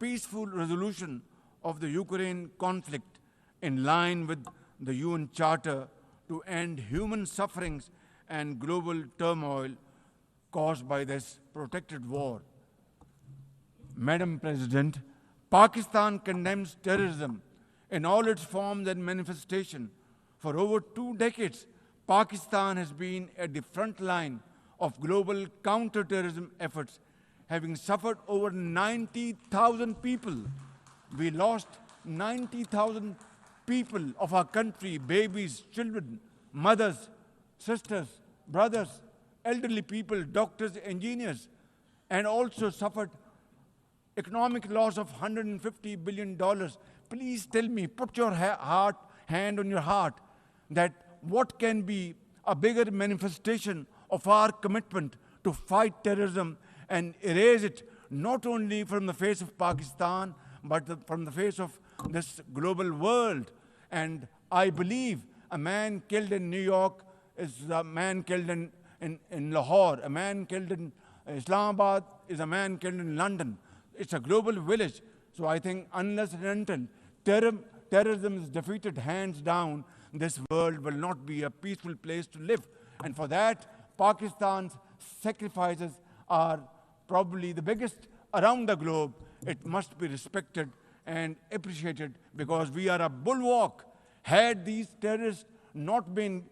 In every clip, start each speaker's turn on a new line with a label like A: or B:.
A: peaceful resolution of the Ukraine conflict in line with the UN Charter to end human sufferings and global turmoil caused by this protracted war. Madam President, Pakistan condemns terrorism in all its forms and manifestations. For over 2 decades, Pakistan has been at the front line of global counter-terrorism efforts, having suffered over 90,000 people. We lost 90,000 people of our country, babies, children, mothers, sisters, brothers, elderly people, doctors, engineers, and also suffered economic loss of $150 billion. Please tell me, put your hand on your heart, that what can be a bigger manifestation of our commitment to fight terrorism and erase it not only from the face of Pakistan, but from the face of this global world. And I believe a man killed in New York is a man killed in Lahore, a man killed in Islamabad is a man killed in London. It's a global village. So I think unless and until terrorism is defeated hands down, this world will not be a peaceful place to live. And for that, Pakistan's sacrifices are probably the biggest around the globe. It must be respected and appreciated because we are a bulwark. Had these terrorists not been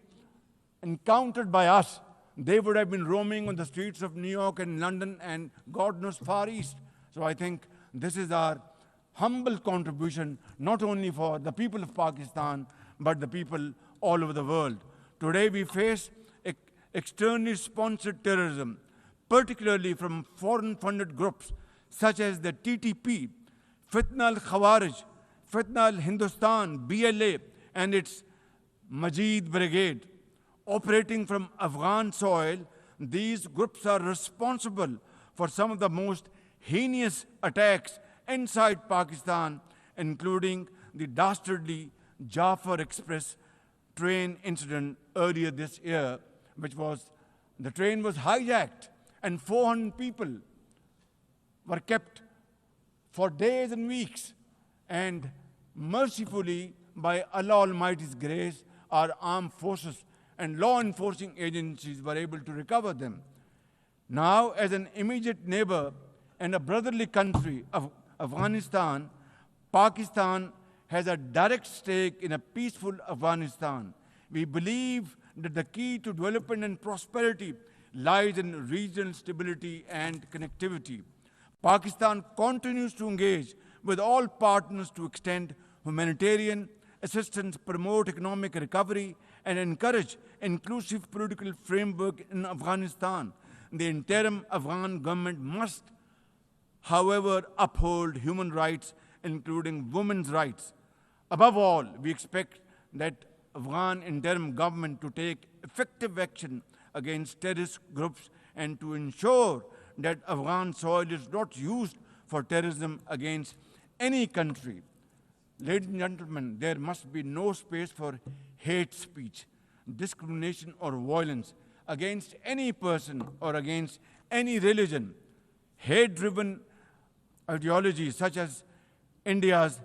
A: encountered by us, they would have been roaming on the streets of New York and London and God knows Far East. So I think this is our humble contribution, not only for the people of Pakistan, but the people all over the world. Today we face externally sponsored terrorism, particularly from foreign-funded groups such as the TTP, Fitna al-Khawarij, Fitna al-Hindustan, BLA, and its Majid Brigade. Operating from Afghan soil, these groups are responsible for some of the most heinous attacks inside Pakistan, including the dastardly Jafar Express train incident earlier this year, which was, the train was hijacked and 400 people were kept for days and weeks. And mercifully, by Allah Almighty's grace, our armed forces and law enforcing agencies were able to recover them. Now, as an immediate neighbor and a brotherly country of Afghanistan, Pakistan has a direct stake in a peaceful Afghanistan. We believe that the key to development and prosperity lies in regional stability and connectivity. Pakistan continues to engage with all partners to extend humanitarian assistance, promote economic recovery, and encourage inclusive political framework in Afghanistan. The interim Afghan government must, however, uphold human rights, including women's rights. Above all, we expect that Afghan interim government to take effective action against terrorist groups and to ensure that Afghan soil is not used for terrorism against any country. Ladies and gentlemen, there must be no space for hate speech, discrimination, or violence against any person or against any religion. Hate-driven ideologies such as India's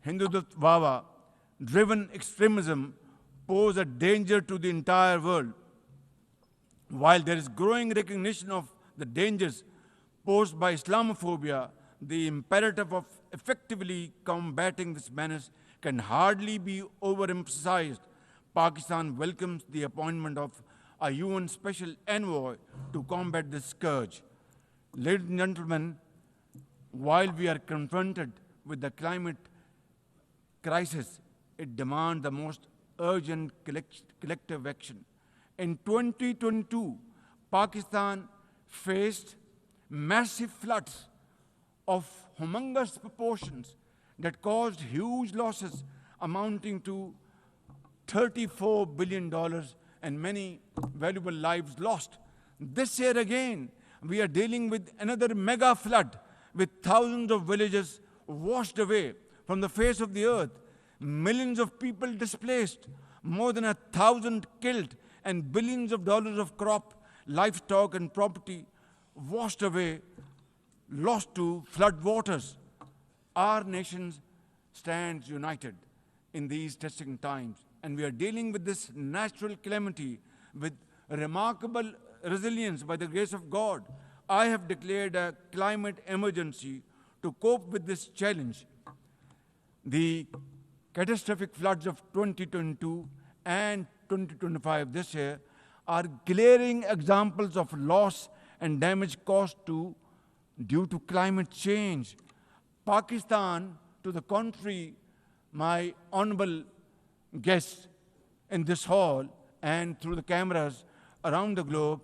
A: Hindutva-driven extremism pose a danger to the entire world. While there is growing recognition of the dangers posed by Islamophobia, the imperative of effectively combating this menace can hardly be overemphasized. Pakistan welcomes the appointment of a UN Special Envoy to combat this scourge. Ladies and gentlemen, while we are confronted with the climate crisis, it demands the most urgent collective action. In 2022, Pakistan faced massive floods of humongous proportions that caused huge losses amounting to $34 billion and many valuable lives lost. This year again, we are dealing with another mega flood with thousands of villages washed away from the face of the earth, millions of people displaced, more than 1,000 killed, and billions of dollars of crop, livestock, and property washed away, lost to flood waters. Our nation stands united in these testing times, and we are dealing with this natural calamity with remarkable resilience by the grace of God. I have declared a climate emergency to cope with this challenge. The catastrophic floods of 2022 and 2025 this year are glaring examples of loss and damage caused due to climate change. Pakistan, to the contrary, my honorable guests in this hall and through the cameras around the globe,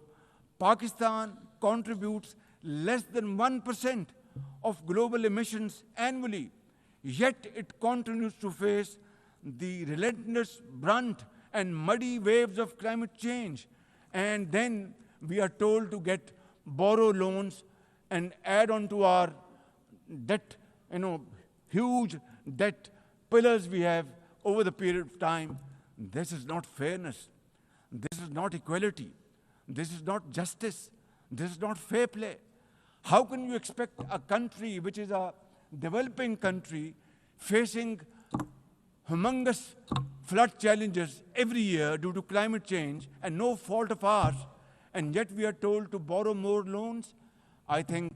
A: Pakistan contributes less than 1% of global emissions annually, yet it continues to face the relentless brunt and muddy waves of climate change. And then we are told to borrow loans and add on to our debt, huge debt pillars we have over the period of time. This is not fairness. This is not equality. This is not justice. This is not fair play. How can you expect a country which is a developing country facing humongous flood challenges every year due to climate change and no fault of ours, and yet we are told to borrow more loans? I think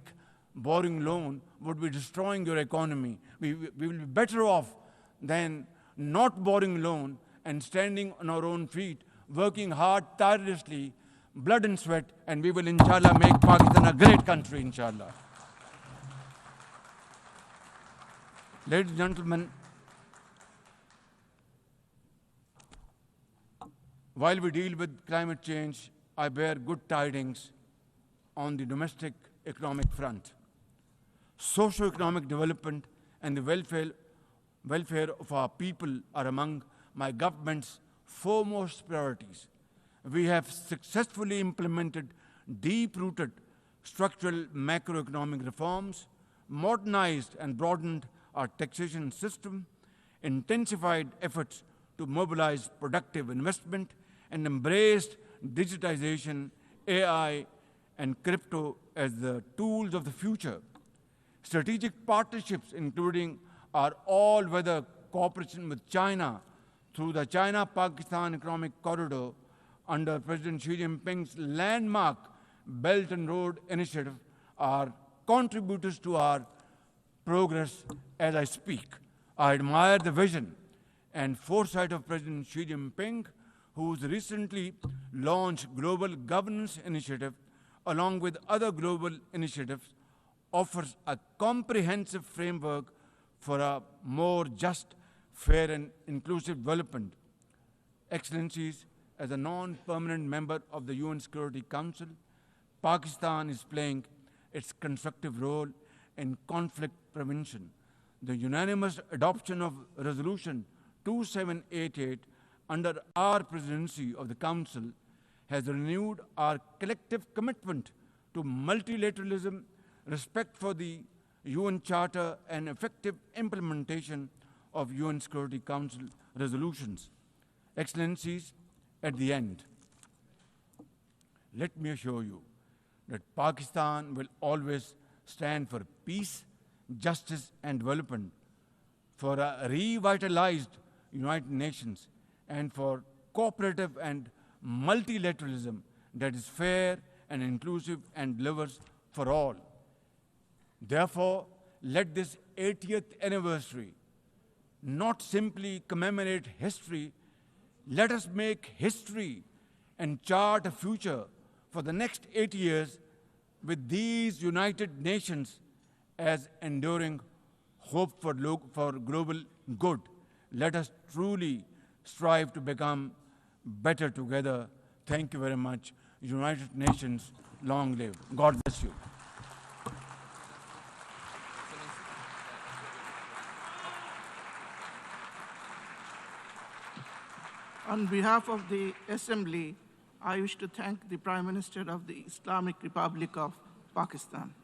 A: borrowing loan would be destroying your economy. We will be better off than not borrowing loan and standing on our own feet, working hard, tirelessly, blood and sweat, and we will, inshallah, make Pakistan a great country, inshallah. Ladies and gentlemen, while we deal with climate change, I bear good tidings on the domestic economic front. Socio-economic development and the welfare of our people are among my government's foremost priorities. We have successfully implemented deep-rooted structural macroeconomic reforms, modernized and broadened our taxation system, intensified efforts to mobilize productive investment, and embraced digitization, AI, and crypto as the tools of the future. Strategic partnerships, including our all-weather cooperation with China through the China-Pakistan Economic Corridor under President Xi Jinping's landmark Belt and Road Initiative, are contributors to our progress as I speak. I admire the vision and foresight of President Xi Jinping, whose recently launched Global Governance Initiative, along with other global initiatives, offers a comprehensive framework for a more just, fair, and inclusive development. Excellencies, as a non-permanent member of the UN Security Council, Pakistan is playing its constructive role in conflict prevention. The unanimous adoption of Resolution 2788 under our presidency of the Council has renewed our collective commitment to multilateralism, respect for the UN Charter, and effective implementation of UN Security Council resolutions. Excellencies, at the end, let me assure you that Pakistan will always stand for peace, justice, and development, for a revitalized United Nations, and for cooperative and multilateralism that is fair and inclusive and delivers for all. Therefore, let this 80th anniversary not simply commemorate history, let us make history and chart a future for the next 80 years with these United Nations as enduring hope for global good. Let us truly strive to become better together. Thank you very much. United Nations, long live. God bless you.
B: On behalf of the Assembly, I wish to thank the Prime Minister of the Islamic Republic of Pakistan.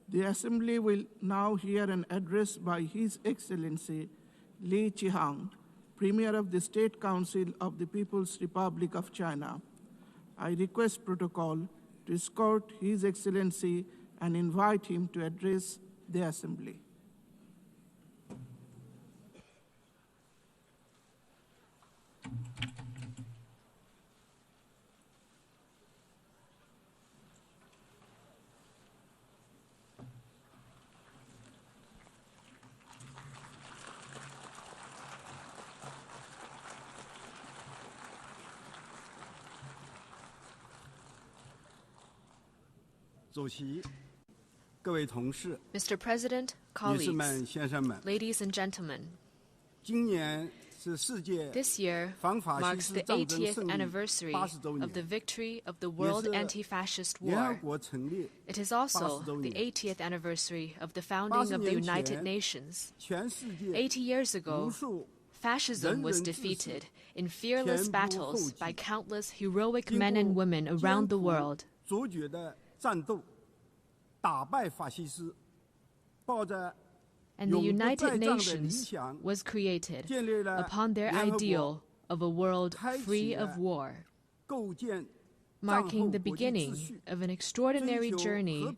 B: The Assembly will now hear an address by His Excellency Lee Chihang, Premier of the State Council of the People's Republic of China. I request protocol to escort His Excellency and invite him to address the Assembly.
C: Mr. President, colleagues, ladies and gentlemen, this year marks the 80th anniversary of the victory of the World Anti-Fascist War. It is also the 80th anniversary of the founding of the United Nations. 80 years ago, fascism was defeated in fearless battles by countless heroic men and women around the world. And the United Nations was created upon their ideal of a world free of war, marking the beginning of an extraordinary journey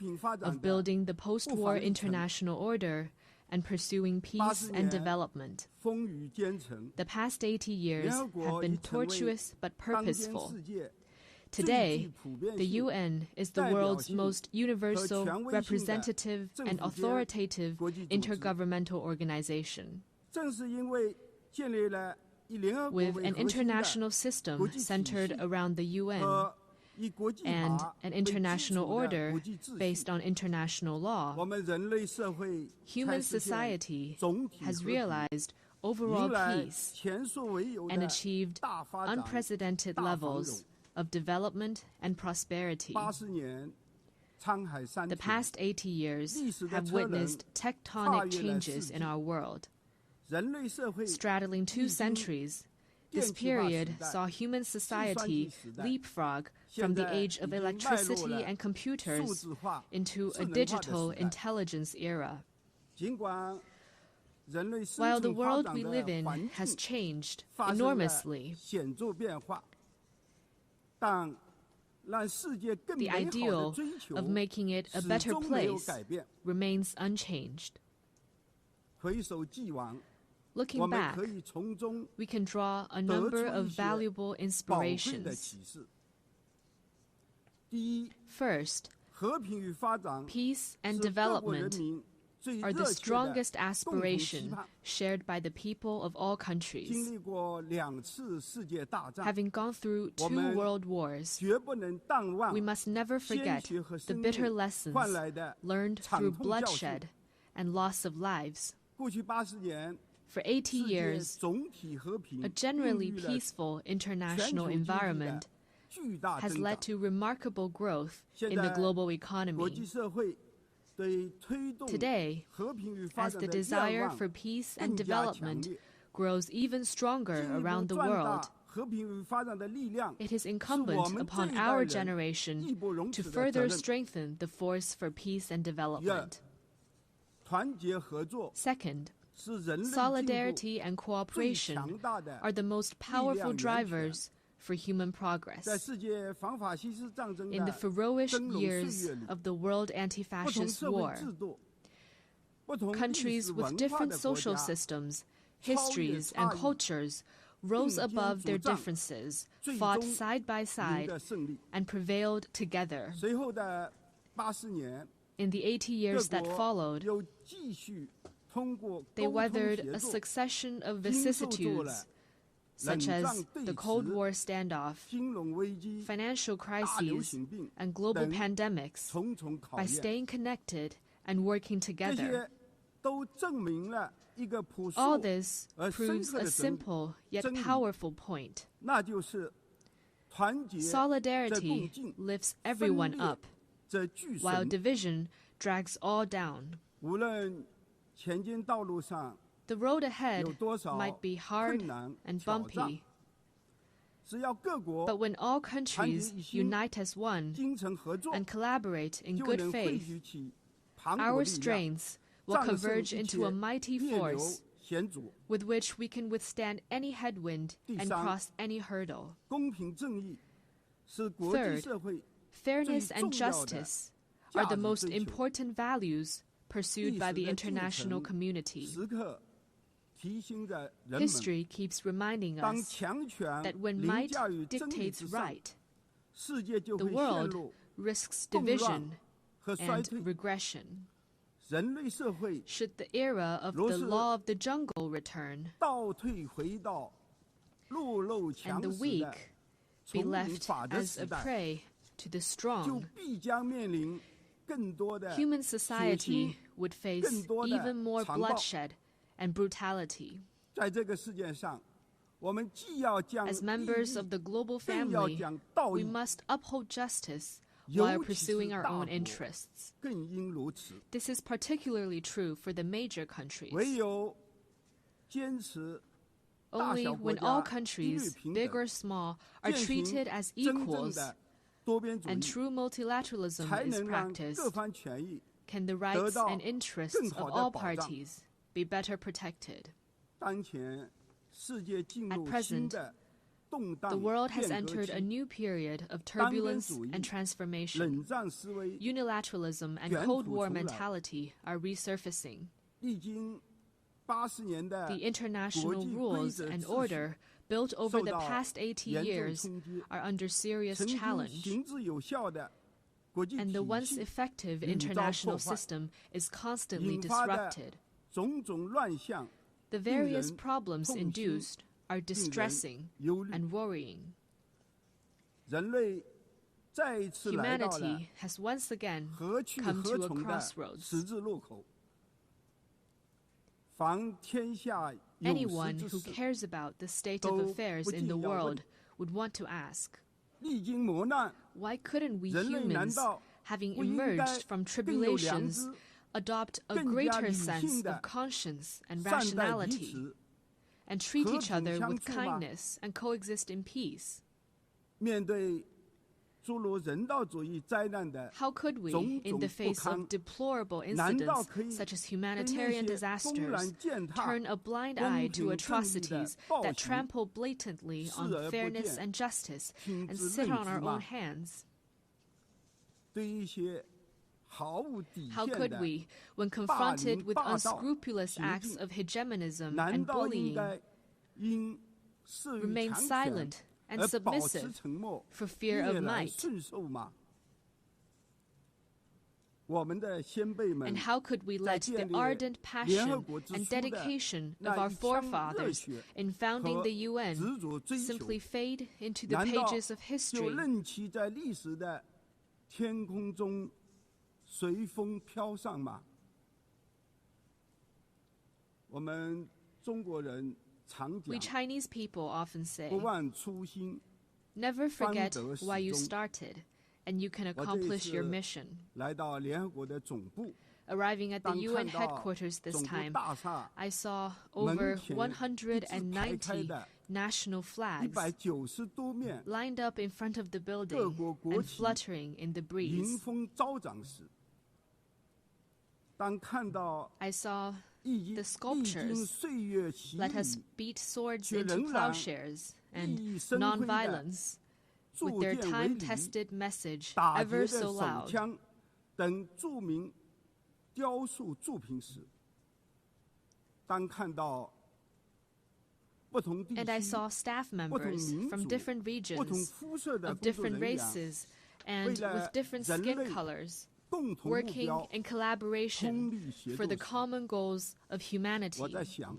C: of building the post-war international order and pursuing peace and development. The past 80 years have been tortuous but purposeful. Today, the UN is the world's most universal, representative, and authoritative intergovernmental organization. With an international system centered around the UN and an international order based on international law, human society has realized overall peace and achieved unprecedented levels of development and prosperity. The past 80 years have witnessed tectonic changes in our world. Straddling 2 centuries, this period saw human society leapfrog from the age of electricity and computers into a digital intelligence era. While the world we live in has changed enormously, the ideal of making it a better place remains unchanged. Looking back, we can draw a number of valuable inspirations. First, peace and development are the strongest aspiration shared by the people of all countries. Having gone through 2 world wars, we must never forget the bitter lessons learned through bloodshed and loss of lives. For 80 years, a generally peaceful international environment has led to remarkable growth in the global economy. Today, as the desire for peace and development grows even stronger around the world, it is incumbent upon our generation to further strengthen the force for peace and development. Second, solidarity and cooperation are the most powerful drivers for human progress. In the ferocious years of the World Anti-Fascist War, countries with different social systems, histories, and cultures rose above their differences, fought side by side, and prevailed together. In the 80 years that followed, they weathered a succession of vicissitudes, such as the Cold War standoff, financial crises, and global pandemics, by staying connected and working together. All this proves a simple yet powerful point. Solidarity lifts everyone up, while division drags all down. The road ahead might be hard and bumpy, but when all countries unite as one and collaborate in good faith, our strengths will converge into a mighty force with which we can withstand any headwind and cross any hurdle.
D: 公平正义是国际
C: Third,
D: 社会
C: fairness
D: 最
C: and
D: 重要的
C: justice are the
D: 价值
C: most
D: 追求
C: important values pursued
D: 历
C: by
D: 史
C: the
D: 的进
C: international
D: 程
C: community.
D: 时刻提醒着人们，
C: History keeps reminding
D: 当
C: us
D: 强权
C: that when
D: 凌
C: might
D: 驾于真理
C: dictates
D: 之上，
C: right,
D: 世界就
C: the
D: 会陷
C: world
D: 入
C: risks
D: 动乱
C: division
D: 和衰
C: and
D: 退。
C: regression.
D: 人类社会
C: Should the era of
D: 若
C: the
D: 是
C: law of the jungle return
D: 倒退回到弱肉
C: and
D: 强
C: the
D: 食
C: weak
D: 的
C: be
D: 丛林
C: left
D: 法则
C: as
D: 时
C: a
D: 代，
C: prey to the
D: 就
C: strong,
D: 必将面临更多的
C: human
D: 血
C: society
D: 腥。
C: would face
D: 更多的
C: even more
D: 残暴。
C: bloodshed and brutality.
D: 在这个世界上，我们既要讲
C: As
D: 义
C: members
D: 义
C: of the global
D: 更要
C: family,
D: 讲道
C: we
D: 义，
C: must uphold justice while
D: 尤其是
C: pursuing our
D: 大
C: own
D: 国
C: interests.
D: 更应如此。
C: This is particularly true for the major countries.
D: 唯有坚持大
C: Only
D: 小国
C: when all
D: 家一律
C: countries,
D: 平
C: big
D: 等，
C: or small, are
D: 践行
C: treated as
D: 真正
C: equals
D: 的多边主
C: and
D: 义，
C: true multilateralism
D: 才
C: is
D: 能让
C: practiced,
D: 各方权益。
C: can the rights
D: 得到
C: and interests
D: 更
C: of
D: 好的
C: all
D: 保障。
C: parties be better protected.
D: 当前世界进
C: At
D: 入
C: present,
D: 新的动
C: The
D: 荡
C: world has
D: 变革
C: entered a
D: 期，
C: new period of
D: 单边
C: turbulence
D: 主义
C: and transformation.
D: 冷战思维
C: Unilateralism and
D: 卷
C: Cold
D: 土
C: War
D: 重来。
C: mentality are resurfacing.
D: 历经80年的
C: The
D: 国
C: international
D: 际规
C: rules
D: 则
C: and
D: 秩序
C: order built over
D: 受
C: the
D: 到
C: past 80
D: 严重
C: years
D: 冲击，
C: are under serious
D: 曾经
C: challenge,
D: 行之有效的国际
C: and the
D: 体
C: once
D: 系
C: effective
D: 屡遭
C: international
D: 破坏，
C: system is constantly
D: 引发的
C: disrupted.
D: 种种乱象
C: The
D: 令
C: various
D: 人
C: problems
D: 痛心，
C: induced are
D: 令人
C: distressing
D: 忧虑。
C: and worrying.
D: 人类再一次来到了
C: Humanity has once again
D: 何去
C: come
D: 何
C: to a
D: 从的
C: crossroads.
D: 十字路口。凡天下有
C: Anyone
D: 识之
C: who
D: 士，
C: cares about the state of
D: 都
C: affairs
D: 不
C: in
D: 禁
C: the
D: 要问，
C: world would want to ask,
D: 历经磨难，
C: why couldn't we
D: 人类难
C: humans,
D: 道
C: having
D: 不应该
C: emerged from
D: 更有良
C: tribulations,
D: 知，
C: adopt a
D: 更加
C: greater
D: 理
C: sense
D: 性地
C: of conscience and
D: 善待彼
C: rationality,
D: 此，
C: and treat
D: 和
C: each
D: 平
C: other
D: 相
C: with
D: 处吗？
C: kindness and coexist in peace?
D: 面对诸如人道主义灾难的
C: How could we,
D: 种
C: in
D: 种
C: the
D: 不
C: face
D: 堪
C: of deplorable
D: 难道
C: incidents
D: 可以
C: such as
D: 对那
C: humanitarian
D: 些公然
C: disasters,
D: 践踏
C: turn a blind
D: 公
C: eye
D: 平
C: to
D: 正义的
C: atrocities
D: 暴
C: that
D: 行
C: trample blatantly
D: 视
C: on
D: 而不
C: fairness
D: 见，
C: and justice
D: 听
C: and
D: 之
C: sit
D: 任
C: on
D: 之
C: our
D: 吗？
C: own hands?
D: 对一些毫无底
C: How
D: 线
C: could
D: 的
C: we, when
D: 霸
C: confronted
D: 凌
C: with
D: 霸道
C: unscrupulous
D: 行
C: acts
D: 径
C: of hegemonism
D: 难
C: and
D: 道应
C: bullying,
D: 该因慑于
C: remain
D: 强权
C: silent and
D: 而保持
C: submissive
D: 沉默，
C: for fear of
D: 越来
C: might?
D: 顺受吗？我们的先辈们
C: And how could we
D: 在
C: let the
D: 建立
C: ardent
D: 联合
C: passion
D: 国之
C: and
D: 初的
C: dedication
D: 那
C: of our
D: 一腔热
C: forefathers
D: 血
C: in founding
D: 和
C: the UN
D: 执着追求，
C: simply fade into the
D: 难道
C: pages of
D: 就
C: history?
D: 任其在历史的天空中随风飘上吗？我们中国人常
C: We
D: 讲
C: Chinese people often say,
D: 不忘初心，
C: never forget
D: 方得始
C: why you
D: 终。
C: started, and you can
D: 我这一
C: accomplish your
D: 次
C: mission.
D: 来到联合国的总部，
C: Arriving at the
D: 当
C: UN
D: 看到
C: headquarters this
D: 总部
C: time,
D: 大厦
C: I saw
D: 门
C: over
D: 前一字排开
C: 190
D: 的
C: national flags
D: 190多面，
C: lined up in front of the
D: 各
C: building
D: 国国
C: and
D: 旗
C: fluttering in the
D: 迎
C: breeze.
D: 风招展时，当看到
C: I saw
D: 历经
C: the
D: 历经
C: sculptures
D: 岁月洗
C: let us
D: 礼，
C: beat swords
D: 却
C: into
D: 仍然
C: plowshares
D: 熠
C: and
D: 熠生辉的
C: nonviolence, with
D: 铸
C: their
D: 剑为犁、
C: time-tested message
D: 打
C: ever
D: 劫的
C: so
D: 手
C: loud.
D: 枪等著名雕塑作品时，当看到不同地
C: And I
D: 区、
C: saw staff
D: 不同
C: members
D: 民
C: from
D: 族、
C: different
D: 不同
C: regions,
D: 肤色的
C: of
D: 工作
C: different
D: 人员
C: races, and
D: 为了
C: with different
D: 人
C: skin
D: 类
C: colors,
D: 共同目
C: working
D: 标
C: in
D: 通
C: collaboration
D: 力协
C: for
D: 作
C: the
D: 时，
C: common goals of humanity.
D: 我在想，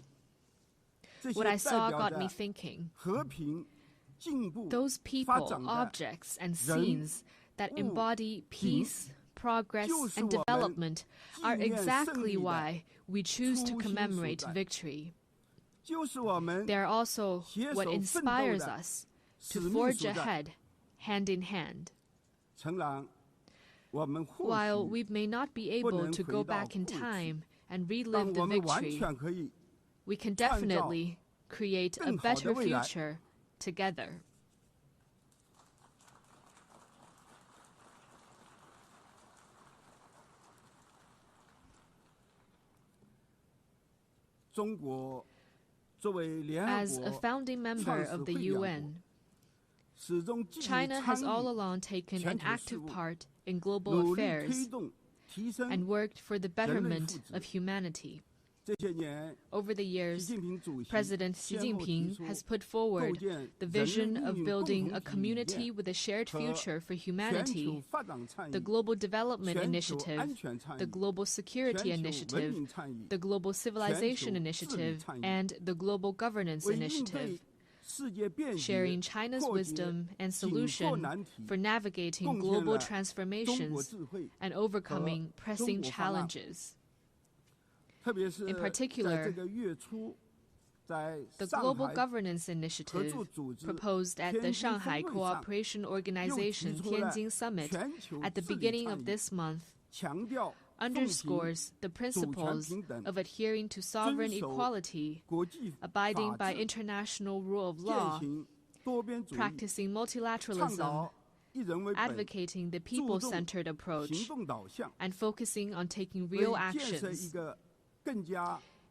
D: 这些
C: What I
D: 代
C: saw
D: 表
C: got me
D: 着
C: thinking.
D: 和平、进步、
C: Those
D: 发
C: people,
D: 展的
C: objects, and
D: 人
C: scenes that
D: 物
C: embody peace, progress,
D: 就是
C: and
D: 我们
C: development are
D: 纪念胜
C: exactly
D: 利的
C: why we choose to
D: 初心所
C: commemorate
D: 在。
C: victory.
D: 就是我们
C: They are also
D: 携
C: what
D: 手奋斗
C: inspires
D: 的
C: us
D: 使
C: to
D: 命
C: forge
D: 所在。
C: ahead, hand in hand.
D: 诚然，我们或
C: While
D: 许
C: we may not be
D: 不
C: able
D: 能
C: to
D: 回
C: go
D: 到
C: back in
D: 过去，
C: time and
D: 当
C: relive the
D: 我们完
C: victory,
D: 全可以
C: we can
D: 创造
C: definitely create a
D: 更好的
C: better
D: 未来。
C: future together.
D: 中
C: As a founding member of the UN, China has all along taken an active part in global affairs and worked for the betterment of humanity. Over the years, President Xi Jinping has put forward the vision of building a community with a shared future for humanity, the Global Development Initiative, the Global Security Initiative, the Global Civilization Initiative, and the Global Governance Initiative, sharing China's wisdom and solution for navigating global transformations and overcoming pressing challenges. In particular, the Global Governance Initiative, proposed at the Shanghai Cooperation Organization Tianjin Summit at the beginning of this month, underscores the principles of adhering to sovereign equality, abiding by international rule of law, practicing multilateralism, advocating the people-centered approach, and focusing on taking real actions.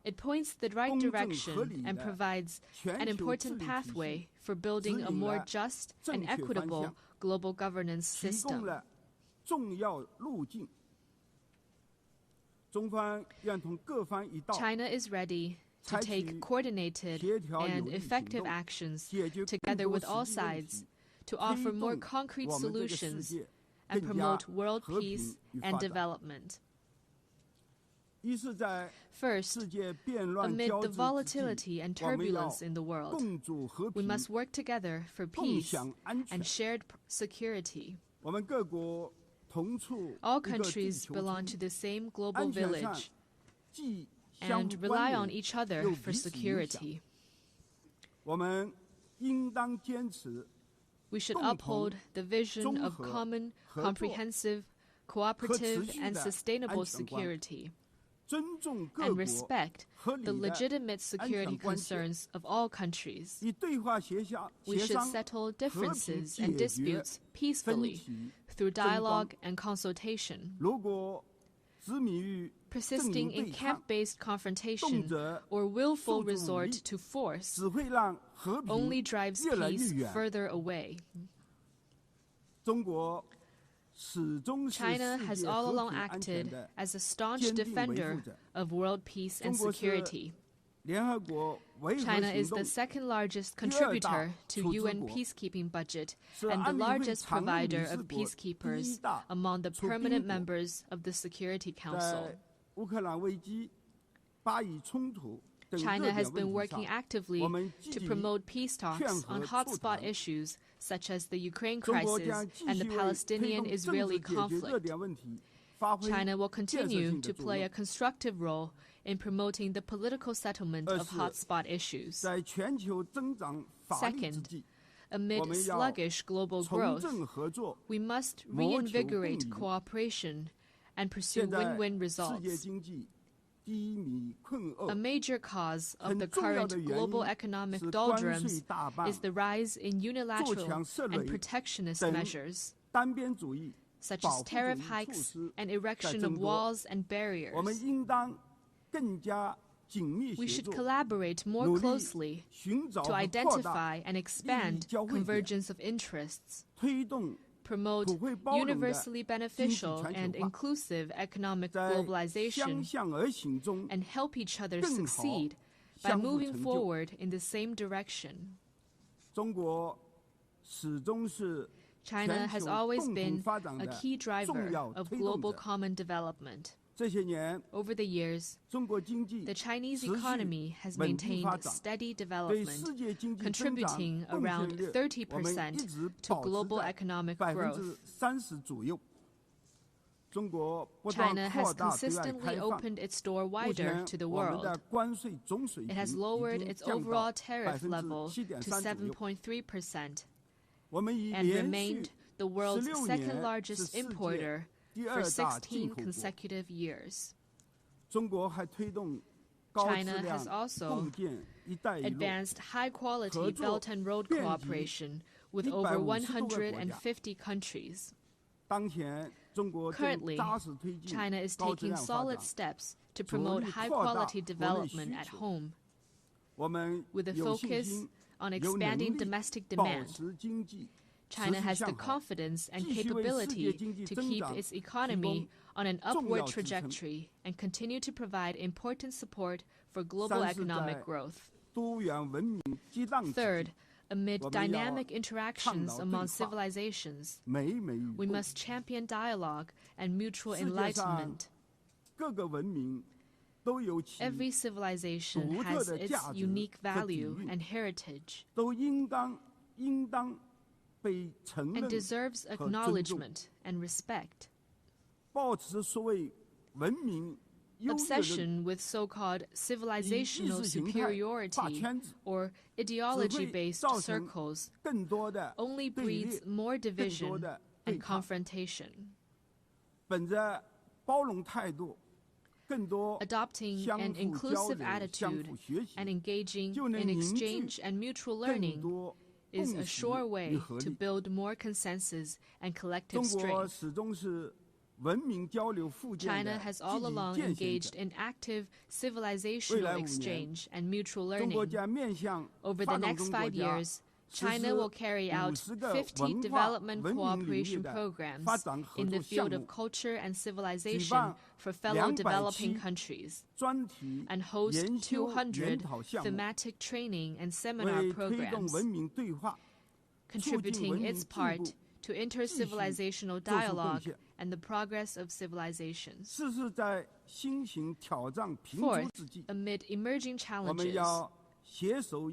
C: It points the right direction and provides an important pathway for building a more just and equitable global governance system. China is ready to take coordinated and effective actions together with all sides to offer more concrete solutions and promote world peace and development. First, amid the volatility and turbulence in the world, we must work together for peace and shared security. All countries belong to the same global village and rely on each other for security. We should uphold the vision of common, comprehensive, cooperative, and sustainable security, and respect the legitimate security concerns of all countries. We should settle differences and disputes peacefully through dialogue and consultation. Persisting in camp-based confrontation or willful resort to force only drives peace further away. China has all along acted as a staunch defender of world peace and security. China is the second largest contributor to UN peacekeeping budget and the largest provider of peacekeepers among the permanent members of the Security Council. China has been working actively to promote peace talks on hotspot issues such as the Ukraine crisis and the Palestinian-Israeli conflict. China will continue to play a constructive role in promoting the political settlement of hotspot issues. Second, amid sluggish global growth, we must reinvigorate cooperation and pursue win-win results. A major cause of the current global economic doldrums is the rise in unilateral and protectionist measures, such as tariff hikes and erection of walls and barriers. We should collaborate more closely to identify and expand convergence of interests, promote universally beneficial and inclusive economic globalization, and help each other succeed by moving forward in the same direction. China has always been a key driver of global common development. Over the years, the Chinese economy has maintained steady development, contributing around 30% to global economic growth. China has consistently opened its door wider to the world. It has lowered its overall tariff level to 7.3% and remained the world's second largest importer for 16 consecutive years. China has also advanced high-quality Belt and Road cooperation with over 150 countries. Currently, China is taking solid steps to promote high-quality development at home, with a focus on expanding domestic demand. China has the confidence and capability to keep its economy on an upward trajectory and continue to provide important support for global economic growth. Third, amid dynamic interactions among civilizations, we must champion dialogue and mutual enlightenment. Every civilization has its unique value and heritage and deserves acknowledgement and respect. Obsession with so-called civilizational superiority or ideology-based circles only breeds more division and confrontation. Adopting an inclusive attitude and engaging in exchange and mutual learning is a sure way to build more consensus and collective strength. China has all along engaged in active civilizational exchange and mutual learning. Over the next 5 years, China will carry out 50 development cooperation programs in the field of culture and civilization for fellow developing countries, and host 200 thematic training and seminar programs, contributing its part to inter-civilizational dialogue and the progress of civilizations. Fourth, amid emerging challenges,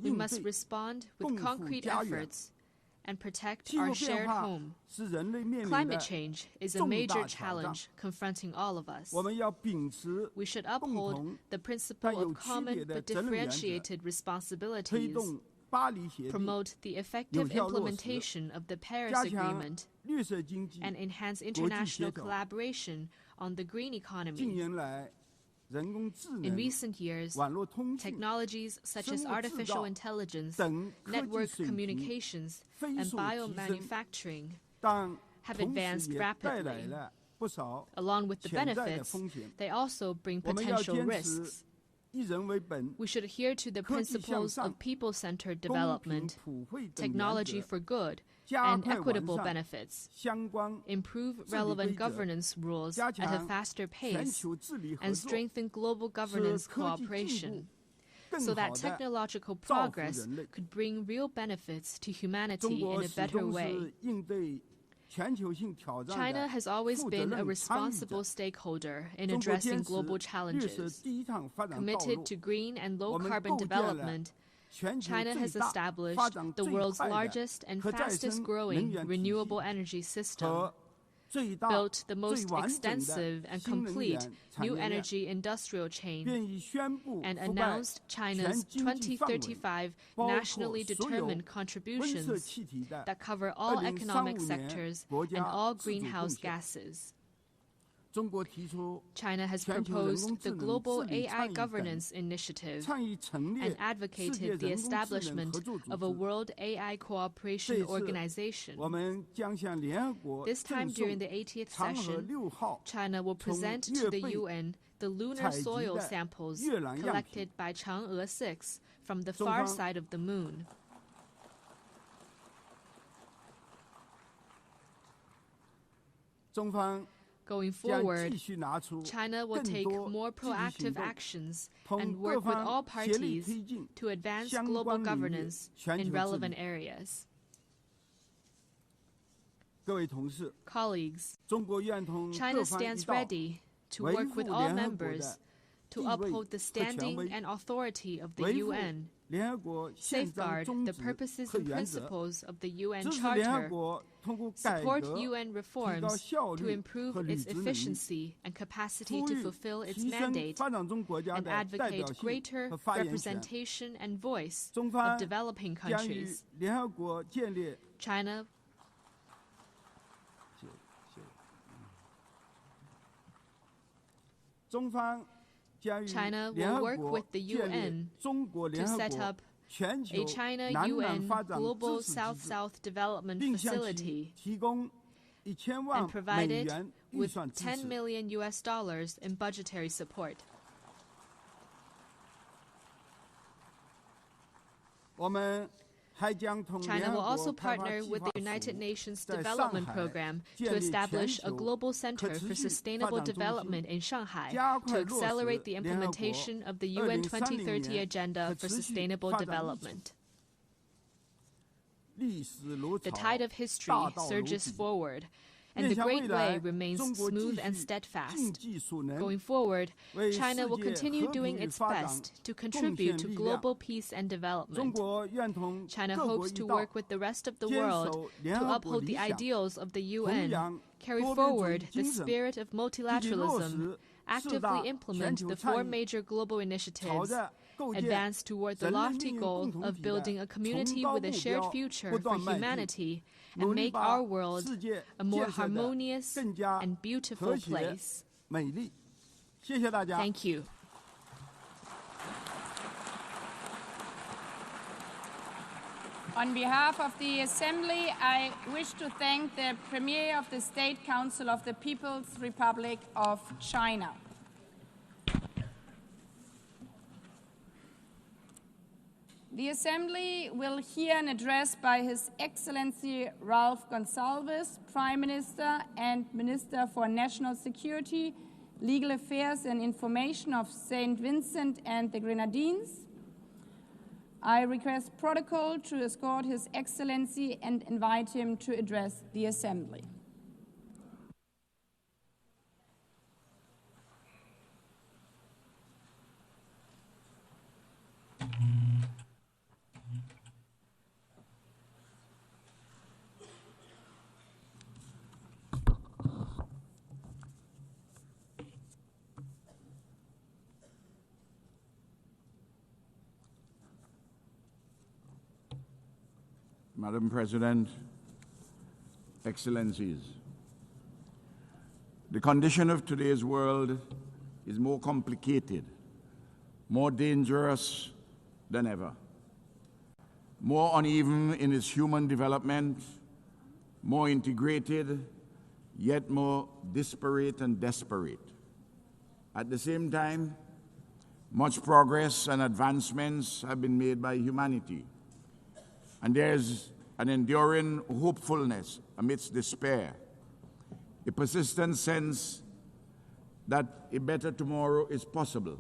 C: we must respond with concrete efforts and protect our shared home. Climate change is a major challenge confronting all of us. We should uphold the principle of common but differentiated responsibilities, promote the effective implementation of the Paris Agreement, and enhance international collaboration on the green economy. In recent years, technologies such as artificial intelligence, network communications, and biomanufacturing have advanced rapidly. Along with the benefits, they also bring potential risks. We should adhere to the principles of people-centered development, technology for good, and equitable benefits, improve relevant governance rules at a faster pace, and strengthen global governance cooperation, so that technological progress could bring real benefits to humanity in a better way. China has always been a responsible stakeholder in addressing global challenges. Committed to green and low-carbon development, China has established the world's largest and fastest-growing renewable energy system, built the most extensive and complete new energy industrial chain, and announced China's 2035 nationally determined contributions that cover all economic sectors and all greenhouse gases. China has proposed the Global AI Governance Initiative and advocated the establishment of a World AI Cooperation Organization. This time during the 80th session, China will present to the UN the lunar soil samples collected by Chang'e 6 from the far side of the moon. Going forward, China will take more proactive actions and work with all parties to advance global governance in relevant areas. Colleagues, China stands ready to work with all members to uphold the standing and authority of the UN, safeguard the purposes and principles of the UN Charter, support UN reforms to improve its efficiency and capacity to fulfill its mandate, and advocate greater representation and voice of developing countries. China will work with the UN to set up a China-UN Global South-South Development Facility and provided with $10 million in budgetary support. China will also partner with the United Nations Development Program to establish a global center for sustainable development in Shanghai to accelerate the implementation of the UN 2030 Agenda for Sustainable Development. The tide of history surges forward, and the Great Way remains smooth and steadfast. Going forward, China will continue doing its best to contribute to global peace and development. China hopes to work with the rest of the world to uphold the ideals of the UN, carry forward the spirit of multilateralism, actively implement the 4 major global initiatives, advance toward the lofty goal of building a community with a shared future for humanity, and make our world a more harmonious and beautiful place. Thank you.
E: On behalf of the Assembly, I wish to thank the Premier of the State Council of the People's Republic of China. The Assembly will hear an address by His Excellency Ralph Gonsalves, Prime Minister and Minister for National Security, Legal Affairs and Information of St. Vincent and the Grenadines. I request protocol to escort His Excellency and invite him to address the Assembly.
A: Madam President, Excellencies, the condition of today's world is more complicated, more dangerous than ever, more uneven in its human development, more integrated, yet more disparate and desperate. At the same time, much progress and advancements have been made by humanity, and there's an enduring hopefulness amidst despair, a persistent sense that a better tomorrow is possible,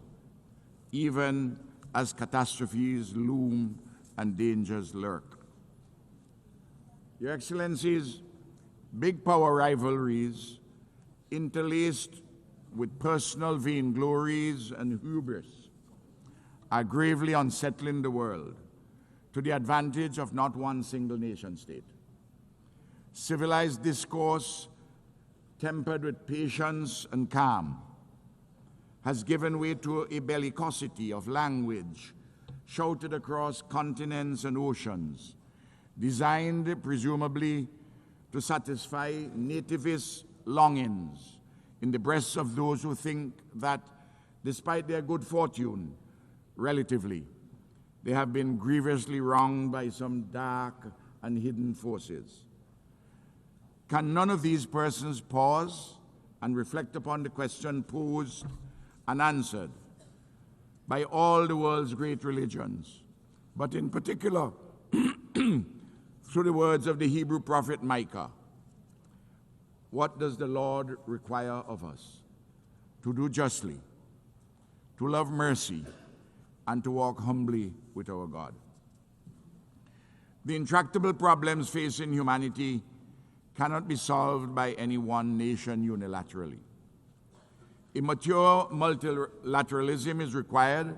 A: even as catastrophes loom and dangers lurk. Your Excellencies, big power rivalries interlaced with personal vainglories and hubris are gravely unsettling the world, to the advantage of not one single nation state. Civilized discourse, tempered with patience and calm, has given way to a bellicosity of language shouted across continents and oceans, designed presumably to satisfy nativist longings in the breasts of those who think that, despite their good fortune, relatively, they have been grievously wronged by some dark and hidden forces. Can none of these persons pause and reflect upon the question posed and answered by all the world's great religions, but in particular through the words of the Hebrew prophet Micah? What does the Lord require of us? To do justly, to love mercy, and to walk humbly with our God. The intractable problems facing humanity cannot be solved by any one nation unilaterally. A mature multilateralism is required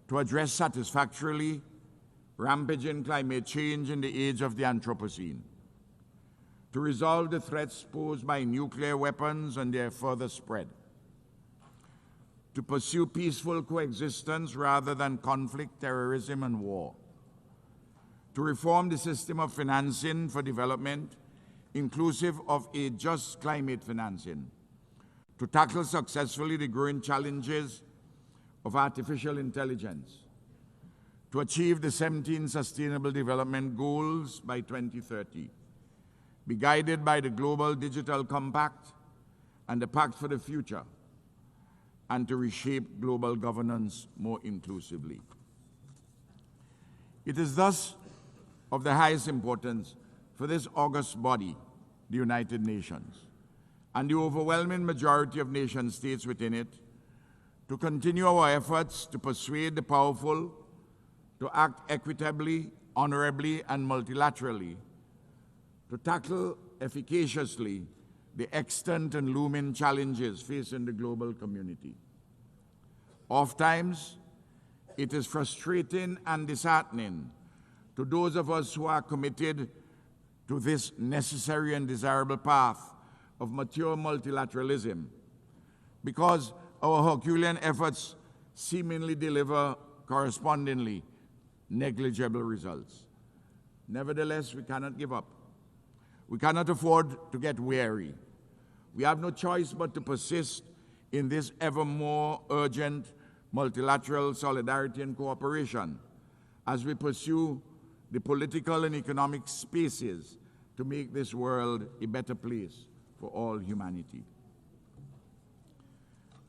A: to address satisfactorily rampaging climate change in the age of the Anthropocene, to resolve the threats posed by nuclear weapons and their further spread, to pursue peaceful coexistence rather than conflict, terrorism, and war, to reform the system of financing for development, inclusive of a just climate financing, to tackle successfully the growing challenges of artificial intelligence, to achieve the 17 Sustainable Development Goals by 2030,
F: be guided by the Global Digital Compact and the Pact for the Future, and to reshape global governance more inclusively. It is thus of the highest importance for this august body, the United Nations, and the overwhelming majority of nation states within it, to continue our efforts to persuade the powerful to act equitably, honorably, and multilaterally, to tackle efficaciously the extant and looming challenges facing the global community. Oftentimes, it is frustrating and disheartening to those of us who are committed to this necessary and desirable path of mature multilateralism, because our Herculean efforts seemingly deliver correspondingly negligible results. Nevertheless, we cannot give up. We cannot afford to get weary. We have no choice but to persist in this ever more urgent multilateral solidarity and cooperation as we pursue the political and economic spaces to make this world a better place for all humanity.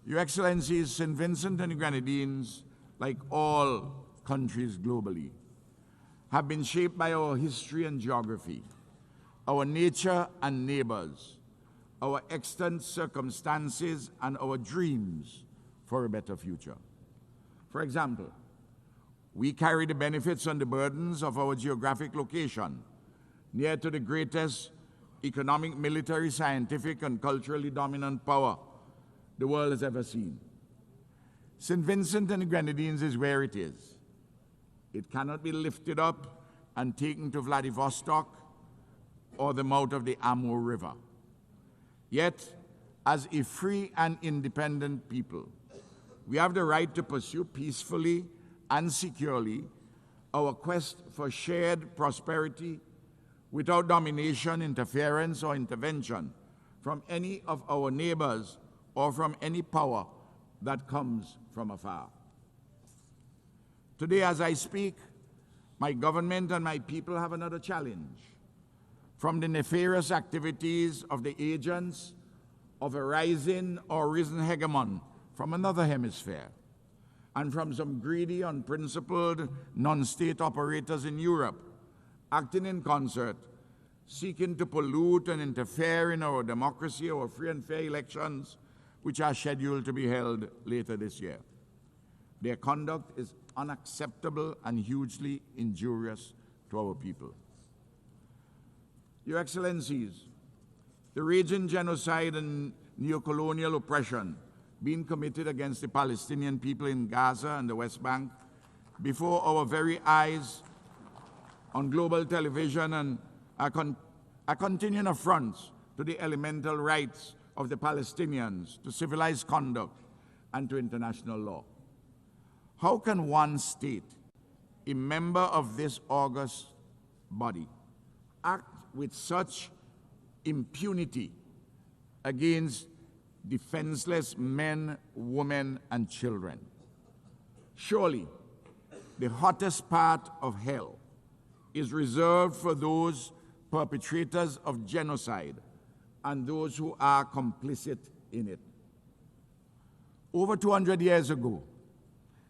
F: Your Excellencies, St. Vincent and the Grenadines, like all countries globally, have been shaped by our history and geography, our nature and neighbors, our extant circumstances, and our dreams for a better future. For example, we carry the benefits and the burdens of our geographic location, near to the greatest economic, military, scientific, and culturally dominant power the world has ever seen. St. Vincent and the Grenadines is where it is. It cannot be lifted up and taken to Vladivostok or the mouth of the Amur River. Yet, as a free and independent people, we have the right to pursue peacefully and securely our quest for shared prosperity without domination, interference, or intervention from any of our neighbors or from any power that comes from afar. Today, as I speak, my government and my people have another challenge: from the nefarious activities of the agents of a rising or risen hegemon from another hemisphere, and from some greedy, unprincipled, non-state operators in Europe, acting in concert, seeking to pollute and interfere in our democracy, our free and fair elections, which are scheduled to be held later this year. Their conduct is unacceptable and hugely injurious to our people. Your Excellencies, the raging genocide and neocolonial oppression being committed against the Palestinian people in Gaza and the West Bank before our very eyes on global television and are continuing affronts to the elemental rights of the Palestinians, to civilized conduct, and to international law. How can one state, a member of this august body, act with such impunity against defenseless men, women, and children? Surely, the hottest part of hell is reserved for those perpetrators of genocide and those who are complicit in it. Over 200 years ago,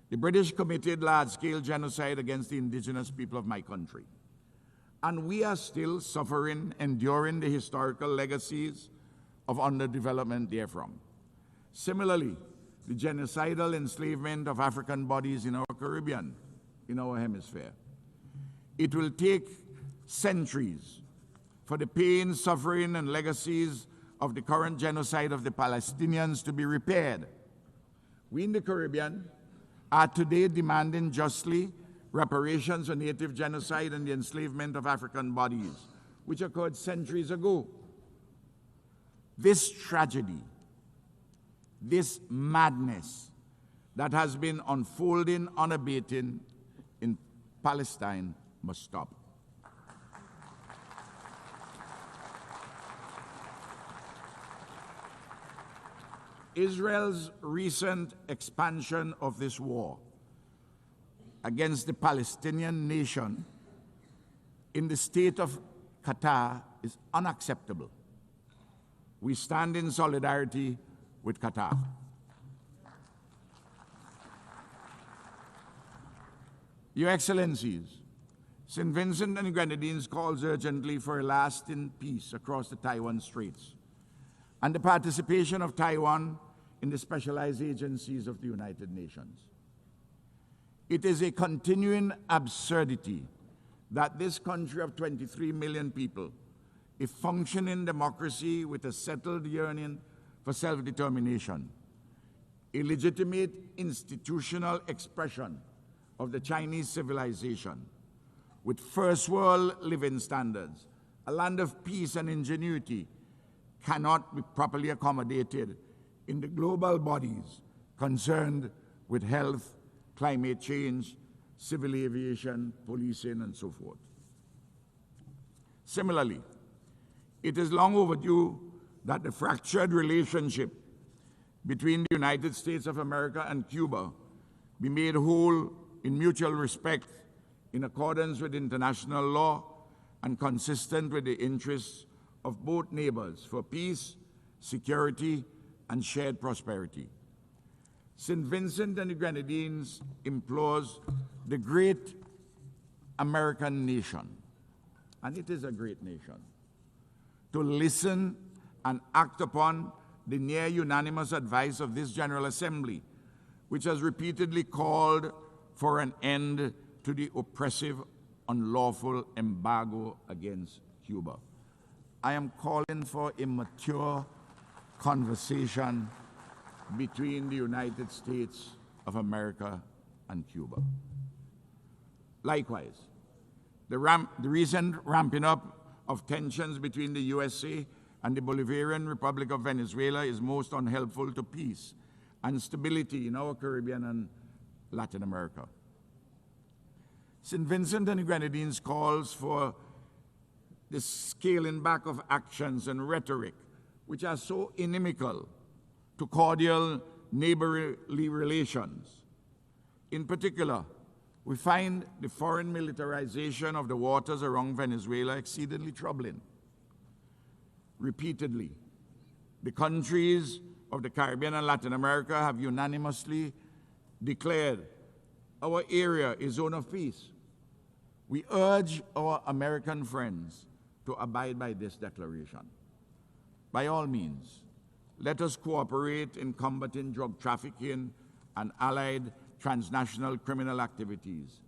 F: the British committed large-scale genocide against the indigenous people of my country. And we are still suffering, enduring the historical legacies of underdevelopment therefrom. Similarly, the genocidal enslavement of African bodies in our Caribbean, in our hemisphere. It will take centuries for the pain, suffering, and legacies of the current genocide of the Palestinians to be repaired. We in the Caribbean are today demanding justly reparations for native genocide and the enslavement of African bodies, which occurred centuries ago. This tragedy, this madness that has been unfolding unabated in Palestine must stop. Israel's recent expansion of this war against the Palestinian nation in the state of Qatar is unacceptable. We stand in solidarity with Qatar. Your Excellencies, St. Vincent and the Grenadines calls urgently for a lasting peace across the Taiwan Straits and the participation of Taiwan in the specialized agencies of the United Nations. It is a continuing absurdity that this country of 23 million people, a functioning democracy with a settled yearning for self-determination, a legitimate institutional expression of the Chinese civilization, with first world living standards, a land of peace and ingenuity, cannot be properly accommodated in the global bodies concerned with health, climate change, civil aviation, policing, and so forth. Similarly, it is long overdue that the fractured relationship between the United States of America and Cuba be made whole in mutual respect, in accordance with international law and consistent with the interests of both neighbors for peace, security, and shared prosperity. St. Vincent and the Grenadines implores the great American nation, and it is a great nation, to listen and act upon the near unanimous advice of this General Assembly, which has repeatedly called for an end to the oppressive, unlawful embargo against Cuba. I am calling for a mature conversation between the United States of America and Cuba. Likewise, the recent ramping up of tensions between the USA and the Bolivarian Republic of Venezuela is most unhelpful to peace and stability in our Caribbean and Latin America. St. Vincent and the Grenadines calls for the scaling back of actions and rhetoric which are so inimical to cordial neighborly relations. In particular, we find the foreign militarization of the waters around Venezuela exceedingly troubling. Repeatedly, the countries of the Caribbean and Latin America have unanimously declared our area a zone of peace. We urge our American friends to abide by this declaration. By all means, let us cooperate in combating drug trafficking and allied transnational criminal activities.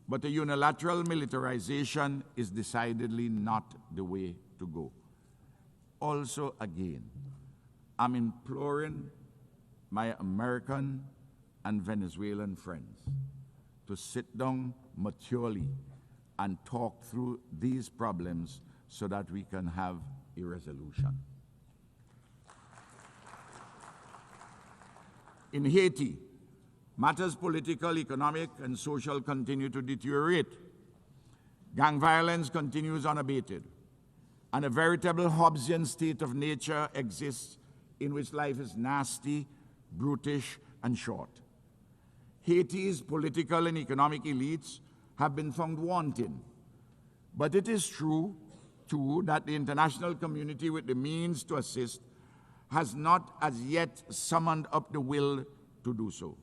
F: But a unilateral militarization is decidedly not the way to go. Also, again, I'm imploring my American and Venezuelan friends to sit down maturely and talk through these problems so that we can have a resolution. In Haiti, matters political, economic, and social continue to deteriorate. Gang violence continues unabated, and a veritable Hobbesian state of nature exists in which life is nasty, brutish, and short. Haiti's political and economic elites have been found wanting, but it is true, too, that the international community with the means to assist has not as yet summoned up the will to do so.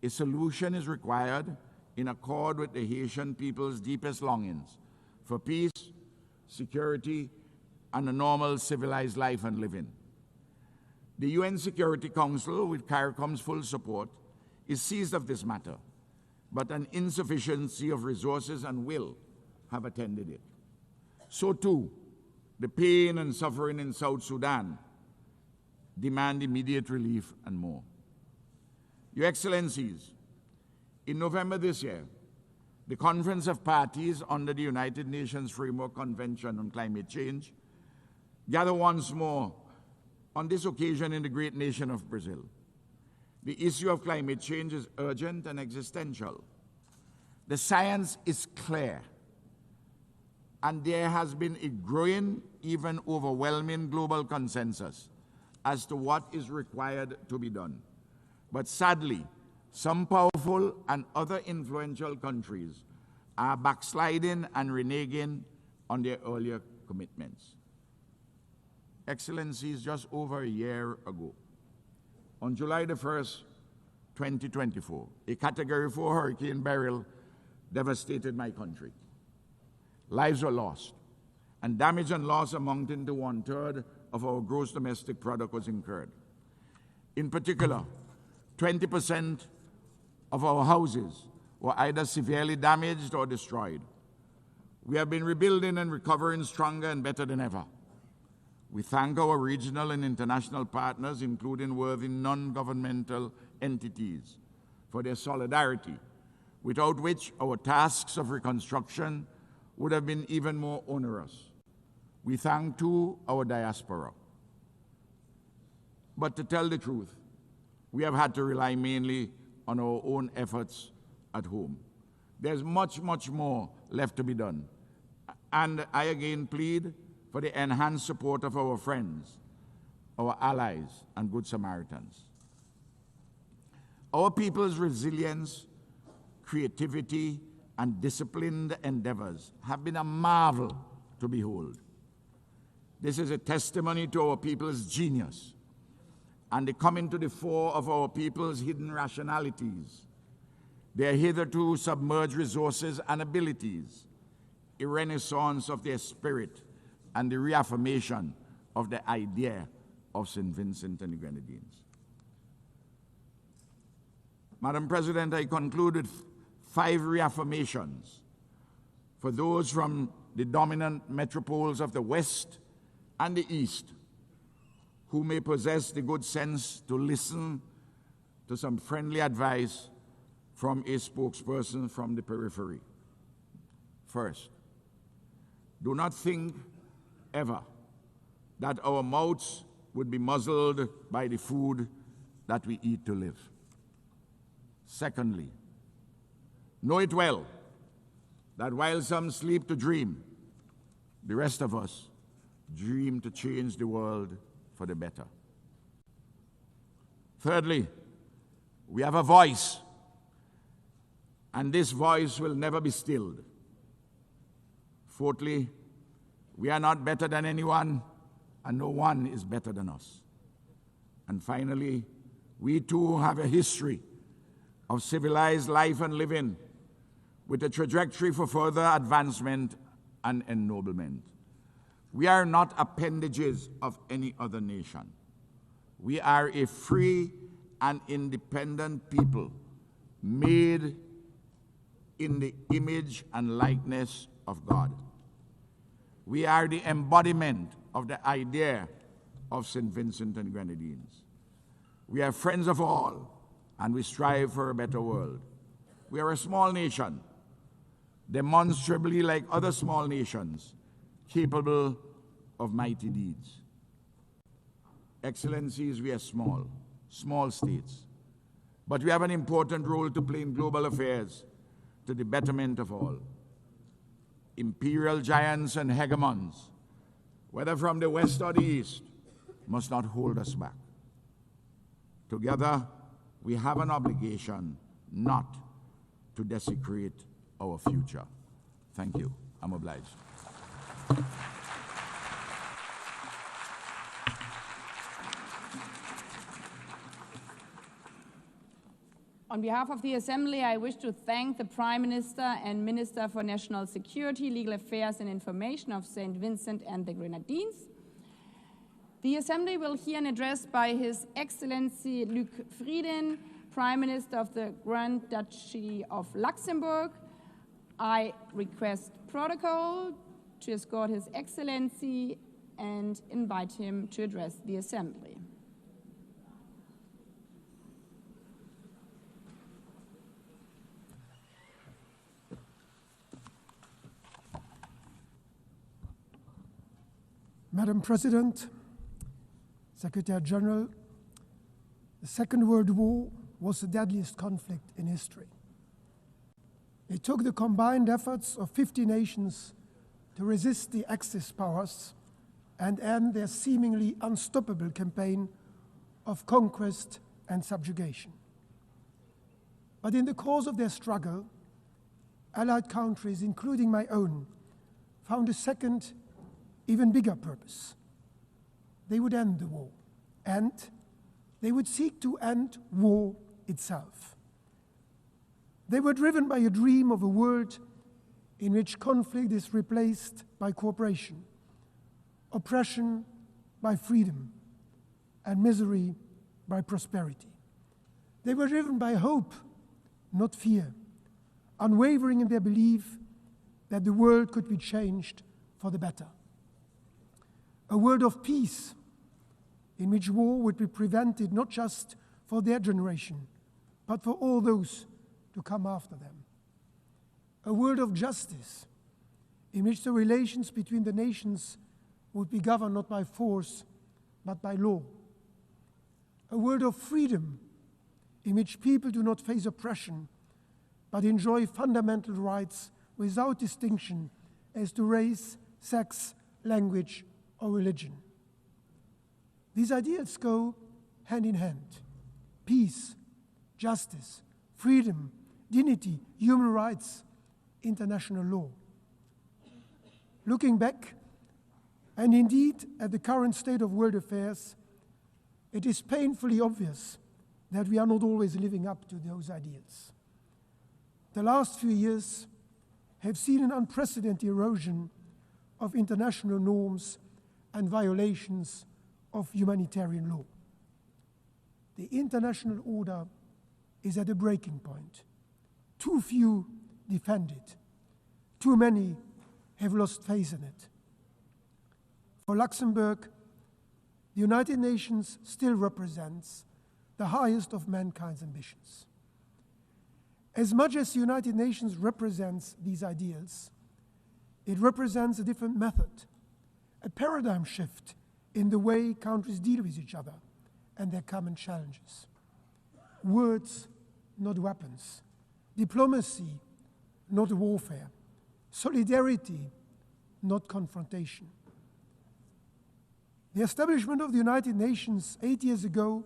F: A solution is required in accord with the Haitian people's deepest longings for peace, security, and a normal civilized life and living. The UN Security Council, with CARICOM's full support, is seized of this matter, but an insufficiency of resources and will have attended it. So too, the pain and suffering in South Sudan demand immediate relief and more. Your Excellencies, in November this year, the Conference of Parties under the United Nations Framework Convention on Climate Change gathered once more, on this occasion in the great nation of Brazil. The issue of climate change is urgent and existential. The science is clear, and there has been a growing, even overwhelming global consensus as to what is required to be done. But sadly, some powerful and other influential countries are backsliding and reneging on their earlier commitments. Excellencies, just over a year ago, on July the 1st, 2024, a Category 4 Hurricane Beryl devastated my country. Lives were lost, and damage and loss amounting to 1/3 of our gross domestic product was incurred. In particular, 20% of our houses were either severely damaged or destroyed. We have been rebuilding and recovering stronger and better than ever. We thank our regional and international partners, including worthy non-governmental entities, for their solidarity, without which our tasks of reconstruction would have been even more onerous. We thank, too, our diaspora. But to tell the truth, we have had to rely mainly on our own efforts at home. There's much, much more left to be done. And I again plead for the enhanced support of our friends, our allies, and Good Samaritans. Our people's resilience, creativity, and disciplined endeavors have been a marvel to behold. This is a testimony to our people's genius and the coming to the fore of our people's hidden rationalities, their hitherto submerged resources and abilities, a renaissance of their spirit, and the reaffirmation of the idea of St. Vincent and the Grenadines. Madam President, I conclude with 5 reaffirmations for those from the dominant metropoles of the West and the East who may possess the good sense to listen to some friendly advice from a spokesperson from the periphery. First, do not think ever that our mouths would be muzzled by the food that we eat to live. Secondly, know it well that while some sleep to dream, the rest of us dream to change the world for the better. Thirdly, we have a voice, and this voice will never be stilled. Fourthly, we are not better than anyone, and no one is better than us. And finally, we too have a history of civilized life and living with a trajectory for further advancement and ennoblement. We are not appendages of any other nation. We are a free and independent people made in the image and likeness of God. We are the embodiment of the idea of St. Vincent and Grenadines. We are friends of all, and we strive for a better world. We are a small nation, demonstrably like other small nations, capable of mighty deeds. Excellencies, we are small states, but we have an important role to play in global affairs to the betterment of all. Imperial giants and hegemons, whether from the West or the East, must not hold us back. Together, we have an obligation not to desecrate our future. Thank you. I'm obliged.
E: On behalf of the Assembly, I wish to thank the Prime Minister and Minister for National Security, Legal Affairs and Information of St. Vincent and the Grenadines. The Assembly will hear an address by His Excellency Luc Frieden, Prime Minister of the Grand Duchy of Luxembourg. I request protocol to escort His Excellency and invite him to address the Assembly.
G: Madam President, Secretary General, the Second World War was the deadliest conflict in history. It took the combined efforts of 50 nations to resist the Axis powers and end their seemingly unstoppable campaign of conquest and subjugation. But in the course of their struggle, Allied countries, including my own, found a second even bigger purpose. They would end the war, and they would seek to end war itself. They were driven by a dream of a world in which conflict is replaced by cooperation, oppression by freedom, and misery by prosperity. They were driven by hope, not fear, unwavering in their belief that the world could be changed for the better. A world of peace in which war would be prevented not just for their generation, but for all those to come after them. A world of justice in which the relations between the nations would be governed not by force, but by law. A world of freedom in which people do not face oppression, but enjoy fundamental rights without distinction as to race, sex, language, or religion. These ideals go hand in hand. Peace, justice, freedom, dignity, human rights, international law. Looking back, and indeed at the current state of world affairs, it is painfully obvious that we are not always living up to those ideals. The last few years have seen an unprecedented erosion of international norms and violations of humanitarian law. The international order is at a breaking point. Too few defend it. Too many have lost faith in it. For Luxembourg, the United Nations still represents the highest of mankind's ambitions. As much as the United Nations represents these ideals, it represents a different method, a paradigm shift in the way countries deal with each other and their common challenges. Words, not weapons. Diplomacy, not warfare. Solidarity, not confrontation. The establishment of the United Nations 8 years ago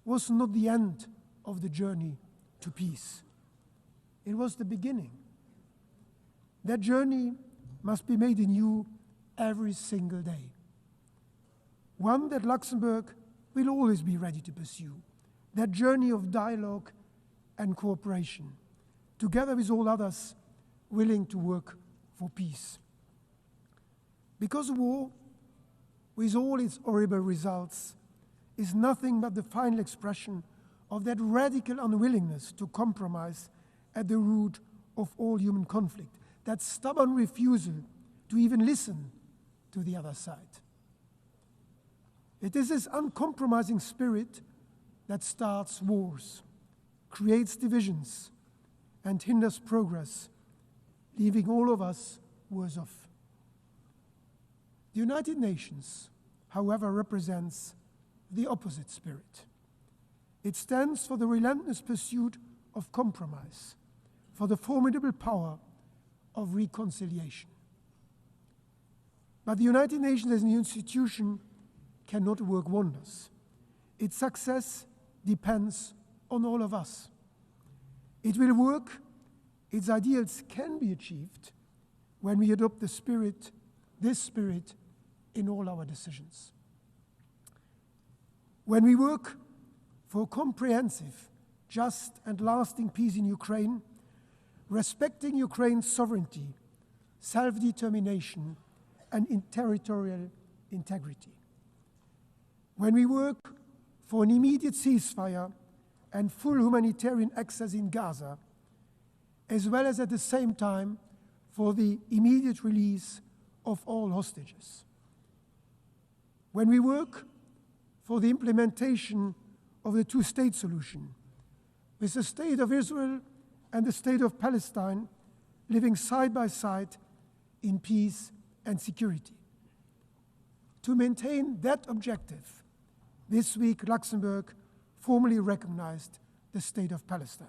G: was not the end of the journey to peace. It was the beginning. That journey must be made anew every single day. One that Luxembourg will always be ready to pursue. That journey of dialogue and cooperation, together with all others willing to work for peace. Because war, with all its horrible results, is nothing but the final expression of that radical unwillingness to compromise at the root of all human conflict, that stubborn refusal to even listen to the other side. It is this uncompromising spirit that starts wars, creates divisions, and hinders progress, leaving all of us worse off. The United Nations, however, represents the opposite spirit. It stands for the relentless pursuit of compromise, for the formidable power of reconciliation. But the United Nations as an institution cannot work wonders. Its success depends on all of us. It will work, its ideals can be achieved when we adopt this spirit, in all our decisions. When we work for comprehensive, just and lasting peace in Ukraine, respecting Ukraine's sovereignty, self-determination, and territorial integrity. When we work for an immediate ceasefire and full humanitarian access in Gaza, as well as at the same time for the immediate release of all hostages. When we work for the implementation of the two-state solution, with the State of Israel and the State of Palestine living side by side in peace and security. To maintain that objective, this week Luxembourg formally recognized the State of Palestine.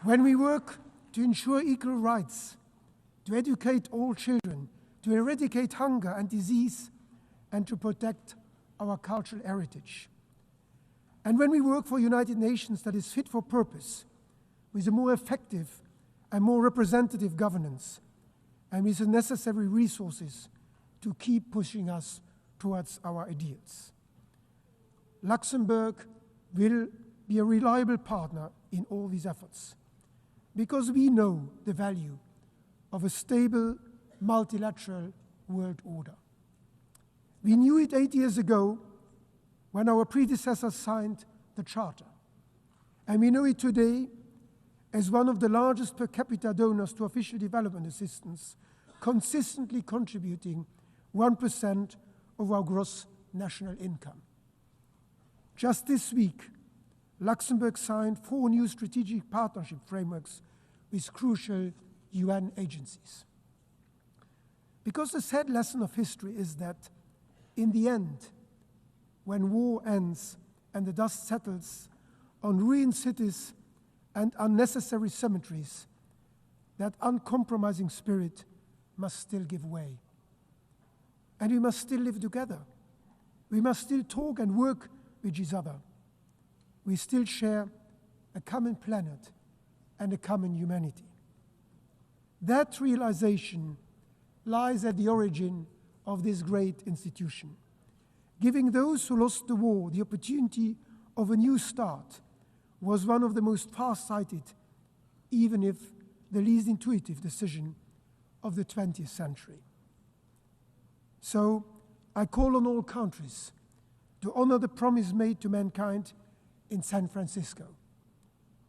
G: When we work to ensure equal rights, to educate all children, to eradicate hunger and disease, and to protect our cultural heritage. And when we work for a United Nations that is fit for purpose, with a more effective and more representative governance, and with the necessary resources to keep pushing us towards our ideals. Luxembourg will be a reliable partner in all these efforts, because we know the value of a stable, multilateral world order. We knew it 8 years ago when our predecessors signed the Charter, and we know it today as one of the largest per capita donors to official development assistance, consistently contributing 1% of our gross national income. Just this week, Luxembourg signed 4 new strategic partnership frameworks with crucial UN agencies. Because the sad lesson of history is that, in the end, when war ends and the dust settles on ruined cities and unnecessary cemeteries, that uncompromising spirit must still give way. And we must still live together. We must still talk and work with each other. We still share a common planet and a common humanity. That realization lies at the origin of this great institution, giving those who lost the war the opportunity of a new start was one of the most far-sighted, even if the least intuitive decision of the 20th century. So I call on all countries to honor the promise made to mankind in San Francisco,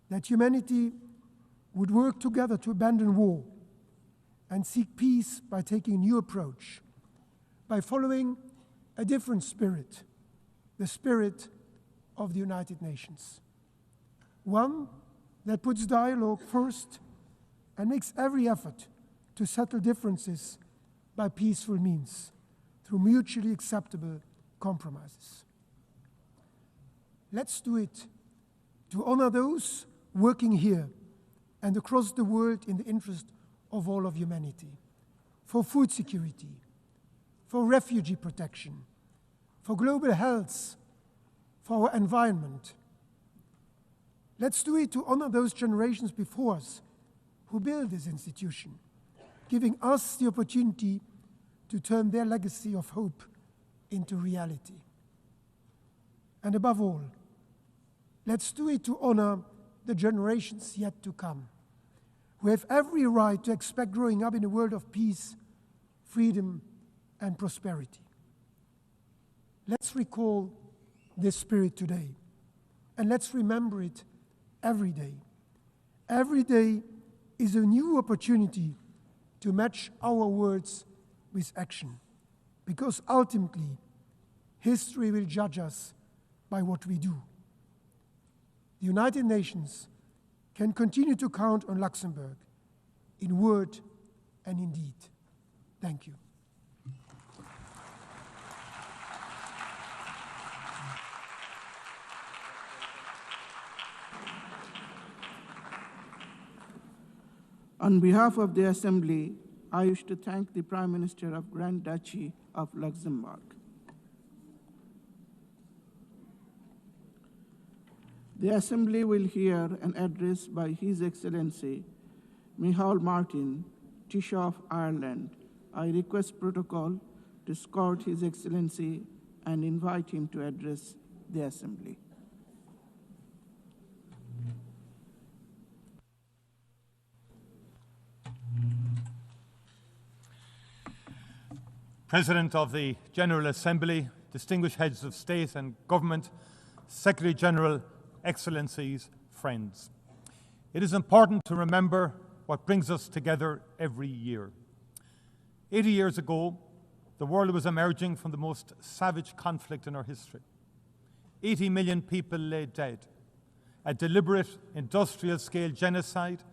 G: that humanity would work together to abandon war and seek peace by taking a new approach, by following a different spirit, the spirit of the United Nations. One that puts dialogue first and makes every effort to settle differences by peaceful means, through mutually acceptable compromises. Let's do it to honor those working here and across the world in the interest of all of humanity, for food security, for refugee protection, for global health, for our environment. Let's do it to honor those generations before us who built this institution, giving us the opportunity to turn their legacy of hope into reality. And above all, let's do it to honor the generations yet to come, who have every right to expect growing up in a world of peace, freedom, and prosperity. Let's recall this spirit today, and let's remember it every day. Every day is a new opportunity to match our words with action, because ultimately, history will judge us by what we do. The United Nations can continue to count on Luxembourg in word and in deed. Thank you.
B: On behalf of the Assembly, I wish to thank the Prime Minister of Grand Duchy of Luxembourg. The Assembly will hear an address by His Excellency Micheál Martin, Taoiseach of Ireland. I request protocol to escort His Excellency and invite him to address the Assembly.
H: President of the General Assembly, distinguished heads of state and government, Secretary General, Excellencies, friends. It is important to remember what brings us together every year. 80 years ago, the world was emerging from the most savage conflict in our history. 80 million people lay dead. A deliberate industrial-scale genocide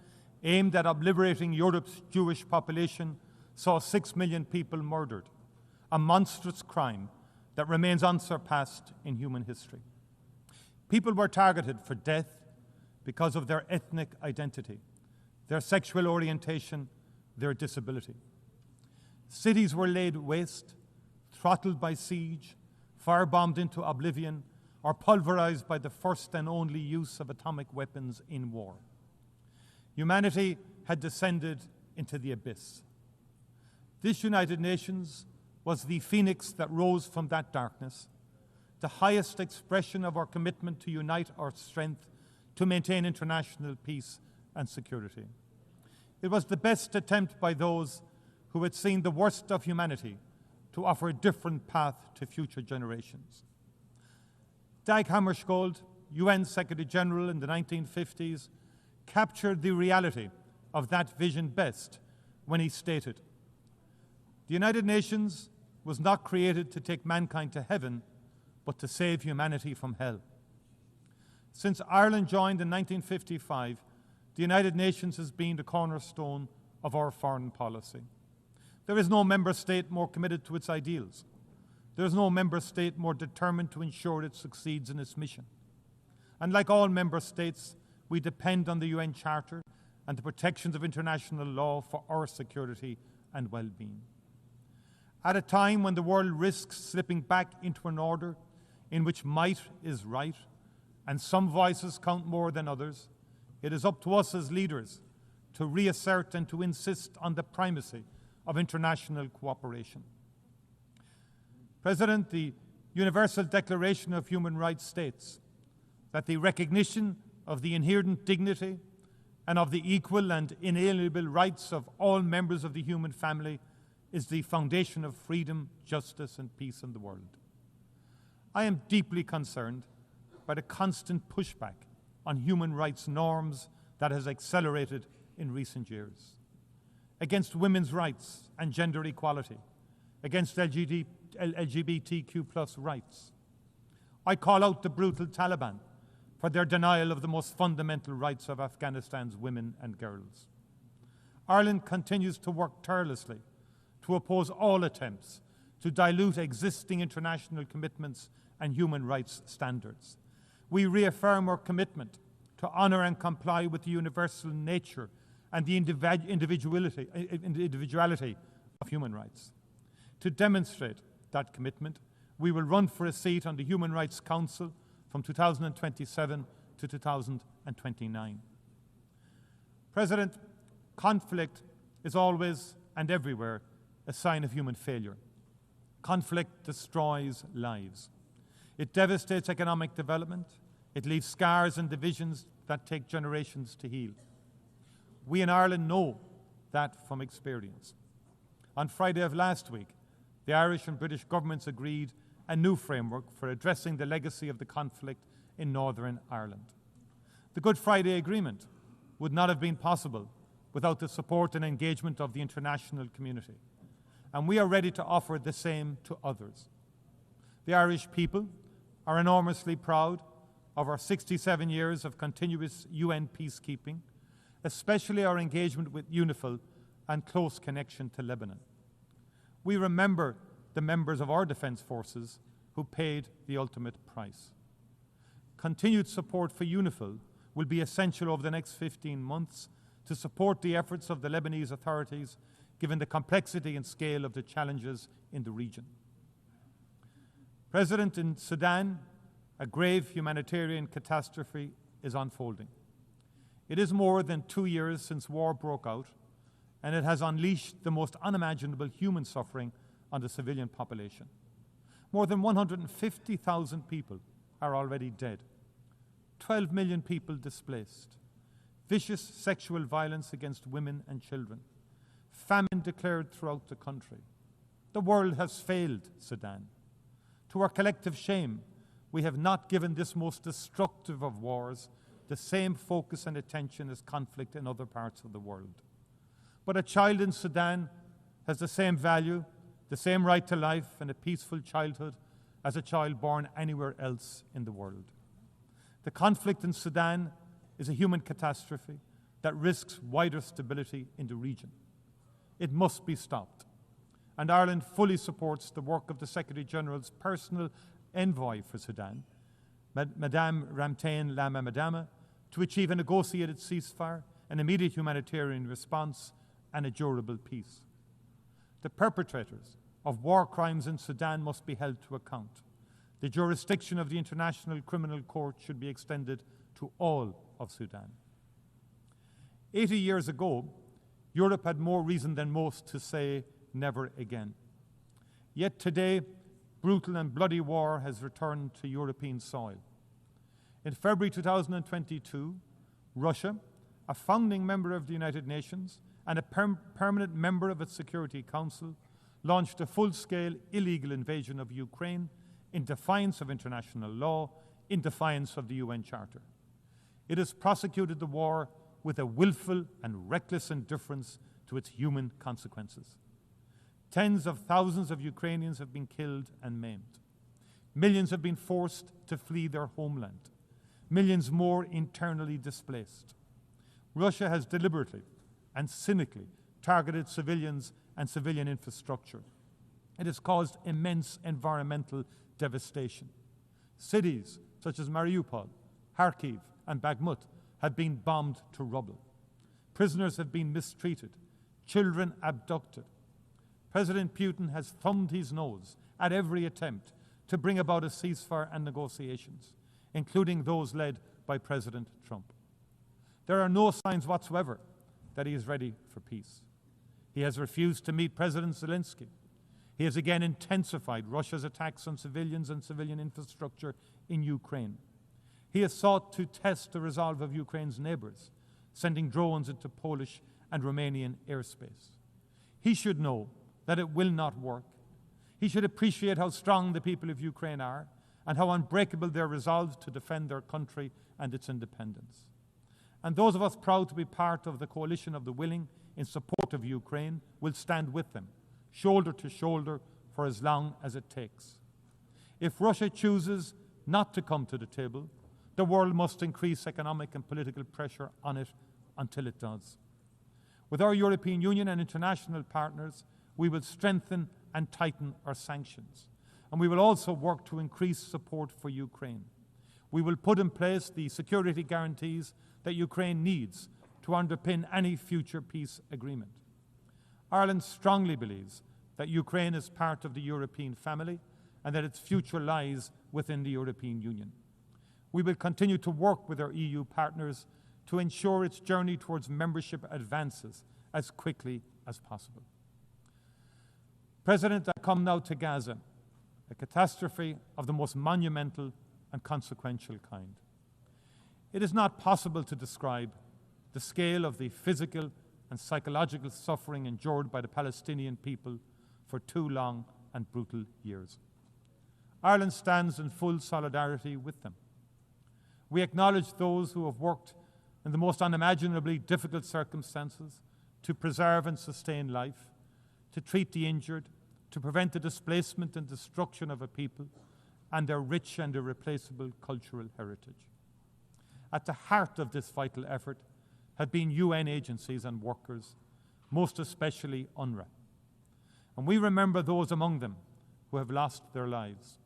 H: aimed at obliterating Europe's Jewish population saw 6 million people murdered, a monstrous crime that remains unsurpassed in human history. People were targeted for death because of their ethnic identity, their sexual orientation, their disability. Cities were laid waste, throttled by siege, firebombed into oblivion, or pulverized by the first and only use of atomic weapons in war. Humanity had descended into the abyss. This United Nations was the phoenix that rose from that darkness, the highest expression of our commitment to unite our strength to maintain international peace and security. It was the best attempt by those who had seen the worst of humanity to offer a different path to future generations. Dag Hammarskjöld, UN Secretary General in the 1950s, captured the reality of that vision best when he stated, "The United Nations was not created to take mankind to heaven, but to save humanity from hell." Since Ireland joined in 1955, the United Nations has been the cornerstone of our foreign policy. There is no member state more committed to its ideals. There is no member state more determined to ensure it succeeds in its mission. And like all member states, we depend on the UN Charter and the protections of international law for our security and well-being. At a time when the world risks slipping back into an order in which might is right and some voices count more than others, it is up to us as leaders to reassert and to insist on the primacy of international cooperation. President, the Universal Declaration of Human Rights states that the recognition of the inherent dignity and of the equal and inalienable rights of all members of the human family is the foundation of freedom, justice, and peace in the world. I am deeply concerned by the constant pushback on human rights norms that has accelerated in recent years, against women's rights and gender equality, against LGBTQ+ rights. I call out the brutal Taliban for their denial of the most fundamental rights of Afghanistan's women and girls. Ireland continues to work tirelessly to oppose all attempts to dilute existing international commitments and human rights standards. We reaffirm our commitment to honour and comply with the universal nature and the individuality of human rights. To demonstrate that commitment, we will run for a seat on the Human Rights Council from 2027 to 2029. President, conflict is always and everywhere a sign of human failure. Conflict destroys lives. It devastates economic development. It leaves scars and divisions that take generations to heal. We in Ireland know that from experience. On Friday of last week, the Irish and British governments agreed a new framework for addressing the legacy of the conflict in Northern Ireland. The Good Friday Agreement would not have been possible without the support and engagement of the international community, and we are ready to offer the same to others. The Irish people are enormously proud of our 67 years of continuous UN peacekeeping, especially our engagement with UNIFIL and close connection to Lebanon. We remember the members of our defence forces who paid the ultimate price. Continued support for UNIFIL will be essential over the next 15 months to support the efforts of the Lebanese authorities, given the complexity and scale of the challenges in the region. President, in Sudan, a grave humanitarian catastrophe is unfolding. It is more than 2 years since war broke out, and it has unleashed the most unimaginable human suffering on the civilian population. More than 150,000 people are already dead. 12 million people displaced. Vicious sexual violence against women and children. Famine declared throughout the country. The world has failed Sudan. To our collective shame, we have not given this most destructive of wars the same focus and attention as conflict in other parts of the world. But a child in Sudan has the same value, the same right to life and a peaceful childhood as a child born anywhere else in the world. The conflict in Sudan is a human catastrophe that risks wider stability in the region. It must be stopped. And Ireland fully supports the work of the Secretary-General's personal envoy for Sudan, Madame Ramtane Lama Madama, to achieve a negotiated ceasefire, an immediate humanitarian response, and a durable peace. The perpetrators of war crimes in Sudan must be held to account. The jurisdiction of the International Criminal Court should be extended to all of Sudan. 80 years ago, Europe had more reason than most to say never again. Yet today, brutal and bloody war has returned to European soil. In February 2022, Russia, a founding member of the United Nations and a permanent member of its Security Council, launched a full-scale illegal invasion of Ukraine in defiance of international law, in defiance of the UN Charter. It has prosecuted the war with a willful and reckless indifference to its human consequences. Tens of thousands of Ukrainians have been killed and maimed. Millions have been forced to flee their homeland. Millions more internally displaced. Russia has deliberately and cynically targeted civilians and civilian infrastructure. It has caused immense environmental devastation. Cities such as Mariupol, Kharkiv, and Bakhmut have been bombed to rubble. Prisoners have been mistreated, children abducted. President Putin has thumbed his nose at every attempt to bring about a ceasefire and negotiations, including those led by President Trump. There are no signs whatsoever that he is ready for peace. He has refused to meet President Zelensky. He has again intensified Russia's attacks on civilians and civilian infrastructure in Ukraine. He has sought to test the resolve of Ukraine's neighbours, sending drones into Polish and Romanian airspace. He should know that it will not work. He should appreciate how strong the people of Ukraine are and how unbreakable their resolve to defend their country and its independence. And those of us proud to be part of the coalition of the willing in support of Ukraine will stand with them, shoulder to shoulder, for as long as it takes. If Russia chooses not to come to the table, the world must increase economic and political pressure on it until it does. With our European Union and international partners, we will strengthen and tighten our sanctions. And we will also work to increase support for Ukraine. We will put in place the security guarantees that Ukraine needs to underpin any future peace agreement. Ireland strongly believes that Ukraine is part of the European family and that its future lies within the European Union. We will continue to work with our EU partners to ensure its journey towards membership advances as quickly as possible. President, I come now to Gaza, a catastrophe of the most monumental and consequential kind. It is not possible to describe the scale of the physical and psychological suffering endured by the Palestinian people for 2 long and brutal years. Ireland stands in full solidarity with them. We acknowledge those who have worked in the most unimaginably difficult circumstances to preserve and sustain life, to treat the injured, to prevent the displacement and destruction of a people and their rich and irreplaceable cultural heritage. At the heart of this vital effort have been UN agencies and workers, most especially UNRWA. And we remember those among them who have lost their lives.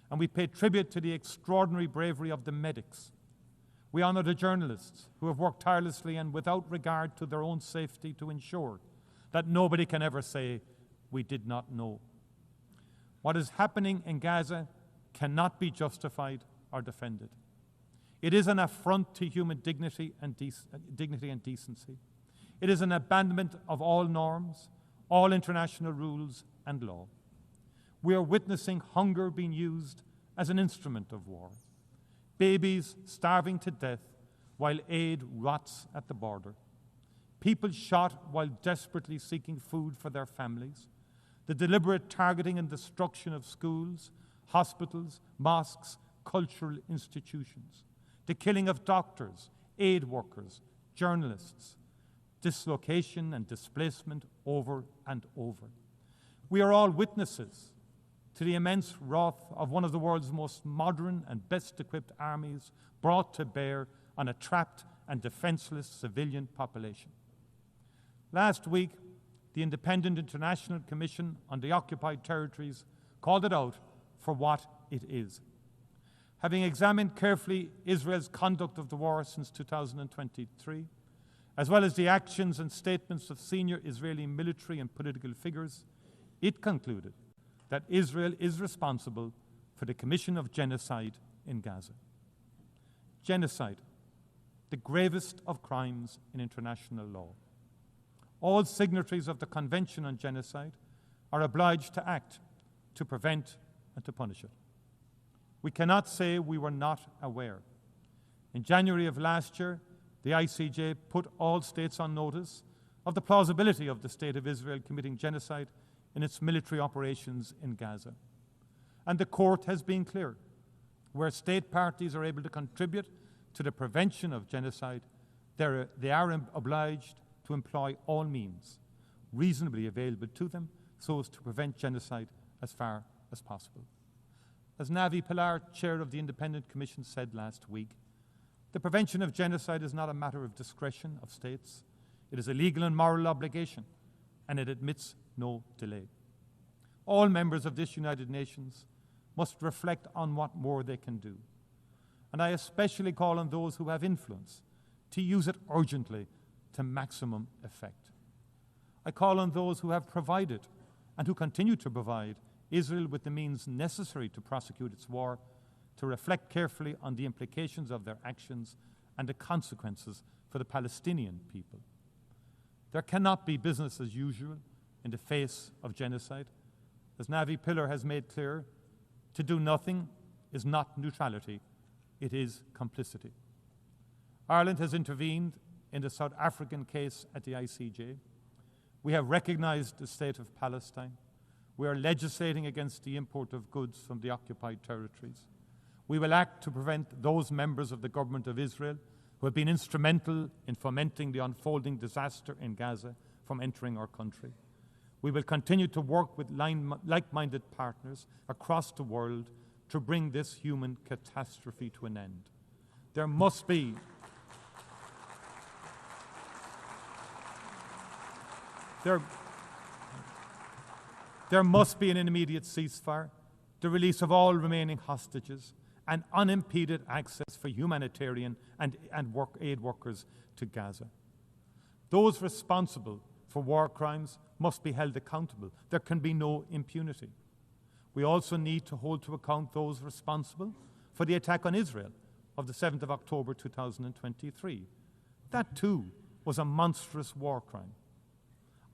H: And we pay tribute to the extraordinary bravery of the medics. We honour the journalists who have worked tirelessly and without regard to their own safety to ensure that nobody can ever say, "We did not know." What is happening in Gaza cannot be justified or defended. It is an affront to human dignity and decency. It is an abandonment of all norms, all international rules and law. We are witnessing hunger being used as an instrument of war. Babies starving to death while aid rots at the border. People shot while desperately seeking food for their families. The deliberate targeting and destruction of schools, hospitals, mosques, cultural institutions. The killing of doctors, aid workers, journalists. Dislocation and displacement over and over. We are all witnesses to the immense wrath of one of the world's most modern and best-equipped armies brought to bear on a trapped and defenseless civilian population. Last week, the Independent International Commission on the Occupied Territories called it out for what it is. Having examined carefully Israel's conduct of the war since 2023, as well as the actions and statements of senior Israeli military and political figures, it concluded that Israel is responsible for the commission of genocide in Gaza. Genocide, the gravest of crimes in international law. All signatories of the Convention on Genocide are obliged to act to prevent and to punish it. We cannot say we were not aware. In January of last year, the ICJ put all states on notice of the plausibility of the State of Israel committing genocide in its military operations in Gaza. And the court has been clear. Where state parties are able to contribute to the prevention of genocide, they are obliged to employ all means reasonably available to them so as to prevent genocide as far as possible. As Navi Pilar, chair of the Independent Commission, said last week, the prevention of genocide is not a matter of discretion of states. It is a legal and moral obligation, and it admits no delay. All members of this United Nations must reflect on what more they can do. And I especially call on those who have influence to use it urgently to maximum effect. I call on those who have provided and who continue to provide Israel with the means necessary to prosecute its war to reflect carefully on the implications of their actions and the consequences for the Palestinian people. There cannot be business as usual in the face of genocide. As Navi Pilar has made clear, to do nothing is not neutrality, it is complicity. Ireland has intervened in the South African case at the ICJ. We have recognized the state of Palestine. We are legislating against the import of goods from the occupied territories. We will act to prevent those members of the government of Israel who have been instrumental in fomenting the unfolding disaster in Gaza from entering our country. We will continue to work with like-minded partners across the world to bring this human catastrophe to an end. There must be an immediate ceasefire, the release of all remaining hostages, and unimpeded access for humanitarian and aid workers to Gaza. Those responsible for war crimes must be held accountable. There can be no impunity. We also need to hold to account those responsible for the attack on Israel of the 7th of October 2023. That too was a monstrous war crime.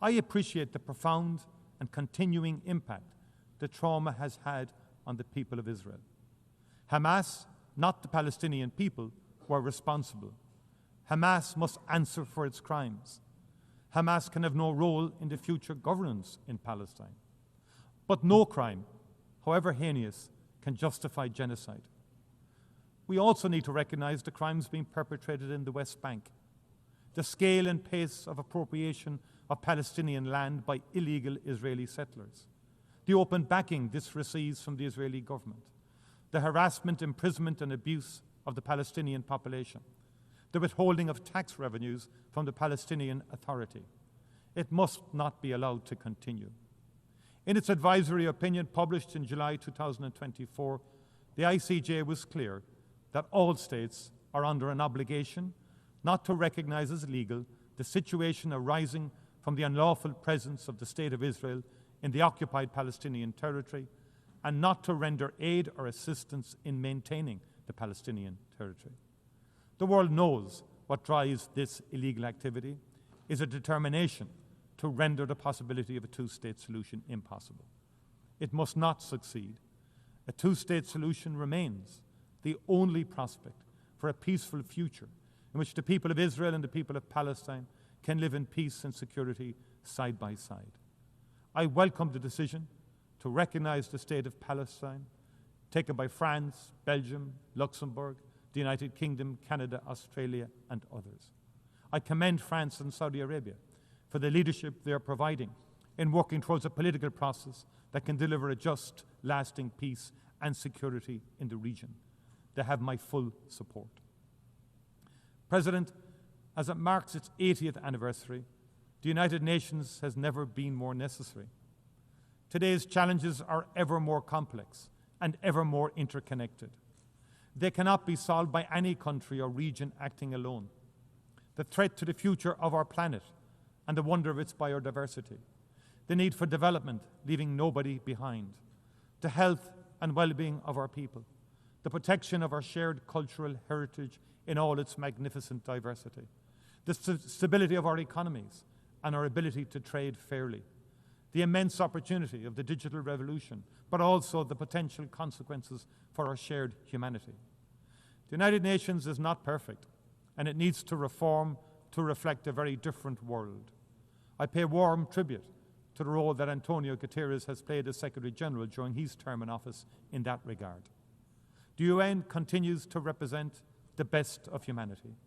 H: I appreciate the profound and continuing impact the trauma has had on the people of Israel. Hamas, not the Palestinian people, were responsible. Hamas must answer for its crimes. Hamas can have no role in the future governance in Palestine. But no crime, however heinous, can justify genocide. We also need to recognize the crimes being perpetrated in the West Bank. The scale and pace of appropriation of Palestinian land by illegal Israeli settlers. The open backing this receives from the Israeli government. The harassment, imprisonment, and abuse of the Palestinian population. The withholding of tax revenues from the Palestinian Authority. It must not be allowed to continue. In its advisory opinion published in July 2024, the ICJ was clear that all states are under an obligation not to recognize as legal the situation arising from the unlawful presence of the State of Israel in the occupied Palestinian territory and not to render aid or assistance in maintaining the Palestinian territory. The world knows what drives this illegal activity is a determination to render the possibility of a two-state solution impossible. It must not succeed. A two-state solution remains the only prospect for a peaceful future in which the people of Israel and the people of Palestine can live in peace and security side by side. I welcome the decision to recognize the state of Palestine taken by France, Belgium, Luxembourg, the United Kingdom, Canada, Australia, and others. I commend France and Saudi Arabia for the leadership they are providing in working towards a political process that can deliver a just, lasting peace and security in the region. They have my full support. President, as it marks its 80th anniversary, the United Nations has never been more necessary. Today's challenges are ever more complex and ever more interconnected. They cannot be solved by any country or region acting alone. The threat to the future of our planet and the wonder of its biodiversity, the need for development, leaving nobody behind, the health and well-being of our people, the protection of our shared cultural heritage in all its magnificent diversity, the stability of our economies and our ability to trade fairly, the immense opportunity of the digital revolution, but also the potential consequences for our shared humanity. The United Nations is not perfect, and it needs to reform to reflect a very different world. I pay warm tribute to the role that Antonio Guterres has played as Secretary General during his term in office in that regard. The UN continues to represent the best of humanity.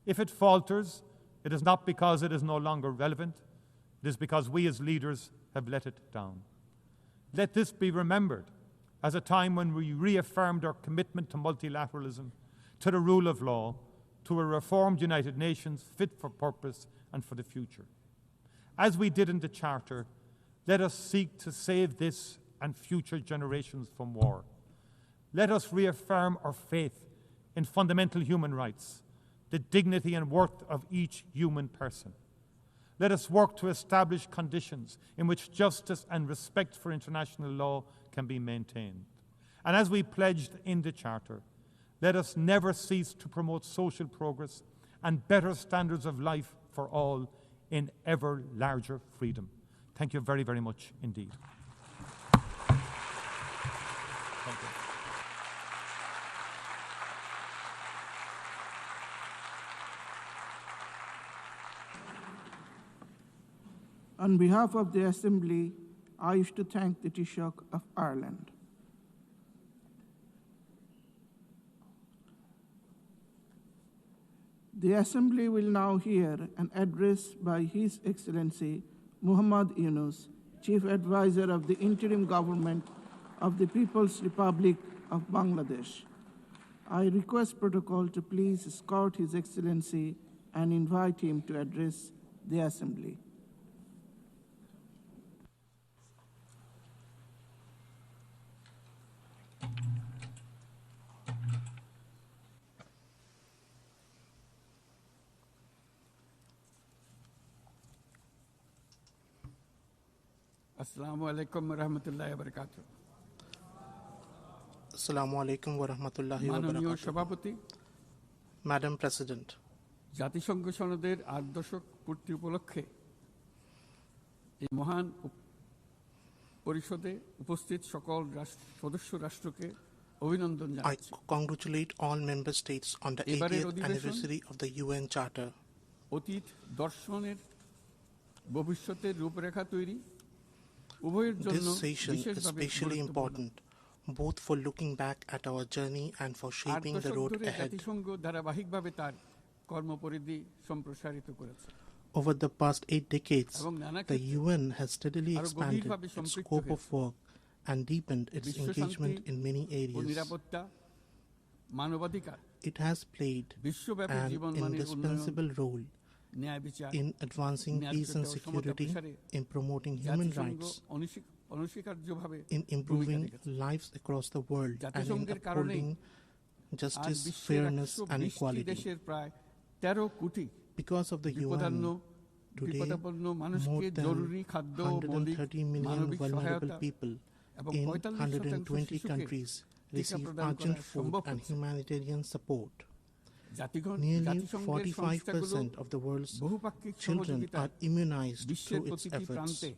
H: If it falters, it is not because it is no longer relevant, it is because we as leaders have let it down. Let this be remembered as a time when we reaffirmed our commitment to multilateralism, to the rule of law, to a reformed United Nations fit for purpose and for the future. As we did in the Charter, let us seek to save this and future generations from war. Let us reaffirm our faith in fundamental human rights, the dignity and worth of each human person. Let us work to establish conditions in which justice and respect for international law can be maintained. And as we pledged in the Charter, let us never cease to promote social progress and better standards of life for all in ever larger freedom. Thank you very, very much indeed. Thank you.
B: On behalf of the Assembly, I wish to thank the Taoiseach of Ireland. The Assembly will now hear an address by His Excellency Muhammad Yunus, Chief Advisor of the Interim Government of the People's Republic of Bangladesh. I request protocol to please escort His Excellency and invite him to address the Assembly.
I: Assalamu alaikum wa rahmatullahi wa barakatuh.
J: Assalamu alaikum wa rahmatullahi wa
I: মাননীয়
J: barakatuh.
I: সভাপতি,
J: Madam President,
I: জাতিসংঘ সনদের ৮ দশক পূর্তি উপলক্ষে এই মহান পরিষদে উপস্থিত সকল সদস্য রাষ্ট্রকে অভিনন্দন
J: I
I: জানাচ্ছি।
J: congratulate all member states on the
I: এবারের
J: 80th
I: অধিবেশন
J: anniversary of the UN Charter.
I: অতীত দর্শনের ভবিষ্যতের রূপরেখা তৈরি উভয়ের জন্য
J: This session is
I: বিশেষভাবে
J: especially
I: গুরুত্বপূর্ণ।
J: important, both for looking back at our journey and for
I: ৮
J: shaping the
I: দশক
J: road
I: ধরে
J: ahead.
I: জাতিসংঘ ধারাবাহিকভাবে তার কর্মপরিধি সম্প্রসারিত করেছে
J: Over the past 8 decades,
I: এবং নানা
J: the
I: ক্ষেত্রে
J: UN has steadily
I: আরো
J: expanded
I: গভীরভাবে
J: its
I: সম্পৃক্ত
J: scope of
I: হয়েছে।
J: work and deepened its
I: বিশ্ব
J: engagement
I: শান্তি
J: in many
I: ও
J: areas.
I: নিরাপত্তা, মানবাধিকার,
J: It has played
I: বিশ্বব্যাপী
J: an
I: জীবনমানের উন্নয়ন,
J: indispensable role
I: ন্যায় বিচার,
J: in advancing peace and
I: ন্যায্যতা ও সমতা
J: security,
I: প্রসারে
J: in promoting human
I: জাতিসংঘ
J: rights,
I: অনস্বীকার্যভাবে
J: in
I: ভূমিকা
J: improving
I: রেখেছে।
J: lives across the world, and in
I: জাতিসংঘের কারণেই
J: upholding
I: আজ
J: justice,
I: বিশ্বের
J: fairness, and
I: ১২০টি
J: equality.
I: দেশের প্রায় ১৩ কোটি
J: Because of the
I: বিপদাপন্ন
J: UN, today
I: বিপদাপন্ন
J: more
I: মানুষকে
J: than
I: জরুরি খাদ্য ও মৌলিক
J: 130 million
I: মানবিক
J: vulnerable
I: সহায়তা
J: people
I: এবং
J: in
I: ৪৫%
J: 120
I: শিশুকে
J: countries
I: টিকা
J: receive
I: প্রদান
J: urgent
I: করা
J: food
I: সম্ভব
J: and
I: হয়েছে।
J: humanitarian support.
I: জাতিসংঘের সংস্থাগুলো
J: 45% of the world's
I: বহুপাক্ষিক
J: children
I: সহযোগিতা
J: are immunized
I: বিশ্বের
J: through its
I: প্রতিটি
J: efforts.
I: প্রান্তে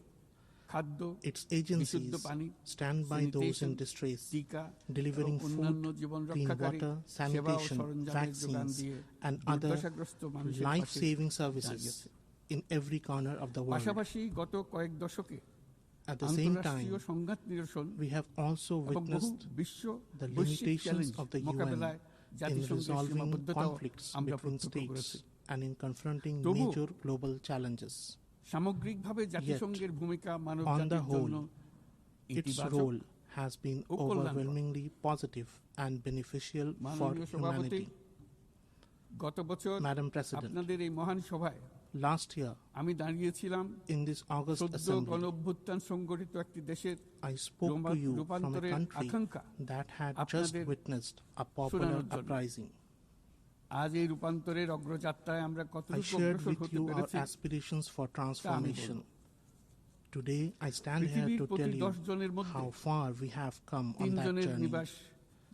I: খাদ্য,
J: Its
I: বিশুদ্ধ
J: agencies
I: পানি,
J: stand by those in
I: sanitation,
J: distress,
I: টিকা
J: delivering
I: এবং অন্যান্য
J: food,
I: জীবন
J: clean
I: রক্ষাকারী
J: water,
I: সেবা ও
J: sanitation,
I: সরঞ্জামের যোগান
J: vaccines,
I: দিয়ে
J: and other
I: দুর্দশাগ্রস্ত মানুষের পাশে
J: life-saving services
I: দাঁড়িয়েছে।
J: in every corner of the world.
I: পাশাপাশি গত কয়েক দশকে
J: At the same
I: আন্তঃরাষ্ট্রীয়
J: time,
I: সংঘাত নিরসন
J: we have also
I: এবং বহু
J: witnessed
I: বিশ্ব
J: the
I: বৈশ্বিক
J: limitations
I: challenge
J: of the UN
I: মোকাবেলায়
J: in
I: জাতিসংঘের
J: resolving
I: সীমাবদ্ধতাও
J: conflicts
I: আমরা
J: between
I: প্রত্যক্ষ করেছি।
J: states and in confronting
I: তবুও
J: major global challenges.
I: সামগ্রিকভাবে জাতিসংঘের ভূমিকা মানব
J: on the
I: জাতির জন্য
J: whole, its
I: ইতিবাচক।
J: role has been
I: ও কল্যাণকর।
J: overwhelmingly positive and beneficial for
I: মাননীয় সভাপতি,
J: humanity.
I: গত বছর
J: Madam President,
I: আপনাদের এই মহান সভায়
J: last year
I: আমি দাঁড়িয়েছিলাম
J: in this August
I: সদ্য
J: assembly,
I: গণঅভ্যুত্থান সংগঠিত একটি দেশের
J: I spoke to you from a
I: রূপান্তরের
J: country
I: আকাঙ্ক্ষা
J: that had just
I: আপনাদের
J: witnessed a popular
I: শোনানোর জন্য।
J: uprising.
I: আজ এই রূপান্তরের অগ্রযাত্রায় আমরা
J: I
I: কতটুকু
J: shared
I: অগ্রসর
J: with
I: হতে
J: you our
I: পেরেছি
J: aspirations for transformation. Today, I stand here
I: পৃথিবীর
J: to
I: প্রতি
J: tell
I: ১০
J: you
I: জনের মধ্যে
J: how far we have come on
I: ৩
J: that
I: জনের
J: journey.
I: নিবাস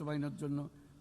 I: বাস্তবায়নের জন্য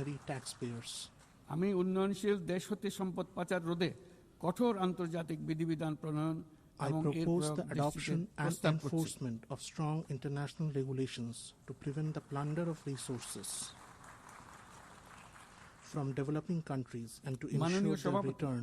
J: ordinary taxpayers.
I: আমি উন্নয়নশীল দেশ হতে সম্পদ পাচার রোধে কঠোর আন্তর্জাতিক বিধিবিধান প্রণয়ন
J: I
I: এবং এর
J: propose
I: প্রয়োগ
J: the
I: নিশ্চিতের
J: adoption and
I: প্রস্তাব করছি।
J: enforcement of strong international regulations to prevent the plunder of resources from developing countries and to ensure
I: মাননীয়
J: their
I: সভাপতি,
J: return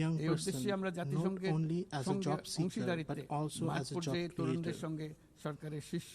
J: young
I: এই
J: person
I: উদ্দেশ্যে আমরা
J: not
I: জাতিসংঘের
J: only as a
I: সঙ্গে
J: job seeker but
I: অংশীদারিত্বে
J: also
I: মাঠ
J: as a job
I: পর্যায়ে তরুণদের
J: creator.
I: সঙ্গে সরকারের শীর্ষ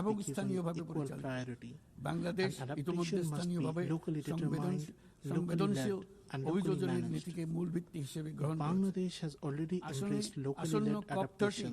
I: এবং
J: be given
I: স্থানীয়ভাবে
J: equal
I: পরিচালিত।
J: priority.
I: বাংলাদেশ
J: And
I: ইতিমধ্যে
J: adaptation must be
I: স্থানীয়ভাবে
J: locally determined, locally
I: সংবেদনশীল
J: led, and locally
I: অভিযোজনের
J: managed.
I: নীতিকে মূল ভিত্তি হিসেবে গ্রহণ করেছে।
J: Bangladesh has already embraced locally
I: আসন্ন
J: led
I: COP30
J: adaptation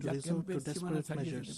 J: to resort to desperate measures.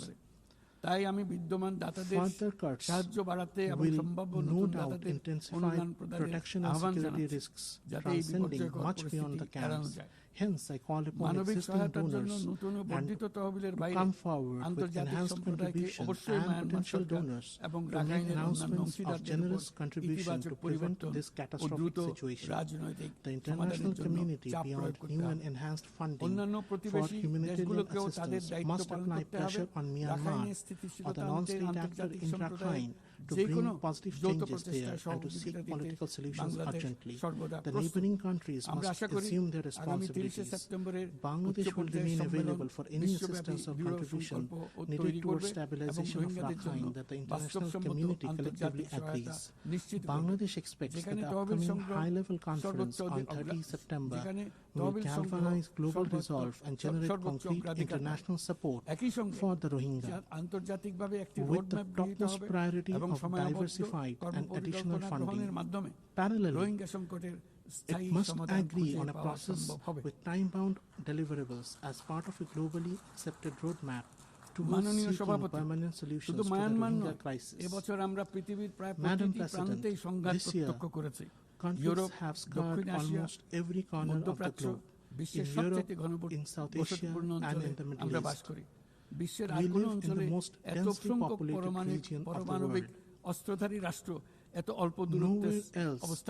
I: তাই আমি বিদ্যমান দাতাদের
J: Further cuts
I: সাহায্য বাড়াতে এবং
J: will
I: সম্ভাব্য
J: no
I: নতুন
J: doubt
I: দাতাদের
J: intensify
I: অনুদান প্রদানের
J: protection and
I: আহ্বান
J: security
I: জানাচ্ছি,
J: risks,
I: যাতে এই
J: transcending
I: বিপর্যয়কর
J: much beyond the
I: পরিস্থিতি এড়ানো
J: camps.
I: যায়।
J: Hence, I call upon
I: মানবিক
J: existing
I: সহায়তার জন্য
J: donors
I: নতুন ও
J: and
I: বর্ধিত তহবিলের
J: to
I: বাইরে
J: come forward with
I: আন্তর্জাতিক
J: enhanced
I: সম্প্রদায়কে
J: contribution
I: অবশ্যই
J: and
I: Myanmar
J: potential
I: Sarkar
J: donors
I: এবং
J: to make
I: রাখাইনের অন্যান্য
J: announcements of
I: অংশীদারদের
J: generous
I: উপর
J: contribution
I: ইতিবাচক
J: to prevent
I: পরিবর্তন
J: this
I: ও
J: catastrophic
I: দ্রুত
J: situation.
I: রাজনৈতিক
J: The
I: সমাধানের
J: international
I: জন্য
J: community,
I: চাপ
J: beyond
I: প্রয়োগ করতে
J: new
I: হবে।
J: and enhanced funding
I: অন্যান্য
J: for
I: প্রতিবেশী
J: humanitarian
I: দেশগুলোকেও তাদের
J: assistance
I: দায়িত্ব
J: must
I: পালন
J: apply
I: করতে হবে
J: pressure on Myanmar
I: রাখাইনের
J: or
I: স্থিতিশীলতা
J: the
I: আনতে
J: non-state actor
I: আন্তর্জাতিক
J: in
I: সম্প্রদায়
J: Rakhine to bring positive changes there and to seek political solutions urgently. The neighboring countries must assume their responsibilities. Bangladesh will remain available for any assistance or contribution needed towards stabilization of Rakhine that the international community collectively agrees. Bangladesh expects that the upcoming high-level conference on 30 September will galvanize global resolve and generate concrete international support for the Rohingya, with the topmost priority of diversified and additional funding. Parallelly, it must agree on a process with time-bound deliverables as part of a globally accepted roadmap towards seeking permanent solutions to the Rohingya crisis. Madam President, this year, conflicts have scarred almost every corner of the globe, in Europe, in South Asia, and in the Middle East. We live in the most densely populated region of the world. Nowhere else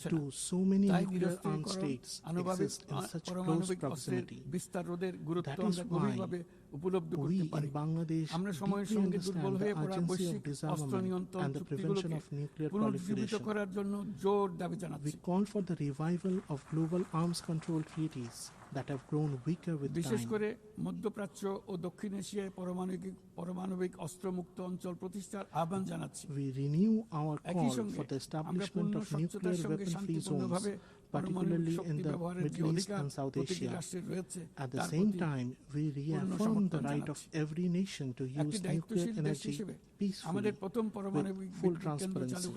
J: do so many nuclear-armed states exist in such close proximity. That is why we in Bangladesh deeply understand the urgency of disarmament and the prevention of nuclear proliferation. We call for the revival of global arms control treaties that have grown weaker with time. We renew our call for the establishment of nuclear weapon-free zones, particularly in the Middle East and South Asia. At the same time, we reaffirm the right of every nation to use nuclear energy peacefully with full transparency.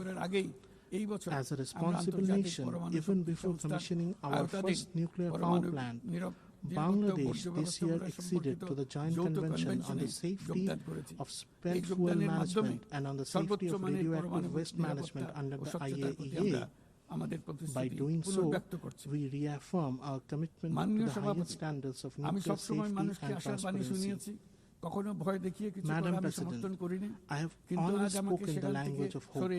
J: As a responsible nation, even before commissioning our first nuclear power plant, Bangladesh this year acceded to the Joint Convention on the Safety of Spent Fuel Management and on the Safety of Radioactive Waste Management under the IAEA. By doing so, we reaffirm our commitment to the highest standards of nuclear safety and transparency. Madam President, I have always spoken the language of hope.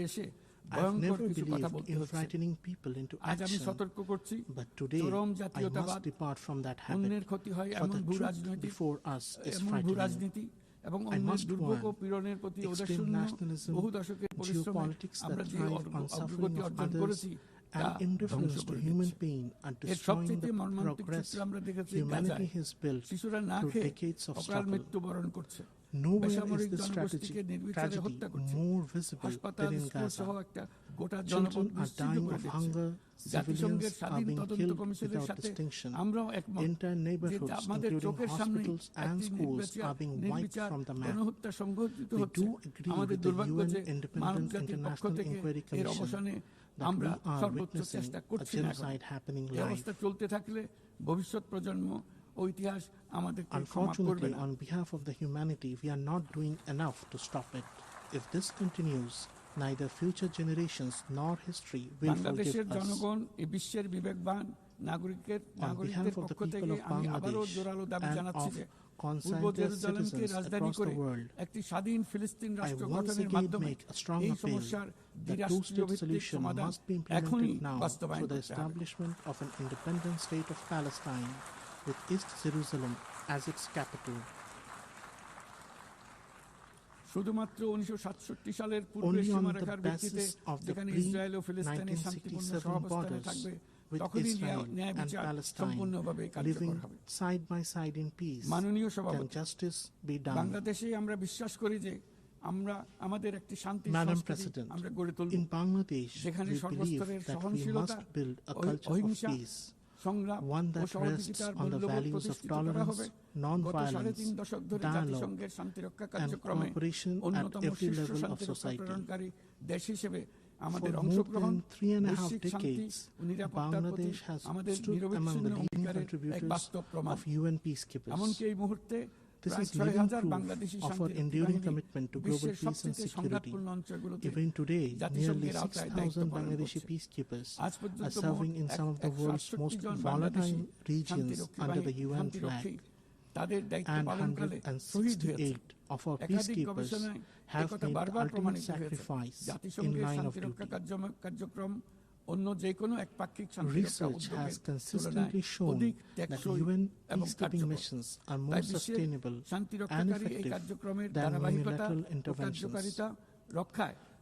J: I have never believed in frightening people into action, but today I must depart from that habit, for the truth before us is frightening. I must warn, extreme nationalism, geopolitics that thrive on suffering of others, and indifference to human pain are destroying the progress humanity has built through decades of struggle. Nowhere is this tragedy more visible than in Gaza. Children are dying of hunger, civilians are being killed without distinction. Entire neighborhoods, including hospitals and schools, are being wiped from the map. We do agree with the UN Independent International Inquiry Commission that we are witnessing a genocide happening live. Unfortunately, on behalf of the humanity, we are not doing enough to stop it. If this continues, neither future generations nor history will forgive us. On behalf of the people of Bangladesh and of conscientious citizens across the world, I once again make a strong appeal that two-state solution must be implemented now through the establishment of an independent state of Palestine with East Jerusalem as its capital. Only on the basis of the pre-1967 borders, with Israel and Palestine living side by side in peace, can justice be done. Madam President, in Bangladesh, we believe that we must build a culture of peace, one that rests on the values of tolerance, non-violence, dialogue, and cooperation at every level of society. For more than 3.5 decades, Bangladesh has stood among the leading contributors of UN peacekeepers. This is living proof of our enduring commitment to global peace and security. Even today, nearly 6,000 Bangladeshi peacekeepers are serving in some of the world's most volatile regions under the UN flag. And 168 of our peacekeepers have made the ultimate sacrifice in line of duty. Research has consistently shown that UN peacekeeping missions are more sustainable and effective than unilateral interventions.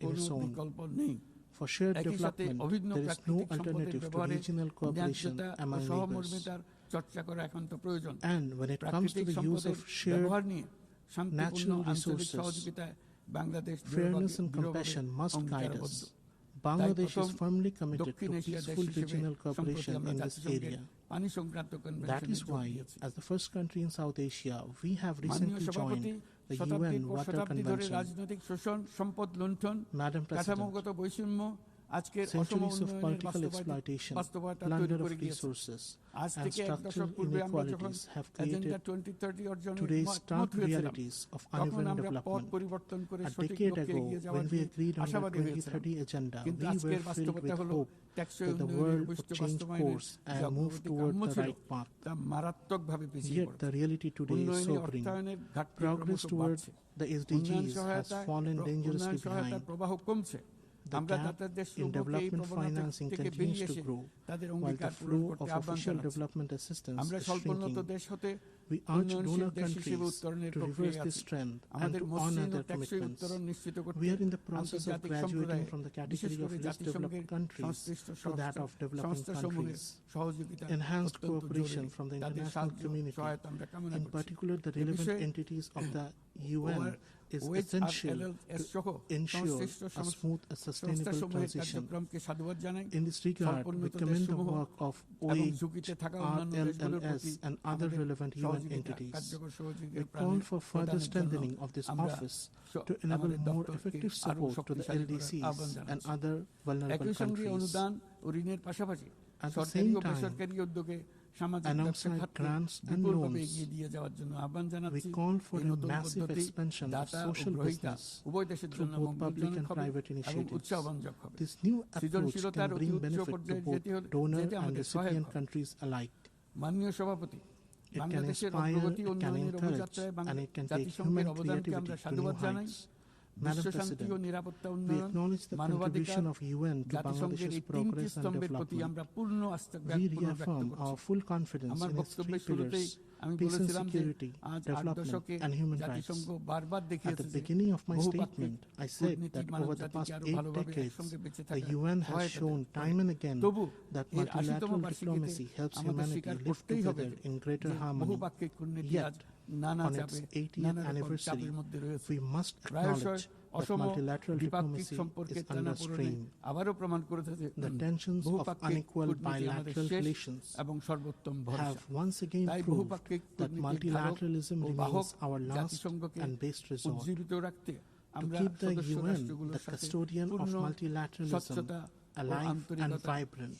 J: in its own.
I: বিকল্প নেই।
J: For shared
I: একই সাথে
J: development,
I: অভিন্ন
J: there is no
I: প্রাকৃতিক সম্পদের
J: alternative to
I: ব্যবহারে
J: regional cooperation
I: ন্যায্যতা ও
J: among neighbors.
I: সহমর্মিতার
J: And when it comes to the use of shared natural resources, fairness and compassion must guide us. Bangladesh is firmly committed to peaceful regional cooperation in this area. That is why, as the first country in South Asia, we have recently joined the UN Water Convention. Madam President, centuries of political exploitation, plunder of resources, and structural inequalities have created today's stark realities of uneven development. A decade ago, when we agreed on the 2030 agenda, we were filled with hope that the world would change course and move toward the right path. Yet the reality today is sobering. Progress toward the SDGs has fallen dangerously behind. The gap in development financing continues to grow, while the flow of official development assistance is shrinking. We urge donor countries to reverse this trend and to honor their commitments. We are in the process of graduating from the category of less developed countries to that of developing countries. Enhanced cooperation from the international community, in particular the relevant entities of the UN, is essential to ensure a smooth and sustainable transition. In this regard, we commend the work of OHRLLS and other relevant UN entities. We call for further strengthening of this office to enable more effective support to the LDCs and other vulnerable countries. At the same time, alongside grants and loans, we call for a massive expansion of social business through both public and private initiatives. This new approach can bring benefit to both donor and recipient countries alike. It can inspire, it can encourage, and it can take human creativity to new heights. Madam President, we acknowledge the contribution of UN to Bangladesh's progress and development. We reaffirm our full confidence in its three pillars: peace and security, development, and human rights. At the beginning of my statement, I said that over the past 8 decades, the UN has shown time and again that multilateral diplomacy helps humanity live together in greater harmony. Yet, on its 80th anniversary, we must acknowledge that multilateral diplomacy is under strain. The tensions of unequal bilateral relations have once again proved that multilateralism remains our last and best resort. To keep the UN the custodian of multilateralism alive and vibrant,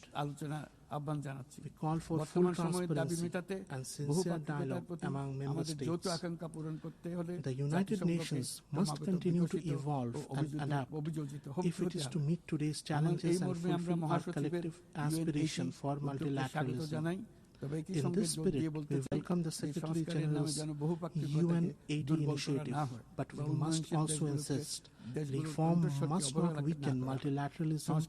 J: we call for full transparency and sincere dialogue among member states. The United Nations must continue to evolve and adapt if it is to meet today's challenges and fulfill our collective aspiration for multilateralism. In this spirit, we welcome the Secretary General's UN 80 initiative, but we must also insist reform must not weaken multilateralism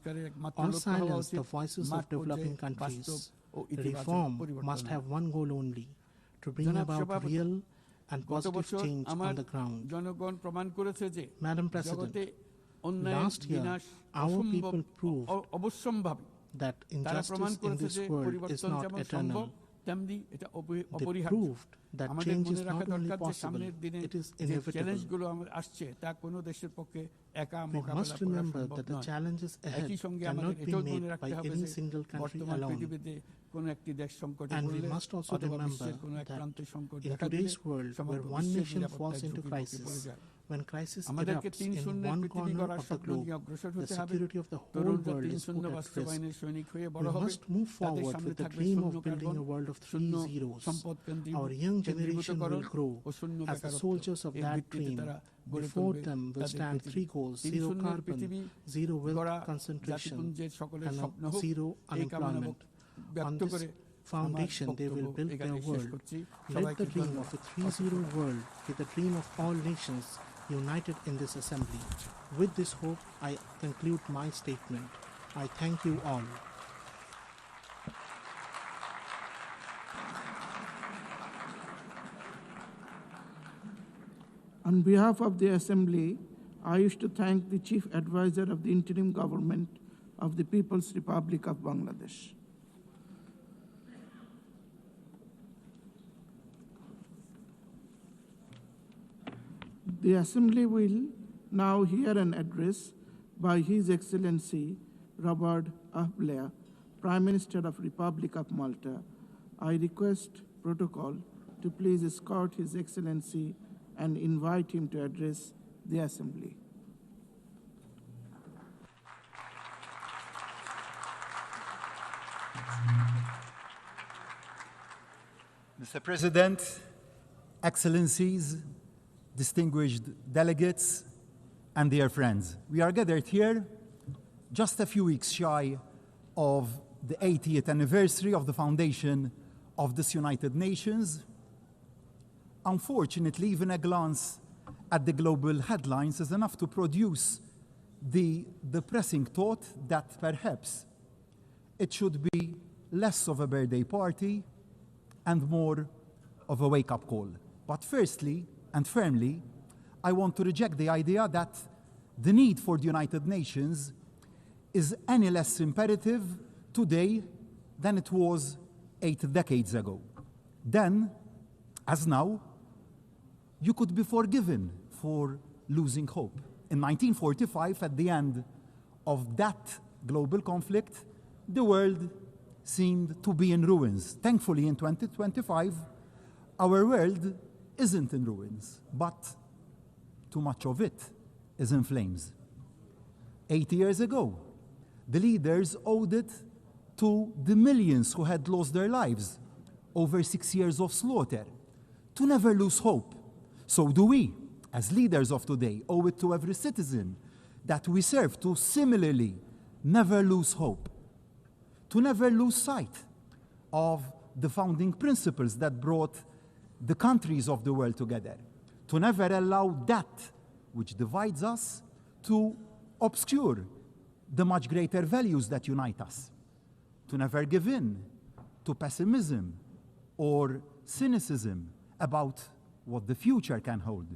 J: or silence the voices of developing countries. Reform must have one goal only: to bring about real and positive change on the ground. Madam President, last year, our people proved that injustice in this world is not eternal. They proved that change is not only possible, it is inevitable. We must remember that the challenges ahead cannot be made by any single country alone. And we must also remember that in today's world, where one nation falls into crisis, when crisis erupts in one corner of the globe, the security of the whole world is put at risk. We must move forward with the dream of building a world of 3 zeros. Our young generation will grow as the soldiers of that dream. Before them will stand 3 goals: zero carbon, zero wealth concentration, and zero unemployment. On this foundation, they will build their world. Let the dream of a 3-0 world be the dream of all nations united in this assembly. With this hope, I conclude my statement. I thank you all.
B: On behalf of the Assembly, I wish to thank the Chief Advisor of the Interim Government of the People's Republic of Bangladesh. The Assembly will now hear an address by His Excellency Robert F. Blair, Prime Minister of Republic of Malta. I request protocol to please escort His Excellency and invite him to address the Assembly.
K: Mr. President, Excellencies, distinguished delegates, and dear friends, we are gathered here just a few weeks shy of the 80th anniversary of the foundation of this United Nations. Unfortunately, even a glance at the global headlines is enough to produce the depressing thought that perhaps it should be less of a birthday party and more of a wake-up call. But firstly and firmly, I want to reject the idea that the need for the United Nations is any less imperative today than it was 8 decades ago. Then, as now, you could be forgiven for losing hope. In 1945, at the end of that global conflict, the world seemed to be in ruins. Thankfully, in 2025, our world isn't in ruins, but too much of it is in flames. 80 years ago, the leaders owed it to the millions who had lost their lives over 6 years of slaughter to never lose hope. So do we, as leaders of today, owe it to every citizen that we serve to similarly never lose hope, to never lose sight of the founding principles that brought the countries of the world together, to never allow that which divides us to obscure the much greater values that unite us, to never give in to pessimism or cynicism about what the future can hold.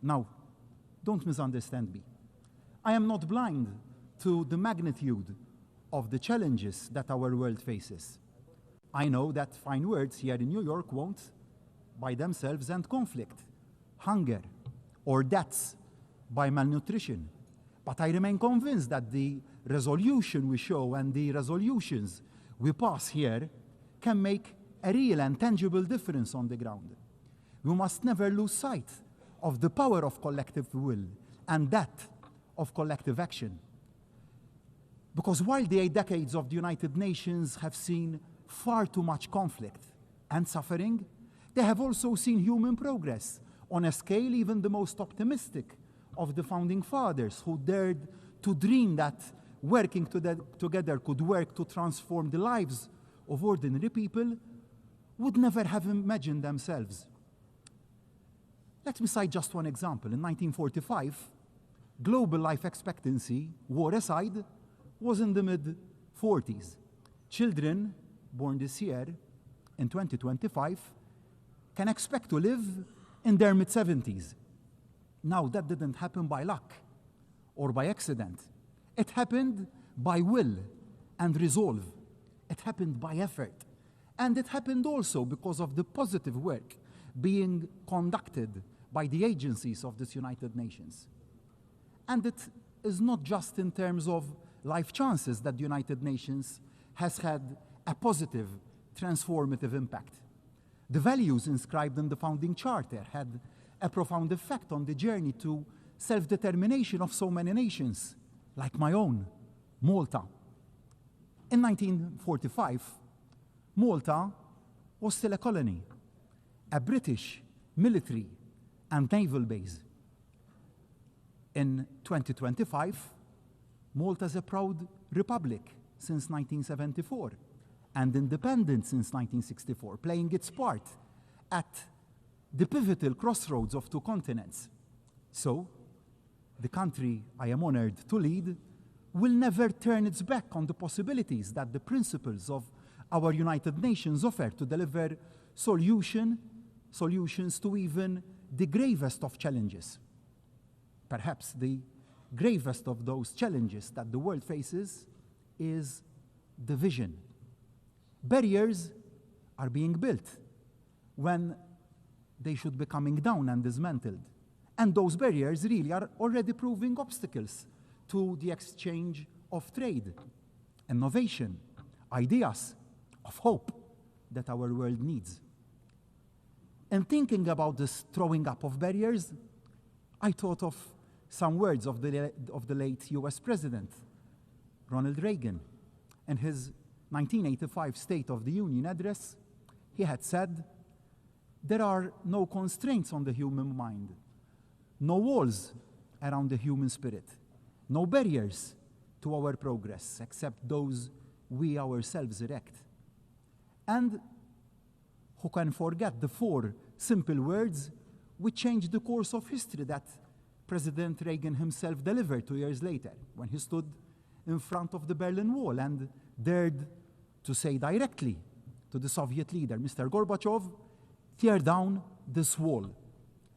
K: Now, don't misunderstand me. I am not blind to the magnitude of the challenges that our world faces. I know that fine words here in New York won't, by themselves, end conflict, hunger, or deaths by malnutrition. But I remain convinced that the resolution we show and the resolutions we pass here can make a real and tangible difference on the ground. We must never lose sight of the power of collective will and that of collective action. Because while the 8 decades of the United Nations have seen far too much conflict and suffering, they have also seen human progress on a scale even the most optimistic of the founding fathers, who dared to dream that working together could work to transform the lives of ordinary people, would never have imagined themselves. Let me cite just one example. In 1945, global life expectancy, war aside, was in the mid-40s. Children born this year, in 2025, can expect to live in their mid-70s. Now, that didn't happen by luck or by accident. It happened by will and resolve. It happened by effort. And it happened also because of the positive work being conducted by the agencies of this United Nations. And it is not just in terms of life chances that the United Nations has had a positive, transformative impact. The values inscribed in the founding charter had a profound effect on the journey to self-determination of so many nations, like my own, Malta. In 1945, Malta was still a colony, a British military and naval base. In 2025, Malta is a proud republic since 1974 and independent since 1964, playing its part at the pivotal crossroads of 2 continents. So, the country I am honored to lead will never turn its back on the possibilities that the principles of our United Nations offer to deliver solutions to even the gravest of challenges. Perhaps the gravest of those challenges that the world faces is division. Barriers are being built when they should be coming down and dismantled. And those barriers really are already proving obstacles to the exchange of trade, innovation, ideas, of hope that our world needs. In thinking about this throwing up of barriers, I thought of some words of the late US President, Ronald Reagan. In his 1985 State of the Union address, he had said, "There are no constraints on the human mind, no walls around the human spirit, no barriers to our progress except those we ourselves erect." And who can forget the 4 simple words which changed the course of history that President Reagan himself delivered 2 years later when he stood in front of the Berlin Wall and dared to say directly to the Soviet leader, Mr. Gorbachev, "Tear down this wall."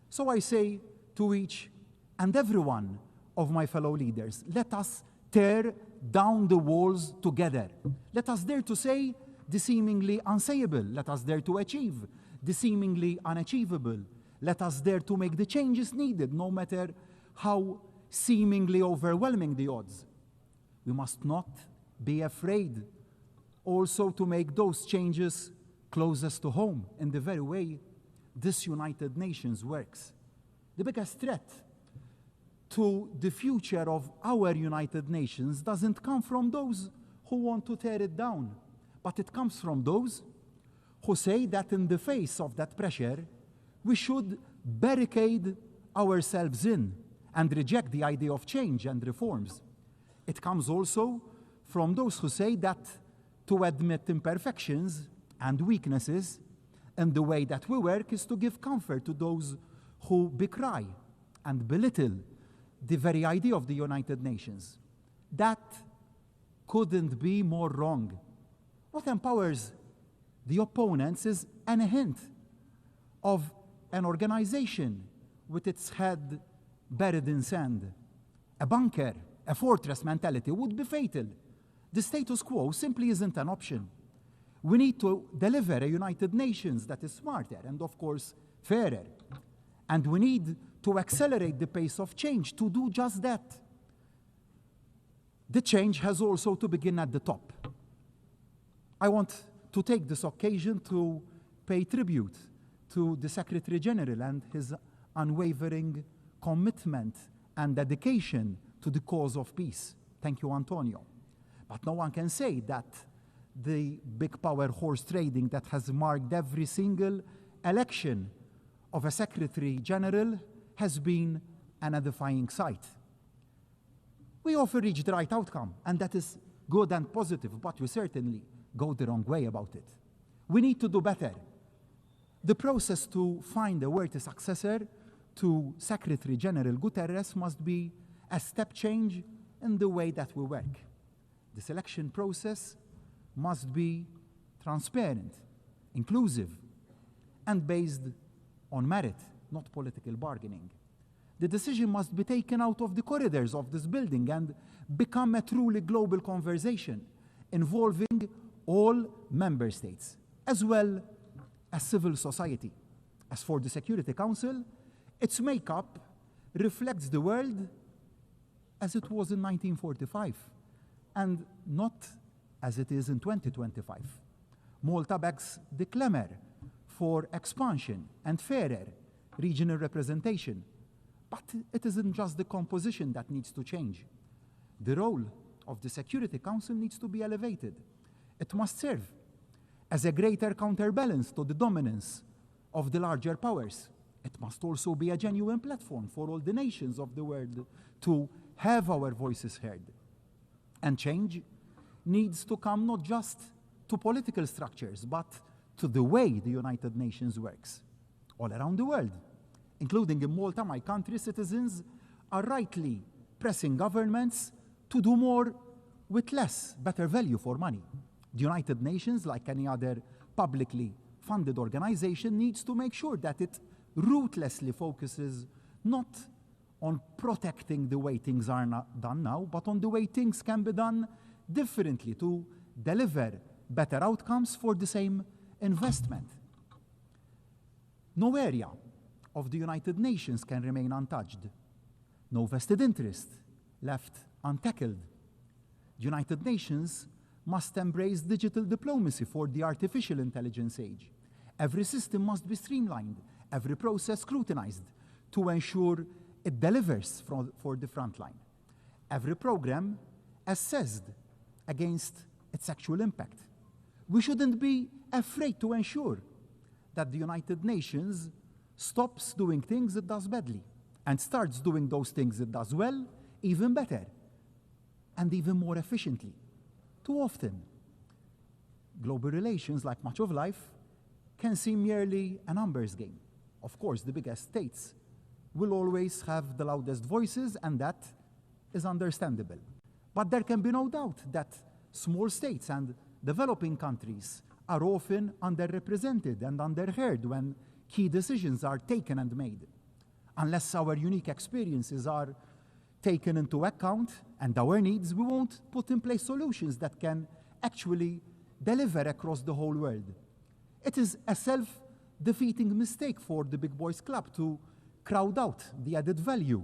K: So I say to each and every one of my fellow leaders, let us tear down the walls together. Let us dare to say the seemingly unsayable. Let us dare to achieve the seemingly unachievable. Let us dare to make the changes needed, no matter how seemingly overwhelming the odds. We must not be afraid also to make those changes closest to home in the very way this United Nations works. The biggest threat to the future of our United Nations doesn't come from those who want to tear it down, but it comes from those who say that in the face of that pressure, we should barricade ourselves in and reject the idea of change and reforms. It comes also from those who say that to admit imperfections and weaknesses in the way that we work is to give comfort to those who decry and belittle the very idea of the United Nations. That couldn't be more wrong. What empowers the opponents is any hint of an organization with its head buried in sand. A bunker, a fortress mentality would be fatal. The status quo simply isn't an option. We need to deliver a United Nations that is smarter and, of course, fairer. And we need to accelerate the pace of change to do just that. The change has also to begin at the top. I want to take this occasion to pay tribute to the Secretary General and his unwavering commitment and dedication to the cause of peace. Thank you, Antonio. But no one can say that the big power horse trading that has marked every single election of a Secretary General has been an edifying sight. We often reach the right outcome, and that is good and positive, but we certainly go the wrong way about it. We need to do better. The process to find a worthy successor to Secretary General Guterres must be a step change in the way that we work. The selection process must be transparent, inclusive, and based on merit, not political bargaining. The decision must be taken out of the corridors of this building and become a truly global conversation involving all member states, as well as civil society. As for the Security Council, its makeup reflects the world as it was in 1945, and not as it is in 2025. Malta backs the clamor for expansion and fairer regional representation. But it isn't just the composition that needs to change. The role of the Security Council needs to be elevated. It must serve as a greater counterbalance to the dominance of the larger powers. It must also be a genuine platform for all the nations of the world to have our voices heard. And change needs to come not just to political structures, but to the way the United Nations works all around the world. Including in Malta, my country, citizens are rightly pressing governments to do more with less, better value for money. The United Nations, like any other publicly funded organization, needs to make sure that it ruthlessly focuses not on protecting the way things are not done now, but on the way things can be done differently to deliver better outcomes for the same investment. No area of the United Nations can remain untouched. No vested interest left untackled. The United Nations must embrace digital diplomacy for the artificial intelligence age. Every system must be streamlined, every process scrutinized to ensure it delivers for the front line. Every program assessed against its actual impact. We shouldn't be afraid to ensure that the United Nations stops doing things it does badly and starts doing those things it does well, even better, and even more efficiently. Too often, global relations, like much of life, can seem merely a numbers game. Of course, the biggest states will always have the loudest voices, and that is understandable. But there can be no doubt that small states and developing countries are often underrepresented and underheard when key decisions are taken and made. Unless our unique experiences are taken into account and our needs, we won't put in place solutions that can actually deliver across the whole world. It is a self-defeating mistake for the Big Boys Club to crowd out the added value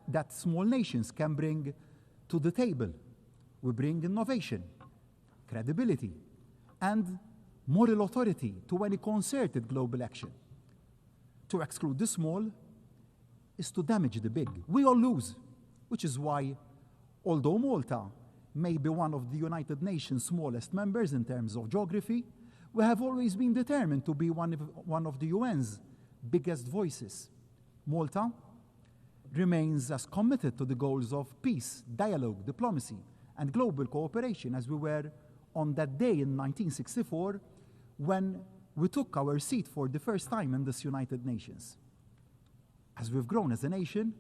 K: that small nations can bring to the table. We bring innovation, credibility, and moral authority to any concerted global action. To exclude the small is to damage the big. We all lose, which is why, although Malta may be one of the United Nations' smallest members in terms of geography, we have always been determined to be one of the UN's biggest voices. Malta remains as committed to the goals of peace, dialogue, diplomacy, and global cooperation as we were on that day in 1964 when we took our seat for the first time in this United Nations. As we've grown as a nation,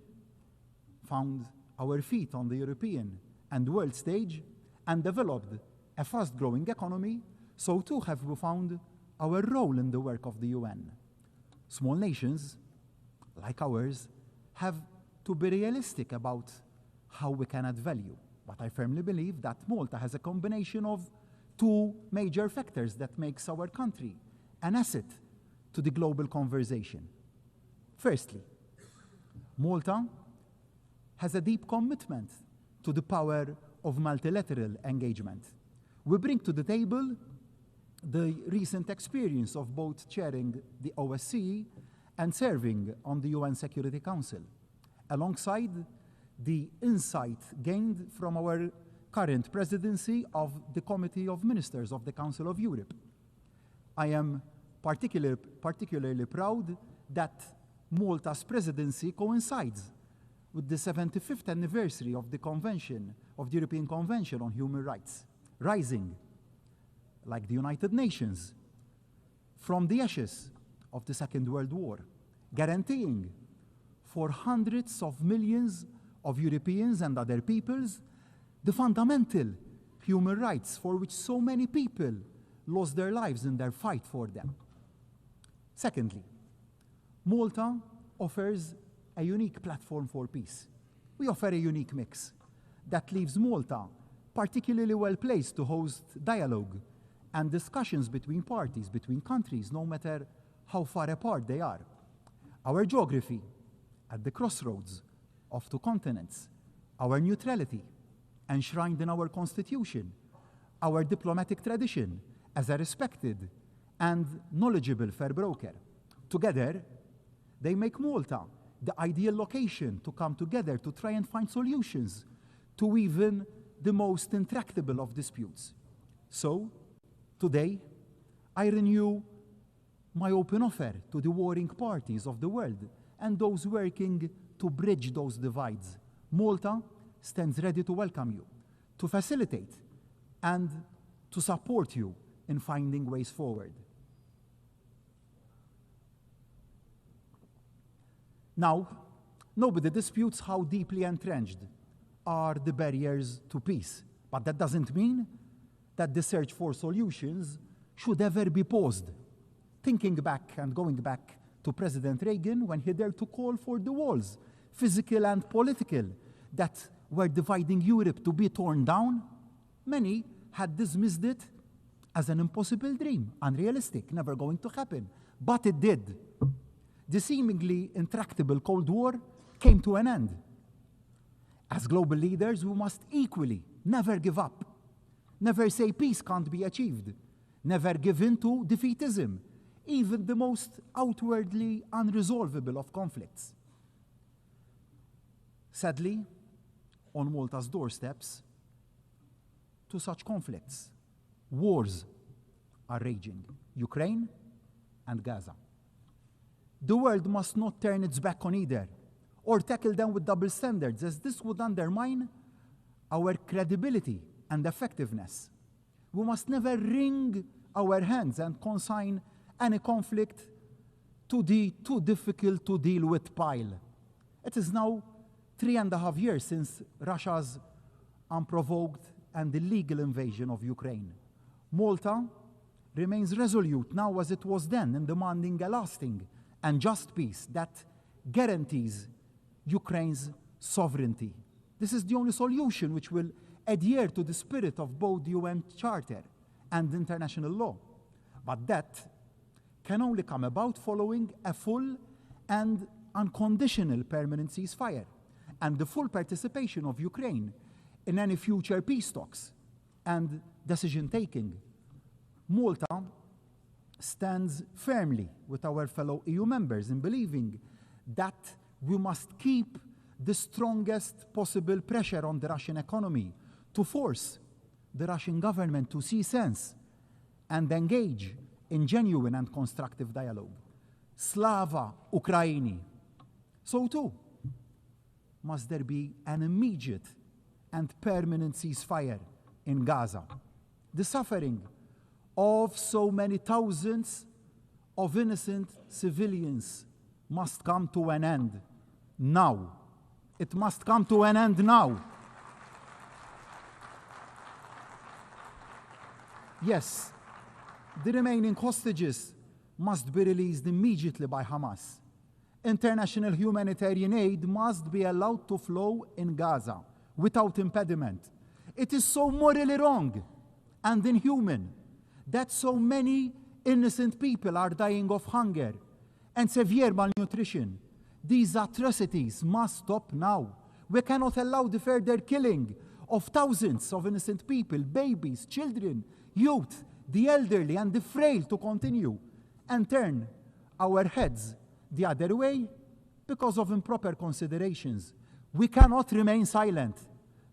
K: found our feet on the European and world stage, and developed a fast-growing economy, so too have we found our role in the work of the UN. Small nations, like ours, have to be realistic about how we can add value. But I firmly believe that Malta has a combination of two major factors that makes our country an asset to the global conversation. Firstly, Malta has a deep commitment to the power of multilateral engagement. We bring to the table the recent experience of both chairing the OSCE and serving on the UN Security Council, alongside the insight gained from our current presidency of the Committee of Ministers of the Council of Europe. I am particularly proud that Malta's presidency coincides with the 75th anniversary of the Convention, of the European Convention on Human Rights, rising, like the United Nations, from the ashes of the Second World War, guaranteeing for hundreds of millions of Europeans and other peoples the fundamental human rights for which so many people lost their lives in their fight for them. Secondly, Malta offers a unique platform for peace. We offer a unique mix that leaves Malta particularly well placed to host dialogue and discussions between parties, between countries, no matter how far apart they are. Our geography at the crossroads of two continents, our neutrality enshrined in our constitution, our diplomatic tradition as a respected and knowledgeable fair broker. Together, they make Malta the ideal location to come together to try and find solutions to even the most intractable of disputes. So, today, I renew my open offer to the warring parties of the world and those working to bridge those divides. Malta stands ready to welcome you, to facilitate, and to support you in finding ways forward. Now, nobody disputes how deeply entrenched are the barriers to peace, but that doesn't mean that the search for solutions should ever be paused. Thinking back and going back to President Reagan when he dared to call for the walls, physical and political, that were dividing Europe to be torn down, many had dismissed it as an impossible dream, unrealistic, never going to happen. But it did. the seemingly intractable Cold War came to an end. As global leaders, we must equally never give up, never say peace can't be achieved, never give in to defeatism, even the most outwardly unresolvable of conflicts. Sadly, on Malta's doorsteps, two such conflicts, wars, are raging: Ukraine and Gaza. The world must not turn its back on either, or tackle them with double standards, as this would undermine our credibility and effectiveness. We must never wring our hands and consign any conflict to the too difficult to deal with pile. It is now 3.5 years since Russia's unprovoked and illegal invasion of Ukraine. Malta remains resolute now as it was then in demanding a lasting and just peace that guarantees Ukraine's sovereignty. This is the only solution which will adhere to the spirit of both the UN Charter and international law. But that can only come about following a full and unconditional permanent ceasefire and the full participation of Ukraine in any future peace talks and decision-taking. Malta stands firmly with our fellow EU members in believing that we must keep the strongest possible pressure on the Russian economy to force the Russian government to see sense and engage in genuine and constructive dialogue. Slava Ukraini. So too, must there be an immediate and permanent ceasefire in Gaza. The suffering of so many thousands of innocent civilians must come to an end now. It must come to an end now. Yes, the remaining hostages must be released immediately by Hamas. International humanitarian aid must be allowed to flow in Gaza without impediment. It is so morally wrong and inhuman that so many innocent people are dying of hunger and severe malnutrition. These atrocities must stop now. We cannot allow the further killing of thousands of innocent people, babies, children, youth, the elderly, and the frail to continue and turn our heads the other way because of improper considerations. We cannot remain silent.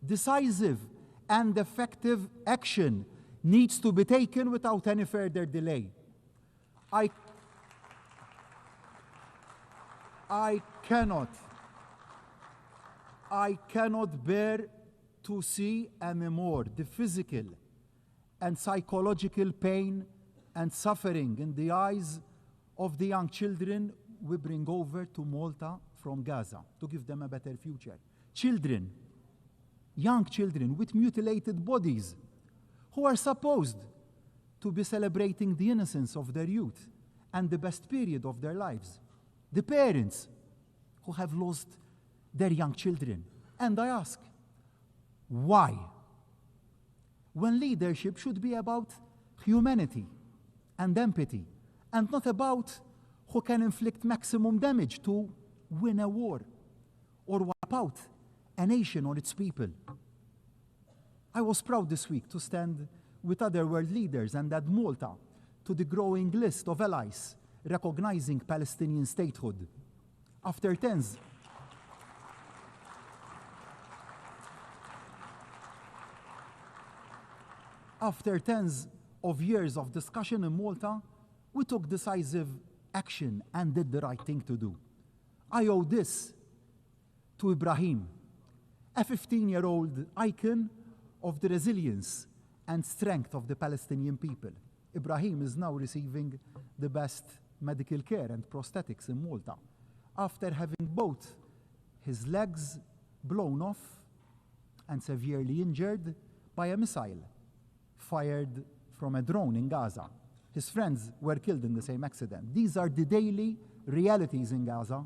K: Decisive and effective action needs to be taken without any further delay. I cannot bear to see anymore the physical and psychological pain and suffering in the eyes of the young children we bring over to Malta from Gaza to give them a better future. Children, young children with mutilated bodies who are supposed to be celebrating the innocence of their youth and the best period of their lives. The parents who have lost their young children. And I ask, why? When leadership should be about humanity and empathy, and not about who can inflict maximum damage to win a war or wipe out a nation or its people. I was proud this week to stand with other world leaders and add Malta to the growing list of allies recognizing Palestinian statehood. After tens of years of discussion in Malta, we took decisive action and did the right thing to do. I owe this to Ibrahim, a 15-year-old icon of the resilience and strength of the Palestinian people. Ibrahim is now receiving the best medical care and prosthetics in Malta after having both his legs blown off and severely injured by a missile fired from a drone in Gaza. His friends were killed in the same accident. These are the daily realities in Gaza,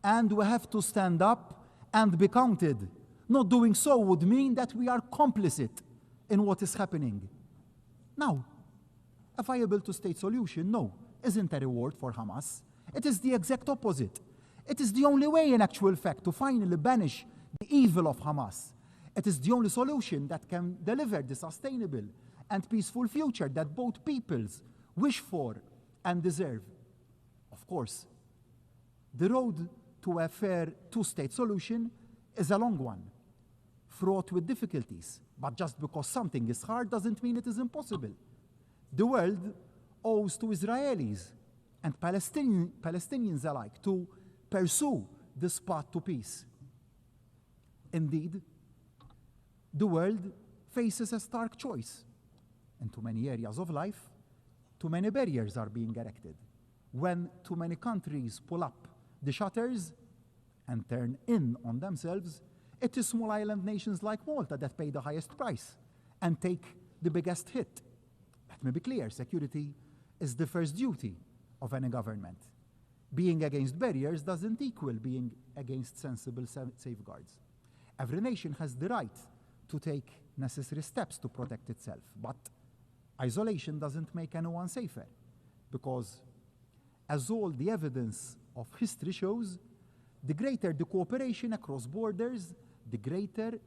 K: and we have to stand up and be counted. Not doing so would mean that we are complicit in what is happening. Now, a viable two-state solution, no, isn't a reward for Hamas. It is the exact opposite. It is the only way, in actual fact, to finally banish the evil of Hamas. It is the only solution that can deliver the sustainable and peaceful future that both peoples wish for and deserve. Of course, the road to a fair two-state solution is a long one, fraught with difficulties. But just because something is hard doesn't mean it is impossible. The world owes to Israelis and Palestinians alike to pursue this path to peace. Indeed, the world faces a stark choice. In too many areas of life, too many barriers are being erected. When too many countries pull up the shutters and turn in on themselves, it is small island nations like Malta that pay the highest price and take the biggest hit. Let me be clear, security is the first duty of any government. Being against barriers doesn't equal being against sensible safeguards. Every nation has the right to take necessary steps to protect itself, but isolation doesn't make anyone safer, because as all the evidence of history shows, the greater the cooperation across borders, the greater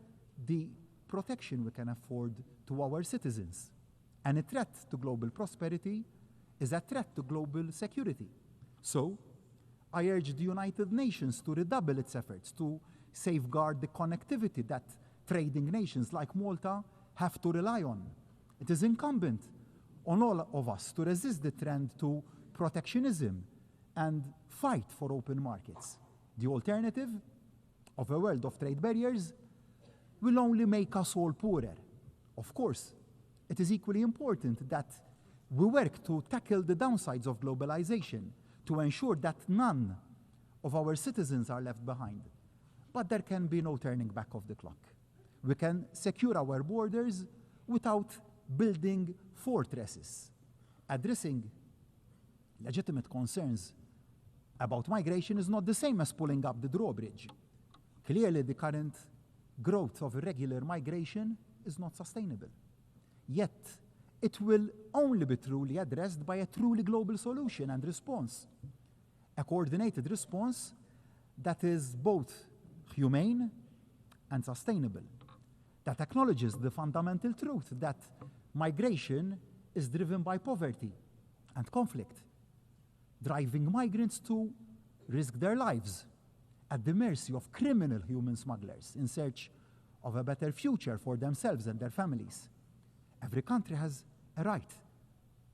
K: the protection we can afford to our citizens. And a threat to global prosperity is a threat to global security. So, I urge the United Nations to redouble its efforts to safeguard the connectivity that trading nations like Malta have to rely on. It is incumbent on all of us to resist the trend to protectionism and fight for open markets. The alternative of a world of trade barriers will only make us all poorer. Of course, it is equally important that we work to tackle the downsides of globalization to ensure that none of our citizens are left behind. But there can be no turning back of the clock. We can secure our borders without building fortresses. Addressing legitimate concerns about migration is not the same as pulling up the drawbridge. Clearly, the current growth of irregular migration is not sustainable. Yet, it will only be truly addressed by a truly global solution and response. A coordinated response that is both humane and sustainable, that acknowledges the fundamental truth that migration is driven by poverty and conflict, driving migrants to risk their lives at the mercy of criminal human smugglers in search of a better future for themselves and their families. Every country has a right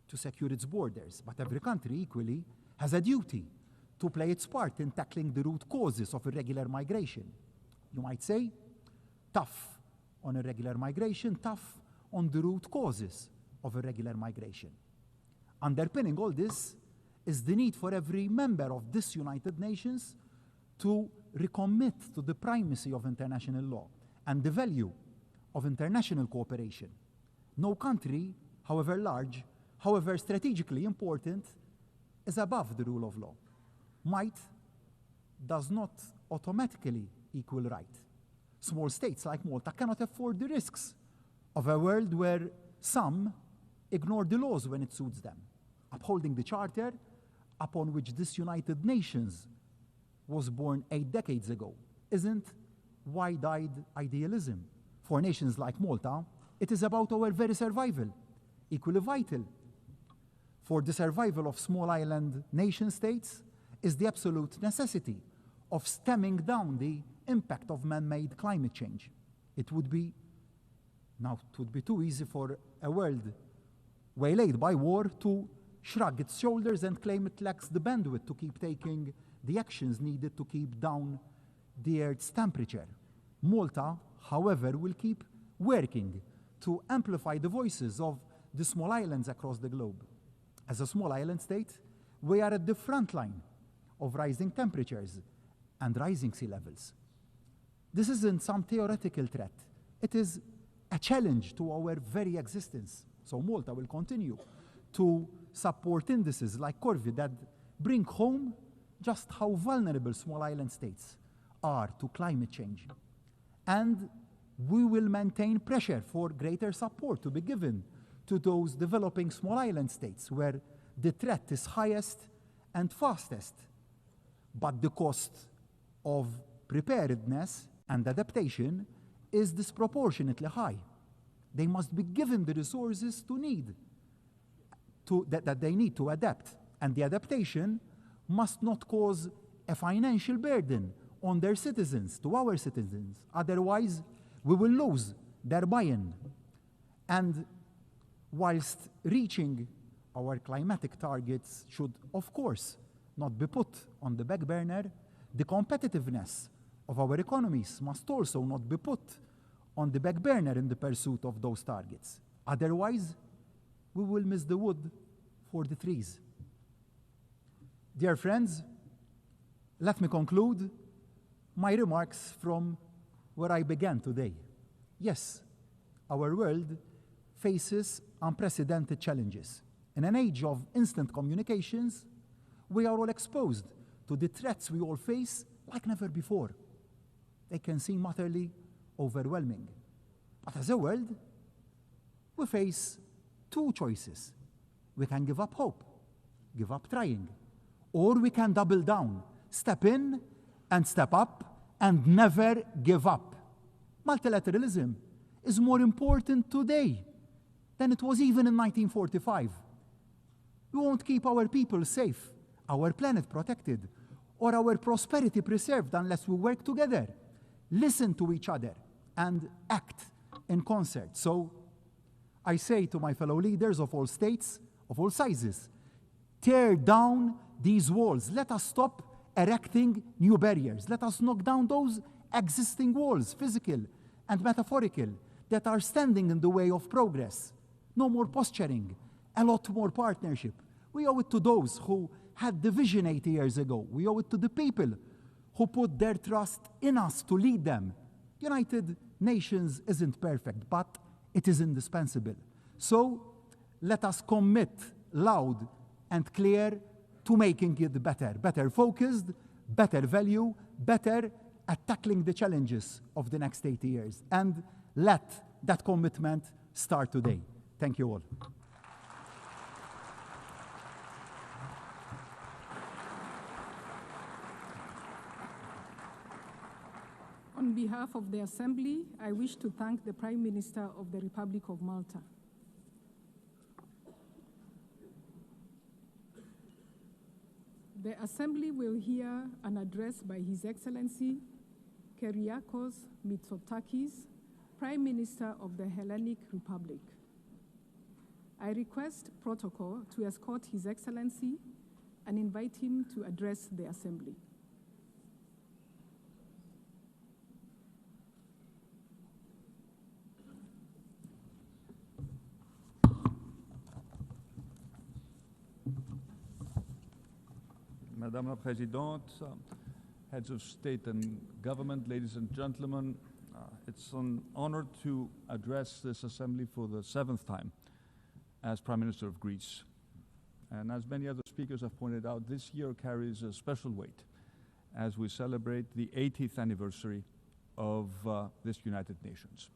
K: to secure its borders, but every country equally has a duty to play its part in tackling the root causes of irregular migration. You might say, tough on irregular migration, tough on the root causes of irregular migration. Underpinning all this is the need for every member of this United Nations to recommit to the primacy of international law and the value of international cooperation. No country, however large, however strategically important, is above the rule of law. Might does not automatically equal right. Small states like Malta cannot afford the risks of a world where some ignore the laws when it suits them. Upholding the charter upon which this United Nations was born 8 decades ago isn't wide-eyed idealism. For nations like Malta, it is about our very survival, equally vital. For the survival of small island nation states is the absolute necessity of stemming down the impact of man-made climate change. It would be too easy for a world waylaid by war to shrug its shoulders and claim it lacks the bandwidth to keep taking the actions needed to keep down the Earth's temperature. Malta, however, will keep working to amplify the voices of the small islands across the globe. As a small island state, we are at the front line of rising temperatures and rising sea levels. This isn't some theoretical threat. It is a challenge to our very existence. So Malta will continue to support indices like Corvi that bring home just how vulnerable small island states are to climate change. And we will maintain pressure for greater support to be given to those developing small island states where the threat is highest and fastest. But the cost of preparedness and adaptation is disproportionately high. They must be given the resources that they need to adapt. And the adaptation must not cause a financial burden on their citizens, to our citizens. Otherwise, we will lose their buy-in. And whilst reaching our climatic targets should, of course, not be put on the back burner, the competitiveness of our economies must also not be put on the back burner in the pursuit of those targets. Otherwise, we will miss the wood for the trees. Dear friends, let me conclude my remarks from where I began today. Yes, our world faces unprecedented challenges. In an age of instant communications, we are all exposed to the threats we all face like never before. They can seem utterly overwhelming. But as a world, we face two choices. We can give up hope, give up trying, or we can double down, step in and step up and never give up. Multilateralism is more important today than it was even in 1945. We won't keep our people safe, our planet protected, or our prosperity preserved unless we work together, listen to each other, and act in concert. So I say to my fellow leaders of all states, of all sizes, tear down these walls. Let us stop erecting new barriers. Let us knock down those existing walls, physical and metaphorical, that are standing in the way of progress. No more posturing, a lot more partnership. We owe it to those who had the vision 80 years ago. We owe it to the people who put their trust in us to lead them. United Nations isn't perfect, but it is indispensable. So let us commit loud and clear to making it better focused, better value, better at tackling the challenges of the next 80 years. And let that commitment start today. Thank you all.
L: On behalf of the Assembly, I wish to thank the Prime Minister of the Republic of Malta. The Assembly will hear an address by His Excellency Kyriakos Mitsotakis, Prime Minister of the Hellenic Republic. I request protocol to escort His Excellency and invite him to address the Assembly.
M: Madame la Présidente, heads of state and government, ladies and gentlemen, it's an honor to address this assembly for the 7th time as Prime Minister of Greece. And as many other speakers have pointed out, this year carries a special weight as we celebrate the 80th anniversary of this United Nations.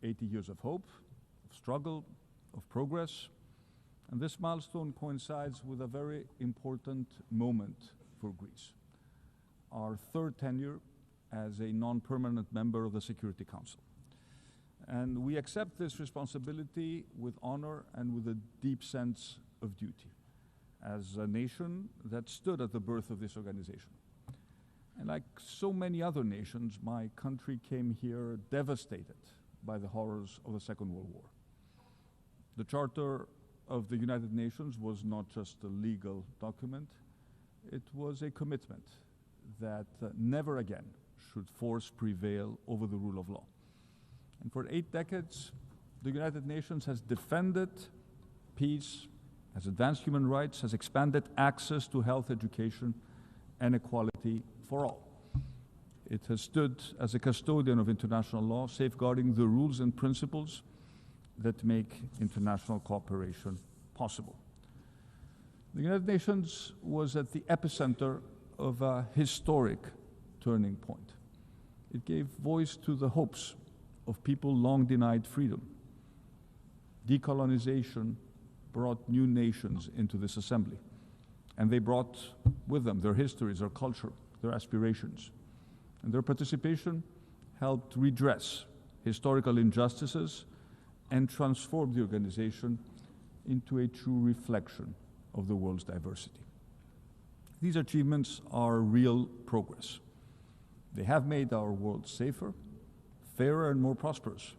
M: 80 years of hope, of struggle, of progress. And this milestone coincides with a very important moment for Greece, our 3rd tenure as a non-permanent member of the Security Council. And we accept this responsibility with honor and with a deep sense of duty as a nation that stood at the birth of this organization. And like so many other nations, my country came here devastated by the horrors of the Second World War. The Charter of the United Nations was not just a legal document, it was a commitment that never again should force prevail over the rule of law. And for 8 decades, the United Nations has defended peace, has advanced human rights, has expanded access to health, education, and equality for all. It has stood as a custodian of international law, safeguarding the rules and principles that make international cooperation possible. The United Nations was at the epicenter of a historic turning point. It gave voice to the hopes of people long denied freedom. Decolonization brought new nations into this assembly, And they brought with them their histories, their culture, their aspirations. And their participation helped redress historical injustices and transform the organization into a true reflection of the world's diversity. These achievements are real progress. They have made our world safer, fairer, and more prosperous.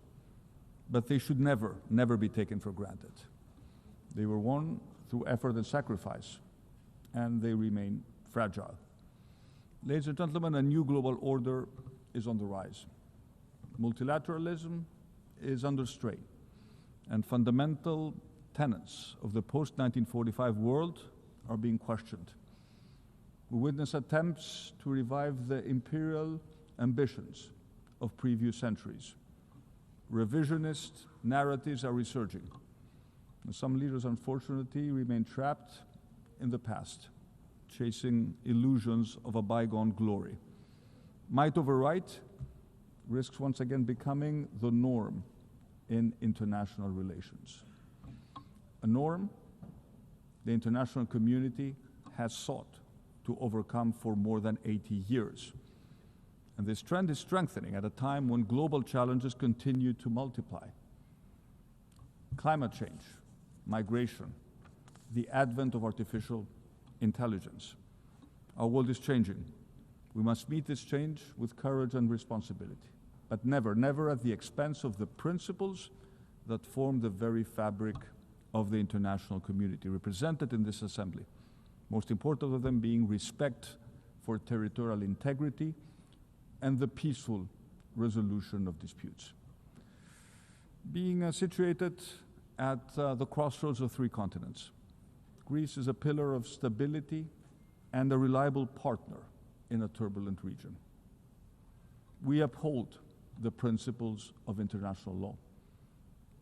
M: But they should never, never be taken for granted. They were won through effort and sacrifice, and they remain fragile. Ladies and gentlemen, a new global order is on the rise. Multilateralism is under strain, and fundamental tenets of the post-1945 world are being questioned. We witness attempts to revive the imperial ambitions of previous centuries. Revisionist narratives are resurging, and some leaders, unfortunately, remain trapped in the past, chasing illusions of a bygone glory. Might over right risks once again becoming the norm in international relations. A norm the international community has sought to overcome for more than 80 years. And this trend is strengthening at a time when global challenges continue to multiply. Climate change, migration, the advent of artificial intelligence. Our world is changing. We must meet this change with courage and responsibility, but never, never at the expense of the principles that form the very fabric of the international community represented in this assembly. Most important of them being respect for territorial integrity and the peaceful resolution of disputes. Being situated at the crossroads of three continents, Greece is a pillar of stability and a reliable partner in a turbulent region. We uphold the principles of international law.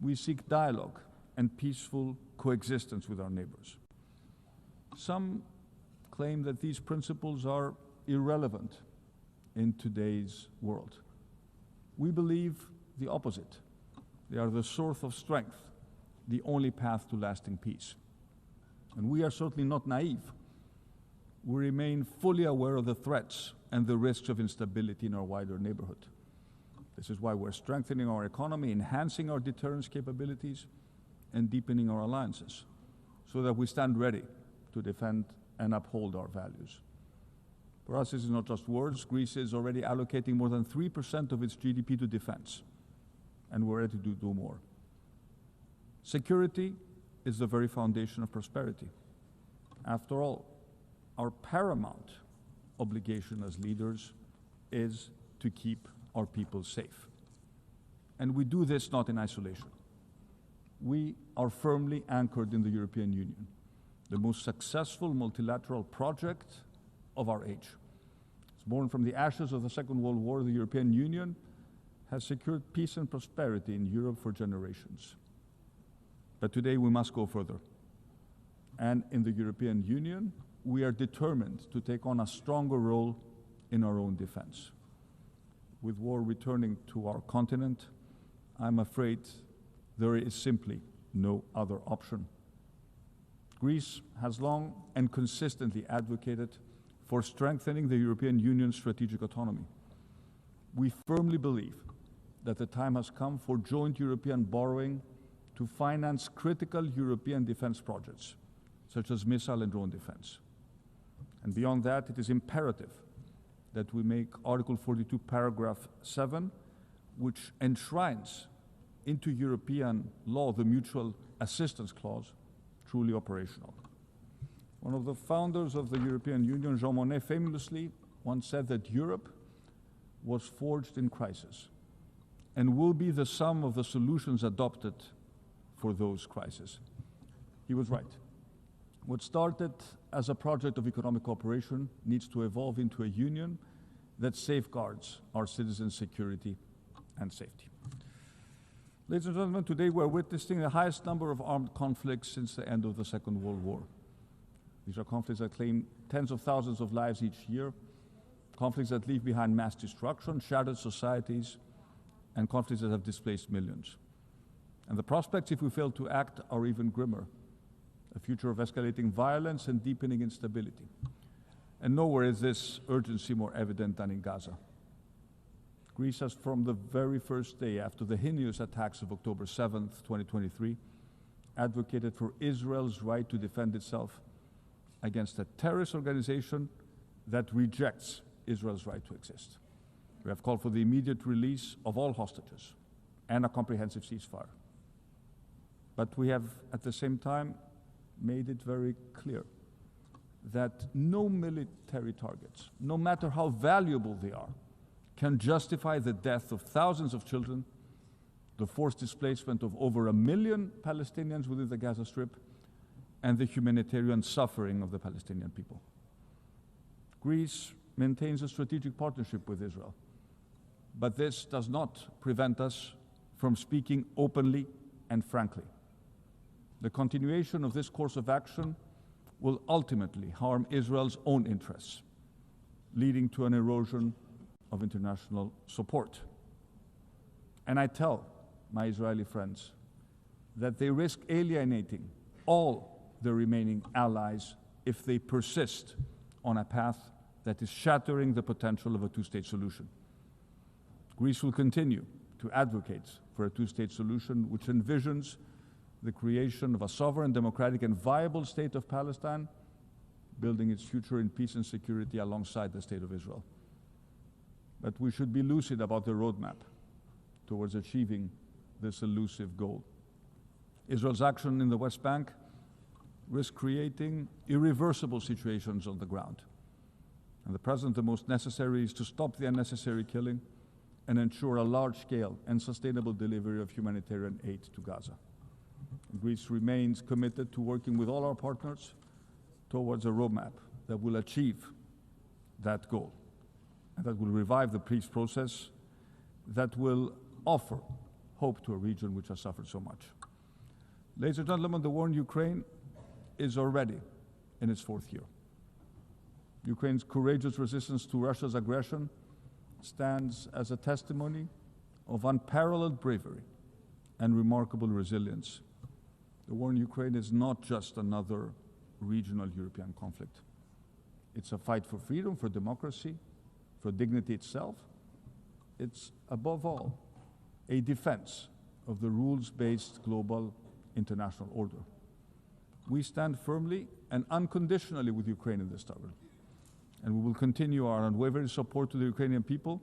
M: We seek dialogue and peaceful coexistence with our neighbors. Some claim that these principles are irrelevant in today's world. We believe the opposite. They are the source of strength, the only path to lasting peace. And we are certainly not naive. We remain fully aware of the threats and the risks of instability in our wider neighborhood. This is why we're strengthening our economy, enhancing our deterrence capabilities, and deepening our alliances, so that we stand ready to defend and uphold our values. For us, this is not just words. Greece is already allocating more than 3% of its GDP to defense, and we're ready to do more. Security is the very foundation of prosperity. After all, our paramount obligation as leaders is to keep our people safe. And we do this not in isolation. We are firmly anchored in the European Union, the most successful multilateral project of our age. It's born from the ashes of the Second World War. The European Union has secured peace and prosperity in Europe for generations. But today we must go further. And in the European Union, we are determined to take on a stronger role in our own defense. With war returning to our continent, I'm afraid there is simply no other option. Greece has long and consistently advocated for strengthening the European Union's strategic autonomy. We firmly believe that the time has come for joint European borrowing to finance critical European defense projects, such as missile and drone defense. And beyond that, it is imperative that we make Article 42, paragraph 7, which enshrines into European law the mutual assistance clause, truly operational. One of the founders of the European Union, Jean Monnet, famously once said that Europe was forged in crisis and will be the sum of the solutions adopted for those crises. He was right. What started as a project of economic cooperation needs to evolve into a union that safeguards our citizens' security and safety. Ladies and gentlemen, today we're witnessing the highest number of armed conflicts since the end of the Second World War. These are conflicts that claim tens of thousands of lives each year, conflicts that leave behind mass destruction, shattered societies, and conflicts that have displaced millions. And the prospects, if we fail to act, are even grimmer. a future of escalating violence and deepening instability. And nowhere is this urgency more evident than in Gaza. Greece has, from the very first day after the heinous attacks of October 7th, 2023, advocated for Israel's right to defend itself against a terrorist organization that rejects Israel's right to exist. We have called for the immediate release of all hostages and a comprehensive ceasefire. But we have, at the same time, made it very clear that no military targets, no matter how valuable they are, can justify the death of thousands of children, the forced displacement of over 1 million Palestinians within the Gaza Strip, and the humanitarian suffering of the Palestinian people. Greece maintains a strategic partnership with Israel, but this does not prevent us from speaking openly and frankly. The continuation of this course of action will ultimately harm Israel's own interests, leading to an erosion of international support. And I tell my Israeli friends that they risk alienating all the remaining allies if they persist on a path that is shattering the potential of a two-state solution. Greece will continue to advocate for a two-state solution which envisions the creation of a sovereign, democratic, and viable state of Palestine, building its future in peace and security alongside the state of Israel. But we should be lucid about the roadmap towards achieving this elusive goal. Israel's action in the West Bank risks creating irreversible situations on the ground. And at present, the most necessary is to stop the unnecessary killing and ensure a large-scale and sustainable delivery of humanitarian aid to Gaza. Greece remains committed to working with all our partners towards a roadmap that will achieve that goal, and that will revive the peace process, that will offer hope to a region which has suffered so much. Ladies and gentlemen, the war in Ukraine is already in its 4th year. Ukraine's courageous resistance to Russia's aggression stands as a testimony of unparalleled bravery and remarkable resilience. The war in Ukraine is not just another regional European conflict. It's a fight for freedom, for democracy, for dignity itself. It's, above all, a defense of the rules-based global international order. We stand firmly and unconditionally with Ukraine in this struggle, and we will continue our unwavering support to the Ukrainian people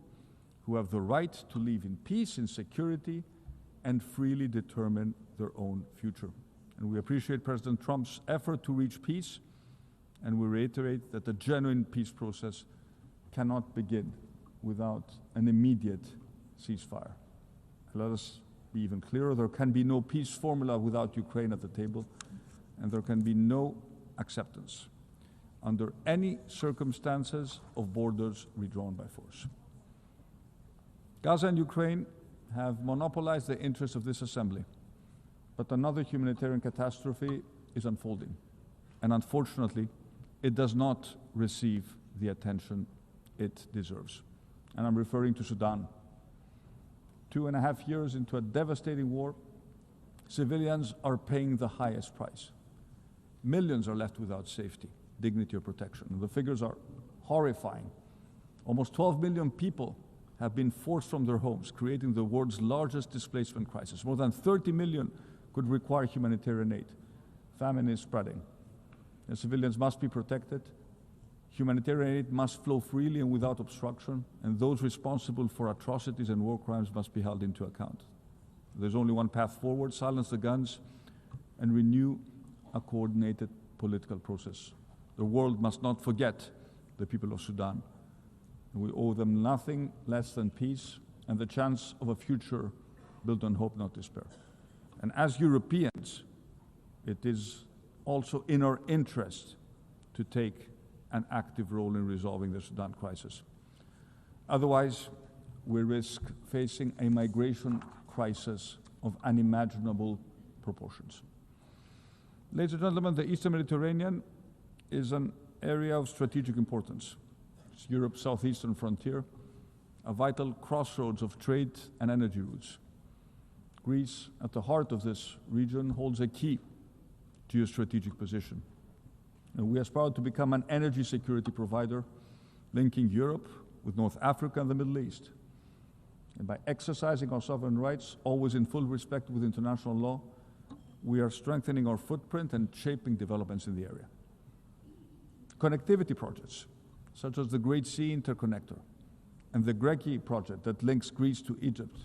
M: who have the right to live in peace, in security, and freely determine their own future. And we appreciate President Trump's effort to reach peace, and we reiterate that a genuine peace process cannot begin without an immediate ceasefire. Let us be even clearer, there can be no peace formula without Ukraine at the table, and there can be no acceptance under any circumstances of borders redrawn by force. Gaza and Ukraine have monopolized the interests of this assembly, but another humanitarian catastrophe is unfolding, and unfortunately, it does not receive the attention it deserves. And I'm referring to Sudan. 2.5 years into a devastating war, civilians are paying the highest price. Millions are left without safety, dignity, or protection. And the figures are horrifying. Almost 12 million people have been forced from their homes, creating the world's largest displacement crisis. More than 30 million could require humanitarian aid. Famine is spreading. And civilians must be protected. Humanitarian aid must flow freely and without obstruction, and those responsible for atrocities and war crimes must be held into account. There's only one path forward: silence the guns and renew a coordinated political process. The world must not forget the people of Sudan. We owe them nothing less than peace and the chance of a future built on hope, not despair. And as Europeans, it is also in our interest to take an active role in resolving the Sudan crisis. Otherwise, we risk facing a migration crisis of unimaginable proportions. Ladies and gentlemen, the Eastern Mediterranean is an area of strategic importance. It's Europe's southeastern frontier, a vital crossroads of trade and energy routes. Greece, at the heart of this region, holds a key geostrategic position. And we aspire to become an energy security provider, linking Europe with North Africa and the Middle East. And by exercising our sovereign rights, always in full respect with international law, we are strengthening our footprint and shaping developments in the area. Connectivity projects, such as the Great Sea Interconnector and the Greki project that links Greece to Egypt,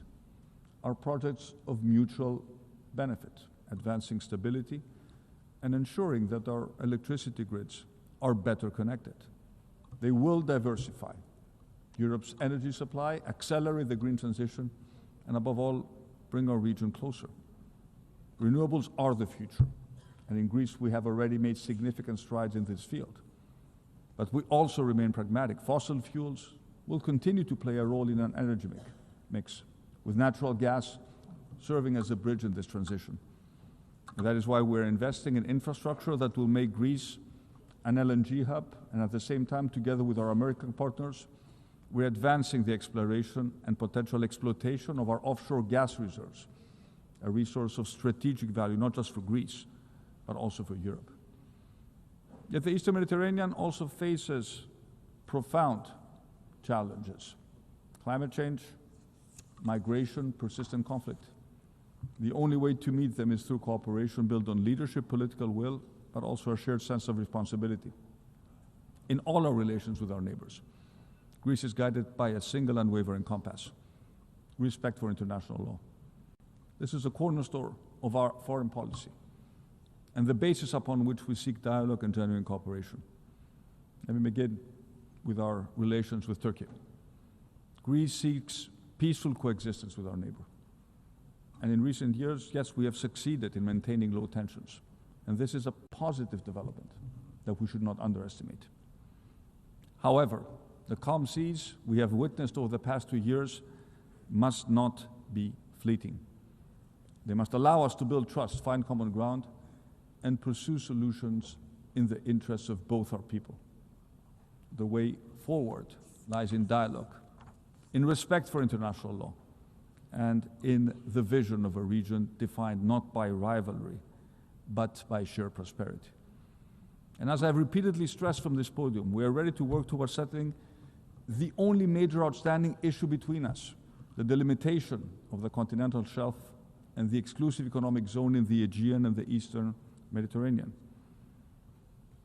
M: are projects of mutual benefit, advancing stability and ensuring that our electricity grids are better connected. They will diversify Europe's energy supply, accelerate the green transition, and above all, bring our region closer. Renewables are the future, and in Greece we have already made significant strides in this field. But we also remain pragmatic. Fossil fuels will continue to play a role in an energy mix, with natural gas serving as a bridge in this transition. And that is why we're investing in infrastructure that will make Greece an LNG hub, and at the same time, together with our American partners, we're advancing the exploration and potential exploitation of our offshore gas reserves, a resource of strategic value, not just for Greece, but also for Europe. Yet the Eastern Mediterranean also faces profound challenges: climate change, migration, persistent conflict. The only way to meet them is through cooperation built on leadership, political will, but also a shared sense of responsibility. In all our relations with our neighbors, Greece is guided by a single unwavering compass: respect for international law. This is a cornerstone of our foreign policy and the basis upon which we seek dialogue and genuine cooperation. Let me begin with our relations with Turkey. Greece seeks peaceful coexistence with our neighbor. And in recent years, yes, we have succeeded in maintaining low tensions. And this is a positive development that we should not underestimate. However, the calm seas we have witnessed over the past 2 years must not be fleeting. They must allow us to build trust, find common ground, and pursue solutions in the interests of both our people. The way forward lies in dialogue, in respect for international law, and in the vision of a region defined not by rivalry, but by shared prosperity. And as I've repeatedly stressed from this podium, we are ready to work towards settling the only major outstanding issue between us, the delimitation of the continental shelf and the exclusive economic zone in the Aegean and the Eastern Mediterranean.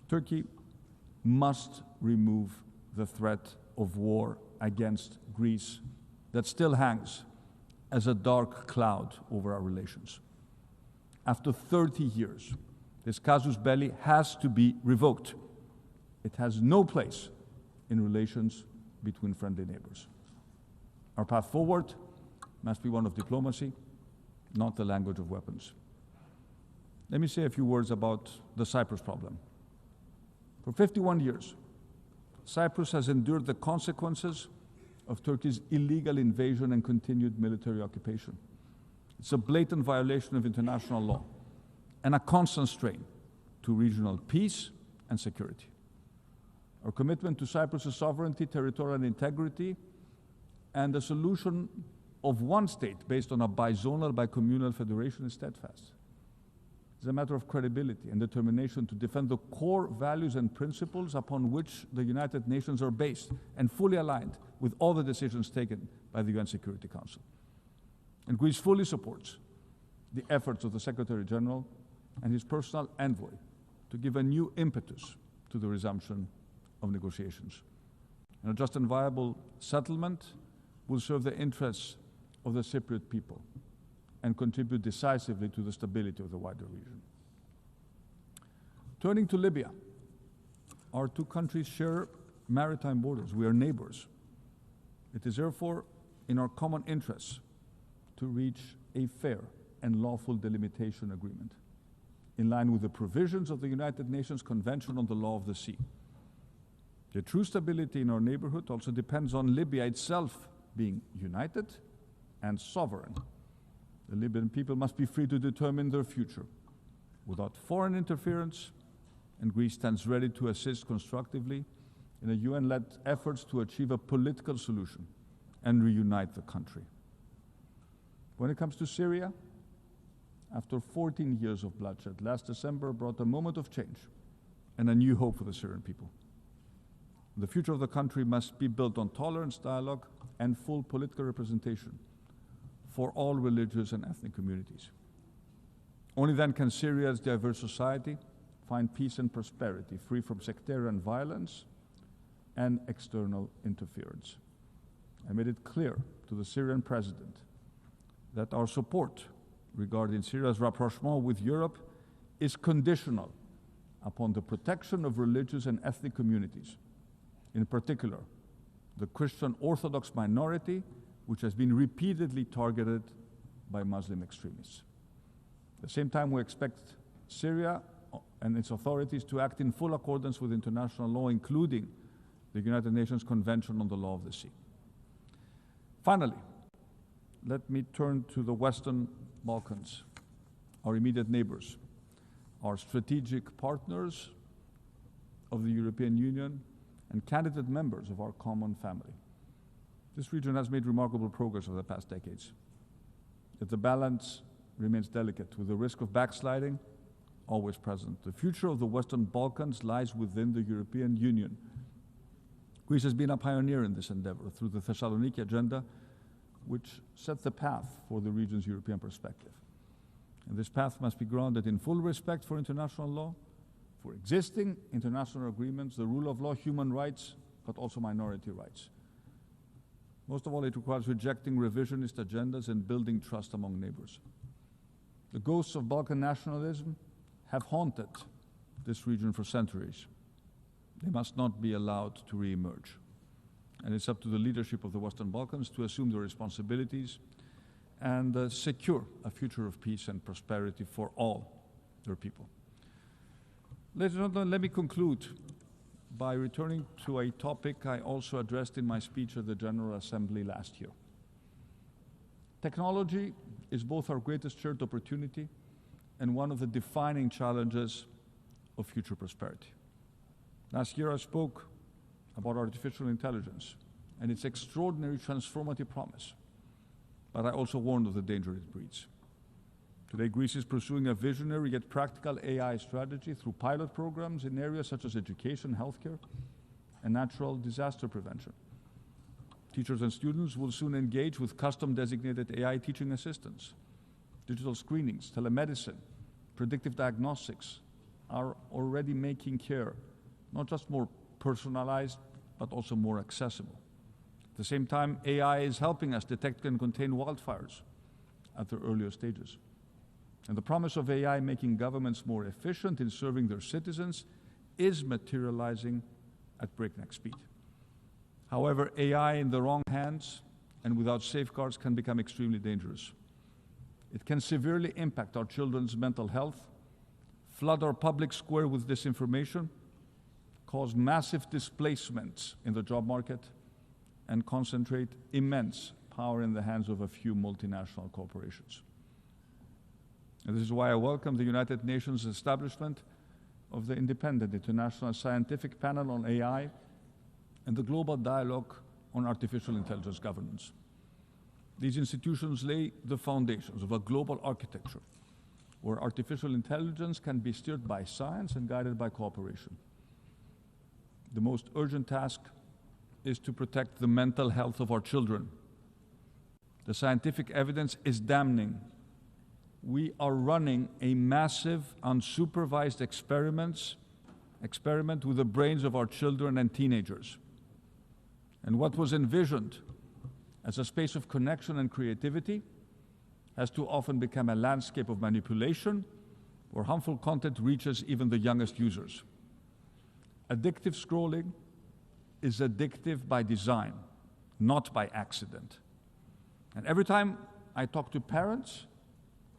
M: Turkey must remove the threat of war against Greece that still hangs as a dark cloud over our relations. After 30 years, this casus belli has to be revoked. It has no place in relations between friendly neighbors. Our path forward must be one of diplomacy, not the language of weapons. Let me say a few words about the Cyprus problem. For 51 years, Cyprus has endured the consequences of Turkey's illegal invasion and continued military occupation. It's a blatant violation of international law and a constant strain to regional peace and security. Our commitment to Cyprus's sovereignty, territorial integrity, and a solution of one state based on a bizonal, bicommunal federation is steadfast. It's a matter of credibility and determination to defend the core values and principles upon which the United Nations are based and fully aligned with all the decisions taken by the UN Security Council. And Greece fully supports the efforts of the Secretary General and his personal envoy to give a new impetus to the resumption of negotiations. And a just and viable settlement will serve the interests of the Cypriot people and contribute decisively to the stability of the wider region. Turning to Libya, our two countries share maritime borders. We are neighbors. It is therefore in our common interests to reach a fair and lawful delimitation agreement in line with the provisions of the United Nations Convention on the Law of the Sea. The true stability in our neighborhood also depends on Libya itself being united and sovereign. The Libyan people must be free to determine their future without foreign interference, and Greece stands ready to assist constructively in a UN-led efforts to achieve a political solution and reunite the country. When it comes to Syria, after 14 years of bloodshed, last December brought a moment of change and a new hope for the Syrian people. The future of the country must be built on tolerance, dialogue, and full political representation for all religious and ethnic communities. Only then can Syria's diverse society find peace and prosperity, free from sectarian violence and external interference. I made it clear to the Syrian president that our support regarding Syria's rapprochement with Europe is conditional upon the protection of religious and ethnic communities, in particular, the Christian Orthodox minority, which has been repeatedly targeted by Muslim extremists. At the same time, we expect Syria and its authorities to act in full accordance with international law, including the United Nations Convention on the Law of the Sea. Finally, let me turn to the Western Balkans, our immediate neighbors, our strategic partners of the European Union, and candidate members of our common family. This region has made remarkable progress over the past decades, yet the balance remains delicate, with the risk of backsliding always present. The future of the Western Balkans lies within the European Union. Greece has been a pioneer in this endeavor through the Thessaloniki Agenda, which set the path for the region's European perspective. And this path must be grounded in full respect for international law, for existing international agreements, the rule of law, human rights, but also minority rights. Most of all, it requires rejecting revisionist agendas and building trust among neighbors. The ghosts of Balkan nationalism have haunted this region for centuries. They must not be allowed to re-emerge. And it's up to the leadership of the Western Balkans to assume their responsibilities and secure a future of peace and prosperity for all their people. Ladies and gentlemen, let me conclude by returning to a topic I also addressed in my speech at the General Assembly last year. Technology is both our greatest shared opportunity and one of the defining challenges of future prosperity. Last year I spoke about artificial intelligence and its extraordinary transformative promise, but I also warned of the danger it breeds. Today, Greece is pursuing a visionary yet practical AI strategy through pilot programs in areas such as education, healthcare, and natural disaster prevention. Teachers and students will soon engage with custom-designated AI teaching assistants. Digital screenings, telemedicine, predictive diagnostics are already making care not just more personalized, but also more accessible. At the same time, AI is helping us detect and contain wildfires at their earlier stages. And the promise of AI making governments more efficient in serving their citizens is materializing at breakneck speed. However, AI in the wrong hands and without safeguards can become extremely dangerous. It can severely impact our children's mental health, flood our public square with disinformation, cause massive displacements in the job market, and concentrate immense power in the hands of a few multinational corporations. And this is why I welcome the United Nations establishment of the Independent International Scientific Panel on AI and the Global Dialogue on Artificial Intelligence Governance. These institutions lay the foundations of a global architecture where artificial intelligence can be steered by science and guided by cooperation. The most urgent task is to protect the mental health of our children. The scientific evidence is damning. We are running a massive, unsupervised experiment with the brains of our children and teenagers. And what was envisioned as a space of connection and creativity has too often become a landscape of manipulation where harmful content reaches even the youngest users. Addictive scrolling is addictive by design, not by accident. And every time I talk to parents,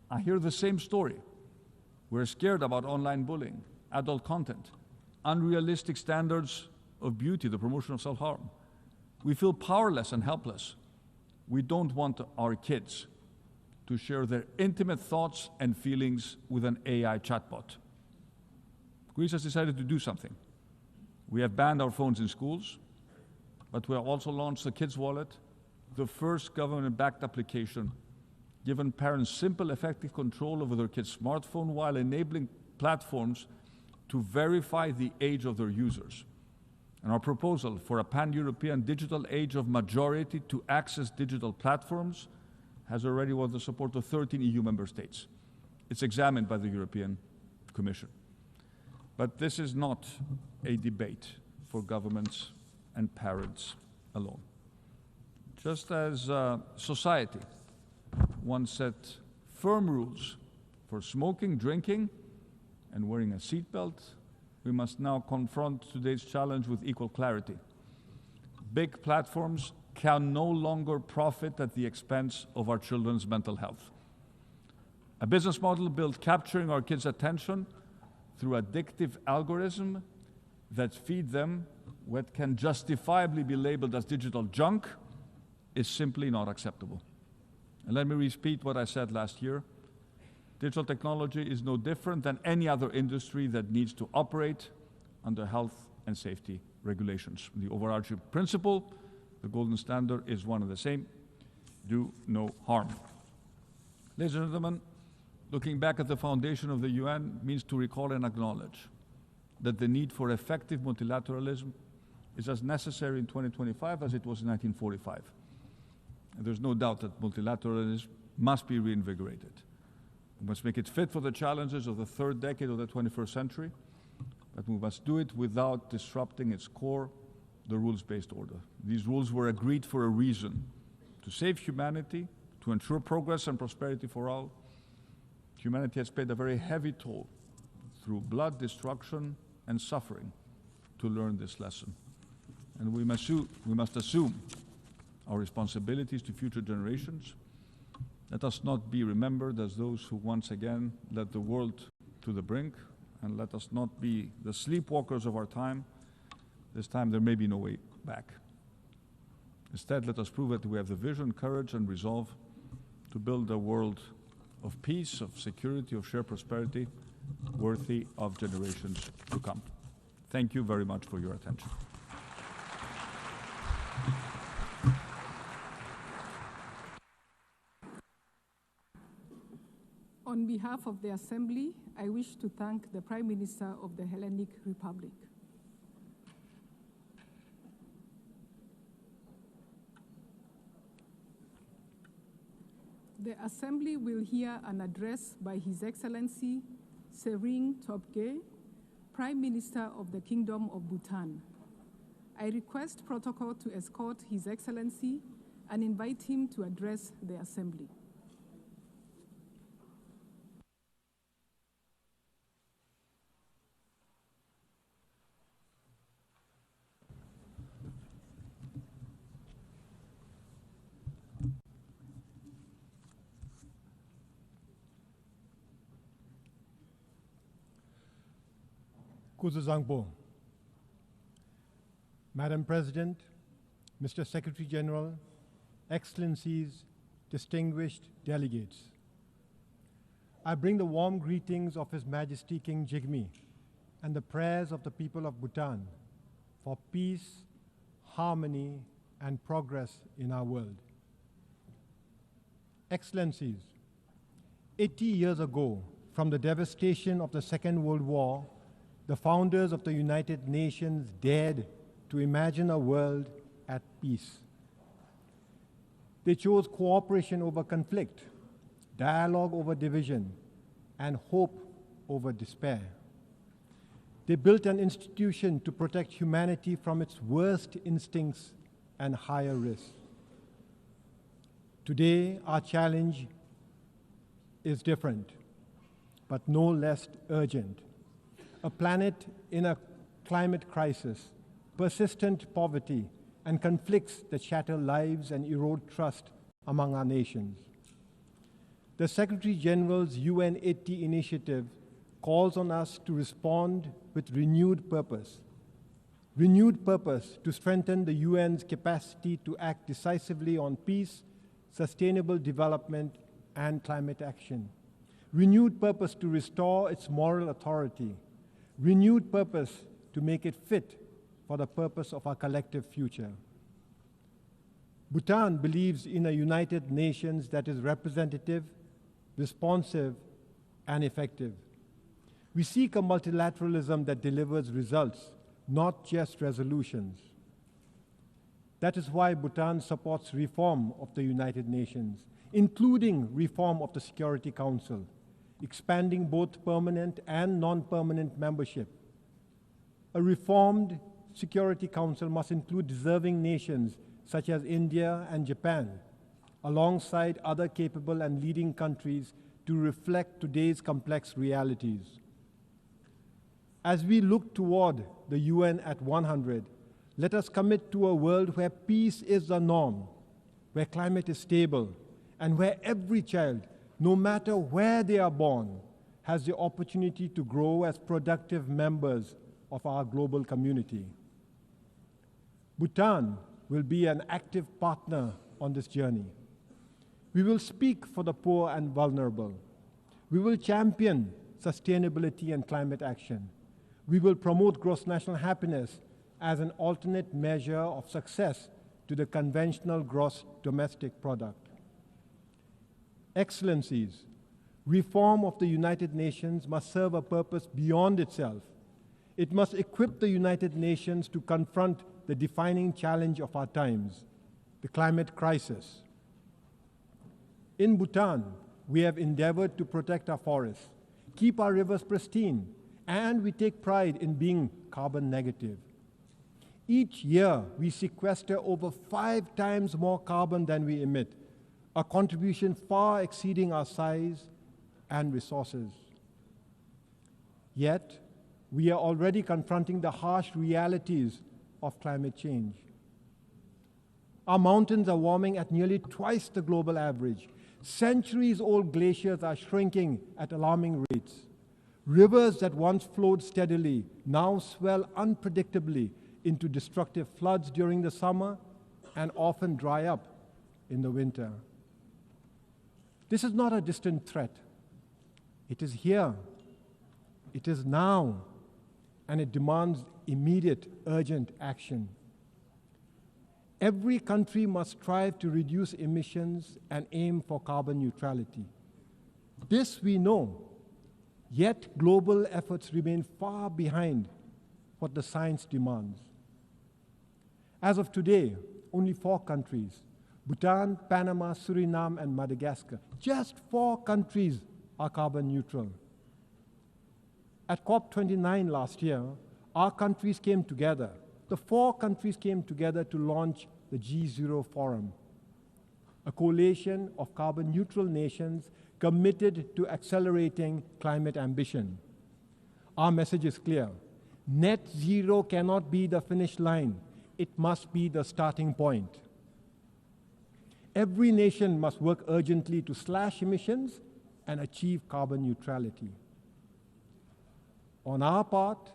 M: I hear the same story. We're scared about online bullying, adult content, unrealistic standards of beauty, the promotion of self-harm. We feel powerless and helpless. We don't want our kids to share their intimate thoughts and feelings with an AI chatbot. Greece has decided to do something. We have banned our phones in schools, but we have also launched the Kids Wallet, the first government-backed application given parents simple, effective control over their kids' smartphone while enabling platforms to verify the age of their users. And our proposal for a pan-European digital age of majority to access digital platforms has already won the support of 13 EU member states. It's examined by the European Commission. But this is not a debate for governments and parents alone. Just as society once set firm rules for smoking, drinking, and wearing a seatbelt, we must now confront today's challenge with equal clarity. Big platforms can no longer profit at the expense of our children's mental health. A business model built capturing our kids' attention through addictive algorithms that feed them what can justifiably be labeled as digital junk is simply not acceptable. And let me repeat what I said last year. Digital technology is no different than any other industry that needs to operate under health and safety regulations. The overarching principle, the golden standard, is one and the same: do no harm. Ladies and gentlemen, looking back at the foundation of the UN means to recall and acknowledge that the need for effective multilateralism is as necessary in 2025 as it was in 1945. And there's no doubt that multilateralism must be reinvigorated. We must make it fit for the challenges of the third decade of the 21st century, but we must do it without disrupting its core, the rules-based order. These rules were agreed for a reason: to save humanity, to ensure progress and prosperity for all. Humanity has paid a very heavy toll through blood, destruction, and suffering to learn this lesson. And we must assume our responsibilities to future generations. Let us not be remembered as those who once again led the world to the brink, and let us not be the sleepwalkers of our time. This time there may be no way back. Instead, let us prove that we have the vision, courage, and resolve to build a world of peace, of security, of shared prosperity, worthy of generations to come. Thank you very much for your attention.
L: On behalf of the Assembly, I wish to thank the Prime Minister of the Hellenic Republic. The Assembly will hear an address by His Excellency Sering Topgay, Prime Minister of the Kingdom of Bhutan. I request protocol to escort His Excellency and invite him to address the Assembly.
N: Kuzuzangpo. Madam President, Mr. Secretary General, Excellencies, distinguished delegates, I bring the warm greetings of His Majesty King Jigme and the prayers of the people of Bhutan for peace, harmony, and progress in our world. Excellencies, 80 years ago, from the devastation of the Second World War, the founders of the United Nations dared to imagine a world at peace. They chose cooperation over conflict, dialogue over division, and hope over despair. They built an institution to protect humanity from its worst instincts and higher risks. Today, our challenge is different, but no less urgent. A planet in a climate crisis, persistent poverty, and conflicts that shatter lives and erode trust among our nations. The Secretary General's UN 80 initiative calls on us to respond with renewed purpose to strengthen the UN's capacity to act decisively on peace, sustainable development, and climate action. Renewed purpose to restore its moral authority. Renewed purpose to make it fit for the purpose of our collective future. Bhutan believes in a United Nations that is representative, responsive, and effective. We seek a multilateralism that delivers results, not just resolutions. That is why Bhutan supports reform of the United Nations, including reform of the Security Council, expanding both permanent and non-permanent membership. A reformed Security Council must include deserving nations such as India and Japan, alongside other capable and leading countries to reflect today's complex realities. As we look toward the UN at 100, let us commit to a world where peace is the norm, where climate is stable, and where every child, no matter where they are born, has the opportunity to grow as productive members of our global community. Bhutan will be an active partner on this journey. We will speak for the poor and vulnerable. We will champion sustainability and climate action. We will promote gross national happiness as an alternate measure of success to the conventional gross domestic product. Excellencies, reform of the United Nations must serve a purpose beyond itself. It must equip the United Nations to confront the defining challenge of our times, the climate crisis. In Bhutan, we have endeavored to protect our forests, keep our rivers pristine, and we take pride in being carbon negative. Each year, we sequester over 5 times more carbon than we emit, a contribution far exceeding our size and resources. Yet, we are already confronting the harsh realities of climate change. Our mountains are warming at nearly twice the global average. Centuries-old glaciers are shrinking at alarming rates. Rivers that once flowed steadily now swell unpredictably into destructive floods during the summer and often dry up in the winter. This is not a distant threat. It is here. It is now. And it demands immediate, urgent action. Every country must strive to reduce emissions and aim for carbon neutrality. This we know, yet global efforts remain far behind what the science demands. As of today, only 4 countries, Bhutan, Panama, Suriname, and Madagascar, just 4 countries are carbon neutral. At COP29 last year, our countries came together. The 4 countries came together to launch the G0 Forum, a coalition of carbon neutral nations committed to accelerating climate ambition. Our message is clear. Net zero cannot be the finish line. It must be the starting point. Every nation must work urgently to slash emissions and achieve carbon neutrality. On our part,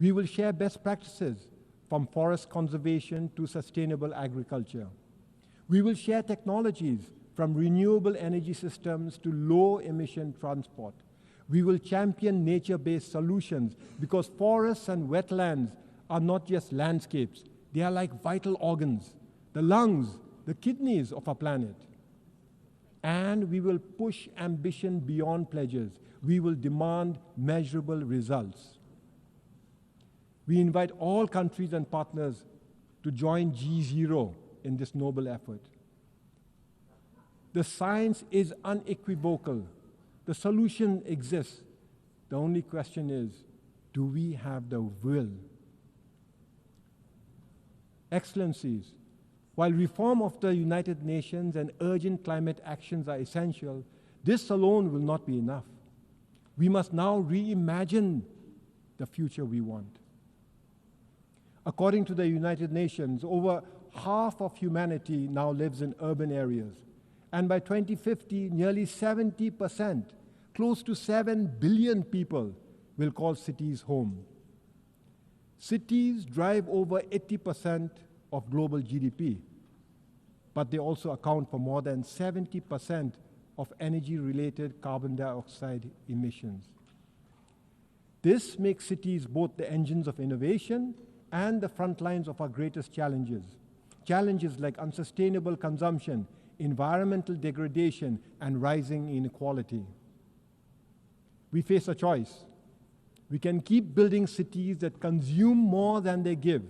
N: we will share best practices from forest conservation to sustainable agriculture. We will share technologies from renewable energy systems to low-emission transport. We will champion nature-based solutions because forests and wetlands are not just landscapes. They are like vital organs, the lungs, the kidneys of our planet. And we will push ambition beyond pledges. We will demand measurable results. We invite all countries and partners to join G0 in this noble effort. The science is unequivocal. The solution exists. The only question is, do we have the will? Excellencies, while reform of the United Nations and urgent climate actions are essential, this alone will not be enough. We must now reimagine the future we want. According to the United Nations, over half of humanity now lives in urban areas. And by 2050, nearly 70%, close to 7 billion people, will call cities home. Cities drive over 80% of global GDP, but they also account for more than 70% of energy-related carbon dioxide emissions. This makes cities both the engines of innovation and the front lines of our greatest challenges. challenges like unsustainable consumption, environmental degradation, and rising inequality. We face a choice. We can keep building cities that consume more than they give,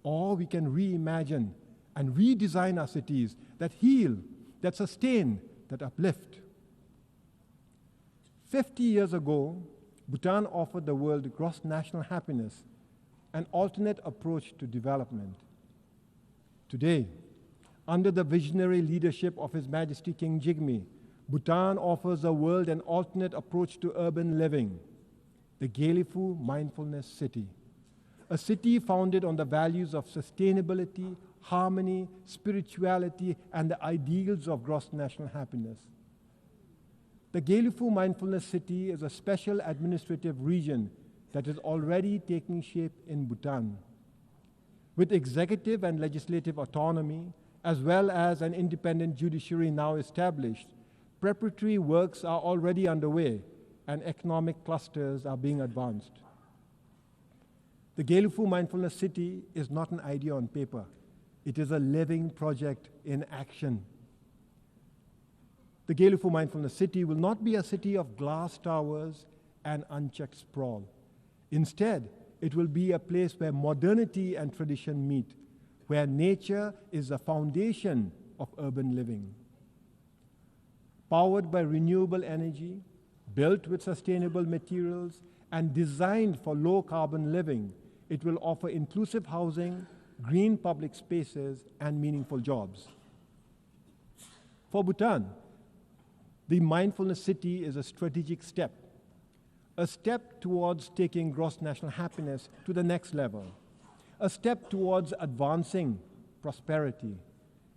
N: or we can reimagine and redesign our cities that heal, that sustain, that uplift. 50 years ago, Bhutan offered the world gross national happiness, an alternate approach to development. Today, under the visionary leadership of His Majesty King Jigme, Bhutan offers the world an alternate approach to urban living, the Gelifu Mindfulness City, a city founded on the values of sustainability, harmony, spirituality, and the ideals of gross national happiness. The Gelifu Mindfulness City is a special administrative region that is already taking shape in Bhutan. With executive and legislative autonomy, as well as an independent judiciary now established, preparatory works are already underway and economic clusters are being advanced. The Gelifu Mindfulness City is not an idea on paper. It is a living project in action. The Gelifu Mindfulness City will not be a city of glass towers and unchecked sprawl. Instead, it will be a place where modernity and tradition meet, where nature is the foundation of urban living. Powered by renewable energy, built with sustainable materials, and designed for low-carbon living, it will offer inclusive housing, green public spaces, and meaningful jobs. For Bhutan, the Mindfulness City is a strategic step towards taking gross national happiness to the next level, a step towards advancing prosperity,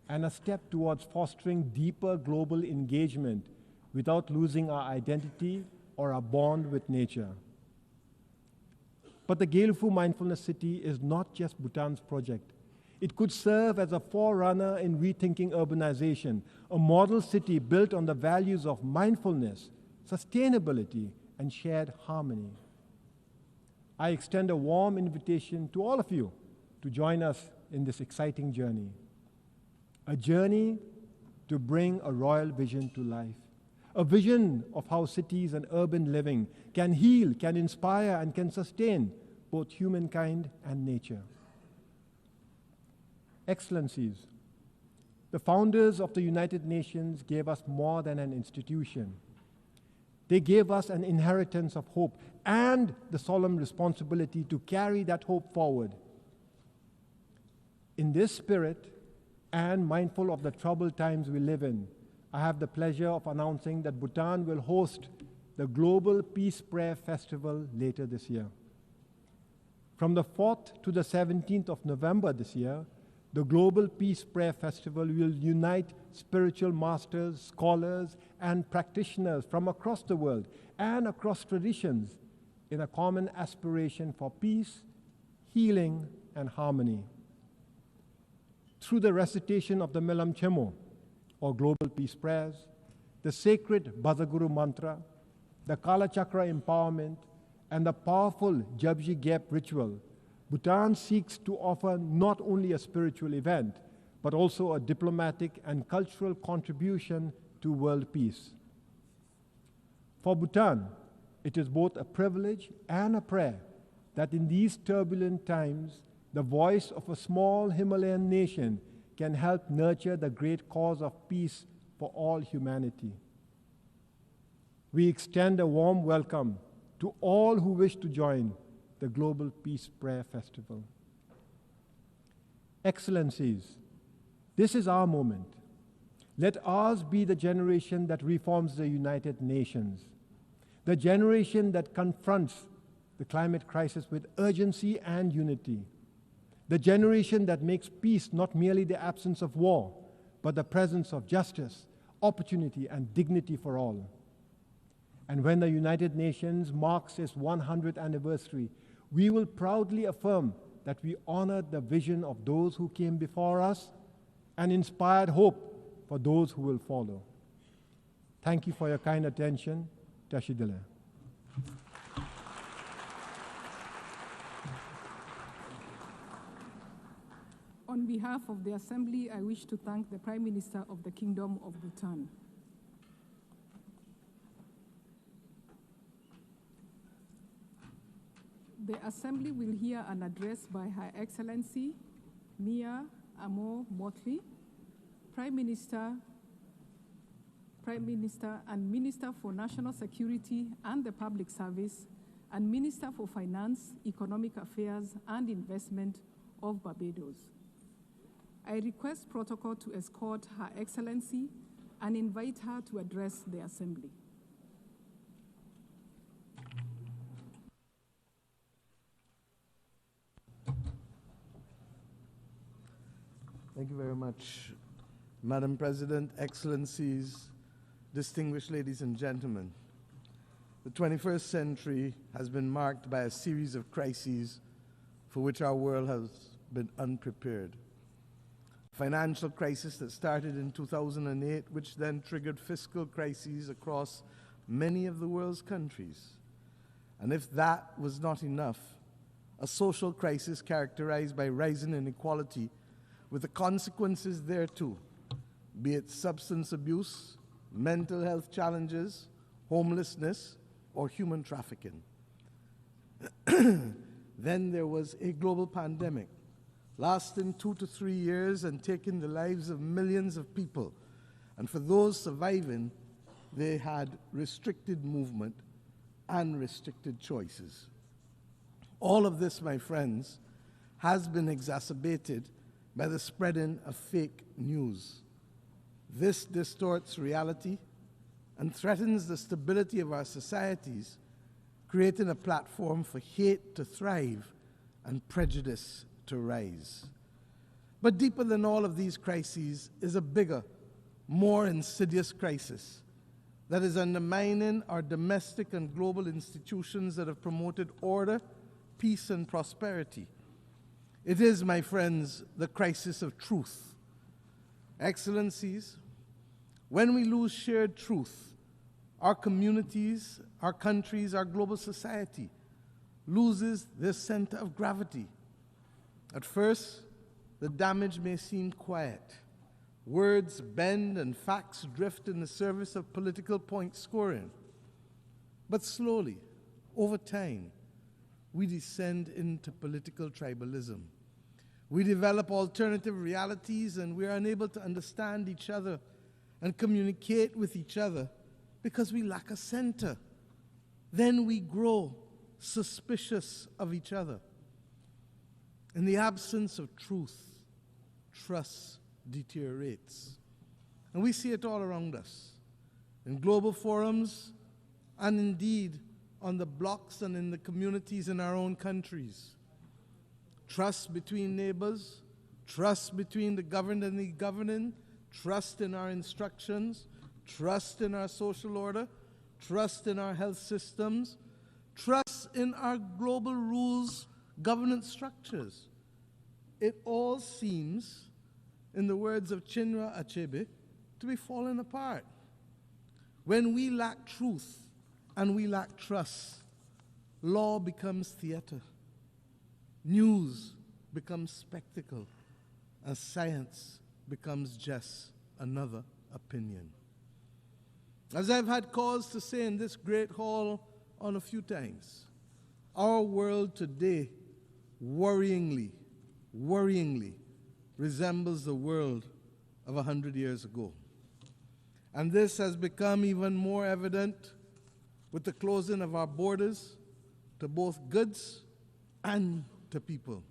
N: and a step towards fostering deeper global engagement without losing our identity or our bond with nature. But the Gelifu Mindfulness City is not just Bhutan's project. It could serve as a forerunner in rethinking urbanization, a model city built on the values of mindfulness, sustainability, and shared harmony. I extend a warm invitation to all of you to join us in this exciting journey. A journey to bring a royal vision to life. A vision of how cities and urban living can heal, can inspire, and can sustain both humankind and nature. Excellencies, the founders of the United Nations gave us more than an institution. They gave us an inheritance of hope and the solemn responsibility to carry that hope forward. In this spirit, and mindful of the troubled times we live in, I have the pleasure of announcing that Bhutan will host the Global Peace Prayer Festival later this year. From the 4th to the 17th of November this year, the Global Peace Prayer Festival will unite spiritual masters, scholars, and practitioners from across the world and across traditions in a common aspiration for peace, healing, and harmony. Through the recitation of the Melam Chemo, or Global Peace Prayers, the sacred Bhadaguru Mantra, the Kala Chakra Empowerment, and the powerful Jabji Gap ritual, Bhutan seeks to offer not only a spiritual event, but also a diplomatic and cultural contribution to world peace. For Bhutan, it is both a privilege and a prayer that in these turbulent times, the voice of a small Himalayan nation can help nurture the great cause of peace for all humanity. We extend a warm welcome to all who wish to join the Global Peace Prayer Festival. Excellencies, this is our moment. Let ours be the generation that reforms the United Nations, the generation that confronts the climate crisis with urgency and unity, the generation that makes peace not merely the absence of war, but the presence of justice, opportunity, and dignity for all. And when the United Nations marks its 100th anniversary, we will proudly affirm that we honored the vision of those who came before us and inspired hope for those who will follow. Thank you for your kind attention. Tashidele.
L: On behalf of the Assembly, I wish to thank the Prime Minister of the Kingdom of Bhutan. The Assembly will hear an address by Her Excellency Mia Amo Motley, Prime Minister and Minister for National Security and the Public Service, and Minister for Finance, Economic Affairs and Investment of Barbados. I request protocol to escort Her Excellency and invite her to address the Assembly.
O: Thank you very much, Madam President, Excellencies, distinguished ladies and gentlemen. The 21st century has been marked by a series of crises for which our world has been unprepared. Financial crisis that started in 2008, which then triggered fiscal crises across many of the world's countries. And if that was not enough, a social crisis characterized by rising inequality with the consequences thereto, be it substance abuse, mental health challenges, homelessness, or human trafficking. Then there was a global pandemic, lasting 2 to 3 years and taking the lives of millions of people. And for those surviving, they had restricted movement and restricted choices. All of this, my friends, has been exacerbated by the spreading of fake news. This distorts reality and threatens the stability of our societies, creating a platform for hate to thrive and prejudice to rise. But deeper than all of these crises is a bigger, more insidious crisis that is undermining our domestic and global institutions that have promoted order, peace, and prosperity. It is, my friends, the crisis of truth. Excellencies, when we lose shared truth, our communities, our countries, our global society loses their center of gravity. At first, the damage may seem quiet. Words bend and facts drift in the service of political point scoring. But slowly, over time, we descend into political tribalism. We develop alternative realities and we are unable to understand each other and communicate with each other because we lack a center. Then we grow suspicious of each other. In the absence of truth, trust deteriorates. And we see it all around us, in global forums, and indeed on the blocks and in the communities in our own countries. Trust between neighbors, trust between the governed and the governing, trust in our instructions, trust in our social order, trust in our health systems, trust in our global rules, governance structures. It all seems, in the words of Chinua Achebe, to be falling apart. When we lack truth and we lack trust, law becomes theater, news becomes spectacle, and science becomes just another opinion. As I've had cause to say in this great hall on a few times, our world today worryingly resembles the world of 100 years ago. And this has become even more evident with the closing of our borders to both goods and to people.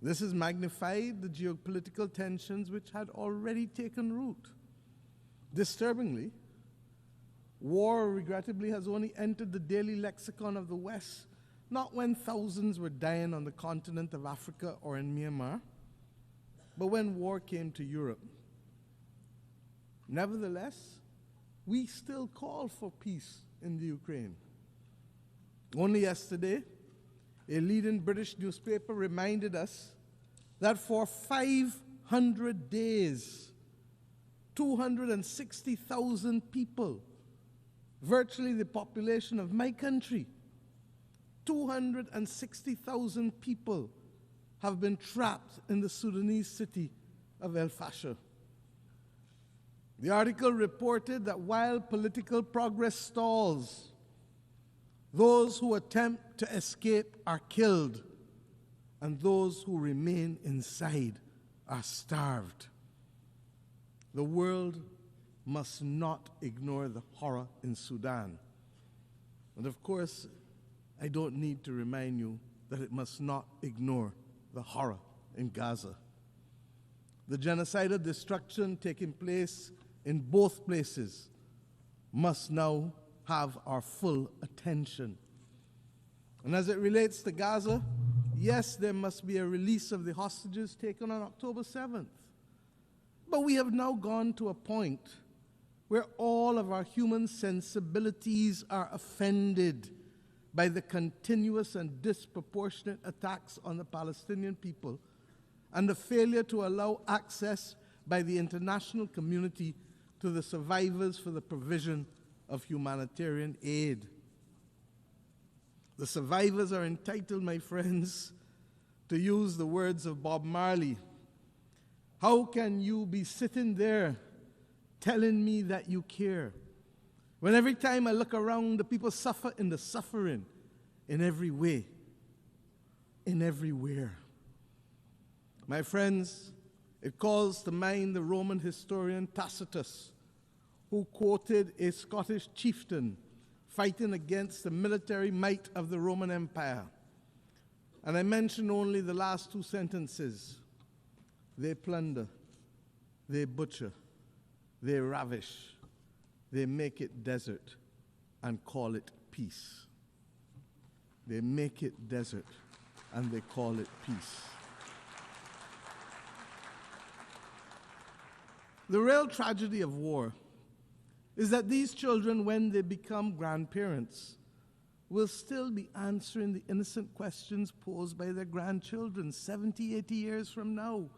O: This has magnified the geopolitical tensions which had already taken root. Disturbingly, war, regrettably, has only entered the daily lexicon of the West, not when thousands were dying on the continent of Africa or in Myanmar, but when war came to Europe. Nevertheless, we still call for peace in the Ukraine. Only yesterday, a leading British newspaper reminded us that for 500 days, 260,000 people, virtually the population of my country, 260,000 people have been trapped in the Sudanese city of El Fasher. The article reported that while political progress stalls, those who attempt to escape are killed, and those who remain inside are starved. The world must not ignore the horror in Sudan. And of course, I don't need to remind you that it must not ignore the horror in Gaza. The genocidal destruction taking place in both places must now have our full attention. And as it relates to Gaza, yes, there must be a release of the hostages taken on October 7th. But we have now gone to a point where all of our human sensibilities are offended by the continuous and disproportionate attacks on the Palestinian people and the failure to allow access by the international community to the survivors for the provision of humanitarian aid. The survivors are entitled, my friends, to use the words of Bob Marley. How can you be sitting there telling me that you care, when every time I look around, the people suffer in the suffering in every way, in everywhere? My friends, it calls to mind the Roman historian Tacitus, who quoted a Scottish chieftain fighting against the military might of the Roman Empire. And I mention only the last two sentences. They plunder, they butcher, they ravish, they make it desert and call it peace. They make it desert and they call it peace. The real tragedy of war is that these children, when they become grandparents, will still be answering the innocent questions posed by their grandchildren 70, 80 years from now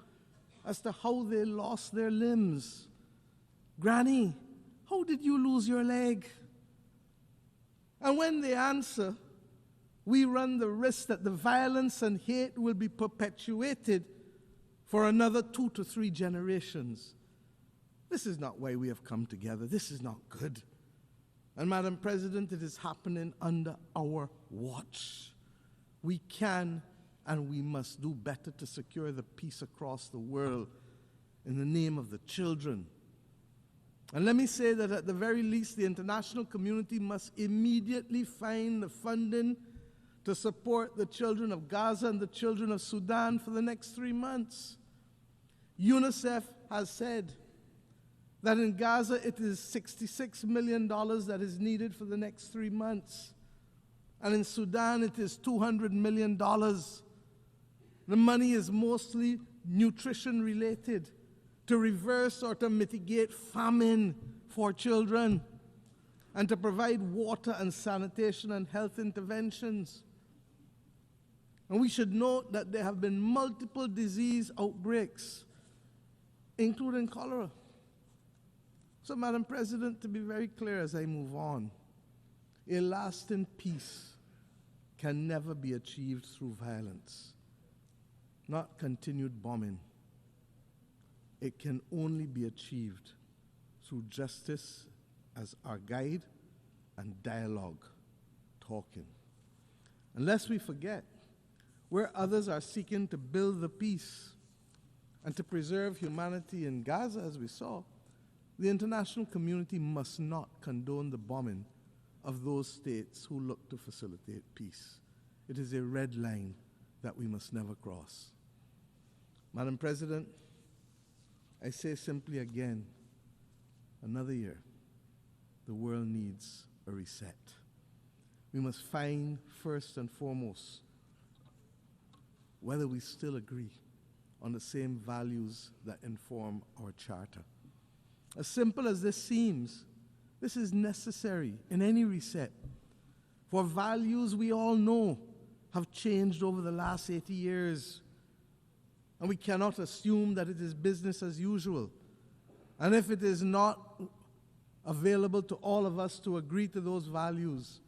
O: as to how they lost their limbs. Granny, how did you lose your leg? And when they answer, we run the risk that the violence and hate will be perpetuated for another 2 to 3 generations. This is not why we have come together. This is not good. And Madam President, it is happening under our watch. We can and we must do better to secure the peace across the world in the name of the children. And let me say that at the very least, the international community must immediately find the funding to support the children of Gaza and the children of Sudan for the next 3 months. UNICEF has said that in Gaza it is $66 million that is needed for the next 3 months. And in Sudan it is $200 million. The money is mostly nutrition related, to reverse or to mitigate famine for children, and to provide water and sanitation and health interventions. And we should note that there have been multiple disease outbreaks, including cholera. So, Madam President, to be very clear as I move on, a lasting peace can never be achieved through violence, not continued bombing. It can only be achieved through justice as our guide and dialogue, talking. And lest we forget, where others are seeking to build the peace and to preserve humanity in Gaza, as we saw, the international community must not condone the bombing of those states who look to facilitate peace. It is a red line that we must never cross. Madam President, I say simply again, another year, the world needs a reset. We must find first and foremost whether we still agree on the same values that inform our charter. As simple as this seems, this is necessary in any reset, for values we all know have changed over the last 80 years, and we cannot assume that it is business as usual. And if it is not available to all of us to agree to those values,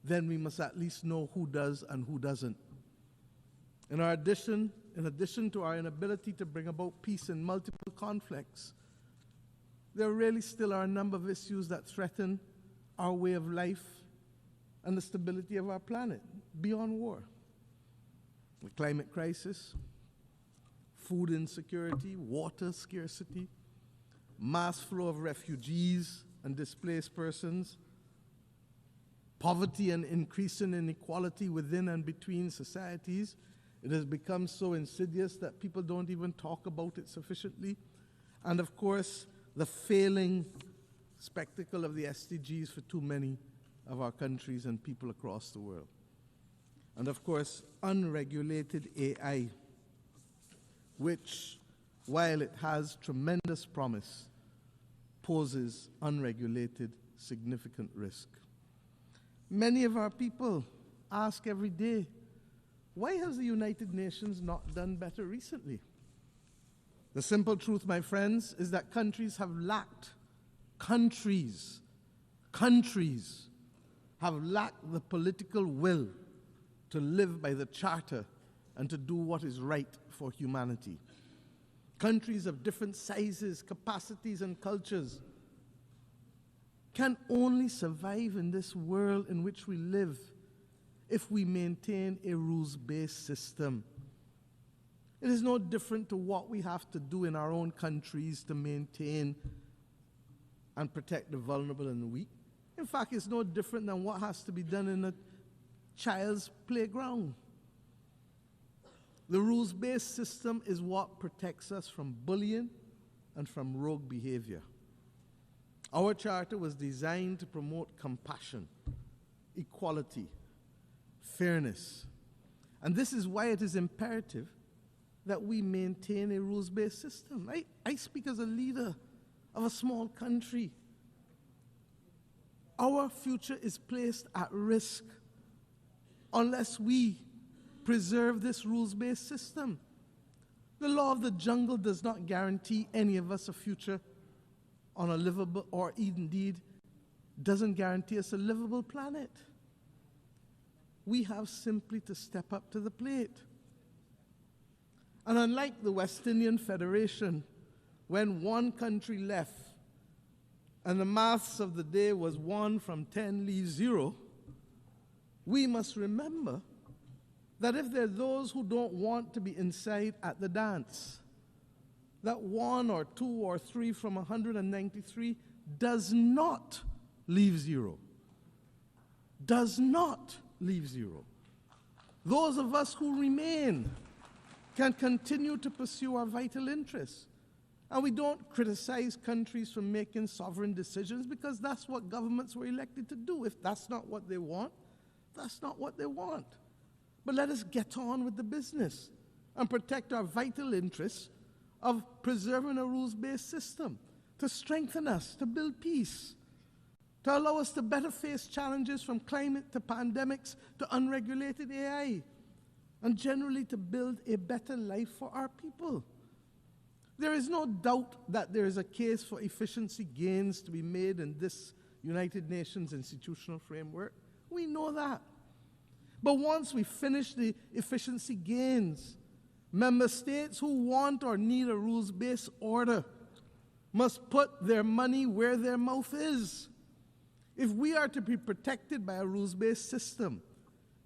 O: then we must at least know who does and who doesn't. In our addition in addition to our inability to bring about peace in multiple conflicts, there really still are a number of issues that threaten our way of life and the stability of our planet beyond war. The climate crisis, food insecurity, water scarcity, mass flow of refugees and displaced persons, poverty and increasing inequality within and between societies. It has become so insidious that people don't even talk about it sufficiently. And of course, the failing spectacle of the SDGs for too many of our countries and people across the world. And of course, unregulated AI, which, while it has tremendous promise, poses unregulated significant risk. Many of our people ask every day, why has the United Nations not done better recently? The simple truth, my friends, is that countries have lacked the political will to live by the Charter and to do what is right for humanity. Countries of different sizes, capacities, and cultures can only survive in this world in which we live if we maintain a rules-based system. It is no different to what we have to do in our own countries to maintain and protect the vulnerable and the weak. In fact, it's no different than what has to be done in a child's playground. The rules-based system is what protects us from bullying and from rogue behavior. Our charter was designed to promote compassion, equality, fairness. And this is why it is imperative that we maintain a rules-based system. I speak as a leader of a small country. Our future is placed at risk unless we preserve this rules-based system. The law of the jungle does not guarantee any of us a future on a livable, or indeed doesn't guarantee us a livable planet. We have simply to step up to the plate. And unlike the West Indian Federation, when one country left and the maths of the day was 1 from 10 leaves 0, we must remember that if there are those who don't want to be inside at the dance, that 1 or 2 or 3 from 193 does not leave 0. Does not leave 0. Those of us who remain can continue to pursue our vital interests. And we don't criticize countries for making sovereign decisions because that's what governments were elected to do. If that's not what they want, that's not what they want. But let us get on with the business and protect our vital interests of preserving a rules-based system, to strengthen us, to build peace, to allow us to better face challenges from climate to pandemics to unregulated AI, and generally to build a better life for our people. There is no doubt that there is a case for efficiency gains to be made in this United Nations institutional framework. We know that. But once we finish the efficiency gains, member states who want or need a rules-based order must put their money where their mouth is. If we are to be protected by a rules-based system,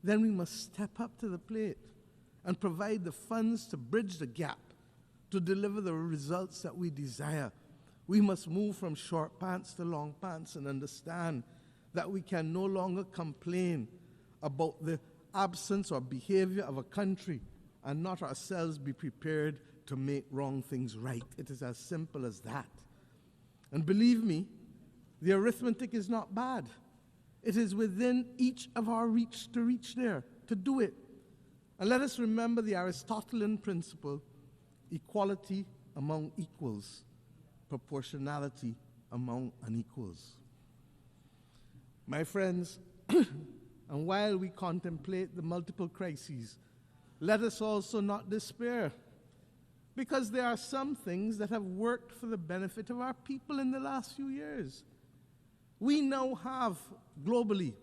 O: then we must step up to the plate and provide the funds to bridge the gap, to deliver the results that we desire. We must move from short pants to long pants and understand that we can no longer complain about the absence or behavior of a country and not ourselves be prepared to make wrong things right. It is as simple as that. And believe me, the arithmetic is not bad. It is within each of our reach to reach there, to do it. And let us remember the Aristotelian principle: equality among equals, proportionality among unequals. My friends, and while we contemplate the multiple crises, let us also not despair, because there are some things that have worked for the benefit of our people in the last few years. We now have, globally,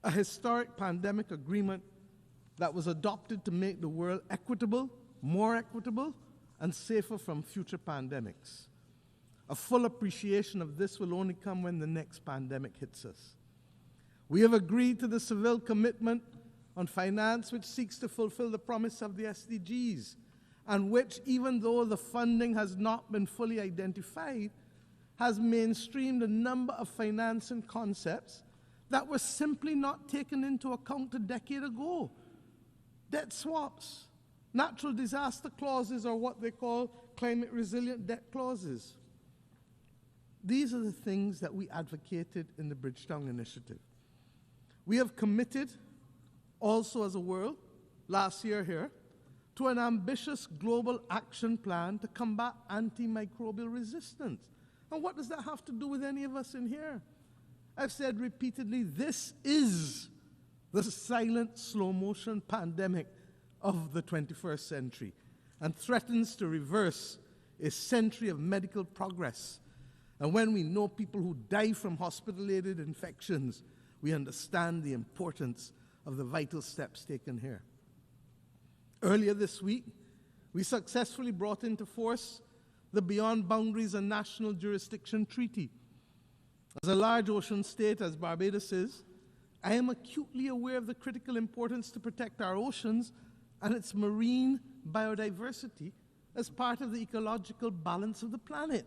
O: a historic pandemic agreement that was adopted to make the world equitable, more equitable, and safer from future pandemics. A full appreciation of this will only come when the next pandemic hits us. We have agreed to the Seville Commitment on Finance, which seeks to fulfill the promise of the SDGs, and which, even though the funding has not been fully identified, has mainstreamed a number of financing concepts that were simply not taken into account a decade ago. Debt swaps, natural disaster clauses, or what they call climate resilient debt clauses. These are the things that we advocated in the Bridgetown Initiative. We have committed, also as a world, last year here, to an ambitious global action plan to combat antimicrobial resistance. And what does that have to do with any of us in here? I've said repeatedly, this is the silent, slow-motion pandemic of the 21st century and threatens to reverse a century of medical progress. And when we know people who die from hospital-aided infections, we understand the importance of the vital steps taken here. Earlier this week, we successfully brought into force the Beyond Boundaries and National Jurisdiction Treaty. As a large ocean state, as Barbados is, I am acutely aware of the critical importance to protect our oceans and its marine biodiversity as part of the ecological balance of the planet.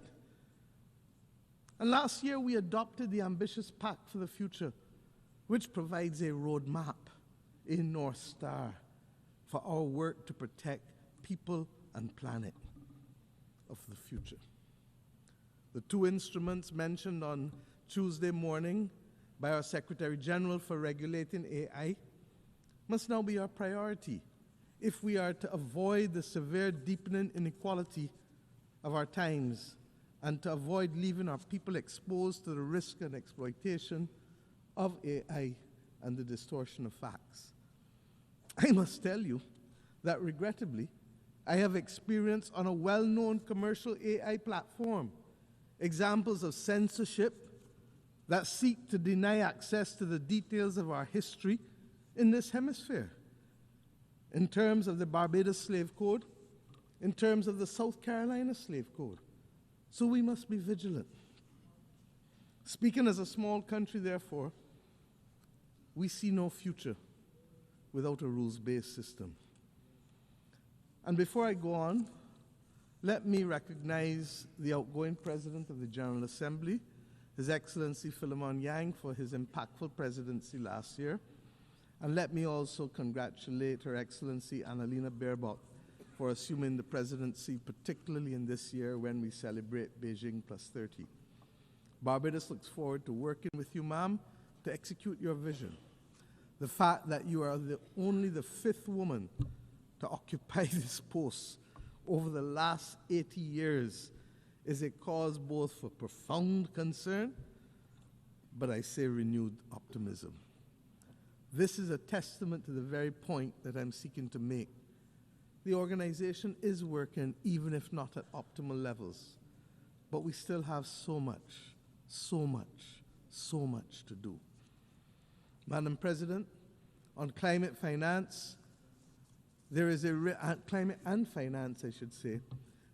O: And last year, we adopted the ambitious Pact for the Future, which provides a roadmap, a North Star, for our work to protect people and planet of the future. The two instruments mentioned on Tuesday morning by our Secretary General for regulating AI must now be our priority if we are to avoid the severe deepening inequality of our times and to avoid leaving our people exposed to the risk and exploitation of AI and the distortion of facts. I must tell you that regrettably, I have experienced on a well-known commercial AI platform examples of censorship that seek to deny access to the details of our history in this hemisphere, in terms of the Barbados Slave Code, in terms of the South Carolina Slave Code. So we must be vigilant. Speaking as a small country, therefore, we see no future without a rules-based system. And before I go on, let me recognize the outgoing President of the General Assembly, His Excellency Philemon Yang, for his impactful presidency last year. And let me also congratulate Her Excellency Annalena Baerbock for assuming the presidency, particularly in this year when we celebrate Beijing Plus 30. Barbados looks forward to working with you, ma'am, to execute your vision. The fact that you are only the 5th woman to occupy this post over the last 80 years is a cause both for profound concern, but I say renewed optimism. This is a testament to the very point that I'm seeking to make. The organization is working, even if not at optimal levels, but we still have so much to do. Madam President, on climate finance, climate and finance, I should say,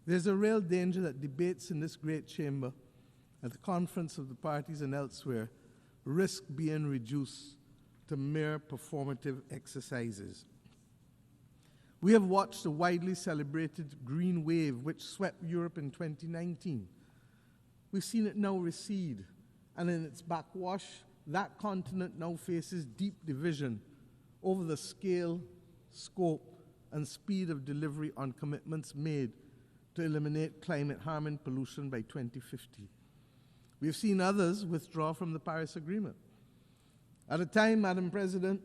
O: there's a real danger that debates in this great chamber, at the conference of the parties and elsewhere, risk being reduced to mere performative exercises. We have watched the widely celebrated green wave which swept Europe in 2019. We've seen it now recede, and in its backwash, that continent now faces deep division over the scale, scope, and speed of delivery on commitments made to eliminate climate-harming pollution by 2050. We've seen others withdraw from the Paris Agreement. At a time, Madam President,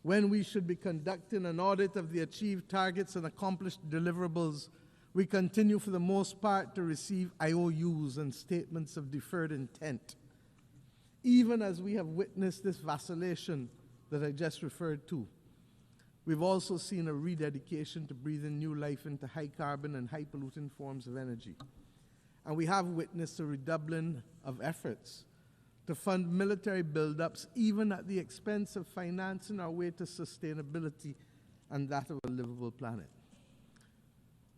O: when we should be conducting an audit of the achieved targets and accomplished deliverables, we continue for the most part to receive IOUs and statements of deferred intent, even as we have witnessed this vacillation that I just referred to. We've also seen a rededication to breathing new life into high-carbon and high-polluting forms of energy. And we have witnessed a redoubling of efforts to fund military buildups, even at the expense of financing our way to sustainability and that of a livable planet.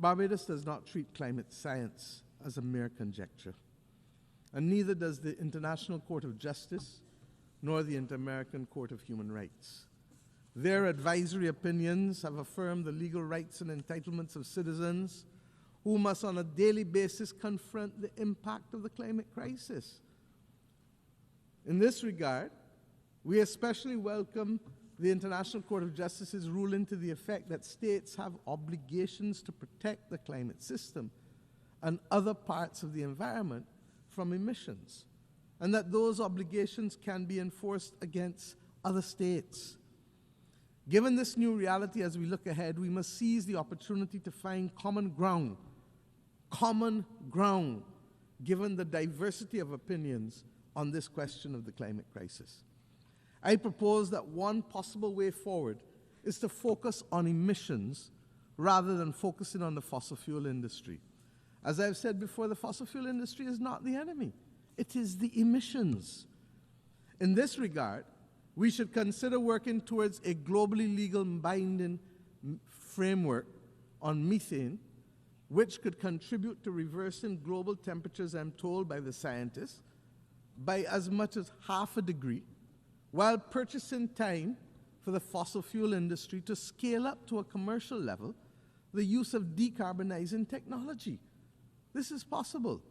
O: Barbados does not treat climate science as a mere conjecture, and neither does the International Court of Justice nor the Inter-American Court of Human Rights. Their advisory opinions have affirmed the legal rights and entitlements of citizens who must on a daily basis confront the impact of the climate crisis. In this regard, we especially welcome the International Court of Justice's ruling to the effect that states have obligations to protect the climate system and other parts of the environment from emissions, and that those obligations can be enforced against other states. Given this new reality as we look ahead, we must seize the opportunity to find common ground, given the diversity of opinions on this question of the climate crisis. I propose that one possible way forward is to focus on emissions rather than focusing on the fossil fuel industry. As I've said before, the fossil fuel industry is not the enemy. It is the emissions. In this regard, we should consider working towards a globally legal binding framework on methane, which could contribute to reversing global temperatures, I'm told by the scientists, by as much as 0.5 degrees, while purchasing time for the fossil fuel industry to scale up to a commercial level the use of decarbonizing technology. This is possible.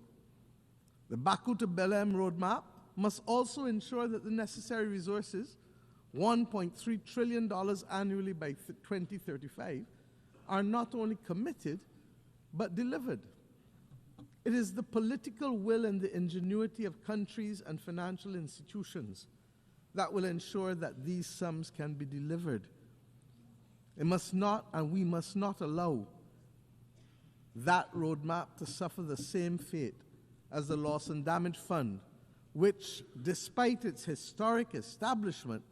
O: The Baku to Belém roadmap must also ensure that the necessary resources, $1.3 trillion annually by 2035, are not only committed, but delivered. It is the political will and the ingenuity of countries and financial institutions that will ensure that these sums can be delivered. It must not, and we must not allow that roadmap to suffer the same fate as the Loss and Damage Fund, which, despite its historic establishment,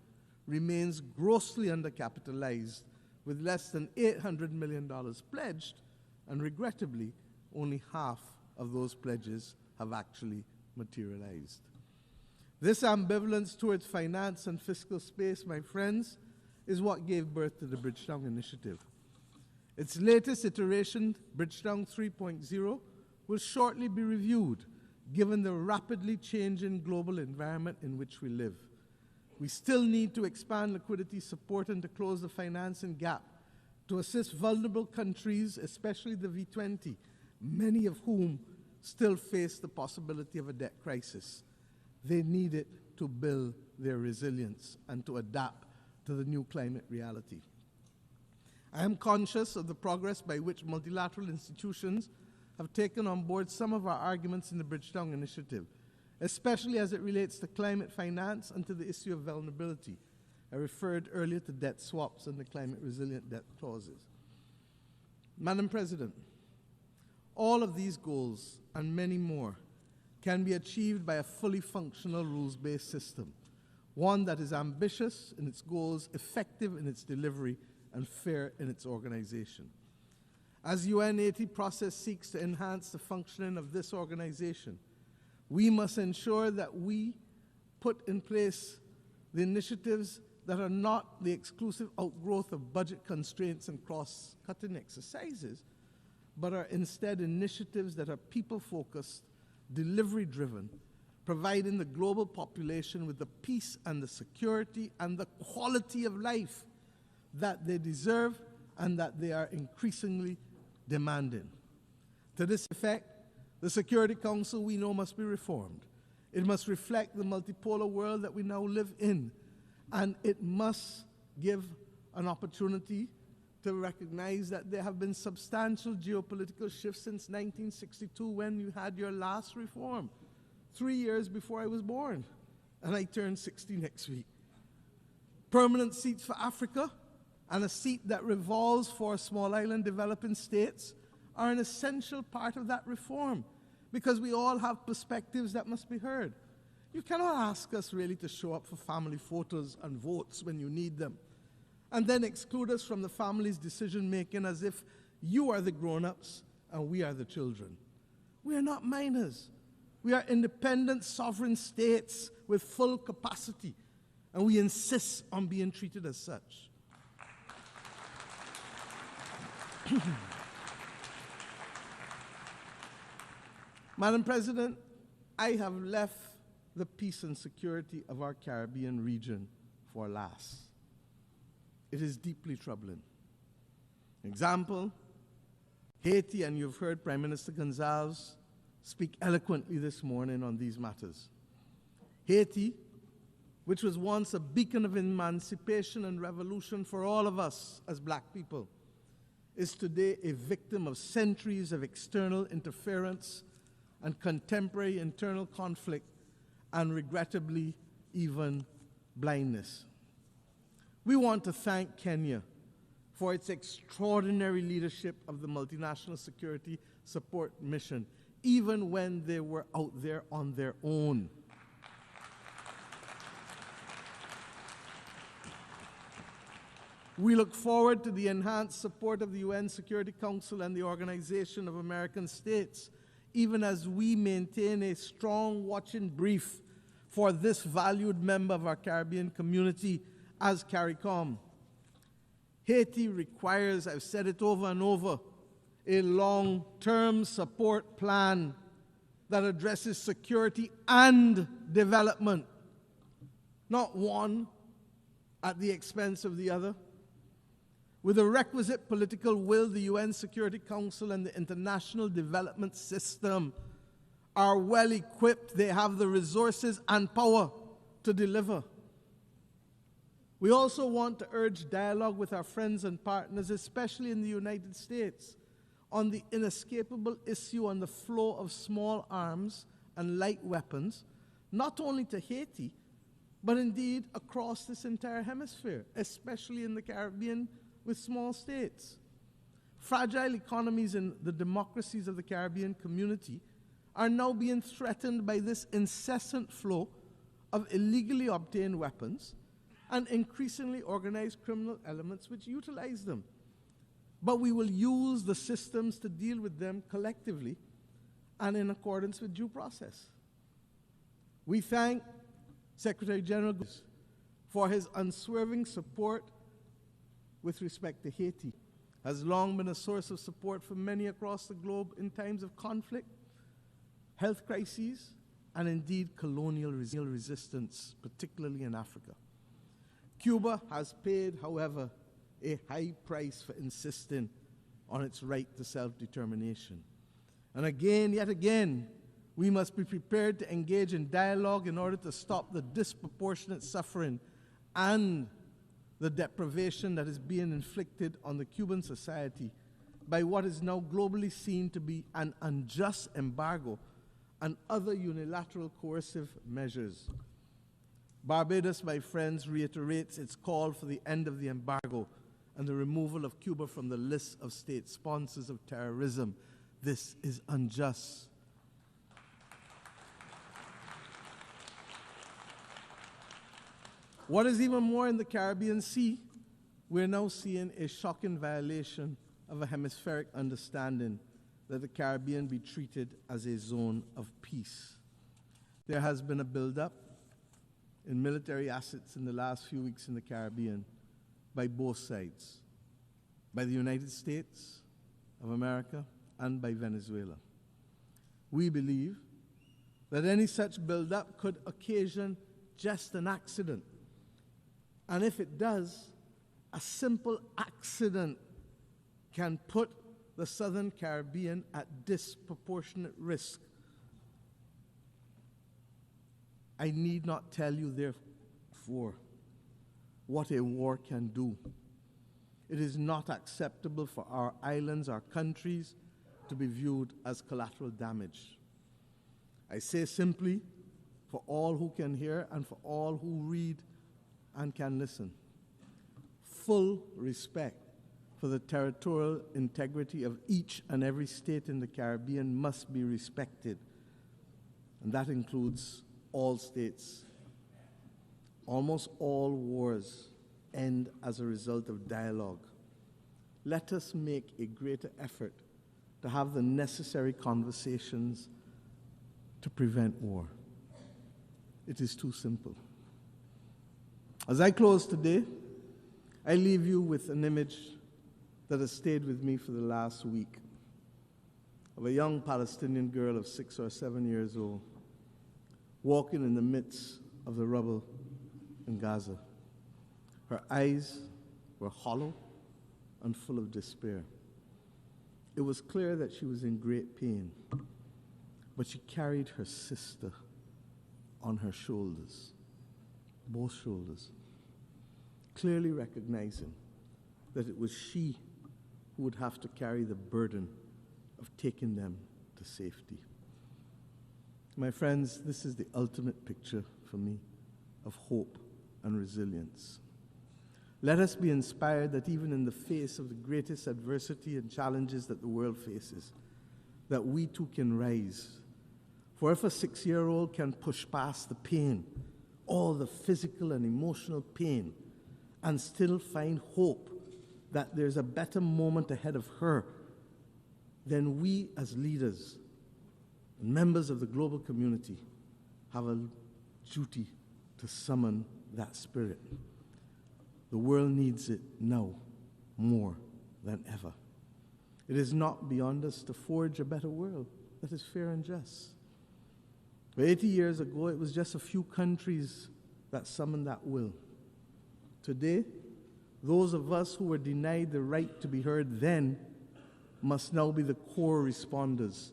O: remains grossly undercapitalized, with less than $800 million pledged, and regrettably, only half of those pledges have actually materialized. This ambivalence towards finance and fiscal space, my friends, is what gave birth to the Bridgetown Initiative. Its latest iteration, Bridgetown 3.0, will shortly be reviewed, given the rapidly changing global environment in which we live. We still need to expand liquidity support and to close the financing gap to assist vulnerable countries, especially the V20, many of whom still face the possibility of a debt crisis. They need it to build their resilience and to adapt to the new climate reality. I am conscious of the progress by which multilateral institutions have taken on board some of our arguments in the Bridgetown Initiative, especially as it relates to climate finance and to the issue of vulnerability. I referred earlier to debt swaps and the climate resilient debt clauses. Madam President, all of these goals and many more can be achieved by a fully functional rules-based system, one that is ambitious in its goals, effective in its delivery, and fair in its organization. As UN80 process seeks to enhance the functioning of this organization, we must ensure that we put in place the initiatives that are not the exclusive outgrowth of budget constraints and cross-cutting exercises, but are instead initiatives that are people-focused, delivery-driven, providing the global population with the peace and the security and the quality of life that they deserve and that they are increasingly demanding. To this effect, the Security Council, we know, must be reformed. It must reflect the multipolar world that we now live in, and it must give an opportunity to recognize that there have been substantial geopolitical shifts since 1962 when you had your last reform, 3 years before I was born, and I turn 60 next week. Permanent seats for Africa and a seat that revolves for small island developing states are an essential part of that reform, because we all have perspectives that must be heard. You cannot ask us really to show up for family photos and votes when you need them, and then exclude us from the family's decision-making as if you are the grown-ups and we are the children. We are not minors. We are independent, sovereign states with full capacity, and we insist on being treated as such. Madam President, I have left the peace and security of our Caribbean region for last. It is deeply troubling. Example, Haiti, and you've heard Prime Minister Gonzalez speak eloquently this morning on these matters. Haiti, which was once a beacon of emancipation and revolution for all of us as black people, is today a victim of centuries of external interference and contemporary internal conflict, and regrettably, even blindness. We want to thank Kenya for its extraordinary leadership of the multinational security support mission, even when they were out there on their own. We look forward to the enhanced support of the UN Security Council and the Organization of American States, even as we maintain a strong watching brief for this valued member of our Caribbean community as CARICOM. Haiti requires, I've said it over and over, a long-term support plan that addresses security and development, not one at the expense of the other. With the requisite political will, the UN Security Council and the international development system are well equipped. They have the resources and power to deliver. We also want to urge dialogue with our friends and partners, especially in the United States, on the inescapable issue on the flow of small arms and light weapons, not only to Haiti, but indeed across this entire hemisphere, especially in the Caribbean with small states. Fragile economies in the democracies of the Caribbean community are now being threatened by this incessant flow of illegally obtained weapons and increasingly organized criminal elements which utilize them. But we will use the systems to deal with them collectively and in accordance with due process. We thank Secretary General for his unswerving support with respect to Haiti. Has long been a source of support for many across the globe in times of conflict, health crises, and indeed colonial resistance, particularly in Africa. Cuba has paid, however, a high price for insisting on its right to self-determination. And again, yet again, we must be prepared to engage in dialogue in order to stop the disproportionate suffering and the deprivation that is being inflicted on the Cuban society by what is now globally seen to be an unjust embargo and other unilateral coercive measures. Barbados, my friends, reiterates its call for the end of the embargo and the removal of Cuba from the list of state sponsors of terrorism. This is unjust. What is even more, in the Caribbean Sea, we're now seeing a shocking violation of a hemispheric understanding that the Caribbean be treated as a zone of peace. There has been a buildup in military assets in the last few weeks in the Caribbean by both sides, by the United States of America and by Venezuela. We believe that any such buildup could occasion just an accident. And if it does, a simple accident can put the Southern Caribbean at disproportionate risk. I need not tell you, therefore, what a war can do. It is not acceptable for our islands, our countries, to be viewed as collateral damage. I say simply, for all who can hear and for all who read and can listen, full respect for the territorial integrity of each and every state in the Caribbean must be respected, and that includes all states. Almost all wars end as a result of dialogue. Let us make a greater effort to have the necessary conversations to prevent war. It is too simple. As I close today, I leave you with an image that has stayed with me for the last week of a young Palestinian girl of 6 or 7 years old walking in the midst of the rubble in Gaza. Her eyes were hollow and full of despair. It was clear that she was in great pain, but she carried her sister on her shoulders, both shoulders, clearly recognizing that it was she who would have to carry the burden of taking them to safety. My friends, this is the ultimate picture for me of hope and resilience. Let us be inspired that even in the face of the greatest adversity and challenges that the world faces, that we too can rise. For if a 6-year-old can push past the pain, all the physical and emotional pain, and still find hope that there's a better moment ahead of her, then we as leaders and members of the global community have a duty to summon that spirit. The world needs it now more than ever. It is not beyond us to forge a better world that is fair and just. 80 years ago, it was just a few countries that summoned that will. Today, those of us who were denied the right to be heard then must now be the core responders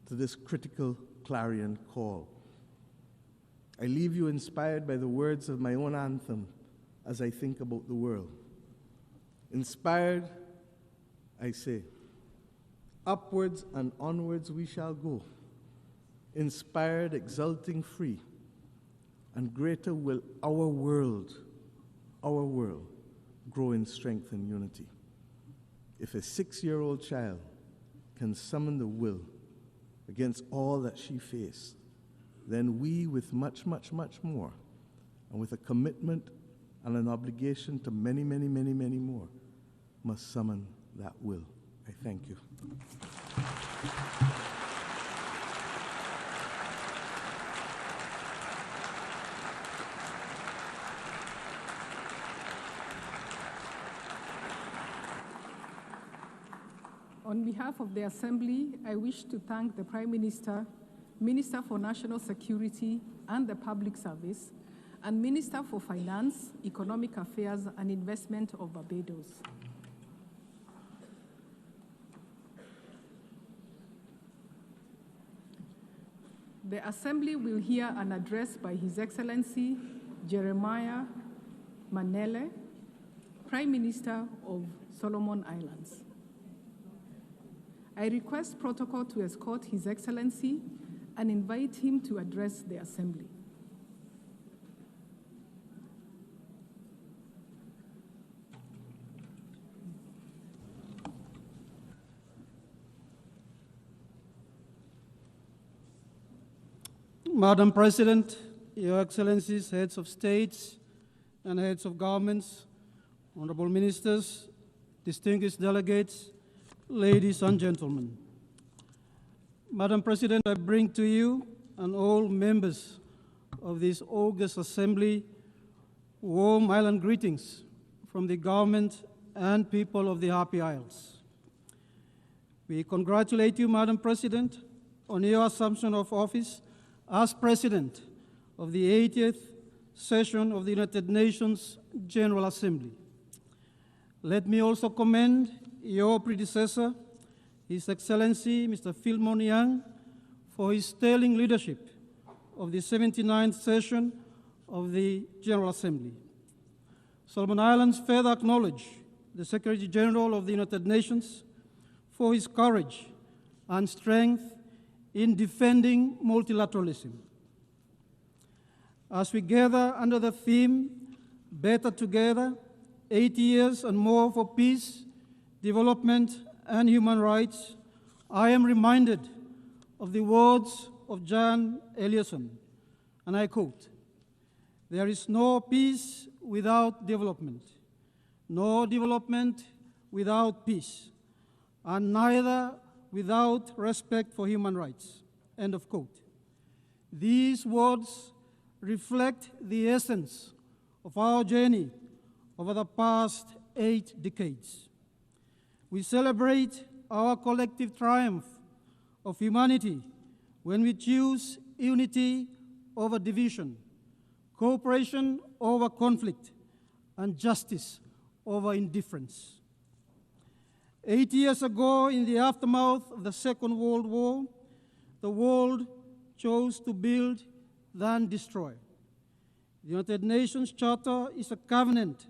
O: to this critical clarion call. I leave you inspired by the words of my own anthem as I think about the world. Inspired, I say, upwards and onwards we shall go. Inspired, exulting, free, and greater will our world, grow in strength and unity. If a 6-year-old child can summon the will against all that she faced, then we, with much, much, much more, and with a commitment and an obligation to many, many, many, many more, must summon that will. I thank you.
L: On behalf of the Assembly, I wish to thank the Prime Minister, Minister for National Security and the Public Service, and Minister for Finance, Economic Affairs and Investment of Barbados. The Assembly will hear an address by His Excellency Jeremiah Manele, Prime Minister of Solomon Islands. I request protocol to escort His Excellency and invite him to address the Assembly.
P: Madam President, Your Excellencies, heads of states and heads of governments, honorable ministers, distinguished delegates, ladies and gentlemen. Madam President, I bring to you and all members of this august assembly warm island greetings from the government and people of the Happy Isles. We congratulate you, Madam President, on your assumption of office as President of the 80th session of the United Nations General Assembly. Let me also commend your predecessor, His Excellency Mr. Philemon Yang, for his sterling leadership of the 79th session of the General Assembly. Solomon Islands further acknowledge the Secretary General of the United Nations for his courage and strength in defending multilateralism. As we gather under the theme, Better Together, 80 years and more for peace, development, and human rights, I am reminded of the words of John Ellison, and I quote, "There is no peace without development, no development without peace, and neither without respect for human rights," end of quote. These words reflect the essence of our journey over the past 8 decades. We celebrate our collective triumph of humanity when we choose unity over division, cooperation over conflict, and justice over indifference. 8 years ago, in the aftermath of the Second World War, the world chose to build than destroy. The United Nations Charter is a covenant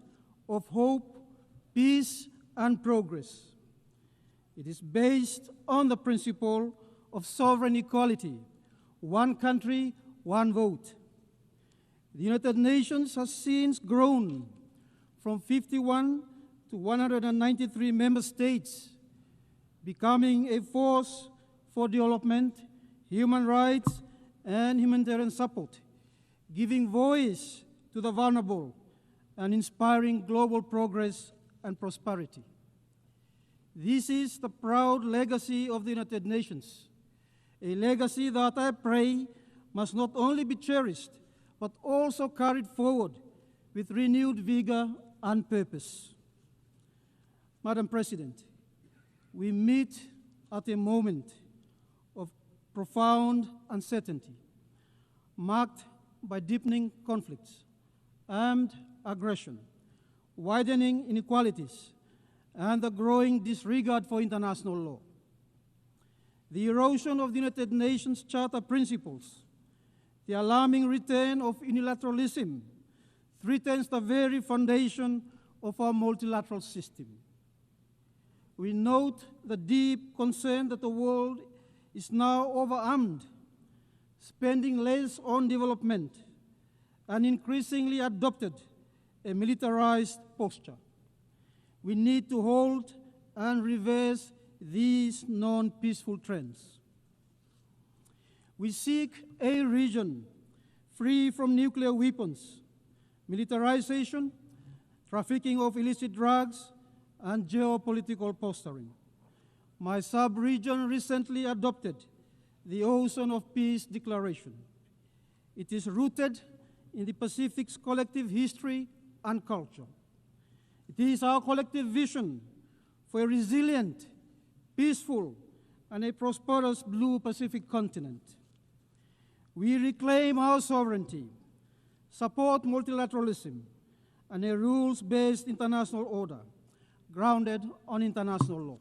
P: of hope, peace, and progress. It is based on the principle of sovereign equality, one country, one vote. The United Nations has since grown from 51 to 193 member states, becoming a force for development, human rights, and humanitarian support, giving voice to the vulnerable and inspiring global progress and prosperity. This is the proud legacy of the United Nations, a legacy that I pray must not only be cherished, but also carried forward with renewed vigor and purpose. Madam President, we meet at a moment of profound uncertainty, marked by deepening conflicts, armed aggression, widening inequalities, and the growing disregard for international law. The erosion of the United Nations Charter principles, the alarming return of unilateralism, threatens the very foundation of our multilateral system. We note the deep concern that the world is now overarmed, spending less on development, and increasingly adopted a militarized posture. We need to halt and reverse these non-peaceful trends. We seek a region free from nuclear weapons, militarization, trafficking of illicit drugs, and geopolitical posturing. My sub-region recently adopted the Ocean of Peace Declaration. It is rooted in the Pacific's collective history and culture. It is our collective vision for a resilient, peaceful, and a prosperous blue Pacific continent. We reclaim our sovereignty, support multilateralism, and a rules-based international order grounded on international law.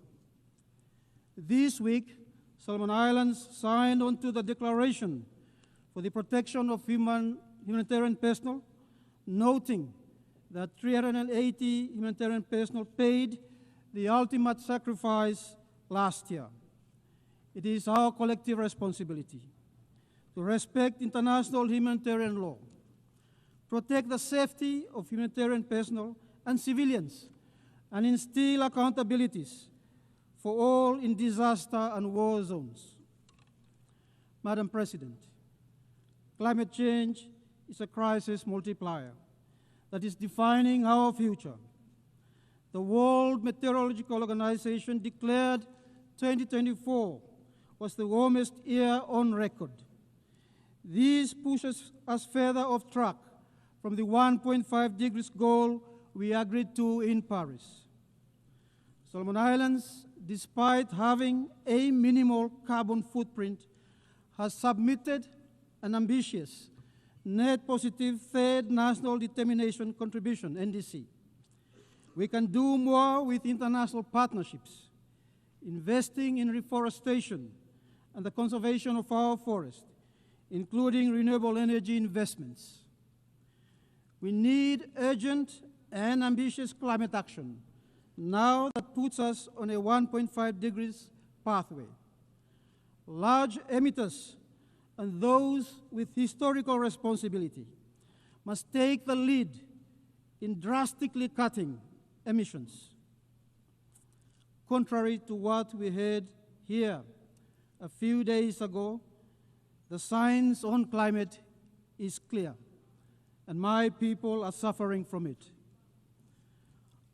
P: This week, Solomon Islands signed onto the Declaration for the Protection of Humanitarian Personnel, noting that 380 humanitarian personnel paid the ultimate sacrifice last year. It is our collective responsibility to respect international humanitarian law, protect the safety of humanitarian personnel and civilians, and instill accountabilities for all in disaster and war zones. Madam President, climate change is a crisis multiplier that is defining our future. The World Meteorological Organization declared 2024 was the warmest year on record. This pushes us further off track from the 1.5 degrees goal we agreed to in Paris. Solomon Islands, despite having a minimal carbon footprint, has submitted an ambitious net positive third national determination contribution, NDC. We can do more with international partnerships, investing in reforestation and the conservation of our forests, including renewable energy investments. We need urgent and ambitious climate action now that puts us on a 1.5 degrees pathway. Large emitters and those with historical responsibility must take the lead in drastically cutting emissions. Contrary to what we heard here a few days ago, the science on climate is clear, and my people are suffering from it.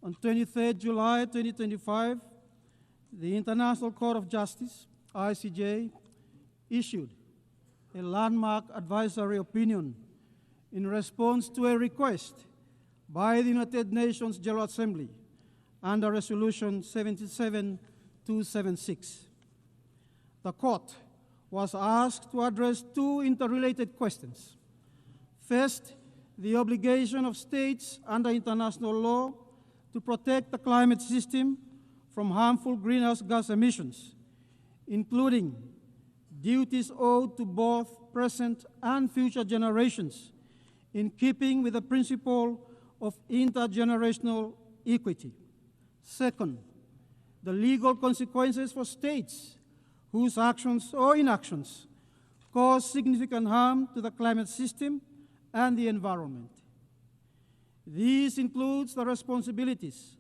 P: On 23 July 2025, the International Court of Justice, ICJ, issued a landmark advisory opinion in response to a request by the United Nations General Assembly under Resolution 77-276. The Court was asked to address two interrelated questions. First, the obligation of states under international law to protect the climate system from harmful greenhouse gas emissions, including duties owed to both present and future generations, in keeping with the principle of intergenerational equity. Second, the legal consequences for states whose actions or inactions cause significant harm to the climate system and the environment. This includes the responsibilities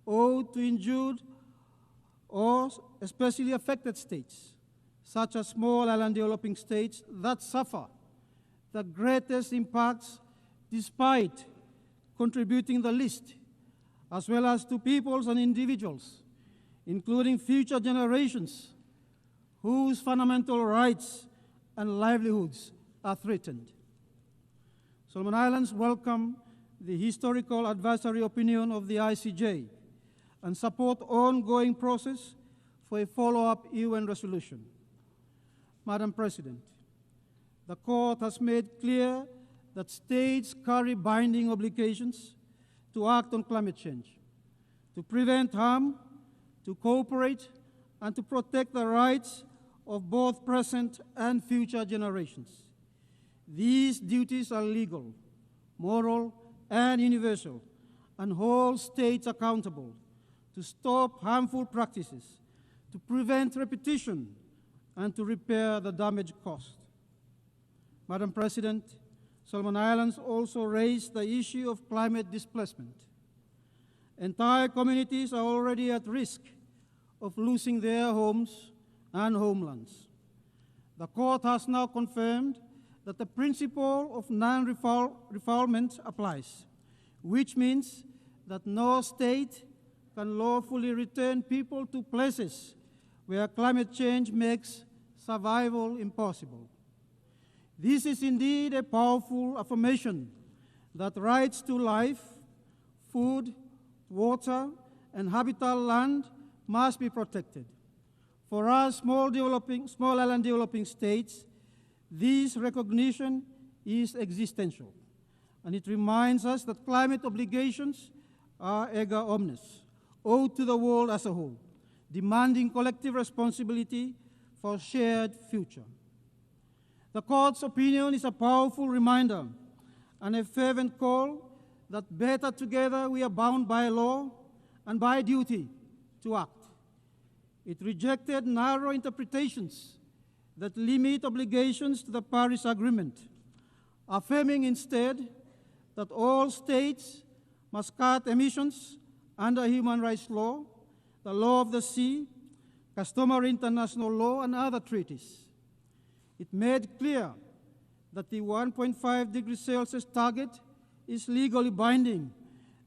P: owed to injured or especially affected states, such as small island developing states that suffer the greatest impacts despite contributing the least, as well as to peoples and individuals, including future generations whose fundamental rights and livelihoods are threatened. Solomon Islands welcome the historical advisory opinion of the ICJ and support ongoing process for a follow-up UN resolution. Madam President, the Court has made clear that states carry binding obligations to act on climate change, to prevent harm, to cooperate, and to protect the rights of both present and future generations. These duties are legal, moral, and universal, and hold states accountable to stop harmful practices, to prevent repetition, and to repair the damage caused. Madam President, Solomon Islands also raised the issue of climate displacement. Entire communities are already at risk of losing their homes and homelands. The Court has now confirmed that the principle of non-refoulement applies, which means that no state can lawfully return people to places where climate change makes survival impossible. This is indeed a powerful affirmation that rights to life, food, water, and habitable land must be protected. For us small island developing states, this recognition is existential, and it reminds us that climate obligations are erga omnes, owed to the world as a whole, demanding collective responsibility for a shared future. The Court's opinion is a powerful reminder and a fervent call that better together we are bound by law and by duty to act. It rejected narrow interpretations that limit obligations to the Paris Agreement, affirming instead that all states must cut emissions under human rights law, the law of the sea, customary international law, and other treaties. It made clear that the 1.5 degrees Celsius target is legally binding,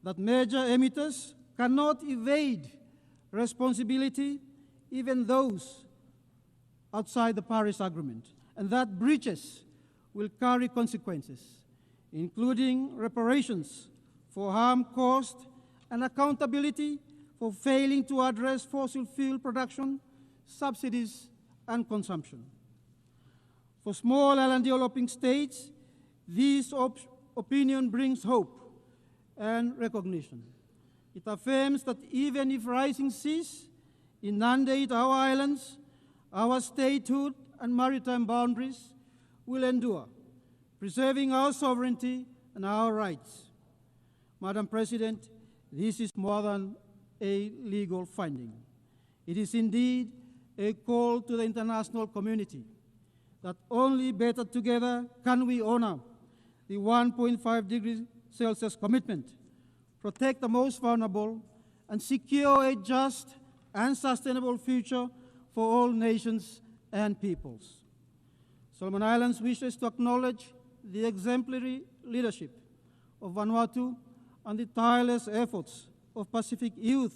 P: that major emitters cannot evade responsibility, even those outside the Paris Agreement, and that breaches will carry consequences, including reparations for harm caused and accountability for failing to address fossil fuel production, subsidies, and consumption. For small island developing states, this opinion brings hope and recognition. It affirms that even if rising seas inundate our islands, our statehood and maritime boundaries will endure, preserving our sovereignty and our rights. Madam President, this is more than a legal finding. It is indeed a call to the international community that only better together can we honor the 1.5 degrees Celsius commitment, protect the most vulnerable, and secure a just and sustainable future for all nations and peoples. Solomon Islands wishes to acknowledge the exemplary leadership of Vanuatu and the tireless efforts of Pacific youth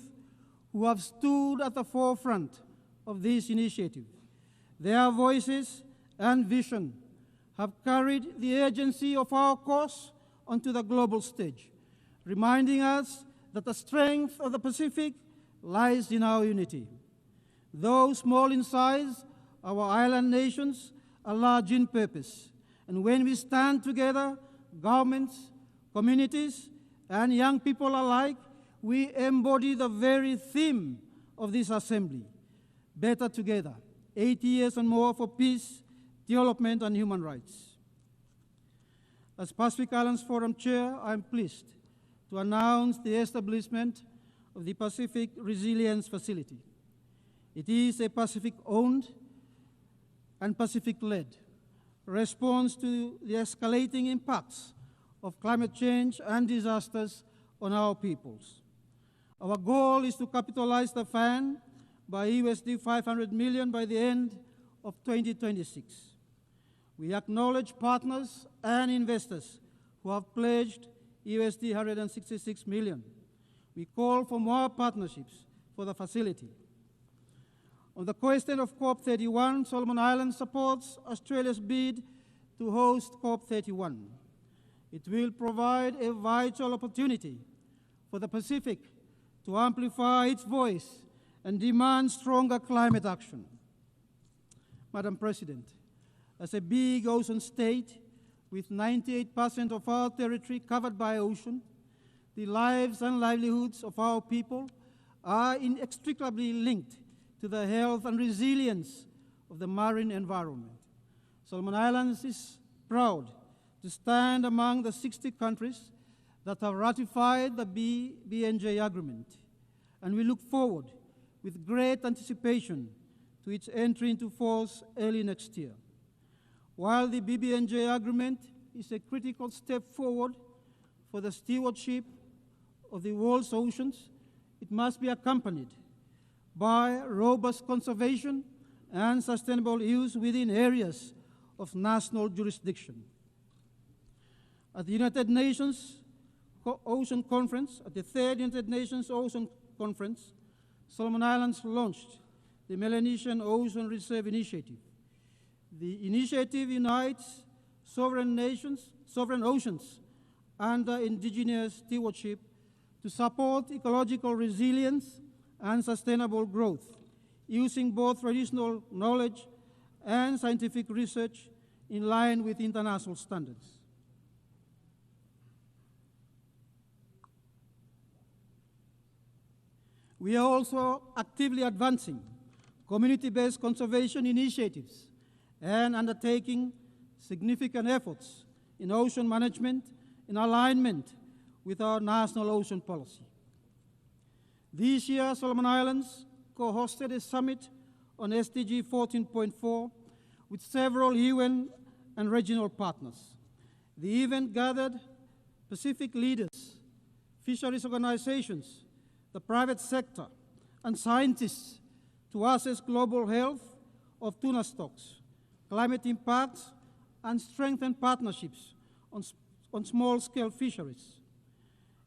P: who have stood at the forefront of this initiative. Their voices and vision have carried the agency of our cause onto the global stage, reminding us that the strength of the Pacific lies in our unity. Though small in size, our island nations are large in purpose. And when we stand together, governments, communities, and young people alike, we embody the very theme of this assembly: better together, 80 years and more for peace, development, and human rights. As Pacific Islands Forum Chair, I am pleased to announce the establishment of the Pacific Resilience Facility. It is a Pacific-owned and Pacific-led response to the escalating impacts of climate change and disasters on our peoples. Our goal is to capitalize the fund by USD 500 million by the end of 2026. We acknowledge partners and investors who have pledged USD 166 million. We call for more partnerships for the facility. On the question of COP31, Solomon Islands supports Australia's bid to host COP31. It will provide a vital opportunity for the Pacific to amplify its voice and demand stronger climate action. Madam President, as a big ocean state with 98% of our territory covered by ocean, the lives and livelihoods of our people are inextricably linked to the health and resilience of the marine environment. Solomon Islands is proud to stand among the 60 countries that have ratified the BNJ agreement, and we look forward with great anticipation to its entry into force early next year. While the BBNJ agreement is a critical step forward for the stewardship of the world's oceans, it must be accompanied by robust conservation and sustainable use within areas of national jurisdiction. At the United Nations Ocean Conference, at the third United Nations Ocean Conference, Solomon Islands launched the Melanesian Ocean Reserve Initiative. The initiative unites sovereign nations, sovereign oceans, under indigenous stewardship to support ecological resilience and sustainable growth, using both traditional knowledge and scientific research in line with international standards. We are also actively advancing community-based conservation initiatives and undertaking significant efforts in ocean management in alignment with our national ocean policy. This year, Solomon Islands co-hosted a summit on SDG 14.4 with several UN and regional partners. The event gathered Pacific leaders, fisheries organizations, the private sector, and scientists to assess global health of tuna stocks, climate impacts, and strengthen partnerships on small-scale fisheries.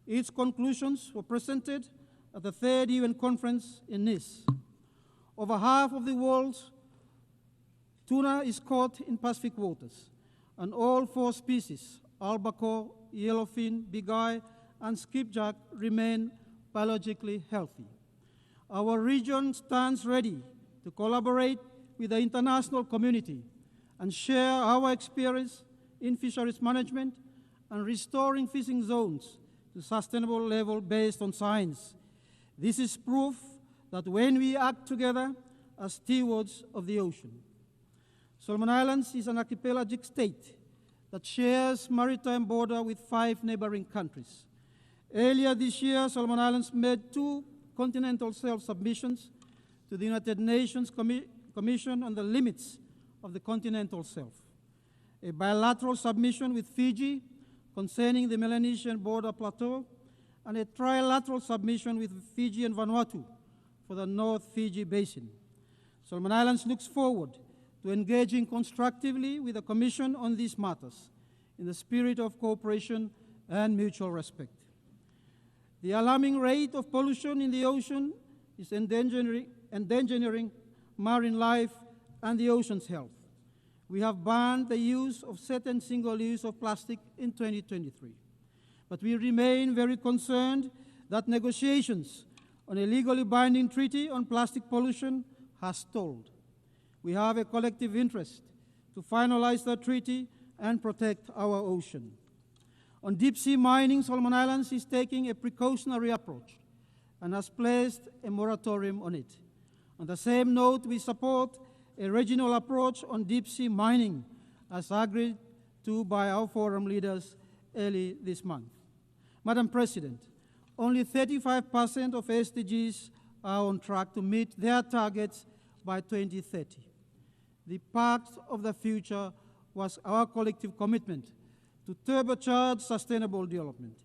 P: Its conclusions were presented at the third UN conference in Nice. Over half of the world's tuna is caught in Pacific waters, and all 4 species, albacore, yellowfin, bigeye, and skipjack, remain biologically healthy. Our region stands ready to collaborate with the international community and share our experience in fisheries management and restoring fishing zones to sustainable level based on science. This is proof that when we act together as stewards of the ocean. Solomon Islands is an archipelagic state that shares maritime border with 5 neighboring countries. Earlier this year, Solomon Islands made 2 continental self-submissions to the United Nations Commission on the Limits of the Continental Shelf, a bilateral submission with Fiji concerning the Melanesian border plateau, and a trilateral submission with Fiji and Vanuatu for the North Fiji Basin. Solomon Islands looks forward to engaging constructively with the Commission on these matters in the spirit of cooperation and mutual respect. The alarming rate of pollution in the ocean is endangering marine life and the ocean's health. We have banned the use of certain single-use of plastic in 2023. But we remain very concerned that negotiations on a legally binding treaty on plastic pollution has stalled. We have a collective interest to finalize the treaty and protect our ocean. On deep-sea mining, Solomon Islands is taking a precautionary approach and has placed a moratorium on it. On the same note, we support a regional approach on deep-sea mining as agreed to by our forum leaders early this month. Madam President, only 35% of SDGs are on track to meet their targets by 2030. The Pact of the Future was our collective commitment to turbocharge sustainable development.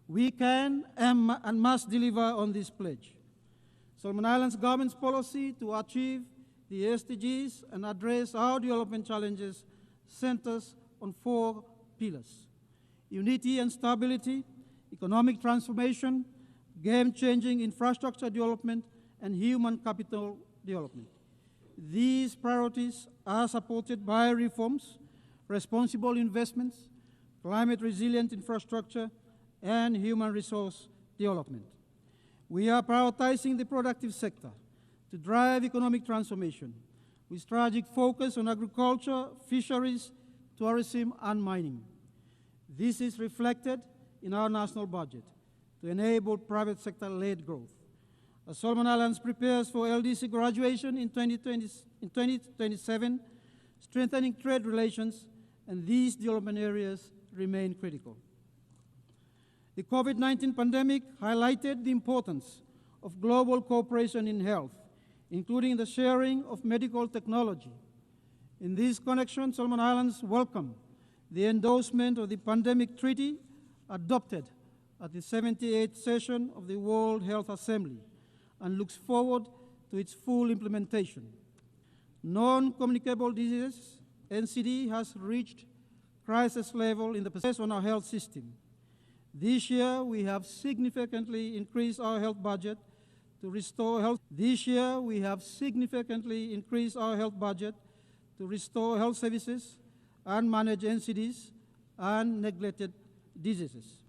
P: We can and must deliver on this pledge. Solomon Islands government's policy to achieve the SDGs and address our development challenges centers on 4 pillars: unity and stability, economic transformation, game-changing infrastructure development, and human capital development. These priorities are supported by reforms, responsible investments, climate-resilient infrastructure, and human resource development. We are prioritizing the productive sector to drive economic transformation with strategic focus on agriculture, fisheries, tourism, and mining. This is reflected in our national budget to enable private sector-led growth. As Solomon Islands prepares for LDC graduation in 2027, strengthening trade relations and these development areas remain critical. The COVID-19 pandemic highlighted the importance of global cooperation in health, including the sharing of medical technology. In this connection, Solomon Islands welcome the endorsement of the Pandemic Treaty adopted at the 78th session of the World Health Assembly and looks forward to its full implementation. Non-communicable diseases, NCD, has reached crisis level in the process on our health system. This year, we have significantly increased our health budget to restore health. This year, we have significantly increased our health budget to restore health services and manage NCDs and neglected diseases.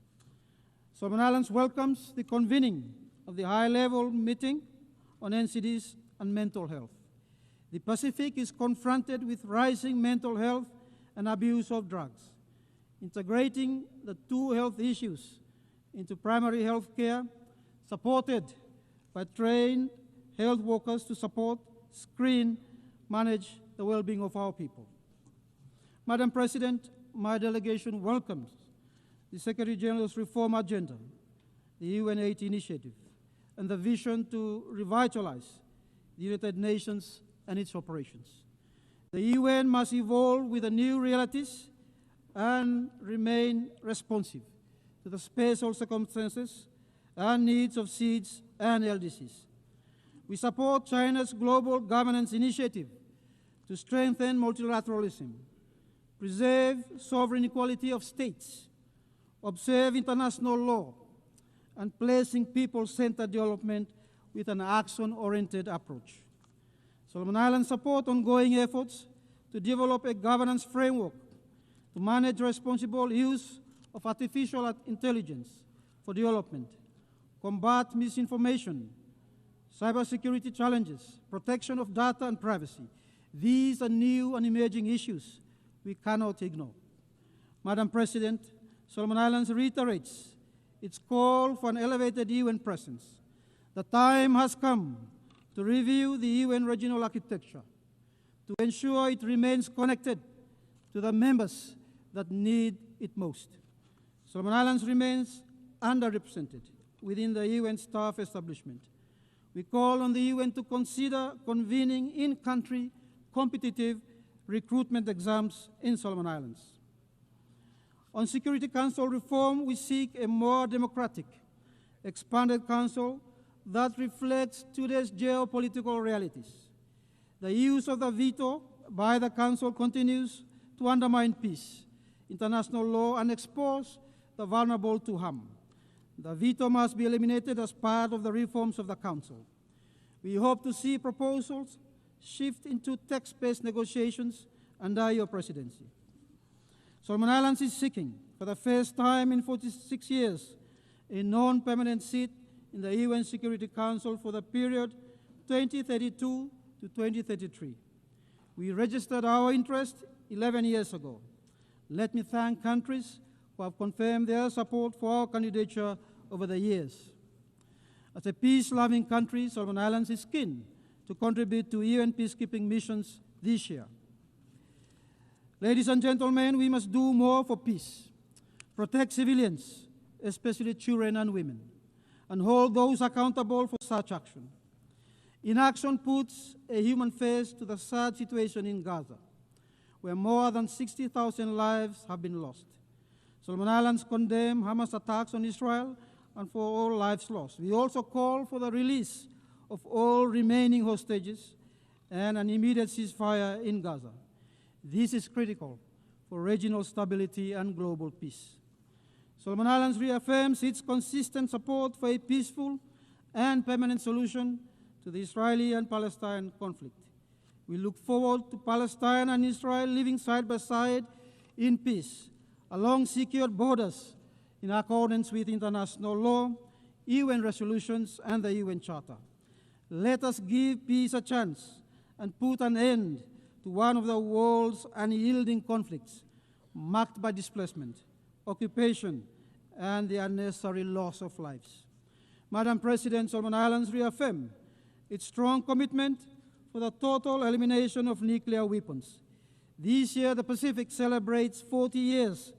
P: Solomon Islands welcomes the convening of the high-level meeting on NCDs and mental health. The Pacific is confronted with rising mental health and abuse of drugs. Integrating the 2 health issues into primary health care, supported by trained health workers to support, screen, manage the well-being of our people. Madam President, my delegation welcomes the Secretary General's reform agenda, the UN-8 initiative, and the vision to revitalize the United Nations and its operations. The UN must evolve with the new realities and remain responsive to the special circumstances and needs of SEEDs and LDCs. We support China's global governance initiative to strengthen multilateralism, preserve sovereign equality of states, observe international law, and placing people-centered development with an action-oriented approach. Solomon Islands support ongoing efforts to develop a governance framework to manage responsible use of artificial intelligence for development, combat misinformation, cybersecurity challenges, protection of data and privacy. These are new and emerging issues we cannot ignore. Madam President, Solomon Islands reiterates its call for an elevated UN presence. The time has come to review the UN regional architecture to ensure it remains connected to the members that need it most. Solomon Islands remains underrepresented within the UN staff establishment. We call on the UN to consider convening in-country competitive recruitment exams in Solomon Islands. On Security Council reform, we seek a more democratic, expanded council that reflects today's geopolitical realities. The use of the veto by the Council continues to undermine peace, international law, and expose the vulnerable to harm. The veto must be eliminated as part of the reforms of the Council. We hope to see proposals shift into text-based negotiations under your presidency. Solomon Islands is seeking, for the first time in 46 years, a non-permanent seat in the UN Security Council for the period 2032 to 2033. We registered our interest 11 years ago. Let me thank countries who have confirmed their support for our candidature over the years. As a peace-loving country, Solomon Islands is keen to contribute to UN peacekeeping missions this year. Ladies and gentlemen, we must do more for peace, protect civilians, especially children and women, and hold those accountable for such action. Inaction puts a human face to the sad situation in Gaza, where more than 60,000 lives have been lost. Solomon Islands condemn Hamas attacks on Israel and for all lives lost. We also call for the release of all remaining hostages and an immediate ceasefire in Gaza. This is critical for regional stability and global peace. Solomon Islands reaffirms its consistent support for a peaceful and permanent solution to the Israeli and Palestine conflict. We look forward to Palestine and Israel living side by side in peace, along secured borders, in accordance with international law, UN resolutions, and the UN Charter. Let us give peace a chance and put an end to one of the world's unyielding conflicts, marked by displacement, occupation, and the unnecessary loss of lives. Madam President, Solomon Islands reaffirm its strong commitment for the total elimination of nuclear weapons. This year, the Pacific celebrates 40 years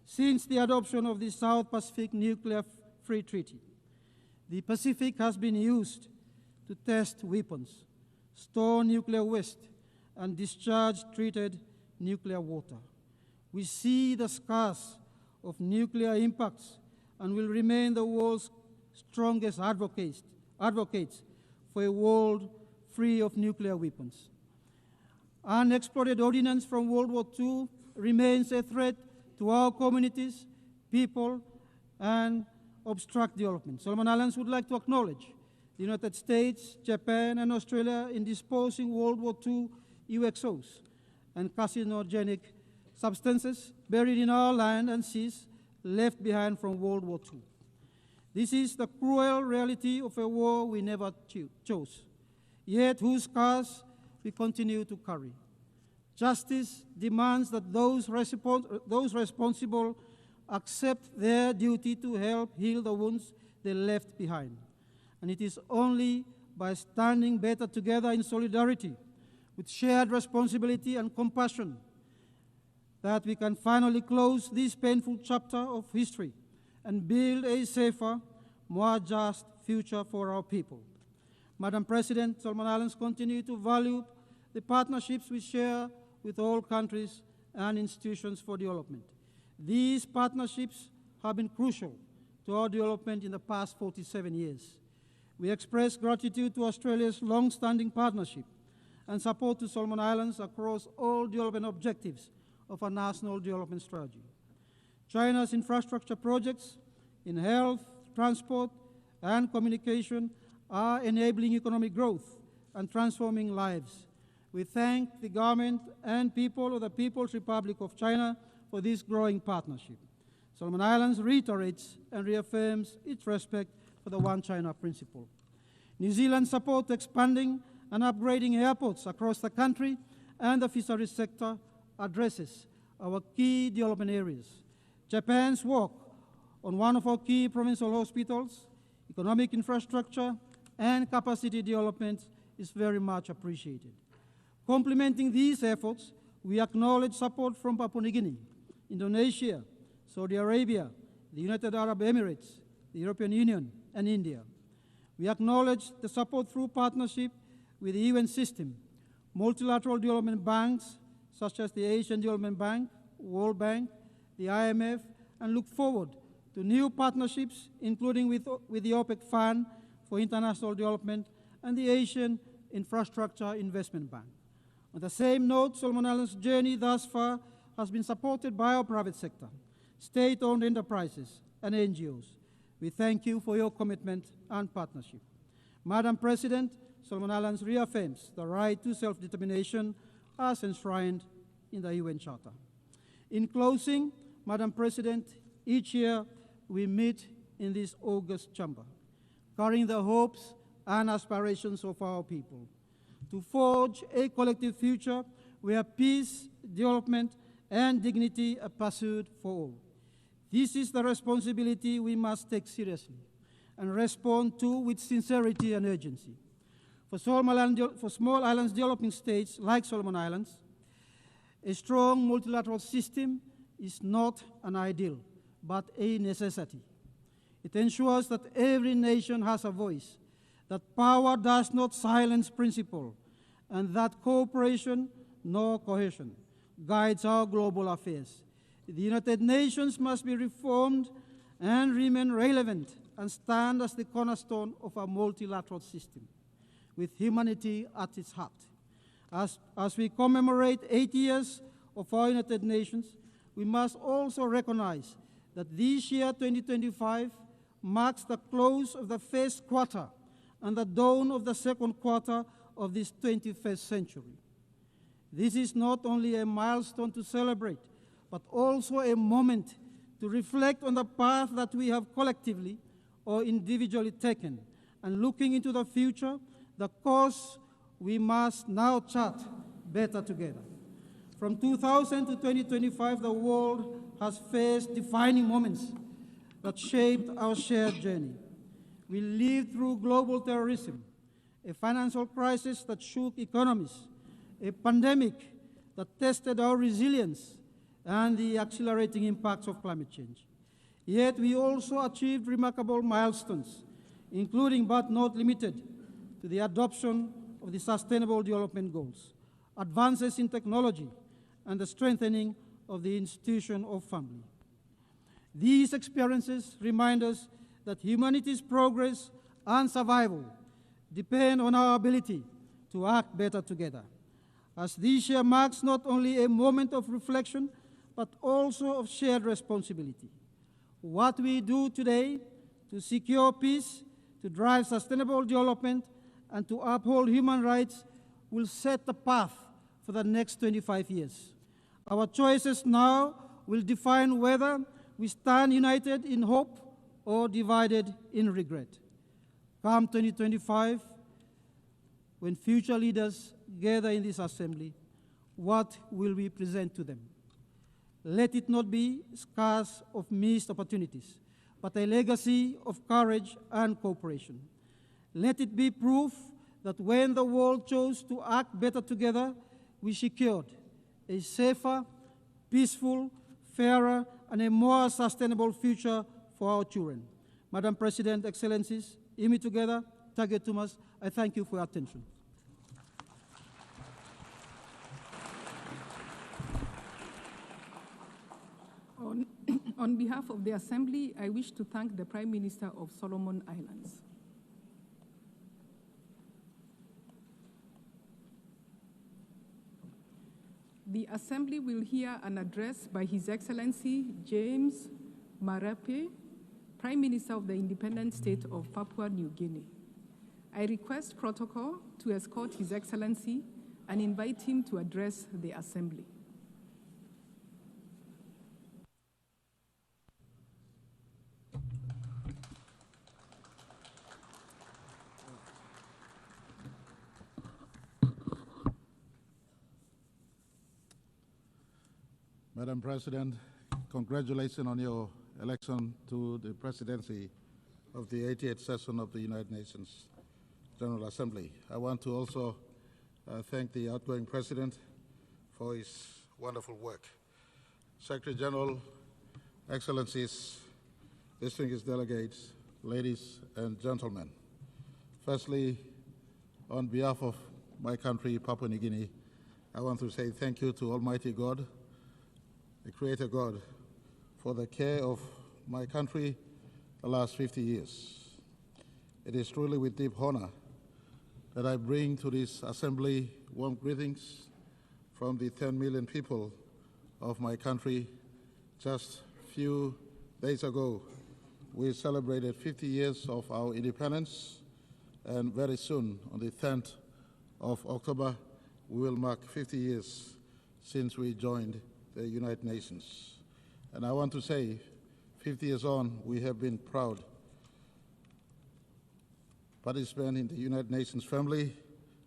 P: since the adoption of the South Pacific Nuclear-Free Treaty. The Pacific has been used to test weapons, store nuclear waste, and discharge treated nuclear water. We see the scars of nuclear impacts and will remain the world's strongest advocates for a world free of nuclear weapons. Unexploded ordnance from World War II remains a threat to our communities, people, and obstruct development. Solomon Islands would like to acknowledge the United States, Japan, and Australia in disposing World War II UXOs and carcinogenic substances buried in our land and seas left behind from World War II. This is the cruel reality of a war we never chose, yet whose scars we continue to carry. Justice demands that those responsible accept their duty to help heal the wounds they left behind. And it is only by standing better together in solidarity, with shared responsibility and compassion, that we can finally close this painful chapter of history and build a safer, more just future for our people. Madam President, Solomon Islands continue to value the partnerships we share with all countries and institutions for development. These partnerships have been crucial to our development in the past 47 years. We express gratitude to Australia's long-standing partnership and support to Solomon Islands across all development objectives of our national development strategy. China's infrastructure projects in health, transport, and communication are enabling economic growth and transforming lives. We thank the government and people of the People's Republic of China for this growing partnership. Solomon Islands reiterates and reaffirms its respect for the One China principle. New Zealand's support to expanding and upgrading airports across the country and the fisheries sector addresses our key development areas. Japan's work on one of our key provincial hospitals, economic infrastructure, and capacity development is very much appreciated. Complementing these efforts, we acknowledge support from Papua New Guinea, Indonesia, Saudi Arabia, the United Arab Emirates, the European Union, and India. We acknowledge the support through partnership with the UN system, multilateral development banks such as the Asian Development Bank, World Bank, the IMF, and look forward to new partnerships, including with the OPEC Fund for International Development and the Asian Infrastructure Investment Bank. On the same note, Solomon Islands' journey thus far has been supported by our private sector, state-owned enterprises, and NGOs. We thank you for your commitment and partnership. Madam President, Solomon Islands reaffirms the right to self-determination as enshrined in the UN Charter. In closing, Madam President, each year we meet in this august chamber, carrying the hopes and aspirations of our people, to forge a collective future where peace, development, and dignity are pursued for all. This is the responsibility we must take seriously and respond to with sincerity and urgency. For small islands developing states like Solomon Islands, a strong multilateral system is not an ideal, but a necessity. It ensures that every nation has a voice, that power does not silence principle, and that cooperation nor cohesion guides our global affairs. The United Nations must be reformed and remain relevant and stand as the cornerstone of a multilateral system, with humanity at its heart. As we commemorate 8 years of our United Nations, we must also recognize that this year, 2025, marks the close of the first quarter and the dawn of the second quarter of this 21st century. This is not only a milestone to celebrate, but also a moment to reflect on the path that we have collectively or individually taken, and looking into the future, the course we must now chart better together. From 2000 to 2025, the world has faced defining moments that shaped our shared journey. We lived through global terrorism, a financial crisis that shook economies, a pandemic that tested our resilience, and the accelerating impacts of climate change. Yet we also achieved remarkable milestones, including but not limited to the adoption of the Sustainable Development Goals, advances in technology, and the strengthening of the institution of family. These experiences remind us that humanity's progress and survival depend on our ability to act better together. As this year marks not only a moment of reflection, but also of shared responsibility. What we do today to secure peace, to drive sustainable development, and to uphold human rights will set the path for the next 25 years. Our choices now will define whether we stand united in hope or divided in regret. Come 2025, when future leaders gather in this assembly, what will we present to them? Let it not be scars of missed opportunities, but a legacy of courage and cooperation. Let it be proof that when the world chose to act better together, we secured a safer, peaceful, fairer, and a more sustainable future for our children. Madam President, Excellencies, Imi together, Tage Tumas, I thank you for your attention.
L: On behalf of the Assembly, I wish to thank the Prime Minister of Solomon Islands. The Assembly will hear an address by His Excellency James Marape, Prime Minister of the Independent State of Papua New Guinea. I request protocol to escort His Excellency and invite him to address the Assembly.
Q: Madam President, congratulations on your election to the presidency of the 88th session of the United Nations General Assembly. I want to also thank the outgoing president for his wonderful work. Secretary General, Excellencies, distinguished delegates, ladies and gentlemen. Firstly, on behalf of my country, Papua New Guinea, I want to say thank you to Almighty God, the Creator God, for the care of my country the last 50 years. It is truly with deep honor that I bring to this assembly warm greetings from the 10 million people of my country. Just a few days ago, we celebrated 50 years of our independence, and very soon, on the 10th of October, we will mark 50 years since we joined the United Nations. And I want to say, 50 years on, we have been proud participants in the United Nations family,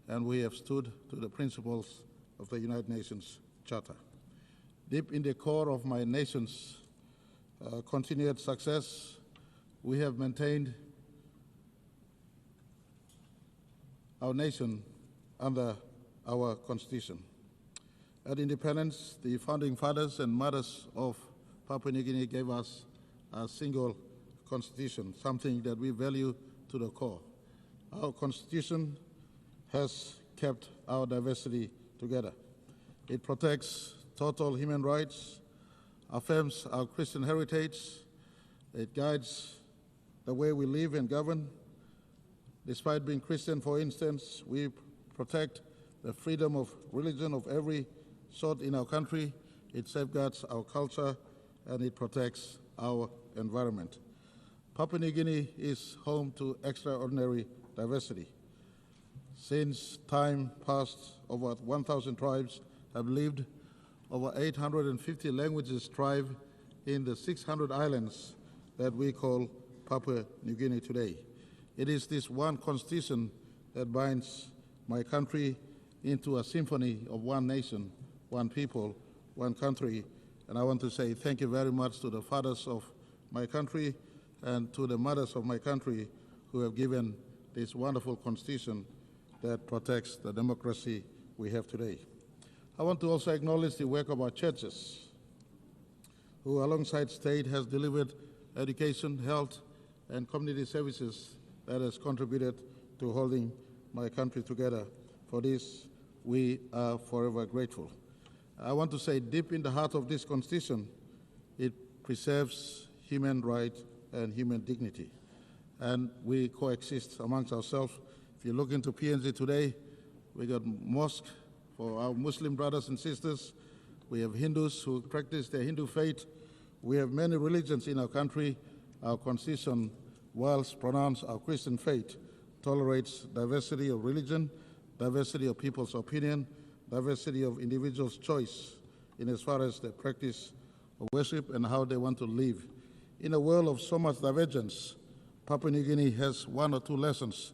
Q: and we have stood to the principles of the United Nations Charter. Deep in the core of my nation's continued success, we have maintained our nation under our Constitution. At independence, the founding fathers and mothers of Papua New Guinea gave us a single constitution, something that we value to the core. Our Constitution has kept our diversity together. It protects total human rights, affirms our Christian heritage, it guides the way we live and govern. Despite being Christian, for instance, we protect the freedom of religion of every sort in our country. It safeguards our culture, and it protects our environment. Papua New Guinea is home to extraordinary diversity. Since time past, over 1,000 tribes have lived. Over 850 languages thrive in the 600 islands that we call Papua New Guinea today. It is this one constitution that binds my country into a symphony of one nation, one people, one country. And I want to say thank you very much to the fathers of my country and to the mothers of my country who have given this wonderful constitution that protects the democracy we have today. I want to also acknowledge the work of our churches, who alongside state has delivered education, health, and community services that has contributed to holding my country together. For this, we are forever grateful. I want to say deep in the heart of this Constitution, it preserves human rights and human dignity. And we coexist amongst ourselves. If you look into PNG today, we got mosques for our Muslim brothers and sisters. We have Hindus who practice their Hindu faith. We have many religions in our country. Our Constitution, whilst pronounced our Christian faith, tolerates diversity of religion, diversity of people's opinion, diversity of individuals' choice in as far as their practice of worship and how they want to live. In a world of so much divergence, Papua New Guinea has one or two lessons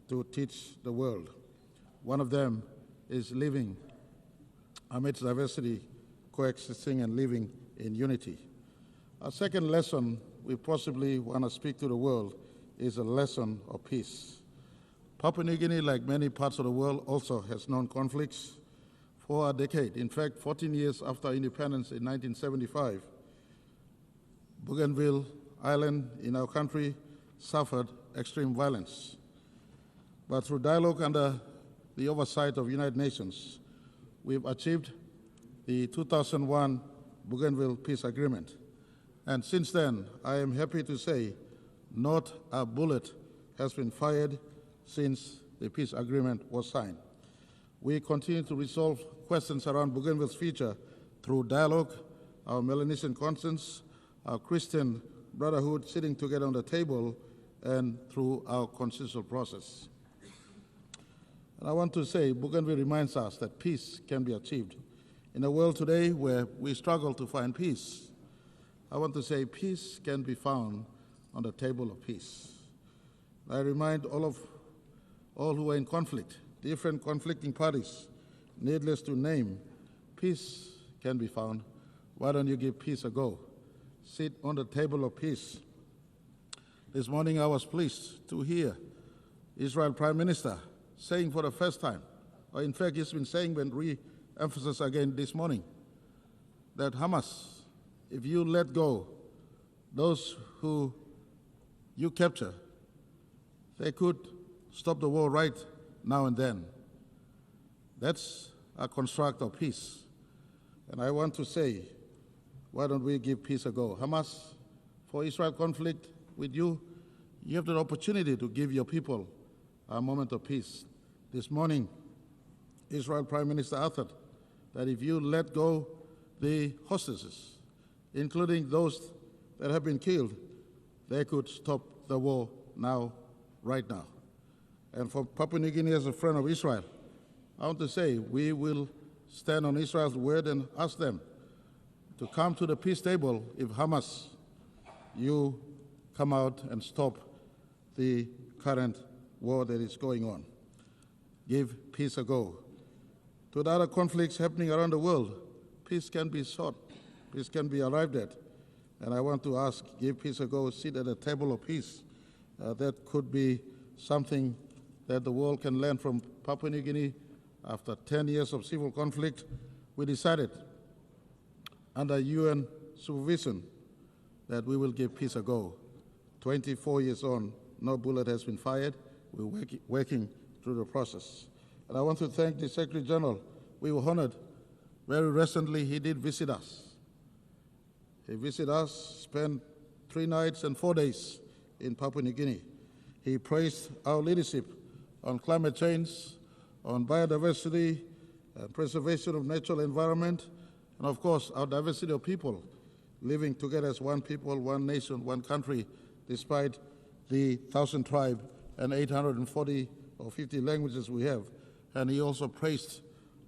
Q: to teach the world. One of them is living amidst diversity, coexisting and living in unity. Our second lesson we possibly want to speak to the world is a lesson of peace. Papua New Guinea, like many parts of the world, also has known conflicts for a decade. In fact, 14 years after independence in 1975, Bougainville Island in our country suffered extreme violence. But through dialogue under the oversight of United Nations, we've achieved the 2001 Bougainville Peace Agreement. And since then, I am happy to say not a bullet has been fired since the peace agreement was signed. We continue to resolve questions around Bougainville's future through dialogue, our Melanesian conscience, our Christian brotherhood sitting together on the table, and through our consensual process. And I want to say, Bougainville reminds us that peace can be achieved. In a world today where we struggle to find peace, I want to say peace can be found on the table of peace. I remind all who are in conflict, different conflicting parties, needless to name, peace can be found. Why don't you give peace a go? Sit on the table of peace. This morning I was pleased to hear Israel Prime Minister saying for the first time, or in fact he's been saying but re-emphasized again this morning, that Hamas, if you let go those who you capture, they could stop the war right now and then. That's a construct of peace. And I want to say, why don't we give peace a go? Hamas, for Israel conflict with you, you have the opportunity to give your people a moment of peace. This morning, Israel Prime Minister uttered that if you let go the hostages, including those that have been killed, they could stop the war now, right now. And for Papua New Guinea as a friend of Israel, I want to say we will stand on Israel's word and ask them to come to the peace table if Hamas, you come out and stop the current war that is going on. Give peace a go. To the other conflicts happening around the world, peace can be sought, peace can be arrived at. And I want to ask, give peace a go, sit at a table of peace. That could be something that the world can learn from Papua New Guinea. After 10 years of civil conflict, we decided under UN supervision that we will give peace a go. 24 years on, no bullet has been fired. We're working through the process. And I want to thank the Secretary General. We were honored. Very recently, he did visit us. He visited us, spent 3 nights and 4 days in Papua New Guinea. He praised our leadership on climate change, on biodiversity, preservation of natural environment, and of course, our diversity of people living together as one people, one nation, one country, despite the 1,000 tribes and 840 or 50 languages we have. And he also praised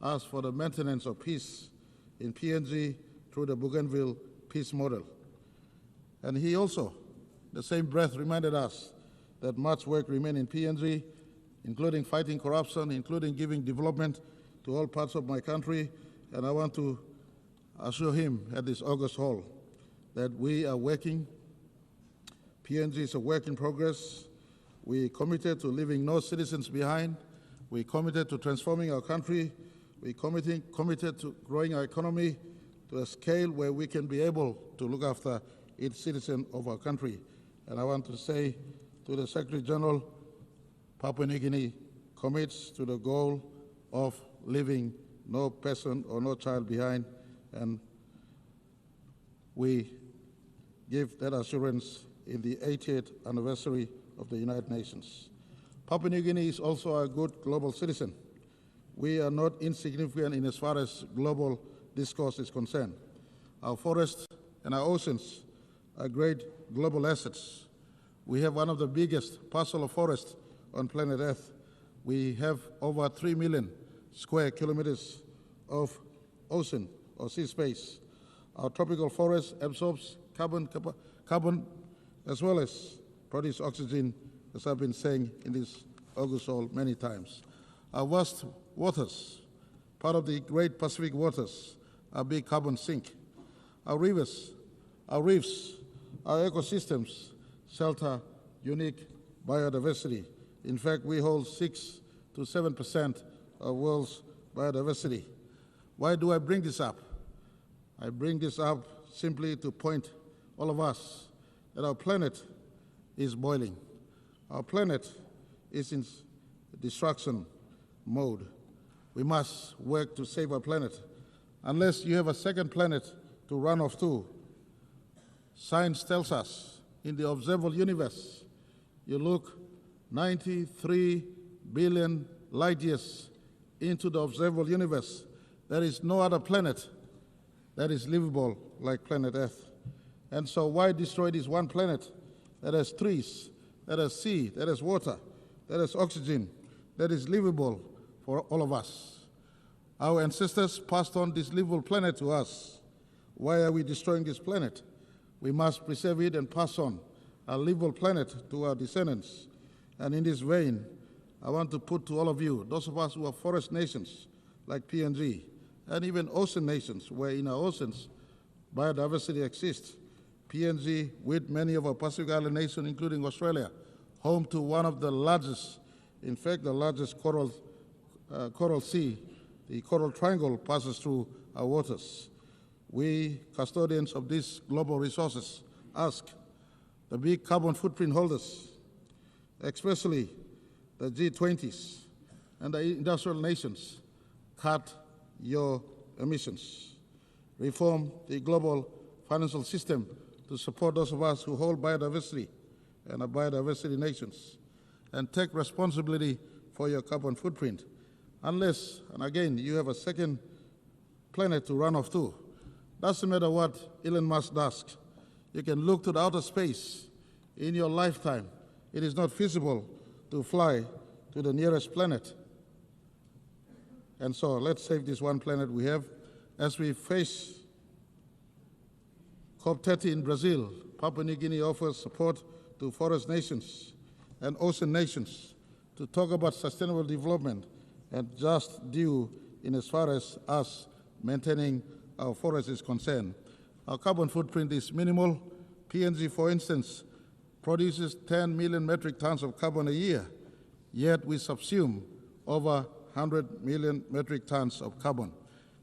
Q: us for the maintenance of peace in PNG through the Bougainville peace model. And he also, the same breath, reminded us that much work remains in PNG, including fighting corruption, including giving development to all parts of my country. And I want to assure him at this August hall that we are working. PNG is a work in progress. We are committed to leaving no citizens behind. We are committed to transforming our country. We are committed to growing our economy to a scale where we can be able to look after each citizen of our country. And I want to say to the Secretary General, Papua New Guinea commits to the goal of leaving no person or no child behind, and we give that assurance in the 80th anniversary of the United Nations. Papua New Guinea is also a good global citizen. We are not insignificant in as far as global discourse is concerned. Our forests and our oceans are great global assets. We have one of the biggest parcel of forest on planet Earth. We have over 3 million square kilometers of ocean or sea space. Our tropical forest absorbs carbon as well as produce oxygen, as I've been saying in this August hall many times. Our vast waters, part of the great Pacific waters, are big carbon sink. Our rivers, our reefs, our ecosystems shelter unique biodiversity. In fact, we hold 6 to 7% of world's biodiversity. Why do I bring this up? I bring this up simply to point all of us that our planet is boiling. Our planet is in destruction mode. We must work to save our planet. Unless you have a second planet to run off to, science tells us in the observable universe, you look 93 billion light years into the observable universe, there is no other planet that is livable like planet Earth. And so why destroy this one planet that has trees, that has sea, that has water, that has oxygen, that is livable for all of us? Our ancestors passed on this livable planet to us. Why are we destroying this planet? We must preserve it and pass on a livable planet to our descendants. And in this vein, I want to put to all of you, those of us who are forest nations like PNG, and even ocean nations, where in our oceans biodiversity exists. PNG, with many of our Pacific Island nations, including Australia, home to one of the largest, in fact, the largest coral sea. The Coral Triangle passes through our waters. We, custodians of these global resources, ask the big carbon footprint holders, especially the G20s and the industrial nations, cut your emissions. Reform the global financial system to support those of us who hold biodiversity and are biodiversity nations, and take responsibility for your carbon footprint. Unless, and again, you have a second planet to run off to. Doesn't matter what Elon Musk does. You can look to the outer space in your lifetime. It is not feasible to fly to the nearest planet. And so let's save this one planet we have. As we face COP30 in Brazil, Papua New Guinea offers support to forest nations and ocean nations to talk about sustainable development and just due in as far as us maintaining our forests is concerned. Our carbon footprint is minimal. PNG, for instance, produces 10 million metric tons of carbon a year, yet we subsume over 100 million metric tons of carbon.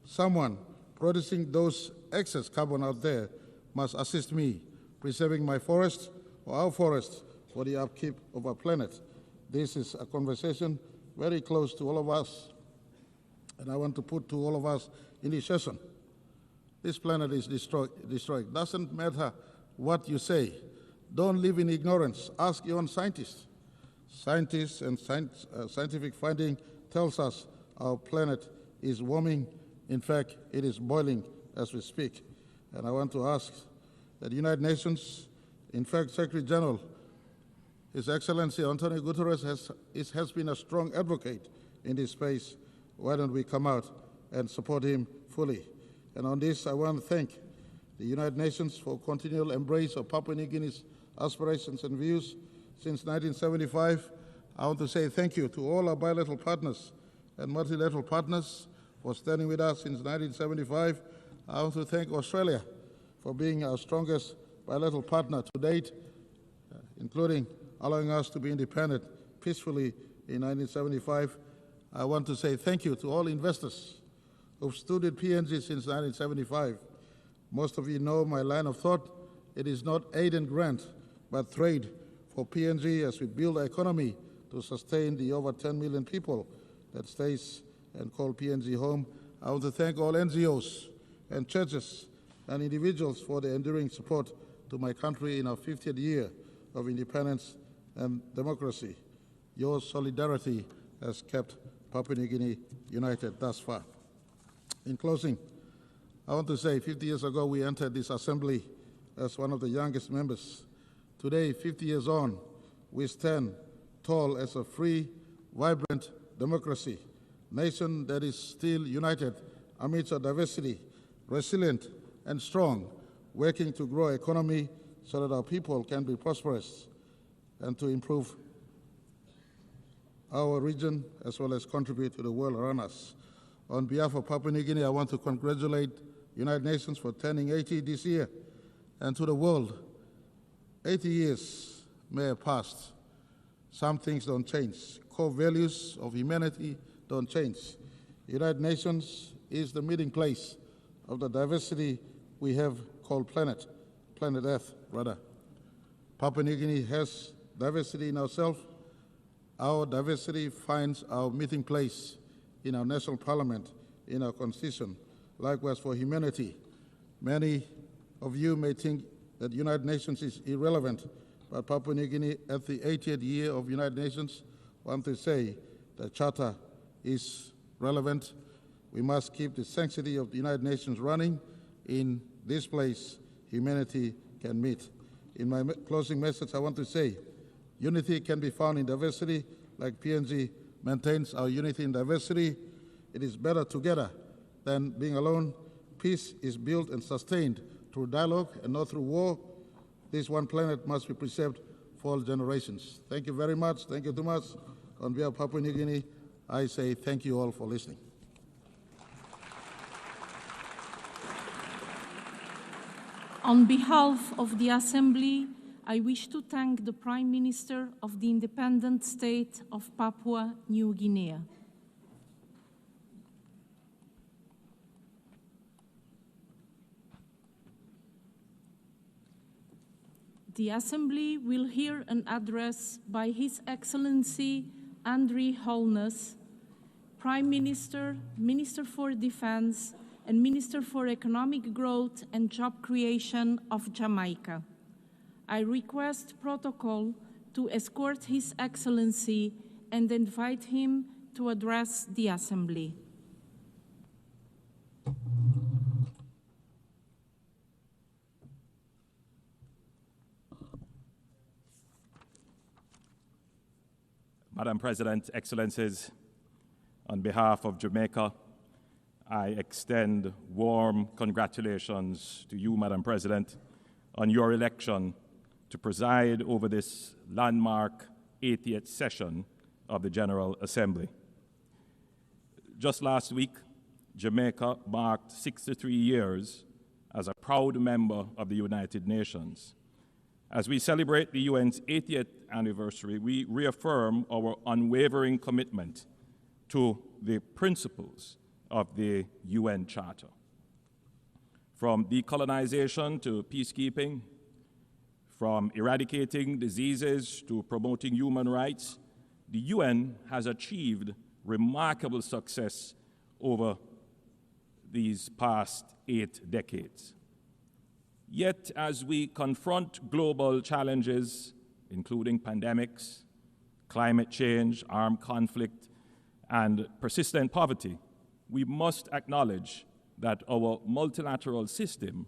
Q: Someone producing those excess carbon out there must assist me preserving my forest or our forest for the upkeep of our planet. This is a conversation very close to all of us, and I want to put to all of us in this session. This planet is destroyed. Doesn't matter what you say. Don't live in ignorance. Ask your own scientists. Scientists and scientific finding tells us our planet is warming. In fact, it is boiling as we speak. And I want to ask that the United Nations, in fact, Secretary General, His Excellency Antonio Guterres has been a strong advocate in this space. Why don't we come out and support him fully? And on this, I want to thank the United Nations for continual embrace of Papua New Guinea's aspirations and views since 1975. I want to say thank you to all our bilateral partners and multilateral partners for standing with us since 1975. I want to thank Australia for being our strongest bilateral partner to date, including allowing us to be independent peacefully in 1975. I want to say thank you to all investors who've stood in PNG since 1975. Most of you know my line of thought. It is not aid and grant, but trade for PNG as we build our economy to sustain the over 10 million people that stays and call PNG home. I want to thank all NGOs and churches and individuals for their enduring support to my country in our 50th year of independence and democracy. Your solidarity has kept Papua New Guinea united thus far. In closing, I want to say 50 years ago we entered this assembly as one of the youngest members. Today, 50 years on, we stand tall as a free, vibrant democracy, nation that is still united amidst our diversity, resilient and strong, working to grow our economy so that our people can be prosperous and to improve our region as well as contribute to the world around us. On behalf of Papua New Guinea, I want to congratulate United Nations for turning 80 this year, and to the world. 80 years may have passed. Some things don't change. Core values of humanity don't change. United Nations is the meeting place of the diversity we have called planet Earth, rather. Papua New Guinea has diversity in ourselves. Our diversity finds our meeting place in our national parliament, in our constitution. Likewise for humanity. Many of you may think that United Nations is irrelevant, but Papua New Guinea at the 80th year of United Nations want to say the Charter is relevant. We must keep the sanctity of the United Nations running. In this place, humanity can meet. In my closing message, I want to say, unity can be found in diversity, like PNG maintains our unity in diversity. It is better together than being alone. Peace is built and sustained through dialogue and not through war. This one planet must be preserved for all generations. Thank you very much. Thank you too much. On behalf of Papua New Guinea, I say thank you all for listening.
R: On behalf of the Assembly, I wish to thank the Prime Minister of the independent state of Papua New Guinea. The Assembly will hear an address by His Excellency Andry Holness, Prime Minister, Minister for Defense, and Minister for Economic Growth and Job Creation of Jamaica. I request protocol to escort His Excellency and invite him to address the Assembly.
S: Madam President, Excellencies, On behalf of Jamaica, I extend warm congratulations to you, Madam President, on your election to preside over this landmark 80th session of the General Assembly. Just last week, Jamaica marked 63 years as a proud member of the United Nations. As we celebrate the UN's 80th anniversary, we reaffirm our unwavering commitment to the principles of the UN Charter. From decolonization to peacekeeping, from eradicating diseases to promoting human rights, the UN has achieved remarkable success over these past 8 decades. Yet, as we confront global challenges, including pandemics, climate change, armed conflict, and persistent poverty, we must acknowledge that our multilateral system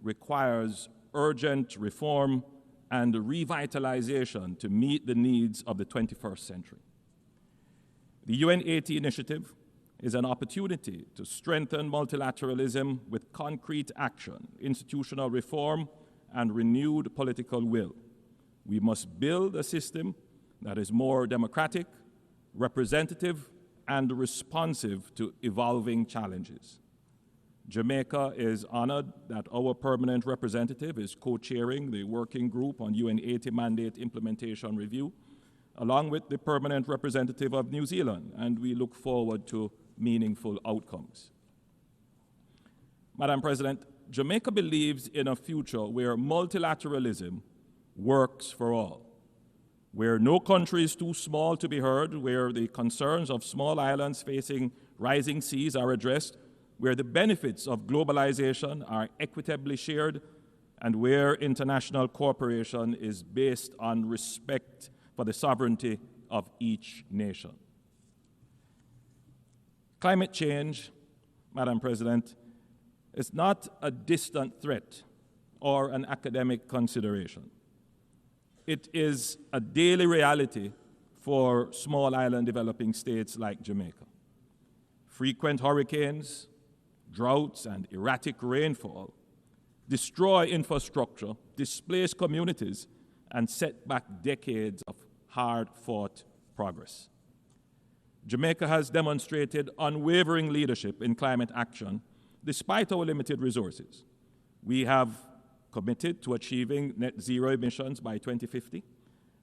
S: requires urgent reform and revitalization to meet the needs of the 21st century. The UN 80 initiative is an opportunity to strengthen multilateralism with concrete action, institutional reform, and renewed political will. We must build a system that is more democratic, representative, and responsive to evolving challenges. Jamaica is honored that our permanent representative is co-chairing the working group on UN 80 mandate implementation review, along with the permanent representative of New Zealand, and we look forward to meaningful outcomes. Madam President, Jamaica believes in a future where multilateralism works for all, where no country is too small to be heard, where the concerns of small islands facing rising seas are addressed, where the benefits of globalization are equitably shared, and where international cooperation is based on respect for the sovereignty of each nation. Climate change, Madam President, is not a distant threat or an academic consideration. It is a daily reality for small island developing states like Jamaica. Frequent hurricanes, droughts, and erratic rainfall destroy infrastructure, displace communities, and set back decades of hard-fought progress. Jamaica has demonstrated unwavering leadership in climate action despite our limited resources. We have committed to achieving net zero emissions by 2050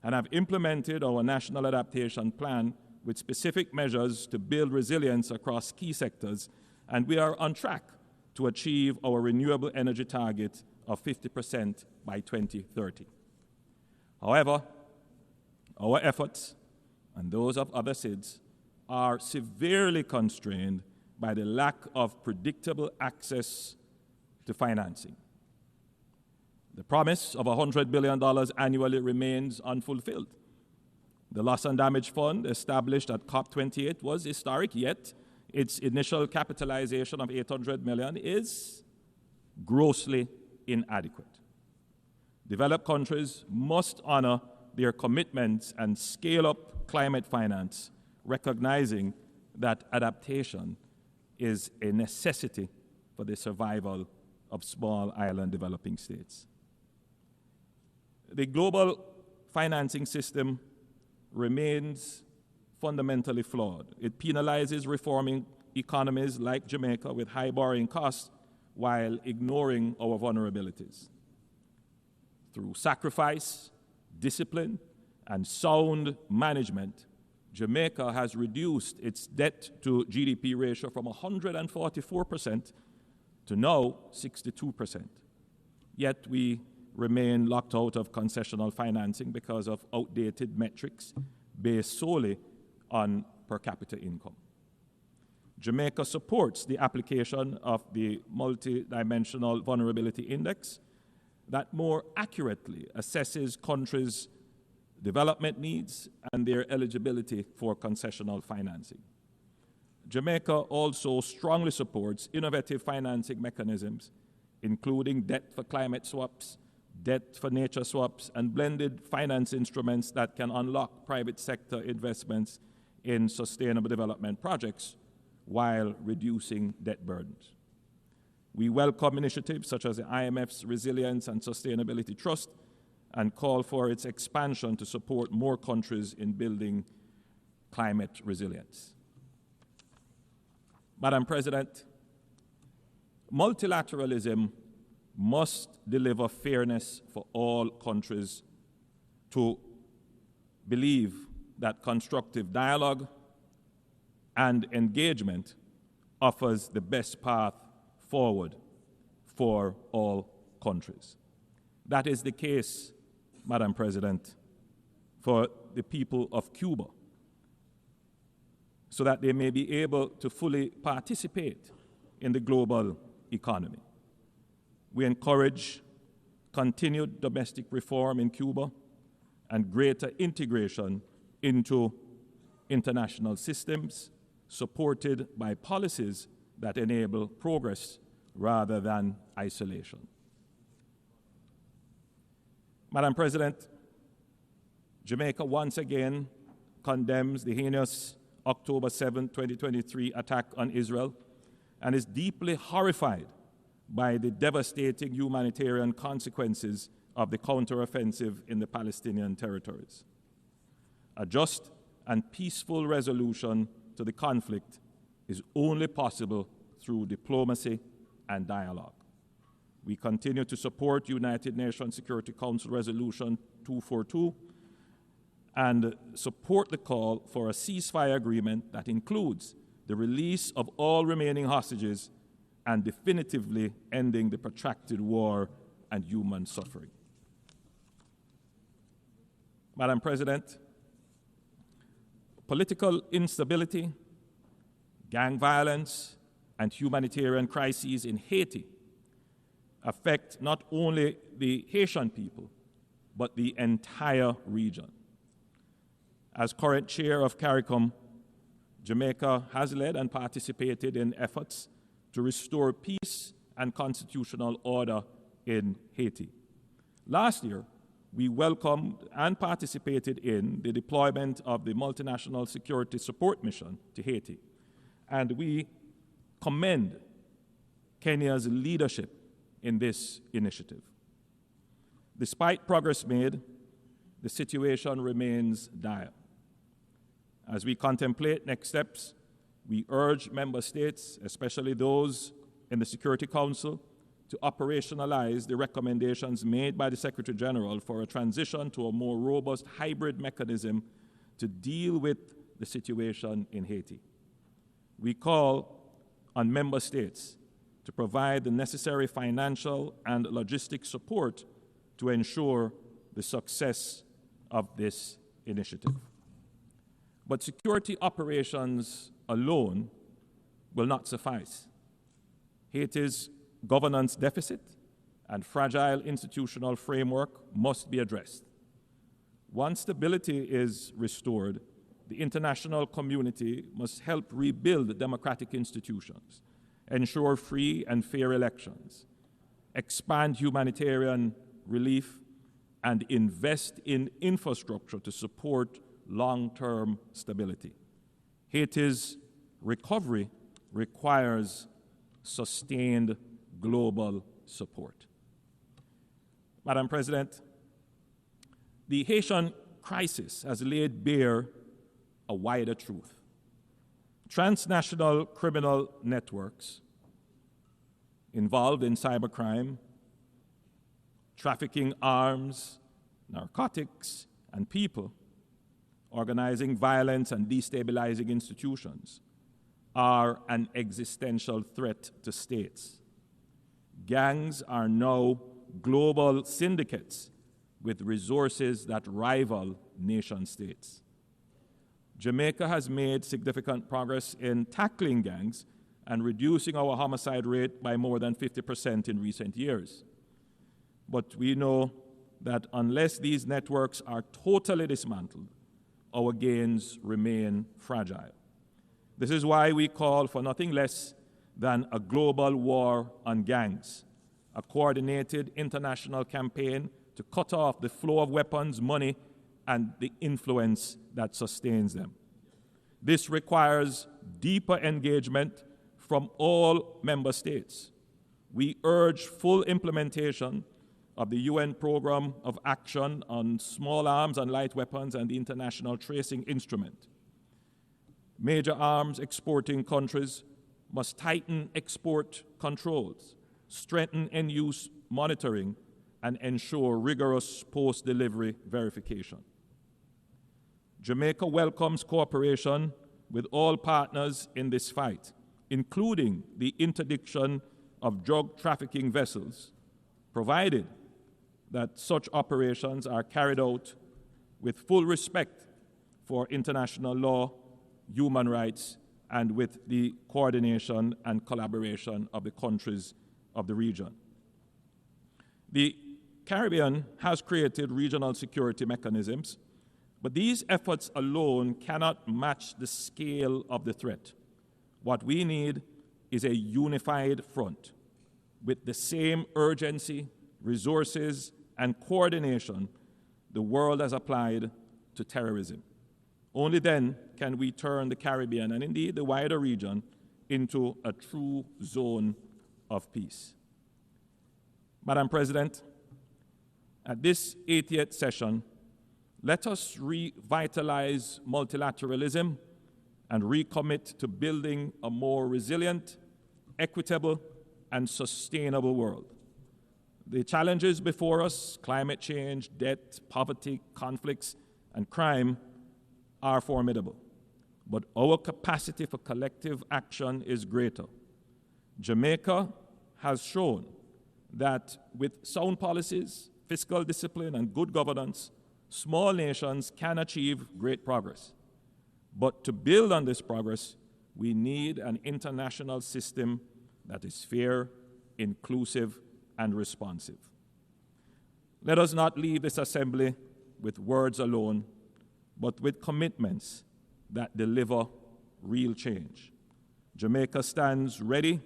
S: and have implemented our national adaptation plan with specific measures to build resilience across key sectors, and we are on track to achieve our renewable energy target of 50% by 2030. However, our efforts and those of other SIDS are severely constrained by the lack of predictable access to financing. The promise of $100 billion annually remains unfulfilled. The Loss and Damage Fund, established at COP28, was historic, yet its initial capitalization of $800 million is grossly inadequate. Developed countries must honor their commitments and scale up climate finance, recognizing that adaptation is a necessity for the survival of small island developing states. The global financing system remains fundamentally flawed. It penalizes reforming economies like Jamaica with high borrowing costs while ignoring our vulnerabilities. Through sacrifice, discipline, and sound management, Jamaica has reduced its debt to GDP ratio from 144% to now 62%. Yet we remain locked out of concessional financing because of outdated metrics based solely on per capita income. Jamaica supports the application of the Multidimensional Vulnerability Index that more accurately assesses countries' development needs and their eligibility for concessional financing. Jamaica also strongly supports innovative financing mechanisms, including debt for climate swaps, debt for nature swaps, and blended finance instruments that can unlock private sector investments in sustainable development projects while reducing debt burdens. We welcome initiatives such as the IMF's Resilience and Sustainability Trust and call for its expansion to support more countries in building climate resilience. Madam President, multilateralism must deliver fairness for all countries to believe that constructive dialogue and engagement offers the best path forward for all countries. That is the case, Madam President, for the people of Cuba, so that they may be able to fully participate in the global economy. We encourage continued domestic reform in Cuba and greater integration into international systems supported by policies that enable progress rather than isolation. Madam President, Jamaica once again condemns the heinous October 7, 2023 attack on Israel and is deeply horrified by the devastating humanitarian consequences of the counteroffensive in the Palestinian territories. A just and peaceful resolution to the conflict is only possible through diplomacy and dialogue. We continue to support United Nations Security Council Resolution 242 and support the call for a ceasefire agreement that includes the release of all remaining hostages and definitively ending the protracted war and human suffering. Madam President, political instability, gang violence, and humanitarian crises in Haiti affect not only the Haitian people, but the entire region. As current chair of CARICOM, Jamaica has led and participated in efforts to restore peace and constitutional order in Haiti. Last year, we welcomed and participated in the deployment of the Multinational Security Support Mission to Haiti, and we commend Kenya's leadership in this initiative. Despite progress made, the situation remains dire. As we contemplate next steps, we urge member states, especially those in the Security Council, to operationalize the recommendations made by the Secretary General for a transition to a more robust hybrid mechanism to deal with the situation in Haiti. We call on member states to provide the necessary financial and logistic support to ensure the success of this initiative. But security operations alone will not suffice. Haiti's governance deficit and fragile institutional framework must be addressed. Once stability is restored, the international community must help rebuild democratic institutions, ensure free and fair elections, expand humanitarian relief, and invest in infrastructure to support long-term stability. Haiti's recovery requires sustained global support. Madam President, the Haitian crisis has laid bare a wider truth. Transnational criminal networks involved in cybercrime, trafficking arms, narcotics, and people, organizing violence and destabilizing institutions, are an existential threat to states. Gangs are now global syndicates with resources that rival nation states. Jamaica has made significant progress in tackling gangs and reducing our homicide rate by more than 50% in recent years. But we know that unless these networks are totally dismantled, our gains remain fragile. This is why we call for nothing less than a global war on gangs, a coordinated international campaign to cut off the flow of weapons, money, and the influence that sustains them. This requires deeper engagement from all member states. We urge full implementation of the UN Programme of Action on Small Arms and Light Weapons and the International Tracing Instrument. Major arms exporting countries must tighten export controls, strengthen end-use monitoring, and ensure rigorous post-delivery verification. Jamaica welcomes cooperation with all partners in this fight, including the interdiction of drug trafficking vessels, provided that such operations are carried out with full respect for international law, human rights, and with the coordination and collaboration of the countries of the region. The Caribbean has created regional security mechanisms, but these efforts alone cannot match the scale of the threat. What we need is a unified front with the same urgency, resources, and coordination the world has applied to terrorism. Only then can we turn the Caribbean, and indeed the wider region, into a true zone of peace. Madam President, at this 80th session, let us revitalize multilateralism and recommit to building a more resilient, equitable, and sustainable world. The challenges before us, climate change, debt, poverty, conflicts, and crime, are formidable, but our capacity for collective action is greater. Jamaica has shown that with sound policies, fiscal discipline, and good governance, small nations can achieve great progress. But to build on this progress, we need an international system that is fair, inclusive, and responsive. Let us not leave this assembly with words alone, but with commitments that deliver real change. Jamaica stands ready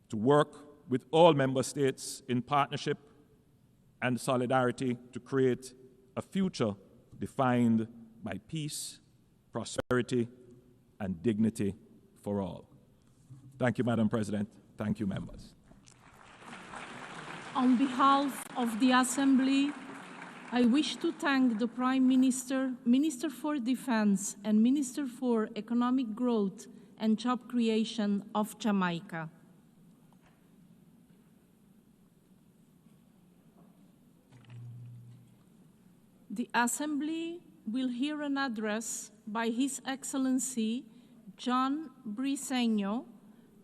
S: to work with all member states in partnership and solidarity to create a future defined by peace, prosperity, and dignity for all. Thank you, Madam President. Thank you, members.
R: On behalf of the Assembly, I wish to thank the Prime Minister, Minister for Defense, and Minister for Economic Growth and Job Creation of Jamaica. The Assembly will hear an address by His Excellency John Briceño,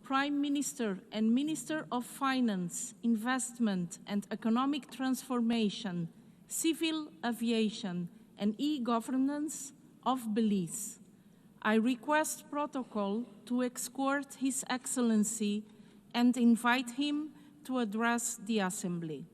R: Prime Minister and Minister of Finance, Investment and Economic Transformation, Civil Aviation and E-Governance of Belize. I request protocol to escort His Excellency and invite him to address the Assembly.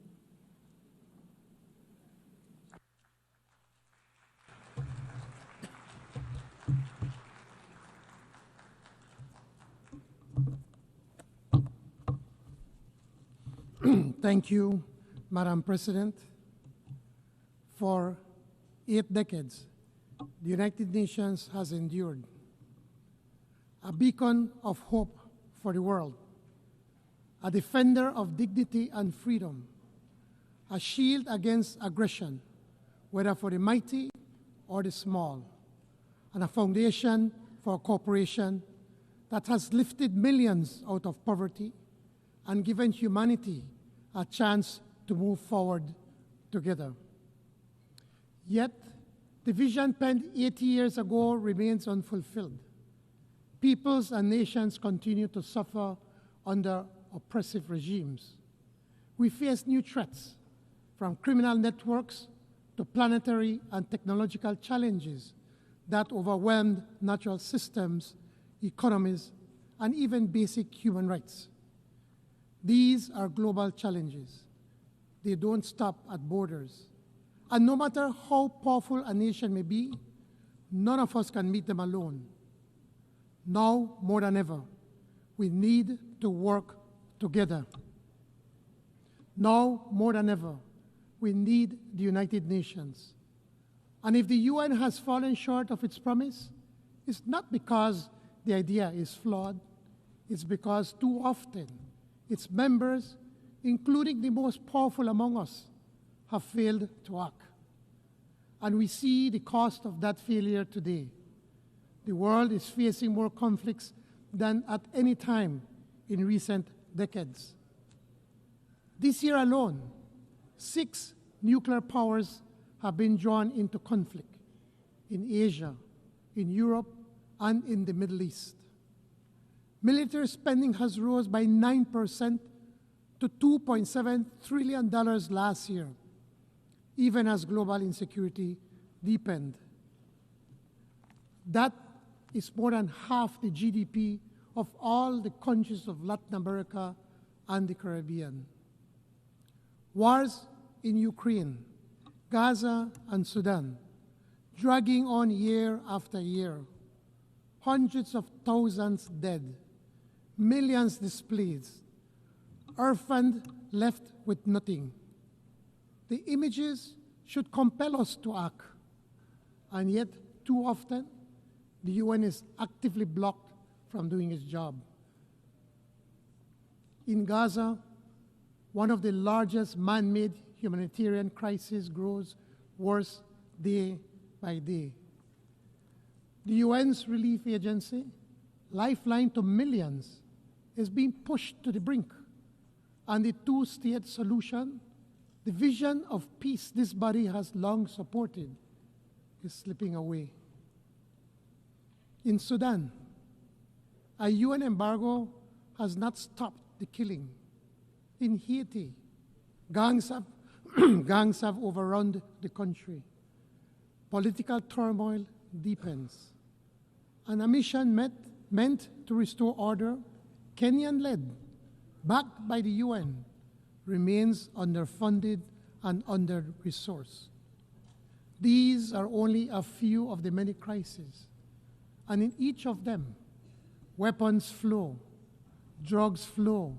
G: Thank you, Madam President. For 8 decades, the United Nations has endured, a beacon of hope for the world, a defender of dignity and freedom, a shield against aggression, whether for the mighty or the small, and a foundation for cooperation that has lifted millions out of poverty and given humanity a chance to move forward together. Yet, the vision penned 80 years ago remains unfulfilled. Peoples and nations continue to suffer under oppressive regimes. We face new threats, from criminal networks to planetary and technological challenges that overwhelmed natural systems, economies, and even basic human rights. These are global challenges. They don't stop at borders. And no matter how powerful a nation may be, none of us can meet them alone. Now, more than ever, we need to work together. Now, more than ever, we need the United Nations. And if the UN has fallen short of its promise,
T: It's not because the idea is flawed, it's because too often its members, including the most powerful among us, have failed to act. And we see the cost of that failure today. The world is facing more conflicts than at any time in recent decades. This year alone, 6 nuclear powers have been drawn into conflict in Asia, in Europe, and in the Middle East. Military spending has rose by 9% to $2.7 trillion last year, even as global insecurity deepened. That is more than half the GDP of all the countries of Latin America and the Caribbean. Wars in Ukraine, Gaza, and Sudan, dragging on year after year. Hundreds of thousands dead, millions displaced, orphaned, left with nothing. The images should compel us to act, and yet too often the UN is actively blocked from doing its job. In Gaza, one of the largest man-made humanitarian crises grows worse day by day. The UN's relief agency, lifeline to millions, is being pushed to the brink, and the two-state solution, the vision of peace this body has long supported, is slipping away. In Sudan, a UN embargo has not stopped the killing. In Haiti, gangs have overrun the country. Political turmoil deepens. And a mission meant to restore order, Kenyan-led, backed by the UN, remains underfunded and under-resourced. These are only a few of the many crises. And in each of them, weapons flow, drugs flow,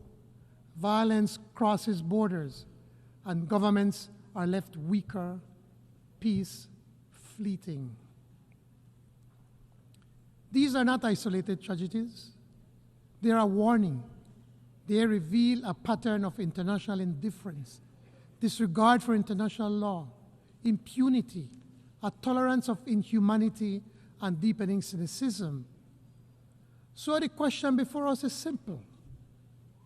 T: violence crosses borders, and governments are left weaker, peace fleeting. These are not isolated tragedies. They are a warning. They reveal a pattern of international indifference, disregard for international law, impunity, a tolerance of inhumanity, and deepening cynicism. So the question before us is simple.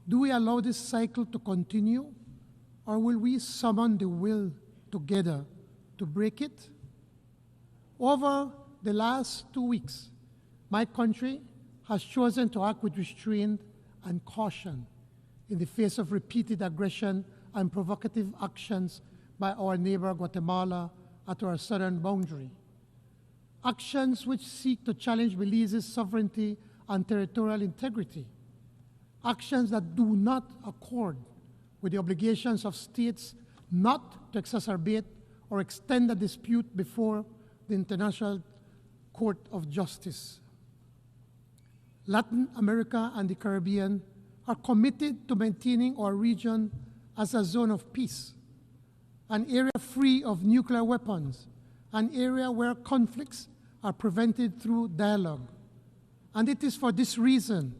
T: Do we allow this cycle to continue, or will we summon the will together to break it? Over the last 2 weeks, my country has chosen to act with restraint and caution in the face of repeated aggression and provocative actions by our neighbor Guatemala at our southern boundary. Actions which seek to challenge Belize's sovereignty and territorial integrity. Actions that do not accord with the obligations of states not to exacerbate or extend the dispute before the International Court of Justice. Latin America and the Caribbean are committed to maintaining our region as a zone of peace, an area free of nuclear weapons, an area where conflicts are prevented through dialogue. And it is for this reason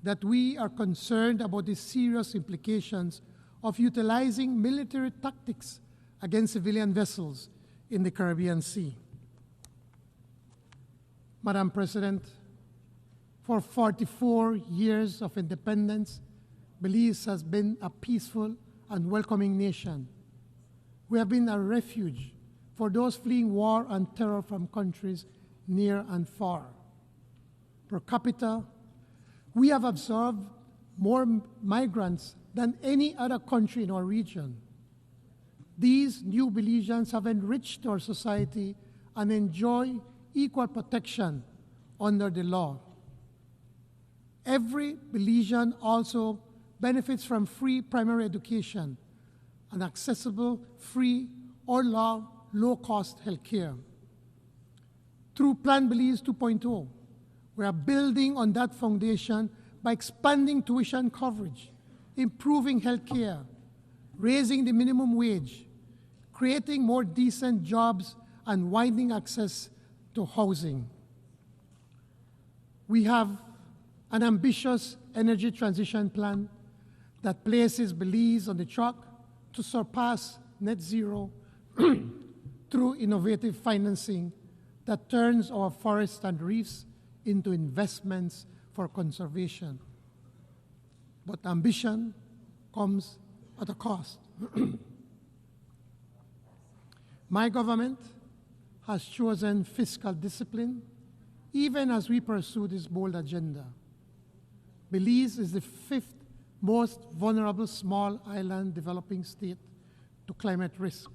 T: that we are concerned about the serious implications of utilizing military tactics against civilian vessels in the Caribbean Sea. Madam President, for 44 years of independence, Belize has been a peaceful and welcoming nation. We have been a refuge for those fleeing war and terror from countries near and far. Per capita, we have absorbed more migrants than any other country in our region. These new Belizeans have enriched our society and enjoy equal protection under the law. Every Belizean also benefits from free primary education and accessible, free, or low-cost health care. Through Plan Belize 2.0, we are building on that foundation by expanding tuition coverage, improving health care, raising the minimum wage, creating more decent jobs, and widening access to housing. We have an ambitious energy transition plan that places Belize on the track to surpass net zero through innovative financing that turns our forests and reefs into investments for conservation. But ambition comes at a cost. My government has chosen fiscal discipline even as we pursue this bold agenda. Belize is the 5th most vulnerable small island developing state to climate risk,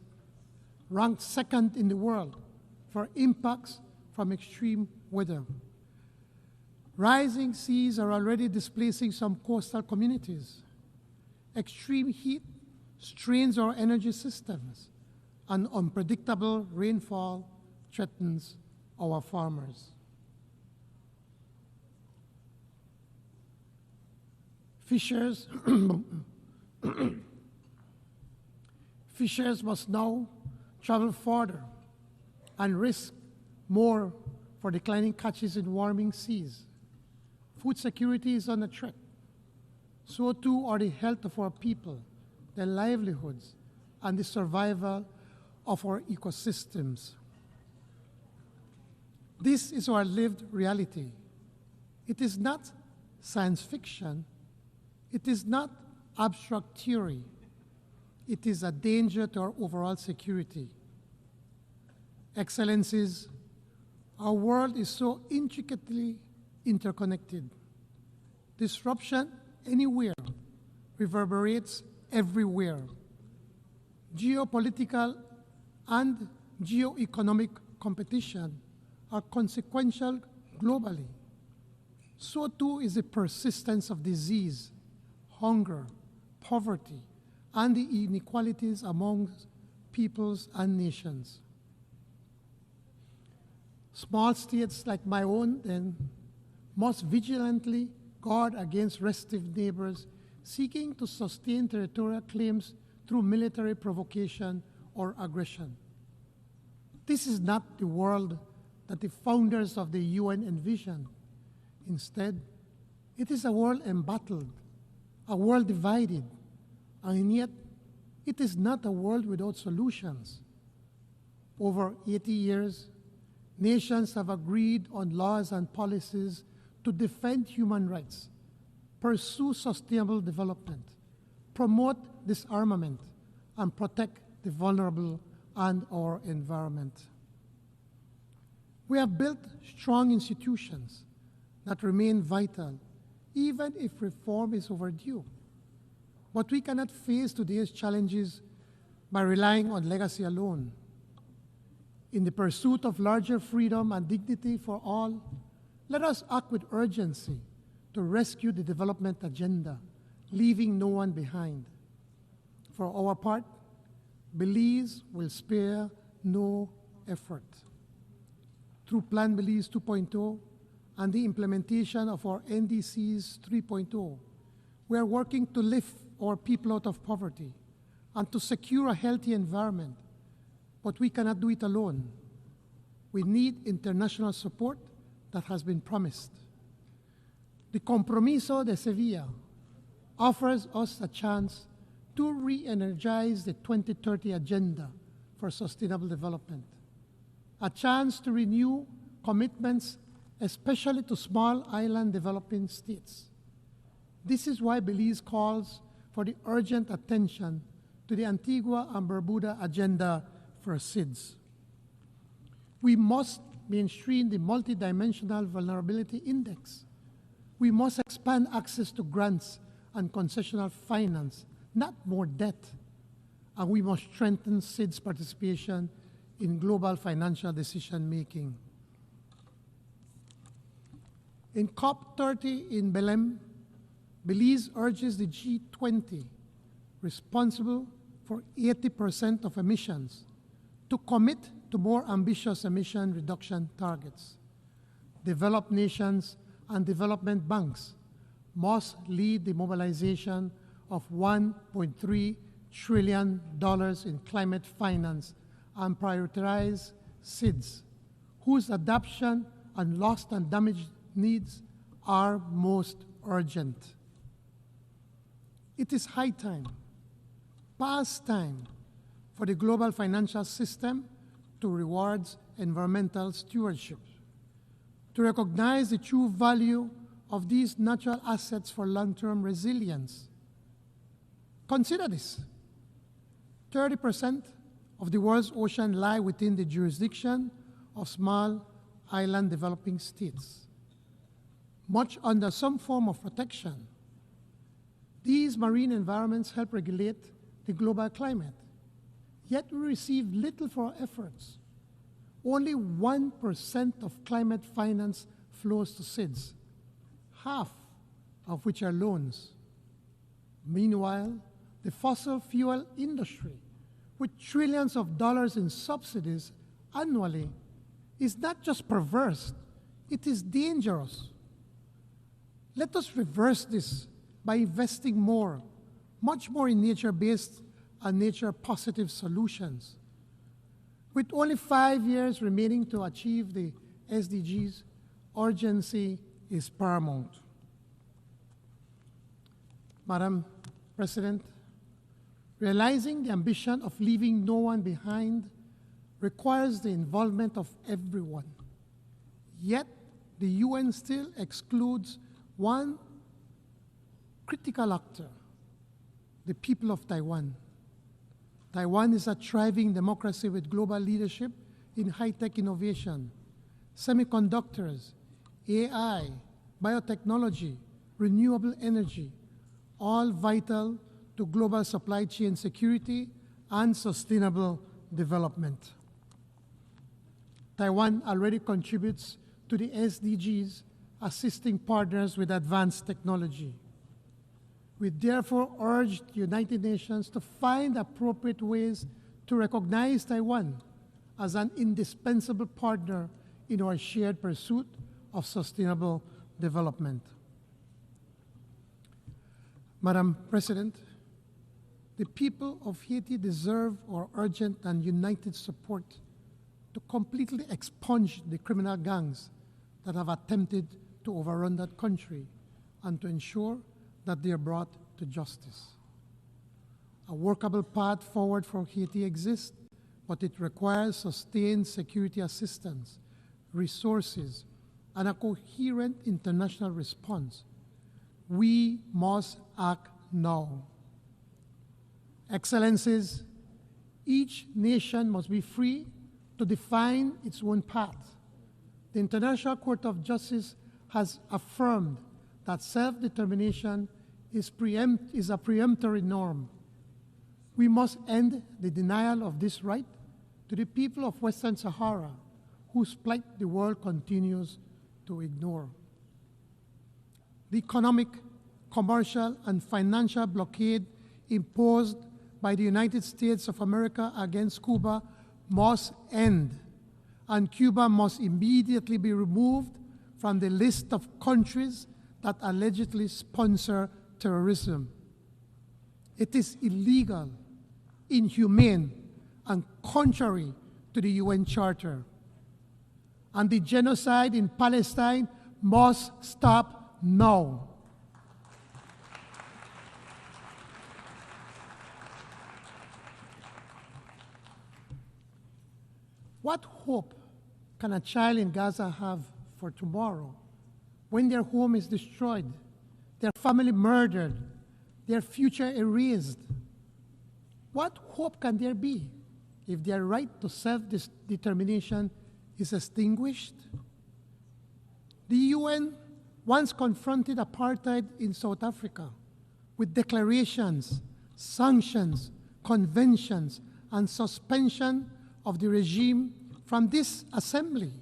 T: ranked 2nd in the world for impacts from extreme weather. Rising seas are already displacing some coastal communities. Extreme heat strains our energy systems, and unpredictable rainfall threatens our farmers. Fishers must now travel farther and risk more for declining catches in warming seas. Food security is under threat. So too are the health of our people, their livelihoods, and the survival of our ecosystems. This is our lived reality. It is not science fiction. It is not abstract theory. It is a danger to our overall security. Excellencies, our world is so intricately interconnected. Disruption anywhere reverberates everywhere. Geopolitical and geoeconomic competition are consequential globally. So too is the persistence of disease, hunger, poverty, and the inequalities among peoples and nations. Small states like my own, then, must vigilantly guard against restive neighbors seeking to sustain territorial claims through military provocation or aggression. This is not the world that the founders of the UN envisioned. Instead, it is a world embattled, a world divided, and yet it is not a world without solutions. Over 80 years, nations have agreed on laws and policies to defend human rights, pursue sustainable development, promote disarmament, and protect the vulnerable and our environment. We have built strong institutions that remain vital, even if reform is overdue. But we cannot face today's challenges by relying on legacy alone. In the pursuit of larger freedom and dignity for all, let us act with urgency to rescue the development agenda, leaving no one behind. For our part, Belize will spare no effort. Through Plan Belize 2.0 and the implementation of our NDCs 3.0, we are working to lift our people out of poverty and to secure a healthy environment. But we cannot do it alone. We need international support that has been promised. The Compromiso de Sevilla offers us a chance to re-energize the 2030 Agenda for Sustainable Development, a chance to renew commitments, especially to small island developing states. This is why Belize calls for the urgent attention to the Antigua and Barbuda Agenda for SIDS. We must mainstream the Multidimensional Vulnerability Index. We must expand access to grants and concessional finance, not more debt. And we must strengthen SIDS participation in global financial decision-making. In COP30 in Belém, Belize urges the G20, responsible for 80% of emissions, to commit to more ambitious emission reduction targets. Developed nations and development banks must lead the mobilization of $1.3 trillion in climate finance and prioritize SIDS, whose adoption and lost and damaged needs are most urgent. It is high time, past time, for the global financial system to reward environmental stewardship, to recognize the true value of these natural assets for long-term resilience. Consider this. 30% of the world's ocean lie within the jurisdiction of small island developing states, much under some form of protection. These marine environments help regulate the global climate, yet we receive little for our efforts. Only 1% of climate finance flows to SIDS, half of which are loans. Meanwhile, the fossil fuel industry, with trillions of dollars in subsidies annually, is not just perverse, it is dangerous. Let us reverse this by investing more, much more in nature-based and nature-positive solutions. With only 5 years remaining to achieve the SDGs, urgency is paramount. Madam President, realizing the ambition of leaving no one behind requires the involvement of everyone. Yet, the UN still excludes one critical actor, the people of Taiwan. Taiwan is a thriving democracy with global leadership in high-tech innovation, semiconductors, AI, biotechnology, renewable energy, all vital to global supply chain security and sustainable development. Taiwan already contributes to the SDGs, assisting partners with advanced technology. We therefore urge the United Nations to find appropriate ways to recognize Taiwan as an indispensable partner in our shared pursuit of sustainable development. Madam President, the people of Haiti deserve our urgent and united support to completely expunge the criminal gangs that have attempted to overrun that country and to ensure that they are brought to justice. A workable path forward for Haiti exists, but it requires sustained security assistance, resources, and a coherent international response. We must act now. Excellencies, each nation must be free to define its own path. The International Court of Justice has affirmed that self-determination is a preemptory norm. We must end the denial of this right to the people of Western Sahara, whose plight the world continues to ignore. The economic, commercial, and financial blockade imposed by the United States of America against Cuba must end, and Cuba must immediately be removed from the list of countries that allegedly sponsor terrorism. It is illegal, inhumane, and contrary to the UN Charter. And the genocide in Palestine must stop now. What hope can a child in Gaza have for tomorrow when their home is destroyed, their family murdered, their future erased? What hope can there be if their right to self-determination is extinguished? The UN once confronted apartheid in South Africa with declarations, sanctions, conventions, and suspension of the regime from this assembly.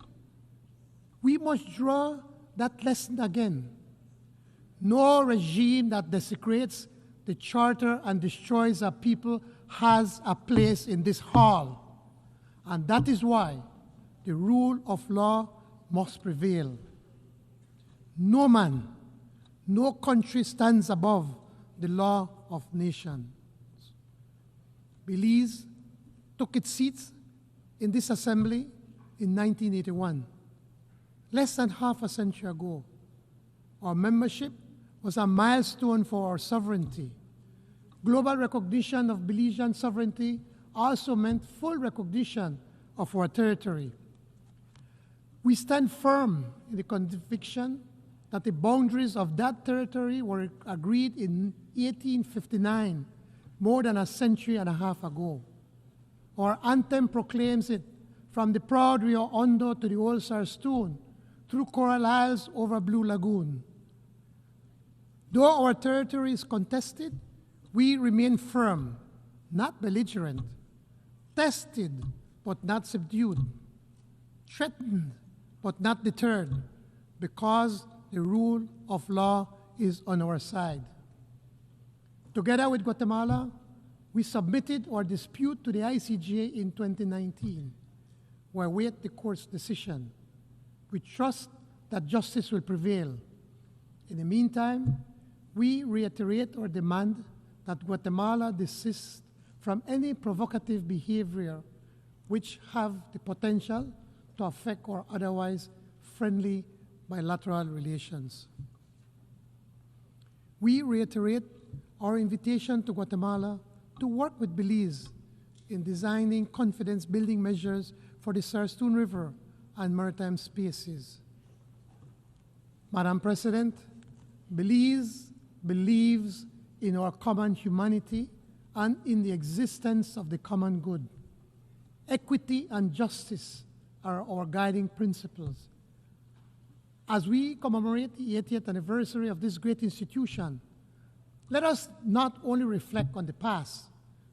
T: We must draw that lesson again. No regime that desecrates the Charter and destroys our people has a place in this hall. And that is why the rule of law must prevail. No man, no country stands above the law of nations. Belize took its seat in this assembly in 1981. less than half a century ago. Our membership was a milestone for our sovereignty. Global recognition of Belizean sovereignty also meant full recognition of our territory. We stand firm in the conviction that the boundaries of that territory were agreed in 1859, more than a century and a half ago. Our anthem proclaims it, from the proud Rio Hondo to the old Sarstone, through Coral Isles over Blue Lagoon. Though our territory is contested, we remain firm, not belligerent, tested but not subdued, threatened but not deterred, because the rule of law is on our side. Together with Guatemala, we submitted our dispute to the ICJ in 2019. We await the court's decision. We trust that justice will prevail. In the meantime, we reiterate our demand that Guatemala desist from any provocative behavior which have the potential to affect our otherwise friendly bilateral relations. We reiterate our invitation to Guatemala to work with Belize in designing confidence-building measures for the Sarstone River and maritime spaces. Madam President, Belize believes in our common humanity and in the existence of the common good. Equity and justice are our guiding principles. As we commemorate the 80th anniversary of this great institution, let us not only reflect on the past,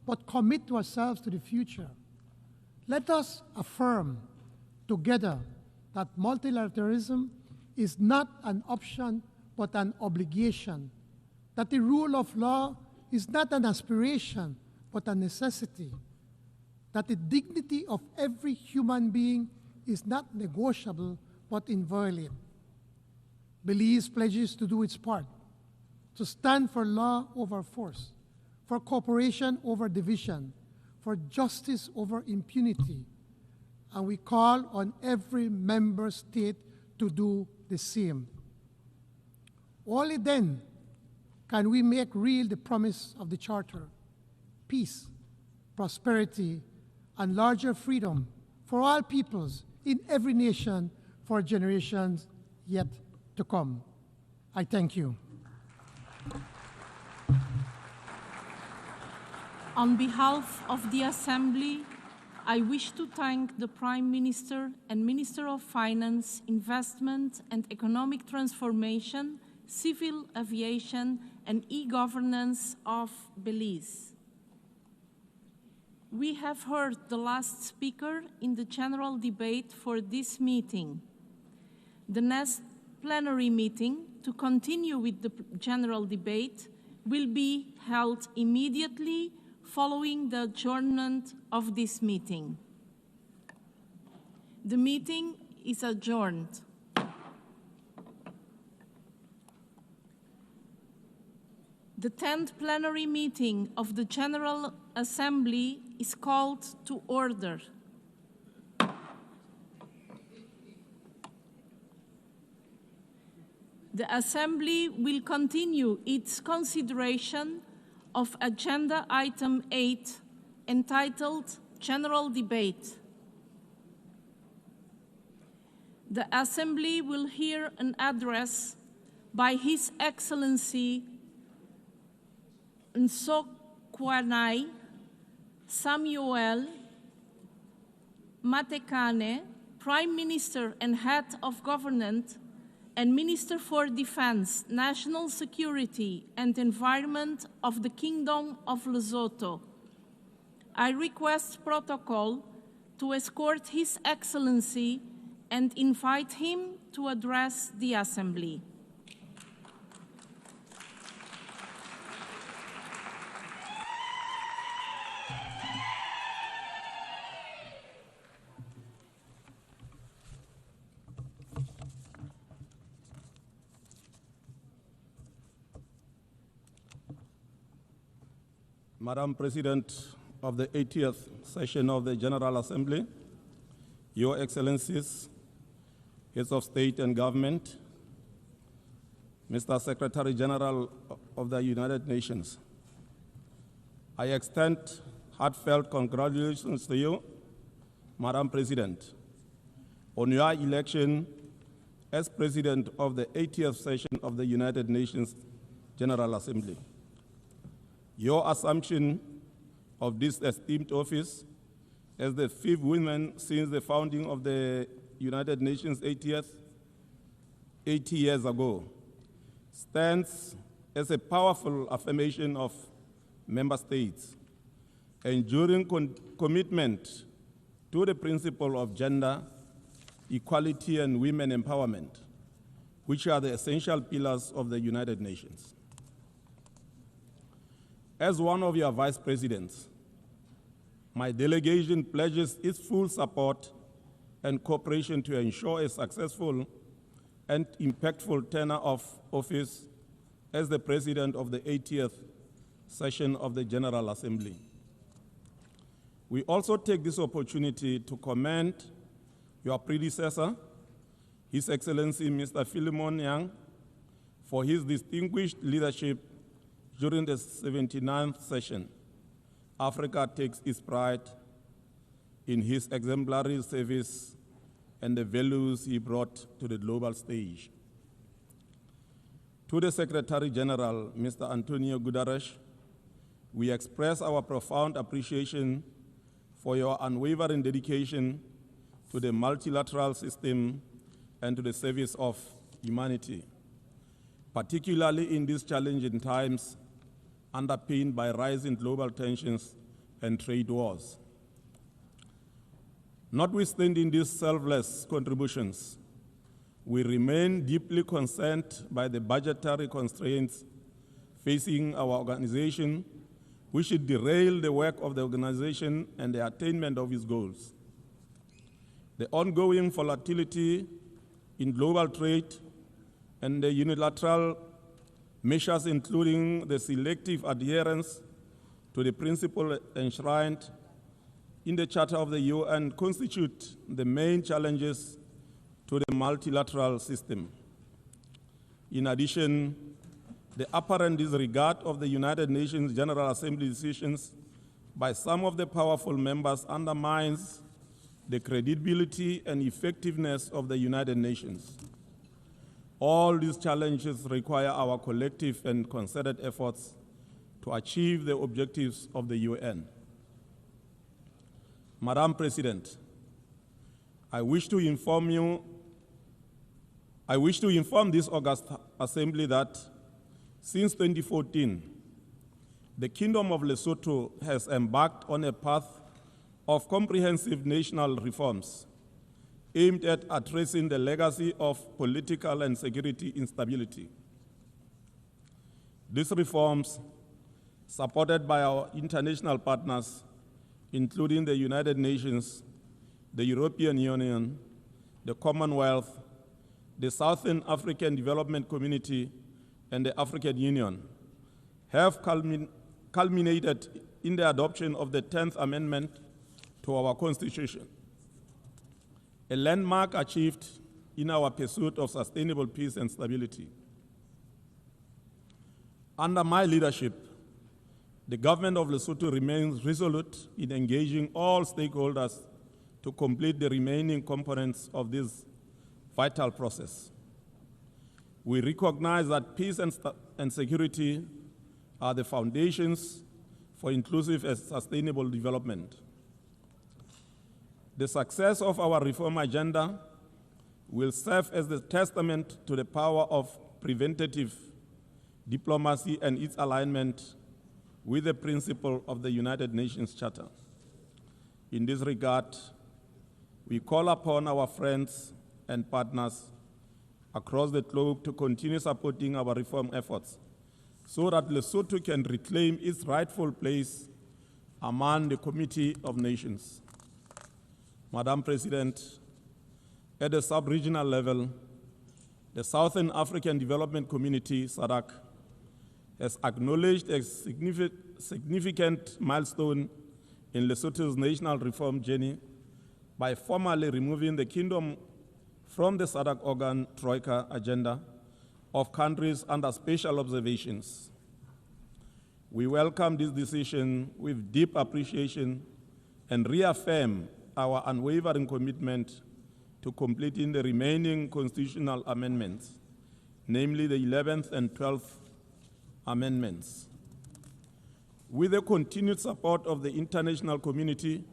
T: but commit to ourselves to the future. Let us affirm together that multilateralism is not an option, but an obligation, that the rule of law is not an aspiration, but a necessity, that the dignity of every human being is not negotiable, but inviolate. Belize pledges to do its part, to stand for law over force, for cooperation over division, for justice over impunity, and we call on every member state to do the same. Only then can we make real the promise of the Charter: peace, prosperity, and larger freedom for all peoples in every nation for generations yet to come. I thank you.
R: On behalf of the Assembly, I wish to thank the Prime Minister and Minister of Finance, Investment and Economic Transformation, Civil Aviation and E-Governance of Belize. We have heard the last speaker in the general debate for this meeting. The next plenary meeting to continue with the general debate will be held immediately following the adjournment of this meeting. The meeting is adjourned. The 10th plenary meeting of the General Assembly is called to order. The Assembly will continue its consideration of Agenda Item 8, entitled General Debate. The Assembly will hear an address by His Excellency Nsokwanai Samuel Matekane, Prime Minister and Head of Government and Minister for Defense, National Security and Environment of the Kingdom of Lesotho. I request protocol to escort His Excellency and invite him to address the Assembly.
U: Madam President of the 80th session of the General Assembly, Your Excellencies, heads of state and government, Mr. Secretary General of the United Nations, I extend heartfelt congratulations to you, Madam President, on your election as President of the 80th session of the United Nations General Assembly. Your assumption of this esteemed office as the 5th woman since the founding of the United Nations 80 years ago stands as a powerful affirmation of member states' enduring commitment to the principle of gender equality and women empowerment, which are the essential pillars of the United Nations. As one of your vice presidents, my delegation pledges its full support and cooperation to ensure a successful and impactful tenure of office as the President of the 80th session of the General Assembly. We also take this opportunity to commend your predecessor, His Excellency Mr. Philemon Yang, for his distinguished leadership during the 79th session. Africa takes its pride in his exemplary service and the values he brought to the global stage. To the Secretary General, Mr. Antonio Guterres, we express our profound appreciation for your unwavering dedication to the multilateral system and to the service of humanity, particularly in these challenging times underpinned by rising global tensions and trade wars. Notwithstanding these selfless contributions, we remain deeply concerned by the budgetary constraints facing our organization, which should derail the work of the organization and the attainment of its goals. The ongoing volatility in global trade and the unilateral measures, including the selective adherence to the principle enshrined in the Charter of the UN, constitute the main challenges to the multilateral system. In addition, the apparent disregard of the United Nations General Assembly decisions by some of the powerful members undermines the credibility and effectiveness of the United Nations. All these challenges require our collective and concerted efforts to achieve the objectives of the UN. Madam President, I wish to inform this August Assembly that since 2014, the Kingdom of Lesotho has embarked on a path of comprehensive national reforms aimed at addressing the legacy of political and security instability. These reforms, supported by our international partners, including the United Nations, the European Union, the Commonwealth, the Southern African Development Community, and the African Union, have culminated in the adoption of the 10th Amendment to our Constitution, a landmark achieved in our pursuit of sustainable peace and stability. Under my leadership, the government of Lesotho remains resolute in engaging all stakeholders to complete the remaining components of this vital process. We recognize that peace and security are the foundations for inclusive and sustainable development. The success of our reform agenda will serve as the testament to the power of preventative diplomacy and its alignment with the principle of the United Nations Charter. In this regard, we call upon our friends and partners across the globe to continue supporting our reform efforts so that Lesotho can reclaim its rightful place among the Committee of Nations. Madam President, at the sub-regional level, the Southern African Development Community, SADC, has acknowledged a significant milestone in Lesotho's national reform journey by formally removing the kingdom from the SADC organ Troika agenda of countries under special observations. We welcome this decision with deep appreciation and reaffirm our unwavering commitment to completing the remaining constitutional amendments, namely the 11th and 12th amendments. With the continued support of the international community,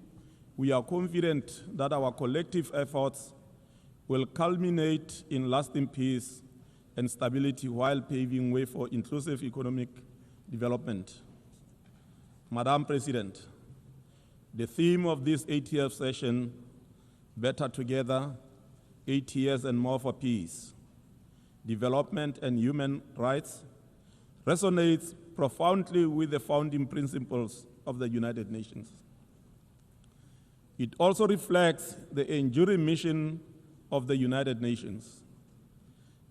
U: we are confident that our collective efforts will culminate in lasting peace and stability while paving way for inclusive economic development. Madam President, the theme of this 80th session, Better Together, 8 years and more for peace, development and human rights, resonates profoundly with the founding principles of the United Nations. It also reflects the enduring mission of the United Nations.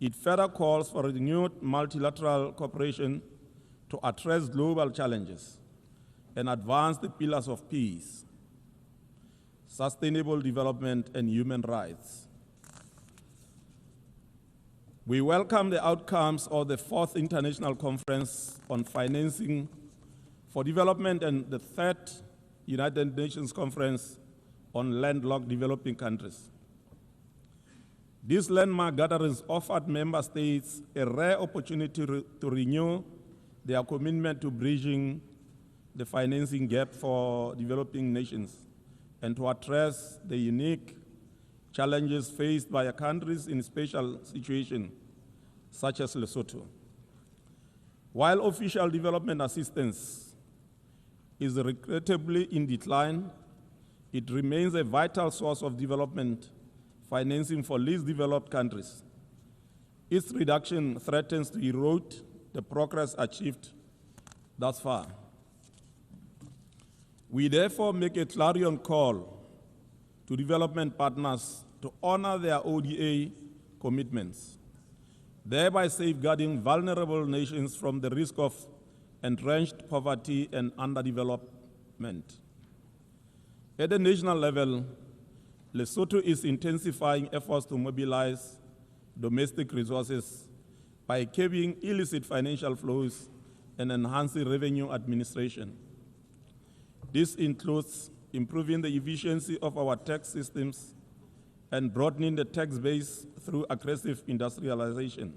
U: It further calls for renewed multilateral cooperation to address global challenges and advance the pillars of peace, sustainable development, and human rights. We welcome the outcomes of the 4th International Conference on Financing for Development and the 3rd United Nations Conference on Landlocked Developing Countries. These landmark gatherings offered member states a rare opportunity to renew their commitment to bridging the financing gap for developing nations and to address the unique challenges faced by countries in special situations, such as Lesotho. While official development assistance is regrettably in decline, it remains a vital source of development financing for least developed countries. Its reduction threatens to erode the progress achieved thus far. We therefore make a clarion call to development partners to honor their ODA commitments, thereby safeguarding vulnerable nations from the risk of entrenched poverty and underdevelopment. At the national level, Lesotho is intensifying efforts to mobilize domestic resources by curbing illicit financial flows and enhancing revenue administration. This includes improving the efficiency of our tax systems and broadening the tax base through aggressive industrialization.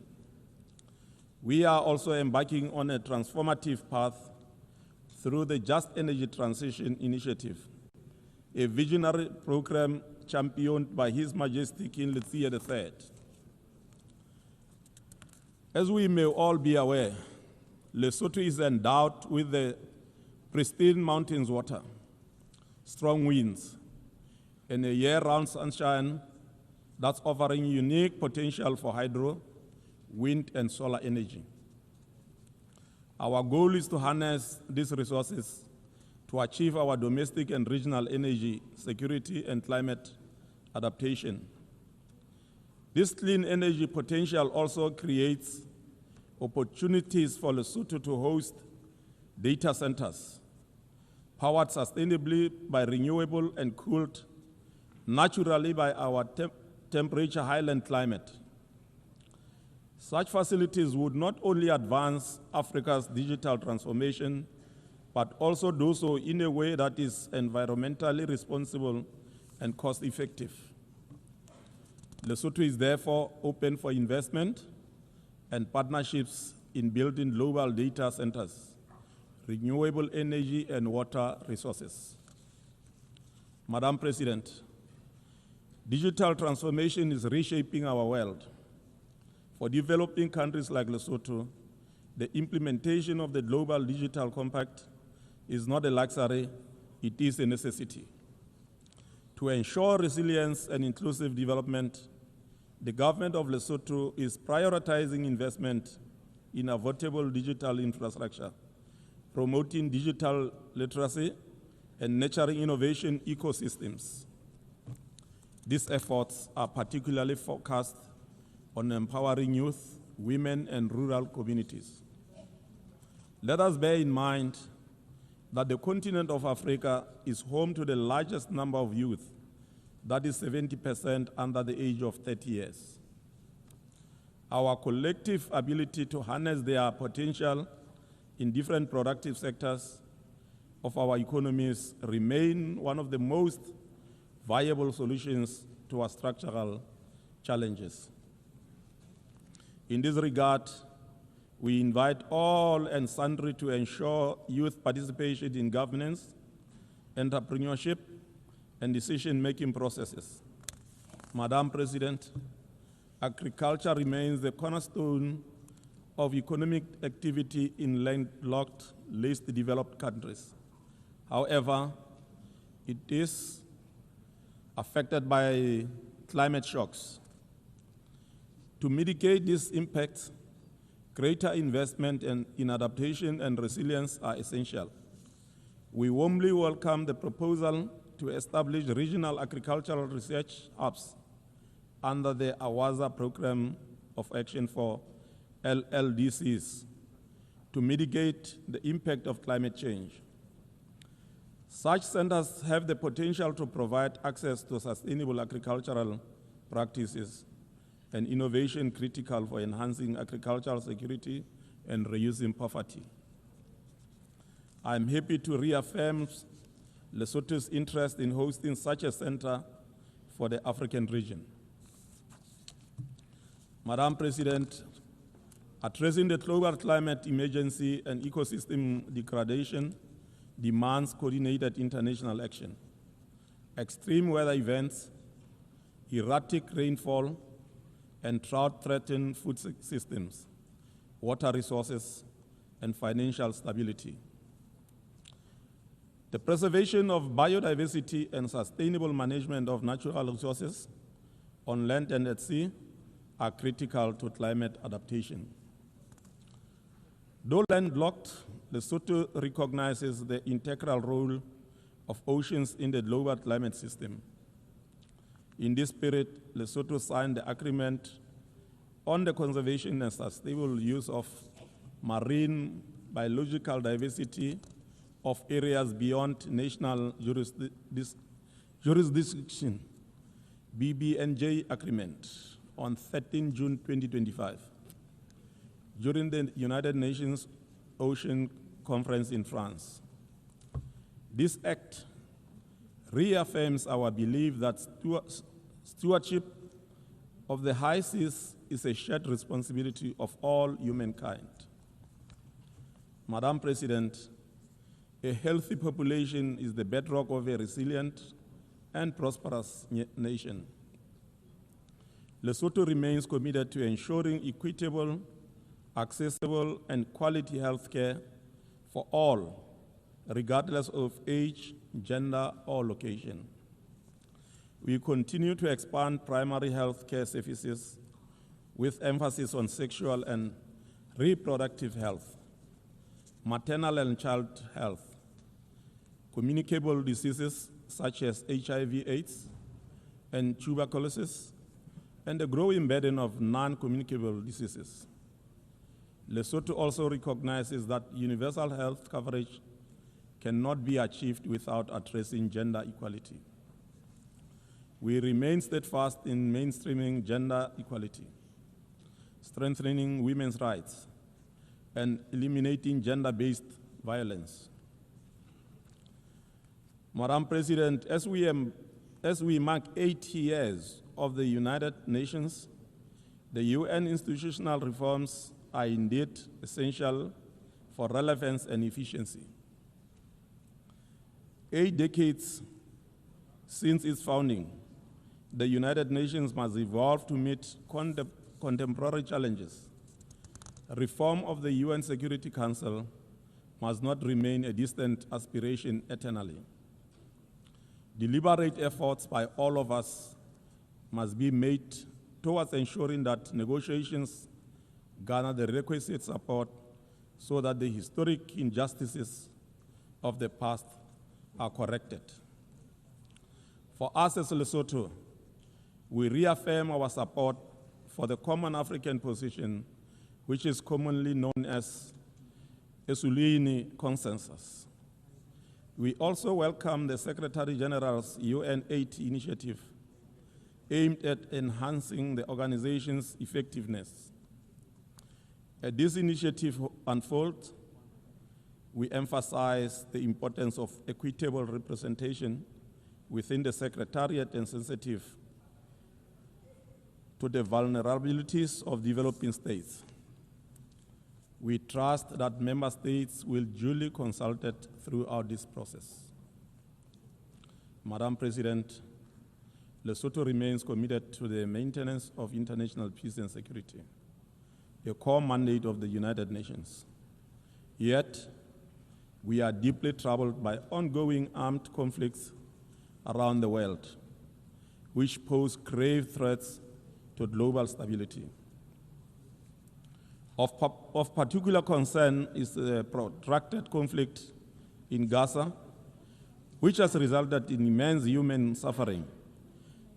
U: We are also embarking on a transformative path through the Just Energy Transition Initiative, a visionary program championed by His Majesty King Letsie III. As we may all be aware, Lesotho is endowed with the pristine mountains water, strong winds, and a year-round sunshine that's offering unique potential for hydro, wind, and solar energy. Our goal is to harness these resources to achieve our domestic and regional energy security and climate adaptation. This clean energy potential also creates opportunities for Lesotho to host data centers, powered sustainably by renewable and cooled naturally by our temperature highland climate. Such facilities would not only advance Africa's digital transformation, but also do so in a way that is environmentally responsible and cost-effective. Lesotho is therefore open for investment and partnerships in building global data centers, renewable energy, and water resources. Madam President, digital transformation is reshaping our world. For developing countries like Lesotho, the implementation of the Global Digital Compact is not a luxury, it is a necessity. To ensure resilience and inclusive development, the government of Lesotho is prioritizing investment in affordable digital infrastructure, promoting digital literacy, and nurturing innovation ecosystems. These efforts are particularly focused on empowering youth, women, and rural communities. Let us bear in mind that the continent of Africa is home to the largest number of youth that is 70% under the age of 30 years. Our collective ability to harness their potential in different productive sectors of our economies remain one of the most viable solutions to our structural challenges. In this regard, we invite all and sundry to ensure youth participation in governance, entrepreneurship, and decision-making processes. Madam President, agriculture remains the cornerstone of economic activity in landlocked, least developed countries. However, it is affected by climate shocks. To mitigate these impacts, greater investment in adaptation and resilience are essential. We warmly welcome the proposal to establish regional agricultural research hubs under the AWASA Program of Action for LLDCs to mitigate the impact of climate change. Such centers have the potential to provide access to sustainable agricultural practices and innovation critical for enhancing agricultural security and reducing poverty. I am happy to reaffirm Lesotho's interest in hosting such a center for the African region. Madam President, addressing the global climate emergency and ecosystem degradation demands coordinated international action. Extreme weather events, erratic rainfall, and drought threaten food systems, water resources, and financial stability. The preservation of biodiversity and sustainable management of natural resources on land and at sea are critical to climate adaptation. Though landlocked, Lesotho recognizes the integral role of oceans in the global climate system. In this spirit, Lesotho signed the agreement on the conservation and sustainable use of marine biological diversity of areas beyond national jurisdiction, BBNJ agreement, on 13 June 2025, during the United Nations Ocean Conference in France. This act reaffirms our belief that stewardship of the high seas is a shared responsibility of all humankind. Madam President, a healthy population is the bedrock of a resilient and prosperous nation. Lesotho remains committed to ensuring equitable, accessible, and quality health care for all, regardless of age, gender, or location. We continue to expand primary health care services with emphasis on sexual and reproductive health, maternal and child health, communicable diseases such as HIV/AIDS and tuberculosis, and the growing burden of non-communicable diseases. Lesotho also recognizes that universal health coverage cannot be achieved without addressing gender equality. We remain steadfast in mainstreaming gender equality, strengthening women's rights, and eliminating gender-based violence. Madam President, as we mark 80 years of the United Nations, the UN institutional reforms are indeed essential for relevance and efficiency. 8 decades since its founding, the United Nations must evolve to meet contemporary challenges. Reform of the UN Security Council must not remain a distant aspiration eternally. Deliberate efforts by all of us must be made towards ensuring that negotiations garner the requisite support so that the historic injustices of the past are corrected. For us as Lesotho, we reaffirm our support for the common African position, which is commonly known as Esulini Consensus. We also welcome the Secretary General's UN-8 initiative aimed at enhancing the organization's effectiveness. As this initiative unfolds, we emphasize the importance of equitable representation within the Secretariat and sensitive to the vulnerabilities of developing states. We trust that member states will duly consulted throughout this process. Madam President, Lesotho remains committed to the maintenance of international peace and security, a core mandate of the United Nations. Yet, we are deeply troubled by ongoing armed conflicts around the world, which pose grave threats to global stability. Of particular concern is the protracted conflict in Gaza, which has resulted in immense human suffering,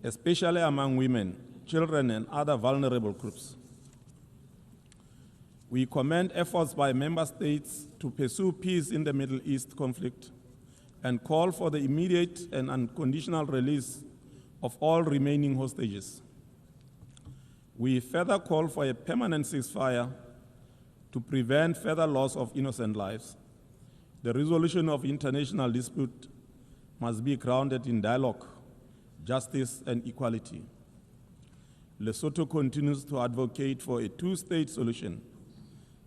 U: especially among women, children, and other vulnerable groups. We commend efforts by member states to pursue peace in the Middle East conflict and call for the immediate and unconditional release of all remaining hostages. We further call for a permanent ceasefire to prevent further loss of innocent lives. The resolution of international dispute must be grounded in dialogue, justice, and equality. Lesotho continues to advocate for a two-state solution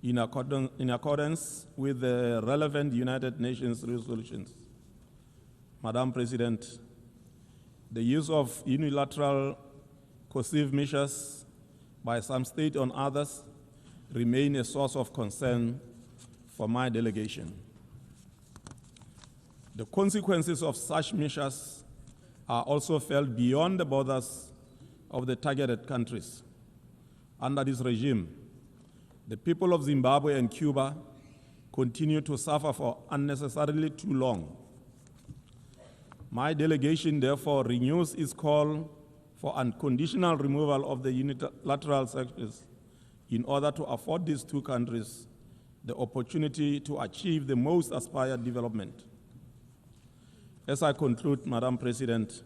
U: in accordance with the relevant United Nations resolutions. Madam President, the use of unilateral coercive measures by some states on others remain a source of concern for my delegation. The consequences of such measures are also felt beyond the borders of the targeted countries. Under this regime, the people of Zimbabwe and Cuba continue to suffer for unnecessarily too long. My delegation therefore renews its call for unconditional removal of the unilateral sanctions in order to afford these two countries the opportunity to achieve the most aspired development. As I conclude, Madam President,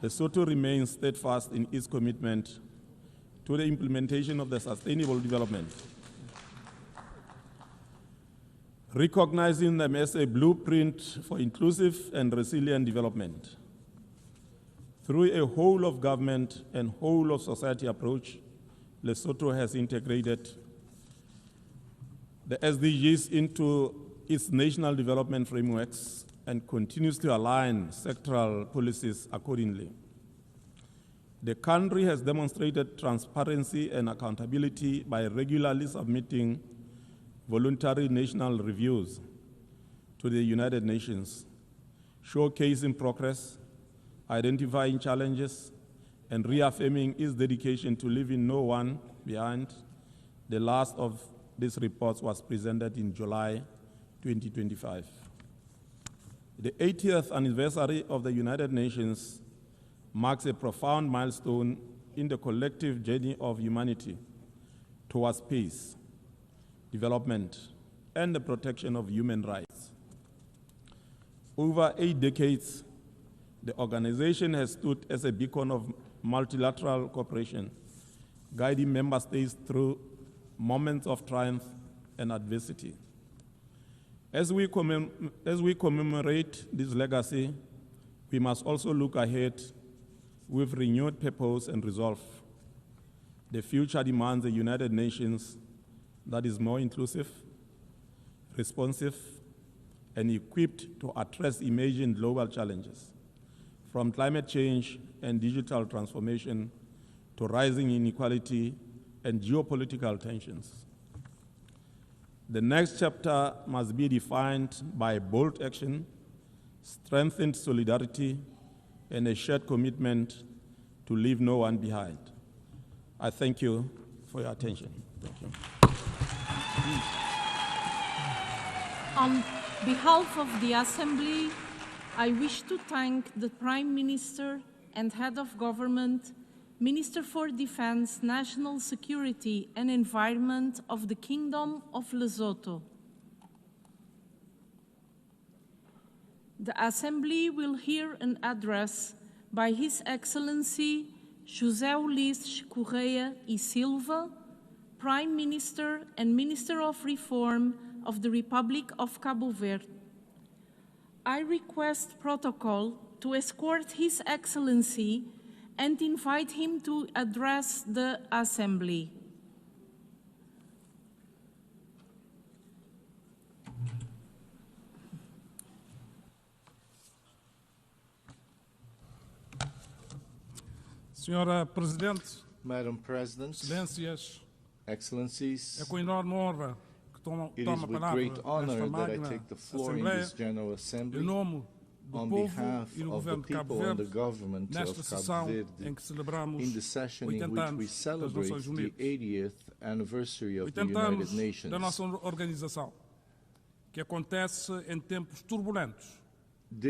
U: Lesotho remains steadfast in its commitment to the implementation of the Sustainable Development, recognizing them as a blueprint for inclusive and resilient development. Through a whole of government and whole of society approach, Lesotho has integrated the SDGs into its national development frameworks and continues to align sectoral policies accordingly. The country has demonstrated transparency and accountability by regularly submitting voluntary national reviews to the United Nations, showcasing progress, identifying challenges, and reaffirming its dedication to leaving no one behind. The last of these reports was presented in July 2025. The 80th anniversary of the United Nations marks a profound milestone in the collective journey of humanity towards peace, development, and the protection of human rights. Over 8 decades, the organization has stood as a beacon of multilateral cooperation, guiding member states through moments of triumph and adversity. As we commemorate this legacy, we must also look ahead with renewed purpose and resolve. The future demands a United Nations that is more inclusive, responsive, and equipped to address emerging global challenges, from climate change and digital transformation to rising inequality and geopolitical tensions. The next chapter must be defined by bold action, strengthened solidarity, and a shared commitment to leave no one behind. I thank you for your attention. Thank you.
R: On behalf of the Assembly, I wish to thank the Prime Minister and Head of Government, Minister for Defense, National Security and Environment of the Kingdom of Lesotho. The Assembly will hear an address by His Excellency José Ulisses Correia e Silva, Prime Minister and Minister of Reform of the Republic of Cabo Verde. I request protocol to escort His Excellency and invite him to address the Assembly.
D: Senhora Presidente,
V: Madam President,
D: Excelências,
V: Excellencies,
D: é com enorme honra que toma a palavra nesta magna Assembleia, em nome do povo e do governo de Cabo Verde, nesta sessão em que celebramos 80 anos das Nações Unidas. 80 anos da nossa organização, que acontece em tempos turbulentos,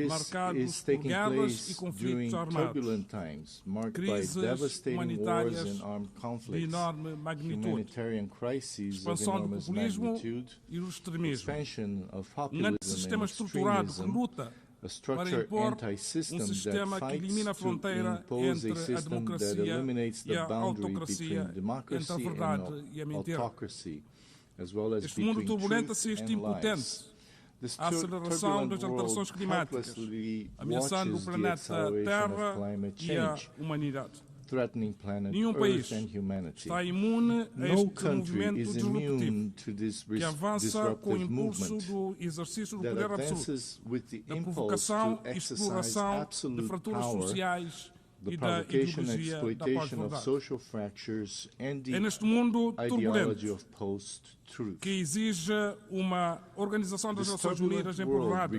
D: marcados por guerras e conflitos armados, crises humanitárias de enorme magnitude, expansão do populismo e do extremismo, um antissistema estruturado que luta para impor um sistema que elimina a fronteira entre a democracia e a autocracia, entre a verdade e a mentira. Este mundo turbulento assiste impotente à aceleração das alterações climáticas, ameaçando o planeta Terra e a humanidade. Nenhum país está imune a este movimento disruptivo que avança com o impulso do exercício do poder absoluto, da provocação e exploração de fraturas sociais e da ideologia da pós-verdade. É neste mundo turbulento que exige uma Organização das Nações Unidas empoderada,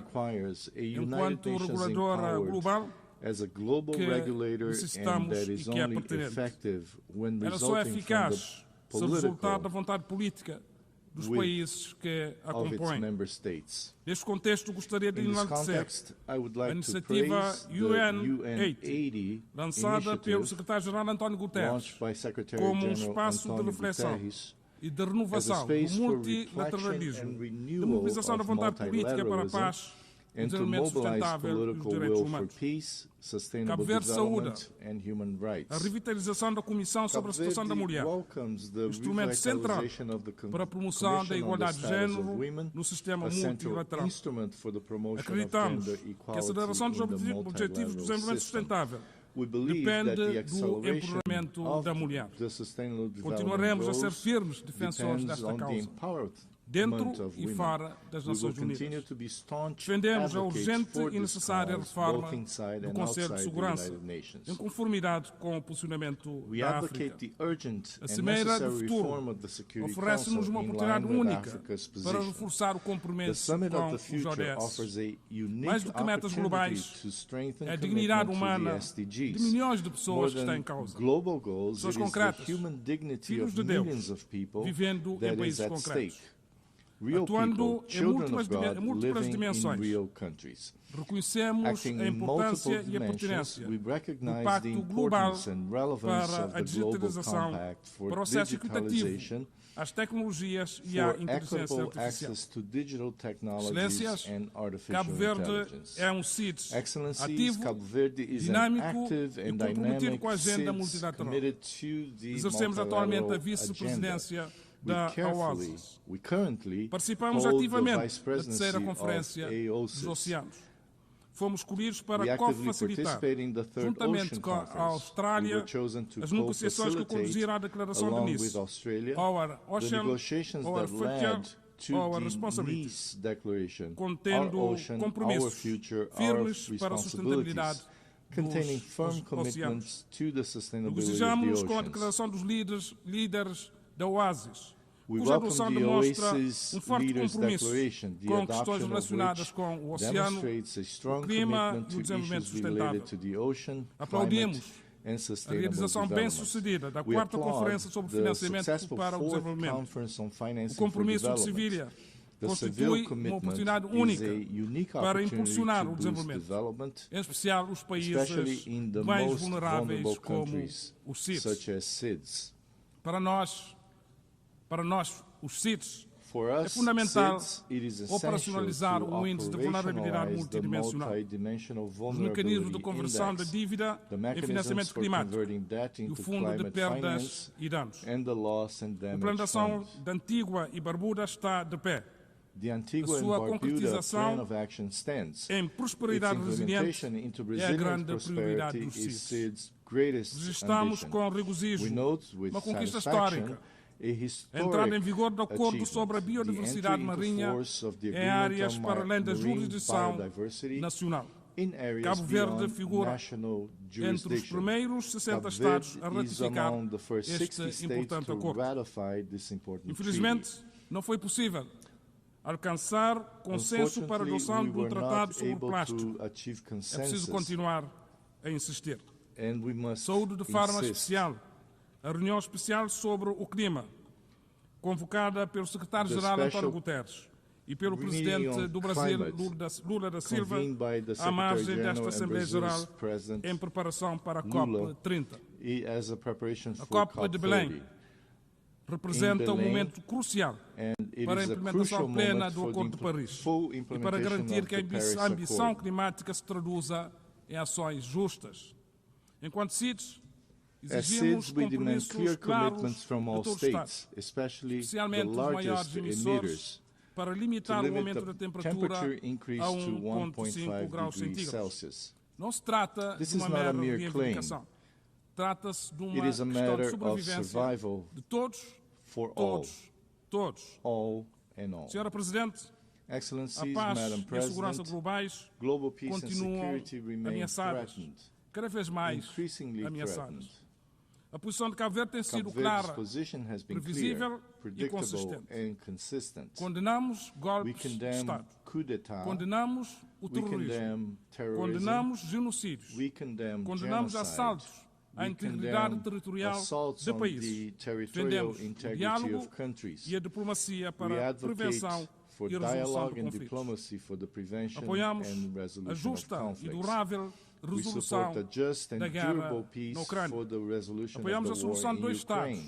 D: enquanto reguladora global, que necessitamos e que é pertinente. Ela só é eficaz se resultar da vontade política dos países que a compõem. Neste contexto, gostaria de enaltecer a iniciativa UN-80, lançada pelo secretário-geral António Guterres, como um espaço de reflexão e de renovação do multilateralismo, de mobilização da vontade política para a paz, o desenvolvimento sustentável e os direitos humanos. Cabo Verde saúda a revitalização da Comissão sobre a Situação da Mulher, instrumento central para a promoção da igualdade de género no sistema multilateral. Acreditamos que a aceleração dos Objetivos de Desenvolvimento Sustentável depende do empoderamento da mulher. Continuaremos a ser firmes defensores desta causa, dentro e fora das Nações Unidas. Defendemos a urgente e necessária reforma do Conselho de Segurança, em conformidade com o posicionamento da África. A Cimeira do Futuro oferece-nos uma oportunidade única para reforçar o compromisso com os ODS. Mais do que metas globais, é a dignidade humana de milhões de pessoas que está em causa. Pessoas concretas, filhos de Deus, vivendo em países concretos, atuando em múltiplas dimensões. Reconhecemos a importância e a pertinência do Pacto Global para a Digitalização, para o acesso equitativo às tecnologias e à inteligência artificial. Excelências, Cabo Verde é um CIDS ativo, dinâmico e comprometido com a agenda multilateral. Exercemos atualmente a vice-presidência da OASIS. Participamos ativamente da terceira Conferência dos Oceanos. Fomos escolhidos para co-facilitar, juntamente com a Austrália, as negociações que conduziram à Declaração de Nice, Our Ocean, Our Future, Our Responsibilities, contendo compromissos firmes para a sustentabilidade dos oceanos. Regozijamos-nos com a declaração dos líderes da OASIS, cuja adoção demonstra um forte compromisso com questões relacionadas com o oceano, o clima e o desenvolvimento sustentável. Aplaudimos a realização bem-sucedida da 4ª Conferência sobre Financiamento para o Desenvolvimento. O compromisso de Sevilha constitui uma oportunidade única para impulsionar o desenvolvimento, em especial os países mais vulneráveis como os CIDS. Para nós, os CIDS É fundamental operacionalizar o Índice de Vulnerabilidade Multidimensional, os mecanismos de conversão da dívida em financiamento climático e o Fundo de Perdas e Danos. O Plano de Ação da Antigua e Barbuda está de pé. A sua concretização em prosperidade resiliente é a grande prioridade do CIDS. Registramos com regozijo uma conquista histórica, a entrada em vigor do Acordo sobre a Biodiversidade Marinha em áreas para além da jurisdição nacional. Cabo Verde figura entre os primeiros 60 Estados a ratificar este importante acordo. Infelizmente, não foi possível alcançar consenso para a adoção de um tratado sobre o plástico. É preciso continuar a insistir. Saúde de forma especial a reunião especial sobre o clima, convocada pelo secretário-geral António Guterres e pelo presidente do Brasil, Lula da Silva, à margem desta Assembleia Geral, em preparação para a COP30. A COP de Belém representa um momento crucial para a implementação plena do Acordo de Paris e para garantir que a ambição climática se traduza em ações justas. Enquanto CIDS, exigimos compromissos claros de todos os Estados, especialmente os maiores emissores, para limitar o aumento da temperatura a 1,5 graus centígrados. Não se trata de uma mera reivindicação. Trata-se de uma questão de sobrevivência de todos. Senhora Presidente, a paz e a segurança globais continuam ameaçadas, cada vez mais ameaçadas. A posição de Cabo Verde tem sido clara, previsível e consistente. Condenamos golpes de Estado, condenamos o terrorismo, condenamos genocídios, condenamos assaltos à integridade territorial de países. Defendemos o diálogo e a diplomacia para a prevenção e a resolução de conflitos. Apoiamos a justa e durável resolução da guerra na Ucrânia. Apoiamos a solução de dois Estados,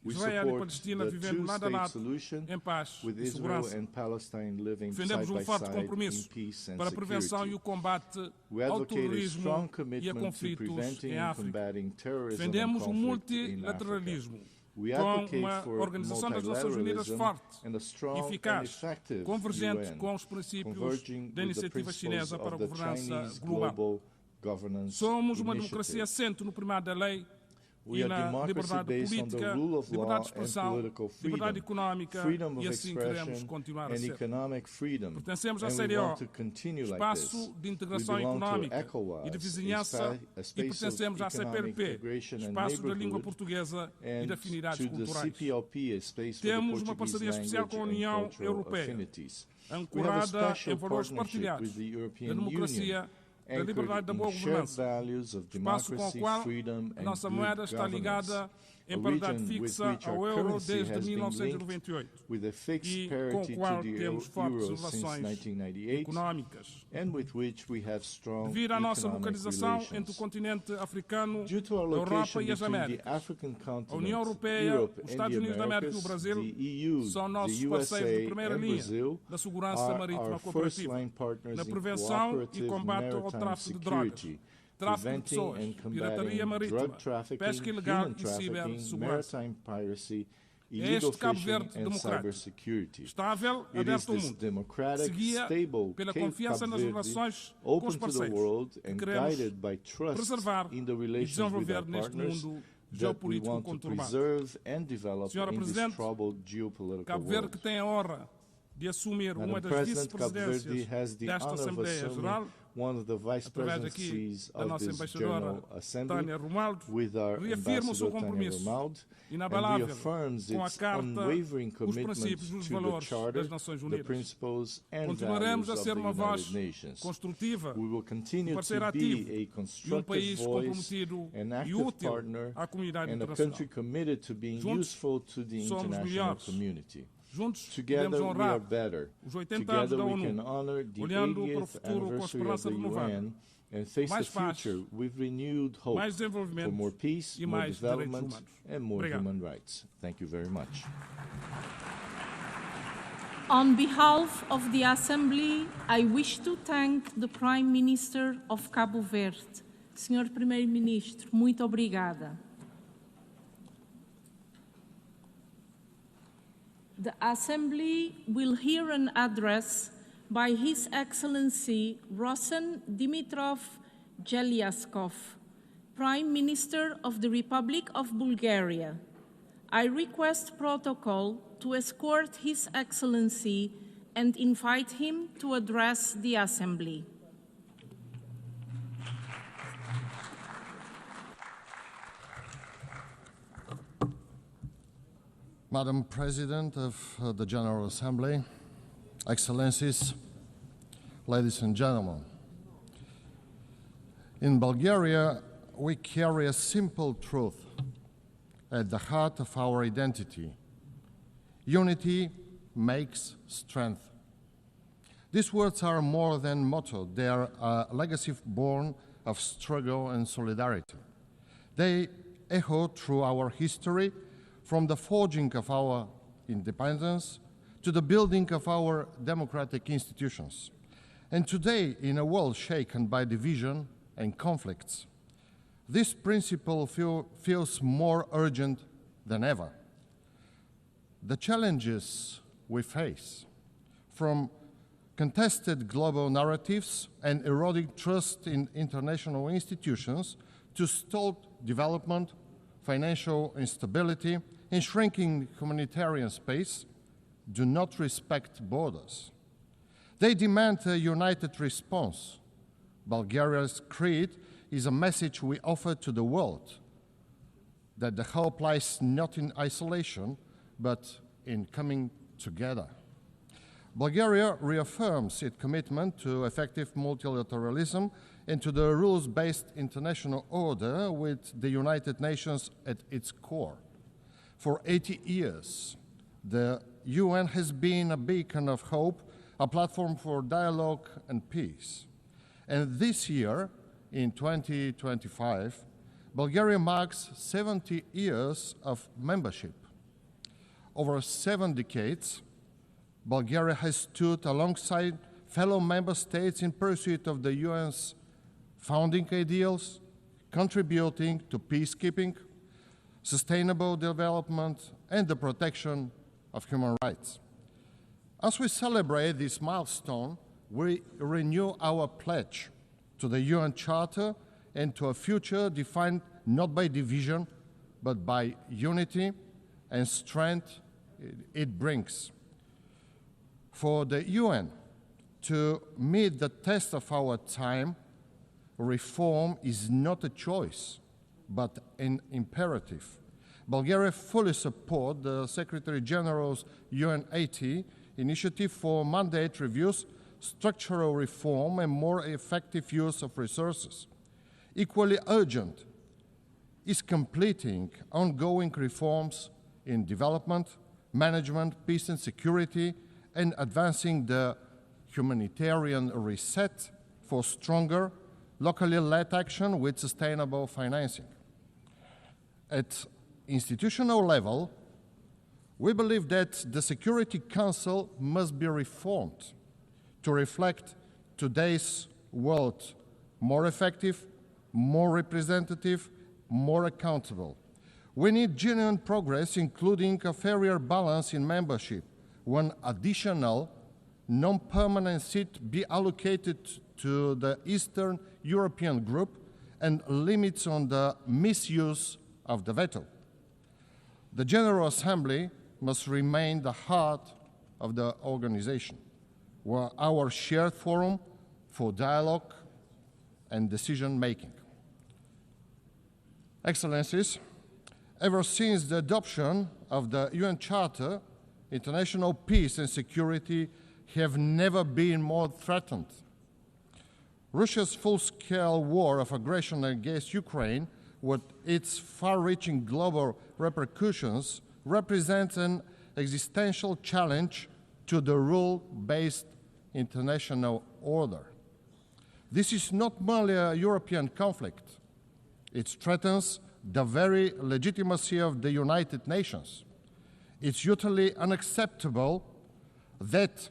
D: Israel e Palestina vivendo lado a lado em paz e segurança. Defendemos um forte compromisso para a prevenção e o combate ao terrorismo e a conflitos em África. Defendemos o multilateralismo com uma Organização das Nações Unidas forte, eficaz, convergente com os princípios da iniciativa chinesa para a governança global. Somos uma democracia assente no primado da lei e na liberdade política, liberdade de expressão, liberdade económica, e assim queremos continuar a ser. Pertencemos à CDO, espaço de integração económica e de vizinhança, e pertencemos à CPLP, espaço da língua portuguesa e de afinidades culturais. Temos uma parceria especial com a União Europeia, ancorada em valores partilhados da democracia, da liberdade da boa governança, espaço com o qual a nossa moeda está ligada em paridade fixa ao euro desde 1998 e com o qual temos fortes relações económicas. Devido à nossa localização entre o continente africano, a Europa e as Américas, a União Europeia, os Estados Unidos da América e o Brasil são nossos parceiros de primeira linha da segurança marítima cooperativa, na prevenção e combate ao tráfico de drogas, tráfico de pessoas, pirataria marítima, pesca ilegal e cibersegurança. É este Cabo Verde democrático, estável, aberto ao mundo, seguia pela confiança nas relações com os parceiros, que queremos preservar e desenvolver neste mundo geopolítico conturbado. Senhora Presidente, Cabo Verde, que tem a honra de assumir uma das vice-presidências desta Assembleia Geral, através aqui da nossa embaixadora Tânia Romualdo, reafirma o seu compromisso inabalável com a Carta, os princípios e os valores das Nações Unidas. Continuaremos a ser uma voz construtiva, um parceiro ativo e um país comprometido e útil à comunidade internacional. Juntos somos melhores. Juntos podemos honrar os 80 anos da ONU, olhando para o futuro com esperança renovável. Mais paz, mais desenvolvimento e mais direitos humanos. Obrigado.
R: On behalf of the Assembly, I wish to thank the Prime Minister of Cabo Verde. Senhor Primeiro-Ministro, muito obrigada. The Assembly will hear an address by His Excellency Rosen Dimitrov Gelyaskov, Prime Minister of the Republic of Bulgaria. I request protocol to escort His Excellency and invite him to address the Assembly.
A: Madam President of the General Assembly, Excellencies, ladies and gentlemen, in Bulgaria, we carry a simple truth at the heart of our identity. Unity makes strength. These words are more than motto. They are a legacy born of struggle and solidarity. They echo through our history, from the forging of our independence to the building of our democratic institutions. And today, in a world shaken by division and conflicts, this principle feels more urgent than ever. The challenges we face, from contested global narratives and eroding trust in international institutions to stalled development, financial instability, and shrinking humanitarian space, do not respect borders. They demand a united response. Bulgaria's creed is a message we offer to the world, that the hope lies not in isolation, but in coming together. Bulgaria reaffirms its commitment to effective multilateralism and to the rules-based international order with the United Nations at its core. For 80 years, the UN has been a beacon of hope, a platform for dialogue and peace. And this year, in 2025, Bulgaria marks 70 years of membership. Over 7 decades, Bulgaria has stood alongside fellow member states in pursuit of the UN's founding ideals, contributing to peacekeeping, sustainable development, and the protection of human rights. As we celebrate this milestone, we renew our pledge to the UN Charter and to a future defined not by division, but by unity and strength it brings. For the UN to meet the test of our time, reform is not a choice, but an imperative. Bulgaria fully supports the Secretary General's UN80 initiative for mandate reviews, structural reform, and more effective use of resources. Equally urgent is completing ongoing reforms in development, management, peace and security, and advancing the humanitarian reset for stronger, locally led action with sustainable financing. At institutional level, we believe that the Security Council must be reformed to reflect today's world more effective, more representative, more accountable. We need genuine progress, including a fairer balance in membership, one additional non-permanent seat be allocated to the Eastern European group, and limits on the misuse of the veto. The General Assembly must remain the heart of the organization, where our shared forum for dialogue and decision-making. Excellencies, ever since the adoption of the UN Charter, international peace and security have never been more threatened. Russia's full-scale war of aggression against Ukraine, with its far-reaching global repercussions, represents an existential challenge to the rule-based international order. This is not merely a European conflict. It threatens the very legitimacy of the United Nations. It's utterly unacceptable That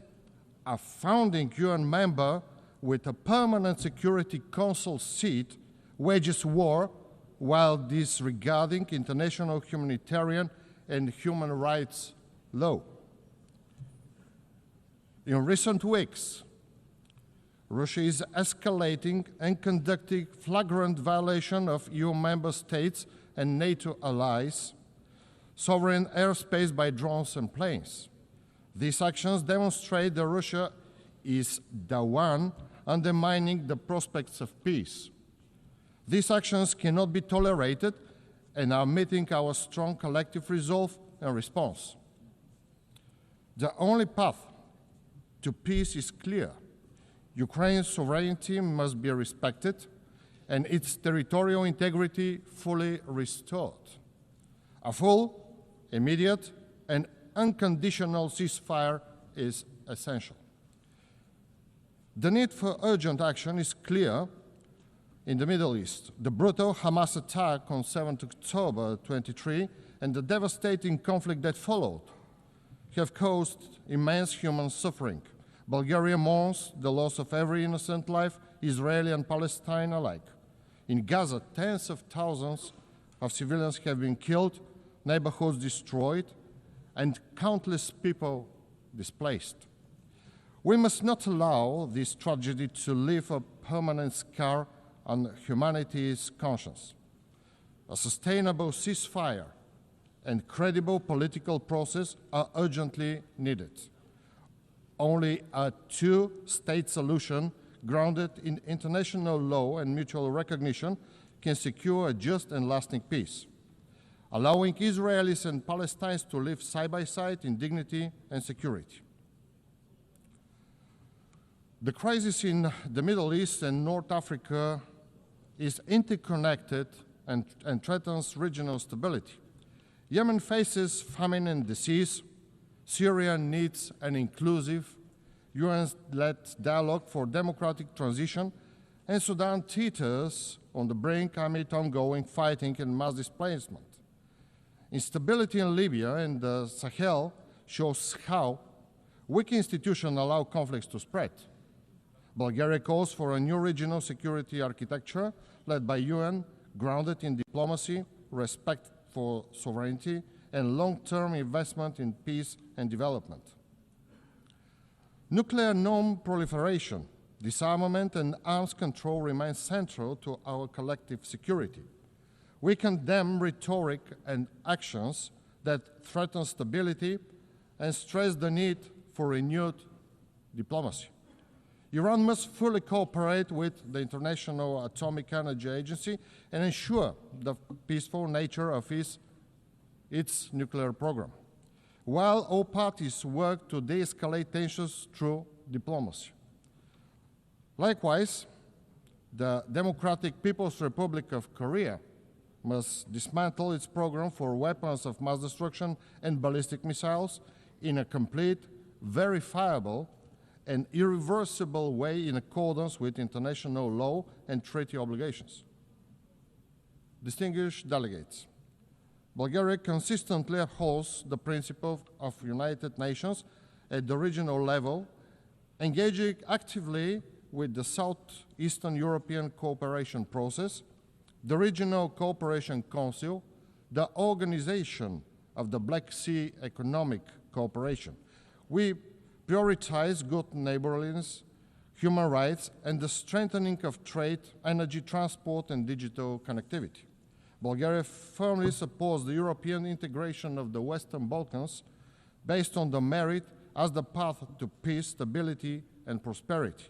A: a founding UN member with a permanent Security Council seat wages war while disregarding international humanitarian and human rights law. In recent weeks, Russia is escalating and conducting flagrant violation of EU member states and NATO allies' sovereign airspace by drones and planes. These actions demonstrate that Russia is the one undermining the prospects of peace. These actions cannot be tolerated and are meeting our strong collective resolve and response. The only path to peace is clear. Ukraine's sovereignty must be respected and its territorial integrity fully restored. A full, immediate, and unconditional ceasefire is essential. The need for urgent action is clear in the Middle East. The brutal Hamas attack on 7 October 2023 and the devastating conflict that followed have caused immense human suffering. Bulgaria mourns the loss of every innocent life, Israeli and Palestine alike. In Gaza, tens of thousands of civilians have been killed, neighborhoods destroyed, and countless people displaced. We must not allow this tragedy to leave a permanent scar on humanity's conscience. A sustainable ceasefire and credible political process are urgently needed. Only a two-state solution grounded in international law and mutual recognition can secure a just and lasting peace, allowing Israelis and Palestinians to live side by side in dignity and security. The crisis in the Middle East and North Africa is interconnected and threatens regional stability. Yemen faces famine and disease. Syria needs an inclusive, UN-led dialogue for democratic transition, and Sudan teeters on the brink amid ongoing fighting and mass displacement. Instability in Libya and the Sahel shows how weak institutions allow conflicts to spread. Bulgaria calls for a new regional security architecture led by UN, grounded in diplomacy, respect for sovereignty, and long-term investment in peace and development. Nuclear non-proliferation, disarmament, and arms control remain central to our collective security. We condemn rhetoric and actions that threaten stability and stress the need for renewed diplomacy. Iran must fully cooperate with the International Atomic Energy Agency and ensure the peaceful nature of its nuclear program, while all parties work to de-escalate tensions through diplomacy. Likewise, the Democratic People's Republic of Korea must dismantle its program for weapons of mass destruction and ballistic missiles in a complete, verifiable, and irreversible way in accordance with international law and treaty obligations. Distinguished delegates, Bulgaria consistently upholds the principle of United Nations at the regional level, engaging actively with the Southeastern European Cooperation Process, the Regional Cooperation Council, the Organization of the Black Sea Economic Cooperation. We prioritize good neighborliness, human rights, and the strengthening of trade, energy, transport, and digital connectivity. Bulgaria firmly supports the European integration of the Western Balkans based on the merit as the path to peace, stability, and prosperity.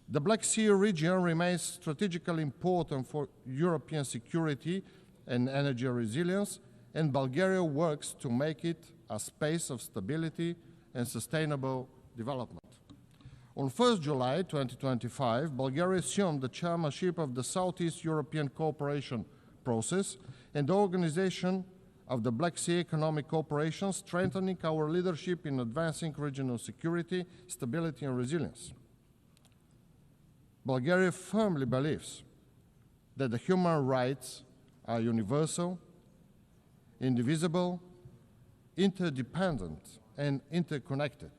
A: The Black Sea region remains strategically important for European security and energy resilience, and Bulgaria works to make it a space of stability and sustainable development. On 1 July 2025, Bulgaria assumed the chairmanship of the Southeast European Cooperation Process and the organization of the Black Sea Economic Cooperation, strengthening our leadership in advancing regional security, stability, and resilience. Bulgaria firmly believes that the human rights are universal, indivisible, interdependent, and interconnected.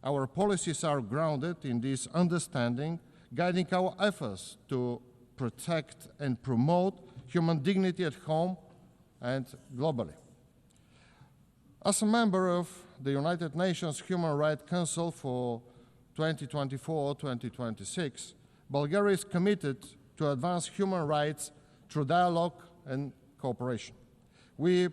A: Our policies are grounded in this understanding, guiding our efforts to protect and promote human dignity at home and globally. As a member of the United Nations Human Rights Council for 2024-2026, Bulgaria is committed to advance human rights through dialogue and cooperation. We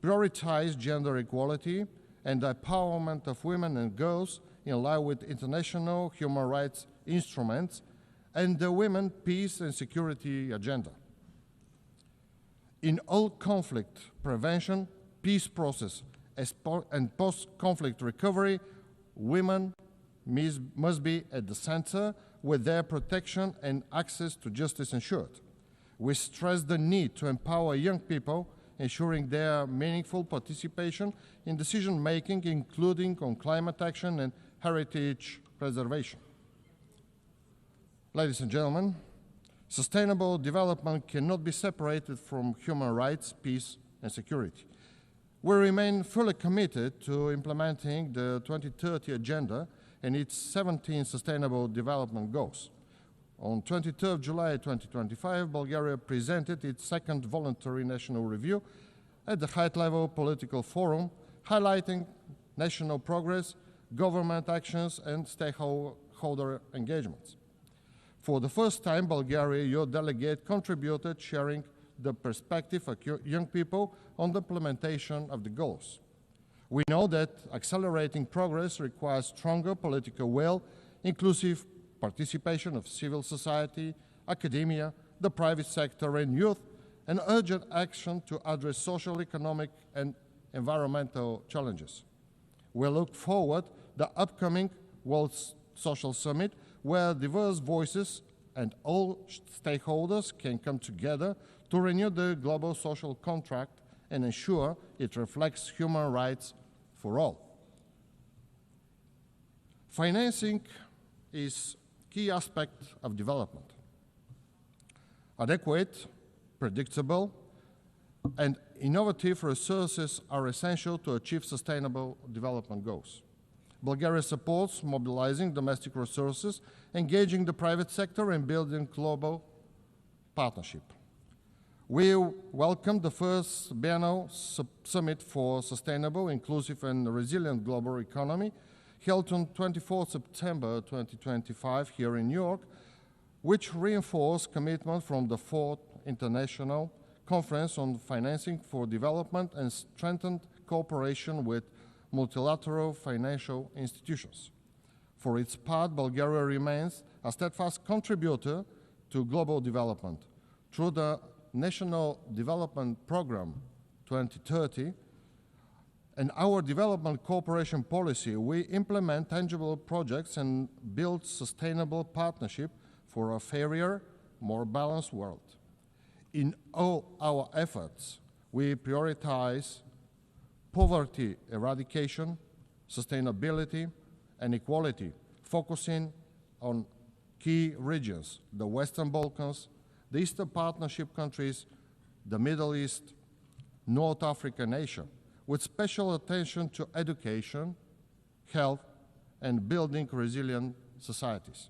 A: prioritize gender equality and the empowerment of women and girls in line with international human rights instruments and the Women, Peace and Security Agenda. In all conflict prevention, peace process, and post-conflict recovery, women must be at the center with their protection and access to justice ensured. We stress the need to empower young people, ensuring their meaningful participation in decision-making, including on climate action and heritage preservation. Ladies and gentlemen, sustainable development cannot be separated from human rights, peace, and security. We remain fully committed to implementing the 2030 Agenda and its 17 Sustainable Development Goals. On 23 July 2025, Bulgaria presented its second voluntary national review at the high-level political forum, highlighting national progress, government actions, and stakeholder engagements. For the first time, Bulgaria, your delegate, contributed, sharing the perspective of young people on the implementation of the goals. We know that accelerating progress requires stronger political will, inclusive participation of civil society, academia, the private sector, and youth, and urgent action to address social, economic, and environmental challenges. We look forward to the upcoming World Social Summit, where diverse voices and all stakeholders can come together to renew the global social contract and ensure it reflects human rights for all. Financing is a key aspect of development. Adequate, predictable, and innovative resources are essential to achieve sustainable development goals. Bulgaria supports mobilizing domestic resources, engaging the private sector, and building global partnership. We welcome the first biennial summit for sustainable, inclusive, and resilient global economy, held on 24 September 2025 here in New York, which reinforced commitment from the Fourth International Conference on Financing for Development and strengthened cooperation with multilateral financial institutions. For its part, Bulgaria remains a steadfast contributor to global development. Through the National Development Program 2030 and our development cooperation policy, we implement tangible projects and build sustainable partnership for a fairer, more balanced world. In all our efforts, we prioritize poverty eradication, sustainability, and equality, focusing on key regions, the Western Balkans, the Eastern Partnership countries, the Middle East, North Africa and Asia, with special attention to education, health, and building resilient societies.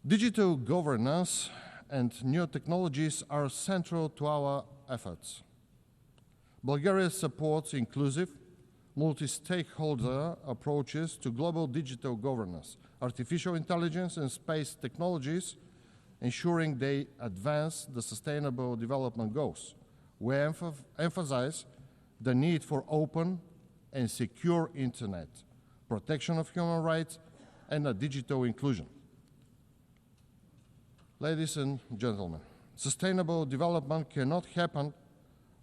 A: Digital governance and new technologies are central to our efforts. Bulgaria supports inclusive, multi-stakeholder approaches to global digital governance, artificial intelligence, and space technologies, ensuring they advance the Sustainable Development Goals. We emphasize the need for open and secure internet, protection of human rights, and a digital inclusion. Ladies and gentlemen, sustainable development cannot happen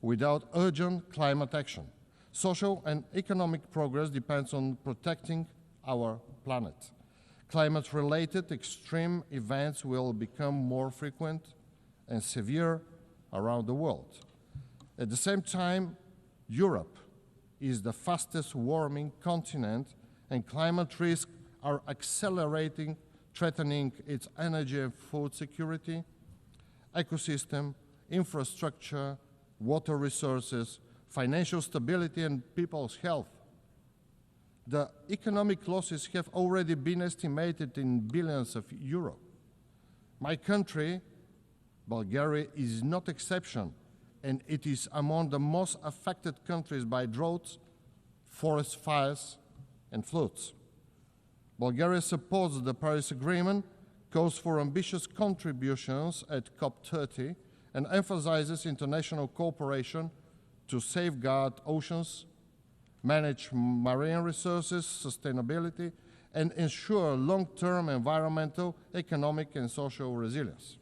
A: without urgent climate action. Social and economic progress depends on protecting our planet. Climate-related extreme events will become more frequent and severe around the world. At the same time, Europe is the fastest warming continent, and climate risks are accelerating, threatening its energy and food security, ecosystem, infrastructure, water resources, financial stability, and people's health. The economic losses have already been estimated in billions of euros. My country, Bulgaria, is not exception, and it is among the most affected countries by droughts, forest fires, and floods. Bulgaria supports the Paris Agreement, calls for ambitious contributions at COP30, and emphasizes international cooperation to safeguard oceans, manage marine resources, sustainability, and ensure long-term environmental, economic, and social resilience.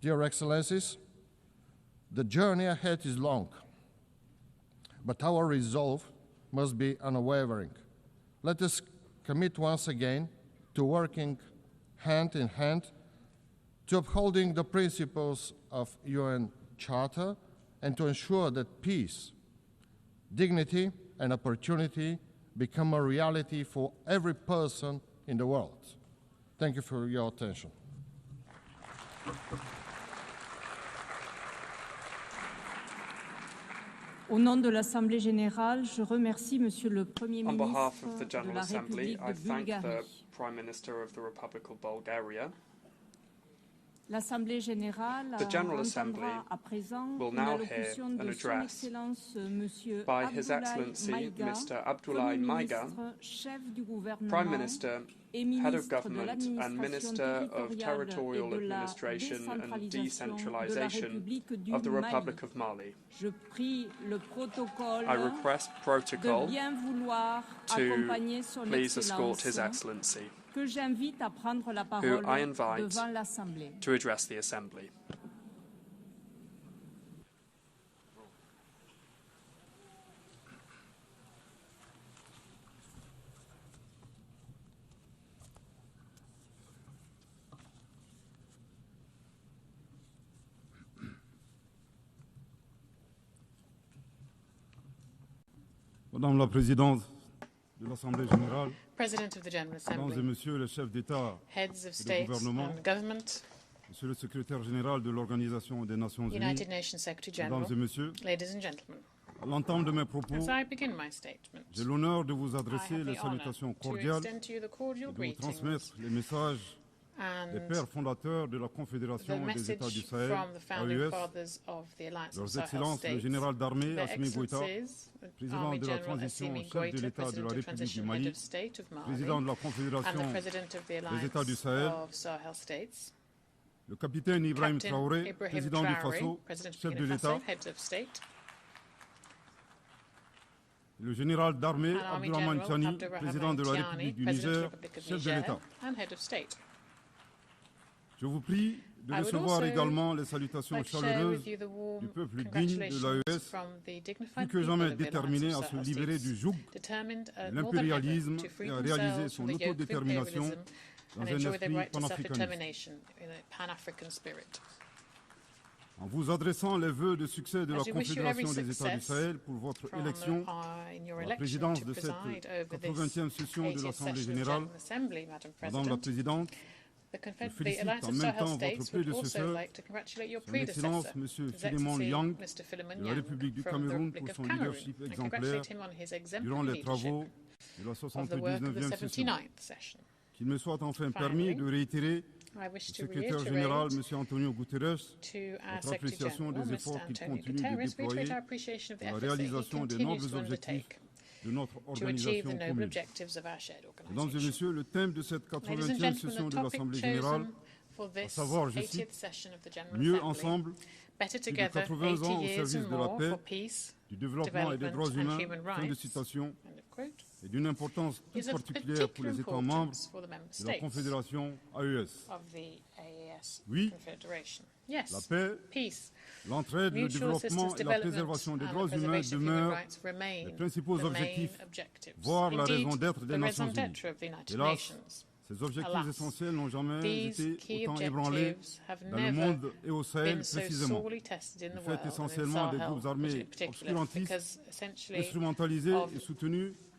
A: Dear Excellencies, the journey ahead is long, but our resolve must be unwavering. Let us commit once again to working hand in hand to upholding the principles of UN Charter and to ensure that peace, dignity, and opportunity become a reality for every person in the world. Thank you for your attention.
C: Au nom de l'Assemblée générale, je remercie Monsieur le Premier
F: On
C: ministre
F: behalf of the
C: de
F: General
C: la
F: Assembly,
C: République
F: I
C: de
F: thank the
C: Bulgarie.
F: Prime Minister of the Republic of Bulgaria.
C: L'Assemblée générale
F: The General Assembly
C: entendra à présent
F: will
C: une
F: now
C: allocution
F: hear an
C: de Son
F: address
C: Excellence Monsieur
F: by His
C: Abdoulaye
F: Excellency
C: Maïga,
F: Mr. Abdoulaye
C: Premier
F: Maïga,
C: ministre, chef du gouvernement
F: Prime Minister,
C: et
F: Head of
C: ministre de
F: Government and
C: l'administration
F: Minister of Territorial
C: territoriale et de la
F: Administration and
C: décentralisation de la
F: Decentralization
C: République du
F: of the
C: Mali.
F: Republic of Mali.
C: Je prie le protocole
F: I request
C: de
F: protocol
C: bien vouloir
F: to
C: accompagner Son
F: please escort His
C: Excellence,
F: Excellency,
C: que j'invite à prendre la
F: who
C: parole
F: I invite
C: devant l'Assemblée.
F: to address the Assembly.
U: Madame la Présidente de l'Assemblée générale,
W: President of the General
U: Mesdames et
W: Assembly,
U: Messieurs les chefs d'État
W: heads of
U: et de
W: state
U: gouvernement,
W: and government,
U: Monsieur le Secrétaire général de l'Organisation des Nations Unies,
W: United Nations Secretary General,
U: Mesdames et Messieurs,
W: ladies and gentlemen.
U: à l'entame de mes propos,
W: As I begin my statement,
U: j'ai l'honneur de vous
W: I
U: adresser
W: have
U: les
W: the honor
U: salutations
W: to
U: cordiales
W: extend to you the
U: et
W: cordial
U: de vous
W: greetings
U: transmettre les messages des
W: and
U: pères fondateurs de la
W: the
U: Confédération des États du
W: message
U: Sahel,
W: from the founding
U: AES,
W: fathers of the Alliance of
U: leurs
W: Sahel
U: Excellences le
W: States,
U: général d'armée
W: Their
U: Assimi Goïta,
W: Excellencies,
U: président
W: Army
U: de la
W: General
U: transition,
W: Assimi
U: chef de
W: Goïta,
U: l'État de
W: President
U: la
W: of
U: République du
W: Transition, Head
U: Mali,
W: of State of Mali,
U: président de la
W: and the
U: Confédération
W: President of the
U: des
W: Alliance
U: États du Sahel,
W: of Sahel States,
U: le capitaine Ibrahim
W: Captain
U: Traoré,
W: Ibrahim
U: président du
W: Traoré,
U: Faso,
W: President of
U: chef de
W: Burkina
U: l'État,
W: Faso, Head of State,
U: le général d'armée
W: and Army
U: Abdourahmane
W: General
U: Tiani,
W: Abdourahmane
U: président de la
W: Tiani,
U: République du
W: President of
U: Niger,
W: the Republic of
U: chef de
W: Niger,
U: l'État.
W: and Head of State.
U: Je vous prie de
W: I would
U: recevoir
W: also
U: également les salutations
W: like to share
U: chaleureuses
W: with you the warm
U: du peuple digne de
W: congratulations
U: l'AES,
W: from the dignified
U: plus que
W: people
U: jamais
W: of the
U: déterminé à
W: Alliance
U: se
W: of
U: libérer
W: Sahel
U: du
W: States,
U: joug
W: determined
U: de
W: more than ever
U: l'impérialisme
W: to free
U: et à réaliser
W: themselves
U: son
W: from the yoke of
U: autodétermination
W: imperialism
U: dans
W: and
U: un
W: enjoy their
U: esprit
W: right to
U: panafricaniste.
W: self-determination in a pan-African spirit.
U: En vous adressant les vœux de succès de la
W: As we wish you every
U: Confédération des États du
W: success
U: Sahel pour votre
W: from
U: élection
W: in your
U: à la
W: election
U: présidence
W: to
U: de cette
W: preside over this
U: 80e session de
W: 80th
U: l'Assemblée
W: session of
U: générale,
W: General Assembly, Madam
U: Madame la
W: President,
U: Présidente,
W: the
U: je félicite
W: Alliance
U: en
W: of
U: même
W: Sahel
U: temps votre
W: States would also
U: prédécesseur,
W: like to congratulate your
U: Son Excellence
W: predecessor,
U: Monsieur
W: His
U: Philémon
W: Excellency
U: Liang,
W: Mr. Philemon
U: de la
W: Yang
U: République du
W: from the
U: Cameroun
W: Republic
U: pour
W: of
U: son
W: Cameroon,
U: leadership
W: and
U: exemplaire
W: congratulate him on his
U: durant
W: exemplary
U: les
W: leadership
U: travaux de la
W: of the work of the
U: 79e session.
W: 79th session.
U: Qu'il me soit enfin
W: Finally,
U: permis de réitérer
W: I wish
U: au
W: to
U: secrétaire
W: reiterate
U: général, M. Antonio Guterres,
W: to our
U: notre
W: Secretary
U: appréciation
W: General,
U: des
W: Mr.
U: efforts qu'il
W: Antonio
U: continue de
W: Guterres,
U: déployer
W: reiterate our appreciation of the
U: pour la
W: efforts that he
U: réalisation des
W: continues
U: nobles
W: to
U: objectifs
W: undertake
U: de notre
W: to achieve
U: organisation
W: the noble
U: commune.
W: objectives of our shared
U: Mesdames et
W: organization.
U: Messieurs, le thème de cette
W: Ladies and
U: 80e
W: gentlemen,
U: session
W: the
U: de
W: topic
U: l'Assemblée générale,
W: chosen for
U: à
W: this
U: savoir, je
W: 80th
U: cite,
W: session of the General
U: mieux
W: Assembly,
U: ensemble,
W: better
U: plus de
W: together,
U: 80 ans
W: 80
U: au
W: years
U: service
W: and
U: de la
W: more
U: paix,
W: for peace,
U: du développement et des droits
W: development
U: humains,
W: and human
U: fin de
W: rights,
U: citation,
W: end of quote,
U: et d'une importance toute
W: is of
U: particulière pour les
W: particular
U: États membres
W: importance for the member
U: de la
W: states
U: Confédération AES.
W: of the AES
U: Oui,
W: Confederation.
U: la
W: Yes,
U: paix,
W: peace,
U: l'entraide, le
W: mutual
U: développement
W: assistance
U: et la
W: development,
U: préservation des
W: and
U: droits
W: the
U: humains
W: preservation of human
U: demeurent
W: rights remain
U: les principaux
W: the main
U: objectifs,
W: objectives.
U: voire la
W: Indeed,
U: raison d'être des
W: the
U: Nations
W: raison
U: Unies.
W: d'être of the United
U: Hélas,
W: Nations.
U: ces objectifs
W: Alas,
U: essentiels n'ont jamais
W: these
U: été
W: key
U: autant ébranlés
W: objectives have
U: dans le
W: never
U: monde et au Sahel
W: been so
U: précisément,
W: sorely tested in
U: du
W: the
U: fait
W: world and in
U: essentiellement des
W: Sahel
U: groupes armés
W: in particular,
U: obscurantistes,
W: because essentially
U: instrumentalisés
W: of
U: et soutenus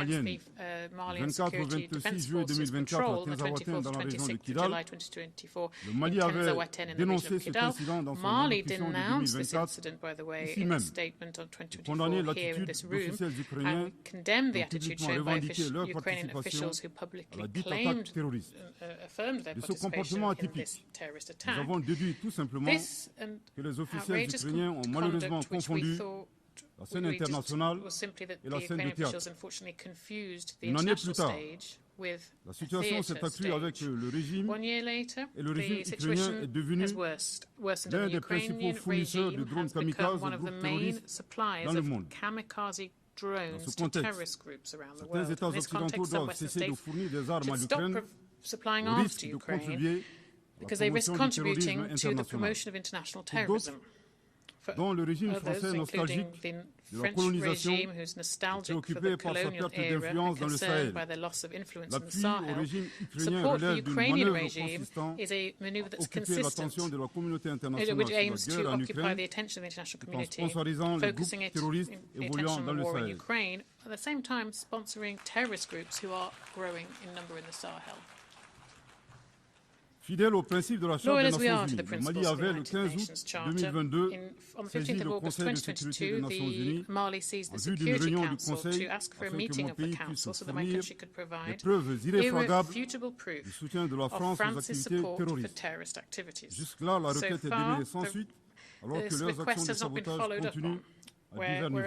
E: against
U: malienne,
E: the Malian
U: 24 au
E: Security
U: 26
E: Defense
U: juillet
E: Forces
U: 2024
E: patrol
U: à
E: on the
U: Tinzawaten
E: 24th
U: dans
E: to
U: la région de
E: 26th of
U: Kidal.
E: July 2024
U: Le
E: in
U: Mali avait
E: Tinzawaten in the region
U: dénoncé
E: of
U: cet
E: Kidal.
U: incident dans son
E: Mali
U: allocution de
E: denounced this
U: 2024
E: incident, by the way,
U: ici
E: in a
U: même.
E: statement on
U: Condamner
E: 2024 here in
U: l'attitude
E: this room,
U: d'officiels ukrainiens
E: and condemned the
U: qui ont
E: attitude
U: publiquement
E: shown by
U: revendiqué leur
E: Ukrainian
U: participation
E: officials who
U: à
E: publicly
U: la dite
E: claimed,
U: attaque terroriste.
E: affirmed their
U: De ce
E: participation
U: comportement
E: in this
U: atypique,
E: terrorist
U: nous
E: attack.
U: avons déduit tout simplement
E: This
U: que les officiels
E: outrageous
U: ukrainiens ont malheureusement
E: conduct which we
U: confondu
E: thought
U: la scène
E: we just
U: internationale
E: was simply that
U: et la
E: the
U: scène de
E: Ukrainian
U: théâtre.
E: officials unfortunately confused the
U: Une année plus
E: international
U: tard,
E: stage with
U: la
E: a
U: situation s'est
E: theatre
U: accrue avec
E: stage.
U: le régime
E: 1 year later,
U: et le régime
E: the
U: ukrainien
E: situation
U: est devenu
E: has worsened
U: l'un
E: and the
U: des principaux
E: Ukrainian
U: fournisseurs de
E: regime
U: drones
E: has become
U: kamikazes
E: one
U: aux
E: of the
U: groupes
E: main
U: terroristes
E: suppliers
U: dans le
E: of
U: monde.
E: kamikaze
U: Dans
E: drones
U: ce
E: to
U: contexte,
E: terrorist groups around the
U: certains
E: world.
U: États
E: In this
U: occidentaux
E: context, some
U: doivent
E: Western
U: cesser de
E: states
U: fournir des armes à
E: should stop
U: l'Ukraine
E: supplying
U: au
E: arms
U: risque
E: to
U: de
E: Ukraine
U: contribuer à la
E: because they risk
U: promotion du
E: contributing
U: terrorisme
E: to the
U: international.
E: promotion of international
U: Pour d'autres,
E: terrorism.
U: dont le régime français nostalgique de la colonisation est occupé par sa perte d'influence dans le Sahel. L'appui au régime ukrainien relève d'une manœuvre consistant à occuper l'attention de la communauté internationale sur la guerre en Ukraine, tout en sponsorisant les groupes terroristes évoluant dans le Sahel.
E: At the same time sponsoring terrorist groups who are growing in number in the Sahel.
U: Fidèle au principe de la Charte des Nations Unies, le Mali avait, le 15 août 2022, saisi le Conseil de sécurité des Nations Unies en vue d'une réunion du Conseil afin que mon pays puisse fournir des preuves irréfragables du soutien de la France aux activités terroristes. Jusque-là, la requête est demeurée sans suite, alors que leurs actions de sabotage continuent à divers niveaux.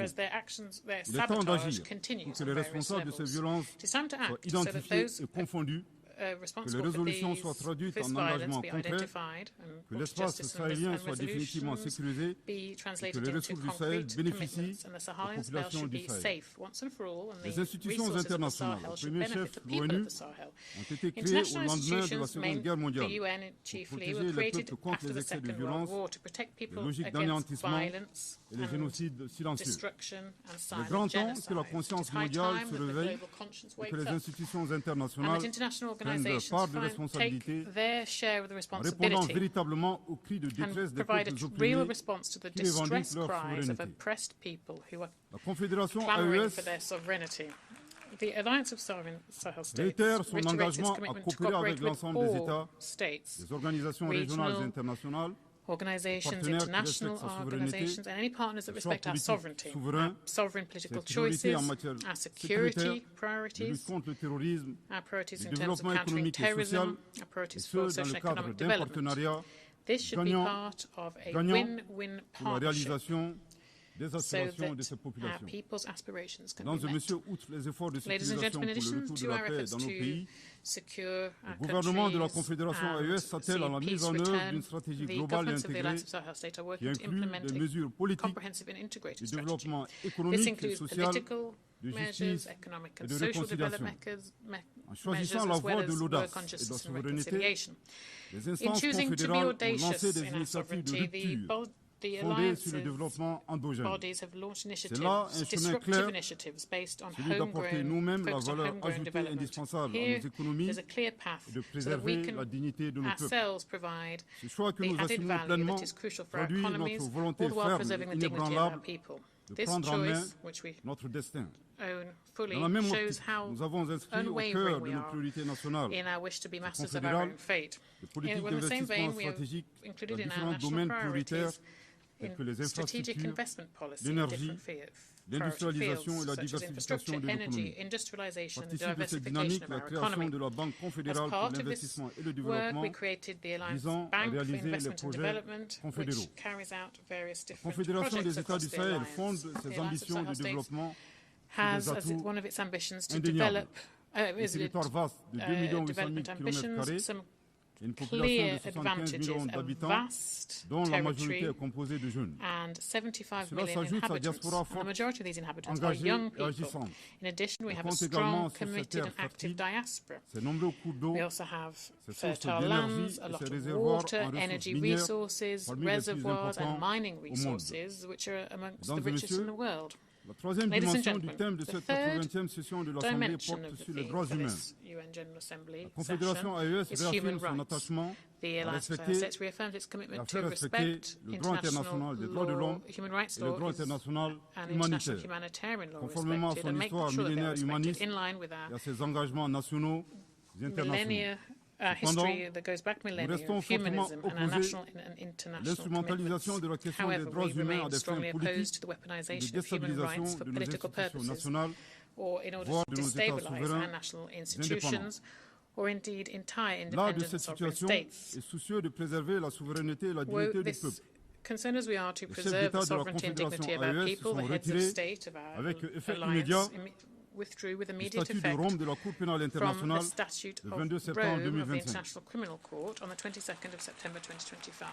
U: Il est temps d'agir pour que les responsables de ces violences soient identifiés et confondus, que les résolutions soient traduites en engagements concrets, que l'espace sahélien soit définitivement sécurisé et que les ressources du Sahel bénéficient aux populations du Sahel. Les institutions internationales, au premier chef l'ONU, ont été créées au lendemain de la Seconde Guerre mondiale pour protéger les peuples contre les excès de violence, les logiques d'anéantissement et les génocides silencieux. Il est grand temps que la conscience mondiale se réveille et que les institutions internationales prennent leur part de responsabilité en répondant véritablement aux cris de détresse des peuples opprimés qui revendiquent leur souveraineté. La Confédération AES réitère son engagement à coopérer avec l'ensemble des États, des organisations régionales et internationales,
E: organizations, international organizations, and any partners that respect our sovereignty, our sovereign political choices, our security priorities, our priorities in terms of countering terrorism, our priorities for socio-economic development. This should be part of a win-win partnership.
U: Des aspirations de ces populations. Mesdames et messieurs, outre les efforts de sécurisation pour le retour de la paix dans nos pays, le gouvernement de la Confédération AES s'attelle à la mise en œuvre d'une stratégie globale et intégrée qui inclut des mesures politiques, de développement économique et social, de justice et de réconciliation. En choisissant la voie de l'audace et de la souveraineté, les instances confédérales ont lancé des initiatives de rupture fondées sur le développement endogène. C'est là un chemin clair, celui d'apporter nous-mêmes la valeur ajoutée indispensable à nos économies et de préserver la dignité de nos peuples. Ce choix que nous assumons pleinement traduit notre volonté ferme et inébranlable de prendre en main notre destin. Dans la même optique, nous avons inscrit au cœur de nos priorités nationales confédérales de politiques d'investissement stratégique dans différents domaines prioritaires tels que les infrastructures, l'énergie, l'industrialisation et la diversification de l'économie. Participe de cette dynamique la création de la Banque confédérale pour l'investissement et le développement visant à réaliser les projets confédéraux. La Confédération des États du Sahel fonde ses ambitions de développement sur des atouts indéniables. Un territoire vaste de 2 800 000 km² et une population de 75 millions d'habitants, dont la majorité est composée de jeunes. Cela s'ajoute à la diaspora forte, engagée et agissante. On compte également sur cette terre fertile, ses nombreux cours d'eau, ses sources d'énergie et ses réservoirs en ressources minières, parmi les plus importants au monde. Mesdames et messieurs, la troisième dimension du thème de cette 80e session de l'Assemblée porte sur les droits humains. La Confédération AES réaffirme son attachement à respecter et à faire respecter le droit international des droits de l'homme et le droit international humanitaire, conformément à son histoire millénaire humaniste et à ses engagements nationaux et internationaux. Cependant, nous restons fortement opposés à l'instrumentalisation de la question des droits humains à des fins politiques et de déstabilisation de nos institutions nationales, voire de nos États souverains indépendants. Là, de cette situation, est soucieux de préserver la souveraineté et la dignité du peuple.
E: Concerned as we are to
U: Les chefs
E: preserve the
U: d'État de la
E: sovereignty and
U: Confédération
E: dignity of our
U: AES
E: people,
U: sont
E: the heads of
U: retirés
E: state of our
U: avec effet
E: alliance
U: immédiat
E: withdrew with
U: du
E: immediate
U: statut de
E: effect
U: Rome de la Cour pénale
E: from
U: internationale
E: the statute
U: le
E: of
U: 22 septembre
E: Rome of the
U: 2025.
E: International Criminal Court on the 22nd of September 2025.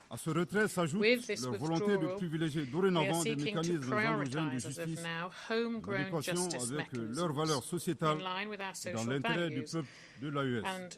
U: À ce retrait s'ajoute
E: With this
U: leur volonté de
E: withdrawal,
U: privilégier
E: we are
U: dorénavant des
E: seeking to
U: mécanismes endogènes de
E: prioritize as
U: justice
E: of now
U: en
E: homegrown
U: adéquation
E: justice
U: avec leurs valeurs
E: mechanisms
U: sociétales
E: in line with our
U: et dans
E: social
U: l'intérêt du
E: values
U: peuple de l'AES.
E: and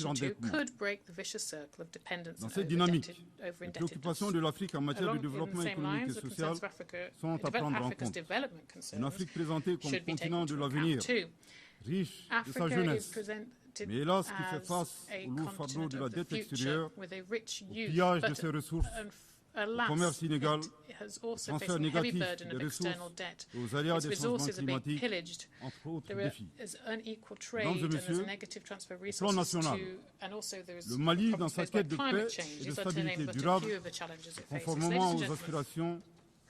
M: sur l'endettement. Dans cette dynamique, les préoccupations de l'Afrique en matière de développement économique et social sont à prendre en compte. Une Afrique présentée comme continent de l'avenir, riche de sa jeunesse, mais hélas qui fait face au lourd fardeau de la dette extérieure, au pillage de ses ressources, au commerce inégal, au transfert négatif des ressources et aux aléas des changements climatiques, entre autres défis. Mesdames et messieurs, au plan national, le Mali, dans sa quête de paix et de stabilité durable, conformément aux aspirations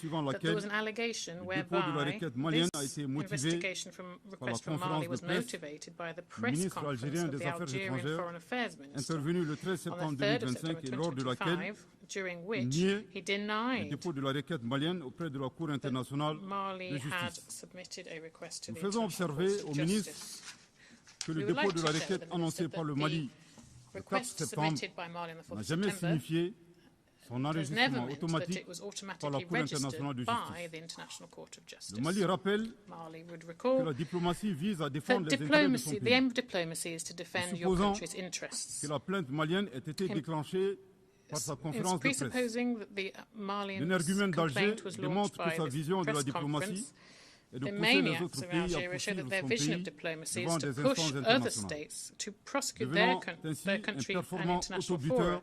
M: suivant
E: that there
M: laquelle
E: was an allegation
M: le dépôt de la
E: whereby
M: requête malienne a
E: this
M: été motivé
E: investigation
M: par la
E: request from
M: conférence
E: Mali
M: de
E: was
M: presse
E: motivated by the
M: du
E: press
M: ministre
E: conference
M: algérien
E: of
M: des
E: the
M: Affaires
E: Algerian
M: étrangères,
E: Foreign Affairs Minister
M: intervenue le 13
E: on
M: septembre
E: the 3rd of
M: 2025
E: September
M: et lors de laquelle
E: 2025, during which
M: niait
E: he
M: le
E: denied
M: dépôt de la requête malienne auprès de la Cour internationale
E: Mali
M: de
E: had
M: justice.
E: submitted a request to
M: Nous
E: the
M: faisons
E: International
M: observer
E: Court
M: au
E: of
M: ministre
E: Justice.
M: que le
E: We would
M: dépôt
E: like
M: de
E: to
M: la
E: tell
M: requête
E: the
M: annoncé
E: minister
M: par le
E: that
M: Mali le 4
E: request
M: septembre
E: submitted by Mali on the 4th
M: n'a
E: of
M: jamais
E: September
M: signifié son
E: has never
M: enregistrement
E: meant that
M: automatique
E: it was
M: par la
E: automatically
M: Cour internationale de
E: registered by
M: justice.
E: the International Court of Justice.
M: Le Mali rappelle
E: Mali would
M: que
E: recall
M: la diplomatie vise à
E: that
M: défendre les intérêts de son
E: the
M: pays.
E: aim of diplomacy is to defend your
M: Supposons
E: country's interests.
M: que la plainte malienne ait été déclenchée par sa conférence de presse.
E: Presupposing that the Malian
M: L'énergumène d'Alger
E: complaint was launched
M: démontre que
E: by
M: sa
E: the
M: vision de la
E: press
M: diplomatie
E: conference,
M: est de
E: the
M: pousser les
E: maniacs
M: autres
E: of
M: pays à
E: Algeria show that
M: poursuivre
E: their
M: son
E: vision of
M: pays
E: diplomacy
M: devant
E: is to
M: des
E: push
M: instances
E: other
M: internationales.
E: states to prosecute
M: Devenant
E: their
M: ainsi un
E: country and
M: performant
E: international
M: autobuteur
E: fora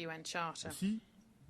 E: the UN Charter.
H: Aussi,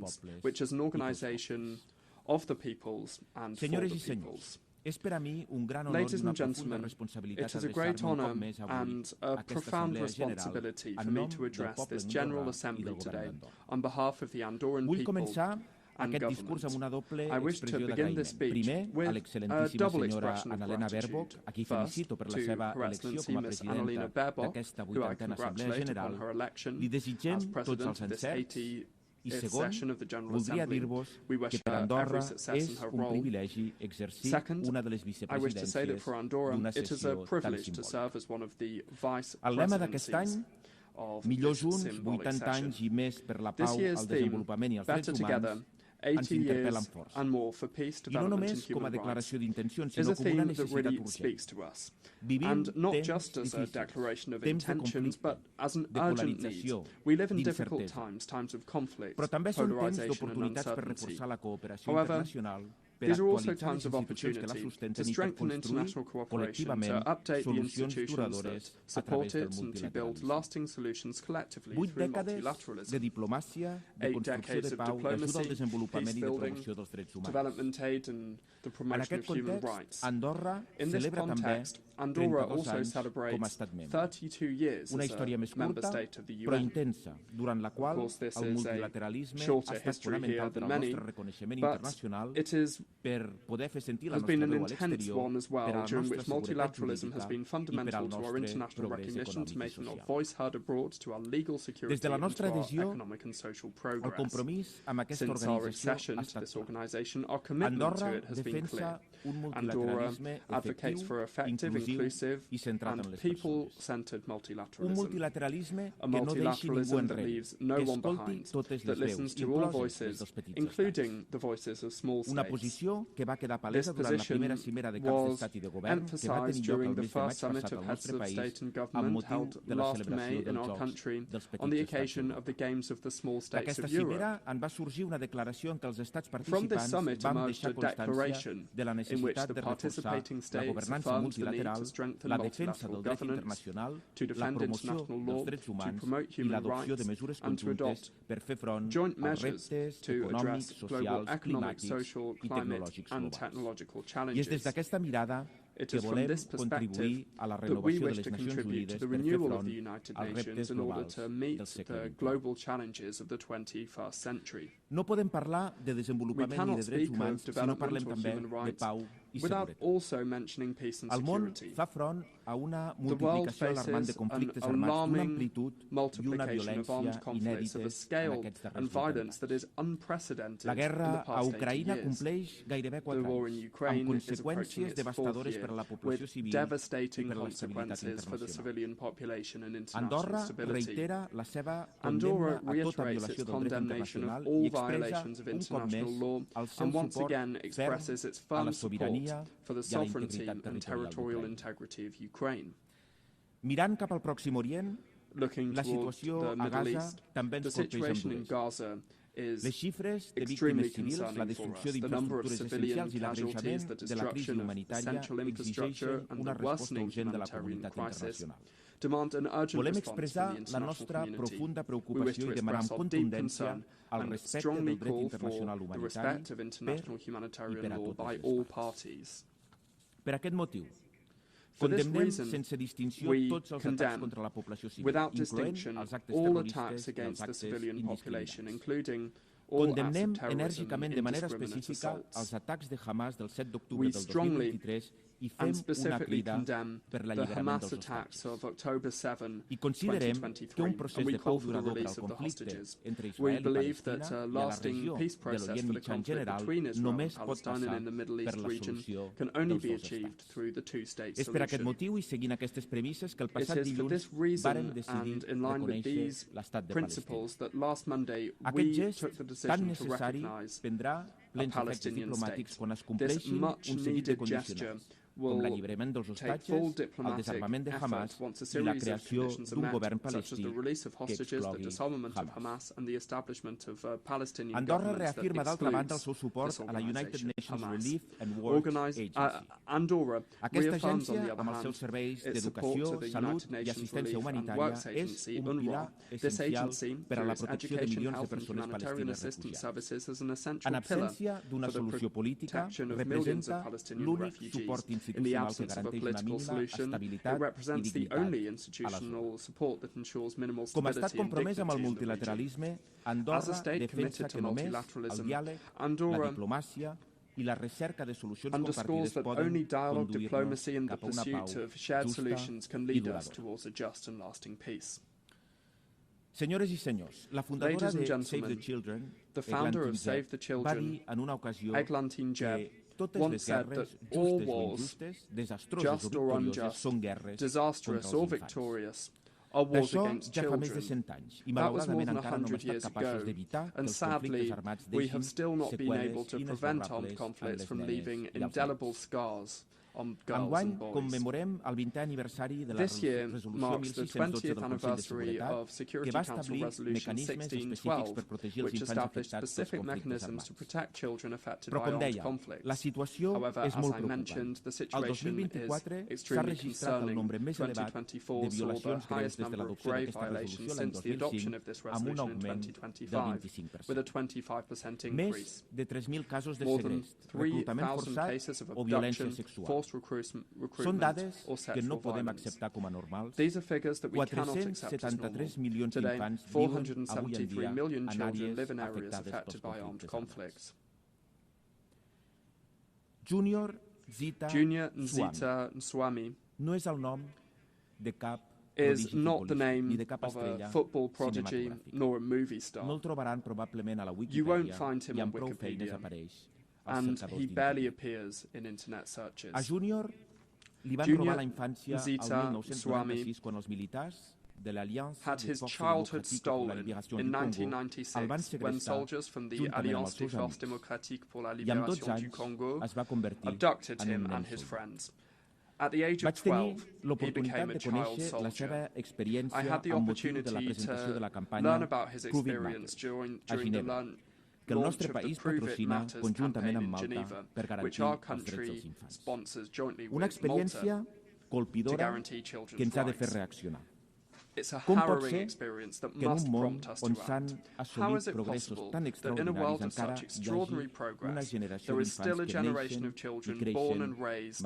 F: Nations, which is an organisation of the peoples and for the peoples. Ladies and gentlemen, it is a great honour and a profound responsibility for me to address this General Assembly today on behalf of the Andorran people and government. I wish to begin this speech with a double expression of gratitude. First, to Her Excellency Ms. Annalena Baerbock, who I congratulate upon her election as President of this its session of the General Assembly. We wish her every success in her role. Second, I wish to say that for Andorra, it is a privilege to serve as one of the vice presidencies of this symbolic session. This year's theme, Better Together, 80 years and more for peace, development and human rights, is a theme that really speaks to us. And not just as a declaration of intentions, but as an urgent need. We live in difficult times, times of conflict, polarization and uncertainty. However, these are also times of opportunity to strengthen international cooperation, to update the institutions that support it, and to build lasting solutions collectively through multilateralism. 8 decades of diplomacy, peace building, development aid and the promotion of human rights. In this context, Andorra also celebrates 32 years as a member state of the UN. Of course, this is a shorter history here than many, but it has been an intense one as well, during which multilateralism has been fundamental to our international recognition, to making our voice heard abroad, to our legal security, and to our economic and social progress. Since our accession to this organisation, our commitment to it has been clear. Andorra advocates for effective, inclusive and people-centred multilateralism. A multilateralism that leaves no one behind, that listens to all voices, including the voices of small states. This position was emphasised during the first summit of heads of state and government held last May in our country on the occasion of the Games of the Small States of Europe. From this summit emerged a declaration in which the participating states affirmed the need to strengthen multilateral governance, to defend international law, to promote human rights, and to adopt joint measures to address global economic, social, climate and technological challenges. It is from this perspective that we wish to contribute to the renewal of the United Nations in order to meet the global challenges of the 21st century. We cannot speak of development or human rights without also mentioning peace and security. The world faces an alarming multiplication of armed conflicts of a scale and violence that is unprecedented in the past 80 years. The war in Ukraine is approaching its 4th year, with devastating consequences for the civilian population and international stability. Andorra reiterates its condemnation of all violations of international law and once again expresses its firm support for the sovereignty and territorial integrity of Ukraine. Looking towards the Middle East, the situation in Gaza is extremely concerning for us. The number of civilian casualties, the destruction of essential infrastructure and the worsening humanitarian crisis demand an urgent response from the international community. We wish to express our deep concern and strongly call for the respect of international humanitarian law by all parties. For this reason, we condemn, without distinction, all attacks against the civilian population, including all acts of terrorism, indiscriminate assaults. We strongly and specifically condemn the Hamas attacks of October 7, 2023, and we call for the release of the hostages. We believe that a lasting peace process for the conflict between Israel and Palestine and in the Middle East region can only be achieved through the two-state solution. It is for this reason and in line with these principles that last Monday we took the decision to recognise a Palestinian state. This much-needed gesture will take full diplomatic effort once a series of conditions are met, such as the release of hostages, the disarmament of Hamas, and the establishment of a Palestinian government that excludes this organisation, Hamas. Andorra reaffirms, on the other hand, its support to the United Nations Relief and Works Agency, UNRWA. This agency, through its education, health and humanitarian assistance services, is an essential pillar for the protection of millions of Palestinian refugees. In the absence of a political solution, it represents the only institutional support that ensures minimal stability and dignity in the region. As a state committed to multilateralism, Andorra underscores that only dialogue, diplomacy and the pursuit of shared solutions can lead us towards a just and lasting peace.
H: Senyores i senyors, la fundadora de Save the Children,
F: the founder of Save the Children, Eglantine Jebb, once said that all wars, just or unjust, disastrous or victorious, are wars against children. That was more than 100 years ago, and sadly, we have still not been able to prevent armed conflicts from leaving indelible scars on girls and boys. This year marks the 20th anniversary of Security Council Resolution 1612, which established specific mechanisms to protect children affected by armed conflicts. However, as I mentioned, the situation is extremely concerning. 2024 saw the highest number of grave violations since the adoption of this resolution in 2025, with a 25% increase. More than 3,000 cases of abduction, forced recruitment or sexual violence. These are figures that we cannot accept as normal. Today, 473 million children live in areas affected by armed conflicts.
H: Junior
F: Nzita Nswami is not the name of a football prodigy nor a movie star. You won't find him on Wikipedia, and he barely appears in internet searches.
H: Junior
F: Nzita Nswami had his childhood stolen in 1996 when soldiers from the Alliance des Forces démocratiques pour la libération du Congo abducted him and his friends. At the age of 12, he became a child soldier. I had the opportunity to learn about his experience during the launch of the Prove It Matters campaign in Geneva, which our country sponsors jointly with Malta to guarantee children's rights. It's a harrowing experience that must prompt us to act. How is it possible that in a world of such extraordinary progress, there is still a generation of children born and raised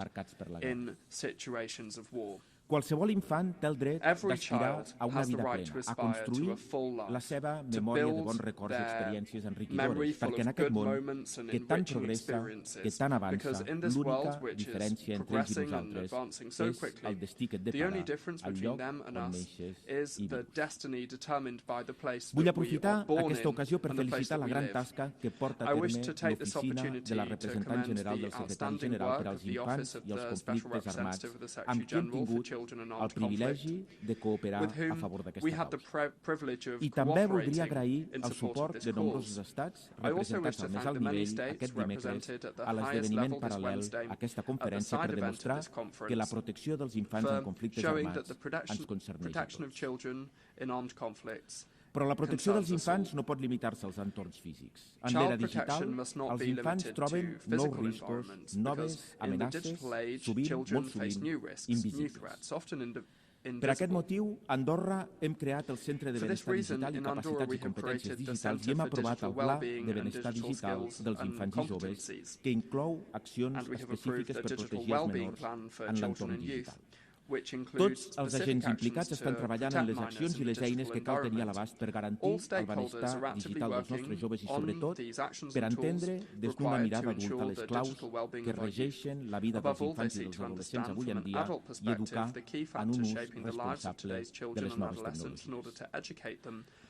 F: in situations of war? Every child has the right to aspire to a full life, to build their memory full of good moments and enriching experiences, because in this world which is progressing and advancing so quickly, the only difference between them and us is the destiny determined by the place that we are born in and the place that we live. I wish to take this opportunity to commend the outstanding work of the Office of the Special Representative of the Secretary General for Children and Armed Conflict, with whom we had the privilege of cooperating in support of this cause. I also wish to thank the many states represented at the highest level this Wednesday at the side event of this conference for showing that the protection of children in armed conflicts
H: Però la protecció dels infants no pot limitar-se als entorns físics. En l'era digital, els infants troben nous riscos, noves amenaces, sovint, molt sovint, invisibles. Per aquest motiu, a Andorra hem creat el Centre de Benestar Digital i Capacitats i Competències Digitals i hem aprovat el Pla de Benestar Digital dels Infants i Joves, que inclou accions específiques per protegir els menors en l'entorn digital. Tots els agents implicats estan treballant en les accions i les eines que cal tenir a l'abast per garantir el benestar digital dels nostres joves i, sobretot, per entendre des d'una mirada adulta les claus que regeixen la vida dels infants i dels adolescents avui en dia i educar en un ús responsable de les noves tecnologies.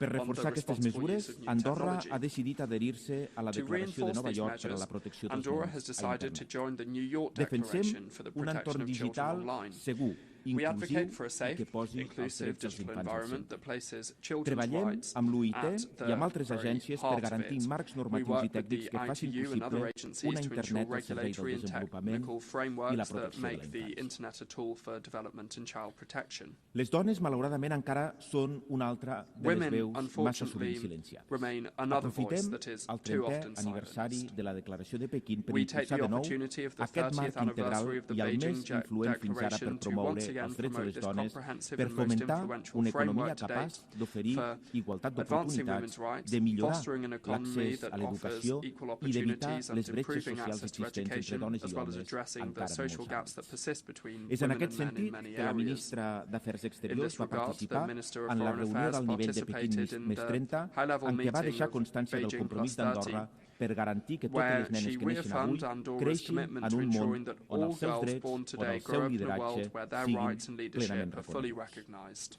H: Per reforçar aquestes mesures, Andorra ha decidit adherir-se a la Declaració de Nova York per a la protecció dels nens a Internet. Defensem un entorn digital segur, inclusiu i que posi els drets dels infants al centre. Treballem amb l'UIT i amb altres agències per garantir marcs normatius i tècnics que facin possible una internet al servei del desenvolupament i la protecció de l'infància. Les dones, malauradament, encara són una altra de les veus massa sovint silenciades. Aprofitem el 30è aniversari de la Declaració de Pequín per impulsar de nou aquest marc integral i el més influent fins ara per promoure els drets de les dones, per fomentar una economia capaç d'oferir igualtat d'oportunitats, de millorar l'accés a l'educació i d'evitar les bretxes socials existents entre dones i homes encara molts anys. És en aquest sentit que la ministra d'Afers Exteriors va participar en la reunió del nivell de Pequín més 30, en què va deixar constància del compromís d'Andorra per garantir que totes les nenes que neixen avui creixin en un món on els seus drets o el seu lideratge siguin plenament reconeguts.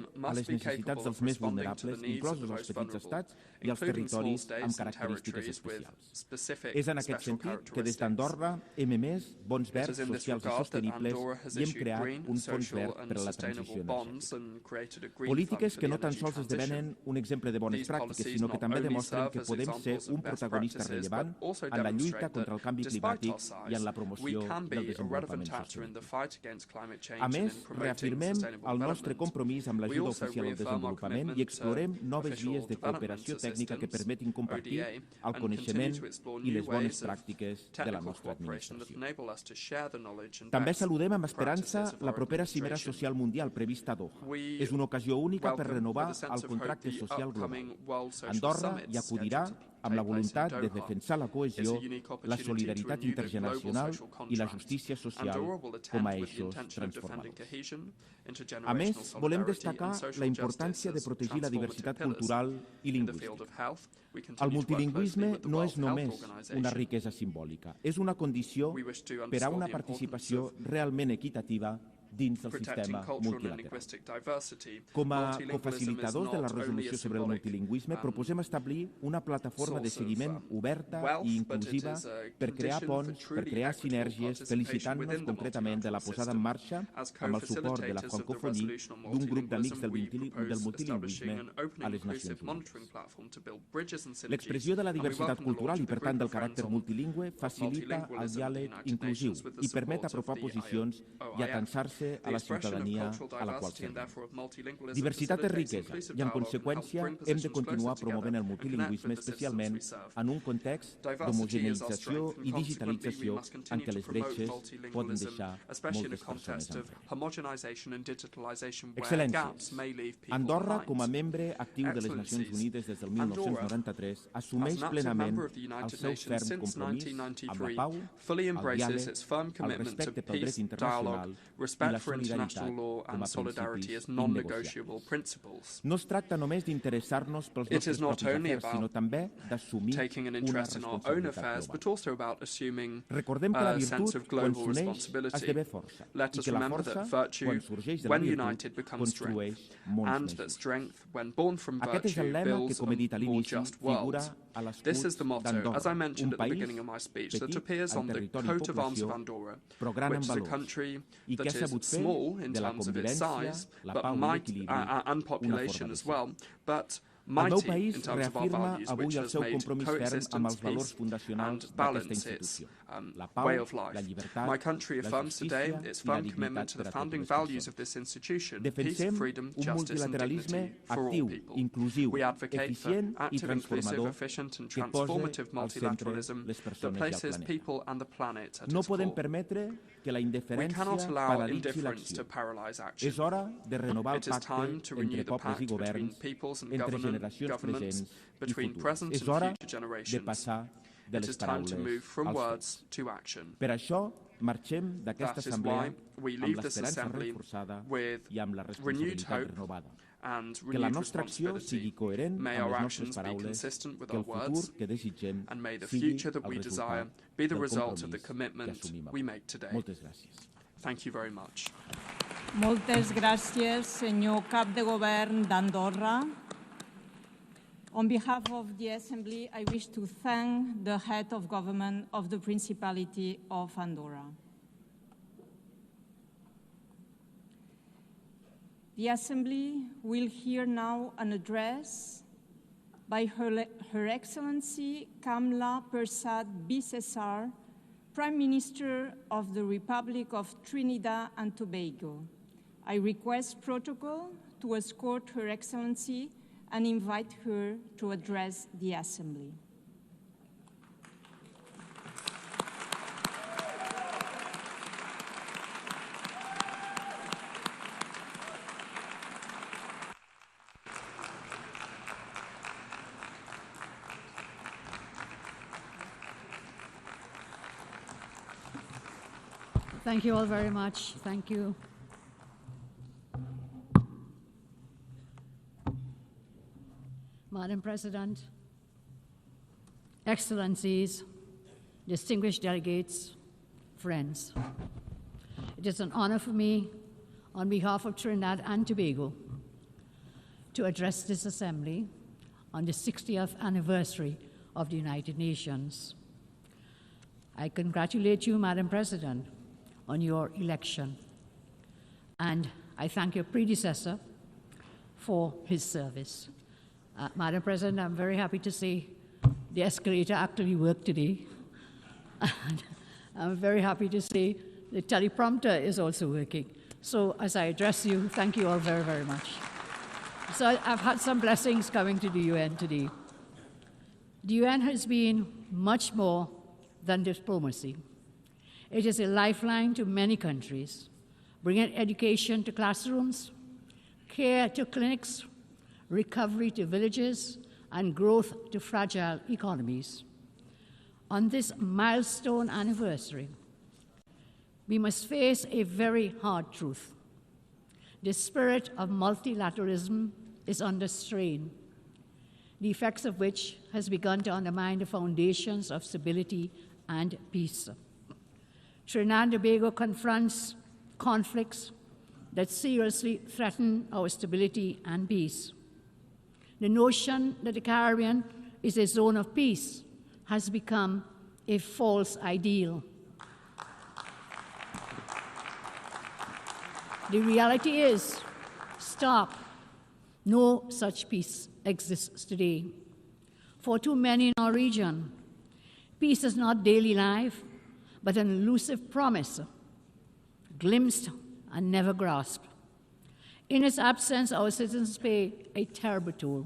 H: a les necessitats dels més vulnerables, inclosos els petits estats i els territoris amb característiques especials. És en aquest sentit que des d'Andorra hem emès bons verds socials i sostenibles i hem creat un fons verd per a la transició energètica. Polítiques que no tan sols esdevenen un exemple de bones pràctiques, sinó que també demostren que podem ser un protagonista rellevant en la lluita contra el canvi climàtic i en la promoció del desenvolupament sostenible. A més, reafirmem el nostre compromís amb l'ajuda oficial al desenvolupament i explorem noves vies de cooperació tècnica que permetin compartir el coneixement i les bones pràctiques de la nostra administració. També saludem amb esperança la propera cimera social mundial prevista a Doha. És una ocasió única per renovar el contracte social global. Andorra hi acudirà amb la voluntat de defensar la cohesió, la solidaritat internacional i la justícia social com a eixos transformadors. A més, volem destacar la importància de protegir la diversitat cultural i lingüística. El multilingüisme no és només una riquesa simbòlica, és una condició per a una participació realment equitativa dins del sistema multilateral. Com a cofacilitadors de la resolució sobre el multilingüisme, proposem establir una plataforma de seguiment oberta i inclusiva per crear ponts, per crear sinergies, felicitant-nos concretament de la posada en marxa, amb el suport de la francofonia, d'un grup d'amics del multilingüisme a les Nacions Unides. L'expressió de la diversitat cultural i, per tant, del caràcter multilingüe facilita el diàleg inclusiu i permet apropar posicions i atansar-se a la ciutadania a la qual servim. Diversitat és riquesa i, en conseqüència, hem de continuar promovent el multilingüisme, especialment en un context d'homogeneïtzació i digitalització en què les bretxes poden deixar moltes persones enrere. Excel·lències, Andorra, com a membre actiu de les Nacions Unides des del 1993, assumeix plenament el seu ferm compromís amb la pau, el diàleg, el respecte pel dret internacional i la solidaritat com a principis innegociables. No es tracta només d'interessar-nos pels nostres propis afers, sinó també d'assumir una responsabilitat global. Recordem que la virtut, quan s'uneix, esdevé força, i que la força, quan sorgeix de la virtut, construeix mons més. Aquest és el lema que, com he dit a l'inici, figura a l'escut d'Andorra, un país petit en territori i població, però gran en valors, i que ha sabut fer de la convivència, la pau i l'equilibri una forma de ser. El meu país reafirma avui el seu compromís ferm amb els valors fundacionals d'aquesta institució, la pau, la llibertat, la justícia i la dignitat per a totes les persones. Defensem un multilateralisme actiu, inclusiu, eficient i transformador que posa al centre les persones i el planeta. No podem permetre que la indiferència paralitzi l'acció. És hora de renovar el pacte entre pobles i governs, entre generacions presents i futures. És hora de passar de les paraules als fets. Per això, marxem d'aquesta assemblea amb l'esperança reforçada i amb la responsabilitat renovada. Que la nostra acció sigui coherent amb les nostres paraules, que el futur que desitgem sigui el resultat del compromís que assumim avui. Moltes gràcies.
C: Moltes gràcies, senyor cap de govern d'Andorra. On behalf of the Assembly, I wish to thank the head of government of the Principality of Andorra. The Assembly will hear now an address by Her Excellency Kamla Persad Bissessar, Prime Minister of the Republic of Trinidad and Tobago. I request protocol to escort Her Excellency and invite her to address the Assembly.
B: Thank you all very much. Thank you. Madam President, Excellencies, distinguished delegates, friends, it is an honor for me, on behalf of Trinidad and Tobago, to address this Assembly on the 60th anniversary of the United Nations. I congratulate you, Madam President, on your election, and I thank your predecessor for his service. Madam President, I'm very happy to see the escalator actually worked today. And I'm very happy to see the teleprompter is also working. So as I address you, thank you all very, very much. So I've had some blessings coming to the UN today. The UN has been much more than diplomacy. It is a lifeline to many countries, bringing education to classrooms, care to clinics, recovery to villages, and growth to fragile economies. On this milestone anniversary, we must face a very hard truth. The spirit of multilateralism is under strain, the effects of which has begun to undermine the foundations of stability and peace. Trinidad and Tobago confronts conflicts that seriously threaten our stability and peace. The notion that the Caribbean is a zone of peace has become a false ideal. The reality is, stop. No such peace exists today. For too many in our region, peace is not daily life, but an elusive promise, glimpsed and never grasped. In its absence, our citizens pay a terrible toll.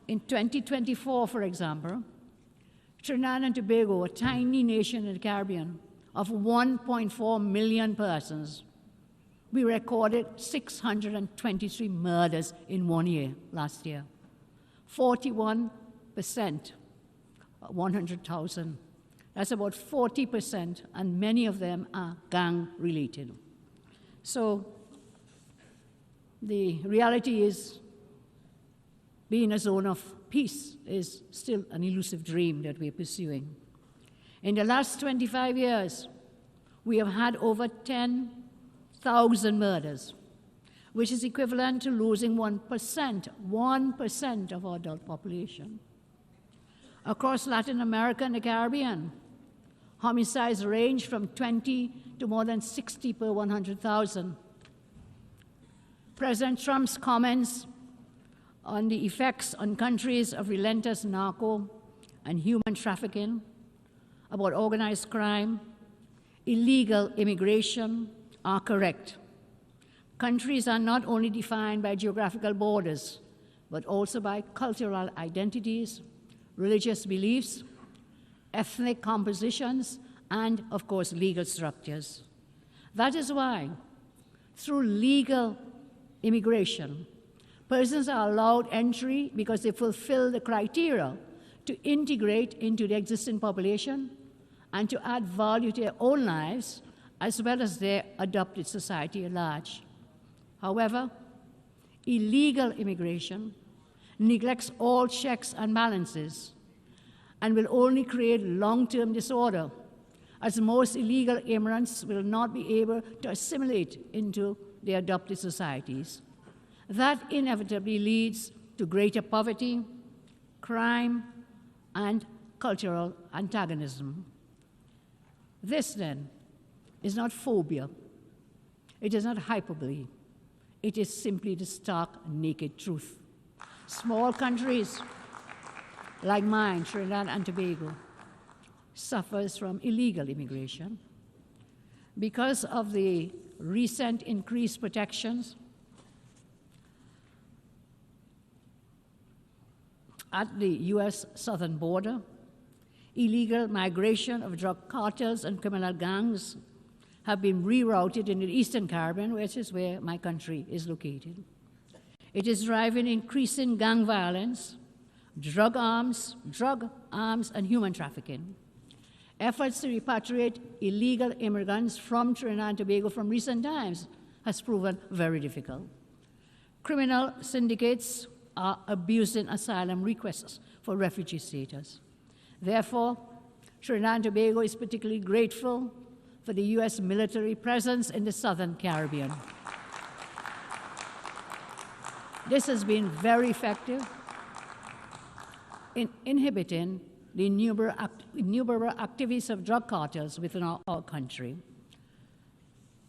B: In 2024, for example, Trinidad and Tobago, a tiny nation in the Caribbean of 1.4 million persons, we recorded 623 murders in 1 year last year. 41%, 100,000. That's about 40%, and many of them are gang-related. So the reality is, being a zone of peace is still an elusive dream that we're pursuing. In the last 25 years, we have had over 10,000 murders, which is equivalent to losing 1% of our adult population. Across Latin America and the Caribbean, homicides range from 20 to more than 60 per 100,000. President Trump's comments on the effects on countries of relentless narco and human trafficking, about organized crime, illegal immigration, are correct. Countries are not only defined by geographical borders, but also by cultural identities, religious beliefs, ethnic compositions, and, of course, legal structures. That is why, through legal immigration, persons are allowed entry because they fulfill the criteria to integrate into the existing population and to add value to their own lives as well as their adopted society at large. However, illegal immigration neglects all checks and balances and will only create long-term disorder, as most illegal immigrants will not be able to assimilate into their adopted societies. That inevitably leads to greater poverty, crime, and cultural antagonism. This, then, is not phobia. It is not hyperbole. It is simply the stark, naked truth. Small countries like mine, Trinidad and Tobago, suffers from illegal immigration. Because of the recent increased protections at the U.S. southern border, illegal migration of drug cartels and criminal gangs have been rerouted into the Eastern Caribbean, which is where my country is located. It is driving increasing gang violence, drug arms, and human trafficking. Efforts to repatriate illegal immigrants from Trinidad and Tobago from recent times has proven very difficult. Criminal syndicates are abusing asylum requests for refugee status. Therefore, Trinidad and Tobago is particularly grateful for the U.S. military presence in the Southern Caribbean. This has been very effective in inhibiting the innumerable activities of drug cartels within our country.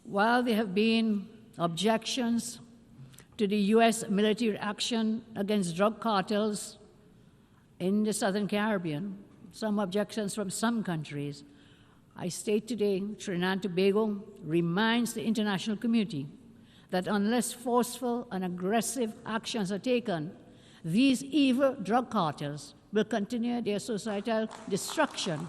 B: While there have been objections to the U.S. military action against drug cartels in the Southern Caribbean, some objections from some countries, I state today, Trinidad and Tobago reminds the international community that unless forceful and aggressive actions are taken, these evil drug cartels will continue their societal destruction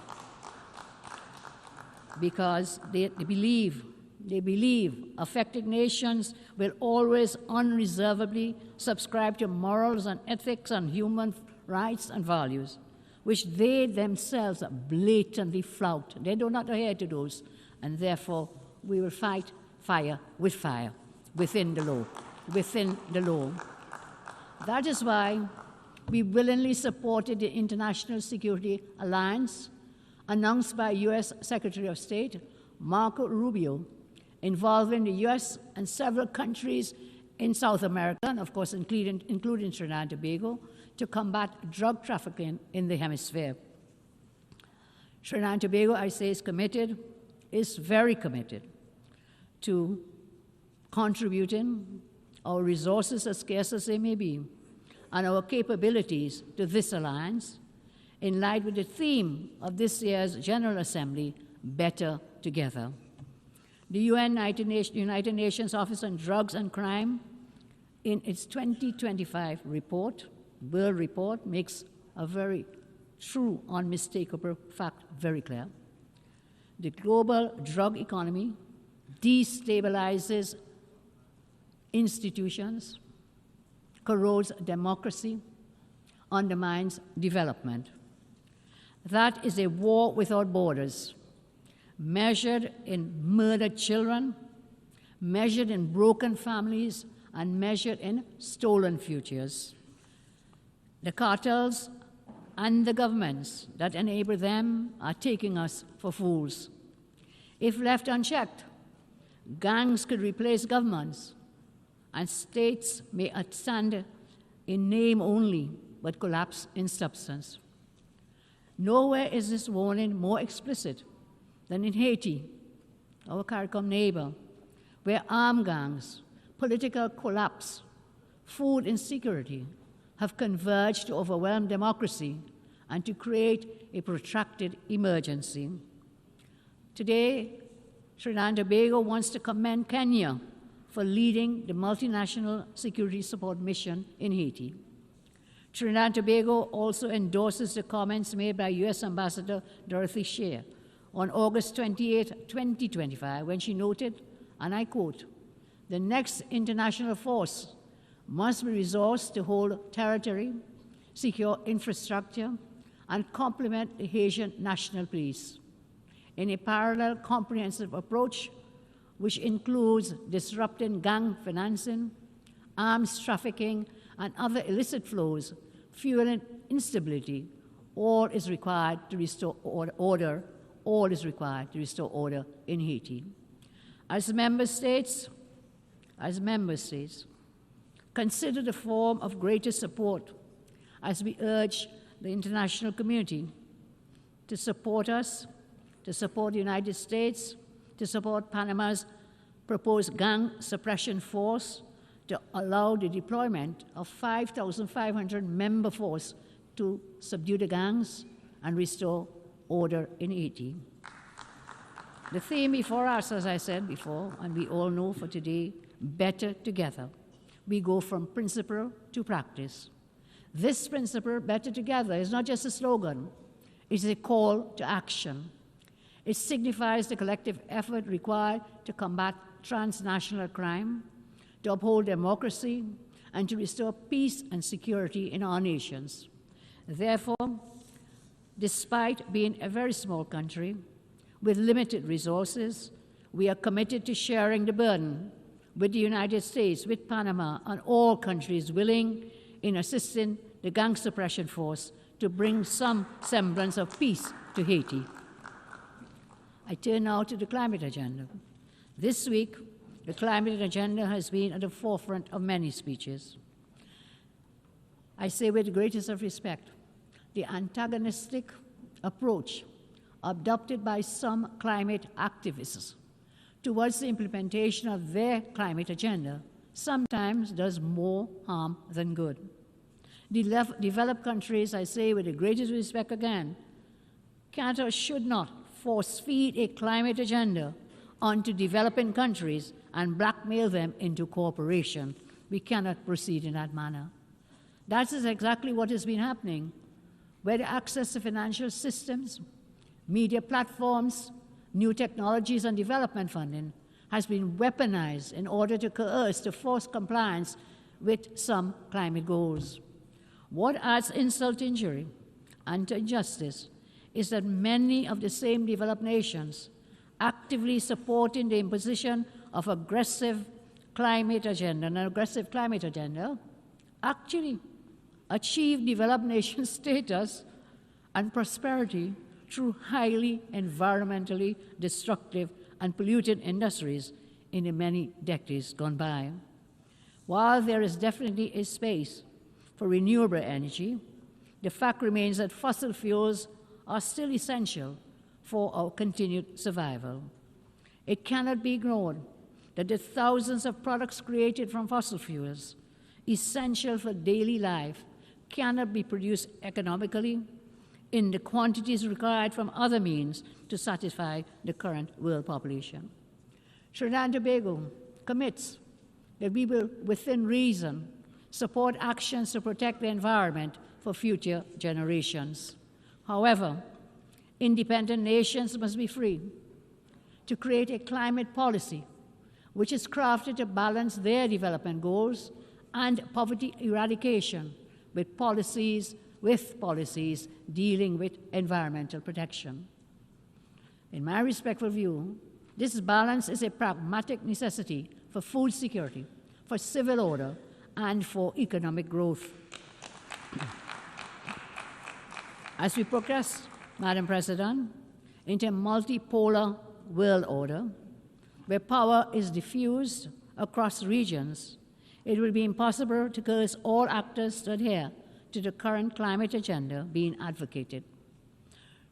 B: because they believe They believe affected nations will always unreservedly subscribe to morals and ethics and human rights and values, which they themselves blatantly flout. They do not adhere to those, and therefore we will fight fire with fire within the law. That is why we willingly supported the International Security Alliance announced by U.S. Secretary of State Marco Rubio, involving the U.S. and several countries in South America, and of course including Trinidad and Tobago, to combat drug trafficking in the hemisphere. Trinidad and Tobago, I say, is very committed to contributing our resources, as scarce as they may be, and our capabilities to this alliance, in line with the theme of this year's General Assembly, Better Together. The United Nations Office on Drugs and Crime, in its 2025 report, World Report, makes a very true, unmistakable fact very clear. The global drug economy destabilizes institutions, corrodes democracy, undermines development. That is a war without borders, measured in murdered children, measured in broken families, and measured in stolen futures. The cartels and the governments that enable them are taking us for fools. If left unchecked, gangs could replace governments, and states may stand in name only, but collapse in substance. Nowhere is this warning more explicit than in Haiti, our CARICOM neighbor, where armed gangs, political collapse, food insecurity have converged to overwhelm democracy and to create a protracted emergency. Today, Trinidad and Tobago wants to commend Kenya for leading the multinational security support mission in Haiti. Trinidad and Tobago also endorses the comments made by U.S. Ambassador Dorothy Shea on August 28, 2025, when she noted, and I quote, "The next international force must be resourced to hold territory, secure infrastructure, and complement the Haitian National Police in a parallel comprehensive approach which includes disrupting gang financing, arms trafficking, and other illicit flows, fueling instability. All is required to restore order. All is required to restore order in Haiti. As member states, consider the form of greater support as we urge the international community to support us, to support the United States, to support Panama's proposed gang suppression force, to allow the deployment of 5,500 member force to subdue the gangs and restore order in Haiti. The theme before us, as I said before, and we all know for today, better together. We go from principle to practice. This principle, better together, is not just a slogan, it's a call to action. It signifies the collective effort required to combat transnational crime, to uphold democracy, and to restore peace and security in our nations. Therefore, despite being a very small country with limited resources, we are committed to sharing the burden with the United States, with Panama, and all countries willing in assisting the gang suppression force to bring some semblance of peace to Haiti. I turn now to the climate agenda. This week, the climate agenda has been at the forefront of many speeches. I say with the greatest of respect, the antagonistic approach adopted by some climate activists towards the implementation of their climate agenda sometimes does more harm than good. Developed countries, I say with the greatest respect again, can't or should not force-feed a climate agenda onto developing countries and blackmail them into cooperation. We cannot proceed in that manner. That is exactly what has been happening, where the access to financial systems, media platforms, new technologies, and development funding has been weaponized in order to coerce to force compliance with some climate goals. What adds insult to injury and to injustice is that many of the same developed nations actively supporting the imposition of aggressive climate agenda, actually achieve developed nation status and prosperity through highly environmentally destructive and polluted industries in the many decades gone by. While there is definitely a space for renewable energy, the fact remains that fossil fuels are still essential for our continued survival. It cannot be ignored that the thousands of products created from fossil fuels, essential for daily life, cannot be produced economically in the quantities required from other means to satisfy the current world population. Trinidad and Tobago commits that we will, within reason, support actions to protect the environment for future generations. However, independent nations must be free to create a climate policy which is crafted to balance their development goals and poverty eradication with policies dealing with environmental protection. In my respectful view, this balance is a pragmatic necessity for food security, for civil order, and for economic growth. As we progress, Madam President, into a multipolar world order, where power is diffused across regions, it will be impossible to coerce all actors to adhere to the current climate agenda being advocated.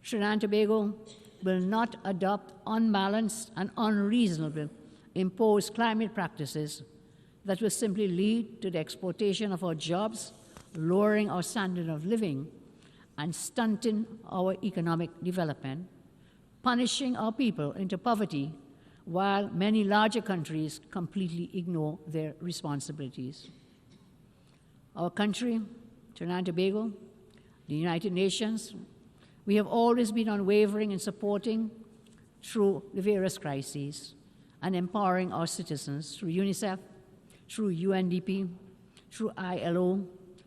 B: Trinidad and Tobago will not adopt unbalanced and unreasonable imposed climate practices that will simply lead to the exploitation of our jobs, lowering our standard of living, and stunting our economic development, punishing our people into poverty, while many larger countries completely ignore their responsibilities. Our country, Trinidad and Tobago, the United Nations, we have always been unwavering in supporting through the various crises and empowering our citizens through UNICEF, through UNDP, through ILO,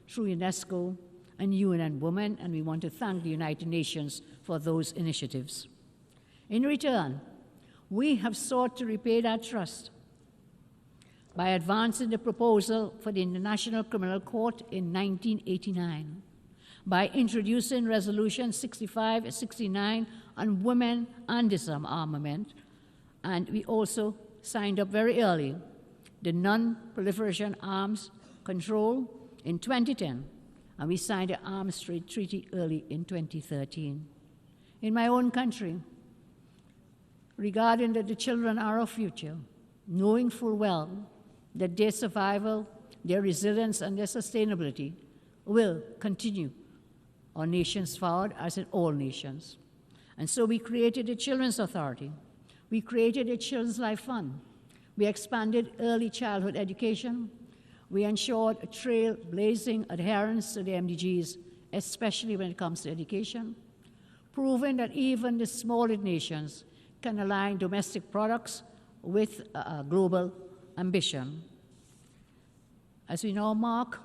B: through UNESCO, and UN and Women, and we want to thank the United Nations for those initiatives. In return, we have sought to repay that trust by advancing the proposal for the International Criminal Court in 1989, by introducing Resolution 6569 on women and disarmament, and we also signed up very early the Non-Proliferation Arms Control in 2010, and we signed the Arms Trade Treaty early in 2013. In my own country, regarding that the children are our future, knowing full well that their survival, their resilience, and their sustainability will continue our nations forward, as in all nations. And so we created a Children's Authority. We created a Children's Life Fund. We expanded early childhood education. We ensured a trailblazing adherence to the MDGs, especially when it comes to education, proving that even the smallest nations can align domestic products with global ambition. As we now mark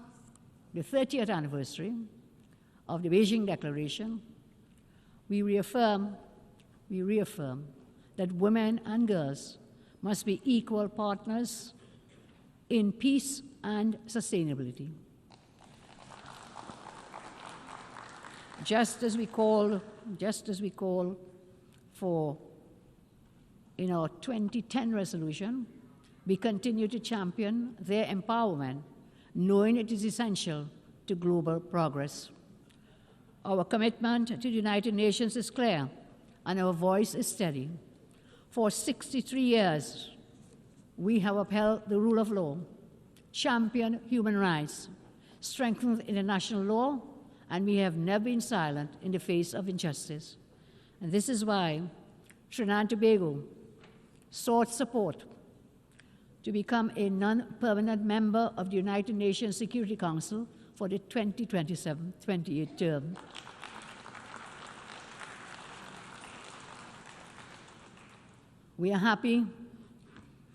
B: the 30th anniversary of the Beijing Declaration, we reaffirm that women and girls must be equal partners in peace and sustainability. Just as we call for in our 2010 resolution, we continue to champion their empowerment, knowing it is essential to global progress. Our commitment to the United Nations is clear, and our voice is steady. For 63 years, we have upheld the rule of law, championed human rights, strengthened international law, and we have never been silent in the face of injustice. And this is why Trinidad and Tobago sought support to become a non-permanent member of the United Nations Security Council for the 2027-28 term. We are happy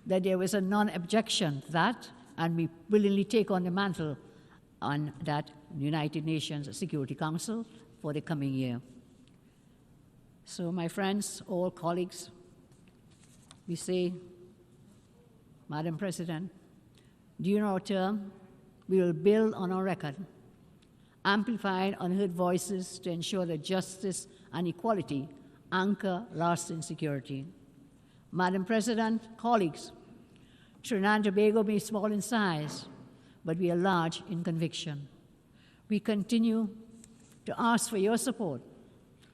B: that there was a non-objection to that, and we willingly take on the mantle on that United Nations Security Council for the coming year. So, my friends, all colleagues, we say, Madam President, during our term, we will build on our record, amplifying unheard voices to ensure that justice and equality anchor lasting security. Madam President, colleagues, Trinidad and Tobago may be small in size, but we are large in conviction. We continue to ask for your support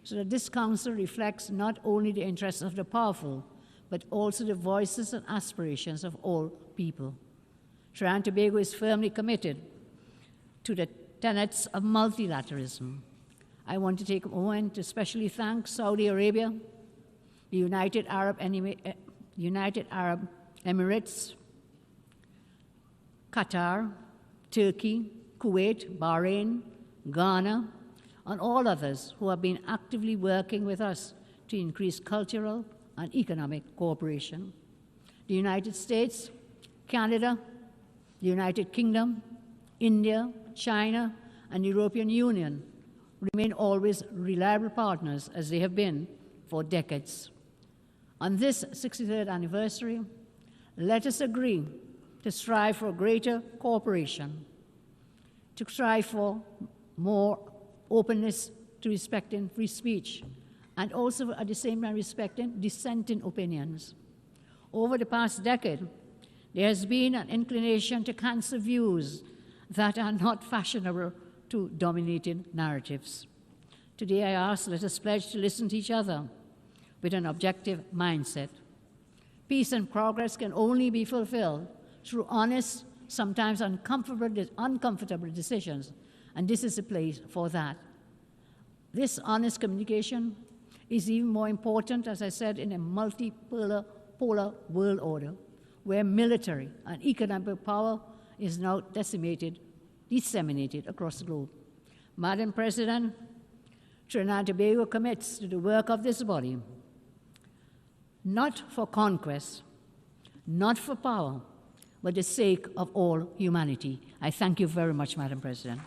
B: so that this Council reflects not only the interests of the powerful, but also the voices and aspirations of all people. Trinidad and Tobago is firmly committed to the tenets of multilateralism. I want to take a moment to especially thank Saudi Arabia, the United Arab Emirates, Qatar, Turkey, Kuwait, Bahrain, Ghana, and all others who have been actively working with us to increase cultural and economic cooperation. The United States, Canada, the United Kingdom, India, China, and the European Union remain always reliable partners as they have been for decades. On this 63rd anniversary, let us agree to strive for greater cooperation, to strive for more openness to respecting free speech, and also at the same time respecting dissenting opinions. Over the past decade, there has been an inclination to cancel views that are not fashionable to dominating narratives. Today I ask, let us pledge to listen to each other with an objective mindset. Peace and progress can only be fulfilled through honest, sometimes uncomfortable decisions, and this is a place for that. This honest communication is even more important, as I said, in a multipolar world order, where military and economic power is now disseminated across the globe. Madam President, Trinidad and Tobago commits to the work of this body, not for conquest, not for power, but the sake of all humanity. I thank you very much, Madam President.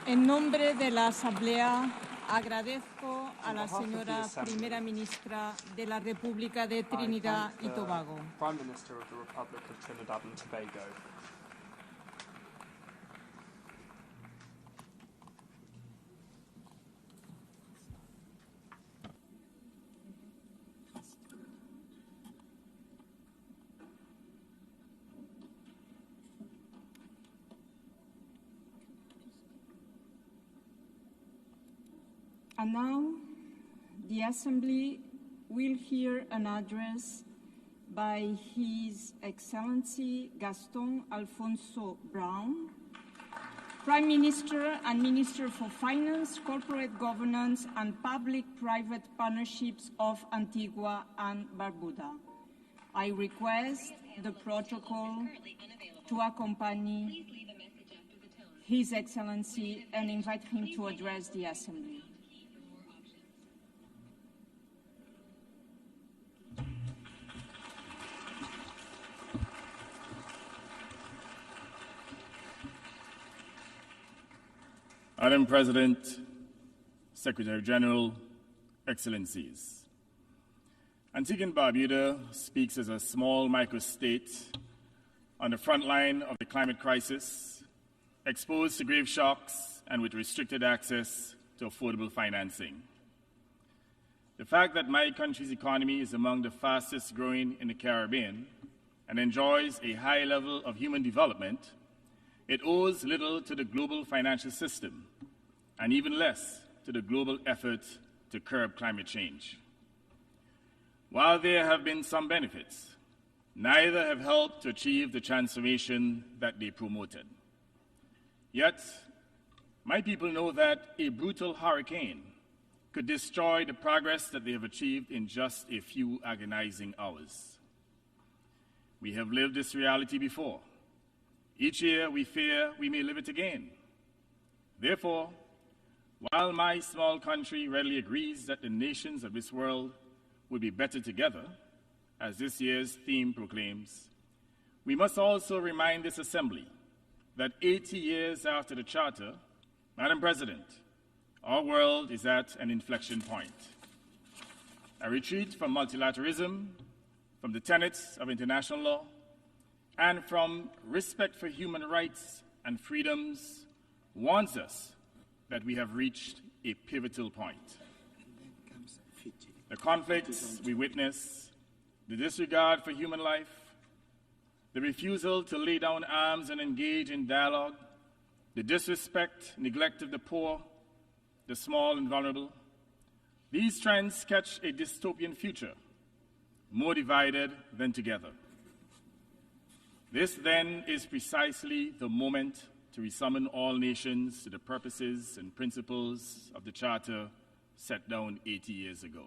C: En nombre de la Asamblea, agradezco a la señora Primera Ministra de la República de Trinidad y Tobago.
F: Prime Minister of the Republic of Trinidad and Tobago.
C: And now, the Assembly will hear an address by His Excellency Gaston Alfonso Brown, Prime Minister and Minister for Finance, Corporate Governance and Public-Private Partnerships of Antigua and Barbuda. I request the protocol to accompany His Excellency and invite him to address the Assembly.
I: Madam President, Secretary General, Excellencies, Antigua and Barbuda speaks as a small microstate on the front line of the climate crisis, exposed to grave shocks and with restricted access to affordable financing. The fact that my country's economy is among the fastest growing in the Caribbean and enjoys a high level of human development, it owes little to the global financial system, and even less to the global effort to curb climate change. While there have been some benefits, neither have helped to achieve the transformation that they promoted. Yet, my people know that a brutal hurricane could destroy the progress that they have achieved in just a few agonizing hours. We have lived this reality before. Each year, we fear we may live it again. Therefore, while my small country readily agrees that the nations of this world would be better together, as this year's theme proclaims, we must also remind this Assembly that 80 years after the Charter, Madam President, our world is at an inflection point. A retreat from multilateralism, from the tenets of international law, and from respect for human rights and freedoms warns us that we have reached a pivotal point. The conflicts we witness, the disregard for human life, the refusal to lay down arms and engage in dialogue, the disrespect, neglect of the poor, the small and vulnerable, these trends sketch a dystopian future, more divided than together. This, then, is precisely the moment to resummon all nations to the purposes and principles of the Charter set down 80 years ago.